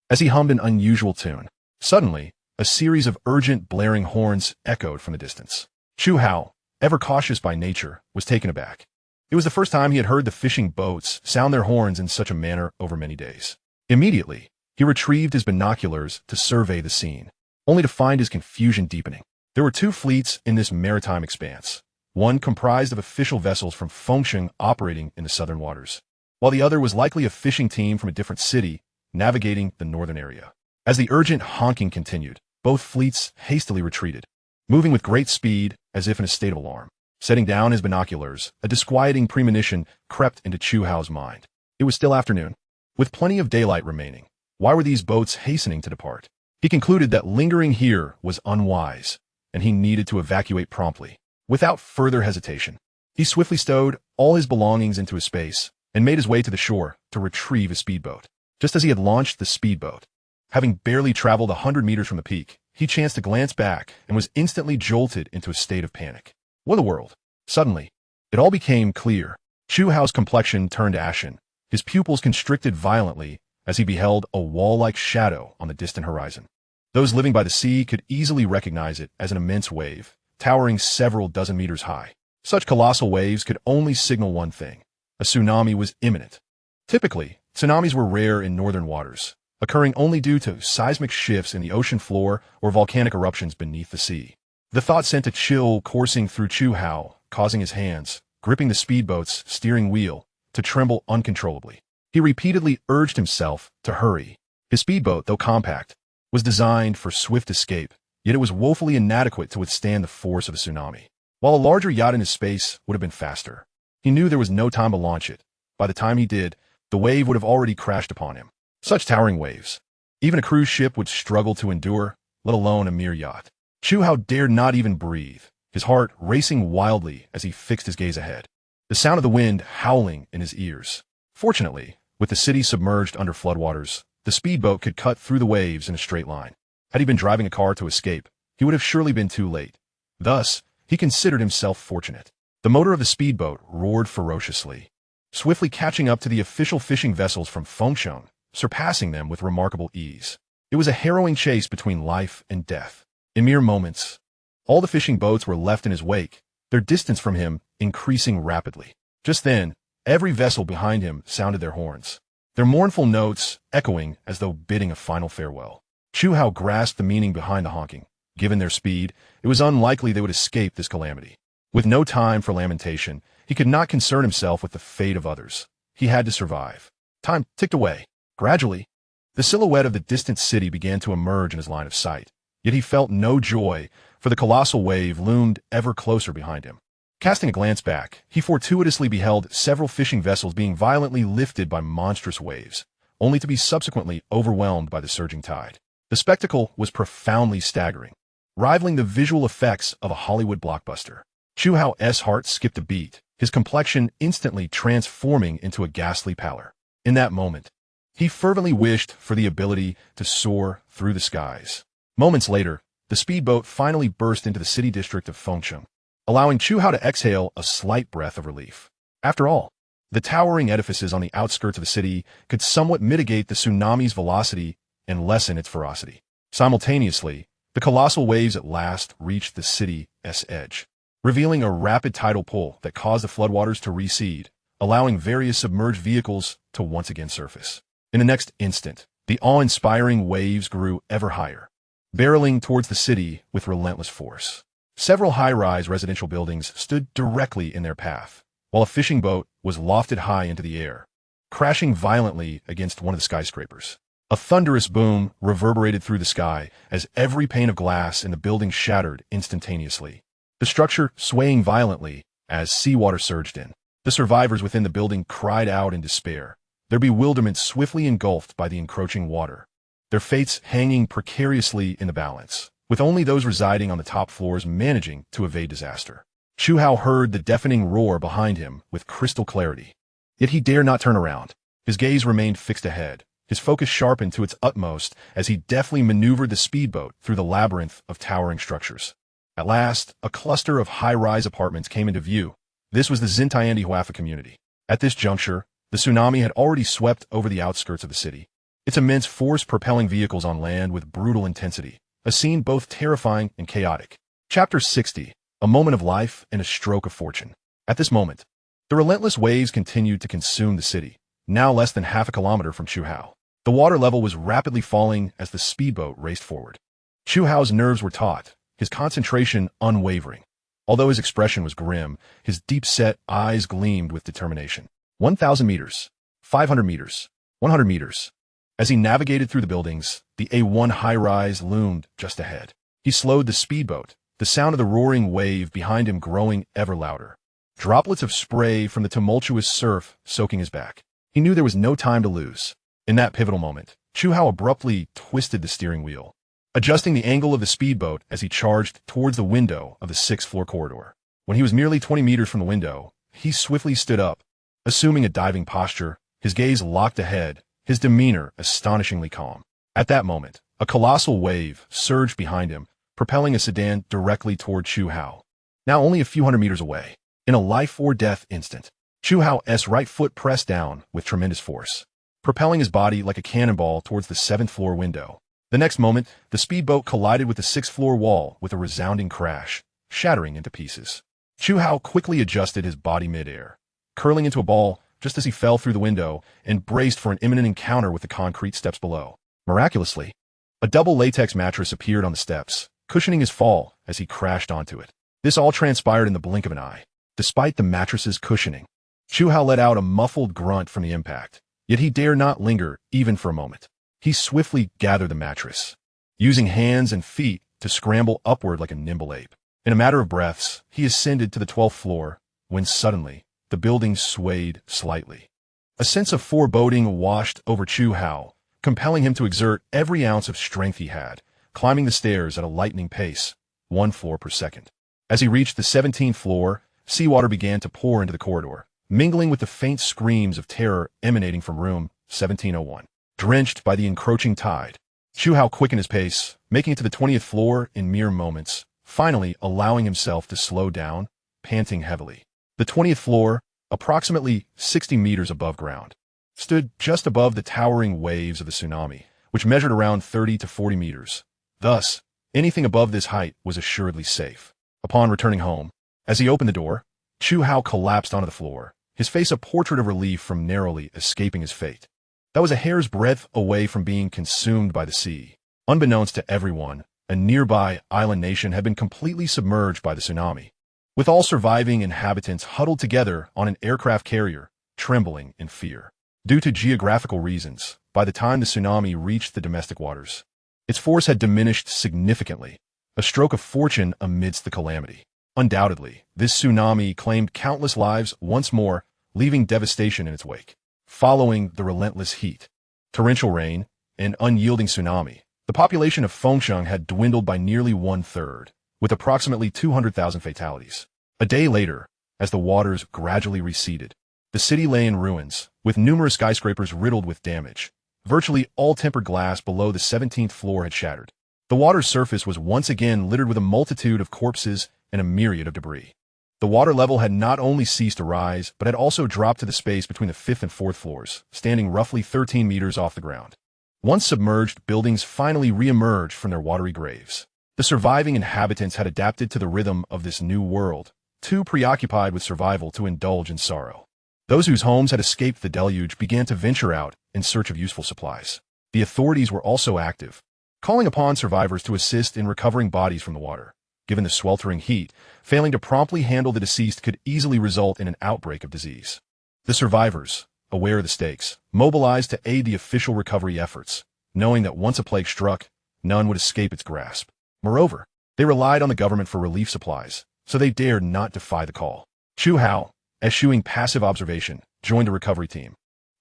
As he hummed an unusual tune, suddenly, a series of urgent, blaring horns echoed from the distance. Chu Hao, ever cautious by nature, was taken aback. It was the first time he had heard the fishing boats sound their horns in such a manner over many days. Immediately, he retrieved his binoculars to survey the scene, only to find his confusion deepening. There were two fleets in this maritime expanse, one comprised of official vessels from Fengsheng operating in the southern waters, while the other was likely a fishing team from a different city navigating the northern area. As the urgent honking continued, both fleets hastily retreated, moving with great speed as if in a state of alarm. Setting down his binoculars, a disquieting premonition crept into Chu Hao's mind. It was still afternoon, with plenty of daylight remaining. Why were these boats hastening to depart? He concluded that lingering here was unwise, and he needed to evacuate promptly. Without further hesitation, he swiftly stowed all his belongings into his space and made his way to the shore to retrieve his speedboat. Just as he had launched the speedboat, having barely traveled 100 meters from the peak, he chanced to glance back and was instantly jolted into a state of panic. What a world! Suddenly, it all became clear. Chu Hao's complexion turned ashen, his pupils constricted violently as he beheld a wall-like shadow on the distant horizon. Those living by the sea could easily recognize it as an immense wave, towering several dozen meters high. Such colossal waves could only signal one thing: a tsunami was imminent. Typically, tsunamis were rare in northern waters, occurring only due to seismic shifts in the ocean floor or volcanic eruptions beneath the sea. The thought sent a chill coursing through Chu Hao, causing his hands, gripping the speedboat's steering wheel, to tremble uncontrollably. He repeatedly urged himself to hurry. His speedboat, though compact, was designed for swift escape, yet it was woefully inadequate to withstand the force of a tsunami. While a larger yacht in his space would have been faster, he knew there was no time to launch it. By the time he did, the wave would have already crashed upon him. Such towering waves, even a cruise ship would struggle to endure, let alone a mere yacht. Chu Hao dared not even breathe, his heart racing wildly as he fixed his gaze ahead, the sound of the wind howling in his ears. Fortunately, with the city submerged under floodwaters, the speedboat could cut through the waves in a straight line. Had he been driving a car to escape, he would have surely been too late. Thus, he considered himself fortunate. The motor of the speedboat roared ferociously, swiftly catching up to the official fishing vessels from Fengsheng, surpassing them with remarkable ease. It was a harrowing chase between life and death. In mere moments, all the fishing boats were left in his wake, their distance from him increasing rapidly. Just then, every vessel behind him sounded their horns, their mournful notes echoing as though bidding a final farewell. Chu Hao grasped the meaning behind the honking. Given their speed, it was unlikely they would escape this calamity. With no time for lamentation, he could not concern himself with the fate of others. He had to survive. Time ticked away. Gradually, the silhouette of the distant city began to emerge in his line of sight. Yet he felt no joy, for the colossal wave loomed ever closer behind him. Casting a glance back, he fortuitously beheld several fishing vessels being violently lifted by monstrous waves, only to be subsequently overwhelmed by the surging tide. The spectacle was profoundly staggering, rivaling the visual effects of a Hollywood blockbuster. Chu Hao's heart skipped a beat, his complexion instantly transforming into a ghastly pallor. In that moment, he fervently wished for the ability to soar through the skies. Moments later, the speedboat finally burst into the city district of Fengsheng, allowing Chu Hao to exhale a slight breath of relief. After all, the towering edifices on the outskirts of the city could somewhat mitigate the tsunami's velocity and lessen its ferocity. Simultaneously, the colossal waves at last reached the city's edge, revealing a rapid tidal pull that caused the floodwaters to recede, allowing various submerged vehicles to once again surface. In the next instant, the awe-inspiring waves grew ever higher, barreling towards the city with relentless force. Several high-rise residential buildings stood directly in their path, while a fishing boat was lofted high into the air, crashing violently against one of the skyscrapers. A thunderous boom reverberated through the sky as every pane of glass in the building shattered instantaneously, the structure swaying violently as seawater surged in. The survivors within the building cried out in despair, their bewilderment swiftly engulfed by the encroaching water. their fates hanging precariously in the balance, with only those residing on the top floors managing to evade disaster. Chu Hao heard the deafening roar behind him with crystal clarity. Yet he dared not turn around. His gaze remained fixed ahead, his focus sharpened to its utmost as he deftly maneuvered the speedboat through the labyrinth of towering structures. At last, a cluster of high-rise apartments came into view. This was the Xintiandi Huafa community. At this juncture, the tsunami had already swept over the outskirts of the city, its immense force propelling vehicles on land with brutal intensity, a scene both terrifying and chaotic. Chapter 60. A moment of life and a stroke of fortune. At this moment, the relentless waves continued to consume the city, now less than half a kilometer from Chu Hao. The water level was rapidly falling as the speedboat raced forward. Chu Hao's nerves were taut, his concentration unwavering. Although his expression was grim, his deep-set eyes gleamed with determination. 1,000 meters, 500 meters, 100 meters. As he navigated through the buildings, the A1 high-rise loomed just ahead. He slowed the speedboat, the sound of the roaring wave behind him growing ever louder. Droplets of spray from the tumultuous surf soaking his back. He knew there was no time to lose. In that pivotal moment, Chu Hao abruptly twisted the steering wheel, adjusting the angle of the speedboat as he charged towards the window of the sixth-floor corridor. When he was merely 20 meters from the window, he swiftly stood up, assuming a diving posture, his gaze locked ahead, his demeanor astonishingly calm. At that moment, a colossal wave surged behind him, propelling a sedan directly toward Chu Hao. Now only a few hundred meters away, in a life-or-death instant, Chu Hao's right foot pressed down with tremendous force, propelling his body like a cannonball towards the seventh-floor window. The next moment, the speedboat collided with the sixth-floor wall with a resounding crash, shattering into pieces. Chu Hao quickly adjusted his body mid-air, curling into a ball just as he fell through the window and braced for an imminent encounter with the concrete steps below. Miraculously, a double latex mattress appeared on the steps, cushioning his fall as he crashed onto it. This all transpired in the blink of an eye. Despite the mattress's cushioning, Chu Hao let out a muffled grunt from the impact, yet he dared not linger even for a moment. He swiftly gathered the mattress, using hands and feet to scramble upward like a nimble ape. In a matter of breaths, he ascended to the 12th floor, when suddenly, the building swayed slightly. A sense of foreboding washed over Chu Hao, compelling him to exert every ounce of strength he had, climbing the stairs at a lightning pace, 1 floor per second. As he reached the 17th floor, seawater began to pour into the corridor, mingling with the faint screams of terror emanating from room 1701. Drenched by the encroaching tide, Chu Hao quickened his pace, making it to the 20th floor in mere moments, finally allowing himself to slow down, panting heavily. The 20th floor, approximately 60 meters above ground, stood just above the towering waves of the tsunami, which measured around 30 to 40 meters. Thus, anything above this height was assuredly safe. Upon returning home, as he opened the door, Chu Hao collapsed onto the floor, his face a portrait of relief from narrowly escaping his fate. That was a hair's breadth away from being consumed by the sea. Unbeknownst to everyone, a nearby island nation had been completely submerged by the tsunami, with all surviving inhabitants huddled together on an aircraft carrier, trembling in fear. Due to geographical reasons, by the time the tsunami reached the domestic waters, its force had diminished significantly, a stroke of fortune amidst the calamity. Undoubtedly, this tsunami claimed countless lives once more, leaving devastation in its wake. Following the relentless heat, torrential rain, and unyielding tsunami, the population of Fengsheng had dwindled by nearly 1/3, with approximately 200,000 fatalities. A day later, as the waters gradually receded, the city lay in ruins, with numerous skyscrapers riddled with damage. Virtually all tempered glass below the 17th floor had shattered. The water's surface was once again littered with a multitude of corpses and a myriad of debris. The water level had not only ceased to rise, but had also dropped to the space between the 5th and 4th floors, standing roughly 13 meters off the ground. Once submerged, buildings finally re-emerged from their watery graves. The surviving inhabitants had adapted to the rhythm of this new world, too preoccupied with survival to indulge in sorrow. Those whose homes had escaped the deluge began to venture out in search of useful supplies. The authorities were also active, calling upon survivors to assist in recovering bodies from the water. Given the sweltering heat, failing to promptly handle the deceased could easily result in an outbreak of disease. The survivors, aware of the stakes, mobilized to aid the official recovery efforts, knowing that once a plague struck, none would escape its grasp. Moreover, they relied on the government for relief supplies, so they dared not defy the call. Chu Hao, eschewing passive observation, joined the recovery team,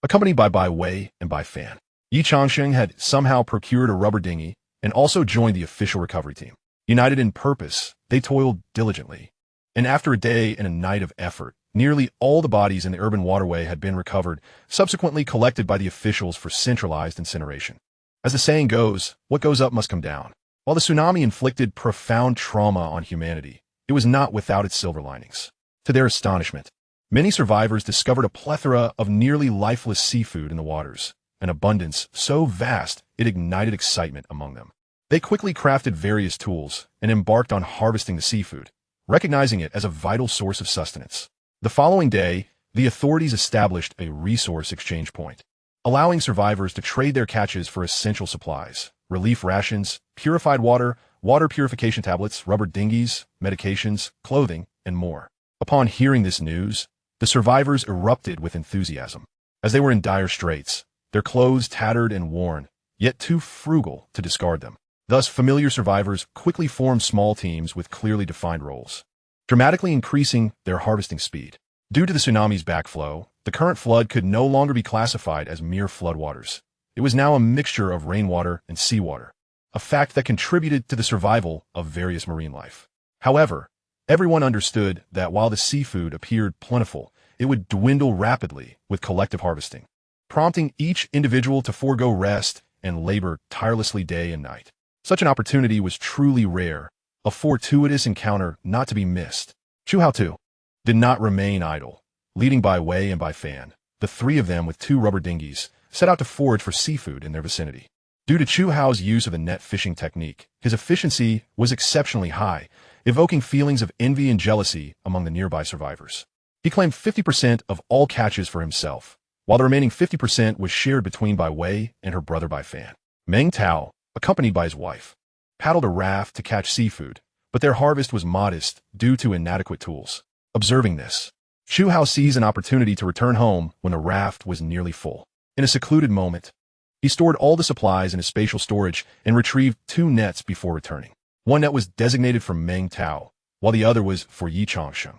accompanied by Bai Wei and Bai Fan. Yi Changsheng had somehow procured a rubber dinghy and also joined the official recovery team. United in purpose, they toiled diligently. And after a day and a night of effort, nearly all the bodies in the urban waterway had been recovered, subsequently collected by the officials for centralized incineration. As the saying goes, what goes up must come down. While the tsunami inflicted profound trauma on humanity, it was not without its silver linings. To their astonishment, many survivors discovered a plethora of nearly lifeless seafood in the waters, an abundance so vast it ignited excitement among them. They quickly crafted various tools and embarked on harvesting the seafood, recognizing it as a vital source of sustenance. The following day, the authorities established a resource exchange point, allowing survivors to trade their catches for essential supplies, relief rations, purified water, water purification tablets, rubber dinghies, medications, clothing, and more. Upon hearing this news, the survivors erupted with enthusiasm. As they were in dire straits, their clothes tattered and worn, yet too frugal to discard them. Thus, familiar survivors quickly formed small teams with clearly defined roles, dramatically increasing their harvesting speed. Due to the tsunami's backflow, the current flood could no longer be classified as mere floodwaters. It was now a mixture of rainwater and seawater, a fact that contributed to the survival of various marine life. However, everyone understood that while the seafood appeared plentiful, it would dwindle rapidly with collective harvesting, prompting each individual to forego rest and labor tirelessly day and night. Such an opportunity was truly rare, a fortuitous encounter not to be missed. Chu Hao, too, did not remain idle. Leading by Wei and by Fan, the three of them with 2 rubber dinghies set out to forage for seafood in their vicinity. Due to Chu Hao's use of the net fishing technique, his efficiency was exceptionally high, evoking feelings of envy and jealousy among the nearby survivors. He claimed 50% of all catches for himself, while the remaining 50% was shared between Bai Wei and her brother Bai Fan. Meng Tao, accompanied by his wife, paddled a raft to catch seafood, but their harvest was modest due to inadequate tools. Observing this, Chu Hao seized an opportunity to return home when the raft was nearly full. In a secluded moment, he stored all the supplies in a spatial storage and retrieved 2 nets before returning. One net was designated for Meng Tao, while the other was for Yi Changsheng.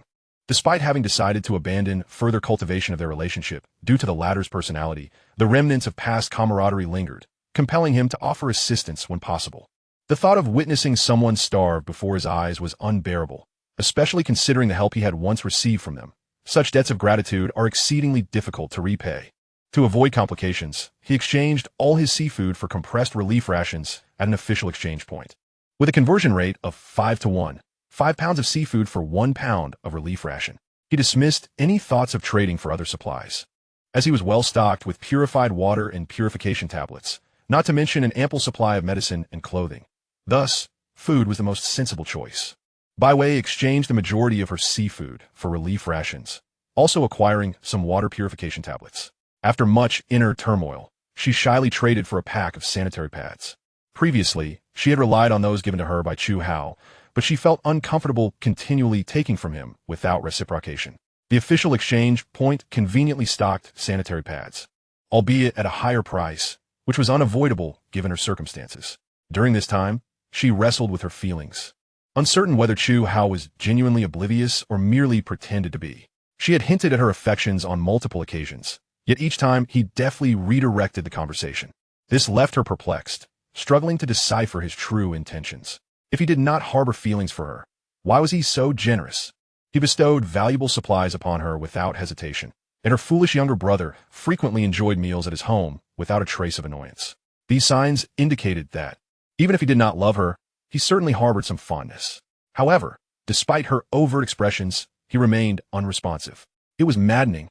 Despite having decided to abandon further cultivation of their relationship due to the latter's personality, the remnants of past camaraderie lingered, compelling him to offer assistance when possible. The thought of witnessing someone starve before his eyes was unbearable, especially considering the help he had once received from them. Such debts of gratitude are exceedingly difficult to repay. To avoid complications, he exchanged all his seafood for compressed relief rations at an official exchange point. With a conversion rate of 5-to-1, 5 pounds of seafood for 1 pound of relief ration, he dismissed any thoughts of trading for other supplies, as he was well stocked with purified water and purification tablets, not to mention an ample supply of medicine and clothing. Thus, food was the most sensible choice. Bai Wei exchanged the majority of her seafood for relief rations, also acquiring some water purification tablets. After much inner turmoil, she shyly traded for a pack of sanitary pads. Previously, she had relied on those given to her by Chu Hao, but she felt uncomfortable continually taking from him without reciprocation. The official exchange point conveniently stocked sanitary pads, albeit at a higher price, which was unavoidable given her circumstances. During this time, she wrestled with her feelings, uncertain whether Chu Hao was genuinely oblivious or merely pretended to be. She had hinted at her affections on multiple occasions, yet each time he deftly redirected the conversation. This left her perplexed, struggling to decipher his true intentions. If he did not harbor feelings for her, why was he so generous? He bestowed valuable supplies upon her without hesitation, and her foolish younger brother frequently enjoyed meals at his home without a trace of annoyance. These signs indicated that, even if he did not love her, he certainly harbored some fondness. However, despite her overt expressions, he remained unresponsive. It was maddening.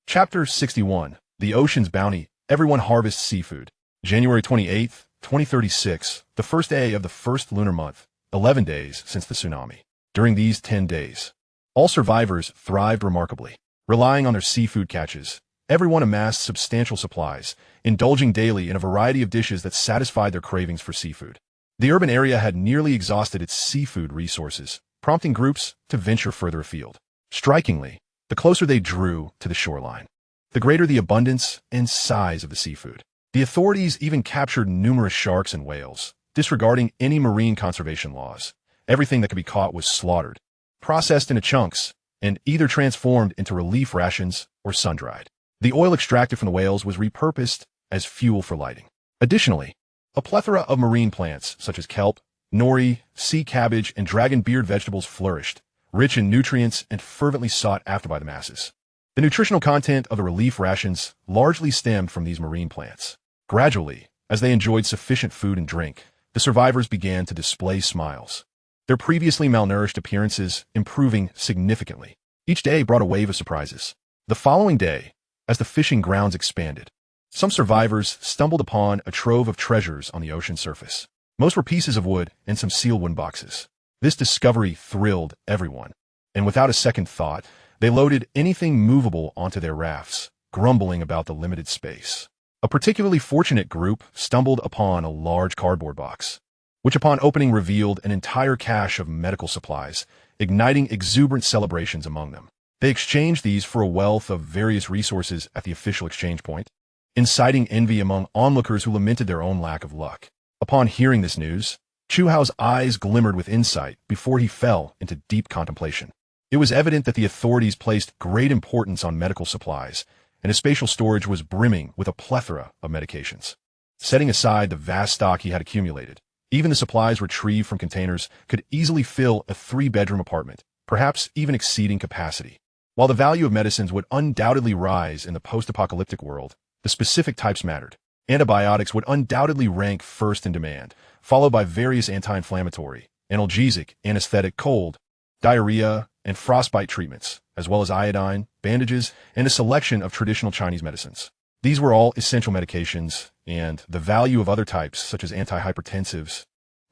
Chapter 61, The Ocean's Bounty. Everyone harvests seafood. January 28th, 2036, the first day of the first lunar month, 11 days since the tsunami. During these 10 days, all survivors thrived remarkably. Relying on their seafood catches, everyone amassed substantial supplies, indulging daily in a variety of dishes that satisfied their cravings for seafood. The urban area had nearly exhausted its seafood resources, prompting groups to venture further afield. Strikingly, the closer they drew to the shoreline, the greater the abundance and size of the seafood. The authorities even captured numerous sharks and whales, disregarding any marine conservation laws. Everything that could be caught was slaughtered, processed into chunks, and either transformed into relief rations or sun-dried. The oil extracted from the whales was repurposed as fuel for lighting. Additionally, a plethora of marine plants such as kelp, nori, sea cabbage, and dragon beard vegetables flourished, rich in nutrients and fervently sought after by the masses. The nutritional content of the relief rations largely stemmed from these marine plants. Gradually, as they enjoyed sufficient food and drink, the survivors began to display smiles, their previously malnourished appearances improving significantly. Each day brought a wave of surprises. The following day, as the fishing grounds expanded, some survivors stumbled upon a trove of treasures on the ocean surface. Most were pieces of wood and some sealed wooden boxes. This discovery thrilled everyone, and without a second thought, they loaded anything movable onto their rafts, grumbling about the limited space. A particularly fortunate group stumbled upon a large cardboard box, which upon opening revealed an entire cache of medical supplies, igniting exuberant celebrations among them. They exchanged these for a wealth of various resources at the official exchange point, inciting envy among onlookers who lamented their own lack of luck. Upon hearing this news, Chu Hao's eyes glimmered with insight before he fell into deep contemplation. It was evident that the authorities placed great importance on medical supplies, and his spatial storage was brimming with a plethora of medications. Setting aside the vast stock he had accumulated, even the supplies retrieved from containers could easily fill a 3-bedroom apartment, perhaps even exceeding capacity. While the value of medicines would undoubtedly rise in the post-apocalyptic world, the specific types mattered. Antibiotics would undoubtedly rank first in demand, followed by various anti-inflammatory, analgesic, anesthetic, cold, diarrhea, and frostbite treatments, as well as iodine, bandages, and a selection of traditional Chinese medicines. These were all essential medications, and the value of other types, such as antihypertensives,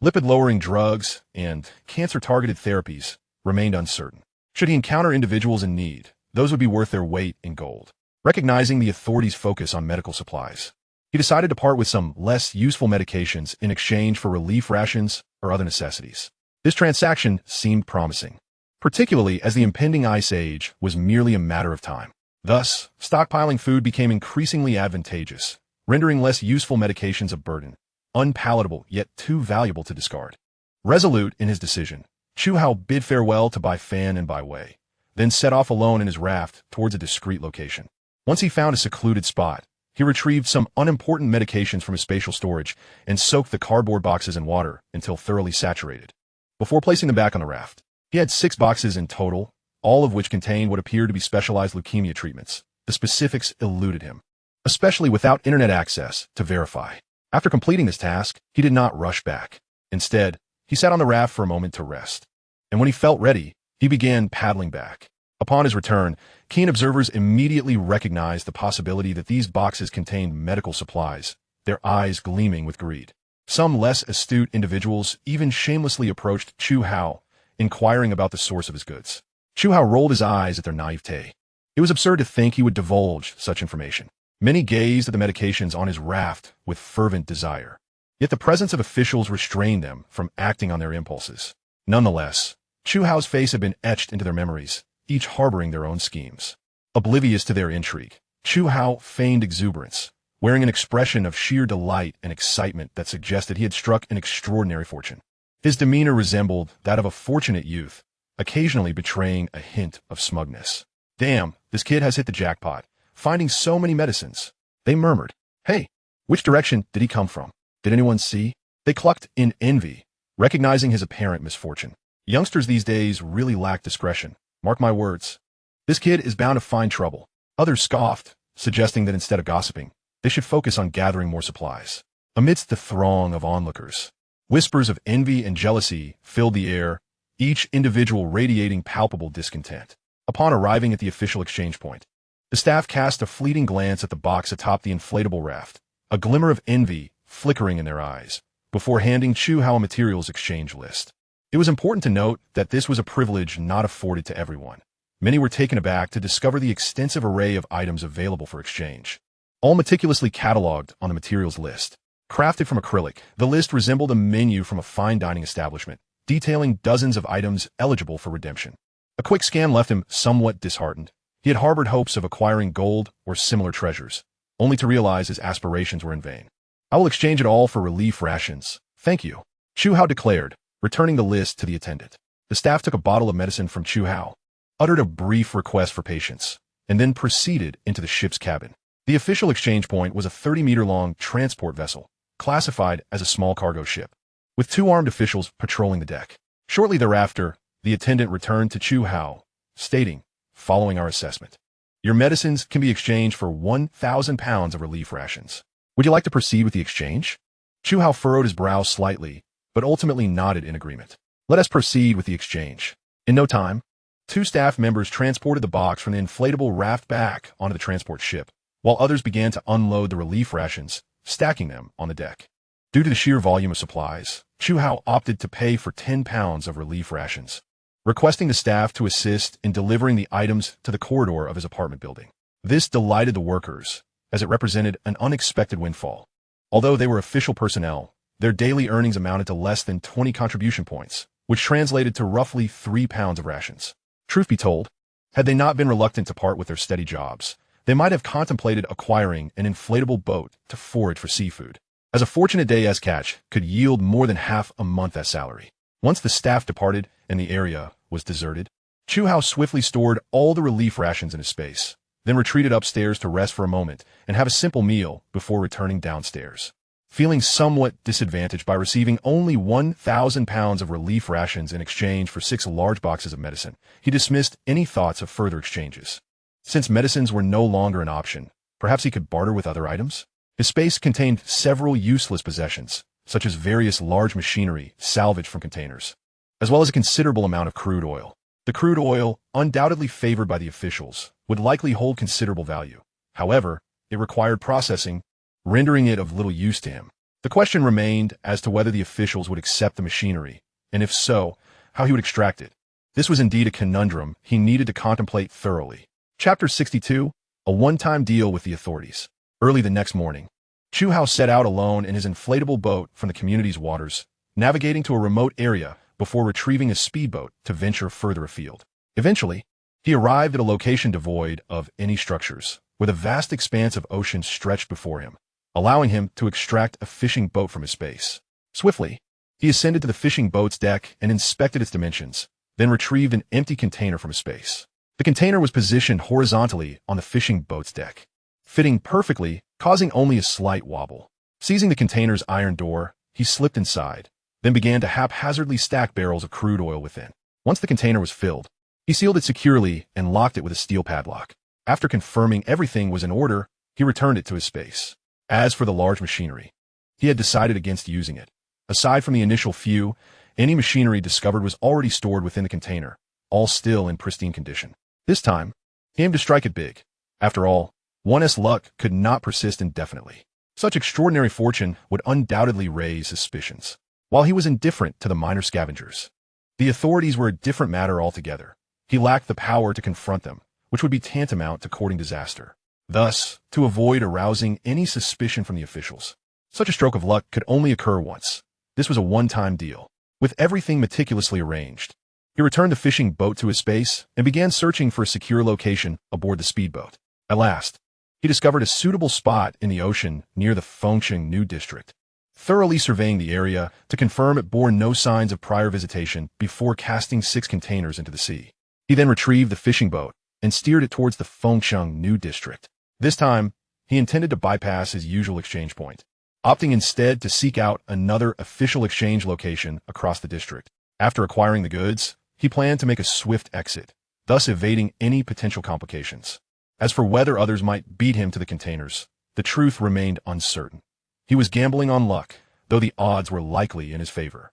lipid-lowering drugs, and cancer-targeted therapies, remained uncertain. Should he encounter individuals in need, those would be worth their weight in gold. Recognizing the authorities' focus on medical supplies, he decided to part with some less useful medications in exchange for relief rations or other necessities. This transaction seemed promising, particularly as the impending ice age was merely a matter of time. Thus, stockpiling food became increasingly advantageous, rendering less useful medications a burden, unpalatable yet too valuable to discard. Resolute in his decision, Chu Hao bid farewell to Bai Fan and Bai Wei, then set off alone in his raft towards a discreet location. Once he found a secluded spot, he retrieved some unimportant medications from his spatial storage and soaked the cardboard boxes in water until thoroughly saturated. Before placing them back on the raft, he had 6 boxes in total, all of which contained what appeared to be specialized leukemia treatments. The specifics eluded him, especially without internet access to verify. After completing this task, he did not rush back. Instead, he sat on the raft for a moment to rest, and when he felt ready, he began paddling back. Upon his return, keen observers immediately recognized the possibility that these boxes contained medical supplies, their eyes gleaming with greed. Some less astute individuals even shamelessly approached Chu Hao, inquiring about the source of his goods. Chu Hao rolled his eyes at their naivete. It was absurd to think he would divulge such information. Many gazed at the medications on his raft with fervent desire, yet the presence of officials restrained them from acting on their impulses. Nonetheless, Chu Hao's face had been etched into their memories, each harboring their own schemes. Oblivious to their intrigue, Chu Hao feigned exuberance, wearing an expression of sheer delight and excitement that suggested he had struck an extraordinary fortune. His demeanor resembled that of a fortunate youth, occasionally betraying a hint of smugness. "Damn, this kid has hit the jackpot, finding so many medicines," they murmured. "Hey, which direction did he come from? Did anyone see?" They clucked in envy, recognizing his apparent misfortune. Youngsters these days really lack discretion. Mark my words. This kid is bound to find trouble. Others scoffed, suggesting that instead of gossiping, they should focus on gathering more supplies. Amidst the throng of onlookers, whispers of envy and jealousy filled the air, each individual radiating palpable discontent. Upon arriving at the official exchange point, the staff cast a fleeting glance at the box atop the inflatable raft, a glimmer of envy flickering in their eyes, before handing Chu Hao a materials exchange list. It was important to note that this was a privilege not afforded to everyone. Many were taken aback to discover the extensive array of items available for exchange, all meticulously cataloged on the materials list. Crafted from acrylic, the list resembled a menu from a fine dining establishment, detailing dozens of items eligible for redemption. A quick scan left him somewhat disheartened. He had harbored hopes of acquiring gold or similar treasures, only to realize his aspirations were in vain. "I will exchange it all for relief rations. Thank you," Chu Hao declared, returning the list to the attendant. The staff took a bottle of medicine from Chu Hao, uttered a brief request for patience, and then proceeded into the ship's cabin. The official exchange point was a 30-meter-long transport vessel, classified as a small cargo ship, with two armed officials patrolling the deck. Shortly thereafter, the attendant returned to Chu Hao, stating, "Following our assessment, your medicines can be exchanged for 1,000 pounds of relief rations. Would you like to proceed with the exchange?" Chu Hao furrowed his brow slightly, but ultimately nodded in agreement. "Let us proceed with the exchange." In no time, two staff members transported the box from the inflatable raft back onto the transport ship, while others began to unload the relief rations, stacking them on the deck. Due to the sheer volume of supplies, Chu Hao opted to pay for 10 pounds of relief rations, requesting the staff to assist in delivering the items to the corridor of his apartment building. This delighted the workers, as it represented an unexpected windfall. Although they were official personnel, their daily earnings amounted to less than 20 contribution points, which translated to roughly 3 pounds of rations. Truth be told, had they not been reluctant to part with their steady jobs, they might have contemplated acquiring an inflatable boat to forage for seafood, as a fortunate day as catch could yield more than half a month as salary. Once the staff departed and the area was deserted, Chu Hao swiftly stored all the relief rations in his space, then retreated upstairs to rest for a moment and have a simple meal before returning downstairs. Feeling somewhat disadvantaged by receiving only 1,000 pounds of relief rations in exchange for 6 large boxes of medicine, he dismissed any thoughts of further exchanges. Since medicines were no longer an option, perhaps he could barter with other items? His space contained several useless possessions, such as various large machinery salvaged from containers, as well as a considerable amount of crude oil. The crude oil, undoubtedly favored by the officials, would likely hold considerable value. However, it required processing, rendering it of little use to him. The question remained as to whether the officials would accept the machinery, and if so, how he would extract it. This was indeed a conundrum he needed to contemplate thoroughly. Chapter 62, a one-time deal with the authorities. Early the next morning, Chu Hao set out alone in his inflatable boat from the community's waters, navigating to a remote area before retrieving a speedboat to venture further afield. Eventually, he arrived at a location devoid of any structures, with a vast expanse of ocean stretched before him, allowing him to extract a fishing boat from his space. Swiftly, he ascended to the fishing boat's deck and inspected its dimensions, then retrieved an empty container from his space. The container was positioned horizontally on the fishing boat's deck, fitting perfectly, causing only a slight wobble. Seizing the container's iron door, he slipped inside, then began to haphazardly stack barrels of crude oil within. Once the container was filled, he sealed it securely and locked it with a steel padlock. After confirming everything was in order, he returned it to his space. As for the large machinery, he had decided against using it. Aside from the initial few, any machinery discovered was already stored within the container, all still in pristine condition. This time, he aimed to strike it big. After all, one's luck could not persist indefinitely. Such extraordinary fortune would undoubtedly raise suspicions. While he was indifferent to the minor scavengers, the authorities were a different matter altogether. He lacked the power to confront them, which would be tantamount to courting disaster. Thus, to avoid arousing any suspicion from the officials, such a stroke of luck could only occur once. This was a one-time deal. With everything meticulously arranged, he returned the fishing boat to his space and began searching for a secure location aboard the speedboat. At last, he discovered a suitable spot in the ocean near the Fengsheng New District. Thoroughly surveying the area to confirm it bore no signs of prior visitation before casting 6 containers into the sea. He then retrieved the fishing boat and steered it towards the Fengsheng New District. This time, he intended to bypass his usual exchange point, opting instead to seek out another official exchange location across the district. After acquiring the goods, he planned to make a swift exit, thus evading any potential complications. As for whether others might beat him to the containers, the truth remained uncertain. He was gambling on luck, though the odds were likely in his favor.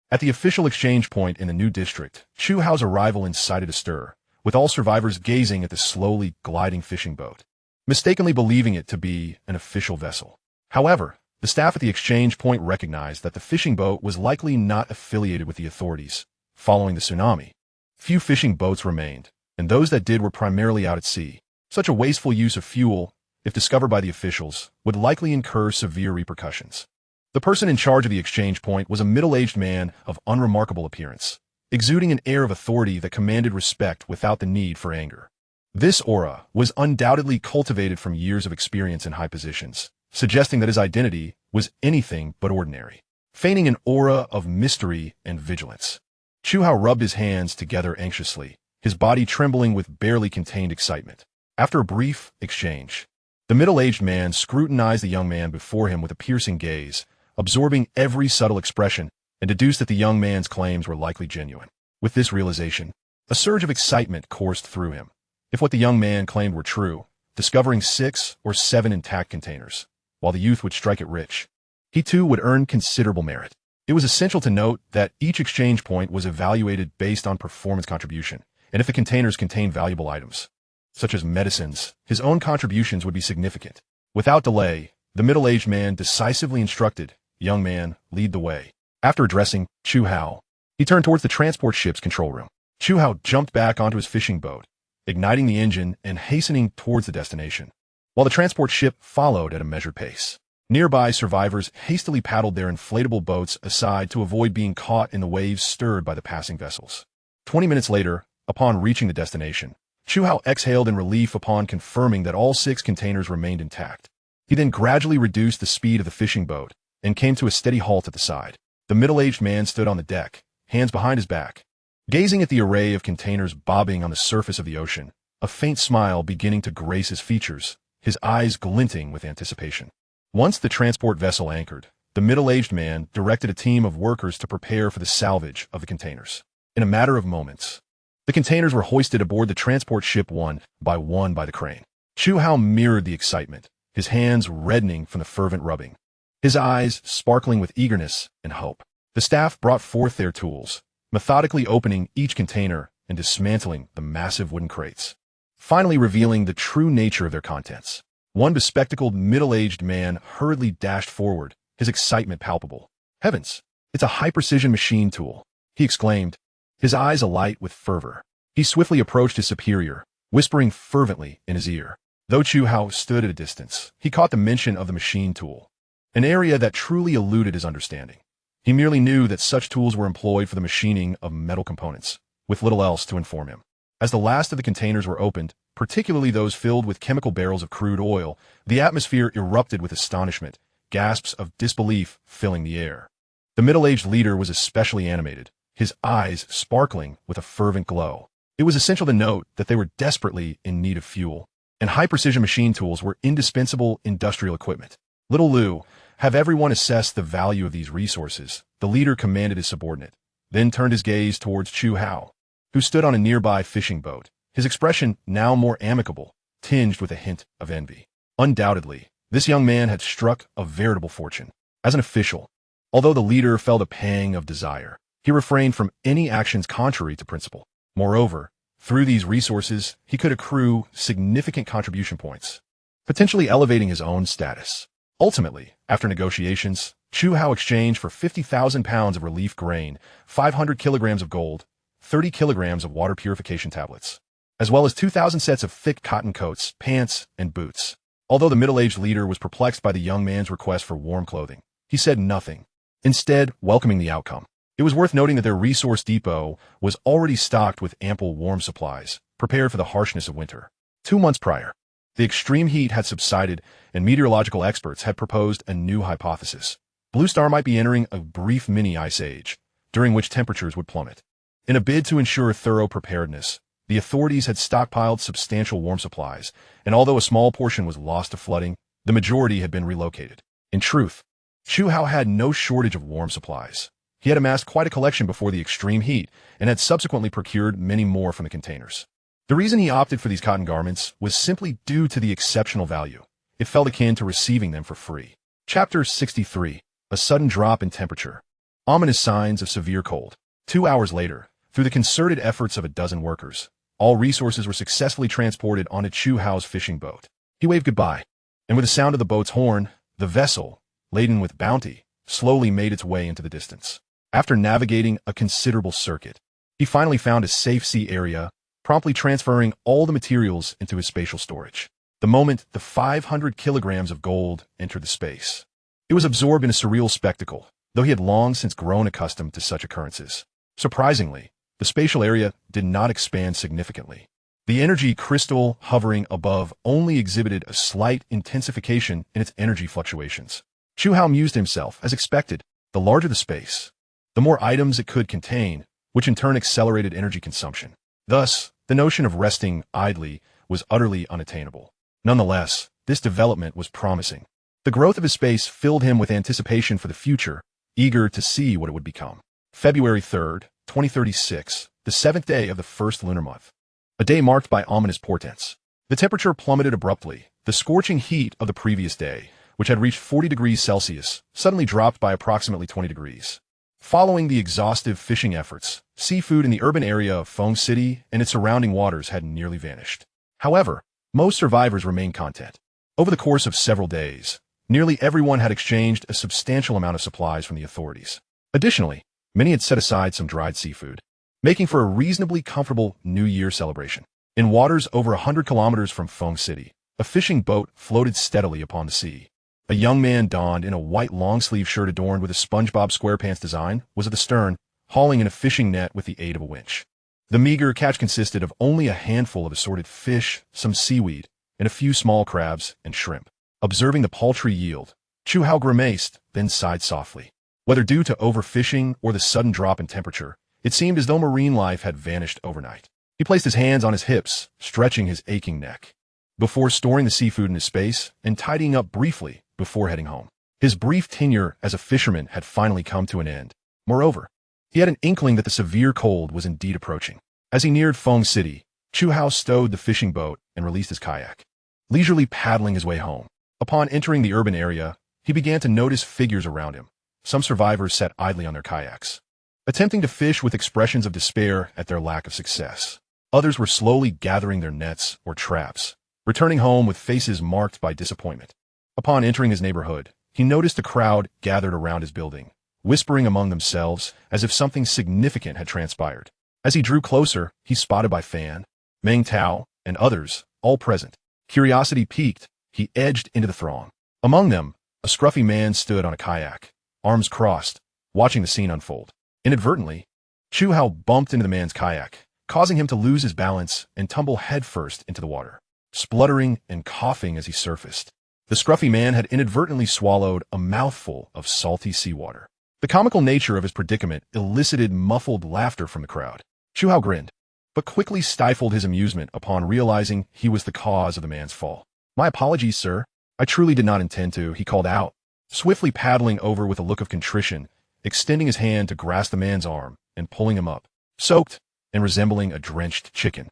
At the official exchange point in the new district, Chu Hao's arrival incited a stir, with all survivors gazing at the slowly gliding fishing boat, mistakenly believing it to be an official vessel. However, the staff at the exchange point recognized that the fishing boat was likely not affiliated with the authorities. Following the tsunami, few fishing boats remained, and those that did were primarily out at sea. Such a wasteful use of fuel, if discovered by the officials, would likely incur severe repercussions. The person in charge of the exchange point was a middle-aged man of unremarkable appearance, exuding an air of authority that commanded respect without the need for anger. This aura was undoubtedly cultivated from years of experience in high positions, suggesting that his identity was anything but ordinary, feigning an aura of mystery and vigilance. Chu Hao rubbed his hands together anxiously, his body trembling with barely contained excitement. After a brief exchange, The middle-aged man scrutinized the young man before him with a piercing gaze, absorbing every subtle expression, and deduced that the young man's claims were likely genuine. With this realization, a surge of excitement coursed through him. If what the young man claimed were true, discovering 6 or 7 intact containers, while the youth would strike it rich, he too would earn considerable merit. It was essential to note that each exchange point was evaluated based on performance contribution, and if the containers contained valuable items, such as medicines, his own contributions would be significant. Without delay, the middle-aged man decisively instructed, "Young man, lead the way." After addressing Chu Hao, he turned towards the transport ship's control room. Chu Hao jumped back onto his fishing boat, igniting the engine and hastening towards the destination, while the transport ship followed at a measured pace. Nearby survivors hastily paddled their inflatable boats aside to avoid being caught in the waves stirred by the passing vessels. 20 minutes later, upon reaching the destination, Chu Hao exhaled in relief upon confirming that all 6 containers remained intact. He then gradually reduced the speed of the fishing boat and came to a steady halt at the side. The middle-aged man stood on the deck, hands behind his back, gazing at the array of containers bobbing on the surface of the ocean, a faint smile beginning to grace his features, his eyes glinting with anticipation. Once the transport vessel anchored, the middle-aged man directed a team of workers to prepare for the salvage of the containers. In a matter of moments, the containers were hoisted aboard the transport ship one by the crane. Chu Hao mirrored the excitement, his hands reddening from the fervent rubbing, his eyes sparkling with eagerness and hope. The staff brought forth their tools, methodically opening each container and dismantling the massive wooden crates, finally revealing the true nature of their contents. One bespectacled middle-aged man hurriedly dashed forward, his excitement palpable. "Heavens, it's a high-precision machine tool," he exclaimed, his eyes alight with fervor. He swiftly approached his superior, whispering fervently in his ear. Though Chu Hao stood at a distance, he caught the mention of the machine tool, an area that truly eluded his understanding. He merely knew that such tools were employed for the machining of metal components, with little else to inform him. As the last of the containers were opened, particularly those filled with chemical barrels of crude oil, the atmosphere erupted with astonishment, gasps of disbelief filling the air. The middle-aged leader was especially animated, his eyes sparkling with a fervent glow. It was essential to note that they were desperately in need of fuel, and high-precision machine tools were indispensable industrial equipment. "Little Lu, have everyone assess the value of these resources," the leader commanded his subordinate, then turned his gaze towards Chu Hao, who stood on a nearby fishing boat, his expression now more amicable, tinged with a hint of envy. Undoubtedly, this young man had struck a veritable fortune. As an official, although the leader felt a pang of desire, he refrained from any actions contrary to principle. Moreover, through these resources, he could accrue significant contribution points, potentially elevating his own status. Ultimately, after negotiations, Chu Hao exchanged for 50,000 pounds of relief grain, 500 kilograms of gold, 30 kilograms of water purification tablets, as well as 2,000 sets of thick cotton coats, pants, and boots. Although the middle-aged leader was perplexed by the young man's request for warm clothing, he said nothing, instead welcoming the outcome. It was worth noting that their resource depot was already stocked with ample warm supplies, prepared for the harshness of winter. 2 months prior, the extreme heat had subsided, and meteorological experts had proposed a new hypothesis. Blue Star might be entering a brief mini-ice age, during which temperatures would plummet. In a bid to ensure thorough preparedness, the authorities had stockpiled substantial warm supplies, and although a small portion was lost to flooding, the majority had been relocated. In truth, Chu Hao had no shortage of warm supplies. He had amassed quite a collection before the extreme heat, and had subsequently procured many more from the containers. The reason he opted for these cotton garments was simply due to the exceptional value. It felt akin to receiving them for free. Chapter 63. A sudden drop in temperature. Ominous signs of severe cold. 2 hours later, through the concerted efforts of a dozen workers, all resources were successfully transported onto Chu Hao's fishing boat. He waved goodbye, and with the sound of the boat's horn, the vessel, laden with bounty, slowly made its way into the distance. After navigating a considerable circuit, he finally found a safe sea area, promptly transferring all the materials into his spatial storage. The moment the 500 kilograms of gold entered the space, it was absorbed in a surreal spectacle, though he had long since grown accustomed to such occurrences. Surprisingly, the spatial area did not expand significantly. The energy crystal hovering above only exhibited a slight intensification in its energy fluctuations. Chu Hao amused himself, as expected. The larger the space, the more items it could contain, which in turn accelerated energy consumption. Thus, the notion of resting idly was utterly unattainable. Nonetheless, this development was promising. The growth of his space filled him with anticipation for the future, eager to see what it would become. February 3rd, 2036, the 7th day of the first lunar month. A day marked by ominous portents. The temperature plummeted abruptly. The scorching heat of the previous day, which had reached 40 degrees Celsius, suddenly dropped by approximately 20 degrees. Following the exhaustive fishing efforts, seafood in the urban area of Feng City and its surrounding waters had nearly vanished. However, most survivors remained content. Over the course of several days, nearly everyone had exchanged a substantial amount of supplies from the authorities. Additionally, many had set aside some dried seafood, making for a reasonably comfortable New Year celebration. In waters over 100 kilometers from Feng City, a fishing boat floated steadily upon the sea. A young man donned in a white long-sleeve shirt adorned with a SpongeBob SquarePants design was at the stern, hauling in a fishing net with the aid of a winch. The meager catch consisted of only a handful of assorted fish, some seaweed, and a few small crabs and shrimp. Observing the paltry yield, Chu Hao grimaced, then sighed softly. Whether due to overfishing or the sudden drop in temperature, it seemed as though marine life had vanished overnight. He placed his hands on his hips, stretching his aching neck, before storing the seafood in his space and tidying up briefly before heading home. His brief tenure as a fisherman had finally come to an end. Moreover, he had an inkling that the severe cold was indeed approaching. As he neared Feng City, Chu Hao stowed the fishing boat and released his kayak, leisurely paddling his way home. Upon entering the urban area, he began to notice figures around him. Some survivors sat idly on their kayaks, attempting to fish with expressions of despair at their lack of success. Others were slowly gathering their nets or traps, returning home with faces marked by disappointment. Upon entering his neighborhood, he noticed a crowd gathered around his building, whispering among themselves as if something significant had transpired. As he drew closer, he spotted Bai Fan, Meng Tao, and others, all present. Curiosity piqued, he edged into the throng. Among them, a scruffy man stood on a kayak, arms crossed, watching the scene unfold. Inadvertently, Chu Hao bumped into the man's kayak, causing him to lose his balance and tumble headfirst into the water, spluttering and coughing as he surfaced. The scruffy man had inadvertently swallowed a mouthful of salty seawater. The comical nature of his predicament elicited muffled laughter from the crowd. Chu Hao grinned, but quickly stifled his amusement upon realizing he was the cause of the man's fall. "My apologies, sir. I truly did not intend to," he called out, swiftly paddling over with a look of contrition, extending his hand to grasp the man's arm and pulling him up, soaked and resembling a drenched chicken.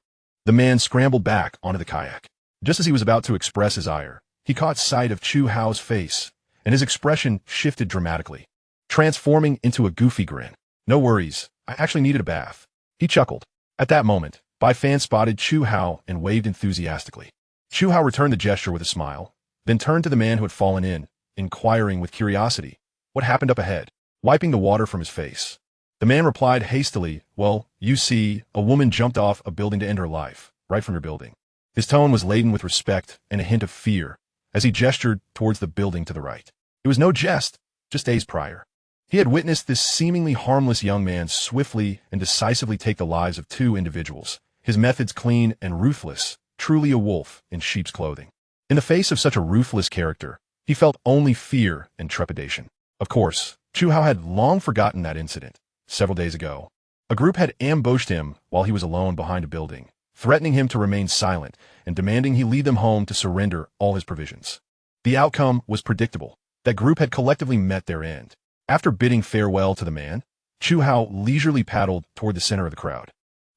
The man scrambled back onto the kayak. Just as he was about to express his ire, he caught sight of Chu Hao's face, and his expression shifted dramatically, transforming into a goofy grin. "No worries, I actually needed a bath," he chuckled. At that moment, Bai Fan spotted Chu Hao and waved enthusiastically. Chu Hao returned the gesture with a smile, then turned to the man who had fallen in, inquiring with curiosity what happened up ahead, wiping the water from his face. The man replied hastily, "Well, you see, a woman jumped off a building to end her life, right from your building." His tone was laden with respect and a hint of fear, as he gestured towards the building to the right. It was no jest. Just days prior, he had witnessed this seemingly harmless young man swiftly and decisively take the lives of two individuals, his methods clean and ruthless, truly a wolf in sheep's clothing. In the face of such a ruthless character, he felt only fear and trepidation. Of course, Chu Hao had long forgotten that incident. Several days ago, a group had ambushed him while he was alone behind a building, threatening him to remain silent and demanding he lead them home to surrender all his provisions. The outcome was predictable. That group had collectively met their end. After bidding farewell to the man, Chu Hao leisurely paddled toward the center of the crowd,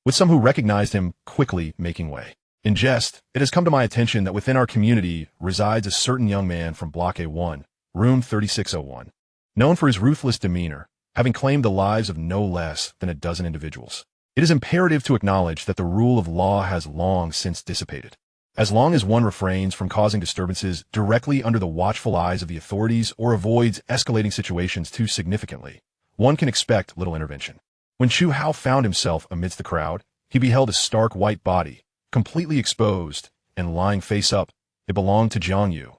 with some who recognized him quickly making way. In jest, it has come to my attention that within our community resides a certain young man from Block A1, room 3601, known for his ruthless demeanor, having claimed the lives of no less than a dozen individuals. It is imperative to acknowledge that the rule of law has long since dissipated. As long as one refrains from causing disturbances directly under the watchful eyes of the authorities or avoids escalating situations too significantly, one can expect little intervention. When Chu Hao found himself amidst the crowd, he beheld a stark white body, completely exposed and lying face up. It belonged to Jiang Yu,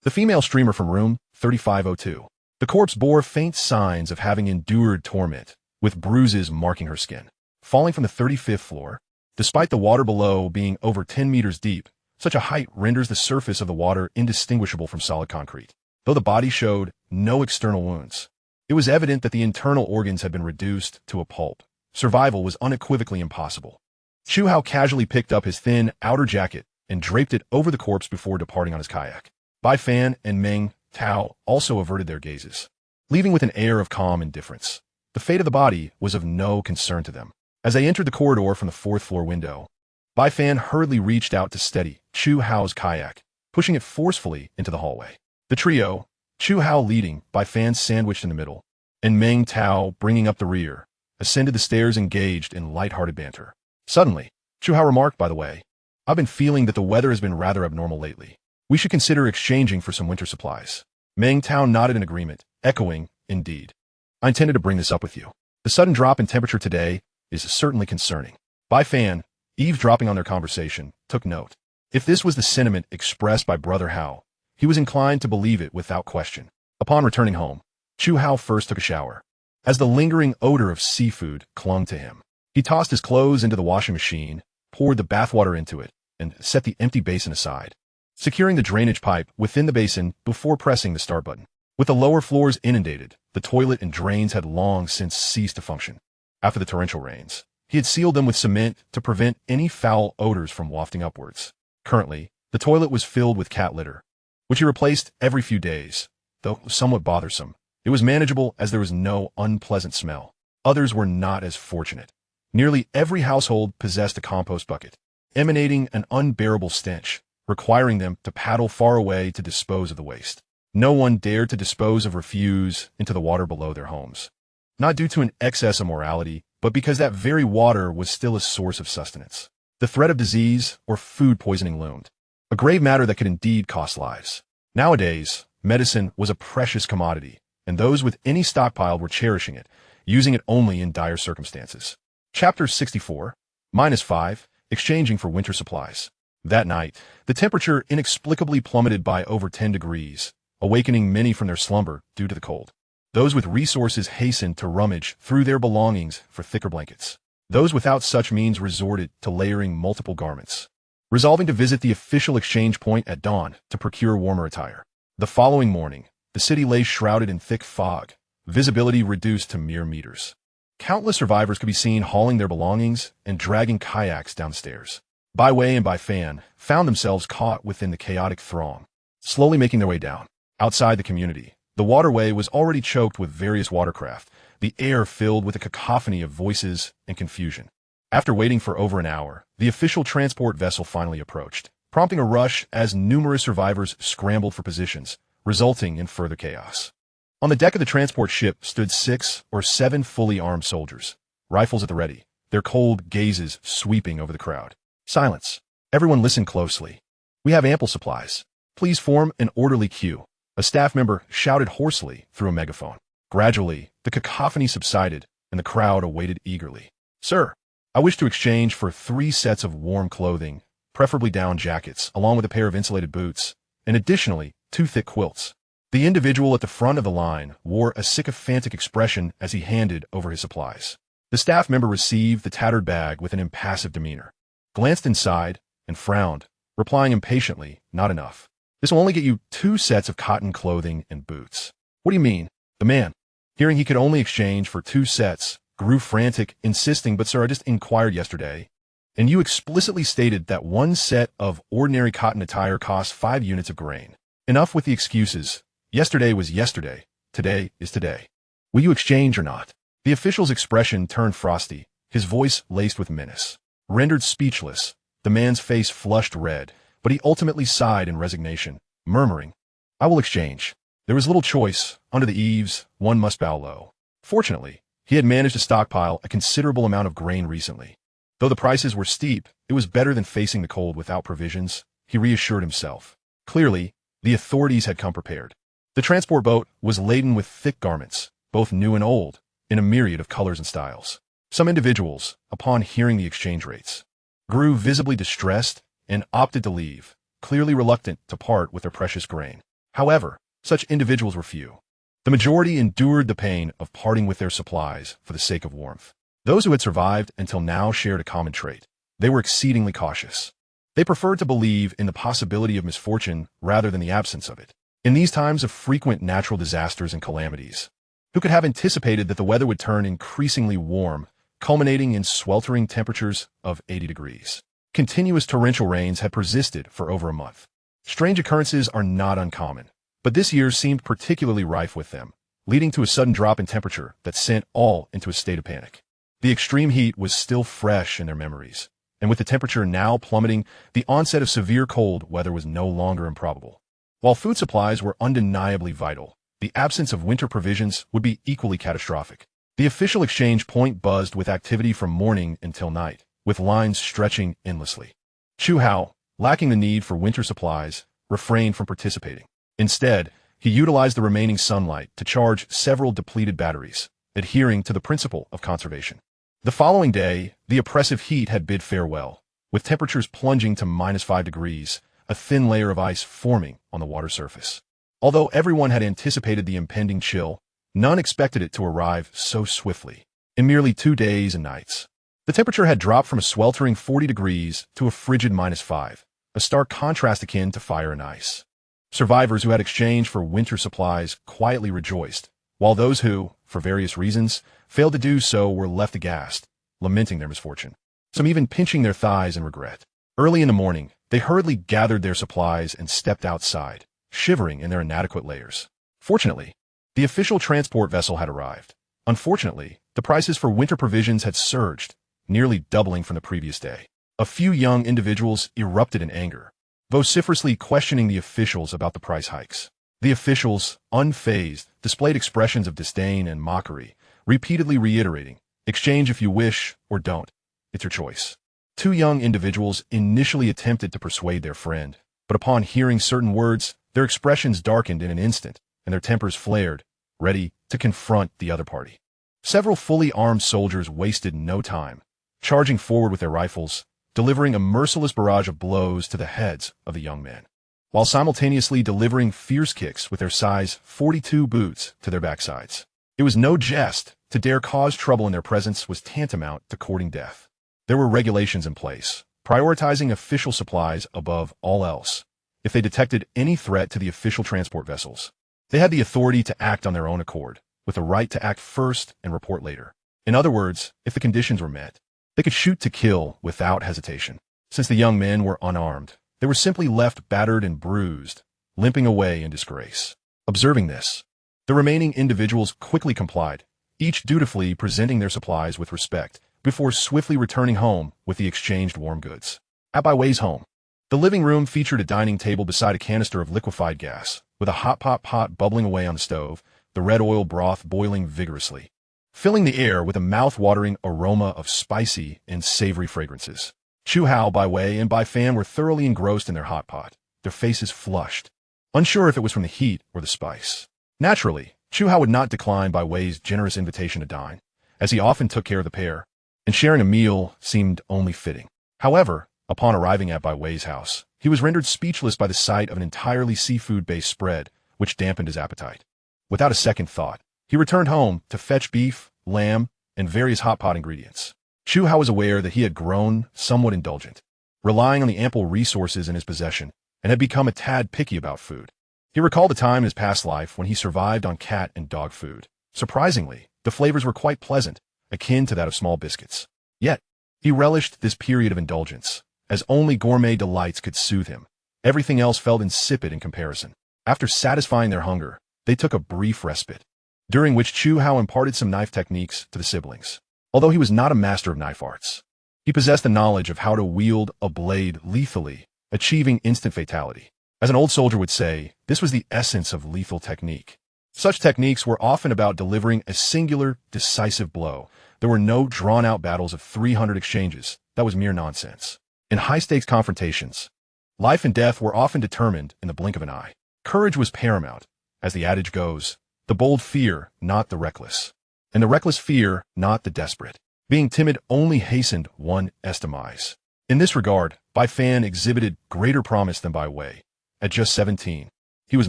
the female streamer from room 3502. The corpse bore faint signs of having endured torment, with bruises marking her skin. Falling from the 35th floor, despite the water below being over 10 meters deep, such a height renders the surface of the water indistinguishable from solid concrete. Though the body showed no external wounds, it was evident that the internal organs had been reduced to a pulp. Survival was unequivocally impossible. Chu Hao casually picked up his thin outer jacket and draped it over the corpse before departing on his kayak. Bai Fan and Meng Tao also averted their gazes, leaving with an air of calm indifference. The fate of the body was of no concern to them. As they entered the corridor from the fourth-floor window, Bai Fan hurriedly reached out to steady Chu Hao's kayak, pushing it forcefully into the hallway. The trio, Chu Hao leading, Bai Fan sandwiched in the middle, and Meng Tao bringing up the rear, ascended the stairs engaged in light-hearted banter. Suddenly, Chu Hao remarked, "By the way, I've been feeling that the weather has been rather abnormal lately. We should consider exchanging for some winter supplies." Meng Tao nodded in agreement, echoing, "Indeed. I intended to bring this up with you. The sudden drop in temperature today is certainly concerning." Bai Fan, eavesdropping on their conversation, took note. If this was the sentiment expressed by Brother Hao, he was inclined to believe it without question. Upon returning home, Chu Hao first took a shower. As the lingering odor of seafood clung to him, he tossed his clothes into the washing machine, poured the bathwater into it, and set the empty basin aside, securing the drainage pipe within the basin before pressing the start button. With the lower floors inundated, the toilet and drains had long since ceased to function. After the torrential rains, he had sealed them with cement to prevent any foul odors from wafting upwards. Currently, the toilet was filled with cat litter, which he replaced every few days. Though somewhat bothersome, it was manageable as there was no unpleasant smell. Others were not as fortunate. Nearly every household possessed a compost bucket, emanating an unbearable stench, requiring them to paddle far away to dispose of the waste. No one dared to dispose of refuse into the water below their homes, not due to an excess of morality, but because that very water was still a source of sustenance. The threat of disease or food poisoning loomed, a grave matter that could indeed cost lives. Nowadays, medicine was a precious commodity, and those with any stockpile were cherishing it, using it only in dire circumstances. Chapter 64, -5, Exchanging for Winter Supplies. That night, the temperature inexplicably plummeted by over 10 degrees, awakening many from their slumber due to the cold. Those with resources hastened to rummage through their belongings for thicker blankets. Those without such means resorted to layering multiple garments, resolving to visit the official exchange point at dawn to procure warmer attire. The following morning, the city lay shrouded in thick fog, visibility reduced to mere meters. Countless survivors could be seen hauling their belongings and dragging kayaks down the stairs. Bai Wei and Bai Fan found themselves caught within the chaotic throng, slowly making their way down. Outside the community, the waterway was already choked with various watercraft, the air filled with a cacophony of voices and confusion. After waiting for over an hour, the official transport vessel finally approached, prompting a rush as numerous survivors scrambled for positions, resulting in further chaos. On the deck of the transport ship stood 6 or 7 fully armed soldiers, rifles at the ready, their cold gazes sweeping over the crowd. Silence. Everyone listen closely. We have ample supplies. Please form an orderly queue. A staff member shouted hoarsely through a megaphone. Gradually, the cacophony subsided, and the crowd awaited eagerly. "Sir, I wish to exchange for 3 sets of warm clothing, preferably down jackets, along with a pair of insulated boots, and additionally, 2 thick quilts." The individual at the front of the line wore a sycophantic expression as he handed over his supplies. The staff member received the tattered bag with an impassive demeanor, glanced inside, and frowned, replying impatiently, "Not enough. This will only get you 2 sets of cotton clothing and boots." "What do you mean?" The man, hearing he could only exchange for 2 sets, grew frantic, insisting, "But sir, I just inquired yesterday, and you explicitly stated that 1 set of ordinary cotton attire costs 5 units of grain. Enough with the excuses. Yesterday was yesterday. Today is today. Will you exchange or not?" The official's expression turned frosty, his voice laced with menace. Rendered speechless, the man's face flushed red, but he ultimately sighed in resignation, murmuring, "I will exchange." There was little choice. Under the eaves, one must bow low. Fortunately, he had managed to stockpile a considerable amount of grain recently. Though the prices were steep, it was better than facing the cold without provisions, he reassured himself. Clearly, the authorities had come prepared. The transport boat was laden with thick garments, both new and old, in a myriad of colors and styles. Some individuals, upon hearing the exchange rates, grew visibly distressed and opted to leave, clearly reluctant to part with their precious grain. However, such individuals were few. The majority endured the pain of parting with their supplies for the sake of warmth. Those who had survived until now shared a common trait. They were exceedingly cautious. They preferred to believe in the possibility of misfortune rather than the absence of it. In these times of frequent natural disasters and calamities, who could have anticipated that the weather would turn increasingly warm, culminating in sweltering temperatures of 80 degrees? Continuous torrential rains had persisted for over a month. Strange occurrences are not uncommon, but this year seemed particularly rife with them, leading to a sudden drop in temperature that sent all into a state of panic. The extreme heat was still fresh in their memories, and with the temperature now plummeting, the onset of severe cold weather was no longer improbable. While food supplies were undeniably vital, the absence of winter provisions would be equally catastrophic. The official exchange point buzzed with activity from morning until night, with lines stretching endlessly. Chu Hao, lacking the need for winter supplies, refrained from participating. Instead, he utilized the remaining sunlight to charge several depleted batteries, adhering to the principle of conservation. The following day, the oppressive heat had bid farewell, with temperatures plunging to -5 degrees, a thin layer of ice forming on the water surface. Although everyone had anticipated the impending chill, none expected it to arrive so swiftly. In merely 2 days and nights, the temperature had dropped from a sweltering 40 degrees to a frigid -5, a stark contrast akin to fire and ice. Survivors who had exchanged for winter supplies quietly rejoiced, while those who, for various reasons, failed to do so were left aghast, lamenting their misfortune, some even pinching their thighs in regret. Early in the morning, they hurriedly gathered their supplies and stepped outside, shivering in their inadequate layers. Fortunately, the official transport vessel had arrived. Unfortunately, the prices for winter provisions had surged, nearly doubling from the previous day. A few young individuals erupted in anger, vociferously questioning the officials about the price hikes. The officials, unfazed, displayed expressions of disdain and mockery, repeatedly reiterating, "Exchange if you wish, or don't. It's your choice." 2 young individuals initially attempted to persuade their friend, but upon hearing certain words, their expressions darkened in an instant, and their tempers flared, ready to confront the other party. Several fully armed soldiers wasted no time, charging forward with their rifles, delivering a merciless barrage of blows to the heads of the young men, while simultaneously delivering fierce kicks with their size 42 boots to their backsides. It was no jest. To dare cause trouble in their presence was tantamount to courting death. There were regulations in place, prioritizing official supplies above all else. If they detected any threat to the official transport vessels, they had the authority to act on their own accord, with the right to act first and report later. In other words, if the conditions were met, they could shoot to kill without hesitation. Since the young men were unarmed, they were simply left battered and bruised, limping away in disgrace. Observing this, the remaining individuals quickly complied, each dutifully presenting their supplies with respect, before swiftly returning home with the exchanged warm goods. At Bai Wei's home, the living room featured a dining table beside a canister of liquefied gas, with a hot pot bubbling away on the stove, the red oil broth boiling vigorously, filling the air with a mouth-watering aroma of spicy and savory fragrances. Chu Hao, Bai Wei, and Bai Fan were thoroughly engrossed in their hot pot, their faces flushed, unsure if it was from the heat or the spice. Naturally, Chu Hao would not decline Bai Wei's generous invitation to dine, as he often took care of the pair, and sharing a meal seemed only fitting. However, upon arriving at Bai Wei's house, he was rendered speechless by the sight of an entirely seafood-based spread, which dampened his appetite. Without a second thought, he returned home to fetch beef, lamb, and various hot pot ingredients. Chu Hao was aware that he had grown somewhat indulgent, relying on the ample resources in his possession, and had become a tad picky about food. He recalled a time in his past life when he survived on cat and dog food. Surprisingly, the flavors were quite pleasant, akin to that of small biscuits. Yet, he relished this period of indulgence, as only gourmet delights could soothe him. Everything else felt insipid in comparison. After satisfying their hunger, they took a brief respite, during which Chu Hao imparted some knife techniques to the siblings. Although he was not a master of knife arts, he possessed the knowledge of how to wield a blade lethally, achieving instant fatality. As an old soldier would say, this was the essence of lethal technique. Such techniques were often about delivering a singular, decisive blow. There were no drawn-out battles of 300 exchanges. That was mere nonsense. In high-stakes confrontations, life and death were often determined in the blink of an eye. Courage was paramount. As the adage goes, the bold fear, not the reckless, and the reckless fear, not the desperate. Being timid only hastened one's demise. In this regard, Bai Fan exhibited greater promise than Bai Wei. At just 17, he was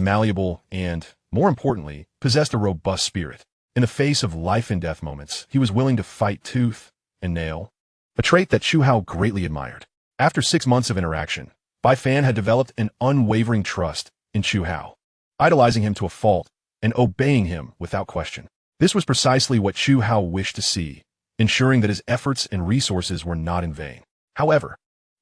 malleable and, more importantly, possessed a robust spirit. In the face of life-and-death moments, he was willing to fight tooth and nail, a trait that Chu Hao greatly admired. After 6 months of interaction, Bai Fan had developed an unwavering trust in Chu Hao, idolizing him to a fault and obeying him without question. This was precisely what Chu Hao wished to see, ensuring that his efforts and resources were not in vain. However,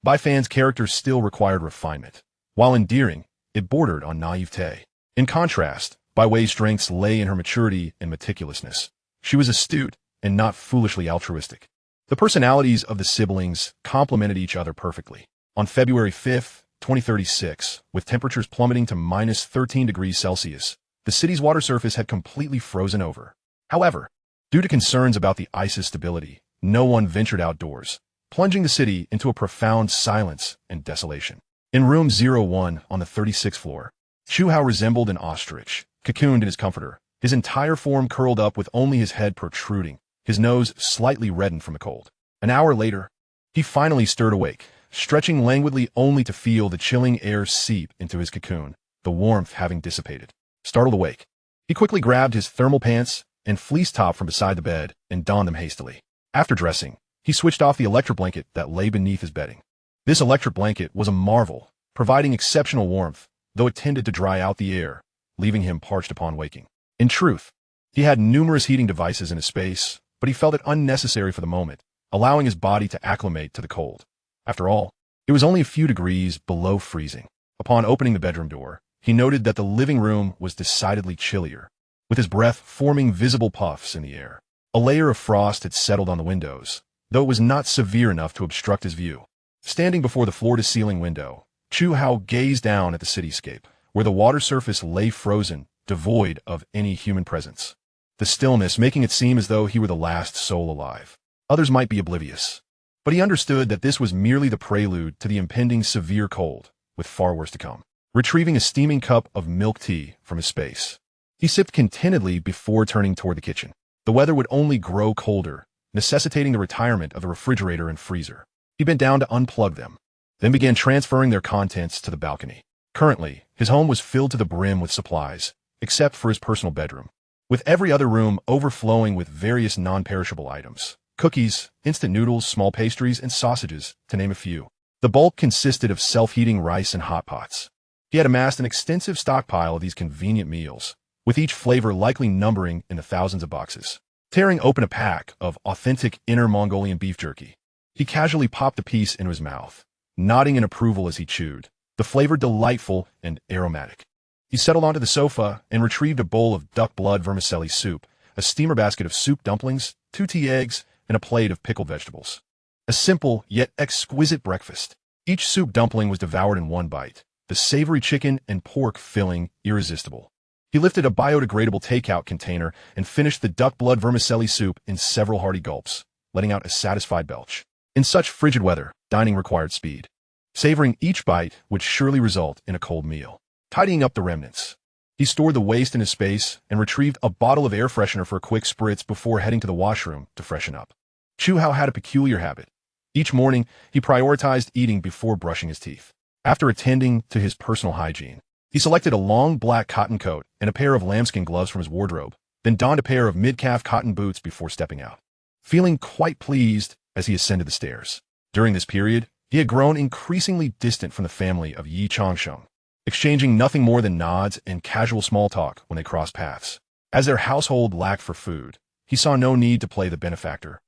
Bai Fan's character still required refinement. While endearing, it bordered on naivete. In contrast, Bai Wei's strengths lay in her maturity and meticulousness. She was astute and not foolishly altruistic. The personalities of the siblings complemented each other perfectly. On February 5, 2036, with temperatures plummeting to minus 13 degrees Celsius, the city's water surface had completely frozen over. However, due to concerns about the ice's stability, no one ventured outdoors, plunging the city into a profound silence and desolation. In room 01 on the 36th floor, Chu Hao resembled an ostrich, cocooned in his comforter, his entire form curled up with only his head protruding, his nose slightly reddened from the cold. An hour later, he finally stirred awake, stretching languidly only to feel the chilling air seep into his cocoon, the warmth having dissipated. Startled awake, he quickly grabbed his thermal pants and fleece top from beside the bed and donned them hastily. After dressing, he switched off the electric blanket that lay beneath his bedding. This electric blanket was a marvel, providing exceptional warmth, though it tended to dry out the air, leaving him parched upon waking. In truth, he had numerous heating devices in his space, but he felt it unnecessary for the moment, allowing his body to acclimate to the cold. After all, it was only a few degrees below freezing. Upon opening the bedroom door, he noted that the living room was decidedly chillier, with his breath forming visible puffs in the air. A layer of frost had settled on the windows, though it was not severe enough to obstruct his view. Standing before the floor-to-ceiling window, Chu Hao gazed down at the cityscape, where the water surface lay frozen, devoid of any human presence. The stillness making it seem as though he were the last soul alive. Others might be oblivious, but he understood that this was merely the prelude to the impending severe cold, with far worse to come. Retrieving a steaming cup of milk tea from his space, he sipped contentedly before turning toward the kitchen. The weather would only grow colder, necessitating the retirement of the refrigerator and freezer. He bent down to unplug them, then began transferring their contents to the balcony. Currently, his home was filled to the brim with supplies, except for his personal bedroom, with every other room overflowing with various non-perishable items. Cookies, instant noodles, small pastries, and sausages, to name a few. The bulk consisted of self-heating rice and hot pots. He had amassed an extensive stockpile of these convenient meals, with each flavor likely numbering in the thousands of boxes. Tearing open a pack of authentic Inner Mongolian beef jerky, he casually popped a piece into his mouth, nodding in approval as he chewed, the flavor delightful and aromatic. He settled onto the sofa and retrieved a bowl of duck blood vermicelli soup, a steamer basket of soup dumplings, 2 tea eggs, and a plate of pickled vegetables. A simple yet exquisite breakfast. Each soup dumpling was devoured in one bite, the savory chicken and pork filling irresistible. He lifted a biodegradable takeout container and finished the duck blood vermicelli soup in several hearty gulps, letting out a satisfied belch. In such frigid weather, dining required speed. Savoring each bite would surely result in a cold meal. Tidying up the remnants, he stored the waste in his space and retrieved a bottle of air freshener for a quick spritz before heading to the washroom to freshen up. Chu Hao had a peculiar habit. Each morning, he prioritized eating before brushing his teeth. After attending to his personal hygiene, he selected a long black cotton coat and a pair of lambskin gloves from his wardrobe, then donned a pair of mid-calf cotton boots before stepping out, feeling quite pleased as he ascended the stairs. During this period, he had grown increasingly distant from the family of Yi Changsheng, exchanging nothing more than nods and casual small talk when they crossed paths. As their household lacked for food, he saw no need to play the benefactor,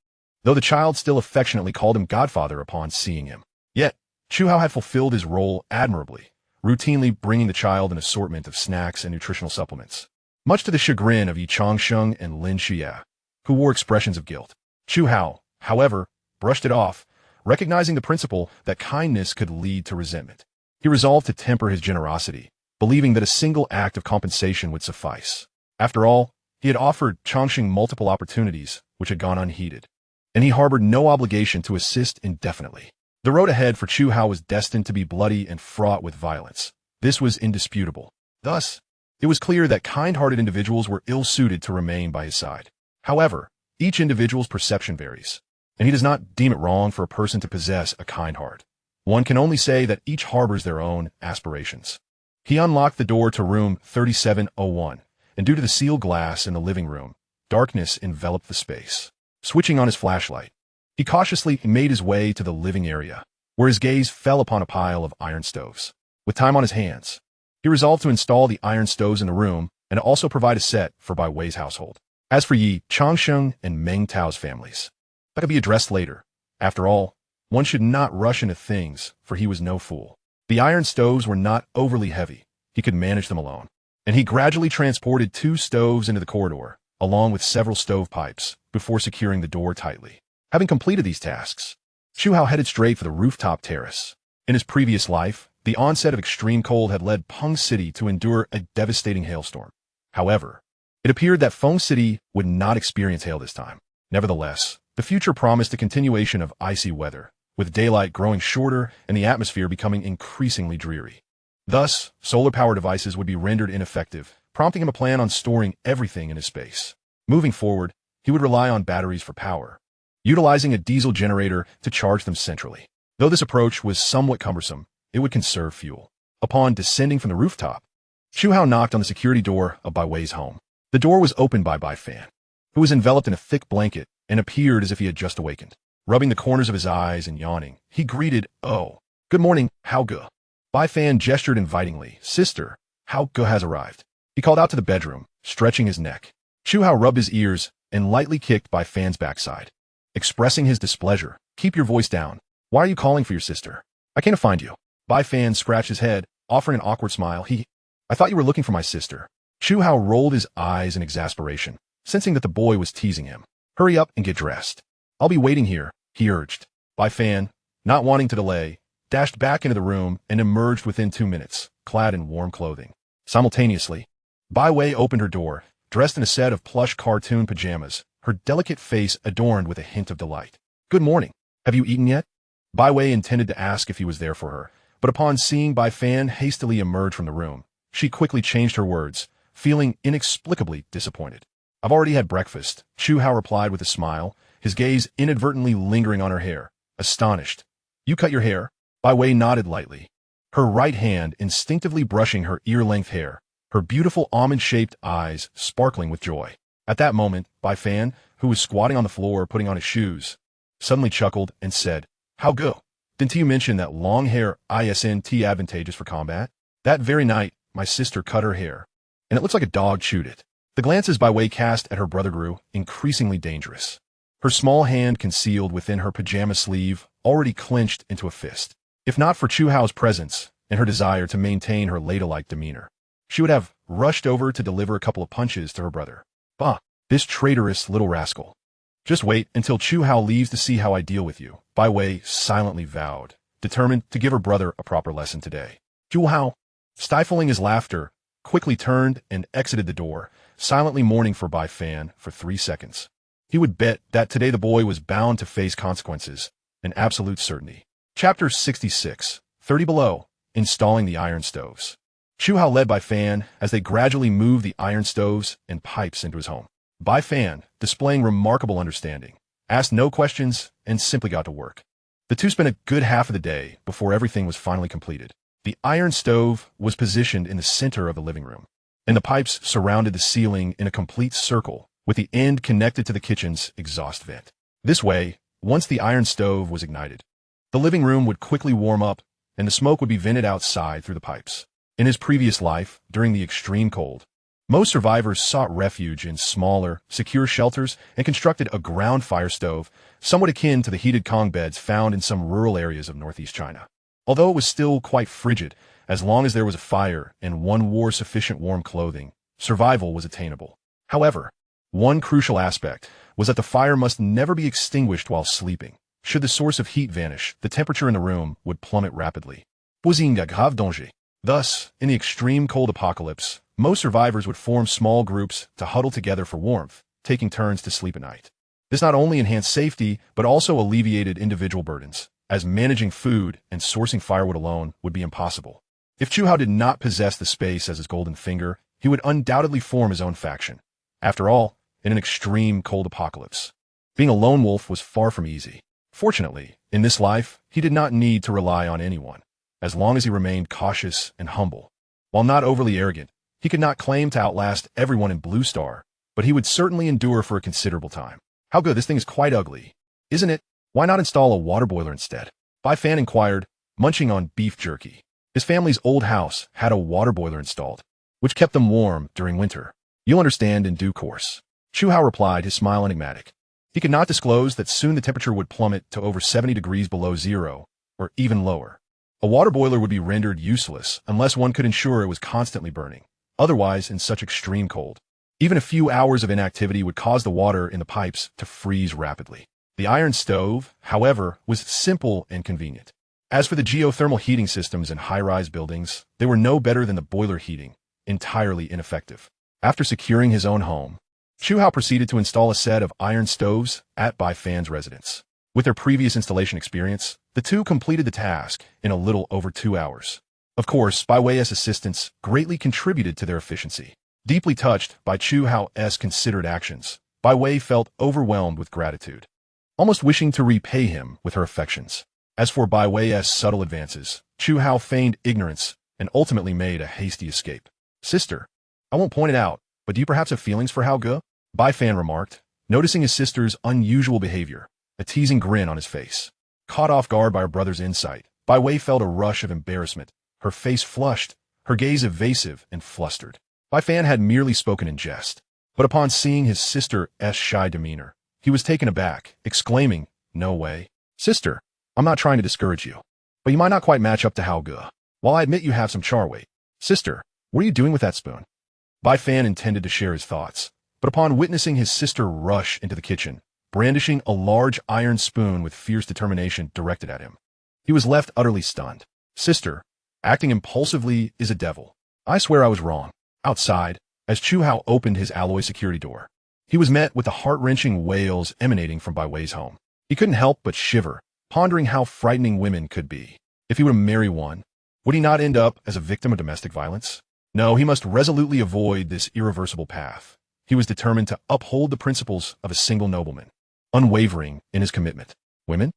though the child still affectionately called him godfather upon seeing him. Yet, Chu Hao had fulfilled his role admirably, routinely bringing the child an assortment of snacks and nutritional supplements, much to the chagrin of Yi Changsheng and Lin Xia, who wore expressions of guilt. Chu Hao, however, brushed it off, recognizing the principle that kindness could lead to resentment. He resolved to temper his generosity, believing that a single act of compensation would suffice. After all, he had offered Changsheng multiple opportunities which had gone unheeded, and he harbored no obligation to assist indefinitely. The road ahead for Chu Hao was destined to be bloody and fraught with violence. This was indisputable. Thus, it was clear that kind-hearted individuals were ill-suited to remain by his side. However, each individual's perception varies, and he does not deem it wrong for a person to possess a kind heart. One can only say that each harbors their own aspirations. He unlocked the door to room 3701, and due to the sealed glass in the living room, darkness enveloped the space. Switching on his flashlight, he cautiously made his way to the living area, where his gaze fell upon a pile of iron stoves. With time on his hands, he resolved to install the iron stoves in the room and also provide a set for Bai Wei's household. As for Yi Changsheng and Meng Tao's families, that could be addressed later. After all, One should not rush into things, for he was no fool. The iron stoves were not overly heavy. He could manage them alone. And he gradually transported 2 stoves into the corridor, along with several stovepipes, before securing the door tightly. Having completed these tasks, Chu Hao headed straight for the rooftop terrace. In his previous life, the onset of extreme cold had led Peng City to endure a devastating hailstorm. However, it appeared that Feng City would not experience hail this time. Nevertheless, the future promised a continuation of icy weather, with daylight growing shorter and the atmosphere becoming increasingly dreary. Thus, solar power devices would be rendered ineffective, prompting him a plan on storing everything in his space. Moving forward, he would rely on batteries for power, utilizing a diesel generator to charge them centrally. Though this approach was somewhat cumbersome, it would conserve fuel. Upon descending from the rooftop, Chu Hao knocked on the security door of Bai Wei's home. The door was opened by Bai Fan, who was enveloped in a thick blanket and appeared as if he had just awakened. Rubbing the corners of his eyes and yawning, he greeted, "Oh, good morning, Hao Ge." Bai Fan gestured invitingly. "Sister, Hao Ge has arrived." He called out to the bedroom, stretching his neck. Chu Hao rubbed his ears and lightly kicked Bai Fan's backside, expressing his displeasure. "Keep your voice down. Why are you calling for your sister?" "I came to find you." Bai Fan scratched his head, offering an awkward smile. "I thought you were looking for my sister." Chu Hao rolled his eyes in exasperation, sensing that the boy was teasing him. "Hurry up and get dressed. I'll be waiting here," he urged. Bai Fan, not wanting to delay, dashed back into the room and emerged within 2 minutes, clad in warm clothing. Simultaneously, Bai Wei opened her door, dressed in a set of plush cartoon pajamas, her delicate face adorned with a hint of delight. "Good morning. Have you eaten yet?" Bai Wei intended to ask if he was there for her, but upon seeing Bai Fan hastily emerge from the room, she quickly changed her words, feeling inexplicably disappointed. "I've already had breakfast," Chu Hao replied with a smile, his gaze inadvertently lingering on her hair. Astonished, "You cut your hair?" Bai Wei nodded lightly, her right hand instinctively brushing her ear-length hair, her beautiful almond-shaped eyes sparkling with joy. At that moment, Bai Fan, who was squatting on the floor putting on his shoes, suddenly chuckled and said, "Hao Ge, didn't you mention that long hair isn't advantageous for combat? That very night, my sister cut her hair, and it looks like a dog chewed it." The glances Bai Wei cast at her brother grew increasingly dangerous, her small hand concealed within her pajama sleeve already clenched into a fist. If not for Chu Hao's presence and her desire to maintain her ladylike demeanor, she would have rushed over to deliver a couple of punches to her brother. "Bah, this traitorous little rascal. Just wait until Chu Hao leaves to see how I deal with you," Bai Wei silently vowed, determined to give her brother a proper lesson today. Chu Hao, stifling his laughter, quickly turned and exited the door, silently mourning for Bai Fan for 3 seconds. He would bet that today the boy was bound to face consequences, an absolute certainty. Chapter 66, 30 Below, Installing the Iron Stoves. Chu Hao led Bai Fan as they gradually moved the iron stoves and pipes into his home. Bai Fan, displaying remarkable understanding, asked no questions and simply got to work. The two spent a good half of the day before everything was finally completed. The iron stove was positioned in the center of the living room, and the pipes surrounded the ceiling in a complete circle, with the end connected to the kitchen's exhaust vent. This way, once the iron stove was ignited, the living room would quickly warm up, and the smoke would be vented outside through the pipes. In his previous life, during the extreme cold, most survivors sought refuge in smaller, secure shelters and constructed a ground fire stove, somewhat akin to the heated Kong beds found in some rural areas of northeast China. Although it was still quite frigid, as long as there was a fire and one wore sufficient warm clothing, survival was attainable. However, one crucial aspect was that the fire must never be extinguished while sleeping. Should the source of heat vanish, the temperature in the room would plummet rapidly. Thus, in the extreme cold apocalypse, most survivors would form small groups to huddle together for warmth, taking turns to sleep at night. This not only enhanced safety, but also alleviated individual burdens, as managing food and sourcing firewood alone would be impossible. If Chu Hao did not possess the space as his golden finger, he would undoubtedly form his own faction. After all, in an extreme cold apocalypse, being a lone wolf was far from easy. Fortunately, in this life, he did not need to rely on anyone, as long as he remained cautious and humble. While not overly arrogant, he could not claim to outlast everyone in Blue Star, but he would certainly endure for a considerable time. "How good, this thing is quite ugly, isn't it? Why not install a water boiler instead?" Bai Fan inquired, munching on beef jerky. His family's old house had a water boiler installed, which kept them warm during winter. "You'll understand in due course," Chu Hao replied, his smile enigmatic. He could not disclose that soon the temperature would plummet to over 70 degrees below zero, or even lower. A water boiler would be rendered useless unless one could ensure it was constantly burning. Otherwise, in such extreme cold, even a few hours of inactivity would cause the water in the pipes to freeze rapidly. The iron stove, however, was simple and convenient. As for the geothermal heating systems in high-rise buildings, they were no better than the boiler heating, entirely ineffective. After securing his own home, Chu Hao proceeded to install a set of iron stoves at Bai Fan's residence. With their previous installation experience, the two completed the task in a little over 2 hours. Of course, Bai Wei's assistance greatly contributed to their efficiency. Deeply touched by Chu Hao's considered actions, Bai Wei felt overwhelmed with gratitude, almost wishing to repay him with her affections. As for Bai Wei's subtle advances, Chu Hao feigned ignorance and ultimately made a hasty escape. Sister, I won't point it out, but do you perhaps have feelings for Hao Ge? Bai Fan remarked, noticing his sister's unusual behavior, a teasing grin on his face. Caught off guard by her brother's insight, Bai Wei felt a rush of embarrassment, her face flushed, her gaze evasive and flustered. Bai Fan had merely spoken in jest, but upon seeing his sister's shy demeanor, he was taken aback, exclaiming, "No way. Sister, I'm not trying to discourage you, but you might not quite match up to Hao Ge. While I admit you have some char weight. Sister, what are you doing with that spoon?" Bai Fan intended to share his thoughts, but upon witnessing his sister rush into the kitchen, brandishing a large iron spoon with fierce determination directed at him, he was left utterly stunned. Sister, acting impulsively is a devil. I swear I was wrong. Outside, as Chu Hao opened his alloy security door, he was met with the heart-wrenching wails emanating from Bai Wei's home. He couldn't help but shiver, pondering how frightening women could be. If he were to marry one, would he not end up as a victim of domestic violence? No, he must resolutely avoid this irreversible path. He was determined to uphold the principles of a single nobleman, unwavering in his commitment. Women?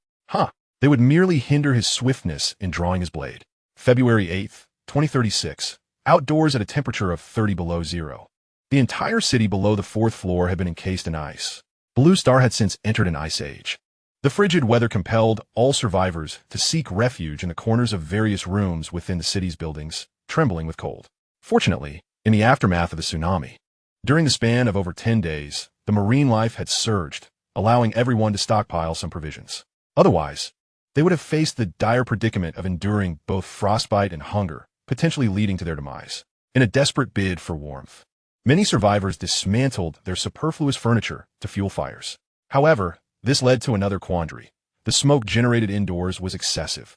They would merely hinder his swiftness in drawing his blade. February 8th, 2036. Outdoors at a temperature of 30 below zero. The entire city below the 4th floor had been encased in ice. Blue Star had since entered an ice age. The frigid weather compelled all survivors to seek refuge in the corners of various rooms within the city's buildings, trembling with cold. Fortunately, in the aftermath of the tsunami, during the span of over 10 days, the marine life had surged, allowing everyone to stockpile some provisions. Otherwise, they would have faced the dire predicament of enduring both frostbite and hunger, potentially leading to their demise. In a desperate bid for warmth, many survivors dismantled their superfluous furniture to fuel fires. However, this led to another quandary. The smoke generated indoors was excessive,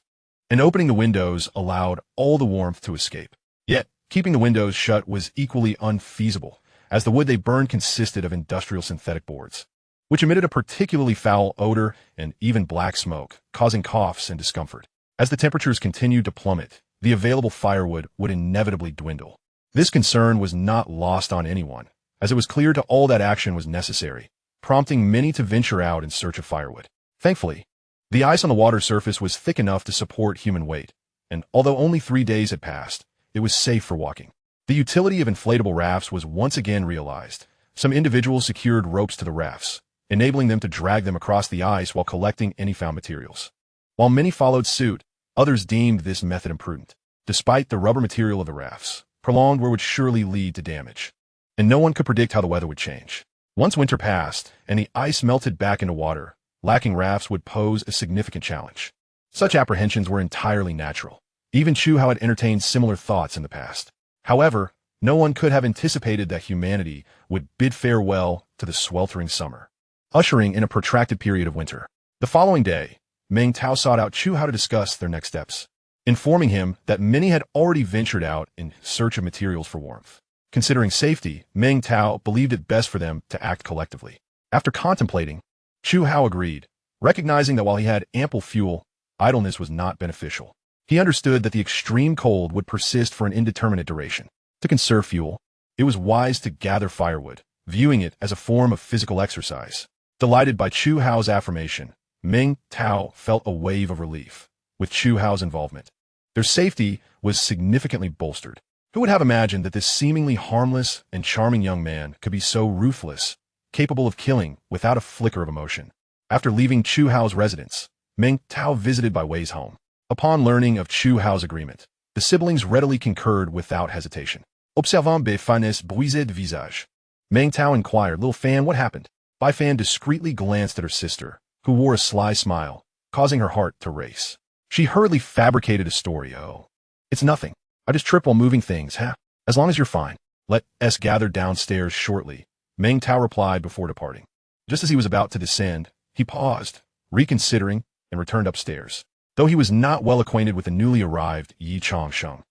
and opening the windows allowed all the warmth to escape. Yet, keeping the windows shut was equally unfeasible, as the wood they burned consisted of industrial synthetic boards, which emitted a particularly foul odor and even black smoke, causing coughs and discomfort. As the temperatures continued to plummet, the available firewood would inevitably dwindle. This concern was not lost on anyone, as it was clear to all that action was necessary, prompting many to venture out in search of firewood. Thankfully, the ice on the water surface was thick enough to support human weight, and although only 3 days had passed, it was safe for walking. The utility of inflatable rafts was once again realized. Some individuals secured ropes to the rafts, enabling them to drag them across the ice while collecting any found materials. While many followed suit, others deemed this method imprudent. Despite the rubber material of the rafts, prolonged wear would surely lead to damage, and no one could predict how the weather would change. Once winter passed and the ice melted back into water, lacking rafts would pose a significant challenge. Such apprehensions were entirely natural. Even Chu Hao had entertained similar thoughts in the past. However, no one could have anticipated that humanity would bid farewell to the sweltering summer, ushering in a protracted period of winter. The following day, Meng Tao sought out Chu Hao to discuss their next steps, informing him that many had already ventured out in search of materials for warmth. Considering safety, Meng Tao believed it best for them to act collectively. After contemplating, Chu Hao agreed, recognizing that while he had ample fuel, idleness was not beneficial. He understood that the extreme cold would persist for an indeterminate duration. To conserve fuel, it was wise to gather firewood, viewing it as a form of physical exercise. Delighted by Chu Hao's affirmation, Meng Tao felt a wave of relief. With Chu Hao's involvement, their safety was significantly bolstered. Who would have imagined that this seemingly harmless and charming young man could be so ruthless, capable of killing without a flicker of emotion? After leaving Chu Hao's residence, Meng Tao visited Bai Wei's home. Upon learning of Chu Hao's agreement, the siblings readily concurred without hesitation. Observant Bai Fan's brisé de visage, Meng Tao inquired, "Little Fan, what happened?" Bai Fan discreetly glanced at her sister, who wore a sly smile, causing her heart to race. She hurriedly fabricated a story. "Oh, it's nothing. I just trip while moving things, huh? As long as you're fine." "Let us gather downstairs shortly," Meng Tao replied before departing. Just as he was about to descend, he paused, reconsidering, and returned upstairs. Though he was not well acquainted with the newly arrived Yi Changsheng,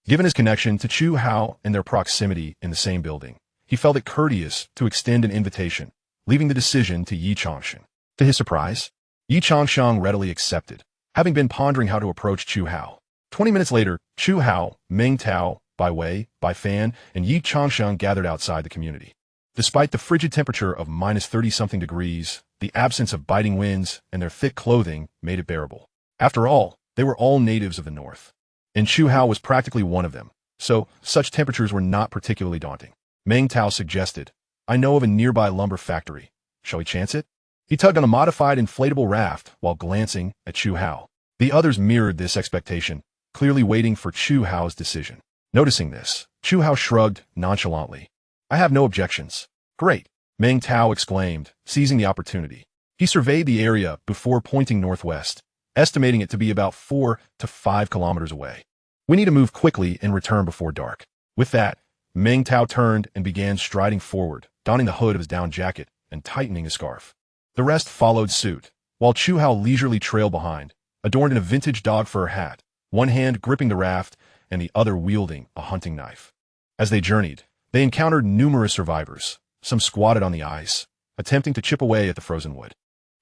given his connection to Chu Hao and their proximity in the same building, he felt it courteous to extend an invitation, leaving the decision to Yi Changsheng. To his surprise, Yi Changsheng readily accepted, having been pondering how to approach Chu Hao. 20 minutes later, Chu Hao, Meng Tao, Bai Wei, Bai Fan, and Yi Changsheng gathered outside the community. Despite the frigid temperature of minus 30-something degrees, the absence of biting winds and their thick clothing made it bearable. After all, they were all natives of the north, and Chu Hao was practically one of them, so such temperatures were not particularly daunting. Meng Tao suggested, "I know of a nearby lumber factory. Shall we chance it?" He tugged on a modified inflatable raft while glancing at Chu Hao. The others mirrored this expectation, clearly waiting for Chu Hao's decision. Noticing this, Chu Hao shrugged nonchalantly. "I have no objections." "Great," Meng Tao exclaimed, seizing the opportunity. He surveyed the area before pointing northwest, estimating it to be about 4 to 5 kilometers away. "We need to move quickly and return before dark." With that, Meng Tao turned and began striding forward, donning the hood of his down jacket and tightening his scarf. The rest followed suit, while Chu Hao leisurely trailed behind, adorned in a vintage dog fur hat, one hand gripping the raft and the other wielding a hunting knife. As they journeyed, they encountered numerous survivors, some squatted on the ice, attempting to chip away at the frozen wood.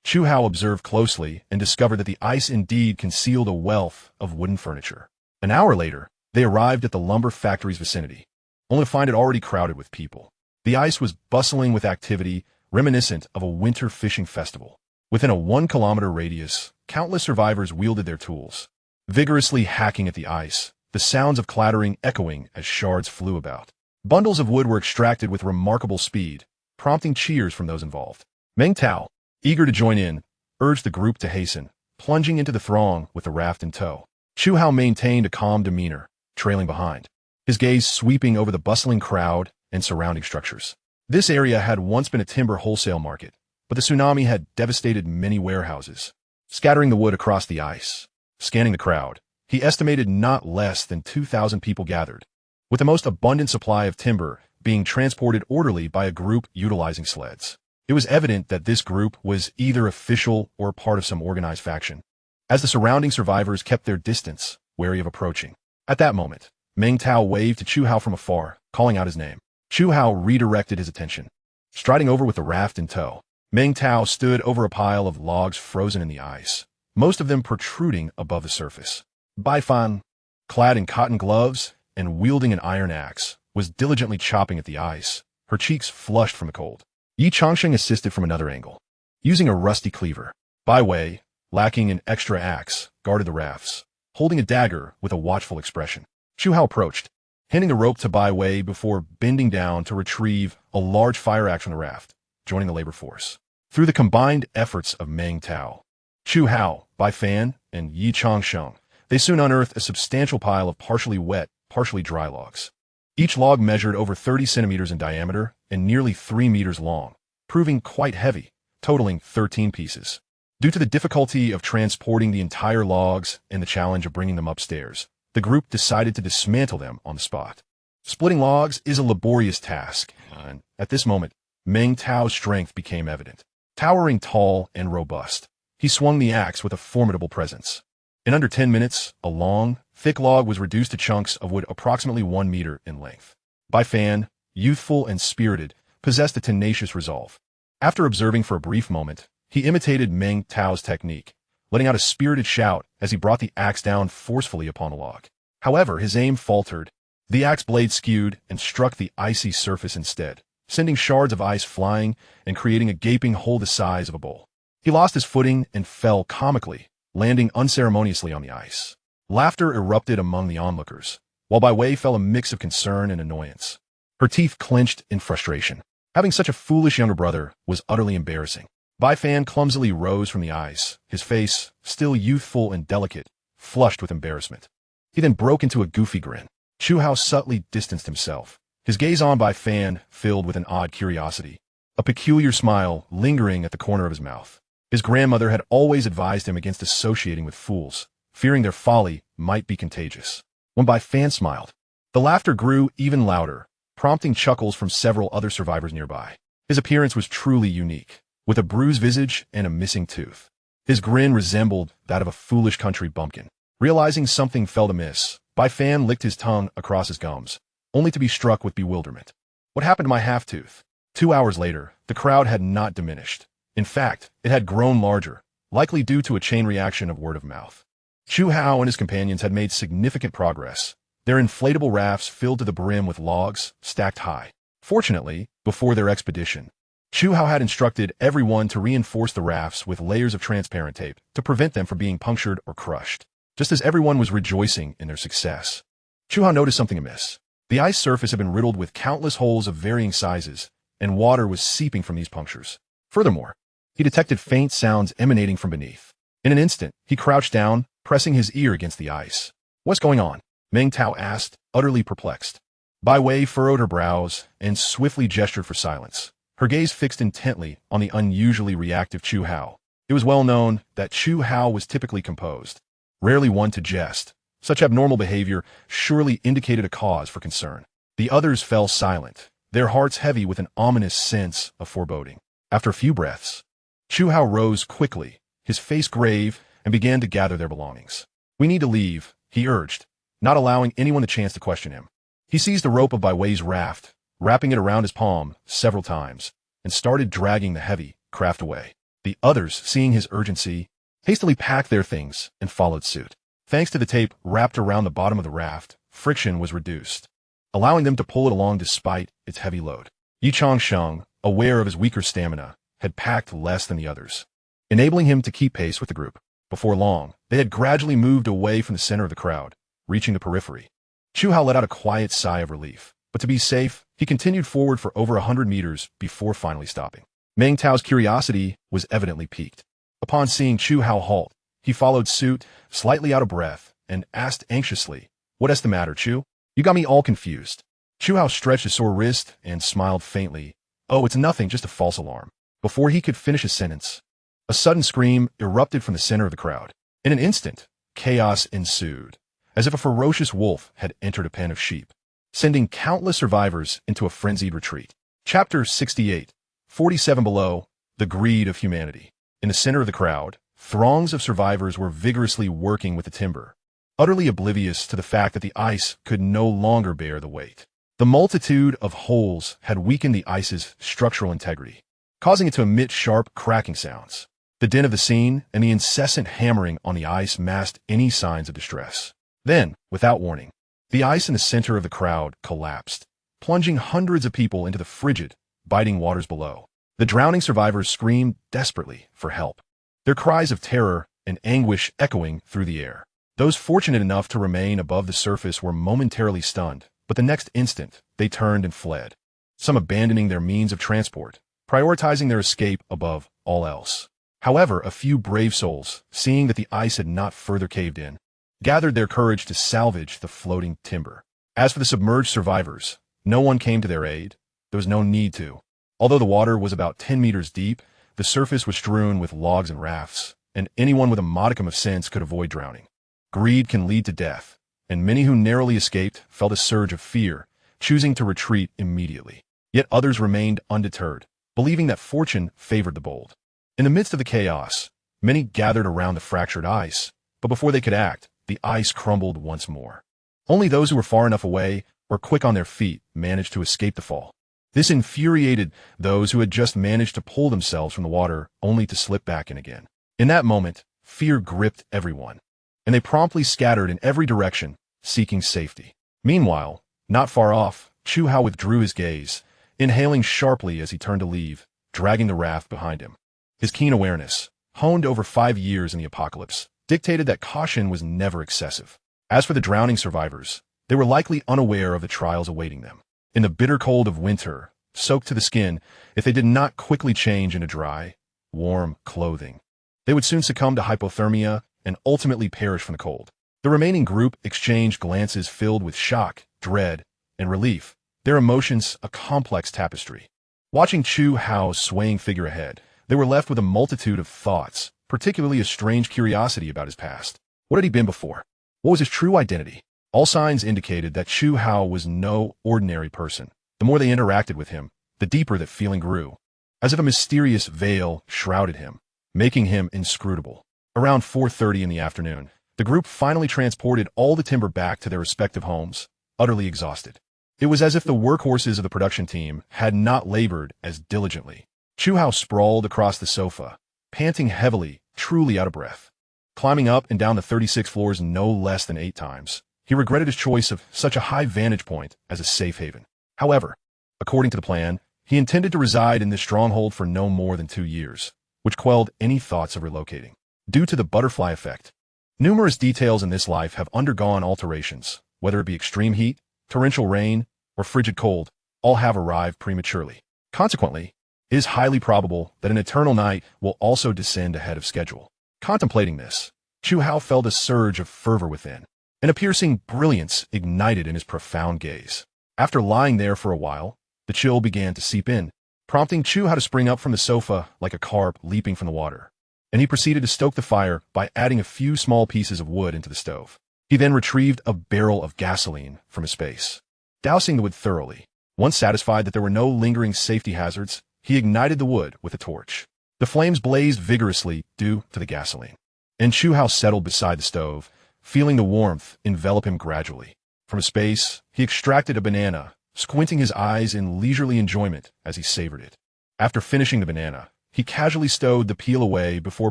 Chu Hao observed closely and discovered that the ice indeed concealed a wealth of wooden furniture. An hour later, they arrived at the lumber factory's vicinity, only to find it already crowded with people. The ice was bustling with activity reminiscent of a winter fishing festival. Within a 1-kilometer radius, countless survivors wielded their tools, vigorously hacking at the ice, the sounds of clattering echoing as shards flew about. Bundles of wood were extracted with remarkable speed, prompting cheers from those involved. Meng Tao, eager to join in, urged the group to hasten, plunging into the throng with the raft in tow. Chu Hao maintained a calm demeanor, trailing behind, his gaze sweeping over the bustling crowd and surrounding structures. This area had once been a timber wholesale market, but the tsunami had devastated many warehouses, scattering the wood across the ice. Scanning the crowd, he estimated not less than 2,000 people gathered, with the most abundant supply of timber being transported orderly by a group utilizing sleds. It was evident that this group was either official or part of some organized faction, as the surrounding survivors kept their distance, wary of approaching. At that moment, Meng Tao waved to Chu Hao from afar, calling out his name. Chu Hao redirected his attention. Striding over with the raft in tow, Meng Tao stood over a pile of logs frozen in the ice, most of them protruding above the surface. Bai Fan, clad in cotton gloves and wielding an iron axe, was diligently chopping at the ice, her cheeks flushed from the cold. Yi Changsheng assisted from another angle, using a rusty cleaver. Bai Wei, lacking an extra axe, guarded the rafts, holding a dagger with a watchful expression. Chu Hao approached, handing the rope to Bai Wei before bending down to retrieve a large fire axe from the raft, joining the labor force. Through the combined efforts of Meng Tao, Chu Hao, Bai Fan, and Yi Changsheng, they soon unearthed a substantial pile of partially wet, partially dry logs. Each log measured over 30 centimeters in diameter and nearly 3 meters long, proving quite heavy, totaling 13 pieces. Due to the difficulty of transporting the entire logs and the challenge of bringing them upstairs, the group decided to dismantle them on the spot. Splitting logs is a laborious task, and at this moment, Meng Tao's strength became evident. Towering tall and robust, he swung the axe with a formidable presence. In under 10 minutes, a long, thick log was reduced to chunks of wood approximately 1 meter in length. Bai Fan, youthful and spirited, possessed a tenacious resolve. After observing for a brief moment, he imitated Meng Tao's technique, letting out a spirited shout as he brought the axe down forcefully upon a log. However, his aim faltered. The axe blade skewed and struck the icy surface instead, sending shards of ice flying and creating a gaping hole the size of a bowl. He lost his footing and fell comically, landing unceremoniously on the ice. Laughter erupted among the onlookers, while Bai Wei felt a mix of concern and annoyance. Her teeth clenched in frustration. Having such a foolish younger brother was utterly embarrassing. Bai Fan clumsily rose from the ice, his face, still youthful and delicate, flushed with embarrassment. He then broke into a goofy grin. Chu Hao subtly distanced himself, his gaze on Bai Fan filled with an odd curiosity. a peculiar smile lingering at the corner of his mouth. His grandmother had always advised him against associating with fools, fearing their folly might be contagious. When Bai Fan smiled, the laughter grew even louder, prompting chuckles from several other survivors nearby. His appearance was truly unique, with a bruised visage and a missing tooth. His grin resembled that of a foolish country bumpkin. Realizing something felt amiss, Bai Fan licked his tongue across his gums, only to be struck with bewilderment. What happened to my half-tooth? 2 hours later, the crowd had not diminished. In fact, it had grown larger, likely due to a chain reaction of word of mouth. Chu Hao and his companions had made significant progress, their inflatable rafts filled to the brim with logs stacked high. Fortunately, before their expedition, Chu Hao had instructed everyone to reinforce the rafts with layers of transparent tape to prevent them from being punctured or crushed. Just as everyone was rejoicing in their success, Chu Hao noticed something amiss. The ice surface had been riddled with countless holes of varying sizes, and water was seeping from these punctures. Furthermore, he detected faint sounds emanating from beneath. In an instant, he crouched down, pressing his ear against the ice. "What's going on?" Meng Tao asked, utterly perplexed. Bai Wei furrowed her brows and swiftly gestured for silence, her gaze fixed intently on the unusually reactive Chu Hao. It was well known that Chu Hao was typically composed, rarely one to jest. Such abnormal behavior surely indicated a cause for concern. The others fell silent, their hearts heavy with an ominous sense of foreboding. After a few breaths, Chu Hao rose quickly, his face grave, and began to gather their belongings. "We need to leave," he urged, not allowing anyone the chance to question him. He seized the rope of Bai Wei's raft, wrapping it around his palm several times, and started dragging the heavy craft away. The others, seeing his urgency, hastily packed their things and followed suit. Thanks to the tape wrapped around the bottom of the raft, friction was reduced, allowing them to pull it along despite its heavy load. Yichang Sheng, aware of his weaker stamina, had packed less than the others, enabling him to keep pace with the group. Before long, they had gradually moved away from the center of the crowd, reaching the periphery. Chu Hao let out a quiet sigh of relief, but to be safe, he continued forward for over 100 meters before finally stopping. Meng Tao's curiosity was evidently piqued. Upon seeing Chu Hao halt, he followed suit, slightly out of breath, and asked anxiously, "What's the matter, Chu? You got me all confused." Chu Hao stretched his sore wrist and smiled faintly. "Oh, it's nothing, just a false alarm." Before he could finish his sentence, a sudden scream erupted from the center of the crowd. In an instant, chaos ensued, as if a ferocious wolf had entered a pen of sheep, sending countless survivors into a frenzied retreat. Chapter 68, 47 below, The Greed of Humanity. In the center of the crowd, throngs of survivors were vigorously working with the timber, utterly oblivious to the fact that the ice could no longer bear the weight. The multitude of holes had weakened the ice's structural integrity, causing it to emit sharp cracking sounds. The din of the scene and the incessant hammering on the ice masked any signs of distress. Then, without warning, the ice in the center of the crowd collapsed, plunging hundreds of people into the frigid, biting waters below. The drowning survivors screamed desperately for help, their cries of terror and anguish echoing through the air. Those fortunate enough to remain above the surface were momentarily stunned, but the next instant they turned and fled, some abandoning their means of transport, prioritizing their escape above all else. However, a few brave souls, seeing that the ice had not further caved in, gathered their courage to salvage the floating timber. As for the submerged survivors, no one came to their aid. There was no need to. Although the water was about 10 meters deep, the surface was strewn with logs and rafts, and anyone with a modicum of sense could avoid drowning. Greed can lead to death, and many who narrowly escaped felt a surge of fear, choosing to retreat immediately. Yet others remained undeterred, believing that fortune favored the bold. In the midst of the chaos, many gathered around the fractured ice, but before they could act, the ice crumbled once more. Only those who were far enough away or quick on their feet managed to escape the fall. This infuriated those who had just managed to pull themselves from the water only to slip back in again. In that moment, fear gripped everyone, and they promptly scattered in every direction, seeking safety. Meanwhile, not far off, Chu Hao withdrew his gaze, inhaling sharply as he turned to leave, dragging the raft behind him. His keen awareness, honed over 5 years in the apocalypse, dictated that caution was never excessive. As for the drowning survivors, they were likely unaware of the trials awaiting them. In the bitter cold of winter, soaked to the skin, if they did not quickly change into dry, warm clothing, they would soon succumb to hypothermia and ultimately perish from the cold. The remaining group exchanged glances filled with shock, dread, and relief, their emotions a complex tapestry. Watching Chu Hao's swaying figure ahead, they were left with a multitude of thoughts, particularly a strange curiosity about his past. What had he been before? What was his true identity? All signs indicated that Chu Hao was no ordinary person. The more they interacted with him, the deeper that feeling grew, as if a mysterious veil shrouded him, making him inscrutable. Around 4:30 in the afternoon, the group finally transported all the timber back to their respective homes, utterly exhausted. It was as if the workhorses of the production team had not labored as diligently. Chu Hao sprawled across the sofa, panting heavily, truly out of breath. Climbing up and down the 36 floors no less than 8 times, he regretted his choice of such a high vantage point as a safe haven. However, according to the plan, he intended to reside in this stronghold for no more than 2 years, which quelled any thoughts of relocating. Due to the butterfly effect, numerous details in this life have undergone alterations, whether it be extreme heat, torrential rain, or frigid cold, all have arrived prematurely. Consequently, it is highly probable that an eternal night will also descend ahead of schedule. Contemplating this, Chu Hao felt a surge of fervor within, and a piercing brilliance ignited in his profound gaze. After lying there for a while, the chill began to seep in, prompting Chu Hao to spring up from the sofa like a carp leaping from the water. And he proceeded to stoke the fire by adding a few small pieces of wood into the stove. He then retrieved a barrel of gasoline from his space. Dousing the wood thoroughly, once satisfied that there were no lingering safety hazards, he ignited the wood with a torch. The flames blazed vigorously due to the gasoline, and Chu Hao settled beside the stove, feeling the warmth envelop him gradually. From his space, he extracted a banana, squinting his eyes in leisurely enjoyment as he savored it. After finishing the banana, he casually stowed the peel away before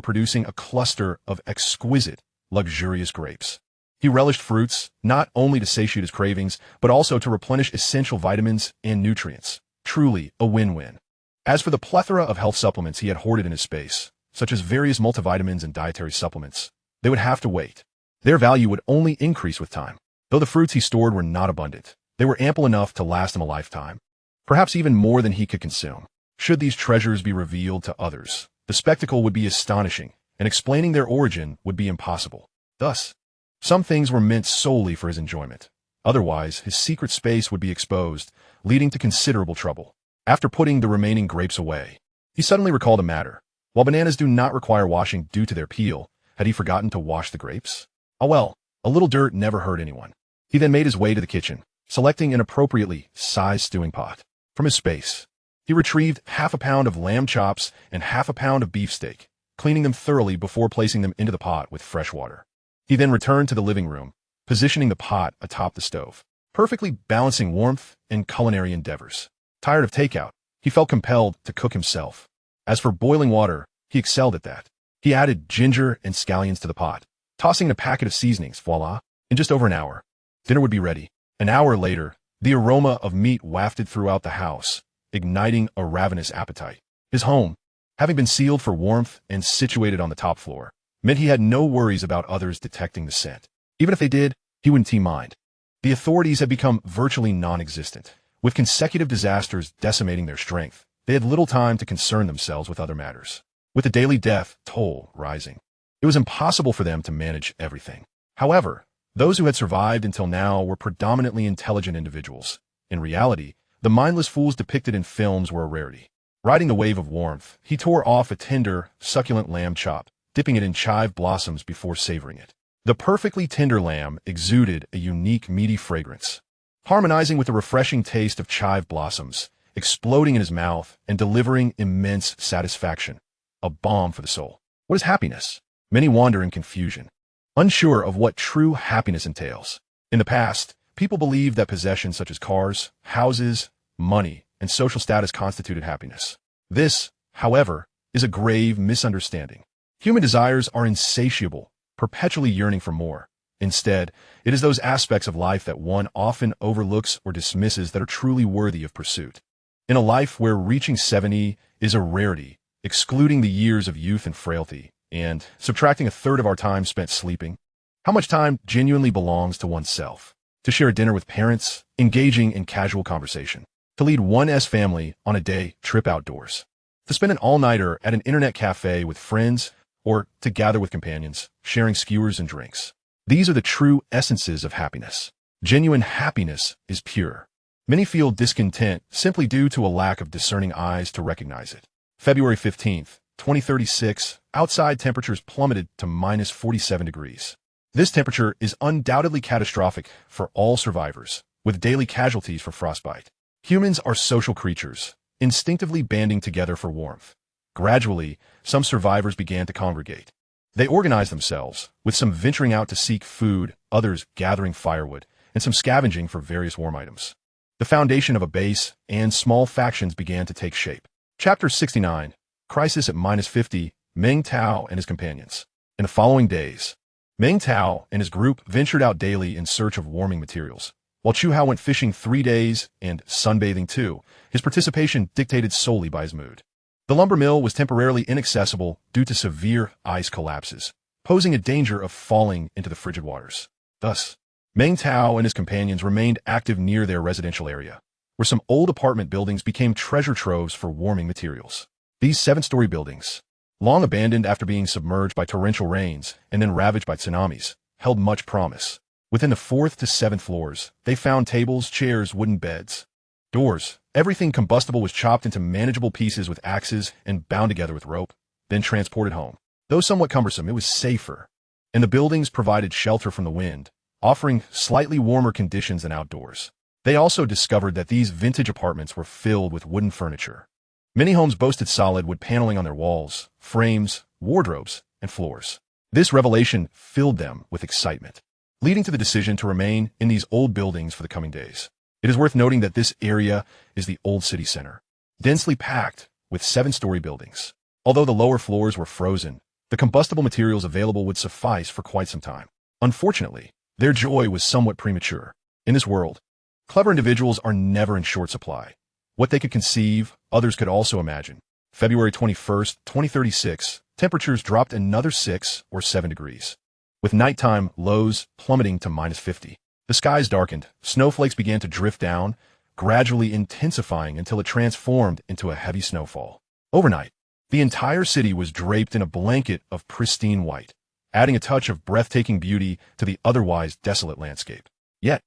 producing a cluster of exquisite, luxurious grapes. He relished fruits, not only to satiate his cravings, but also to replenish essential vitamins and nutrients. Truly a win-win. As for the plethora of health supplements he had hoarded in his space, such as various multivitamins and dietary supplements, they would have to wait. Their value would only increase with time. Though the fruits he stored were not abundant, they were ample enough to last him a lifetime, perhaps even more than he could consume. Should these treasures be revealed to others, the spectacle would be astonishing, and explaining their origin would be impossible. Thus, some things were meant solely for his enjoyment. Otherwise, his secret space would be exposed, leading to considerable trouble. After putting the remaining grapes away, he suddenly recalled a matter. While bananas do not require washing due to their peel, had he forgotten to wash the grapes? Oh well, a little dirt never hurt anyone. He then made his way to the kitchen, selecting an appropriately sized stewing pot. From his space, he retrieved half a pound of lamb chops and half a pound of beefsteak, cleaning them thoroughly before placing them into the pot with fresh water. He then returned to the living room, positioning the pot atop the stove, perfectly balancing warmth and culinary endeavors. Tired of takeout, he felt compelled to cook himself. As for boiling water, he excelled at that. He added ginger and scallions to the pot, tossing in a packet of seasonings. Voila! In just over an hour, dinner would be ready. An hour later, the aroma of meat wafted throughout the house, igniting a ravenous appetite. His home, having been sealed for warmth and situated on the top floor, meant he had no worries about others detecting the scent. Even if they did, he wouldn't mind. The authorities had become virtually non-existent. With consecutive disasters decimating their strength, they had little time to concern themselves with other matters. With the daily death toll rising, it was impossible for them to manage everything. However, those who had survived until now were predominantly intelligent individuals. In reality, the mindless fools depicted in films were a rarity. Riding the wave of warmth, he tore off a tender, succulent lamb chop, dipping it in chive blossoms before savoring it. The perfectly tender lamb exuded a unique meaty fragrance, harmonizing with the refreshing taste of chive blossoms, exploding in his mouth and delivering immense satisfaction, a balm for the soul. What is happiness? Many wander in confusion, unsure of what true happiness entails. In the past, people believed that possessions such as cars, houses, money, and social status constituted happiness. This, however, is a grave misunderstanding. Human desires are insatiable, perpetually yearning for more. Instead, it is those aspects of life that one often overlooks or dismisses that are truly worthy of pursuit. In a life where reaching 70 is a rarity, excluding the years of youth and frailty, and subtracting a third of our time spent sleeping, how much time genuinely belongs to oneself? To share a dinner with parents, engaging in casual conversation, to lead one's family on a day trip outdoors, to spend an all-nighter at an internet cafe with friends, or to gather with companions, sharing skewers and drinks. These are the true essences of happiness. Genuine happiness is pure. Many feel discontent simply due to a lack of discerning eyes to recognize it. February 15th, 2036, outside temperatures plummeted to minus 47 degrees. This temperature is undoubtedly catastrophic for all survivors, with daily casualties for frostbite. Humans are social creatures, instinctively banding together for warmth. Gradually, some survivors began to congregate. They organized themselves, with some venturing out to seek food, others gathering firewood, and some scavenging for various warm items. The foundation of a base and small factions began to take shape. Chapter 69, Crisis at minus 50, Meng Tao and his companions. In the following days, Meng Tao and his group ventured out daily in search of warming materials. While Chu Hao went fishing 3 days and sunbathing 2, his participation dictated solely by his mood. The lumber mill was temporarily inaccessible due to severe ice collapses, posing a danger of falling into the frigid waters. Thus, Meng Tao and his companions remained active near their residential area, where some old apartment buildings became treasure troves for warming materials. These 7-story buildings, long abandoned after being submerged by torrential rains and then ravaged by tsunamis, held much promise. Within the 4th to 7th floors, they found tables, chairs, wooden beds, doors. Everything combustible was chopped into manageable pieces with axes and bound together with rope, then transported home. Though somewhat cumbersome, it was safer, and the buildings provided shelter from the wind, offering slightly warmer conditions than outdoors. They also discovered that these vintage apartments were filled with wooden furniture. Many homes boasted solid wood paneling on their walls, frames, wardrobes, and floors. This revelation filled them with excitement, leading to the decision to remain in these old buildings for the coming days. It is worth noting that this area is the old city center, densely packed with 7-story buildings. Although the lower floors were frozen, the combustible materials available would suffice for quite some time. Unfortunately, their joy was somewhat premature. In this world, clever individuals are never in short supply. What they could conceive, others could also imagine. February 21st, 2036, temperatures dropped another 6 or 7 degrees, with nighttime lows plummeting to minus 50. The skies darkened, snowflakes began to drift down, gradually intensifying until it transformed into a heavy snowfall. Overnight, the entire city was draped in a blanket of pristine white, adding a touch of breathtaking beauty to the otherwise desolate landscape. Yet,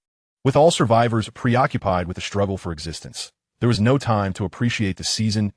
with all survivors preoccupied with the struggle for existence, there was no time to appreciate the season's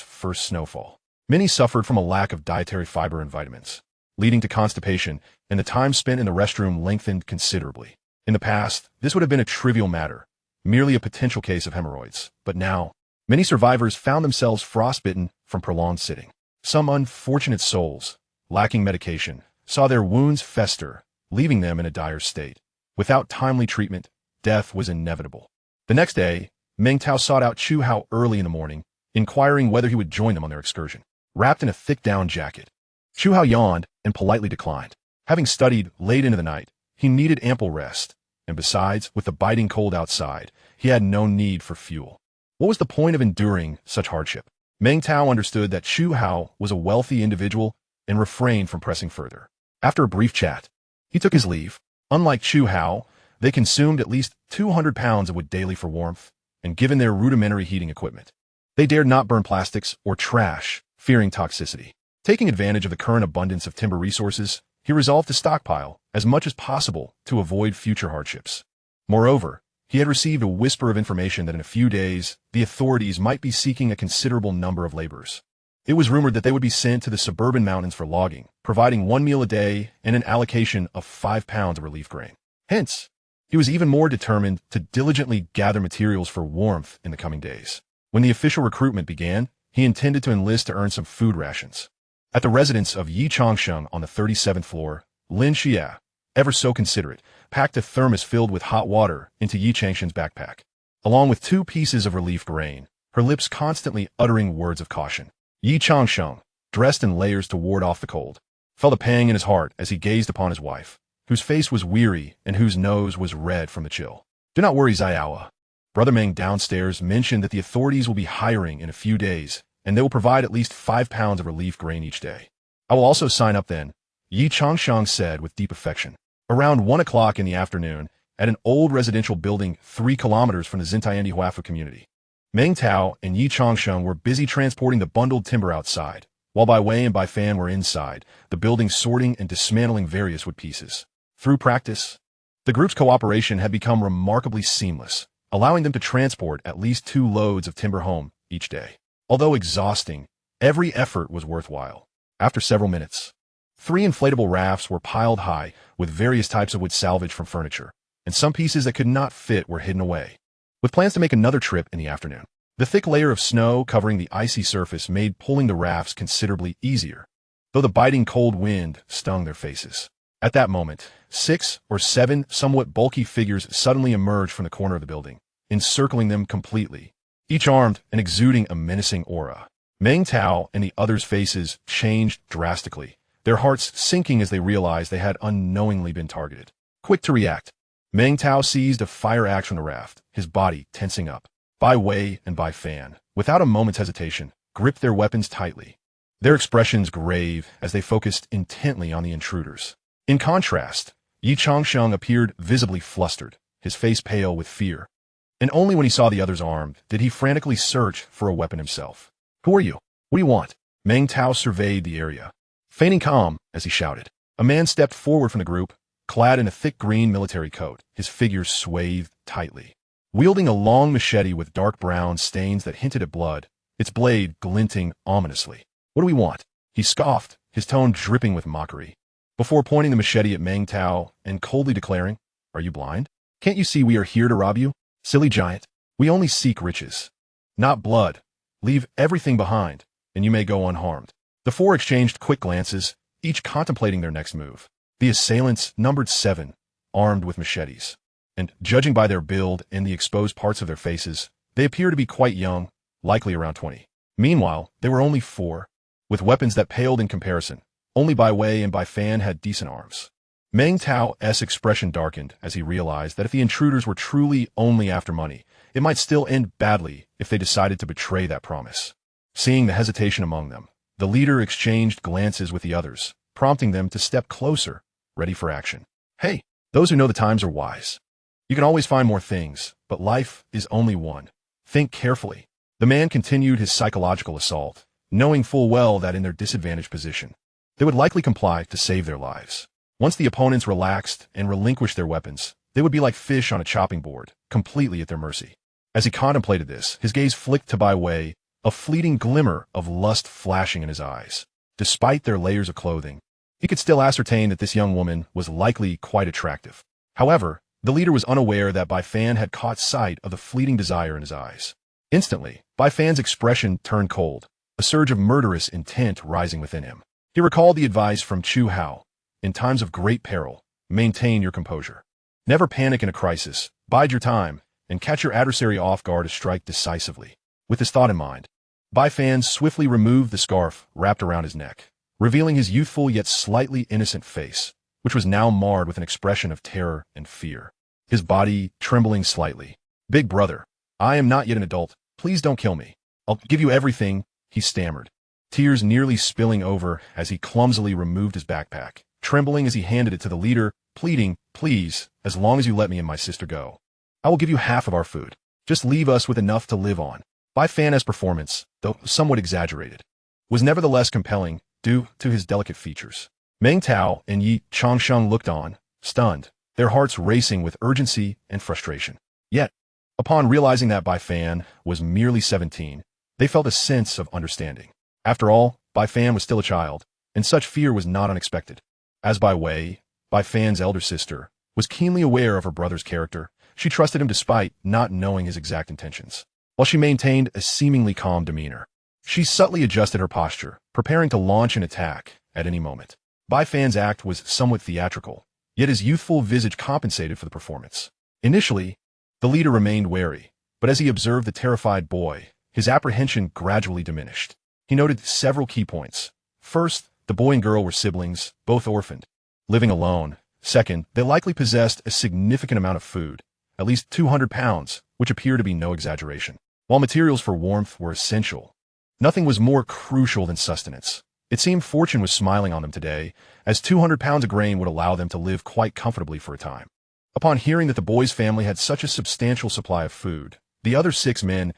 first snowfall. Many suffered from a lack of dietary fiber and vitamins, leading to constipation, and the time spent in the restroom lengthened considerably. In the past, this would have been a trivial matter, merely a potential case of hemorrhoids, but now, many survivors found themselves frostbitten from prolonged sitting. Some unfortunate souls, lacking medication, saw their wounds fester, leaving them in a dire state. Without timely treatment, death was inevitable. The next day, Meng Tao sought out Chu Hao early in the morning, inquiring whether he would join them on their excursion. Wrapped in a thick down jacket, Chu Hao yawned and politely declined. Having studied late into the night, he needed ample rest, and besides, with the biting cold outside, he had no need for fuel. What was the point of enduring such hardship? Meng Tao understood that Chu Hao was a wealthy individual and refrained from pressing further. After a brief chat, he took his leave. Unlike Chu Hao, they consumed at least 200 pounds of wood daily for warmth, and given their rudimentary heating equipment, they dared not burn plastics or trash, fearing toxicity. Taking advantage of the current abundance of timber resources, he resolved to stockpile as much as possible to avoid future hardships. Moreover, he had received a whisper of information that in a few days, the authorities might be seeking a considerable number of laborers. It was rumored that they would be sent to the suburban mountains for logging, providing 1 meal a day and an allocation of 5 pounds of relief grain. Hence, he was even more determined to diligently gather materials for warmth in the coming days. When the official recruitment began, he intended to enlist to earn some food rations. At the residence of Yi Changsheng on the 37th floor, Lin Xia, ever so considerate, packed a thermos filled with hot water into Yi Changsheng's backpack, along with 2 pieces of relief grain, her lips constantly uttering words of caution. Yi Changsheng, dressed in layers to ward off the cold, felt a pang in his heart as he gazed upon his wife, whose face was weary and whose nose was red from the chill. Do not worry, Xiaoa. Brother Meng downstairs mentioned that the authorities will be hiring in a few days, and they will provide at least 5 pounds of relief grain each day. I will also sign up then, Yi Changsheng said with deep affection. Around 1 o'clock in the afternoon, at an old residential building 3 kilometers from the Xintiandi Huafu community, Meng Tao and Yi Changsheng were busy transporting the bundled timber outside, while Bai Wei and Bai Fan were inside, the building sorting and dismantling various wood pieces. Through practice, the group's cooperation had become remarkably seamless, allowing them to transport at least 2 loads of timber home each day. Although exhausting, every effort was worthwhile. After several minutes, 3 inflatable rafts were piled high with various types of wood salvaged from furniture, and some pieces that could not fit were hidden away. With plans to make another trip in the afternoon, the thick layer of snow covering the icy surface made pulling the rafts considerably easier, though the biting cold wind stung their faces. At that moment, 6 or 7 somewhat bulky figures suddenly emerged from the corner of the building, encircling them completely, each armed and exuding a menacing aura. Meng Tao and the others' faces changed drastically, their hearts sinking as they realized they had unknowingly been targeted. Quick to react, Meng Tao seized a fire axe from the raft, his body tensing up. Bai Wei and Bai Fan, without a moment's hesitation, gripped their weapons tightly, their expressions grave as they focused intently on the intruders. In contrast, Yi Changsheng appeared visibly flustered, his face pale with fear, and only when he saw the others armed did he frantically search for a weapon himself. Who are you? What do you want? Meng Tao surveyed the area, feigning calm as he shouted. A man stepped forward from the group, clad in a thick green military coat, his figure swathed tightly. Wielding a long machete with dark brown stains that hinted at blood, its blade glinting ominously. What do we want? He scoffed, his tone dripping with mockery, before pointing the machete at Meng Tao and coldly declaring, "Are you blind? Can't you see we are here to rob you? Silly giant, we only seek riches, not blood. Leave everything behind, and you may go unharmed." The 4 exchanged quick glances, each contemplating their next move. The assailants numbered 7, armed with machetes, and judging by their build and the exposed parts of their faces, they appear to be quite young, likely around 20. Meanwhile, there were only 4, with weapons that paled in comparison. Only Bai Wei and Bai Fan had decent arms. Meng Tao's expression darkened as he realized that if the intruders were truly only after money, it might still end badly if they decided to betray that promise. Seeing the hesitation among them, the leader exchanged glances with the others, prompting them to step closer, ready for action. Hey, those who know the times are wise. You can always find more things, but life is only one. Think carefully. The man continued his psychological assault, knowing full well that in their disadvantaged position, they would likely comply to save their lives. Once the opponents relaxed and relinquished their weapons, they would be like fish on a chopping board, completely at their mercy. As he contemplated this, his gaze flicked to Bai Wei, a fleeting glimmer of lust flashing in his eyes. Despite their layers of clothing, he could still ascertain that this young woman was likely quite attractive. However, the leader was unaware that Bai Fan had caught sight of the fleeting desire in his eyes. Instantly, Bai Fan's expression turned cold, a surge of murderous intent rising within him. He recalled the advice from Chu Hao: in times of great peril, maintain your composure. Never panic in a crisis, bide your time, and catch your adversary off guard to strike decisively. With this thought in mind, Bai Fan swiftly removed the scarf wrapped around his neck, revealing his youthful yet slightly innocent face, which was now marred with an expression of terror and fear. His body trembling slightly. "Big brother, I am not yet an adult. Please don't kill me. I'll give you everything," he stammered, tears nearly spilling over as he clumsily removed his backpack, trembling as he handed it to the leader, pleading, "Please, as long as you let me and my sister go, I will give you half of our food. Just leave us with enough to live on." Bai Fan's performance, though somewhat exaggerated, was nevertheless compelling due to his delicate features. Meng Tao and Yi Changsheng looked on, stunned, their hearts racing with urgency and frustration. Yet, upon realizing that Bai Fan was merely 17, they felt a sense of understanding. After all, Bai Fan was still a child, and such fear was not unexpected. As Bai Wei, Bai Fan's elder sister, was keenly aware of her brother's character, she trusted him despite not knowing his exact intentions. While she maintained a seemingly calm demeanor, she subtly adjusted her posture, preparing to launch an attack at any moment. Bai Fan's act was somewhat theatrical, yet his youthful visage compensated for the performance. Initially, the leader remained wary, but as he observed the terrified boy, his apprehension gradually diminished. He noted several key points. First, the boy and girl were siblings, both orphaned, living alone. Second, they likely possessed a significant amount of food, at least 200 pounds, which appeared to be no exaggeration. While materials for warmth were essential, nothing was more crucial than sustenance. It seemed fortune was smiling on them today, as 200 pounds of grain would allow them to live quite comfortably for a time. Upon hearing that the boy's family had such a substantial supply of food, the other 6 men's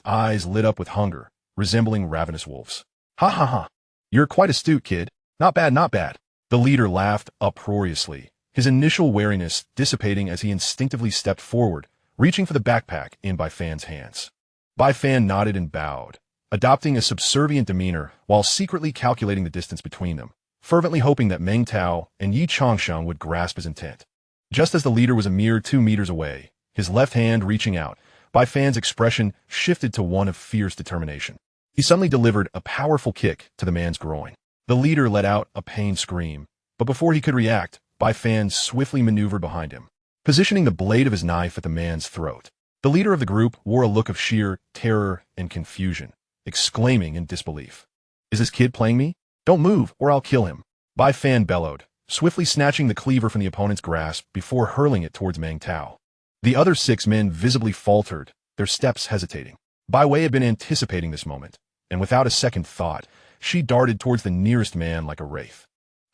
eyes lit up with hunger, resembling ravenous wolves. "Ha ha ha! You're quite astute, kid. Not bad, not bad." The leader laughed uproariously, his initial wariness dissipating as he instinctively stepped forward, reaching for the backpack in Bai Fan's hands. Bai Fan nodded and bowed, adopting a subservient demeanor while secretly calculating the distance between them, fervently hoping that Meng Tao and Yi Changsheng would grasp his intent. Just as the leader was a mere 2 meters away, his left hand reaching out, Bai Fan's expression shifted to one of fierce determination. He suddenly delivered a powerful kick to the man's groin. The leader let out a pained scream, but before he could react, Bai Fan swiftly maneuvered behind him, positioning the blade of his knife at the man's throat. The leader of the group wore a look of sheer terror and confusion, exclaiming in disbelief, "Is this kid playing me? Don't move, or I'll kill him." Bai Fan bellowed, swiftly snatching the cleaver from the opponent's grasp before hurling it towards Meng Tao. The other 6 men visibly faltered, their steps hesitating. Bai Wei had been anticipating this moment, and without a second thought, she darted towards the nearest man like a wraith.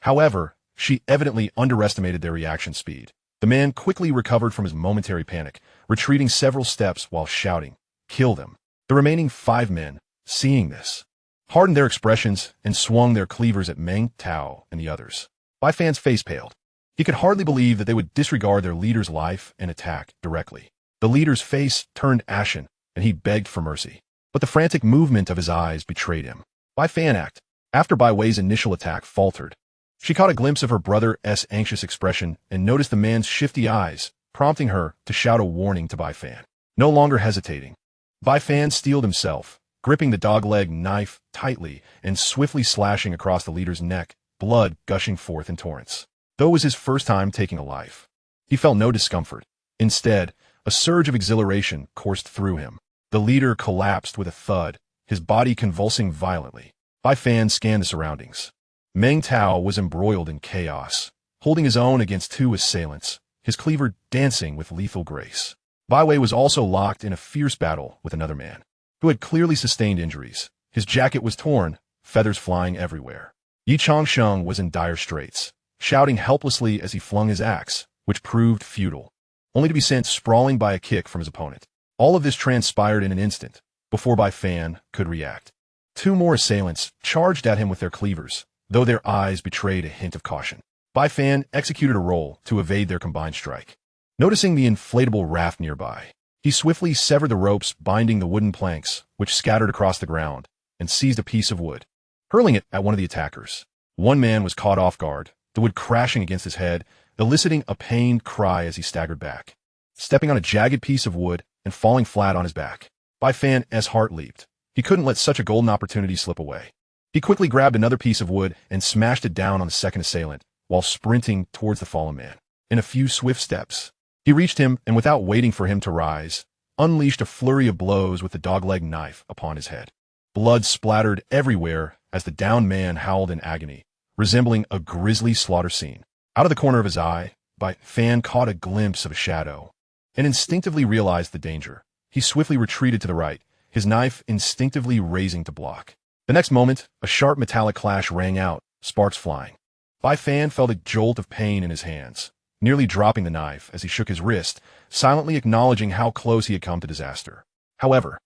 However, she evidently underestimated their reaction speed. The man quickly recovered from his momentary panic, retreating several steps while shouting, "Kill them." The remaining 5 men, seeing this, hardened their expressions and swung their cleavers at Meng Tao and the others. Bai Fan's face paled. He could hardly believe that they would disregard their leader's life and attack directly. The leader's face turned ashen, and he begged for mercy. But the frantic movement of his eyes betrayed him. Bai Fan acted. After Bai Wei's initial attack faltered, she caught a glimpse of her brother's anxious expression and noticed the man's shifty eyes, prompting her to shout a warning to Bai Fan. No longer hesitating, Bai Fan steeled himself, gripping the dogleg knife tightly and swiftly slashing across the leader's neck, blood gushing forth in torrents. Though it was his first time taking a life, he felt no discomfort. Instead, a surge of exhilaration coursed through him. The leader collapsed with a thud, his body convulsing violently. Bai Fan scanned the surroundings. Meng Tao was embroiled in chaos, holding his own against 2 assailants, his cleaver dancing with lethal grace. Bai Wei was also locked in a fierce battle with another man, who had clearly sustained injuries. His jacket was torn, feathers flying everywhere. Yi Changsheng was in dire straits, shouting helplessly as he flung his axe, which proved futile, only to be sent sprawling by a kick from his opponent. All of this transpired in an instant, before Bai Fan could react. 2 more assailants charged at him with their cleavers, though their eyes betrayed a hint of caution. Bai Fan executed a roll to evade their combined strike. Noticing the inflatable raft nearby, he swiftly severed the ropes binding the wooden planks, which scattered across the ground, and seized a piece of wood, hurling it at one of the attackers. One man was caught off guard, the wood crashing against his head, eliciting a pained cry as he staggered back, stepping on a jagged piece of wood and falling flat on his back. Bai Fan's heart leaped. He couldn't let such a golden opportunity slip away. He quickly grabbed another piece of wood and smashed it down on the second assailant, while sprinting towards the fallen man. In a few swift steps, he reached him and without waiting for him to rise, unleashed a flurry of blows with the dogleg knife upon his head. Blood splattered everywhere as the downed man howled in agony, resembling a grisly slaughter scene. Out of the corner of his eye, Bai Fan caught a glimpse of a shadow, and instinctively realized the danger. He swiftly retreated to the right, his knife instinctively raising to block. The next moment, a sharp metallic clash rang out, sparks flying. Bai Fan felt a jolt of pain in his hands, nearly dropping the knife as he shook his wrist, silently acknowledging how close he had come to disaster. However,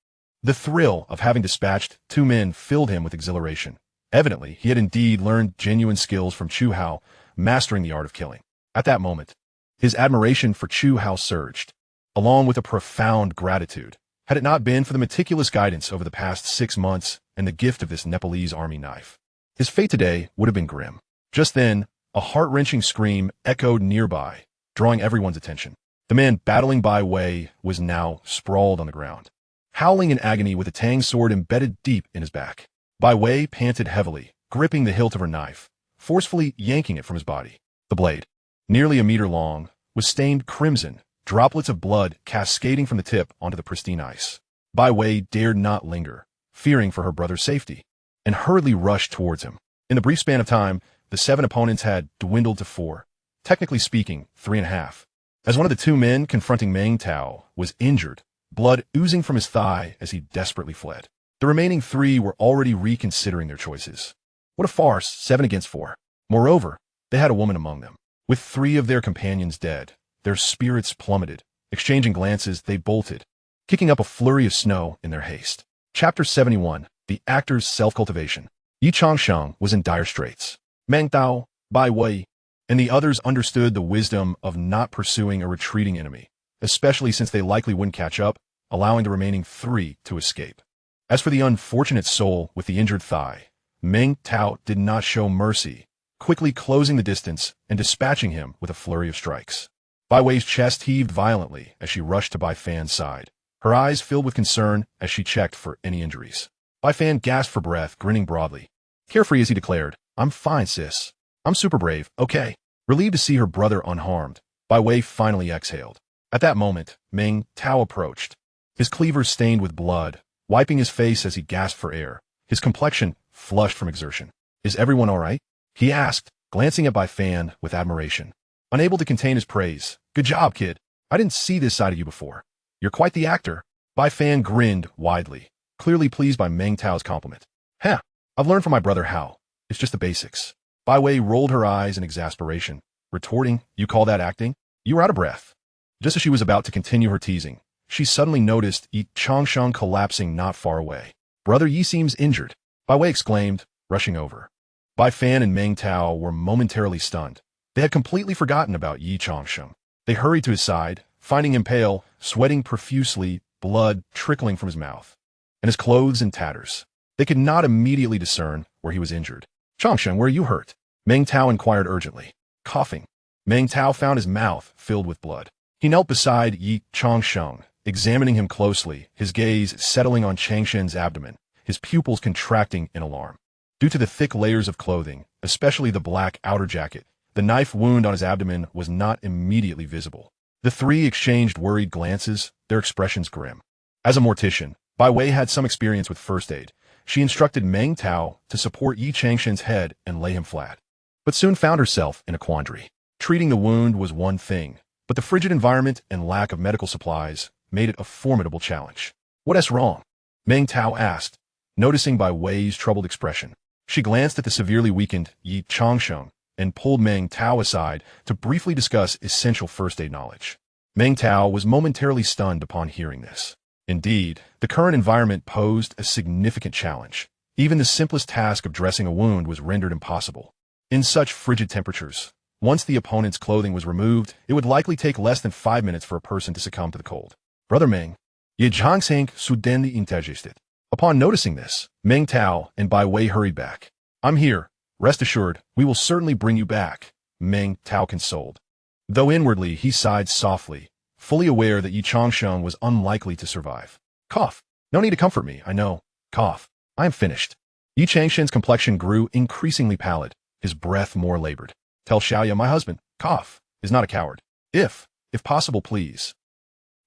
the thrill of having dispatched 2 men filled him with exhilaration. Evidently, he had indeed learned genuine skills from Chu Hao, mastering the art of killing. At that moment, his admiration for Chu Hao surged, along with a profound gratitude, had it not been for the meticulous guidance over the past 6 months and the gift of this Nepalese army knife. His fate today would have been grim. Just then, a heart-wrenching scream echoed nearby, drawing everyone's attention. The man battling Bai Wei was now sprawled on the ground, howling in agony with a tang sword embedded deep in his back. Bai Wei panted heavily, gripping the hilt of her knife, forcefully yanking it from his body. The blade, nearly a meter long, was stained crimson, droplets of blood cascading from the tip onto the pristine ice. Bai Wei dared not linger, fearing for her brother's safety, and hurriedly rushed towards him. In the brief span of time, the 7 opponents had dwindled to 4, technically speaking, 3.5. As one of the 2 men confronting Meng Tao was injured, blood oozing from his thigh as he desperately fled. The remaining 3 were already reconsidering their choices. What a farce, 7 against 4. Moreover, they had a woman among them. With 3 of their companions dead, their spirits plummeted. Exchanging glances, they bolted, kicking up a flurry of snow in their haste. Chapter 71, The Actor's Self-Cultivation. Yi Changsheng was in dire straits. Meng Tao, Bai Wei, and the others understood the wisdom of not pursuing a retreating enemy, especially since they likely wouldn't catch up, allowing the remaining 3 to escape. As for the unfortunate soul with the injured thigh, Meng Tao did not show mercy, quickly closing the distance and dispatching him with a flurry of strikes. Bai Wei's chest heaved violently as she rushed to Bai Fan's side, her eyes filled with concern as she checked for any injuries. Bai Fan gasped for breath, grinning broadly. Carefree as he declared, "I'm fine, sis. I'm super brave, okay." Relieved to see her brother unharmed, Bai Wei finally exhaled. At that moment, Meng Tao approached, his cleaver stained with blood, wiping his face as he gasped for air, his complexion flushed from exertion. "Is everyone all right?" he asked, glancing at Bai Fan with admiration. Unable to contain his praise, "Good job, kid. I didn't see this side of you before. You're quite the actor." Bai Fan grinned widely, clearly pleased by Meng Tao's compliment. "Heh, I've learned from my brother Hao. It's just the basics." Bai Wei rolled her eyes in exasperation, retorting, "You call that acting? You were out of breath." Just as she was about to continue her teasing, she suddenly noticed Yi Changsheng collapsing not far away. "Brother Yi seems injured," Bai Wei exclaimed, rushing over. Bai Fan and Meng Tao were momentarily stunned. They had completely forgotten about Yi Changsheng. They hurried to his side, finding him pale, sweating profusely, blood trickling from his mouth, and his clothes in tatters. They could not immediately discern where he was injured. "Changsheng, where are you hurt?" Meng Tao inquired urgently. Coughing, Meng Tao found his mouth filled with blood. He knelt beside Yi Changsheng, examining him closely, his gaze settling on Changshen's abdomen, his pupils contracting in alarm. Due to the thick layers of clothing, especially the black outer jacket, the knife wound on his abdomen was not immediately visible. The 3 exchanged worried glances, their expressions grim. As a mortician, Bai Wei had some experience with first aid. She instructed Meng Tao to support Yi Changshen's head and lay him flat, but soon found herself in a quandary. Treating the wound was one thing, but the frigid environment and lack of medical supplies made it a formidable challenge. "What's wrong?" Meng Tao asked, noticing Bai Wei's troubled expression. She glanced at the severely weakened Yi Changsheng and pulled Meng Tao aside to briefly discuss essential first aid knowledge. Meng Tao was momentarily stunned upon hearing this. Indeed, the current environment posed a significant challenge. Even the simplest task of dressing a wound was rendered impossible. In such frigid temperatures, once the opponent's clothing was removed, it would likely take less than 5 minutes for a person to succumb to the cold. "Brother Meng," Yi Changsheng suddenly interjected. Upon noticing this, Meng Tao and Bai Wei hurried back. "I'm here. Rest assured, we will certainly bring you back," Meng Tao consoled. Though inwardly he sighed softly, fully aware that Yi Changsheng was unlikely to survive. "Cough. No need to comfort me, I know. Cough. I am finished." Yi Changshen's complexion grew increasingly pallid, his breath more labored. "Tell Xiaoya, my husband, cough, is not a coward. If possible, please.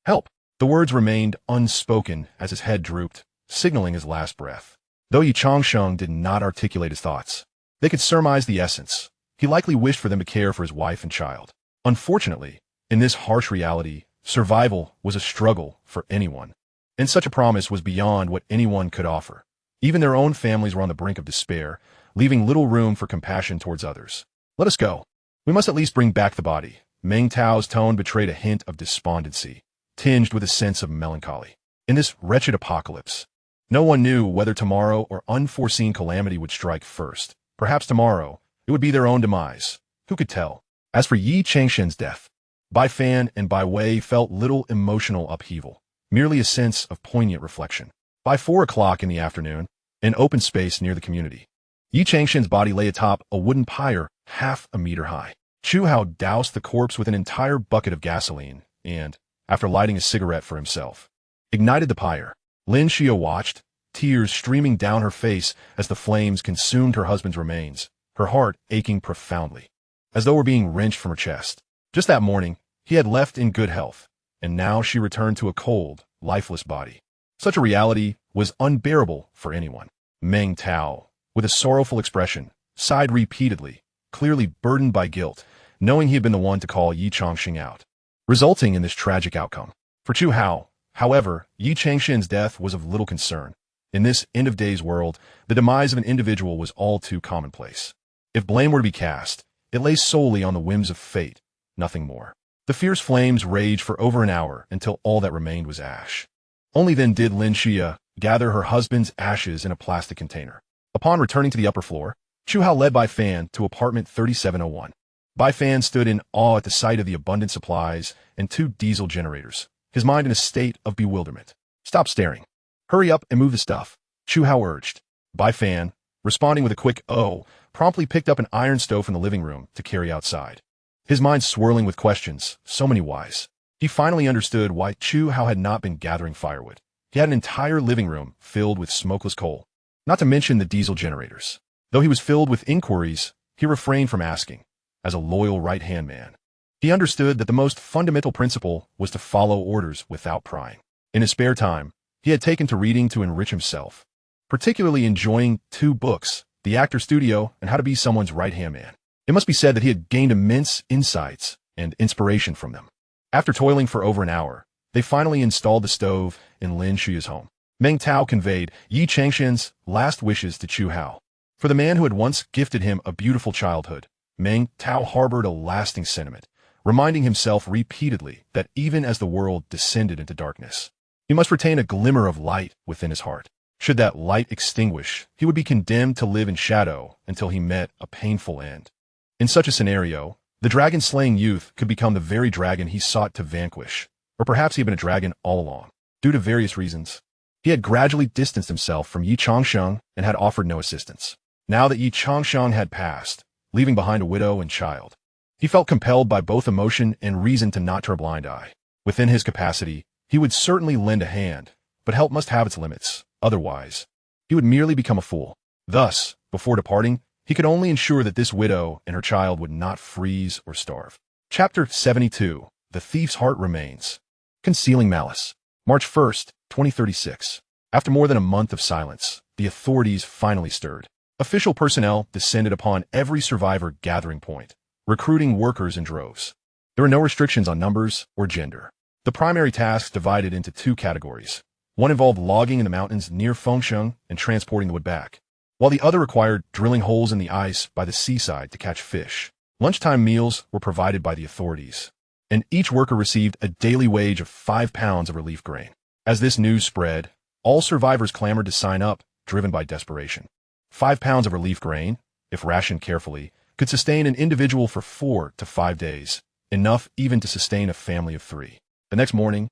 Help." The words remained unspoken as his head drooped, signaling his last breath. Though Yi Changsheng did not articulate his thoughts, they could surmise the essence. He likely wished for them to care for his wife and child. Unfortunately, in this harsh reality, survival was a struggle for anyone, and such a promise was beyond what anyone could offer. Even their own families were on the brink of despair, leaving little room for compassion towards others. "Let us go. We must at least bring back the body." Meng Tao's tone betrayed a hint of despondency, tinged with a sense of melancholy. In this wretched apocalypse, no one knew whether tomorrow or unforeseen calamity would strike first. Perhaps tomorrow, it would be their own demise. Who could tell? As for Yi Changshen's death, Bai Fan and Bai Wei felt little emotional upheaval, merely a sense of poignant reflection. By 4 o'clock in the afternoon, an open space near the community, Yi Changshen's body lay atop a wooden pyre half a meter high. Chu Hao doused the corpse with an entire bucket of gasoline and, after lighting a cigarette for himself, ignited the pyre. Lin Xia watched, tears streaming down her face as the flames consumed her husband's remains, her heart aching profoundly, as though it were being wrenched from her chest. Just that morning, he had left in good health, and now she returned to a cold, lifeless body. Such a reality was unbearable for anyone. Meng Tao, with a sorrowful expression, sighed repeatedly, clearly burdened by guilt, knowing he had been the one to call Yi Changsheng out, resulting in this tragic outcome. For Chu Hao, however, Yi Changshen's death was of little concern. In this end-of-days world, the demise of an individual was all too commonplace. If blame were to be cast, it lay solely on the whims of fate, nothing more. The fierce flames raged for over an hour until all that remained was ash. Only then did Lin Xia gather her husband's ashes in a plastic container. Upon returning to the upper floor, Chu Hao led Bai Fan to apartment 3701. Bai Fan stood in awe at the sight of the abundant supplies and 2 diesel generators, his mind in a state of bewilderment. Stop staring. Hurry up and move the stuff, Chu Hao urged. Bai Fan, responding with a quick "oh," promptly picked up an iron stove from the living room to carry outside. His mind swirling with questions, so many whys. He finally understood why Chu Hao had not been gathering firewood. He had an entire living room filled with smokeless coal, not to mention the diesel generators. Though he was filled with inquiries, he refrained from asking, as a loyal right-hand man. He understood that the most fundamental principle was to follow orders without prying. In his spare time, he had taken to reading to enrich himself, particularly enjoying 2 books, The Actor Studio and How to Be Someone's Right-Hand Man. It must be said that he had gained immense insights and inspiration from them. After toiling for over an hour, they finally installed the stove in Lin Xia's home. Meng Tao conveyed Yi Changshen's last wishes to Chu Hao. For the man who had once gifted him a beautiful childhood, Meng Tao harbored a lasting sentiment, reminding himself repeatedly that even as the world descended into darkness, he must retain a glimmer of light within his heart. Should that light extinguish, he would be condemned to live in shadow until he met a painful end. In such a scenario, the dragon-slaying youth could become the very dragon he sought to vanquish, or perhaps he had been a dragon all along. Due to various reasons, he had gradually distanced himself from Yi Changsheng and had offered no assistance. Now that Yi Changsheng had passed, leaving behind a widow and child, he felt compelled by both emotion and reason to not turn a blind eye. Within his capacity, he would certainly lend a hand, but help must have its limits. Otherwise, he would merely become a fool. Thus, before departing, he could only ensure that this widow and her child would not freeze or starve. Chapter 72. The Thief's Heart Remains. Concealing Malice. March 1st, 2036. After more than a month of silence, the authorities finally stirred. Official personnel descended upon every survivor gathering point, recruiting workers in droves. There were no restrictions on numbers or gender. The primary tasks divided into 2 categories. One involved logging in the mountains near Fengsheng and transporting the wood back, while the other required drilling holes in the ice by the seaside to catch fish. Lunchtime meals were provided by the authorities, and each worker received a daily wage of 5 pounds of relief grain. As this news spread, all survivors clamored to sign up, driven by desperation. 5 pounds of relief grain, if rationed carefully, could sustain an individual for 4 to 5 days, enough even to sustain a family of 3. The next morning,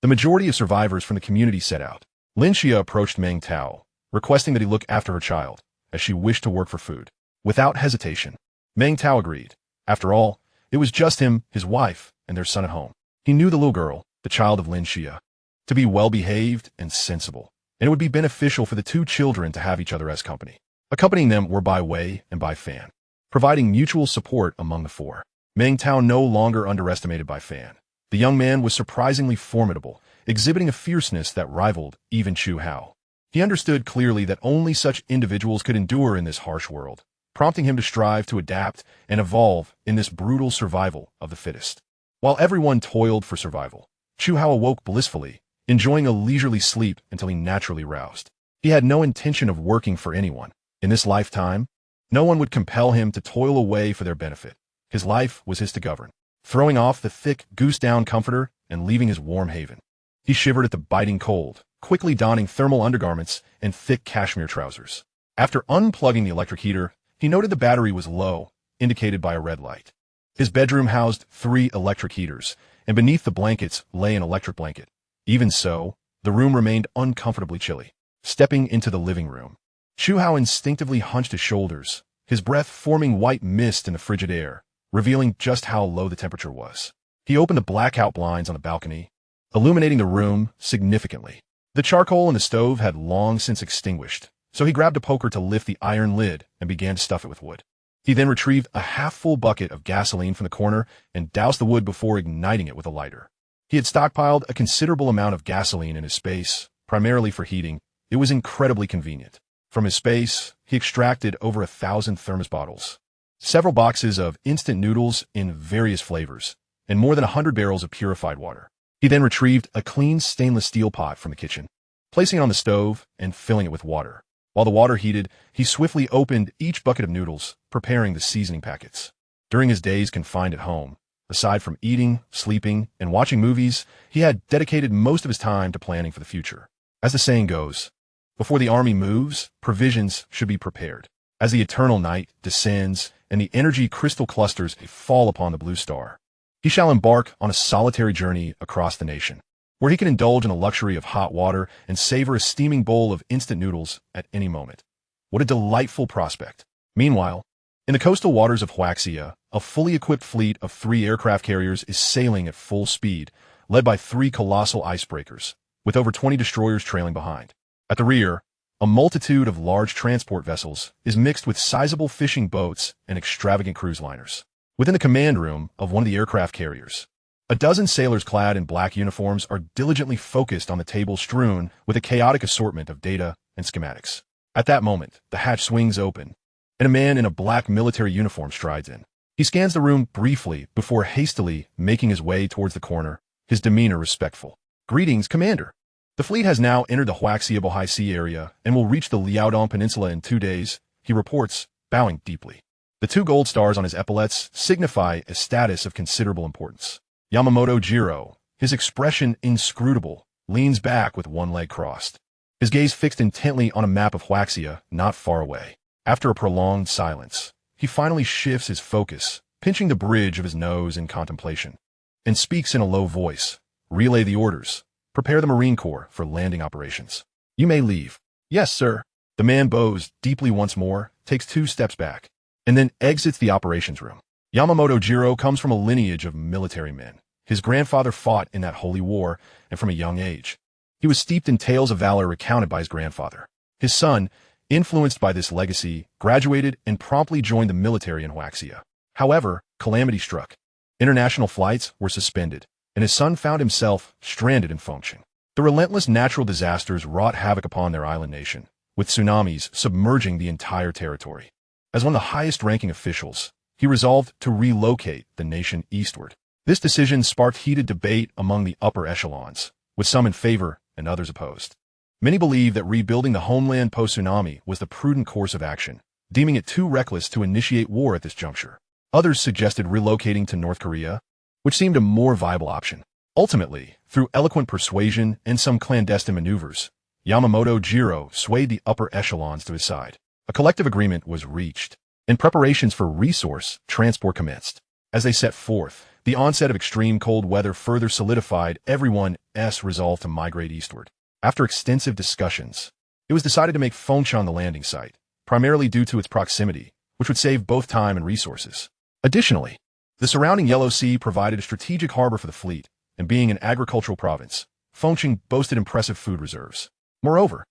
the majority of survivors from the community set out. Lin Xia approached Meng Tao, requesting that he look after her child, as she wished to work for food. Without hesitation, Meng Tao agreed. After all, it was just him, his wife, and their son at home. He knew the little girl, the child of Lin Xia, to be well-behaved and sensible, and it would be beneficial for the 2 children to have each other as company. Accompanying them were Bai Wei and Bai Fan, providing mutual support among the 4. Meng Tao no longer underestimated Bai Fan. The young man was surprisingly formidable, exhibiting a fierceness that rivaled even Chu Hao. He understood clearly that only such individuals could endure in this harsh world, prompting him to strive to adapt and evolve in this brutal survival of the fittest. While everyone toiled for survival, Chu Hao awoke blissfully, enjoying a leisurely sleep until he naturally roused. He had no intention of working for anyone. In this lifetime, no one would compel him to toil away for their benefit. His life was his to govern. Throwing off the thick goose-down comforter and leaving his warm haven, he shivered at the biting cold, quickly donning thermal undergarments and thick cashmere trousers. After unplugging the electric heater, he noted the battery was low, indicated by a red light. His bedroom housed 3 electric heaters, and beneath the blankets lay an electric blanket. Even so, the room remained uncomfortably chilly. Stepping into the living room, Chu Hao instinctively hunched his shoulders, his breath forming white mist in the frigid air, revealing just how low the temperature was. He opened the blackout blinds on the balcony, illuminating the room significantly. The charcoal in the stove had long since extinguished, so he grabbed a poker to lift the iron lid and began to stuff it with wood. He then retrieved a half-full bucket of gasoline from the corner and doused the wood before igniting it with a lighter. He had stockpiled a considerable amount of gasoline in his space, primarily for heating. It was incredibly convenient. From his space, he extracted over 1,000 thermos bottles, several boxes of instant noodles in various flavors, and more than 100 barrels of purified water. He then retrieved a clean stainless steel pot from the kitchen, placing it on the stove and filling it with water. While the water heated, he swiftly opened each bucket of noodles, preparing the seasoning packets. During his days confined at home, aside from eating, sleeping, and watching movies, he had dedicated most of his time to planning for the future. As the saying goes, before the army moves, provisions should be prepared. As the eternal night descends and the energy crystal clusters fall upon the blue star. He shall embark on a solitary journey across the nation, where he can indulge in the luxury of hot water and savor a steaming bowl of instant noodles at any moment. What a delightful prospect. Meanwhile, in the coastal waters of Huaxia, a fully equipped fleet of 3 aircraft carriers is sailing at full speed, led by 3 colossal icebreakers, with over 20 destroyers trailing behind. At the rear, a multitude of large transport vessels is mixed with sizable fishing boats and extravagant cruise liners. Within the command room of one of the aircraft carriers, a dozen sailors clad in black uniforms are diligently focused on the table strewn with a chaotic assortment of data and schematics. At that moment, the hatch swings open, and a man in a black military uniform strides in. He scans the room briefly before hastily making his way towards the corner, his demeanor respectful. "Greetings, Commander. The fleet has now entered the Huaxia Bohai Sea area and will reach the Liaodong Peninsula in 2 days," he reports, bowing deeply. The 2 gold stars on his epaulets signify a status of considerable importance. Yamamoto Jiro, his expression inscrutable, leans back with one leg crossed, his gaze fixed intently on a map of Huaxia not far away. After a prolonged silence, he finally shifts his focus, pinching the bridge of his nose in contemplation, and speaks in a low voice. "Relay the orders. Prepare the Marine Corps for landing operations. You may leave." "Yes, sir." The man bows deeply once more, takes 2 steps back, and then exits the operations room. Yamamoto Jiro comes from a lineage of military men. His grandfather fought in that holy war, and from a young age. He was steeped in tales of valor recounted by his grandfather. His son, influenced by this legacy, graduated and promptly joined the military in Huaxia. However, calamity struck. International flights were suspended, and his son found himself stranded in Fengcheng. The relentless natural disasters wrought havoc upon their island nation, with tsunamis submerging the entire territory. As one of the highest-ranking officials, he resolved to relocate the nation eastward. This decision sparked heated debate among the upper echelons, with some in favor and others opposed. Many believe that rebuilding the homeland post-tsunami was the prudent course of action, deeming it too reckless to initiate war at this juncture. Others suggested relocating to North Korea, which seemed a more viable option. Ultimately, through eloquent persuasion and some clandestine maneuvers, Yamamoto Jiro swayed the upper echelons to his side. A collective agreement was reached, and preparations for resource transport commenced. As they set forth, the onset of extreme cold weather further solidified everyone's resolve to migrate eastward. After extensive discussions, it was decided to make Fengcheng the landing site, primarily due to its proximity, which would save both time and resources. Additionally, the surrounding Yellow Sea provided a strategic harbor for the fleet, and being an agricultural province, Fengcheng boasted impressive food reserves. Moreover,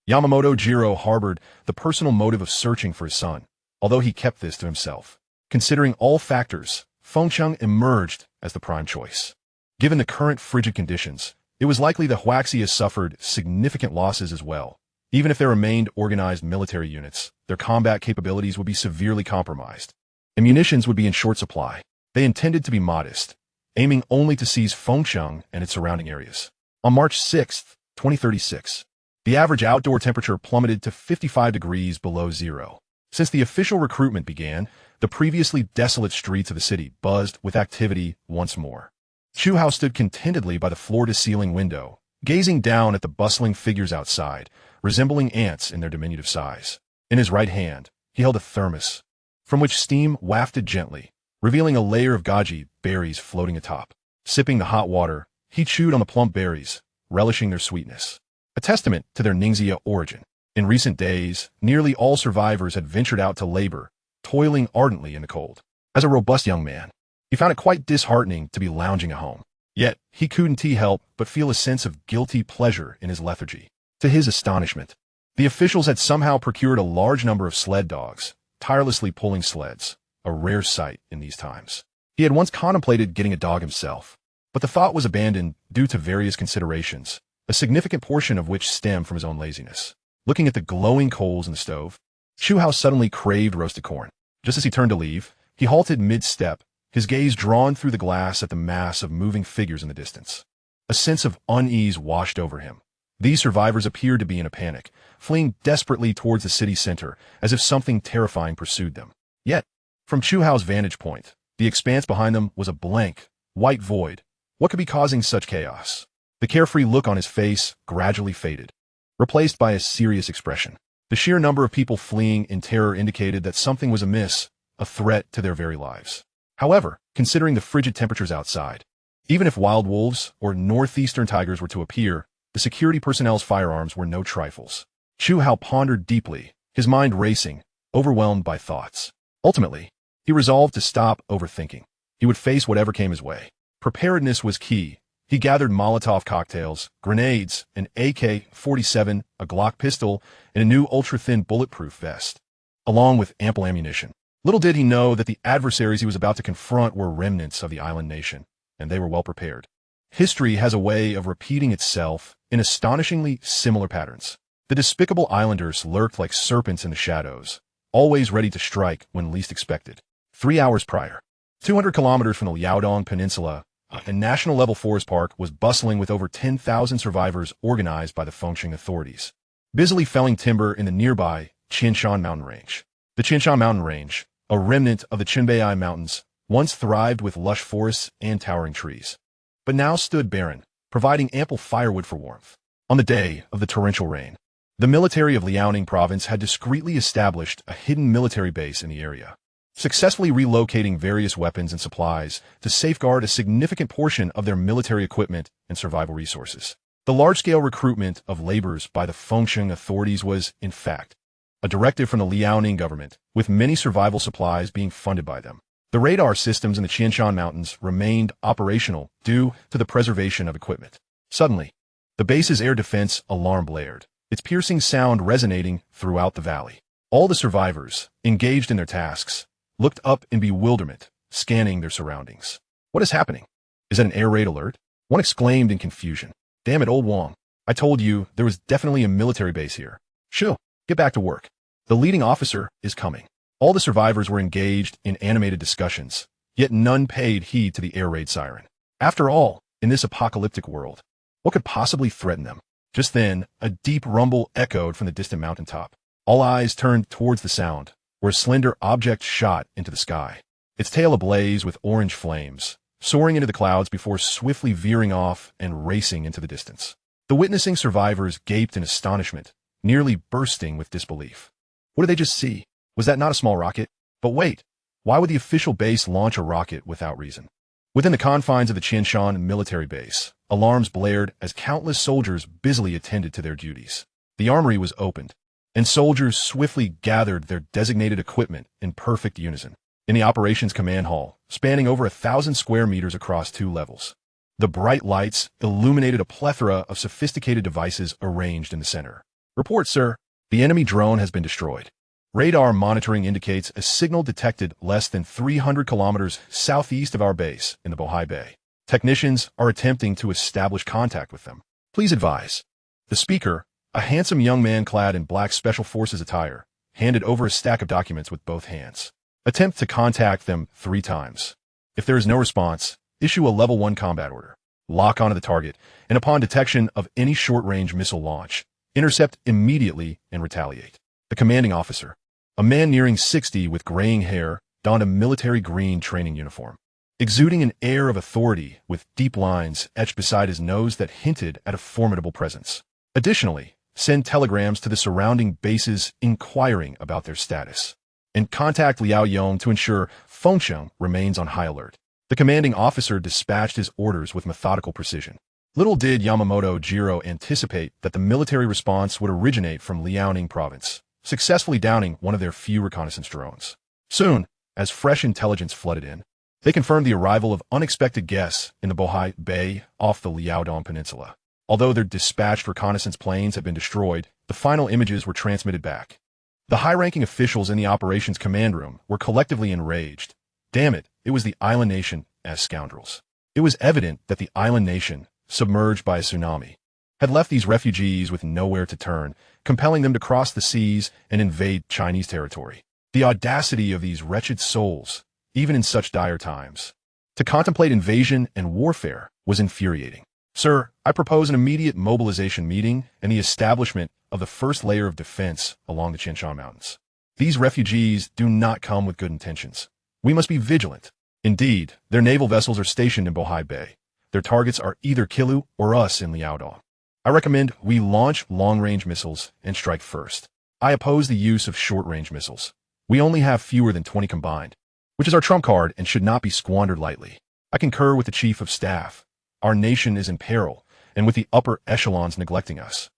Yamamoto Jiro harbored the personal motive of searching for his son, although he kept this to himself. Considering all factors, Fengcheng emerged as the prime choice. Given the current frigid conditions, it was likely that Huaxia suffered significant losses as well. Even if there remained organized military units, their combat capabilities would be severely compromised, and munitions would be in short supply. They intended to be modest, aiming only to seize Fengcheng and its surrounding areas. On March 6, 2036, the average outdoor temperature plummeted to 55 degrees below zero. Since the official recruitment began, the previously desolate streets of the city buzzed with activity once more. Chu Hao stood contentedly by the floor-to-ceiling window, gazing down at the bustling figures outside, resembling ants in their diminutive size. In his right hand, he held a thermos, from which steam wafted gently, revealing a layer of goji berries floating atop. Sipping the hot water, he chewed on the plump berries, relishing their sweetness, a testament to their Ningxia origin. In recent days, nearly all survivors had ventured out to labor, toiling ardently in the cold. As a robust young man, he found it quite disheartening to be lounging at home. Yet, he couldn't help but feel a sense of guilty pleasure in his lethargy. To his astonishment, the officials had somehow procured a large number of sled dogs, tirelessly pulling sleds, a rare sight in these times. He had once contemplated getting a dog himself, but the thought was abandoned due to various considerations, a significant portion of which stemmed from his own laziness. Looking at the glowing coals in the stove, Chu Hao suddenly craved roasted corn. Just as he turned to leave, he halted mid-step, his gaze drawn through the glass at the mass of moving figures in the distance. A sense of unease washed over him. These survivors appeared to be in a panic, fleeing desperately towards the city center, as if something terrifying pursued them. Yet, from Chu Hao's vantage point, the expanse behind them was a blank, white void. What could be causing such chaos? The carefree look on his face gradually faded, replaced by a serious expression. The sheer number of people fleeing in terror indicated that something was amiss, a threat to their very lives. However, considering the frigid temperatures outside, even if wild wolves or northeastern tigers were to appear, the security personnel's firearms were no trifles. Chu Hao pondered deeply, his mind racing, overwhelmed by thoughts. Ultimately, he resolved to stop overthinking. He would face whatever came his way. Preparedness was key. He gathered Molotov cocktails, grenades, an AK-47, a Glock pistol, and a new ultra-thin bulletproof vest, along with ample ammunition. Little did he know that the adversaries he was about to confront were remnants of the island nation, and they were well prepared. History has a way of repeating itself in astonishingly similar patterns. The despicable islanders lurked like serpents in the shadows, always ready to strike when least expected. 3 hours prior, 200 kilometers from the Liaodong Peninsula, a national-level forest park was bustling with over 10,000 survivors organized by the Fengsheng authorities, busily felling timber in the nearby Qianshan mountain range. The Qianshan mountain range, a remnant of the Qinbei Mountains, once thrived with lush forests and towering trees, but now stood barren, providing ample firewood for warmth. On the day of the torrential rain, the military of Liaoning province had discreetly established a hidden military base in the area, successfully relocating various weapons and supplies to safeguard a significant portion of their military equipment and survival resources. The large-scale recruitment of laborers by the Fengsheng authorities was, in fact, a directive from the Liaoning government, with many survival supplies being funded by them. The radar systems in the Qianshan Mountains remained operational due to the preservation of equipment. Suddenly, the base's air defense alarm blared, its piercing sound resonating throughout the valley. All the survivors, engaged in their tasks, looked up in bewilderment, scanning their surroundings. What is happening? Is that an air raid alert? One exclaimed in confusion. Damn it, old Wong. I told you there was definitely a military base here. Shoo, get back to work. The leading officer is coming. All the survivors were engaged in animated discussions, yet none paid heed to the air raid siren. After all, in this apocalyptic world, what could possibly threaten them? Just then, a deep rumble echoed from the distant mountaintop. All eyes turned towards the sound, where a slender object shot into the sky, its tail ablaze with orange flames, soaring into the clouds before swiftly veering off and racing into the distance. The witnessing survivors gaped in astonishment, nearly bursting with disbelief. What did they just see? Was that not a small rocket? But wait, why would the official base launch a rocket without reason? Within the confines of the Qianshan military base, alarms blared as countless soldiers busily attended to their duties. The armory was opened, and soldiers swiftly gathered their designated equipment in perfect unison. In the operations command hall, spanning over 1,000 square meters across 2 levels, the bright lights illuminated a plethora of sophisticated devices arranged in the center. Report, sir. The enemy drone has been destroyed. Radar monitoring indicates a signal detected less than 300 kilometers southeast of our base in the Bohai Bay. Technicians are attempting to establish contact with them. Please advise. The speaker, a handsome young man clad in black special forces attire, handed over a stack of documents with both hands. Attempt to contact them 3 times. If there is no response, issue a level 1 combat order. Lock onto the target, and upon detection of any short-range missile launch, intercept immediately and retaliate. The commanding officer, a man nearing 60 with graying hair, donned a military green training uniform, exuding an air of authority with deep lines etched beside his nose that hinted at a formidable presence. Additionally, send telegrams to the surrounding bases inquiring about their status, and contact Liaoyong to ensure Fengsheng remains on high alert. The commanding officer dispatched his orders with methodical precision. Little did Yamamoto Jiro anticipate that the military response would originate from Liaoning province, successfully downing one of their few reconnaissance drones. Soon, as fresh intelligence flooded in, they confirmed the arrival of unexpected guests in the Bohai Bay off the Liaodong Peninsula. Although their dispatched reconnaissance planes had been destroyed, the final images were transmitted back. The high-ranking officials in the operations command room were collectively enraged. Damn it, it was the island nation as scoundrels. It was evident that the island nation, submerged by a tsunami, had left these refugees with nowhere to turn, compelling them to cross the seas and invade Chinese territory. The audacity of these wretched souls, even in such dire times, to contemplate invasion and warfare was infuriating. Sir, I propose an immediate mobilization meeting and the establishment of the first layer of defense along the Qianshan Mountains. These refugees do not come with good intentions. We must be vigilant. Indeed, their naval vessels are stationed in Bohai Bay. Their targets are either Kilu or us in Liaodong. I recommend we launch long-range missiles and strike first. I oppose the use of short-range missiles. We only have fewer than 20 combined, which is our trump card and should not be squandered lightly. I concur with the Chief of Staff. Our nation is in peril, and with the upper echelons neglecting us.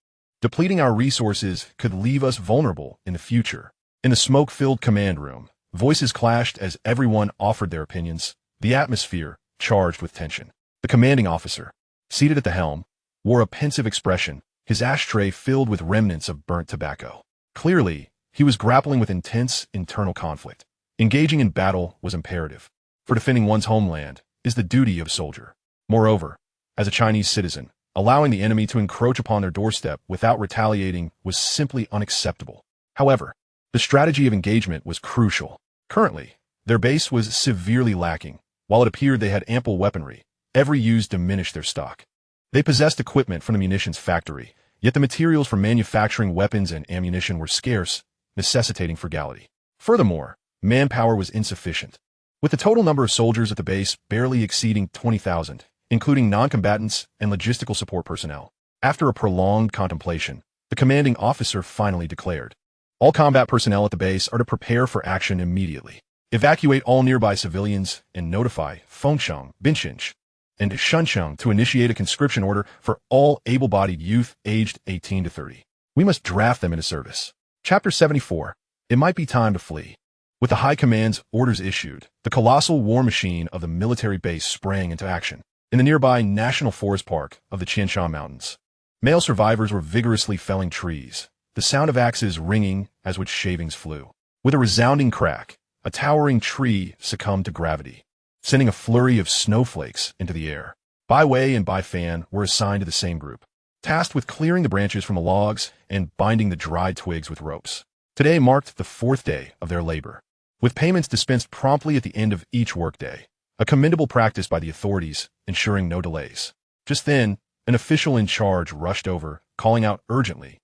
Depleting our resources could leave us vulnerable in the future. In the smoke-filled command room, voices clashed as everyone offered their opinions, the atmosphere charged with tension. The commanding officer, seated at the helm, wore a pensive expression, his ashtray filled with remnants of burnt tobacco. Clearly, he was grappling with intense internal conflict. Engaging in battle was imperative, for defending one's homeland is the duty of a soldier. Moreover, as a Chinese citizen, allowing the enemy to encroach upon their doorstep without retaliating was simply unacceptable. However, the strategy of engagement was crucial. Currently, their base was severely lacking. While it appeared they had ample weaponry, every use diminished their stock. They possessed equipment from the munitions factory, yet the materials for manufacturing weapons and ammunition were scarce, necessitating frugality. Furthermore, manpower was insufficient, with the total number of soldiers at the base barely exceeding 20,000, including non-combatants and logistical support personnel. After a prolonged contemplation, the commanding officer finally declared, all combat personnel at the base are to prepare for action immediately. Evacuate all nearby civilians and notify Fengsheng, Bincheng, and Shuncheng to initiate a conscription order for all able-bodied youth aged 18 to 30. We must draft them into service. Chapter 74. It might be time to flee. With the High Command's orders issued, the colossal war machine of the military base sprang into action. In the nearby National Forest Park of the Qianshan Mountains, male survivors were vigorously felling trees, the sound of axes ringing as which shavings flew. With a resounding crack, a towering tree succumbed to gravity, sending a flurry of snowflakes into the air. Bai Wei and Bai Fan were assigned to the same group, tasked with clearing the branches from the logs and binding the dried twigs with ropes. Today marked the 4th day of their labor, with payments dispensed promptly at the end of each workday, a commendable practice by the authorities, ensuring no delays. Just then, an official in charge rushed over, calling out urgently,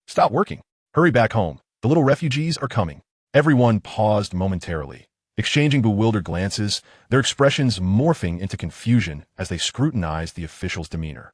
"Stop working! Hurry back home! The little refugees are coming!" Everyone paused momentarily, exchanging bewildered glances, their expressions morphing into confusion as they scrutinized the official's demeanor.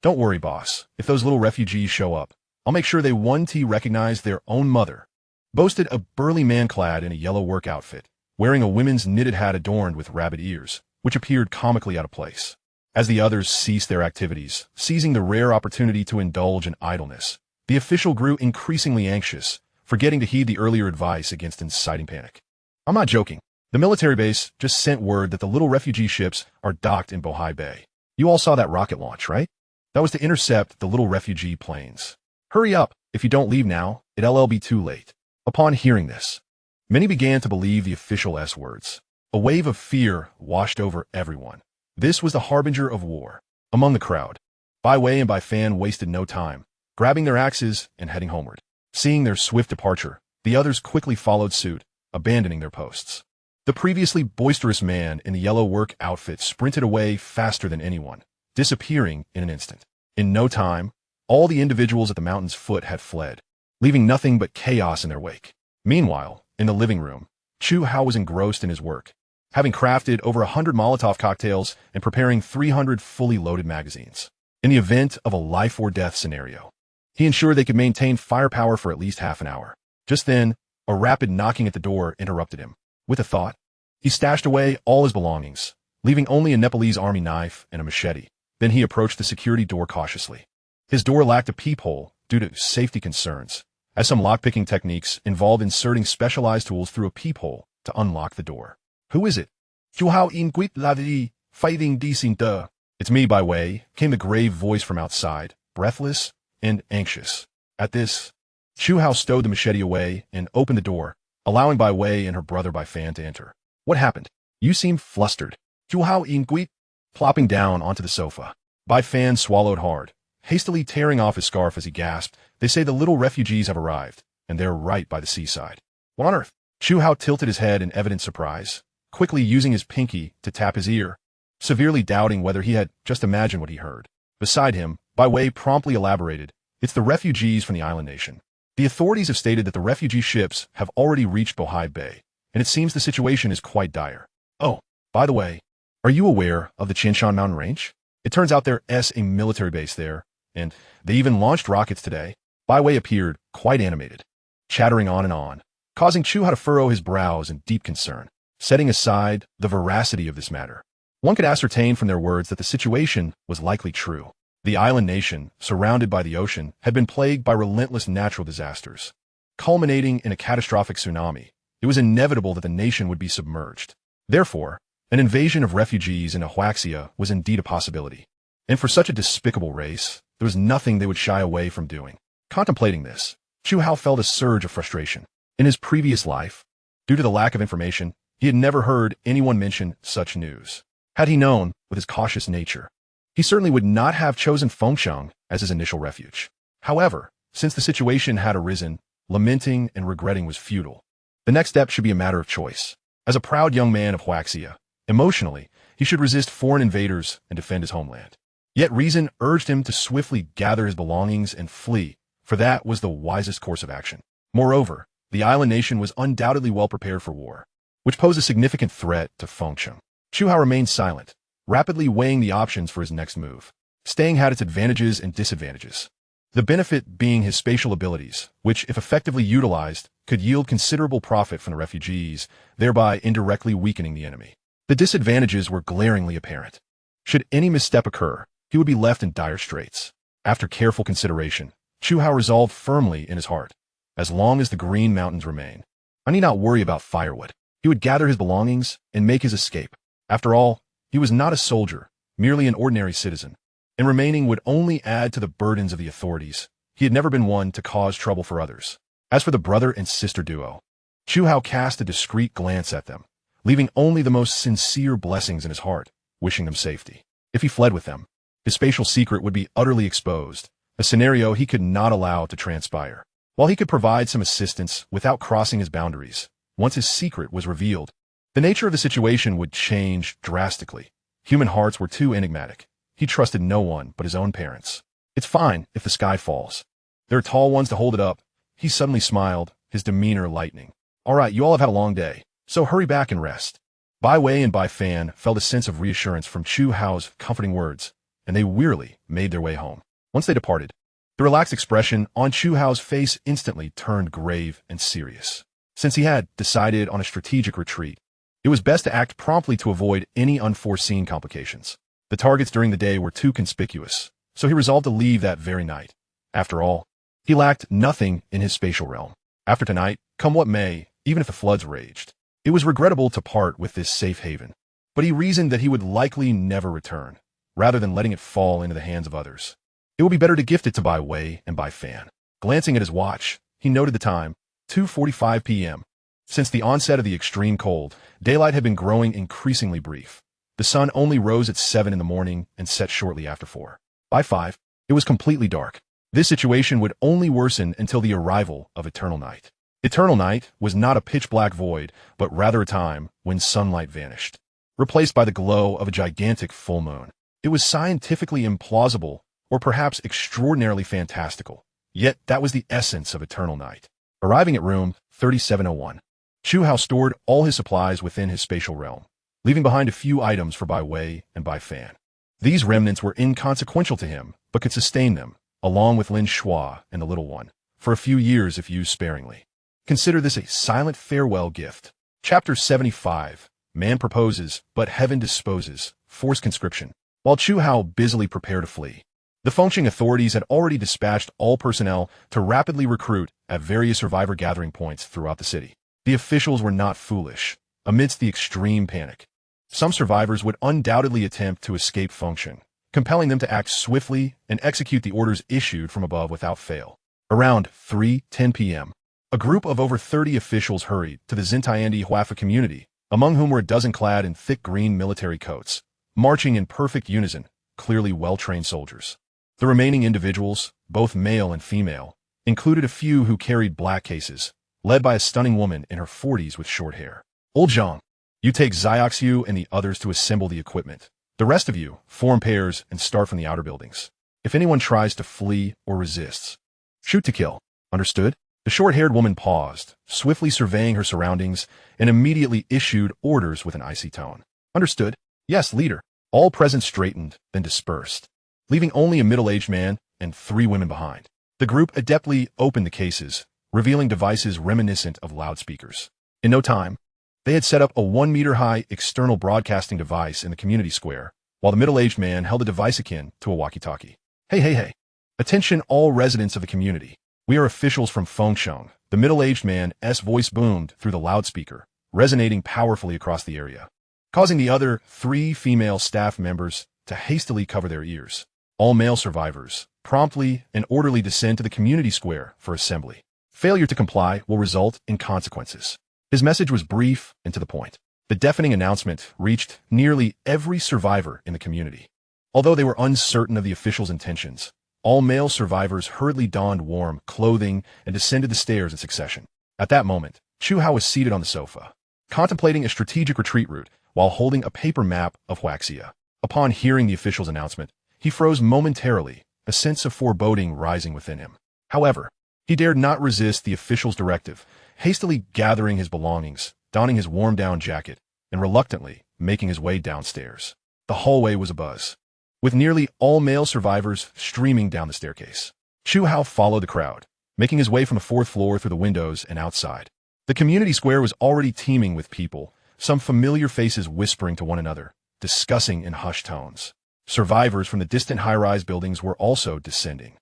Don't worry, boss. If those little refugees show up, I'll make sure they 1T recognize their own mother," boasted a burly man clad in a yellow work outfit, wearing a women's knitted hat adorned with rabbit ears, which appeared comically out of place. As the others ceased their activities, seizing the rare opportunity to indulge in idleness, the official grew increasingly anxious, forgetting to heed the earlier advice against inciting panic. "I'm not joking. The military base just sent word that the little refugee ships are docked in Bohai Bay. You all saw that rocket launch, right? That was to intercept the little refugee planes. Hurry up. If you don't leave now, it'll be too late." Upon hearing this, many began to believe the official's words. A wave of fear washed over everyone. This was the harbinger of war. Among the crowd, Bai Wei and Bai Fan wasted no time, grabbing their axes and heading homeward. Seeing their swift departure, the others quickly followed suit, abandoning their posts. The previously boisterous man in the yellow work outfit sprinted away faster than anyone, disappearing in an instant. In no time, all the individuals at the mountain's foot had fled, leaving nothing but chaos in their wake. Meanwhile, in the living room, Chu Hao was engrossed in his work, having crafted over 100 Molotov cocktails and preparing 300 fully loaded magazines. In the event of a life-or-death scenario, he ensured they could maintain firepower for at least half an hour. Just then, a rapid knocking at the door interrupted him. With a thought, he stashed away all his belongings, leaving only a Nepalese army knife and a machete. Then he approached the security door cautiously. His door lacked a peephole due to safety concerns, as some lockpicking techniques involved inserting specialized tools through a peephole to unlock the door. "Who is it?" "Chu Hao in quit la vie, fighting decent de." "It's me, Bai Wei," came the grave voice from outside, breathless and anxious. At this, Chu Hao stowed the machete away and opened the door, allowing Bai Wei and her brother Bai Fan to enter. "What happened? You seem flustered." "Chu Hao in quit," plopping down onto the sofa. Bai Fan swallowed hard, hastily tearing off his scarf as he gasped. "They say the little refugees have arrived, and they're right by the seaside." "What on earth?" Chu Hao tilted his head in evident surprise, quickly using his pinky to tap his ear, severely doubting whether he had just imagined what he heard. Beside him, Bai Wei promptly elaborated, "It's the refugees from the island nation. The authorities have stated that the refugee ships have already reached Bohai Bay, and it seems the situation is quite dire. Oh, by the way, are you aware of the Qianshan Mountain Range? It turns out there's a military base there, and they even launched rockets today." Bai Wei appeared quite animated, chattering on and on, causing Chu Hao to furrow his brows in deep concern. Setting aside the veracity of this matter, one could ascertain from their words that the situation was likely true. The island nation, surrounded by the ocean, had been plagued by relentless natural disasters. Culminating in a catastrophic tsunami, it was inevitable that the nation would be submerged. Therefore, an invasion of refugees into Huaxia was indeed a possibility. And for such a despicable race, there was nothing they would shy away from doing. Contemplating this, Chu Hao felt a surge of frustration. In his previous life, due to the lack of information, he had never heard anyone mention such news. Had he known, with his cautious nature, he certainly would not have chosen Fengsheng as his initial refuge. However, since the situation had arisen, lamenting and regretting was futile. The next step should be a matter of choice. As a proud young man of Huaxia, emotionally, he should resist foreign invaders and defend his homeland. Yet reason urged him to swiftly gather his belongings and flee, for that was the wisest course of action. Moreover, the island nation was undoubtedly well prepared for war, which posed a significant threat to Fengsheng. Chu Hao remained silent, rapidly weighing the options for his next move. Staying had its advantages and disadvantages. The benefit being his spatial abilities, which, if effectively utilized, could yield considerable profit from the refugees, thereby indirectly weakening the enemy. The disadvantages were glaringly apparent. Should any misstep occur, he would be left in dire straits. After careful consideration, Chu Hao resolved firmly in his heart, as long as the Green Mountains remain, I need not worry about firewood. He would gather his belongings and make his escape. After all, he was not a soldier, merely an ordinary citizen, and remaining would only add to the burdens of the authorities. He had never been one to cause trouble for others. As for the brother and sister duo, Chu Hao cast a discreet glance at them, leaving only the most sincere blessings in his heart, wishing them safety. If he fled with them, his spatial secret would be utterly exposed, a scenario he could not allow to transpire. While he could provide some assistance without crossing his boundaries, once his secret was revealed, the nature of the situation would change drastically. Human hearts were too enigmatic. He trusted no one but his own parents. It's fine if the sky falls. There are tall ones to hold it up. He suddenly smiled, his demeanor lightening. All right, you all have had a long day, so hurry back and rest. Bai Wei and Bai Fan felt a sense of reassurance from Chu Hao's comforting words, and they wearily made their way home. Once they departed, the relaxed expression on Chu Hao's face instantly turned grave and serious. Since he had decided on a strategic retreat, it was best to act promptly to avoid any unforeseen complications. The targets during the day were too conspicuous, so he resolved to leave that very night. After all, he lacked nothing in his spatial realm. After tonight, come what may, even if the floods raged, it was regrettable to part with this safe haven. But he reasoned that he would likely never return, rather than letting it fall into the hands of others. It would be better to gift it to Bai Wei and Bai Fan. Glancing at his watch, he noted the time, 2:45 p.m. Since the onset of the extreme cold, daylight had been growing increasingly brief. The sun only rose at 7 in the morning and set shortly after 4. By 5, it was completely dark. This situation would only worsen until the arrival of eternal night. Eternal night was not a pitch-black void, but rather a time when sunlight vanished, replaced by the glow of a gigantic full moon. It was scientifically implausible, or perhaps extraordinarily fantastical. Yet that was the essence of eternal night. Arriving at room 3701, Chu Hao stored all his supplies within his spatial realm, leaving behind a few items for Bai Wei and Bai Fan. These remnants were inconsequential to him, but could sustain them, along with Lin Shuai and the little one, for a few years if used sparingly. Consider this a silent farewell gift. Chapter 75, Man Proposes, but Heaven Disposes, Forced Conscription. While Chu Hao busily prepared to flee, the Fengsheng authorities had already dispatched all personnel to rapidly recruit at various survivor gathering points throughout the city. The officials were not foolish. Amidst the extreme panic, some survivors would undoubtedly attempt to escape Fengsheng, compelling them to act swiftly and execute the orders issued from above without fail. Around 3:10 p.m., a group of over 30 officials hurried to the Xintiandi Huafa community, among whom were a dozen clad in thick green military coats, marching in perfect unison, clearly well-trained soldiers. The remaining individuals, both male and female, included a few who carried black cases, led by a stunning woman in her 40s with short hair. Old Zhang, you take Xiaoxiu and the others to assemble the equipment. The rest of you, form pairs and start from the outer buildings. If anyone tries to flee or resists, shoot to kill. Understood? The short-haired woman paused, swiftly surveying her surroundings, and immediately issued orders with an icy tone. Understood? Yes, leader. All present straightened, then dispersed, leaving only a middle-aged man and 3 women behind. The group adeptly opened the cases, revealing devices reminiscent of loudspeakers. In no time, they had set up a 1-meter-high external broadcasting device in the community square, while the middle-aged man held a device akin to a walkie-talkie. Hey, hey, hey. Attention all residents of the community. We are officials from Fengsheng. The middle-aged man's voice boomed through the loudspeaker, resonating powerfully across the area, causing the other 3 female staff members to hastily cover their ears. All male survivors promptly and orderly descend to the community square for assembly. Failure to comply will result in consequences. His message was brief and to the point. The deafening announcement reached nearly every survivor in the community. Although they were uncertain of the official's intentions, all male survivors hurriedly donned warm clothing and descended the stairs in succession. At that moment, Chu Hao was seated on the sofa, contemplating a strategic retreat route while holding a paper map of Huaxia. Upon hearing the official's announcement, he froze momentarily, a sense of foreboding rising within him. However, he dared not resist the official's directive, hastily gathering his belongings, donning his warm-down jacket, and reluctantly making his way downstairs. The hallway was abuzz, with nearly all male survivors streaming down the staircase. Chu Hao followed the crowd, making his way from the 4th floor through the windows and outside. The community square was already teeming with people, some familiar faces whispering to one another, discussing in hushed tones. Survivors from the distant high-rise buildings were also descending,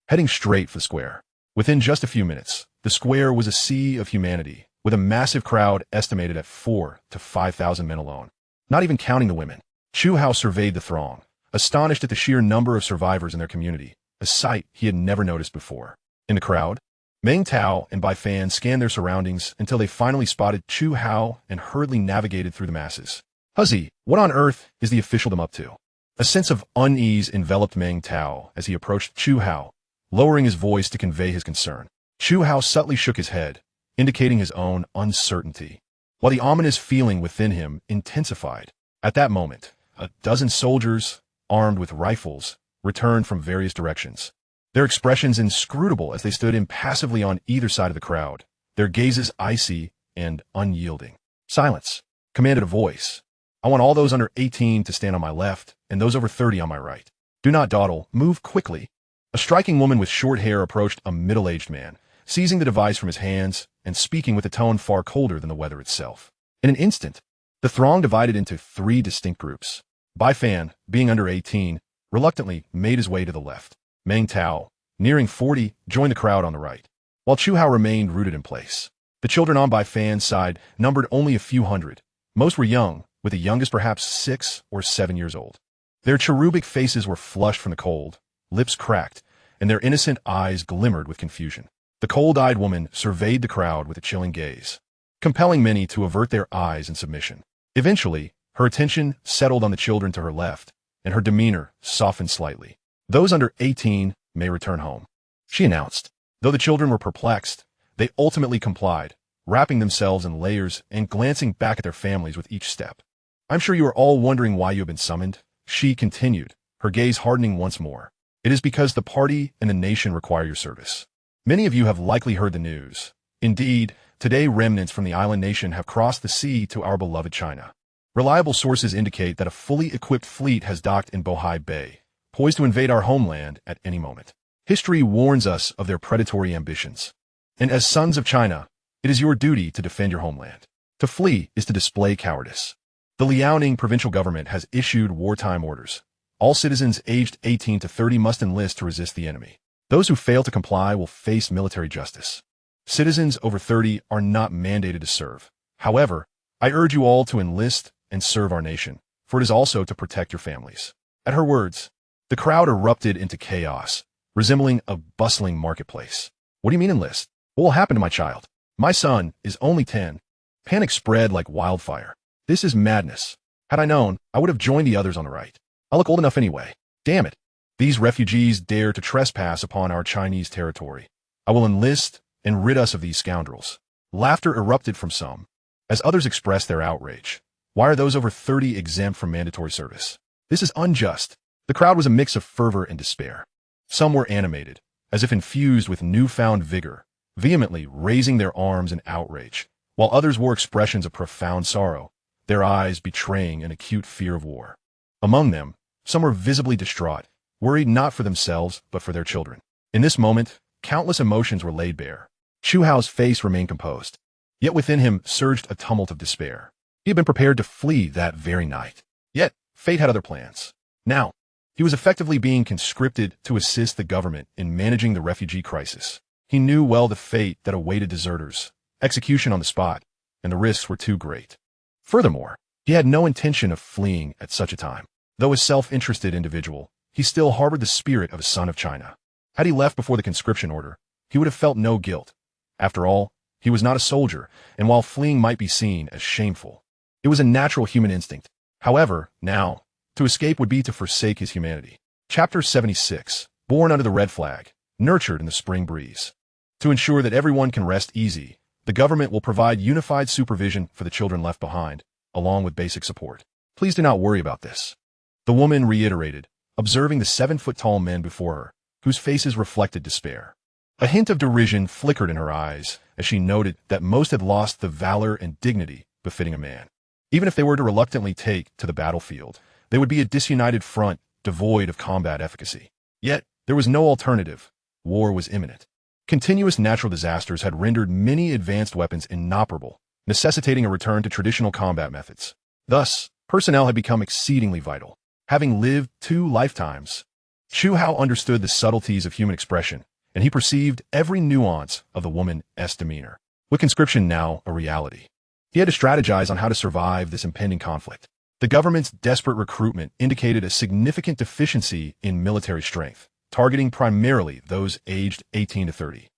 heading straight for the square. Within just a few minutes, the square was a sea of humanity, with a massive crowd estimated at 4,000 to 5,000 men alone. Not even counting the women. Chu Hao surveyed the throng, astonished at the sheer number of survivors in their community, a sight he had never noticed before. In the crowd, Meng Tao and Bai Fan scanned their surroundings until they finally spotted Chu Hao and hurriedly navigated through the masses. Huzzy, what on earth is the officialdom up to? A sense of unease enveloped Meng Tao as he approached Chu Hao, lowering his voice to convey his concern. Chu Hao subtly shook his head, indicating his own uncertainty, while the ominous feeling within him intensified. At that moment, a dozen soldiers, armed with rifles, returned from various directions, their expressions inscrutable as they stood impassively on either side of the crowd, their gazes icy and unyielding. Silence, commanded a voice. I want all those under 18 to stand on my left and those over 30 on my right. Do not dawdle, move quickly. A striking woman with short hair approached a middle-aged man, seizing the device from his hands and speaking with a tone far colder than the weather itself. In an instant, the throng divided into 3 distinct groups. Bai Fan, being under 18, reluctantly made his way to the left. Meng Tao, nearing 40, joined the crowd on the right, while Chu Hao remained rooted in place. The children on Bai Fan's side numbered only a few hundred. Most were young, with the youngest perhaps 6 or 7 years old. Their cherubic faces were flushed from the cold, lips cracked, and their innocent eyes glimmered with confusion. The cold-eyed woman surveyed the crowd with a chilling gaze, compelling many to avert their eyes in submission. Eventually, her attention settled on the children to her left, and her demeanor softened slightly. Those under 18 may return home, she announced. Though the children were perplexed, they ultimately complied, wrapping themselves in layers and glancing back at their families with each step. I'm sure you are all wondering why you have been summoned, she continued, her gaze hardening once more. It is because the party and the nation require your service. Many of you have likely heard the news. Indeed, today remnants from the island nation have crossed the sea to our beloved China. Reliable sources indicate that a fully equipped fleet has docked in Bohai Bay, poised to invade our homeland at any moment. History warns us of their predatory ambitions. And as sons of China, it is your duty to defend your homeland. To flee is to display cowardice. The Liaoning provincial government has issued wartime orders. All citizens aged 18 to 30 must enlist to resist the enemy. Those who fail to comply will face military justice. Citizens over 30 are not mandated to serve. However, I urge you all to enlist and serve our nation, for it is also to protect your families. At her words, the crowd erupted into chaos, resembling a bustling marketplace. What do you mean enlist? What will happen to my child? My son is only 10. Panic spread like wildfire. This is madness. Had I known, I would have joined the others on the right. I look old enough anyway. Damn it. These refugees dare to trespass upon our Chinese territory. I will enlist and rid us of these scoundrels. Laughter erupted from some, as others expressed their outrage. Why are those over 30 exempt from mandatory service? This is unjust. The crowd was a mix of fervor and despair. Some were animated, as if infused with newfound vigor, vehemently raising their arms in outrage, while others wore expressions of profound sorrow, their eyes betraying an acute fear of war. Among them, some were visibly distraught, worried not for themselves but for their children. In this moment, countless emotions were laid bare. Chu Hao's face remained composed, yet within him surged a tumult of despair. He had been prepared to flee that very night. Yet, fate had other plans. Now, he was effectively being conscripted to assist the government in managing the refugee crisis. He knew well the fate that awaited deserters, execution on the spot, and the risks were too great. Furthermore, he had no intention of fleeing at such a time. Though a self-interested individual, he still harbored the spirit of a son of China. Had he left before the conscription order, he would have felt no guilt. After all, he was not a soldier, and while fleeing might be seen as shameful, it was a natural human instinct. However, now, to escape would be to forsake his humanity. Chapter 76. Born under the red flag, nurtured in the spring breeze. To ensure that everyone can rest easy, the government will provide unified supervision for the children left behind, along with basic support. Please do not worry about this, the woman reiterated, observing the 7-foot-tall men before her, whose faces reflected despair. A hint of derision flickered in her eyes as she noted that most had lost the valor and dignity befitting a man. Even if they were to reluctantly take to the battlefield, they would be a disunited front devoid of combat efficacy. Yet, there was no alternative. War was imminent. Continuous natural disasters had rendered many advanced weapons inoperable, necessitating a return to traditional combat methods. Thus, personnel had become exceedingly vital. Having lived 2 lifetimes, Chu Hao understood the subtleties of human expression, and he perceived every nuance of the woman's demeanor. With conscription now a reality, he had to strategize on how to survive this impending conflict. The government's desperate recruitment indicated a significant deficiency in military strength, targeting primarily those aged 18 to 30.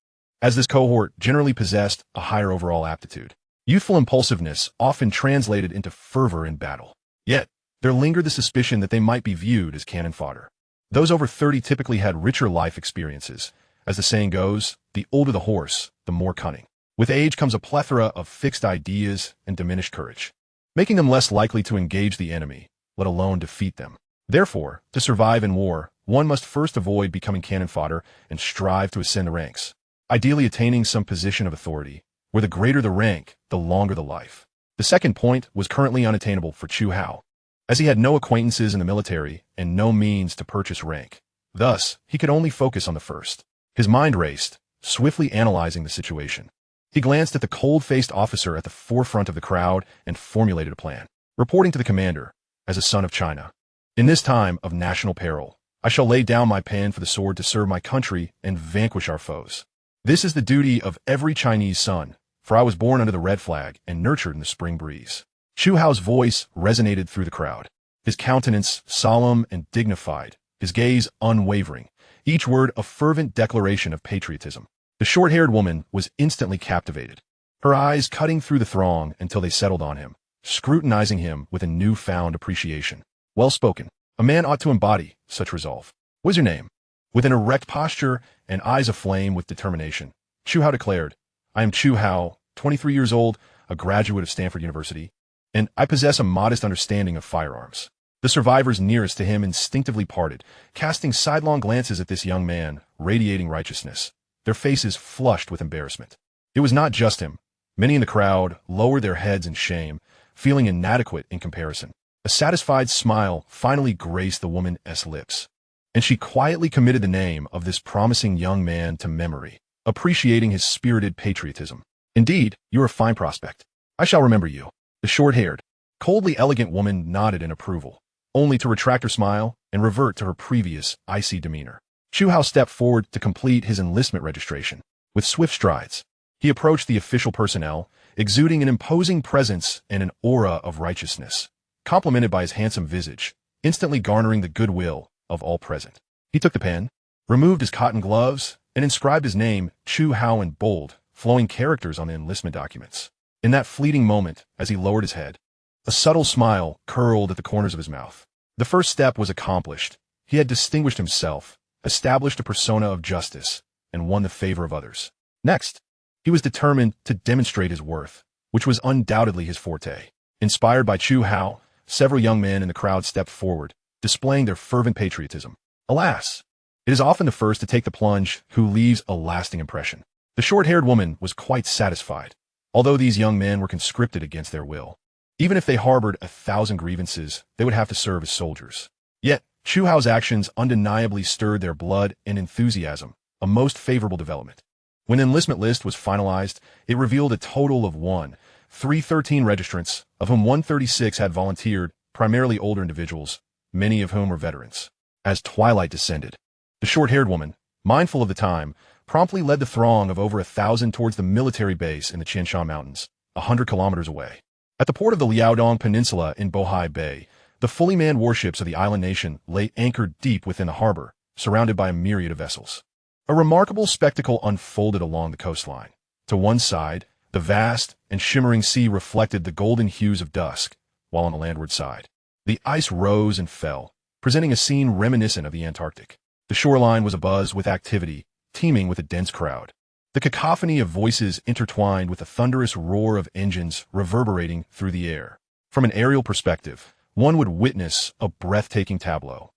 As this cohort generally possessed a higher overall aptitude, youthful impulsiveness often translated into fervor in battle. Yet, there lingered the suspicion that they might be viewed as cannon fodder. Those over 30 typically had richer life experiences. As the saying goes, the older the horse, the more cunning. With age comes a plethora of fixed ideas and diminished courage, making them less likely to engage the enemy, let alone defeat them. Therefore, to survive in war, one must first avoid becoming cannon fodder and strive to ascend the ranks, ideally attaining some position of authority, where the greater the rank, the longer the life. The second point was currently unattainable for Chu Hao, as he had no acquaintances in the military and no means to purchase rank. Thus, he could only focus on the first. His mind raced, swiftly analyzing the situation. He glanced at the cold-faced officer at the forefront of the crowd and formulated a plan. Reporting to the commander, as a son of China, in this time of national peril, I shall lay down my pen for the sword to serve my country and vanquish our foes. This is the duty of every Chinese son, for I was born under the red flag and nurtured in the spring breeze. Chu Hao's voice resonated through the crowd, his countenance solemn and dignified, his gaze unwavering, each word a fervent declaration of patriotism. The short-haired woman was instantly captivated, her eyes cutting through the throng until they settled on him, scrutinizing him with a newfound appreciation. Well spoken. A man ought to embody such resolve. What is your name? With an erect posture and eyes aflame with determination, Chu Hao declared, I am Chu Hao, 23 years old, a graduate of Stanford University, and I possess a modest understanding of firearms. The survivors nearest to him instinctively parted, casting sidelong glances at this young man, radiating righteousness, their faces flushed with embarrassment. It was not just him. Many in the crowd lowered their heads in shame, feeling inadequate in comparison. A satisfied smile finally graced the woman's lips, and she quietly committed the name of this promising young man to memory, appreciating his spirited patriotism. Indeed, you are a fine prospect. I shall remember you. The short-haired, coldly elegant woman nodded in approval, only to retract her smile and revert to her previous icy demeanor. Chu Hao stepped forward to complete his enlistment registration. With swift strides, he approached the official personnel, exuding an imposing presence and an aura of righteousness, complemented by his handsome visage, instantly garnering the goodwill of all present. He took the pen, removed his cotton gloves, and inscribed his name, Chu Hao, in bold, flowing characters on the enlistment documents. In that fleeting moment, as he lowered his head, a subtle smile curled at the corners of his mouth. The first step was accomplished. He had distinguished himself, established a persona of justice, and won the favor of others. Next, he was determined to demonstrate his worth, which was undoubtedly his forte. Inspired by Chu Hao, several young men in the crowd stepped forward, displaying their fervent patriotism. Alas, it is often the first to take the plunge who leaves a lasting impression. The short-haired woman was quite satisfied, although these young men were conscripted against their will. Even if they harbored 1,000 grievances, they would have to serve as soldiers. Yet, Chu Hao's actions undeniably stirred their blood and enthusiasm, a most favorable development. When the enlistment list was finalized, it revealed a total of 313 registrants, of whom 136 had volunteered, primarily older individuals, many of whom were veterans. As twilight descended, the short-haired woman, mindful of the time, promptly led the throng of over 1,000 towards the military base in the Tian Shan Mountains, 100 kilometers away. At the port of the Liaodong Peninsula in Bohai Bay, the fully manned warships of the island nation lay anchored deep within the harbor, surrounded by a myriad of vessels. A remarkable spectacle unfolded along the coastline. To one side, the vast and shimmering sea reflected the golden hues of dusk, while on the landward side, the ice rose and fell, presenting a scene reminiscent of the Antarctic. The shoreline was abuzz with activity, teeming with a dense crowd. The cacophony of voices intertwined with the thunderous roar of engines reverberating through the air. From an aerial perspective, one would witness a breathtaking tableau,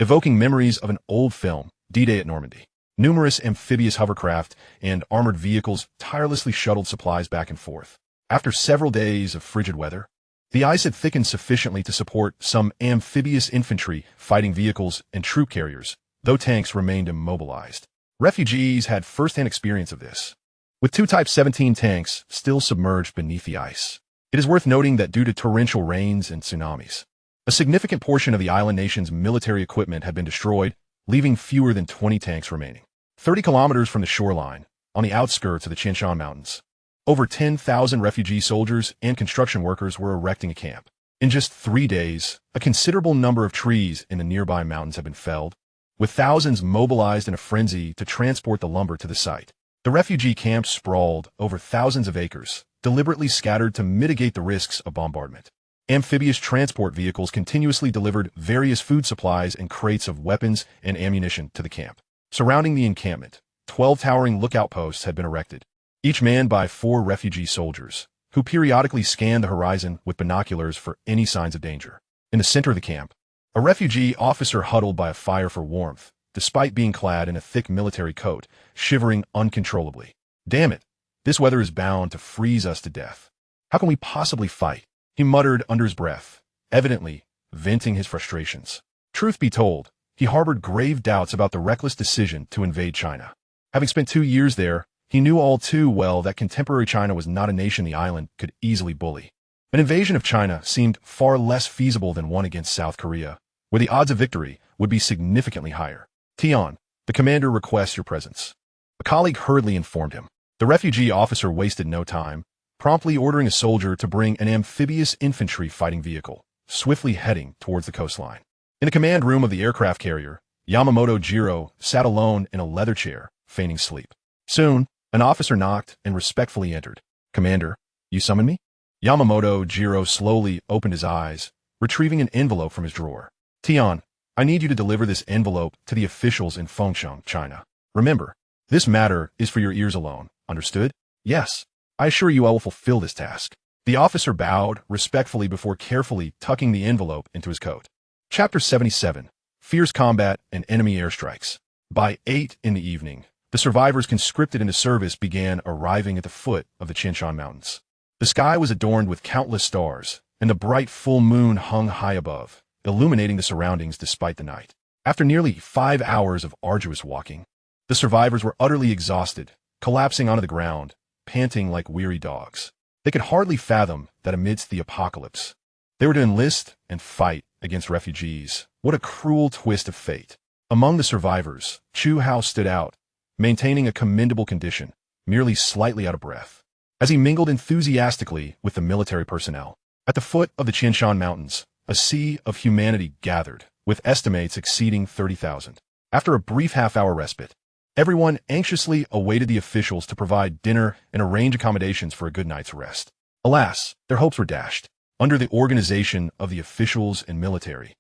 evoking memories of an old film, D-Day at Normandy. Numerous amphibious hovercraft and armored vehicles tirelessly shuttled supplies back and forth. After several days of frigid weather, the ice had thickened sufficiently to support some amphibious infantry, fighting vehicles, and troop carriers, though tanks remained immobilized. Refugees had first-hand experience of this, with two Type 17 tanks still submerged beneath the ice. It is worth noting that due to torrential rains and tsunamis, a significant portion of the island nation's military equipment had been destroyed, leaving fewer than 20 tanks remaining. 30 kilometers from the shoreline, on the outskirts of the Tian Shan Mountains, over 10,000 refugee soldiers and construction workers were erecting a camp. In just 3 days, a considerable number of trees in the nearby mountains had been felled, with thousands mobilized in a frenzy to transport the lumber to the site. The refugee camps sprawled over thousands of acres, deliberately scattered to mitigate the risks of bombardment. Amphibious transport vehicles continuously delivered various food supplies and crates of weapons and ammunition to the camp. Surrounding the encampment, 12 towering lookout posts had been erected, each manned by 4 refugee soldiers, who periodically scanned the horizon with binoculars for any signs of danger. In the center of the camp, a refugee officer huddled by a fire for warmth, despite being clad in a thick military coat, shivering uncontrollably. Damn it, this weather is bound to freeze us to death. How can we possibly fight? He muttered under his breath, evidently venting his frustrations. Truth be told, he harbored grave doubts about the reckless decision to invade China. Having spent 2 years there, he knew all too well that contemporary China was not a nation the island could easily bully. An invasion of China seemed far less feasible than one against South Korea, where the odds of victory would be significantly higher. Tian, the commander requests your presence. A colleague hurriedly informed him. The refugee officer wasted no time, promptly ordering a soldier to bring an amphibious infantry fighting vehicle, swiftly heading towards the coastline. In the command room of the aircraft carrier, Yamamoto Jiro sat alone in a leather chair, feigning sleep. Soon, an officer knocked and respectfully entered. Commander, you summon me? Yamamoto Jiro slowly opened his eyes, retrieving an envelope from his drawer. Tian, I need you to deliver this envelope to the officials in Fengsheng, China. Remember, this matter is for your ears alone. Understood? Yes. I assure you I will fulfill this task. The officer bowed respectfully before carefully tucking the envelope into his coat. Chapter 77. Fierce Combat and Enemy Airstrikes. By 8 in the evening, the survivors conscripted into service began arriving at the foot of the Tian Shan Mountains. The sky was adorned with countless stars, and the bright full moon hung high above, illuminating the surroundings despite the night. After nearly 5 hours of arduous walking, the survivors were utterly exhausted, collapsing onto the ground, panting like weary dogs. They could hardly fathom that amidst the apocalypse, they were to enlist and fight against refugees. What a cruel twist of fate. Among the survivors, Chu Hao stood out, maintaining a commendable condition, merely slightly out of breath, as he mingled enthusiastically with the military personnel. At the foot of the Tian Shan Mountains, a sea of humanity gathered, with estimates exceeding 30,000. After a brief half-hour respite, everyone anxiously awaited the officials to provide dinner and arrange accommodations for a good night's rest. Alas, their hopes were dashed. Under the organization of the officials and military,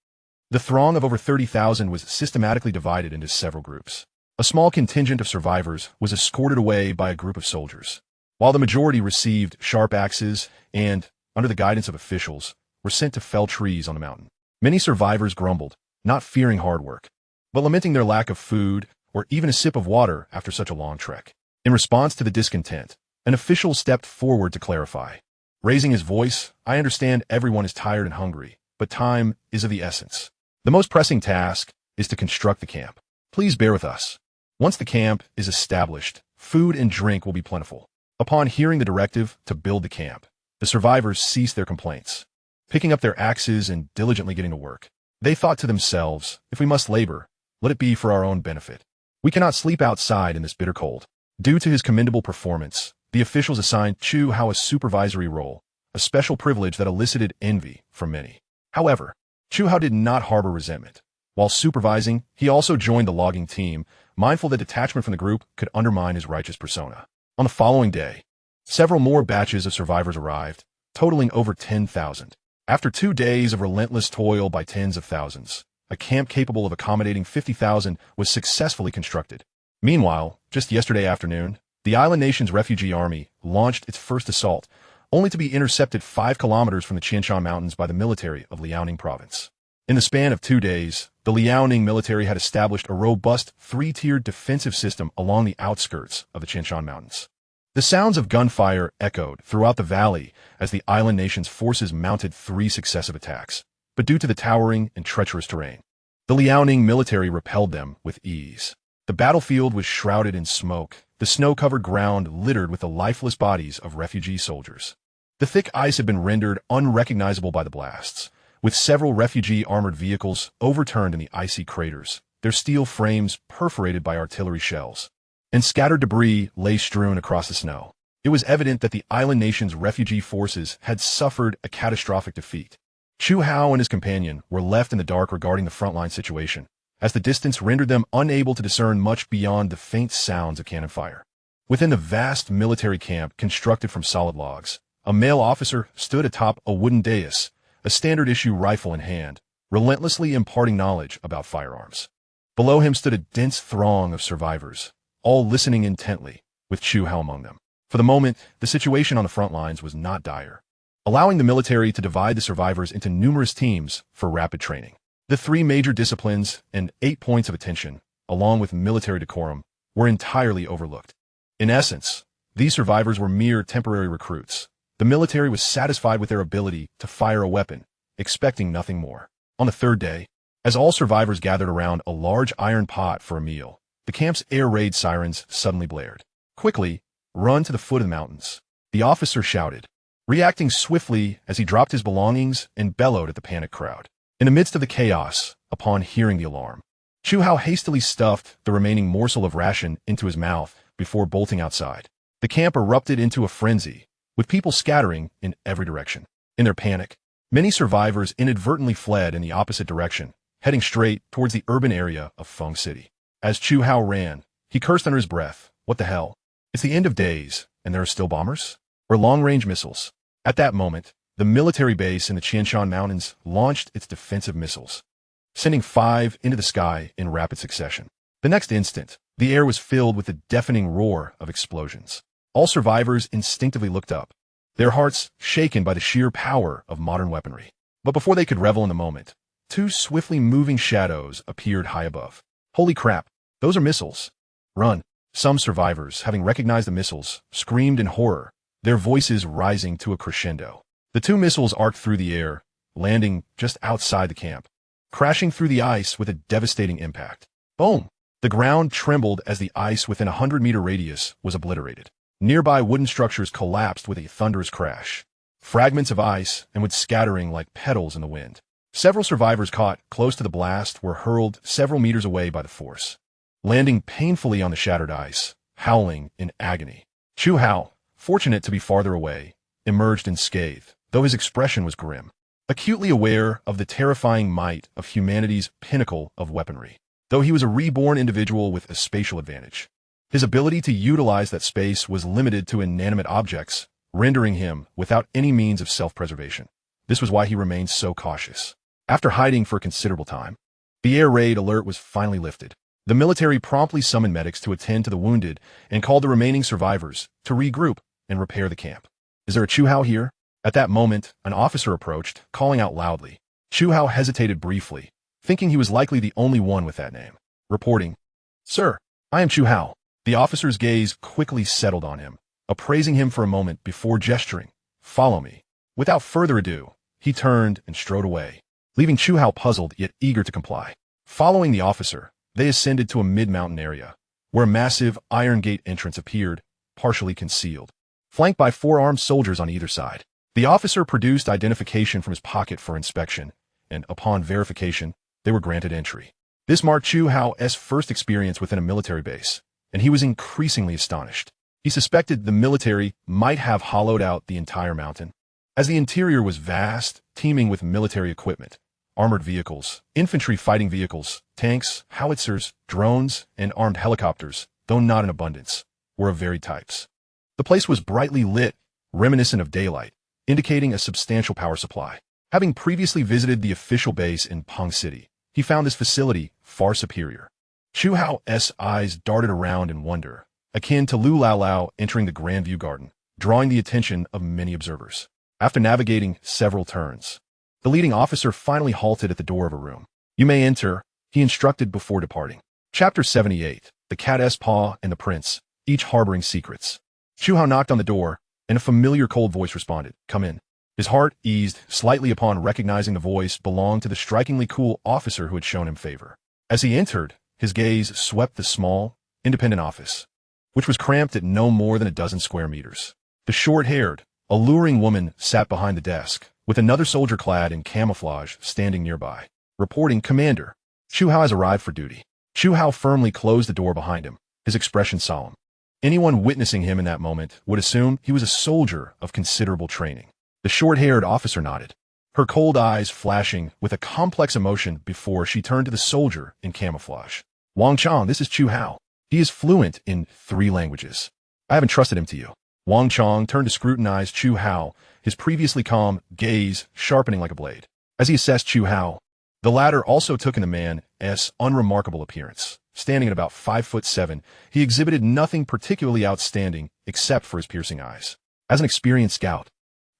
the throng of over 30,000 was systematically divided into several groups. A small contingent of survivors was escorted away by a group of soldiers, while the majority received sharp axes and, under the guidance of officials, were sent to fell trees on the mountain. Many survivors grumbled, not fearing hard work, but lamenting their lack of food or even a sip of water after such a long trek. In response to the discontent, an official stepped forward to clarify. Raising his voice, I understand everyone is tired and hungry, but time is of the essence. The most pressing task is to construct the camp. Please bear with us. Once the camp is established, Food and drink will be plentiful. Upon hearing the directive to build the camp, the survivors ceased their complaints, picking up their axes and diligently getting to work. They thought to themselves, if we must labor, let it be for our own benefit. We cannot sleep outside in this bitter cold. Due to his commendable performance, the officials assigned Chu Hao a supervisory role, a special privilege that elicited envy from many. However, Chu Hao did not harbor resentment. While supervising, he also joined the logging team, mindful that detachment from the group could undermine his righteous persona. On the following day, several more batches of survivors arrived, totaling over 10,000. After 2 days of relentless toil by tens of thousands, a camp capable of accommodating 50,000 was successfully constructed. Meanwhile, just yesterday afternoon, the island nation's refugee army launched its first assault, only to be intercepted 5 kilometers from the Qianshan Mountains by the military of Liaoning province. In the span of 2 days, the Liaoning military had established a robust 3-tiered defensive system along the outskirts of the Qianshan Mountains. The sounds of gunfire echoed throughout the valley as the island nation's forces mounted 3 successive attacks, but due to the towering and treacherous terrain, the Liaoning military repelled them with ease. The battlefield was shrouded in smoke, the snow-covered ground littered with the lifeless bodies of refugee soldiers. The thick ice had been rendered unrecognizable by the blasts, with several refugee armored vehicles overturned in the icy craters, their steel frames perforated by artillery shells, and scattered debris lay strewn across the snow. It was evident that the island nation's refugee forces had suffered a catastrophic defeat. Chu Hao and his companion were left in the dark regarding the frontline situation, as the distance rendered them unable to discern much beyond the faint sounds of cannon fire. Within the vast military camp constructed from solid logs, a male officer stood atop a wooden dais, a standard-issue rifle in hand, relentlessly imparting knowledge about firearms. Below him stood a dense throng of survivors, all listening intently, with Chu Hao among them. For the moment, the situation on the front lines was not dire, allowing the military to divide the survivors into numerous teams for rapid training. The 3 major disciplines and 8 points of attention, along with military decorum, were entirely overlooked. In essence, these survivors were mere temporary recruits. The military was satisfied with their ability to fire a weapon, expecting nothing more. On the 3rd day, as all survivors gathered around a large iron pot for a meal, the camp's air raid sirens suddenly blared. Quickly, run to the foot of the mountains, the officer shouted, reacting swiftly as he dropped his belongings and bellowed at the panicked crowd. In the midst of the chaos, upon hearing the alarm, Chu Hao hastily stuffed the remaining morsel of ration into his mouth before bolting outside. The camp erupted into a frenzy, with people scattering in every direction. In their panic, many survivors inadvertently fled in the opposite direction, heading straight towards the urban area of Feng City. As Chu Hao ran, he cursed under his breath, "What the hell? It's the end of days, and there are still bombers? Or long-range missiles?" At that moment, the military base in the Qianshan Mountains launched its defensive missiles, sending 5 into the sky in rapid succession. The next instant, the air was filled with the deafening roar of explosions. All survivors instinctively looked up, their hearts shaken by the sheer power of modern weaponry. But before they could revel in the moment, 2 swiftly moving shadows appeared high above. "Holy crap, those are missiles! Run!" Some survivors, having recognized the missiles, screamed in horror, their voices rising to a crescendo. The 2 missiles arced through the air, landing just outside the camp, crashing through the ice with a devastating impact. Boom! The ground trembled as the ice within a 100-meter radius was obliterated. Nearby wooden structures collapsed with a thunderous crash, fragments of ice and wood scattering like petals in the wind. Several survivors caught close to the blast were hurled several meters away by the force, landing painfully on the shattered ice, howling in agony. Chu Hao, fortunate to be farther away, emerged unscathed, though his expression was grim, acutely aware of the terrifying might of humanity's pinnacle of weaponry. Though he was a reborn individual with a spatial advantage, his ability to utilize that space was limited to inanimate objects, rendering him without any means of self-preservation. This was why he remained so cautious. After hiding for a considerable time, the air raid alert was finally lifted. The military promptly summoned medics to attend to the wounded and called the remaining survivors to regroup and repair the camp. "Is there a Chu Hao here?" At that moment, an officer approached, calling out loudly. Chu Hao hesitated briefly, thinking he was likely the only one with that name. Reporting, "Sir, I am Chu Hao." The officer's gaze quickly settled on him, appraising him for a moment before gesturing, "Follow me." Without further ado, he turned and strode away, leaving Chu Hao puzzled yet eager to comply. Following the officer, they ascended to a mid-mountain area, where a massive iron gate entrance appeared, partially concealed, flanked by 4 armed soldiers on either side. The officer produced identification from his pocket for inspection, and upon verification, they were granted entry. This marked Chu Hao's first experience within a military base, and he was increasingly astonished. He suspected the military might have hollowed out the entire mountain, as the interior was vast, teeming with military equipment, armored vehicles, infantry fighting vehicles, tanks, howitzers, drones, and armed helicopters, though not in abundance, were of varied types. The place was brightly lit, reminiscent of daylight, indicating a substantial power supply. Having previously visited the official base in Peng City, he found this facility far superior. Chu Hao's eyes darted around in wonder, akin to Lu Lao Lao entering the Grand View Garden, drawing the attention of many observers. After navigating several turns, the leading officer finally halted at the door of a room. "You may enter," he instructed before departing. Chapter 78, The Cat's Paw and the Prince, each harboring secrets. Chu Hao knocked on the door, and a familiar cold voice responded, "Come in." His heart eased slightly upon recognizing the voice belonged to the strikingly cool officer who had shown him favor. As he entered, his gaze swept the small, independent office, which was cramped at no more than a dozen square meters. The short-haired, alluring woman sat behind the desk, with another soldier clad in camouflage standing nearby. Reporting, "Commander, Chu Hao has arrived for duty." Chu Hao firmly closed the door behind him, his expression solemn. Anyone witnessing him in that moment would assume he was a soldier of considerable training. The short-haired officer nodded, her cold eyes flashing with a complex emotion before she turned to the soldier in camouflage. "Wang Chang, this is Chu Hao. He is fluent in 3 languages. I haven't trusted him to you." Wang Chang turned to scrutinize Chu Hao, his previously calm gaze sharpening like a blade. As he assessed Chu Hao, the latter also took in the man's unremarkable appearance. Standing at about 5'7", he exhibited nothing particularly outstanding except for his piercing eyes. As an experienced scout,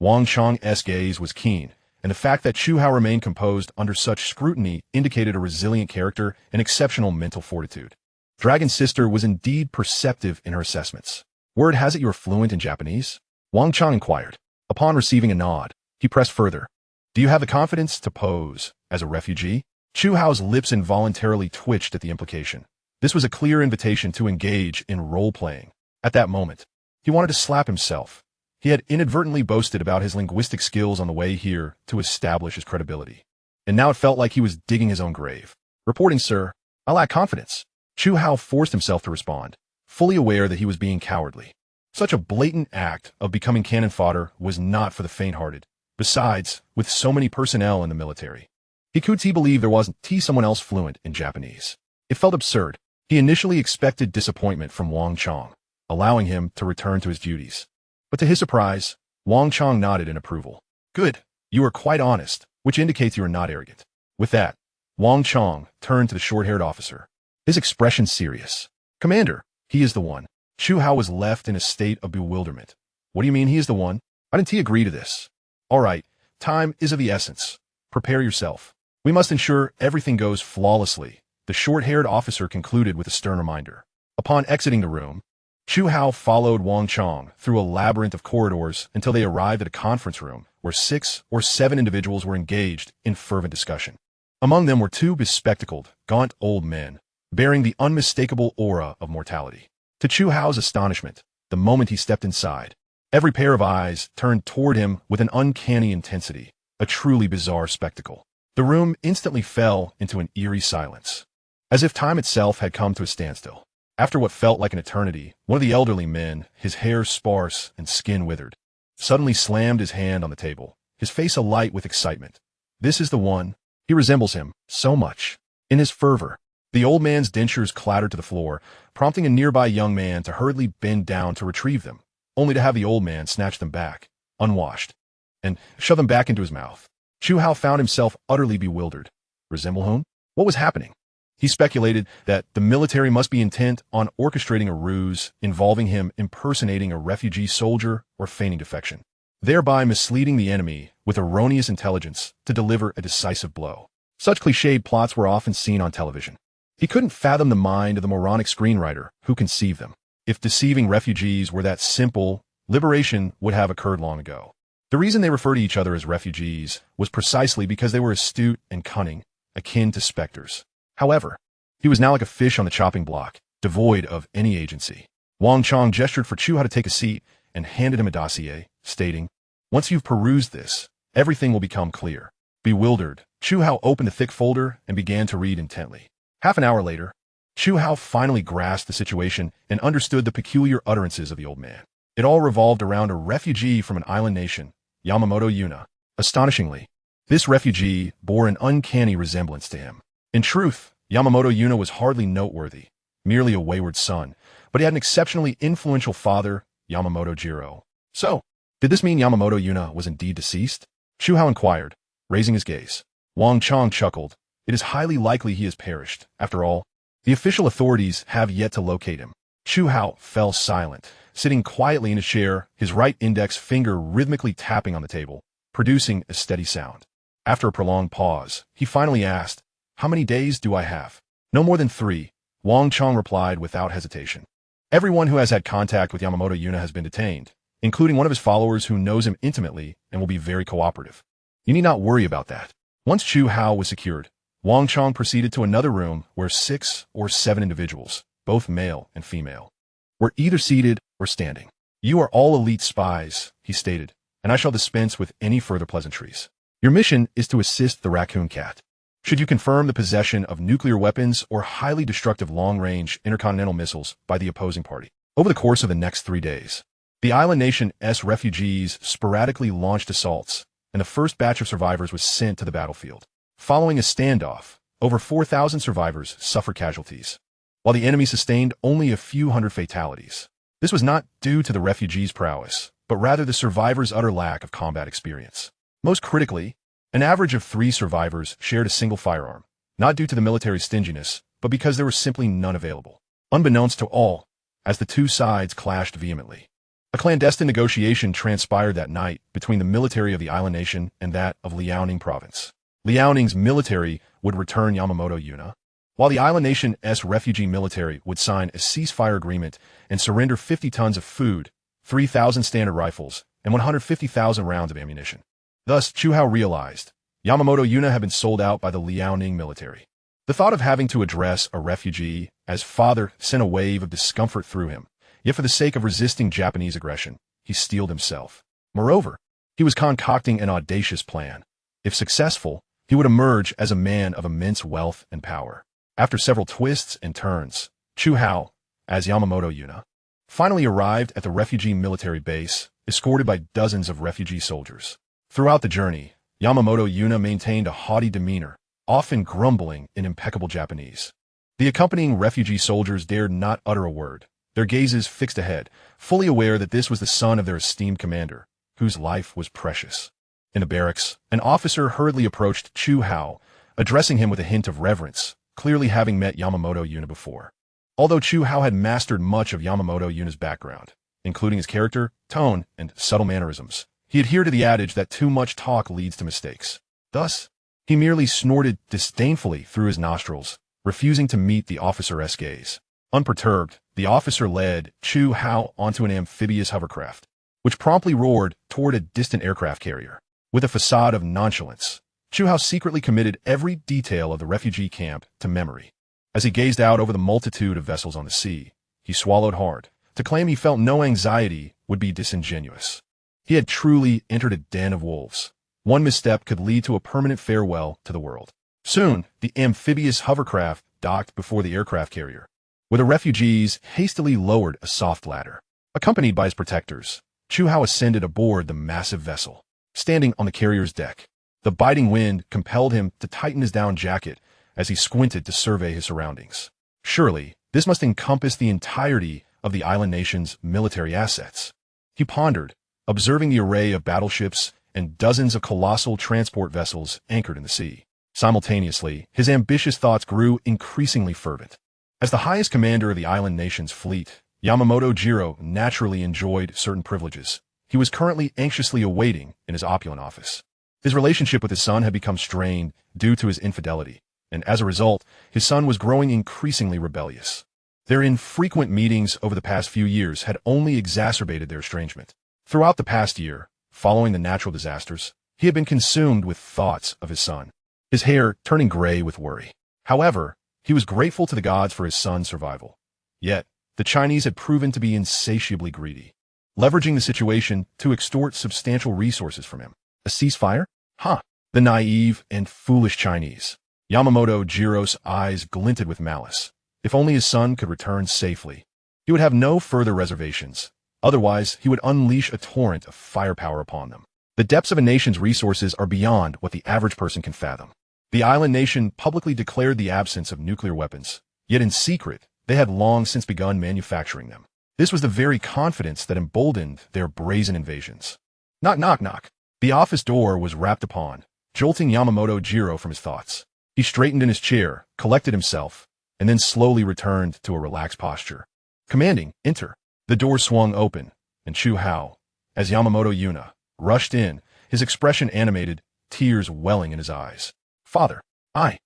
Wang Chang's gaze was keen, and the fact that Chu Hao remained composed under such scrutiny indicated a resilient character and exceptional mental fortitude. Dragon's sister was indeed perceptive in her assessments. "Word has it you are fluent in Japanese?" Wang Chang inquired. Upon receiving a nod, he pressed further. "Do you have the confidence to pose as a refugee?" Chu Hao's lips involuntarily twitched at the implication. This was a clear invitation to engage in role-playing. At that moment, he wanted to slap himself. He had inadvertently boasted about his linguistic skills on the way here to establish his credibility, and now it felt like he was digging his own grave. "Reporting, sir. I lack confidence." Chu Hao forced himself to respond, fully aware that he was being cowardly. Such a blatant act of becoming cannon fodder was not for the faint-hearted. Besides, with so many personnel in the military, he could believe there wasn't someone else fluent in Japanese. It felt absurd. He initially expected disappointment from Wang Chang, allowing him to return to his duties. But to his surprise, Wang Chang nodded in approval. "Good. You are quite honest, which indicates you are not arrogant." With that, Wang Chang turned to the short-haired officer, his expression serious. "Commander, he is the one." Chu Hao was left in a state of bewilderment. "What do you mean he is the one? Why didn't he agree to this?" "All right, time is of the essence. Prepare yourself. We must ensure everything goes flawlessly," the short-haired officer concluded with a stern reminder. Upon exiting the room, Chu Hao followed Wang Chang through a labyrinth of corridors until they arrived at a conference room where 6 or 7 individuals were engaged in fervent discussion. Among them were 2 bespectacled, gaunt old men, bearing the unmistakable aura of mortality. To Chu Hao's astonishment, the moment he stepped inside, every pair of eyes turned toward him with an uncanny intensity, a truly bizarre spectacle. The room instantly fell into an eerie silence, as if time itself had come to a standstill. After what felt like an eternity, one of the elderly men, his hair sparse and skin withered, suddenly slammed his hand on the table, his face alight with excitement. "This is the one. He resembles him so much." In his fervor, the old man's dentures clattered to the floor, prompting a nearby young man to hurriedly bend down to retrieve them, only to have the old man snatch them back, unwashed, and shove them back into his mouth. Chu Hao found himself utterly bewildered. Resemble whom? What was happening? He speculated that the military must be intent on orchestrating a ruse involving him impersonating a refugee soldier or feigning defection, thereby misleading the enemy with erroneous intelligence to deliver a decisive blow. Such cliched plots were often seen on television. He couldn't fathom the mind of the moronic screenwriter who conceived them. If deceiving refugees were that simple, liberation would have occurred long ago. The reason they refer to each other as refugees was precisely because they were astute and cunning, akin to specters. However, he was now like a fish on the chopping block, devoid of any agency. Wang Chong gestured for Chu Hao to take a seat and handed him a dossier, stating, "Once you've perused this, everything will become clear." Bewildered, Chu Hao opened the thick folder and began to read intently. Half an hour later, Chu Hao finally grasped the situation and understood the peculiar utterances of the old man. It all revolved around a refugee from an island nation, Yamamoto Yuna. Astonishingly, this refugee bore an uncanny resemblance to him. In truth, Yamamoto Yuna was hardly noteworthy, merely a wayward son, but he had an exceptionally influential father, Yamamoto Jiro. So, did this mean Yamamoto Yuna was indeed deceased? Chu Hao inquired, raising his gaze. Wang Chong chuckled. It is highly likely he has perished. After all, the official authorities have yet to locate him. Chu Hao fell silent, sitting quietly in his chair, his right index finger rhythmically tapping on the table, producing a steady sound. After a prolonged pause, he finally asked, "How many days do I have?" "No more than 3, Wang Chong replied without hesitation. "Everyone who has had contact with Yamamoto Yuna has been detained, including one of his followers who knows him intimately and will be very cooperative. You need not worry about that." Once Chu Hao was secured, Wang Chong proceeded to another room where 6 or 7 individuals, both male and female, were either seated or standing. "You are all elite spies," he stated, "and I shall dispense with any further pleasantries. Your mission is to assist the Raccoon Cat. Should you confirm the possession of nuclear weapons or highly destructive long-range intercontinental missiles by the opposing party. Over the course of the next 3 days, the island nation's refugees sporadically launched assaults, and the first batch of survivors was sent to the battlefield. Following a standoff, over 4,000 survivors suffered casualties, while the enemy sustained only a few hundred fatalities. This was not due to the refugees' prowess, but rather the survivors' utter lack of combat experience. Most critically, an average of 3 survivors shared a single firearm, not due to the military stinginess, but because there was simply none available. Unbeknownst to all, as the two sides clashed vehemently, a clandestine negotiation transpired that night between the military of the island nation and that of Liaoning province. Liaoning's military would return Yamamoto Yuna, while the island nation's refugee military would sign a ceasefire agreement and surrender 50 tons of food, 3,000 standard rifles, and 150,000 rounds of ammunition. Thus, Chu Hao realized, Yamamoto Yuna had been sold out by the Liaoning military. The thought of having to address a refugee as father sent a wave of discomfort through him, yet for the sake of resisting Japanese aggression, he steeled himself. Moreover, he was concocting an audacious plan. If successful, he would emerge as a man of immense wealth and power. After several twists and turns, Chu Hao, as Yamamoto Yuna, finally arrived at the refugee military base, escorted by dozens of refugee soldiers. Throughout the journey, Yamamoto Yuna maintained a haughty demeanor, often grumbling in impeccable Japanese. The accompanying refugee soldiers dared not utter a word, their gazes fixed ahead, fully aware that this was the son of their esteemed commander, whose life was precious. In the barracks, an officer hurriedly approached Chu Hao, addressing him with a hint of reverence, clearly having met Yamamoto Yuna before. Although Chu Hao had mastered much of Yamamoto Yuna's background, including his character, tone, and subtle mannerisms, he adhered to the adage that too much talk leads to mistakes. Thus, he merely snorted disdainfully through his nostrils, refusing to meet the officer's gaze. Unperturbed, the officer led Chu Hao onto an amphibious hovercraft, which promptly roared toward a distant aircraft carrier. With a facade of nonchalance, Chu Hao secretly committed every detail of the refugee camp to memory. As he gazed out over the multitude of vessels on the sea, he swallowed hard. To claim he felt no anxiety would be disingenuous. He had truly entered a den of wolves. One misstep could lead to a permanent farewell to the world. Soon, the amphibious hovercraft docked before the aircraft carrier, where the refugees hastily lowered a soft ladder. Accompanied by his protectors, Chu Hao ascended aboard the massive vessel. Standing on the carrier's deck, the biting wind compelled him to tighten his down jacket as he squinted to survey his surroundings. Surely, this must encompass the entirety of the island nation's military assets. He pondered, observing the array of battleships and dozens of colossal transport vessels anchored in the sea. Simultaneously, his ambitious thoughts grew increasingly fervent. As the highest commander of the island nation's fleet, Yamamoto Jiro naturally enjoyed certain privileges he was currently anxiously awaiting in his opulent office. His relationship with his son had become strained due to his infidelity, and as a result, his son was growing increasingly rebellious. Their infrequent meetings over the past few years had only exacerbated their estrangement. Throughout the past year, following the natural disasters, he had been consumed with thoughts of his son, his hair turning gray with worry. However, he was grateful to the gods for his son's survival. Yet, the Chinese had proven to be insatiably greedy, leveraging the situation to extort substantial resources from him. A ceasefire? Huh. The naive and foolish Chinese. Yamamoto Jiro's eyes glinted with malice. If only his son could return safely. He would have no further reservations. Otherwise, he would unleash a torrent of firepower upon them. The depths of a nation's resources are beyond what the average person can fathom. The island nation publicly declared the absence of nuclear weapons, yet in secret, they had long since begun manufacturing them. This was the very confidence that emboldened their brazen invasions. Knock, knock, knock. The office door was rapped upon, jolting Yamamoto Jiro from his thoughts. He straightened in his chair, collected himself, and then slowly returned to a relaxed posture. Commanding, enter. The door swung open, and Chu Hao, as Yamamoto Yuna, rushed in, his expression animated, tears welling in his eyes. Father, I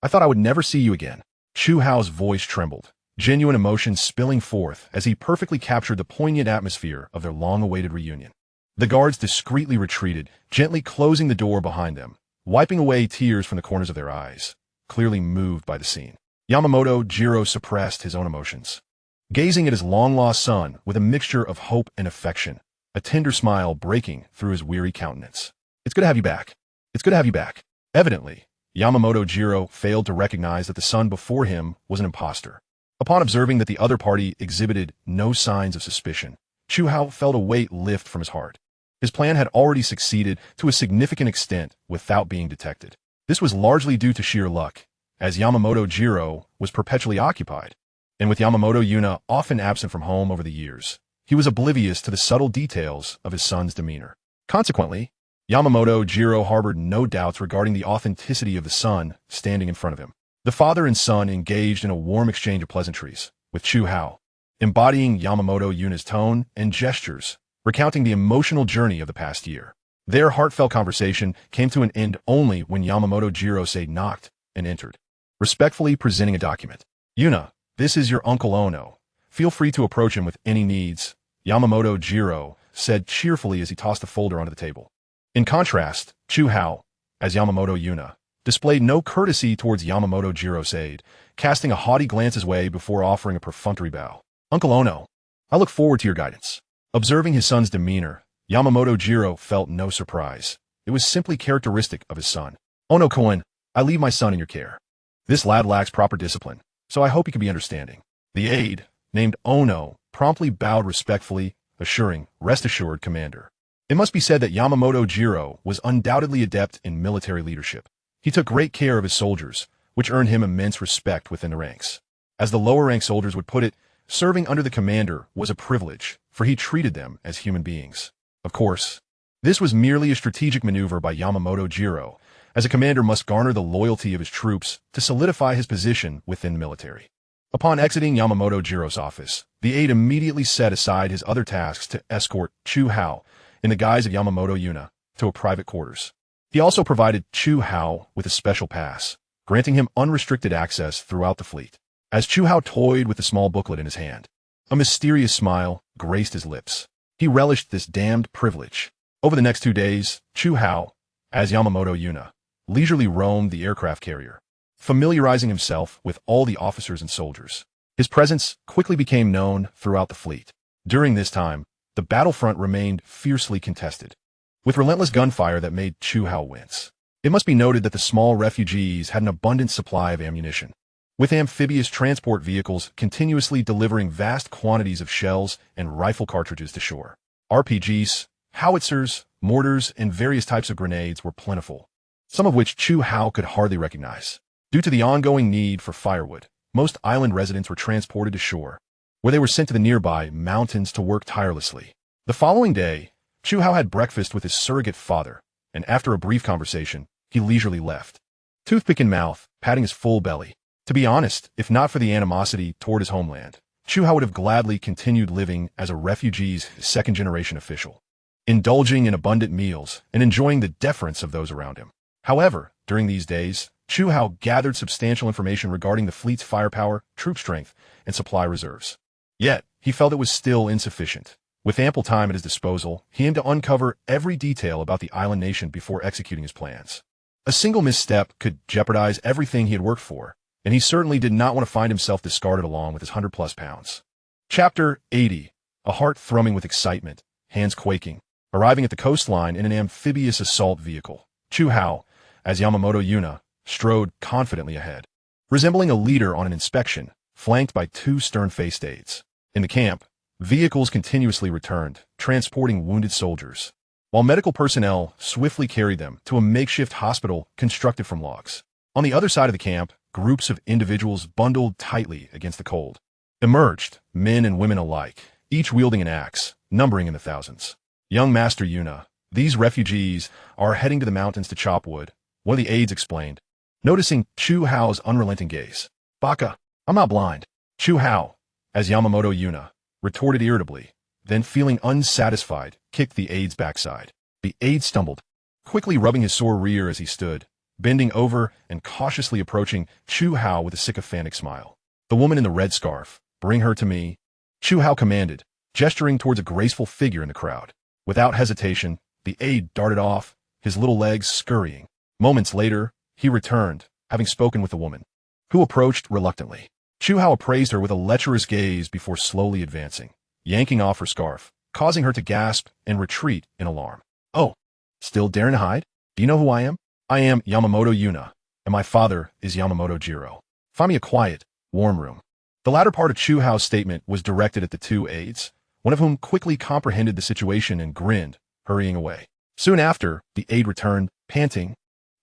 thought I would never see you again. Chu Hao's voice trembled, genuine emotion spilling forth as he perfectly captured the poignant atmosphere of their long-awaited reunion. The guards discreetly retreated, gently closing the door behind them, wiping away tears from the corners of their eyes, clearly moved by the scene. Yamamoto Jiro suppressed his own emotions, gazing at his long-lost son with a mixture of hope and affection, a tender smile breaking through his weary countenance. It's good to have you back. It's good to have you back. Evidently, Yamamoto Jiro failed to recognize that the son before him was an imposter. Upon observing that the other party exhibited no signs of suspicion, Chu Hao felt a weight lift from his heart. His plan had already succeeded to a significant extent without being detected. This was largely due to sheer luck, as Yamamoto Jiro was perpetually occupied, and with Yamamoto Yuna often absent from home over the years, he was oblivious to the subtle details of his son's demeanor. Consequently, Yamamoto Jiro harbored no doubts regarding the authenticity of the son standing in front of him. The father and son engaged in a warm exchange of pleasantries, with Chu Hao embodying Yamamoto Yuna's tone and gestures, recounting the emotional journey of the past year. Their heartfelt conversation came to an end only when Yamamoto Jiro knocked and entered, respectfully presenting a document. Yuna, this is your Uncle Ono. Feel free to approach him with any needs, Yamamoto Jiro said cheerfully as he tossed the folder onto the table. In contrast, Chu Hao, as Yamamoto Yuna, displayed no courtesy towards Yamamoto Jiro's aide, casting a haughty glance his way before offering a perfunctory bow. Uncle Ono, I look forward to your guidance. Observing his son's demeanor, Yamamoto Jiro felt no surprise. It was simply characteristic of his son. Ono-kun, I leave my son in your care. This lad lacks proper discipline, so I hope he can be understanding. The aide, named Ono, promptly bowed respectfully, assuring, rest assured, Commander. It must be said that Yamamoto Jiro was undoubtedly adept in military leadership. He took great care of his soldiers, which earned him immense respect within the ranks. As the lower-rank soldiers would put it, serving under the commander was a privilege, for he treated them as human beings. Of course, this was merely a strategic maneuver by Yamamoto Jiro, as a commander must garner the loyalty of his troops to solidify his position within the military. Upon exiting Yamamoto Jiro's office, the aide immediately set aside his other tasks to escort Chu Hao, in the guise of Yamamoto Yuna, to a private quarters. He also provided Chu Hao with a special pass, granting him unrestricted access throughout the fleet. As Chu Hao toyed with the small booklet in his hand, a mysterious smile graced his lips. He relished this damned privilege. Over the next 2 days, Chu Hao, as Yamamoto Yuna, leisurely roamed the aircraft carrier, familiarizing himself with all the officers and soldiers. His presence quickly became known throughout the fleet. During this time, the battlefront remained fiercely contested, with relentless gunfire that made Chu Hao wince. It must be noted that the small refugees had an abundant supply of ammunition, with amphibious transport vehicles continuously delivering vast quantities of shells and rifle cartridges to shore. RPGs, howitzers, mortars, and various types of grenades were plentiful, some of which Chu Hao could hardly recognize. Due to the ongoing need for firewood, most island residents were transported to shore, where they were sent to the nearby mountains to work tirelessly. The following day, Chu Hao had breakfast with his surrogate father, and after a brief conversation, he leisurely left, toothpick in mouth, patting his full belly. To be honest, if not for the animosity toward his homeland, Chu Hao would have gladly continued living as a refugee's second-generation official, indulging in abundant meals and enjoying the deference of those around him. However, during these days, Chu Hao gathered substantial information regarding the fleet's firepower, troop strength, and supply reserves. Yet, he felt it was still insufficient. With ample time at his disposal, he aimed to uncover every detail about the island nation before executing his plans. A single misstep could jeopardize everything he had worked for, and he certainly did not want to find himself discarded along with his 100-plus pounds. Chapter 80. A heart thrumming with excitement, hands quaking, arriving at the coastline in an amphibious assault vehicle. Chu Hao, as Yamamoto Yuna, strode confidently ahead, resembling a leader on an inspection, flanked by two stern-faced aides. In the camp, vehicles continuously returned, transporting wounded soldiers, while medical personnel swiftly carried them to a makeshift hospital constructed from logs. On the other side of the camp, groups of individuals bundled tightly against the cold emerged, men and women alike, each wielding an axe, numbering in the thousands. Young Master Yuna, these refugees are heading to the mountains to chop wood, one of the aides explained, noticing Chu Hao's unrelenting gaze. Baka, I'm not blind. Chu Hao, as Yamamoto Yuna, retorted irritably, then feeling unsatisfied, kicked the aide's backside. The aide stumbled, quickly rubbing his sore rear as he stood, bending over and cautiously approaching Chu Hao with a sycophantic smile. The woman in the red scarf, bring her to me, Chu Hao commanded, gesturing towards a graceful figure in the crowd. Without hesitation, the aide darted off, his little legs scurrying. Moments later, he returned, having spoken with the woman, who approached reluctantly. Chu Hao appraised her with a lecherous gaze before slowly advancing, yanking off her scarf, causing her to gasp and retreat in alarm. Oh, still daring to hide? Do you know who I am? I am Yamamoto Yuna, and my father is Yamamoto Jiro. Find me a quiet, warm room. The latter part of Chu Hao's statement was directed at the two aides, one of whom quickly comprehended the situation and grinned, hurrying away. Soon after, the aide returned, panting.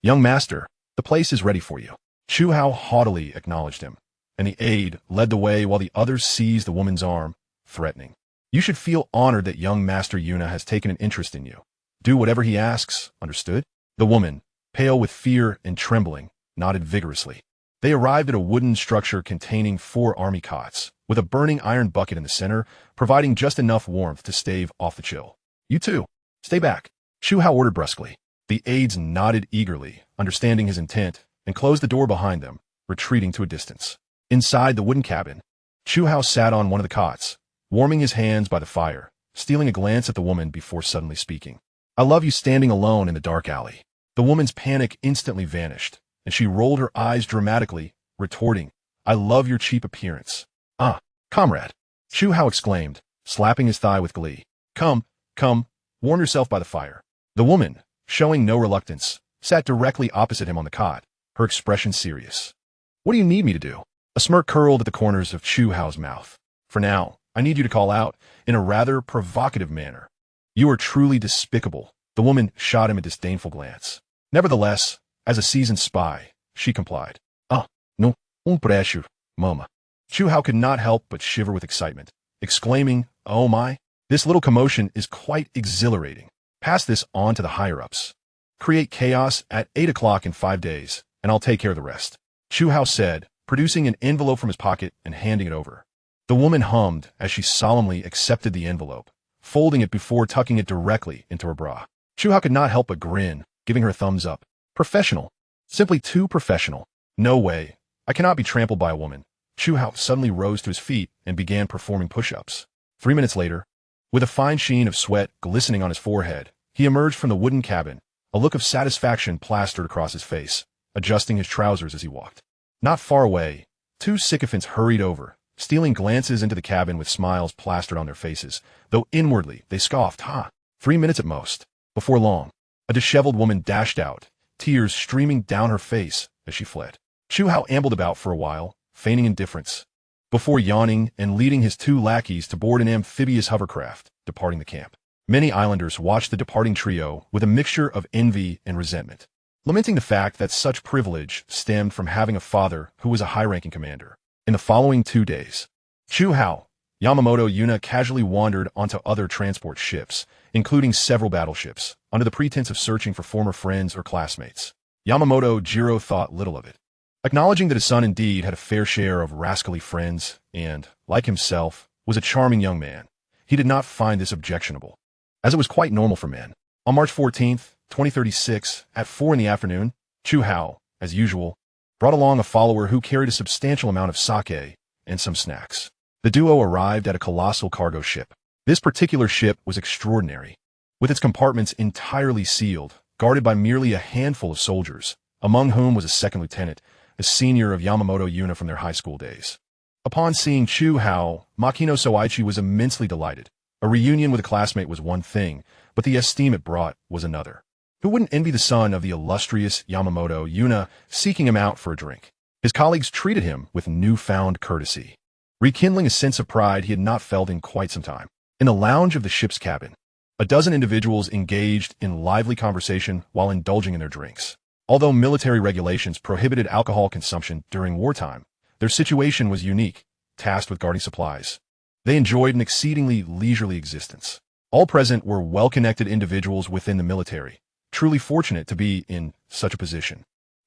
Young master, the place is ready for you. Chu Hao haughtily acknowledged him, and the aide led the way while the others seized the woman's arm, threatening. You should feel honored that young Master Yuna has taken an interest in you. Do whatever he asks, understood? The woman, pale with fear and trembling, nodded vigorously. They arrived at a wooden structure containing 4 army cots, with a burning iron bucket in the center, providing just enough warmth to stave off the chill. You too. Stay back, Chu Hao ordered brusquely. The aides nodded eagerly, understanding his intent, and closed the door behind them, retreating to a distance. Inside the wooden cabin, Chu Hao sat on one of the cots, warming his hands by the fire, stealing a glance at the woman before suddenly speaking. I love you standing alone in the dark alley. The woman's panic instantly vanished, and she rolled her eyes dramatically, retorting, I love your cheap appearance. Ah, comrade, Chu Hao exclaimed, slapping his thigh with glee. Come, warm yourself by the fire. The woman, showing no reluctance, sat directly opposite him on the cot, her expression serious. What do you need me to do? A smirk curled at the corners of Chu Hao's mouth. For now, I need you to call out, in a rather provocative manner. You are truly despicable. The woman shot him a disdainful glance. Nevertheless, as a seasoned spy, she complied. Ah, no, pressure, mama. Chu Hao could not help but shiver with excitement, exclaiming, oh my, this little commotion is quite exhilarating. Pass this on to the higher-ups. Create chaos at 8 o'clock in 5 days, and I'll take care of the rest. Chu Hao said, producing an envelope from his pocket and handing it over. The woman hummed as she solemnly accepted the envelope, folding it before tucking it directly into her bra. Chu Hao could not help but grin, giving her a thumbs up. Professional. Simply too professional. No way. I cannot be trampled by a woman. Chu Hao suddenly rose to his feet and began performing push-ups. 3 minutes later, with a fine sheen of sweat glistening on his forehead, he emerged from the wooden cabin, a look of satisfaction plastered across his face, adjusting his trousers as he walked. Not far away, 2 sycophants hurried over, stealing glances into the cabin with smiles plastered on their faces, though inwardly they scoffed, 3 minutes at most. Before long, a disheveled woman dashed out, tears streaming down her face as she fled. Chu Hao ambled about for a while, feigning indifference, before yawning and leading his 2 lackeys to board an amphibious hovercraft, departing the camp. Many islanders watched the departing trio with a mixture of envy and resentment, lamenting the fact that such privilege stemmed from having a father who was a high-ranking commander. In the following 2 days, Chu Hao, Yamamoto Yuna casually wandered onto other transport ships, including several battleships, under the pretense of searching for former friends or classmates. Yamamoto Jiro thought little of it, acknowledging that his son indeed had a fair share of rascally friends and, like himself, was a charming young man. He did not find this objectionable, as it was quite normal for men. On March 14th, 2036, at 4 in the afternoon, Chu Hao, as usual, brought along a follower who carried a substantial amount of sake and some snacks. The duo arrived at a colossal cargo ship. This particular ship was extraordinary, with its compartments entirely sealed, guarded by merely a handful of soldiers, among whom was a second lieutenant, a senior of Yamamoto Yuna from their high school days. Upon seeing Chu Hao, Makino Soichi was immensely delighted. A reunion with a classmate was one thing, but the esteem it brought was another. Who wouldn't envy the son of the illustrious Yamamoto Yuna seeking him out for a drink? His colleagues treated him with newfound courtesy, rekindling a sense of pride he had not felt in quite some time. In the lounge of the ship's cabin, a dozen individuals engaged in lively conversation while indulging in their drinks. Although military regulations prohibited alcohol consumption during wartime, their situation was unique, tasked with guarding supplies. They enjoyed an exceedingly leisurely existence. All present were well-connected individuals within the military, truly fortunate to be in such a position.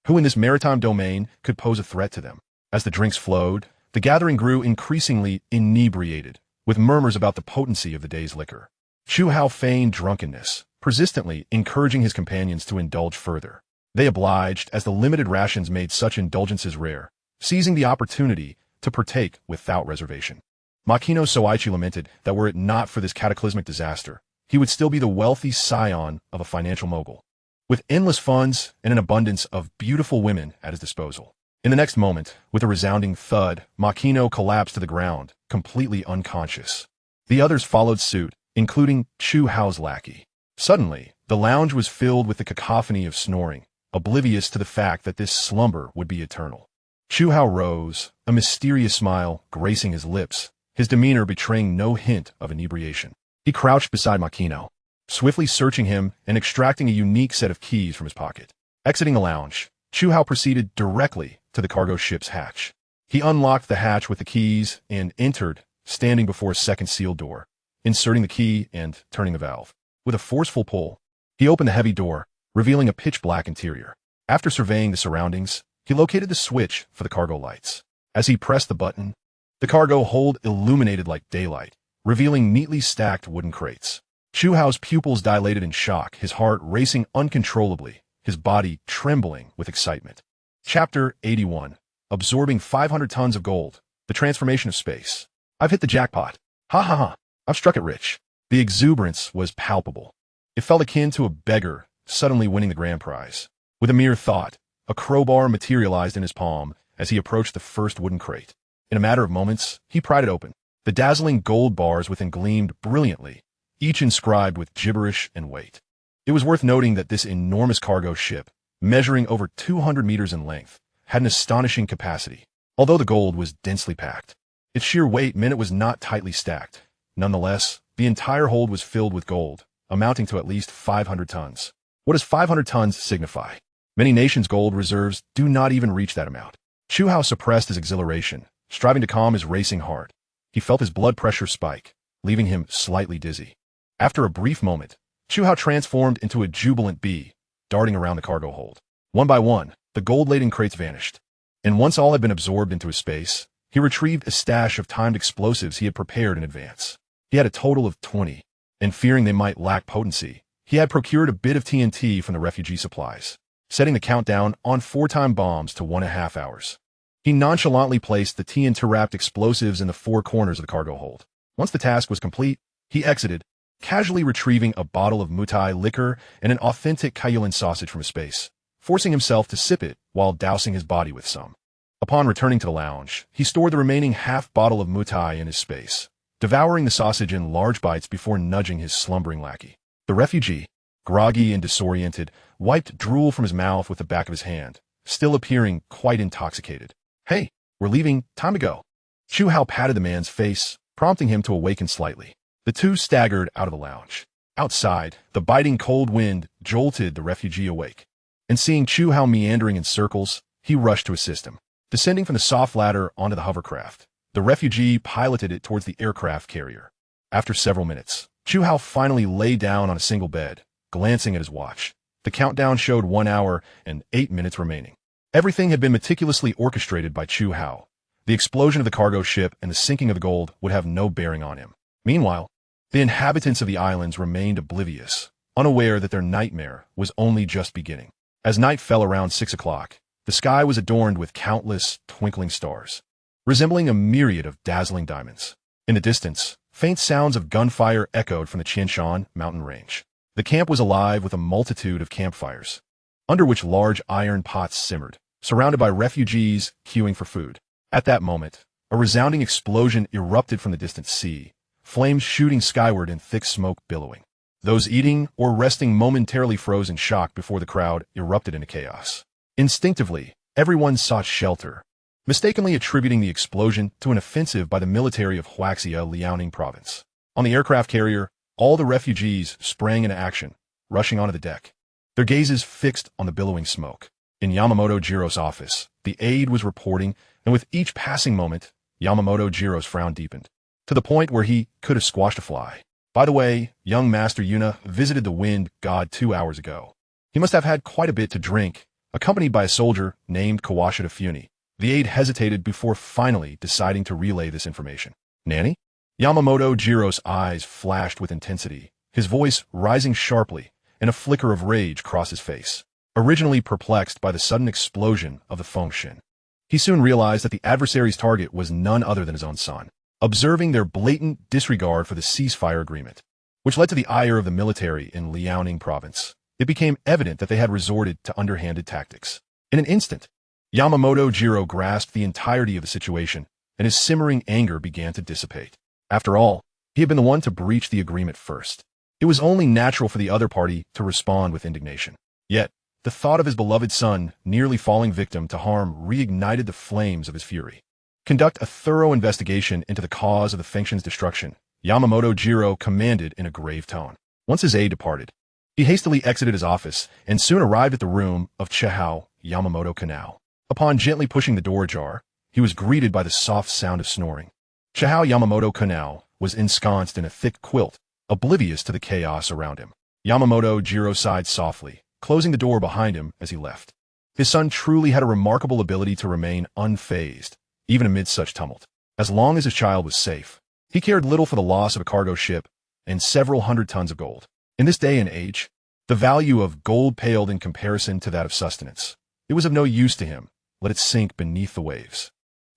Who in this maritime domain could pose a threat to them? As the drinks flowed, the gathering grew increasingly inebriated, with murmurs about the potency of the day's liquor. Chu Hao feigned drunkenness, persistently encouraging his companions to indulge further. They obliged, as the limited rations made such indulgences rare, seizing the opportunity to partake without reservation. Makino Soichi lamented that were it not for this cataclysmic disaster, he would still be the wealthy scion of a financial mogul, with endless funds and an abundance of beautiful women at his disposal. In the next moment, with a resounding thud, Makino collapsed to the ground, completely unconscious. The others followed suit, including Chu Hao's lackey. Suddenly, the lounge was filled with the cacophony of snoring, oblivious to the fact that this slumber would be eternal. Chu Hao rose, a mysterious smile gracing his lips, his demeanor betraying no hint of inebriation. He crouched beside Makino, swiftly searching him and extracting a unique set of keys from his pocket. Exiting the lounge, Chu Hao proceeded directly to the cargo ship's hatch. He unlocked the hatch with the keys and entered, standing before a second sealed door, inserting the key and turning the valve. With a forceful pull, he opened the heavy door, revealing a pitch-black interior. After surveying the surroundings, he located the switch for the cargo lights. As he pressed the button, the cargo hold illuminated like daylight, revealing neatly stacked wooden crates. Chu Hao's pupils dilated in shock, his heart racing uncontrollably, his body trembling with excitement. Chapter 81. Absorbing 500 tons of gold. The transformation of space. I've hit the jackpot. Ha ha ha. I've struck it rich. The exuberance was palpable. It felt akin to a beggar suddenly winning the grand prize. With a mere thought, a crowbar materialized in his palm as he approached the first wooden crate. In a matter of moments, he pried it open. The dazzling gold bars within gleamed brilliantly, each inscribed with gibberish and weight. It was worth noting that this enormous cargo ship, measuring over 200 meters in length, had an astonishing capacity. Although the gold was densely packed, its sheer weight meant it was not tightly stacked. Nonetheless, the entire hold was filled with gold, amounting to at least 500 tons. What does 500 tons signify? Many nations' gold reserves do not even reach that amount. Chu Hao suppressed his exhilaration, striving to calm his racing heart. He felt his blood pressure spike, leaving him slightly dizzy. After a brief moment, Chu Hao transformed into a jubilant bee, darting around the cargo hold. One by one, the gold-laden crates vanished. And once all had been absorbed into his space, he retrieved a stash of timed explosives he had prepared in advance. He had a total of 20, and fearing they might lack potency, he had procured a bit of TNT from the refugee supplies, setting the countdown on 4-time bombs to 1.5 hours. He nonchalantly placed the TNT-wrapped explosives in the 4 corners of the cargo hold. Once the task was complete, he exited, casually retrieving a bottle of Mutai liquor and an authentic Kailan sausage from his space, forcing himself to sip it while dousing his body with some. Upon returning to the lounge, he stored the remaining half bottle of Mutai in his space, devouring the sausage in large bites before nudging his slumbering lackey. The refugee, groggy and disoriented, wiped drool from his mouth with the back of his hand, still appearing quite intoxicated. Hey, we're leaving, time to go. Chu Hao patted the man's face, prompting him to awaken slightly. The two staggered out of the lounge. Outside, the biting cold wind jolted the refugee awake. And seeing Chu Hao meandering in circles, he rushed to assist him. Descending from the soft ladder onto the hovercraft, the refugee piloted it towards the aircraft carrier. After several minutes, Chu Hao finally lay down on a single bed, glancing at his watch. The countdown showed 1 hour and 8 minutes remaining. Everything had been meticulously orchestrated by Chu Hao. The explosion of the cargo ship and the sinking of the gold would have no bearing on him. Meanwhile, the inhabitants of the islands remained oblivious, unaware that their nightmare was only just beginning. As night fell around 6 o'clock, the sky was adorned with countless twinkling stars, resembling a myriad of dazzling diamonds. In the distance, faint sounds of gunfire echoed from the Qianshan mountain range. The camp was alive with a multitude of campfires, under which large iron pots simmered, surrounded by refugees queuing for food. At that moment, a resounding explosion erupted from the distant sea, flames shooting skyward and thick smoke billowing. Those eating or resting momentarily froze in shock before the crowd erupted into chaos. Instinctively, everyone sought shelter, mistakenly attributing the explosion to an offensive by the military of Huaxia Liaoning province. On the aircraft carrier, all the refugees sprang into action, rushing onto the deck, their gazes fixed on the billowing smoke. In Yamamoto Jiro's office, the aide was reporting, and with each passing moment, Yamamoto Jiro's frown deepened, to the point where he could have squashed a fly. By the way, young Master Yuna visited the wind god 2 hours ago. He must have had quite a bit to drink, accompanied by a soldier named Kawashita Funi. The aide hesitated before finally deciding to relay this information. Nanny? Yamamoto Jiro's eyes flashed with intensity, his voice rising sharply, and a flicker of rage crossed his face. Originally perplexed by the sudden explosion of the Fengshin, he soon realized that the adversary's target was none other than his own son. Observing their blatant disregard for the ceasefire agreement, which led to the ire of the military in Liaoning province, it became evident that they had resorted to underhanded tactics. In an instant, Yamamoto Jiro grasped the entirety of the situation, and his simmering anger began to dissipate. After all, he had been the one to breach the agreement first. It was only natural for the other party to respond with indignation. Yet, the thought of his beloved son nearly falling victim to harm reignited the flames of his fury. Conduct a thorough investigation into the cause of the Fengshin's destruction, Yamamoto Jiro commanded in a grave tone. Once his aide departed, he hastily exited his office and soon arrived at the room of Chu Hao, Yamamoto Kanao. Upon gently pushing the door ajar, he was greeted by the soft sound of snoring. Chu Hao Yamamoto Kanao was ensconced in a thick quilt, oblivious to the chaos around him. Yamamoto Jiro sighed softly, closing the door behind him as he left. His son truly had a remarkable ability to remain unfazed, even amid such tumult. As long as his child was safe, he cared little for the loss of a cargo ship and several hundred tons of gold. In this day and age, the value of gold paled in comparison to that of sustenance. It was of no use to him. Let it sink beneath the waves.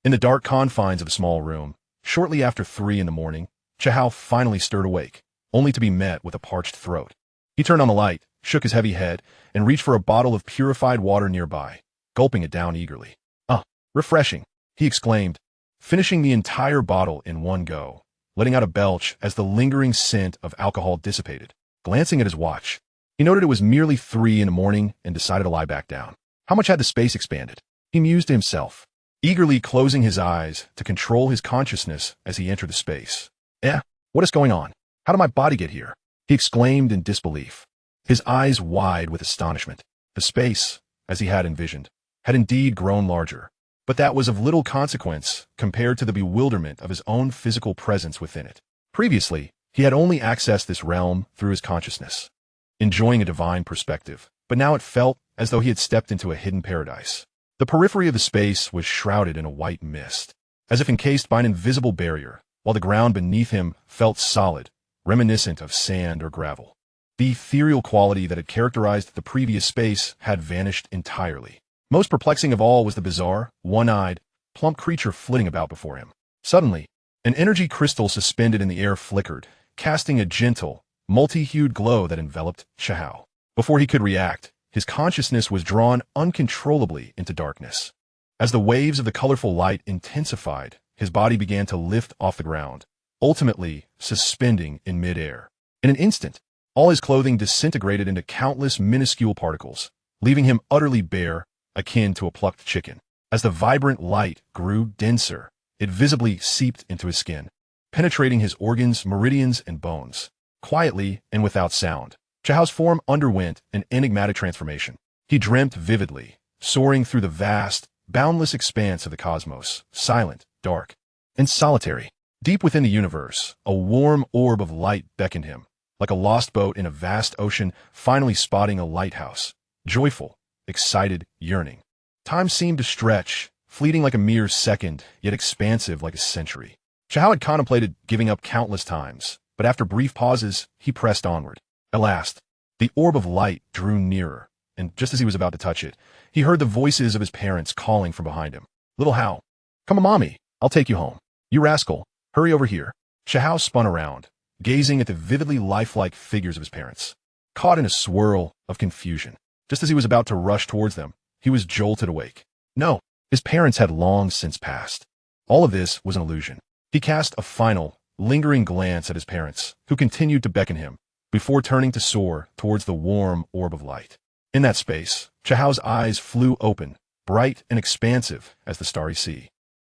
In the dark confines of a small room, shortly after 3 in the morning, Chu Hao finally stirred awake, only to be met with a parched throat. He turned on the light, shook his heavy head, and reached for a bottle of purified water nearby, gulping it down eagerly. Refreshing, he exclaimed, finishing the entire bottle in one go, letting out a belch as the lingering scent of alcohol dissipated. Glancing at his watch, he noted it was merely 3 in the morning and decided to lie back down. How much had the space expanded? He mused to himself, eagerly closing his eyes to control his consciousness as he entered the space. What is going on? How did my body get here? He exclaimed in disbelief, his eyes wide with astonishment. The space, as he had envisioned, had indeed grown larger, but that was of little consequence compared to the bewilderment of his own physical presence within it. Previously, he had only accessed this realm through his consciousness, enjoying a divine perspective, but now it felt as though he had stepped into a hidden paradise. The periphery of the space was shrouded in a white mist, as if encased by an invisible barrier, while the ground beneath him felt solid, reminiscent of sand or gravel. The ethereal quality that had characterized the previous space had vanished entirely. Most perplexing of all was the bizarre, one-eyed, plump creature flitting about before him. Suddenly, an energy crystal suspended in the air flickered, casting a gentle, multi-hued glow that enveloped Chu Hao. Before he could react, his consciousness was drawn uncontrollably into darkness. As the waves of the colorful light intensified, his body began to lift off the ground, ultimately suspending in midair. In an instant, all his clothing disintegrated into countless minuscule particles, leaving him utterly bare, akin to a plucked chicken. As the vibrant light grew denser, it visibly seeped into his skin, penetrating his organs, meridians, and bones. Quietly and without sound, Chu Hao's form underwent an enigmatic transformation. He dreamt vividly, soaring through the vast, boundless expanse of the cosmos, silent, dark, and solitary. Deep within the universe, a warm orb of light beckoned him, like a lost boat in a vast ocean finally spotting a lighthouse. Joyful, excited, yearning. Time seemed to stretch, fleeting like a mere second, yet expansive like a century. Chu Hao had contemplated giving up countless times, but after brief pauses, he pressed onward. At last, the orb of light drew nearer, and just as he was about to touch it, he heard the voices of his parents calling from behind him. "Little Hao, come on, Mommy, I'll take you home. You rascal, hurry over here." Chu Hao spun around, gazing at the vividly lifelike figures of his parents. Caught in a swirl of confusion, just as he was about to rush towards them, he was jolted awake. No, his parents had long since passed. All of this was an illusion. He cast a final, lingering glance at his parents, who continued to beckon him, before turning to soar towards the warm orb of light. In that space, Chu Hao's eyes flew open, bright and expansive as the starry sea.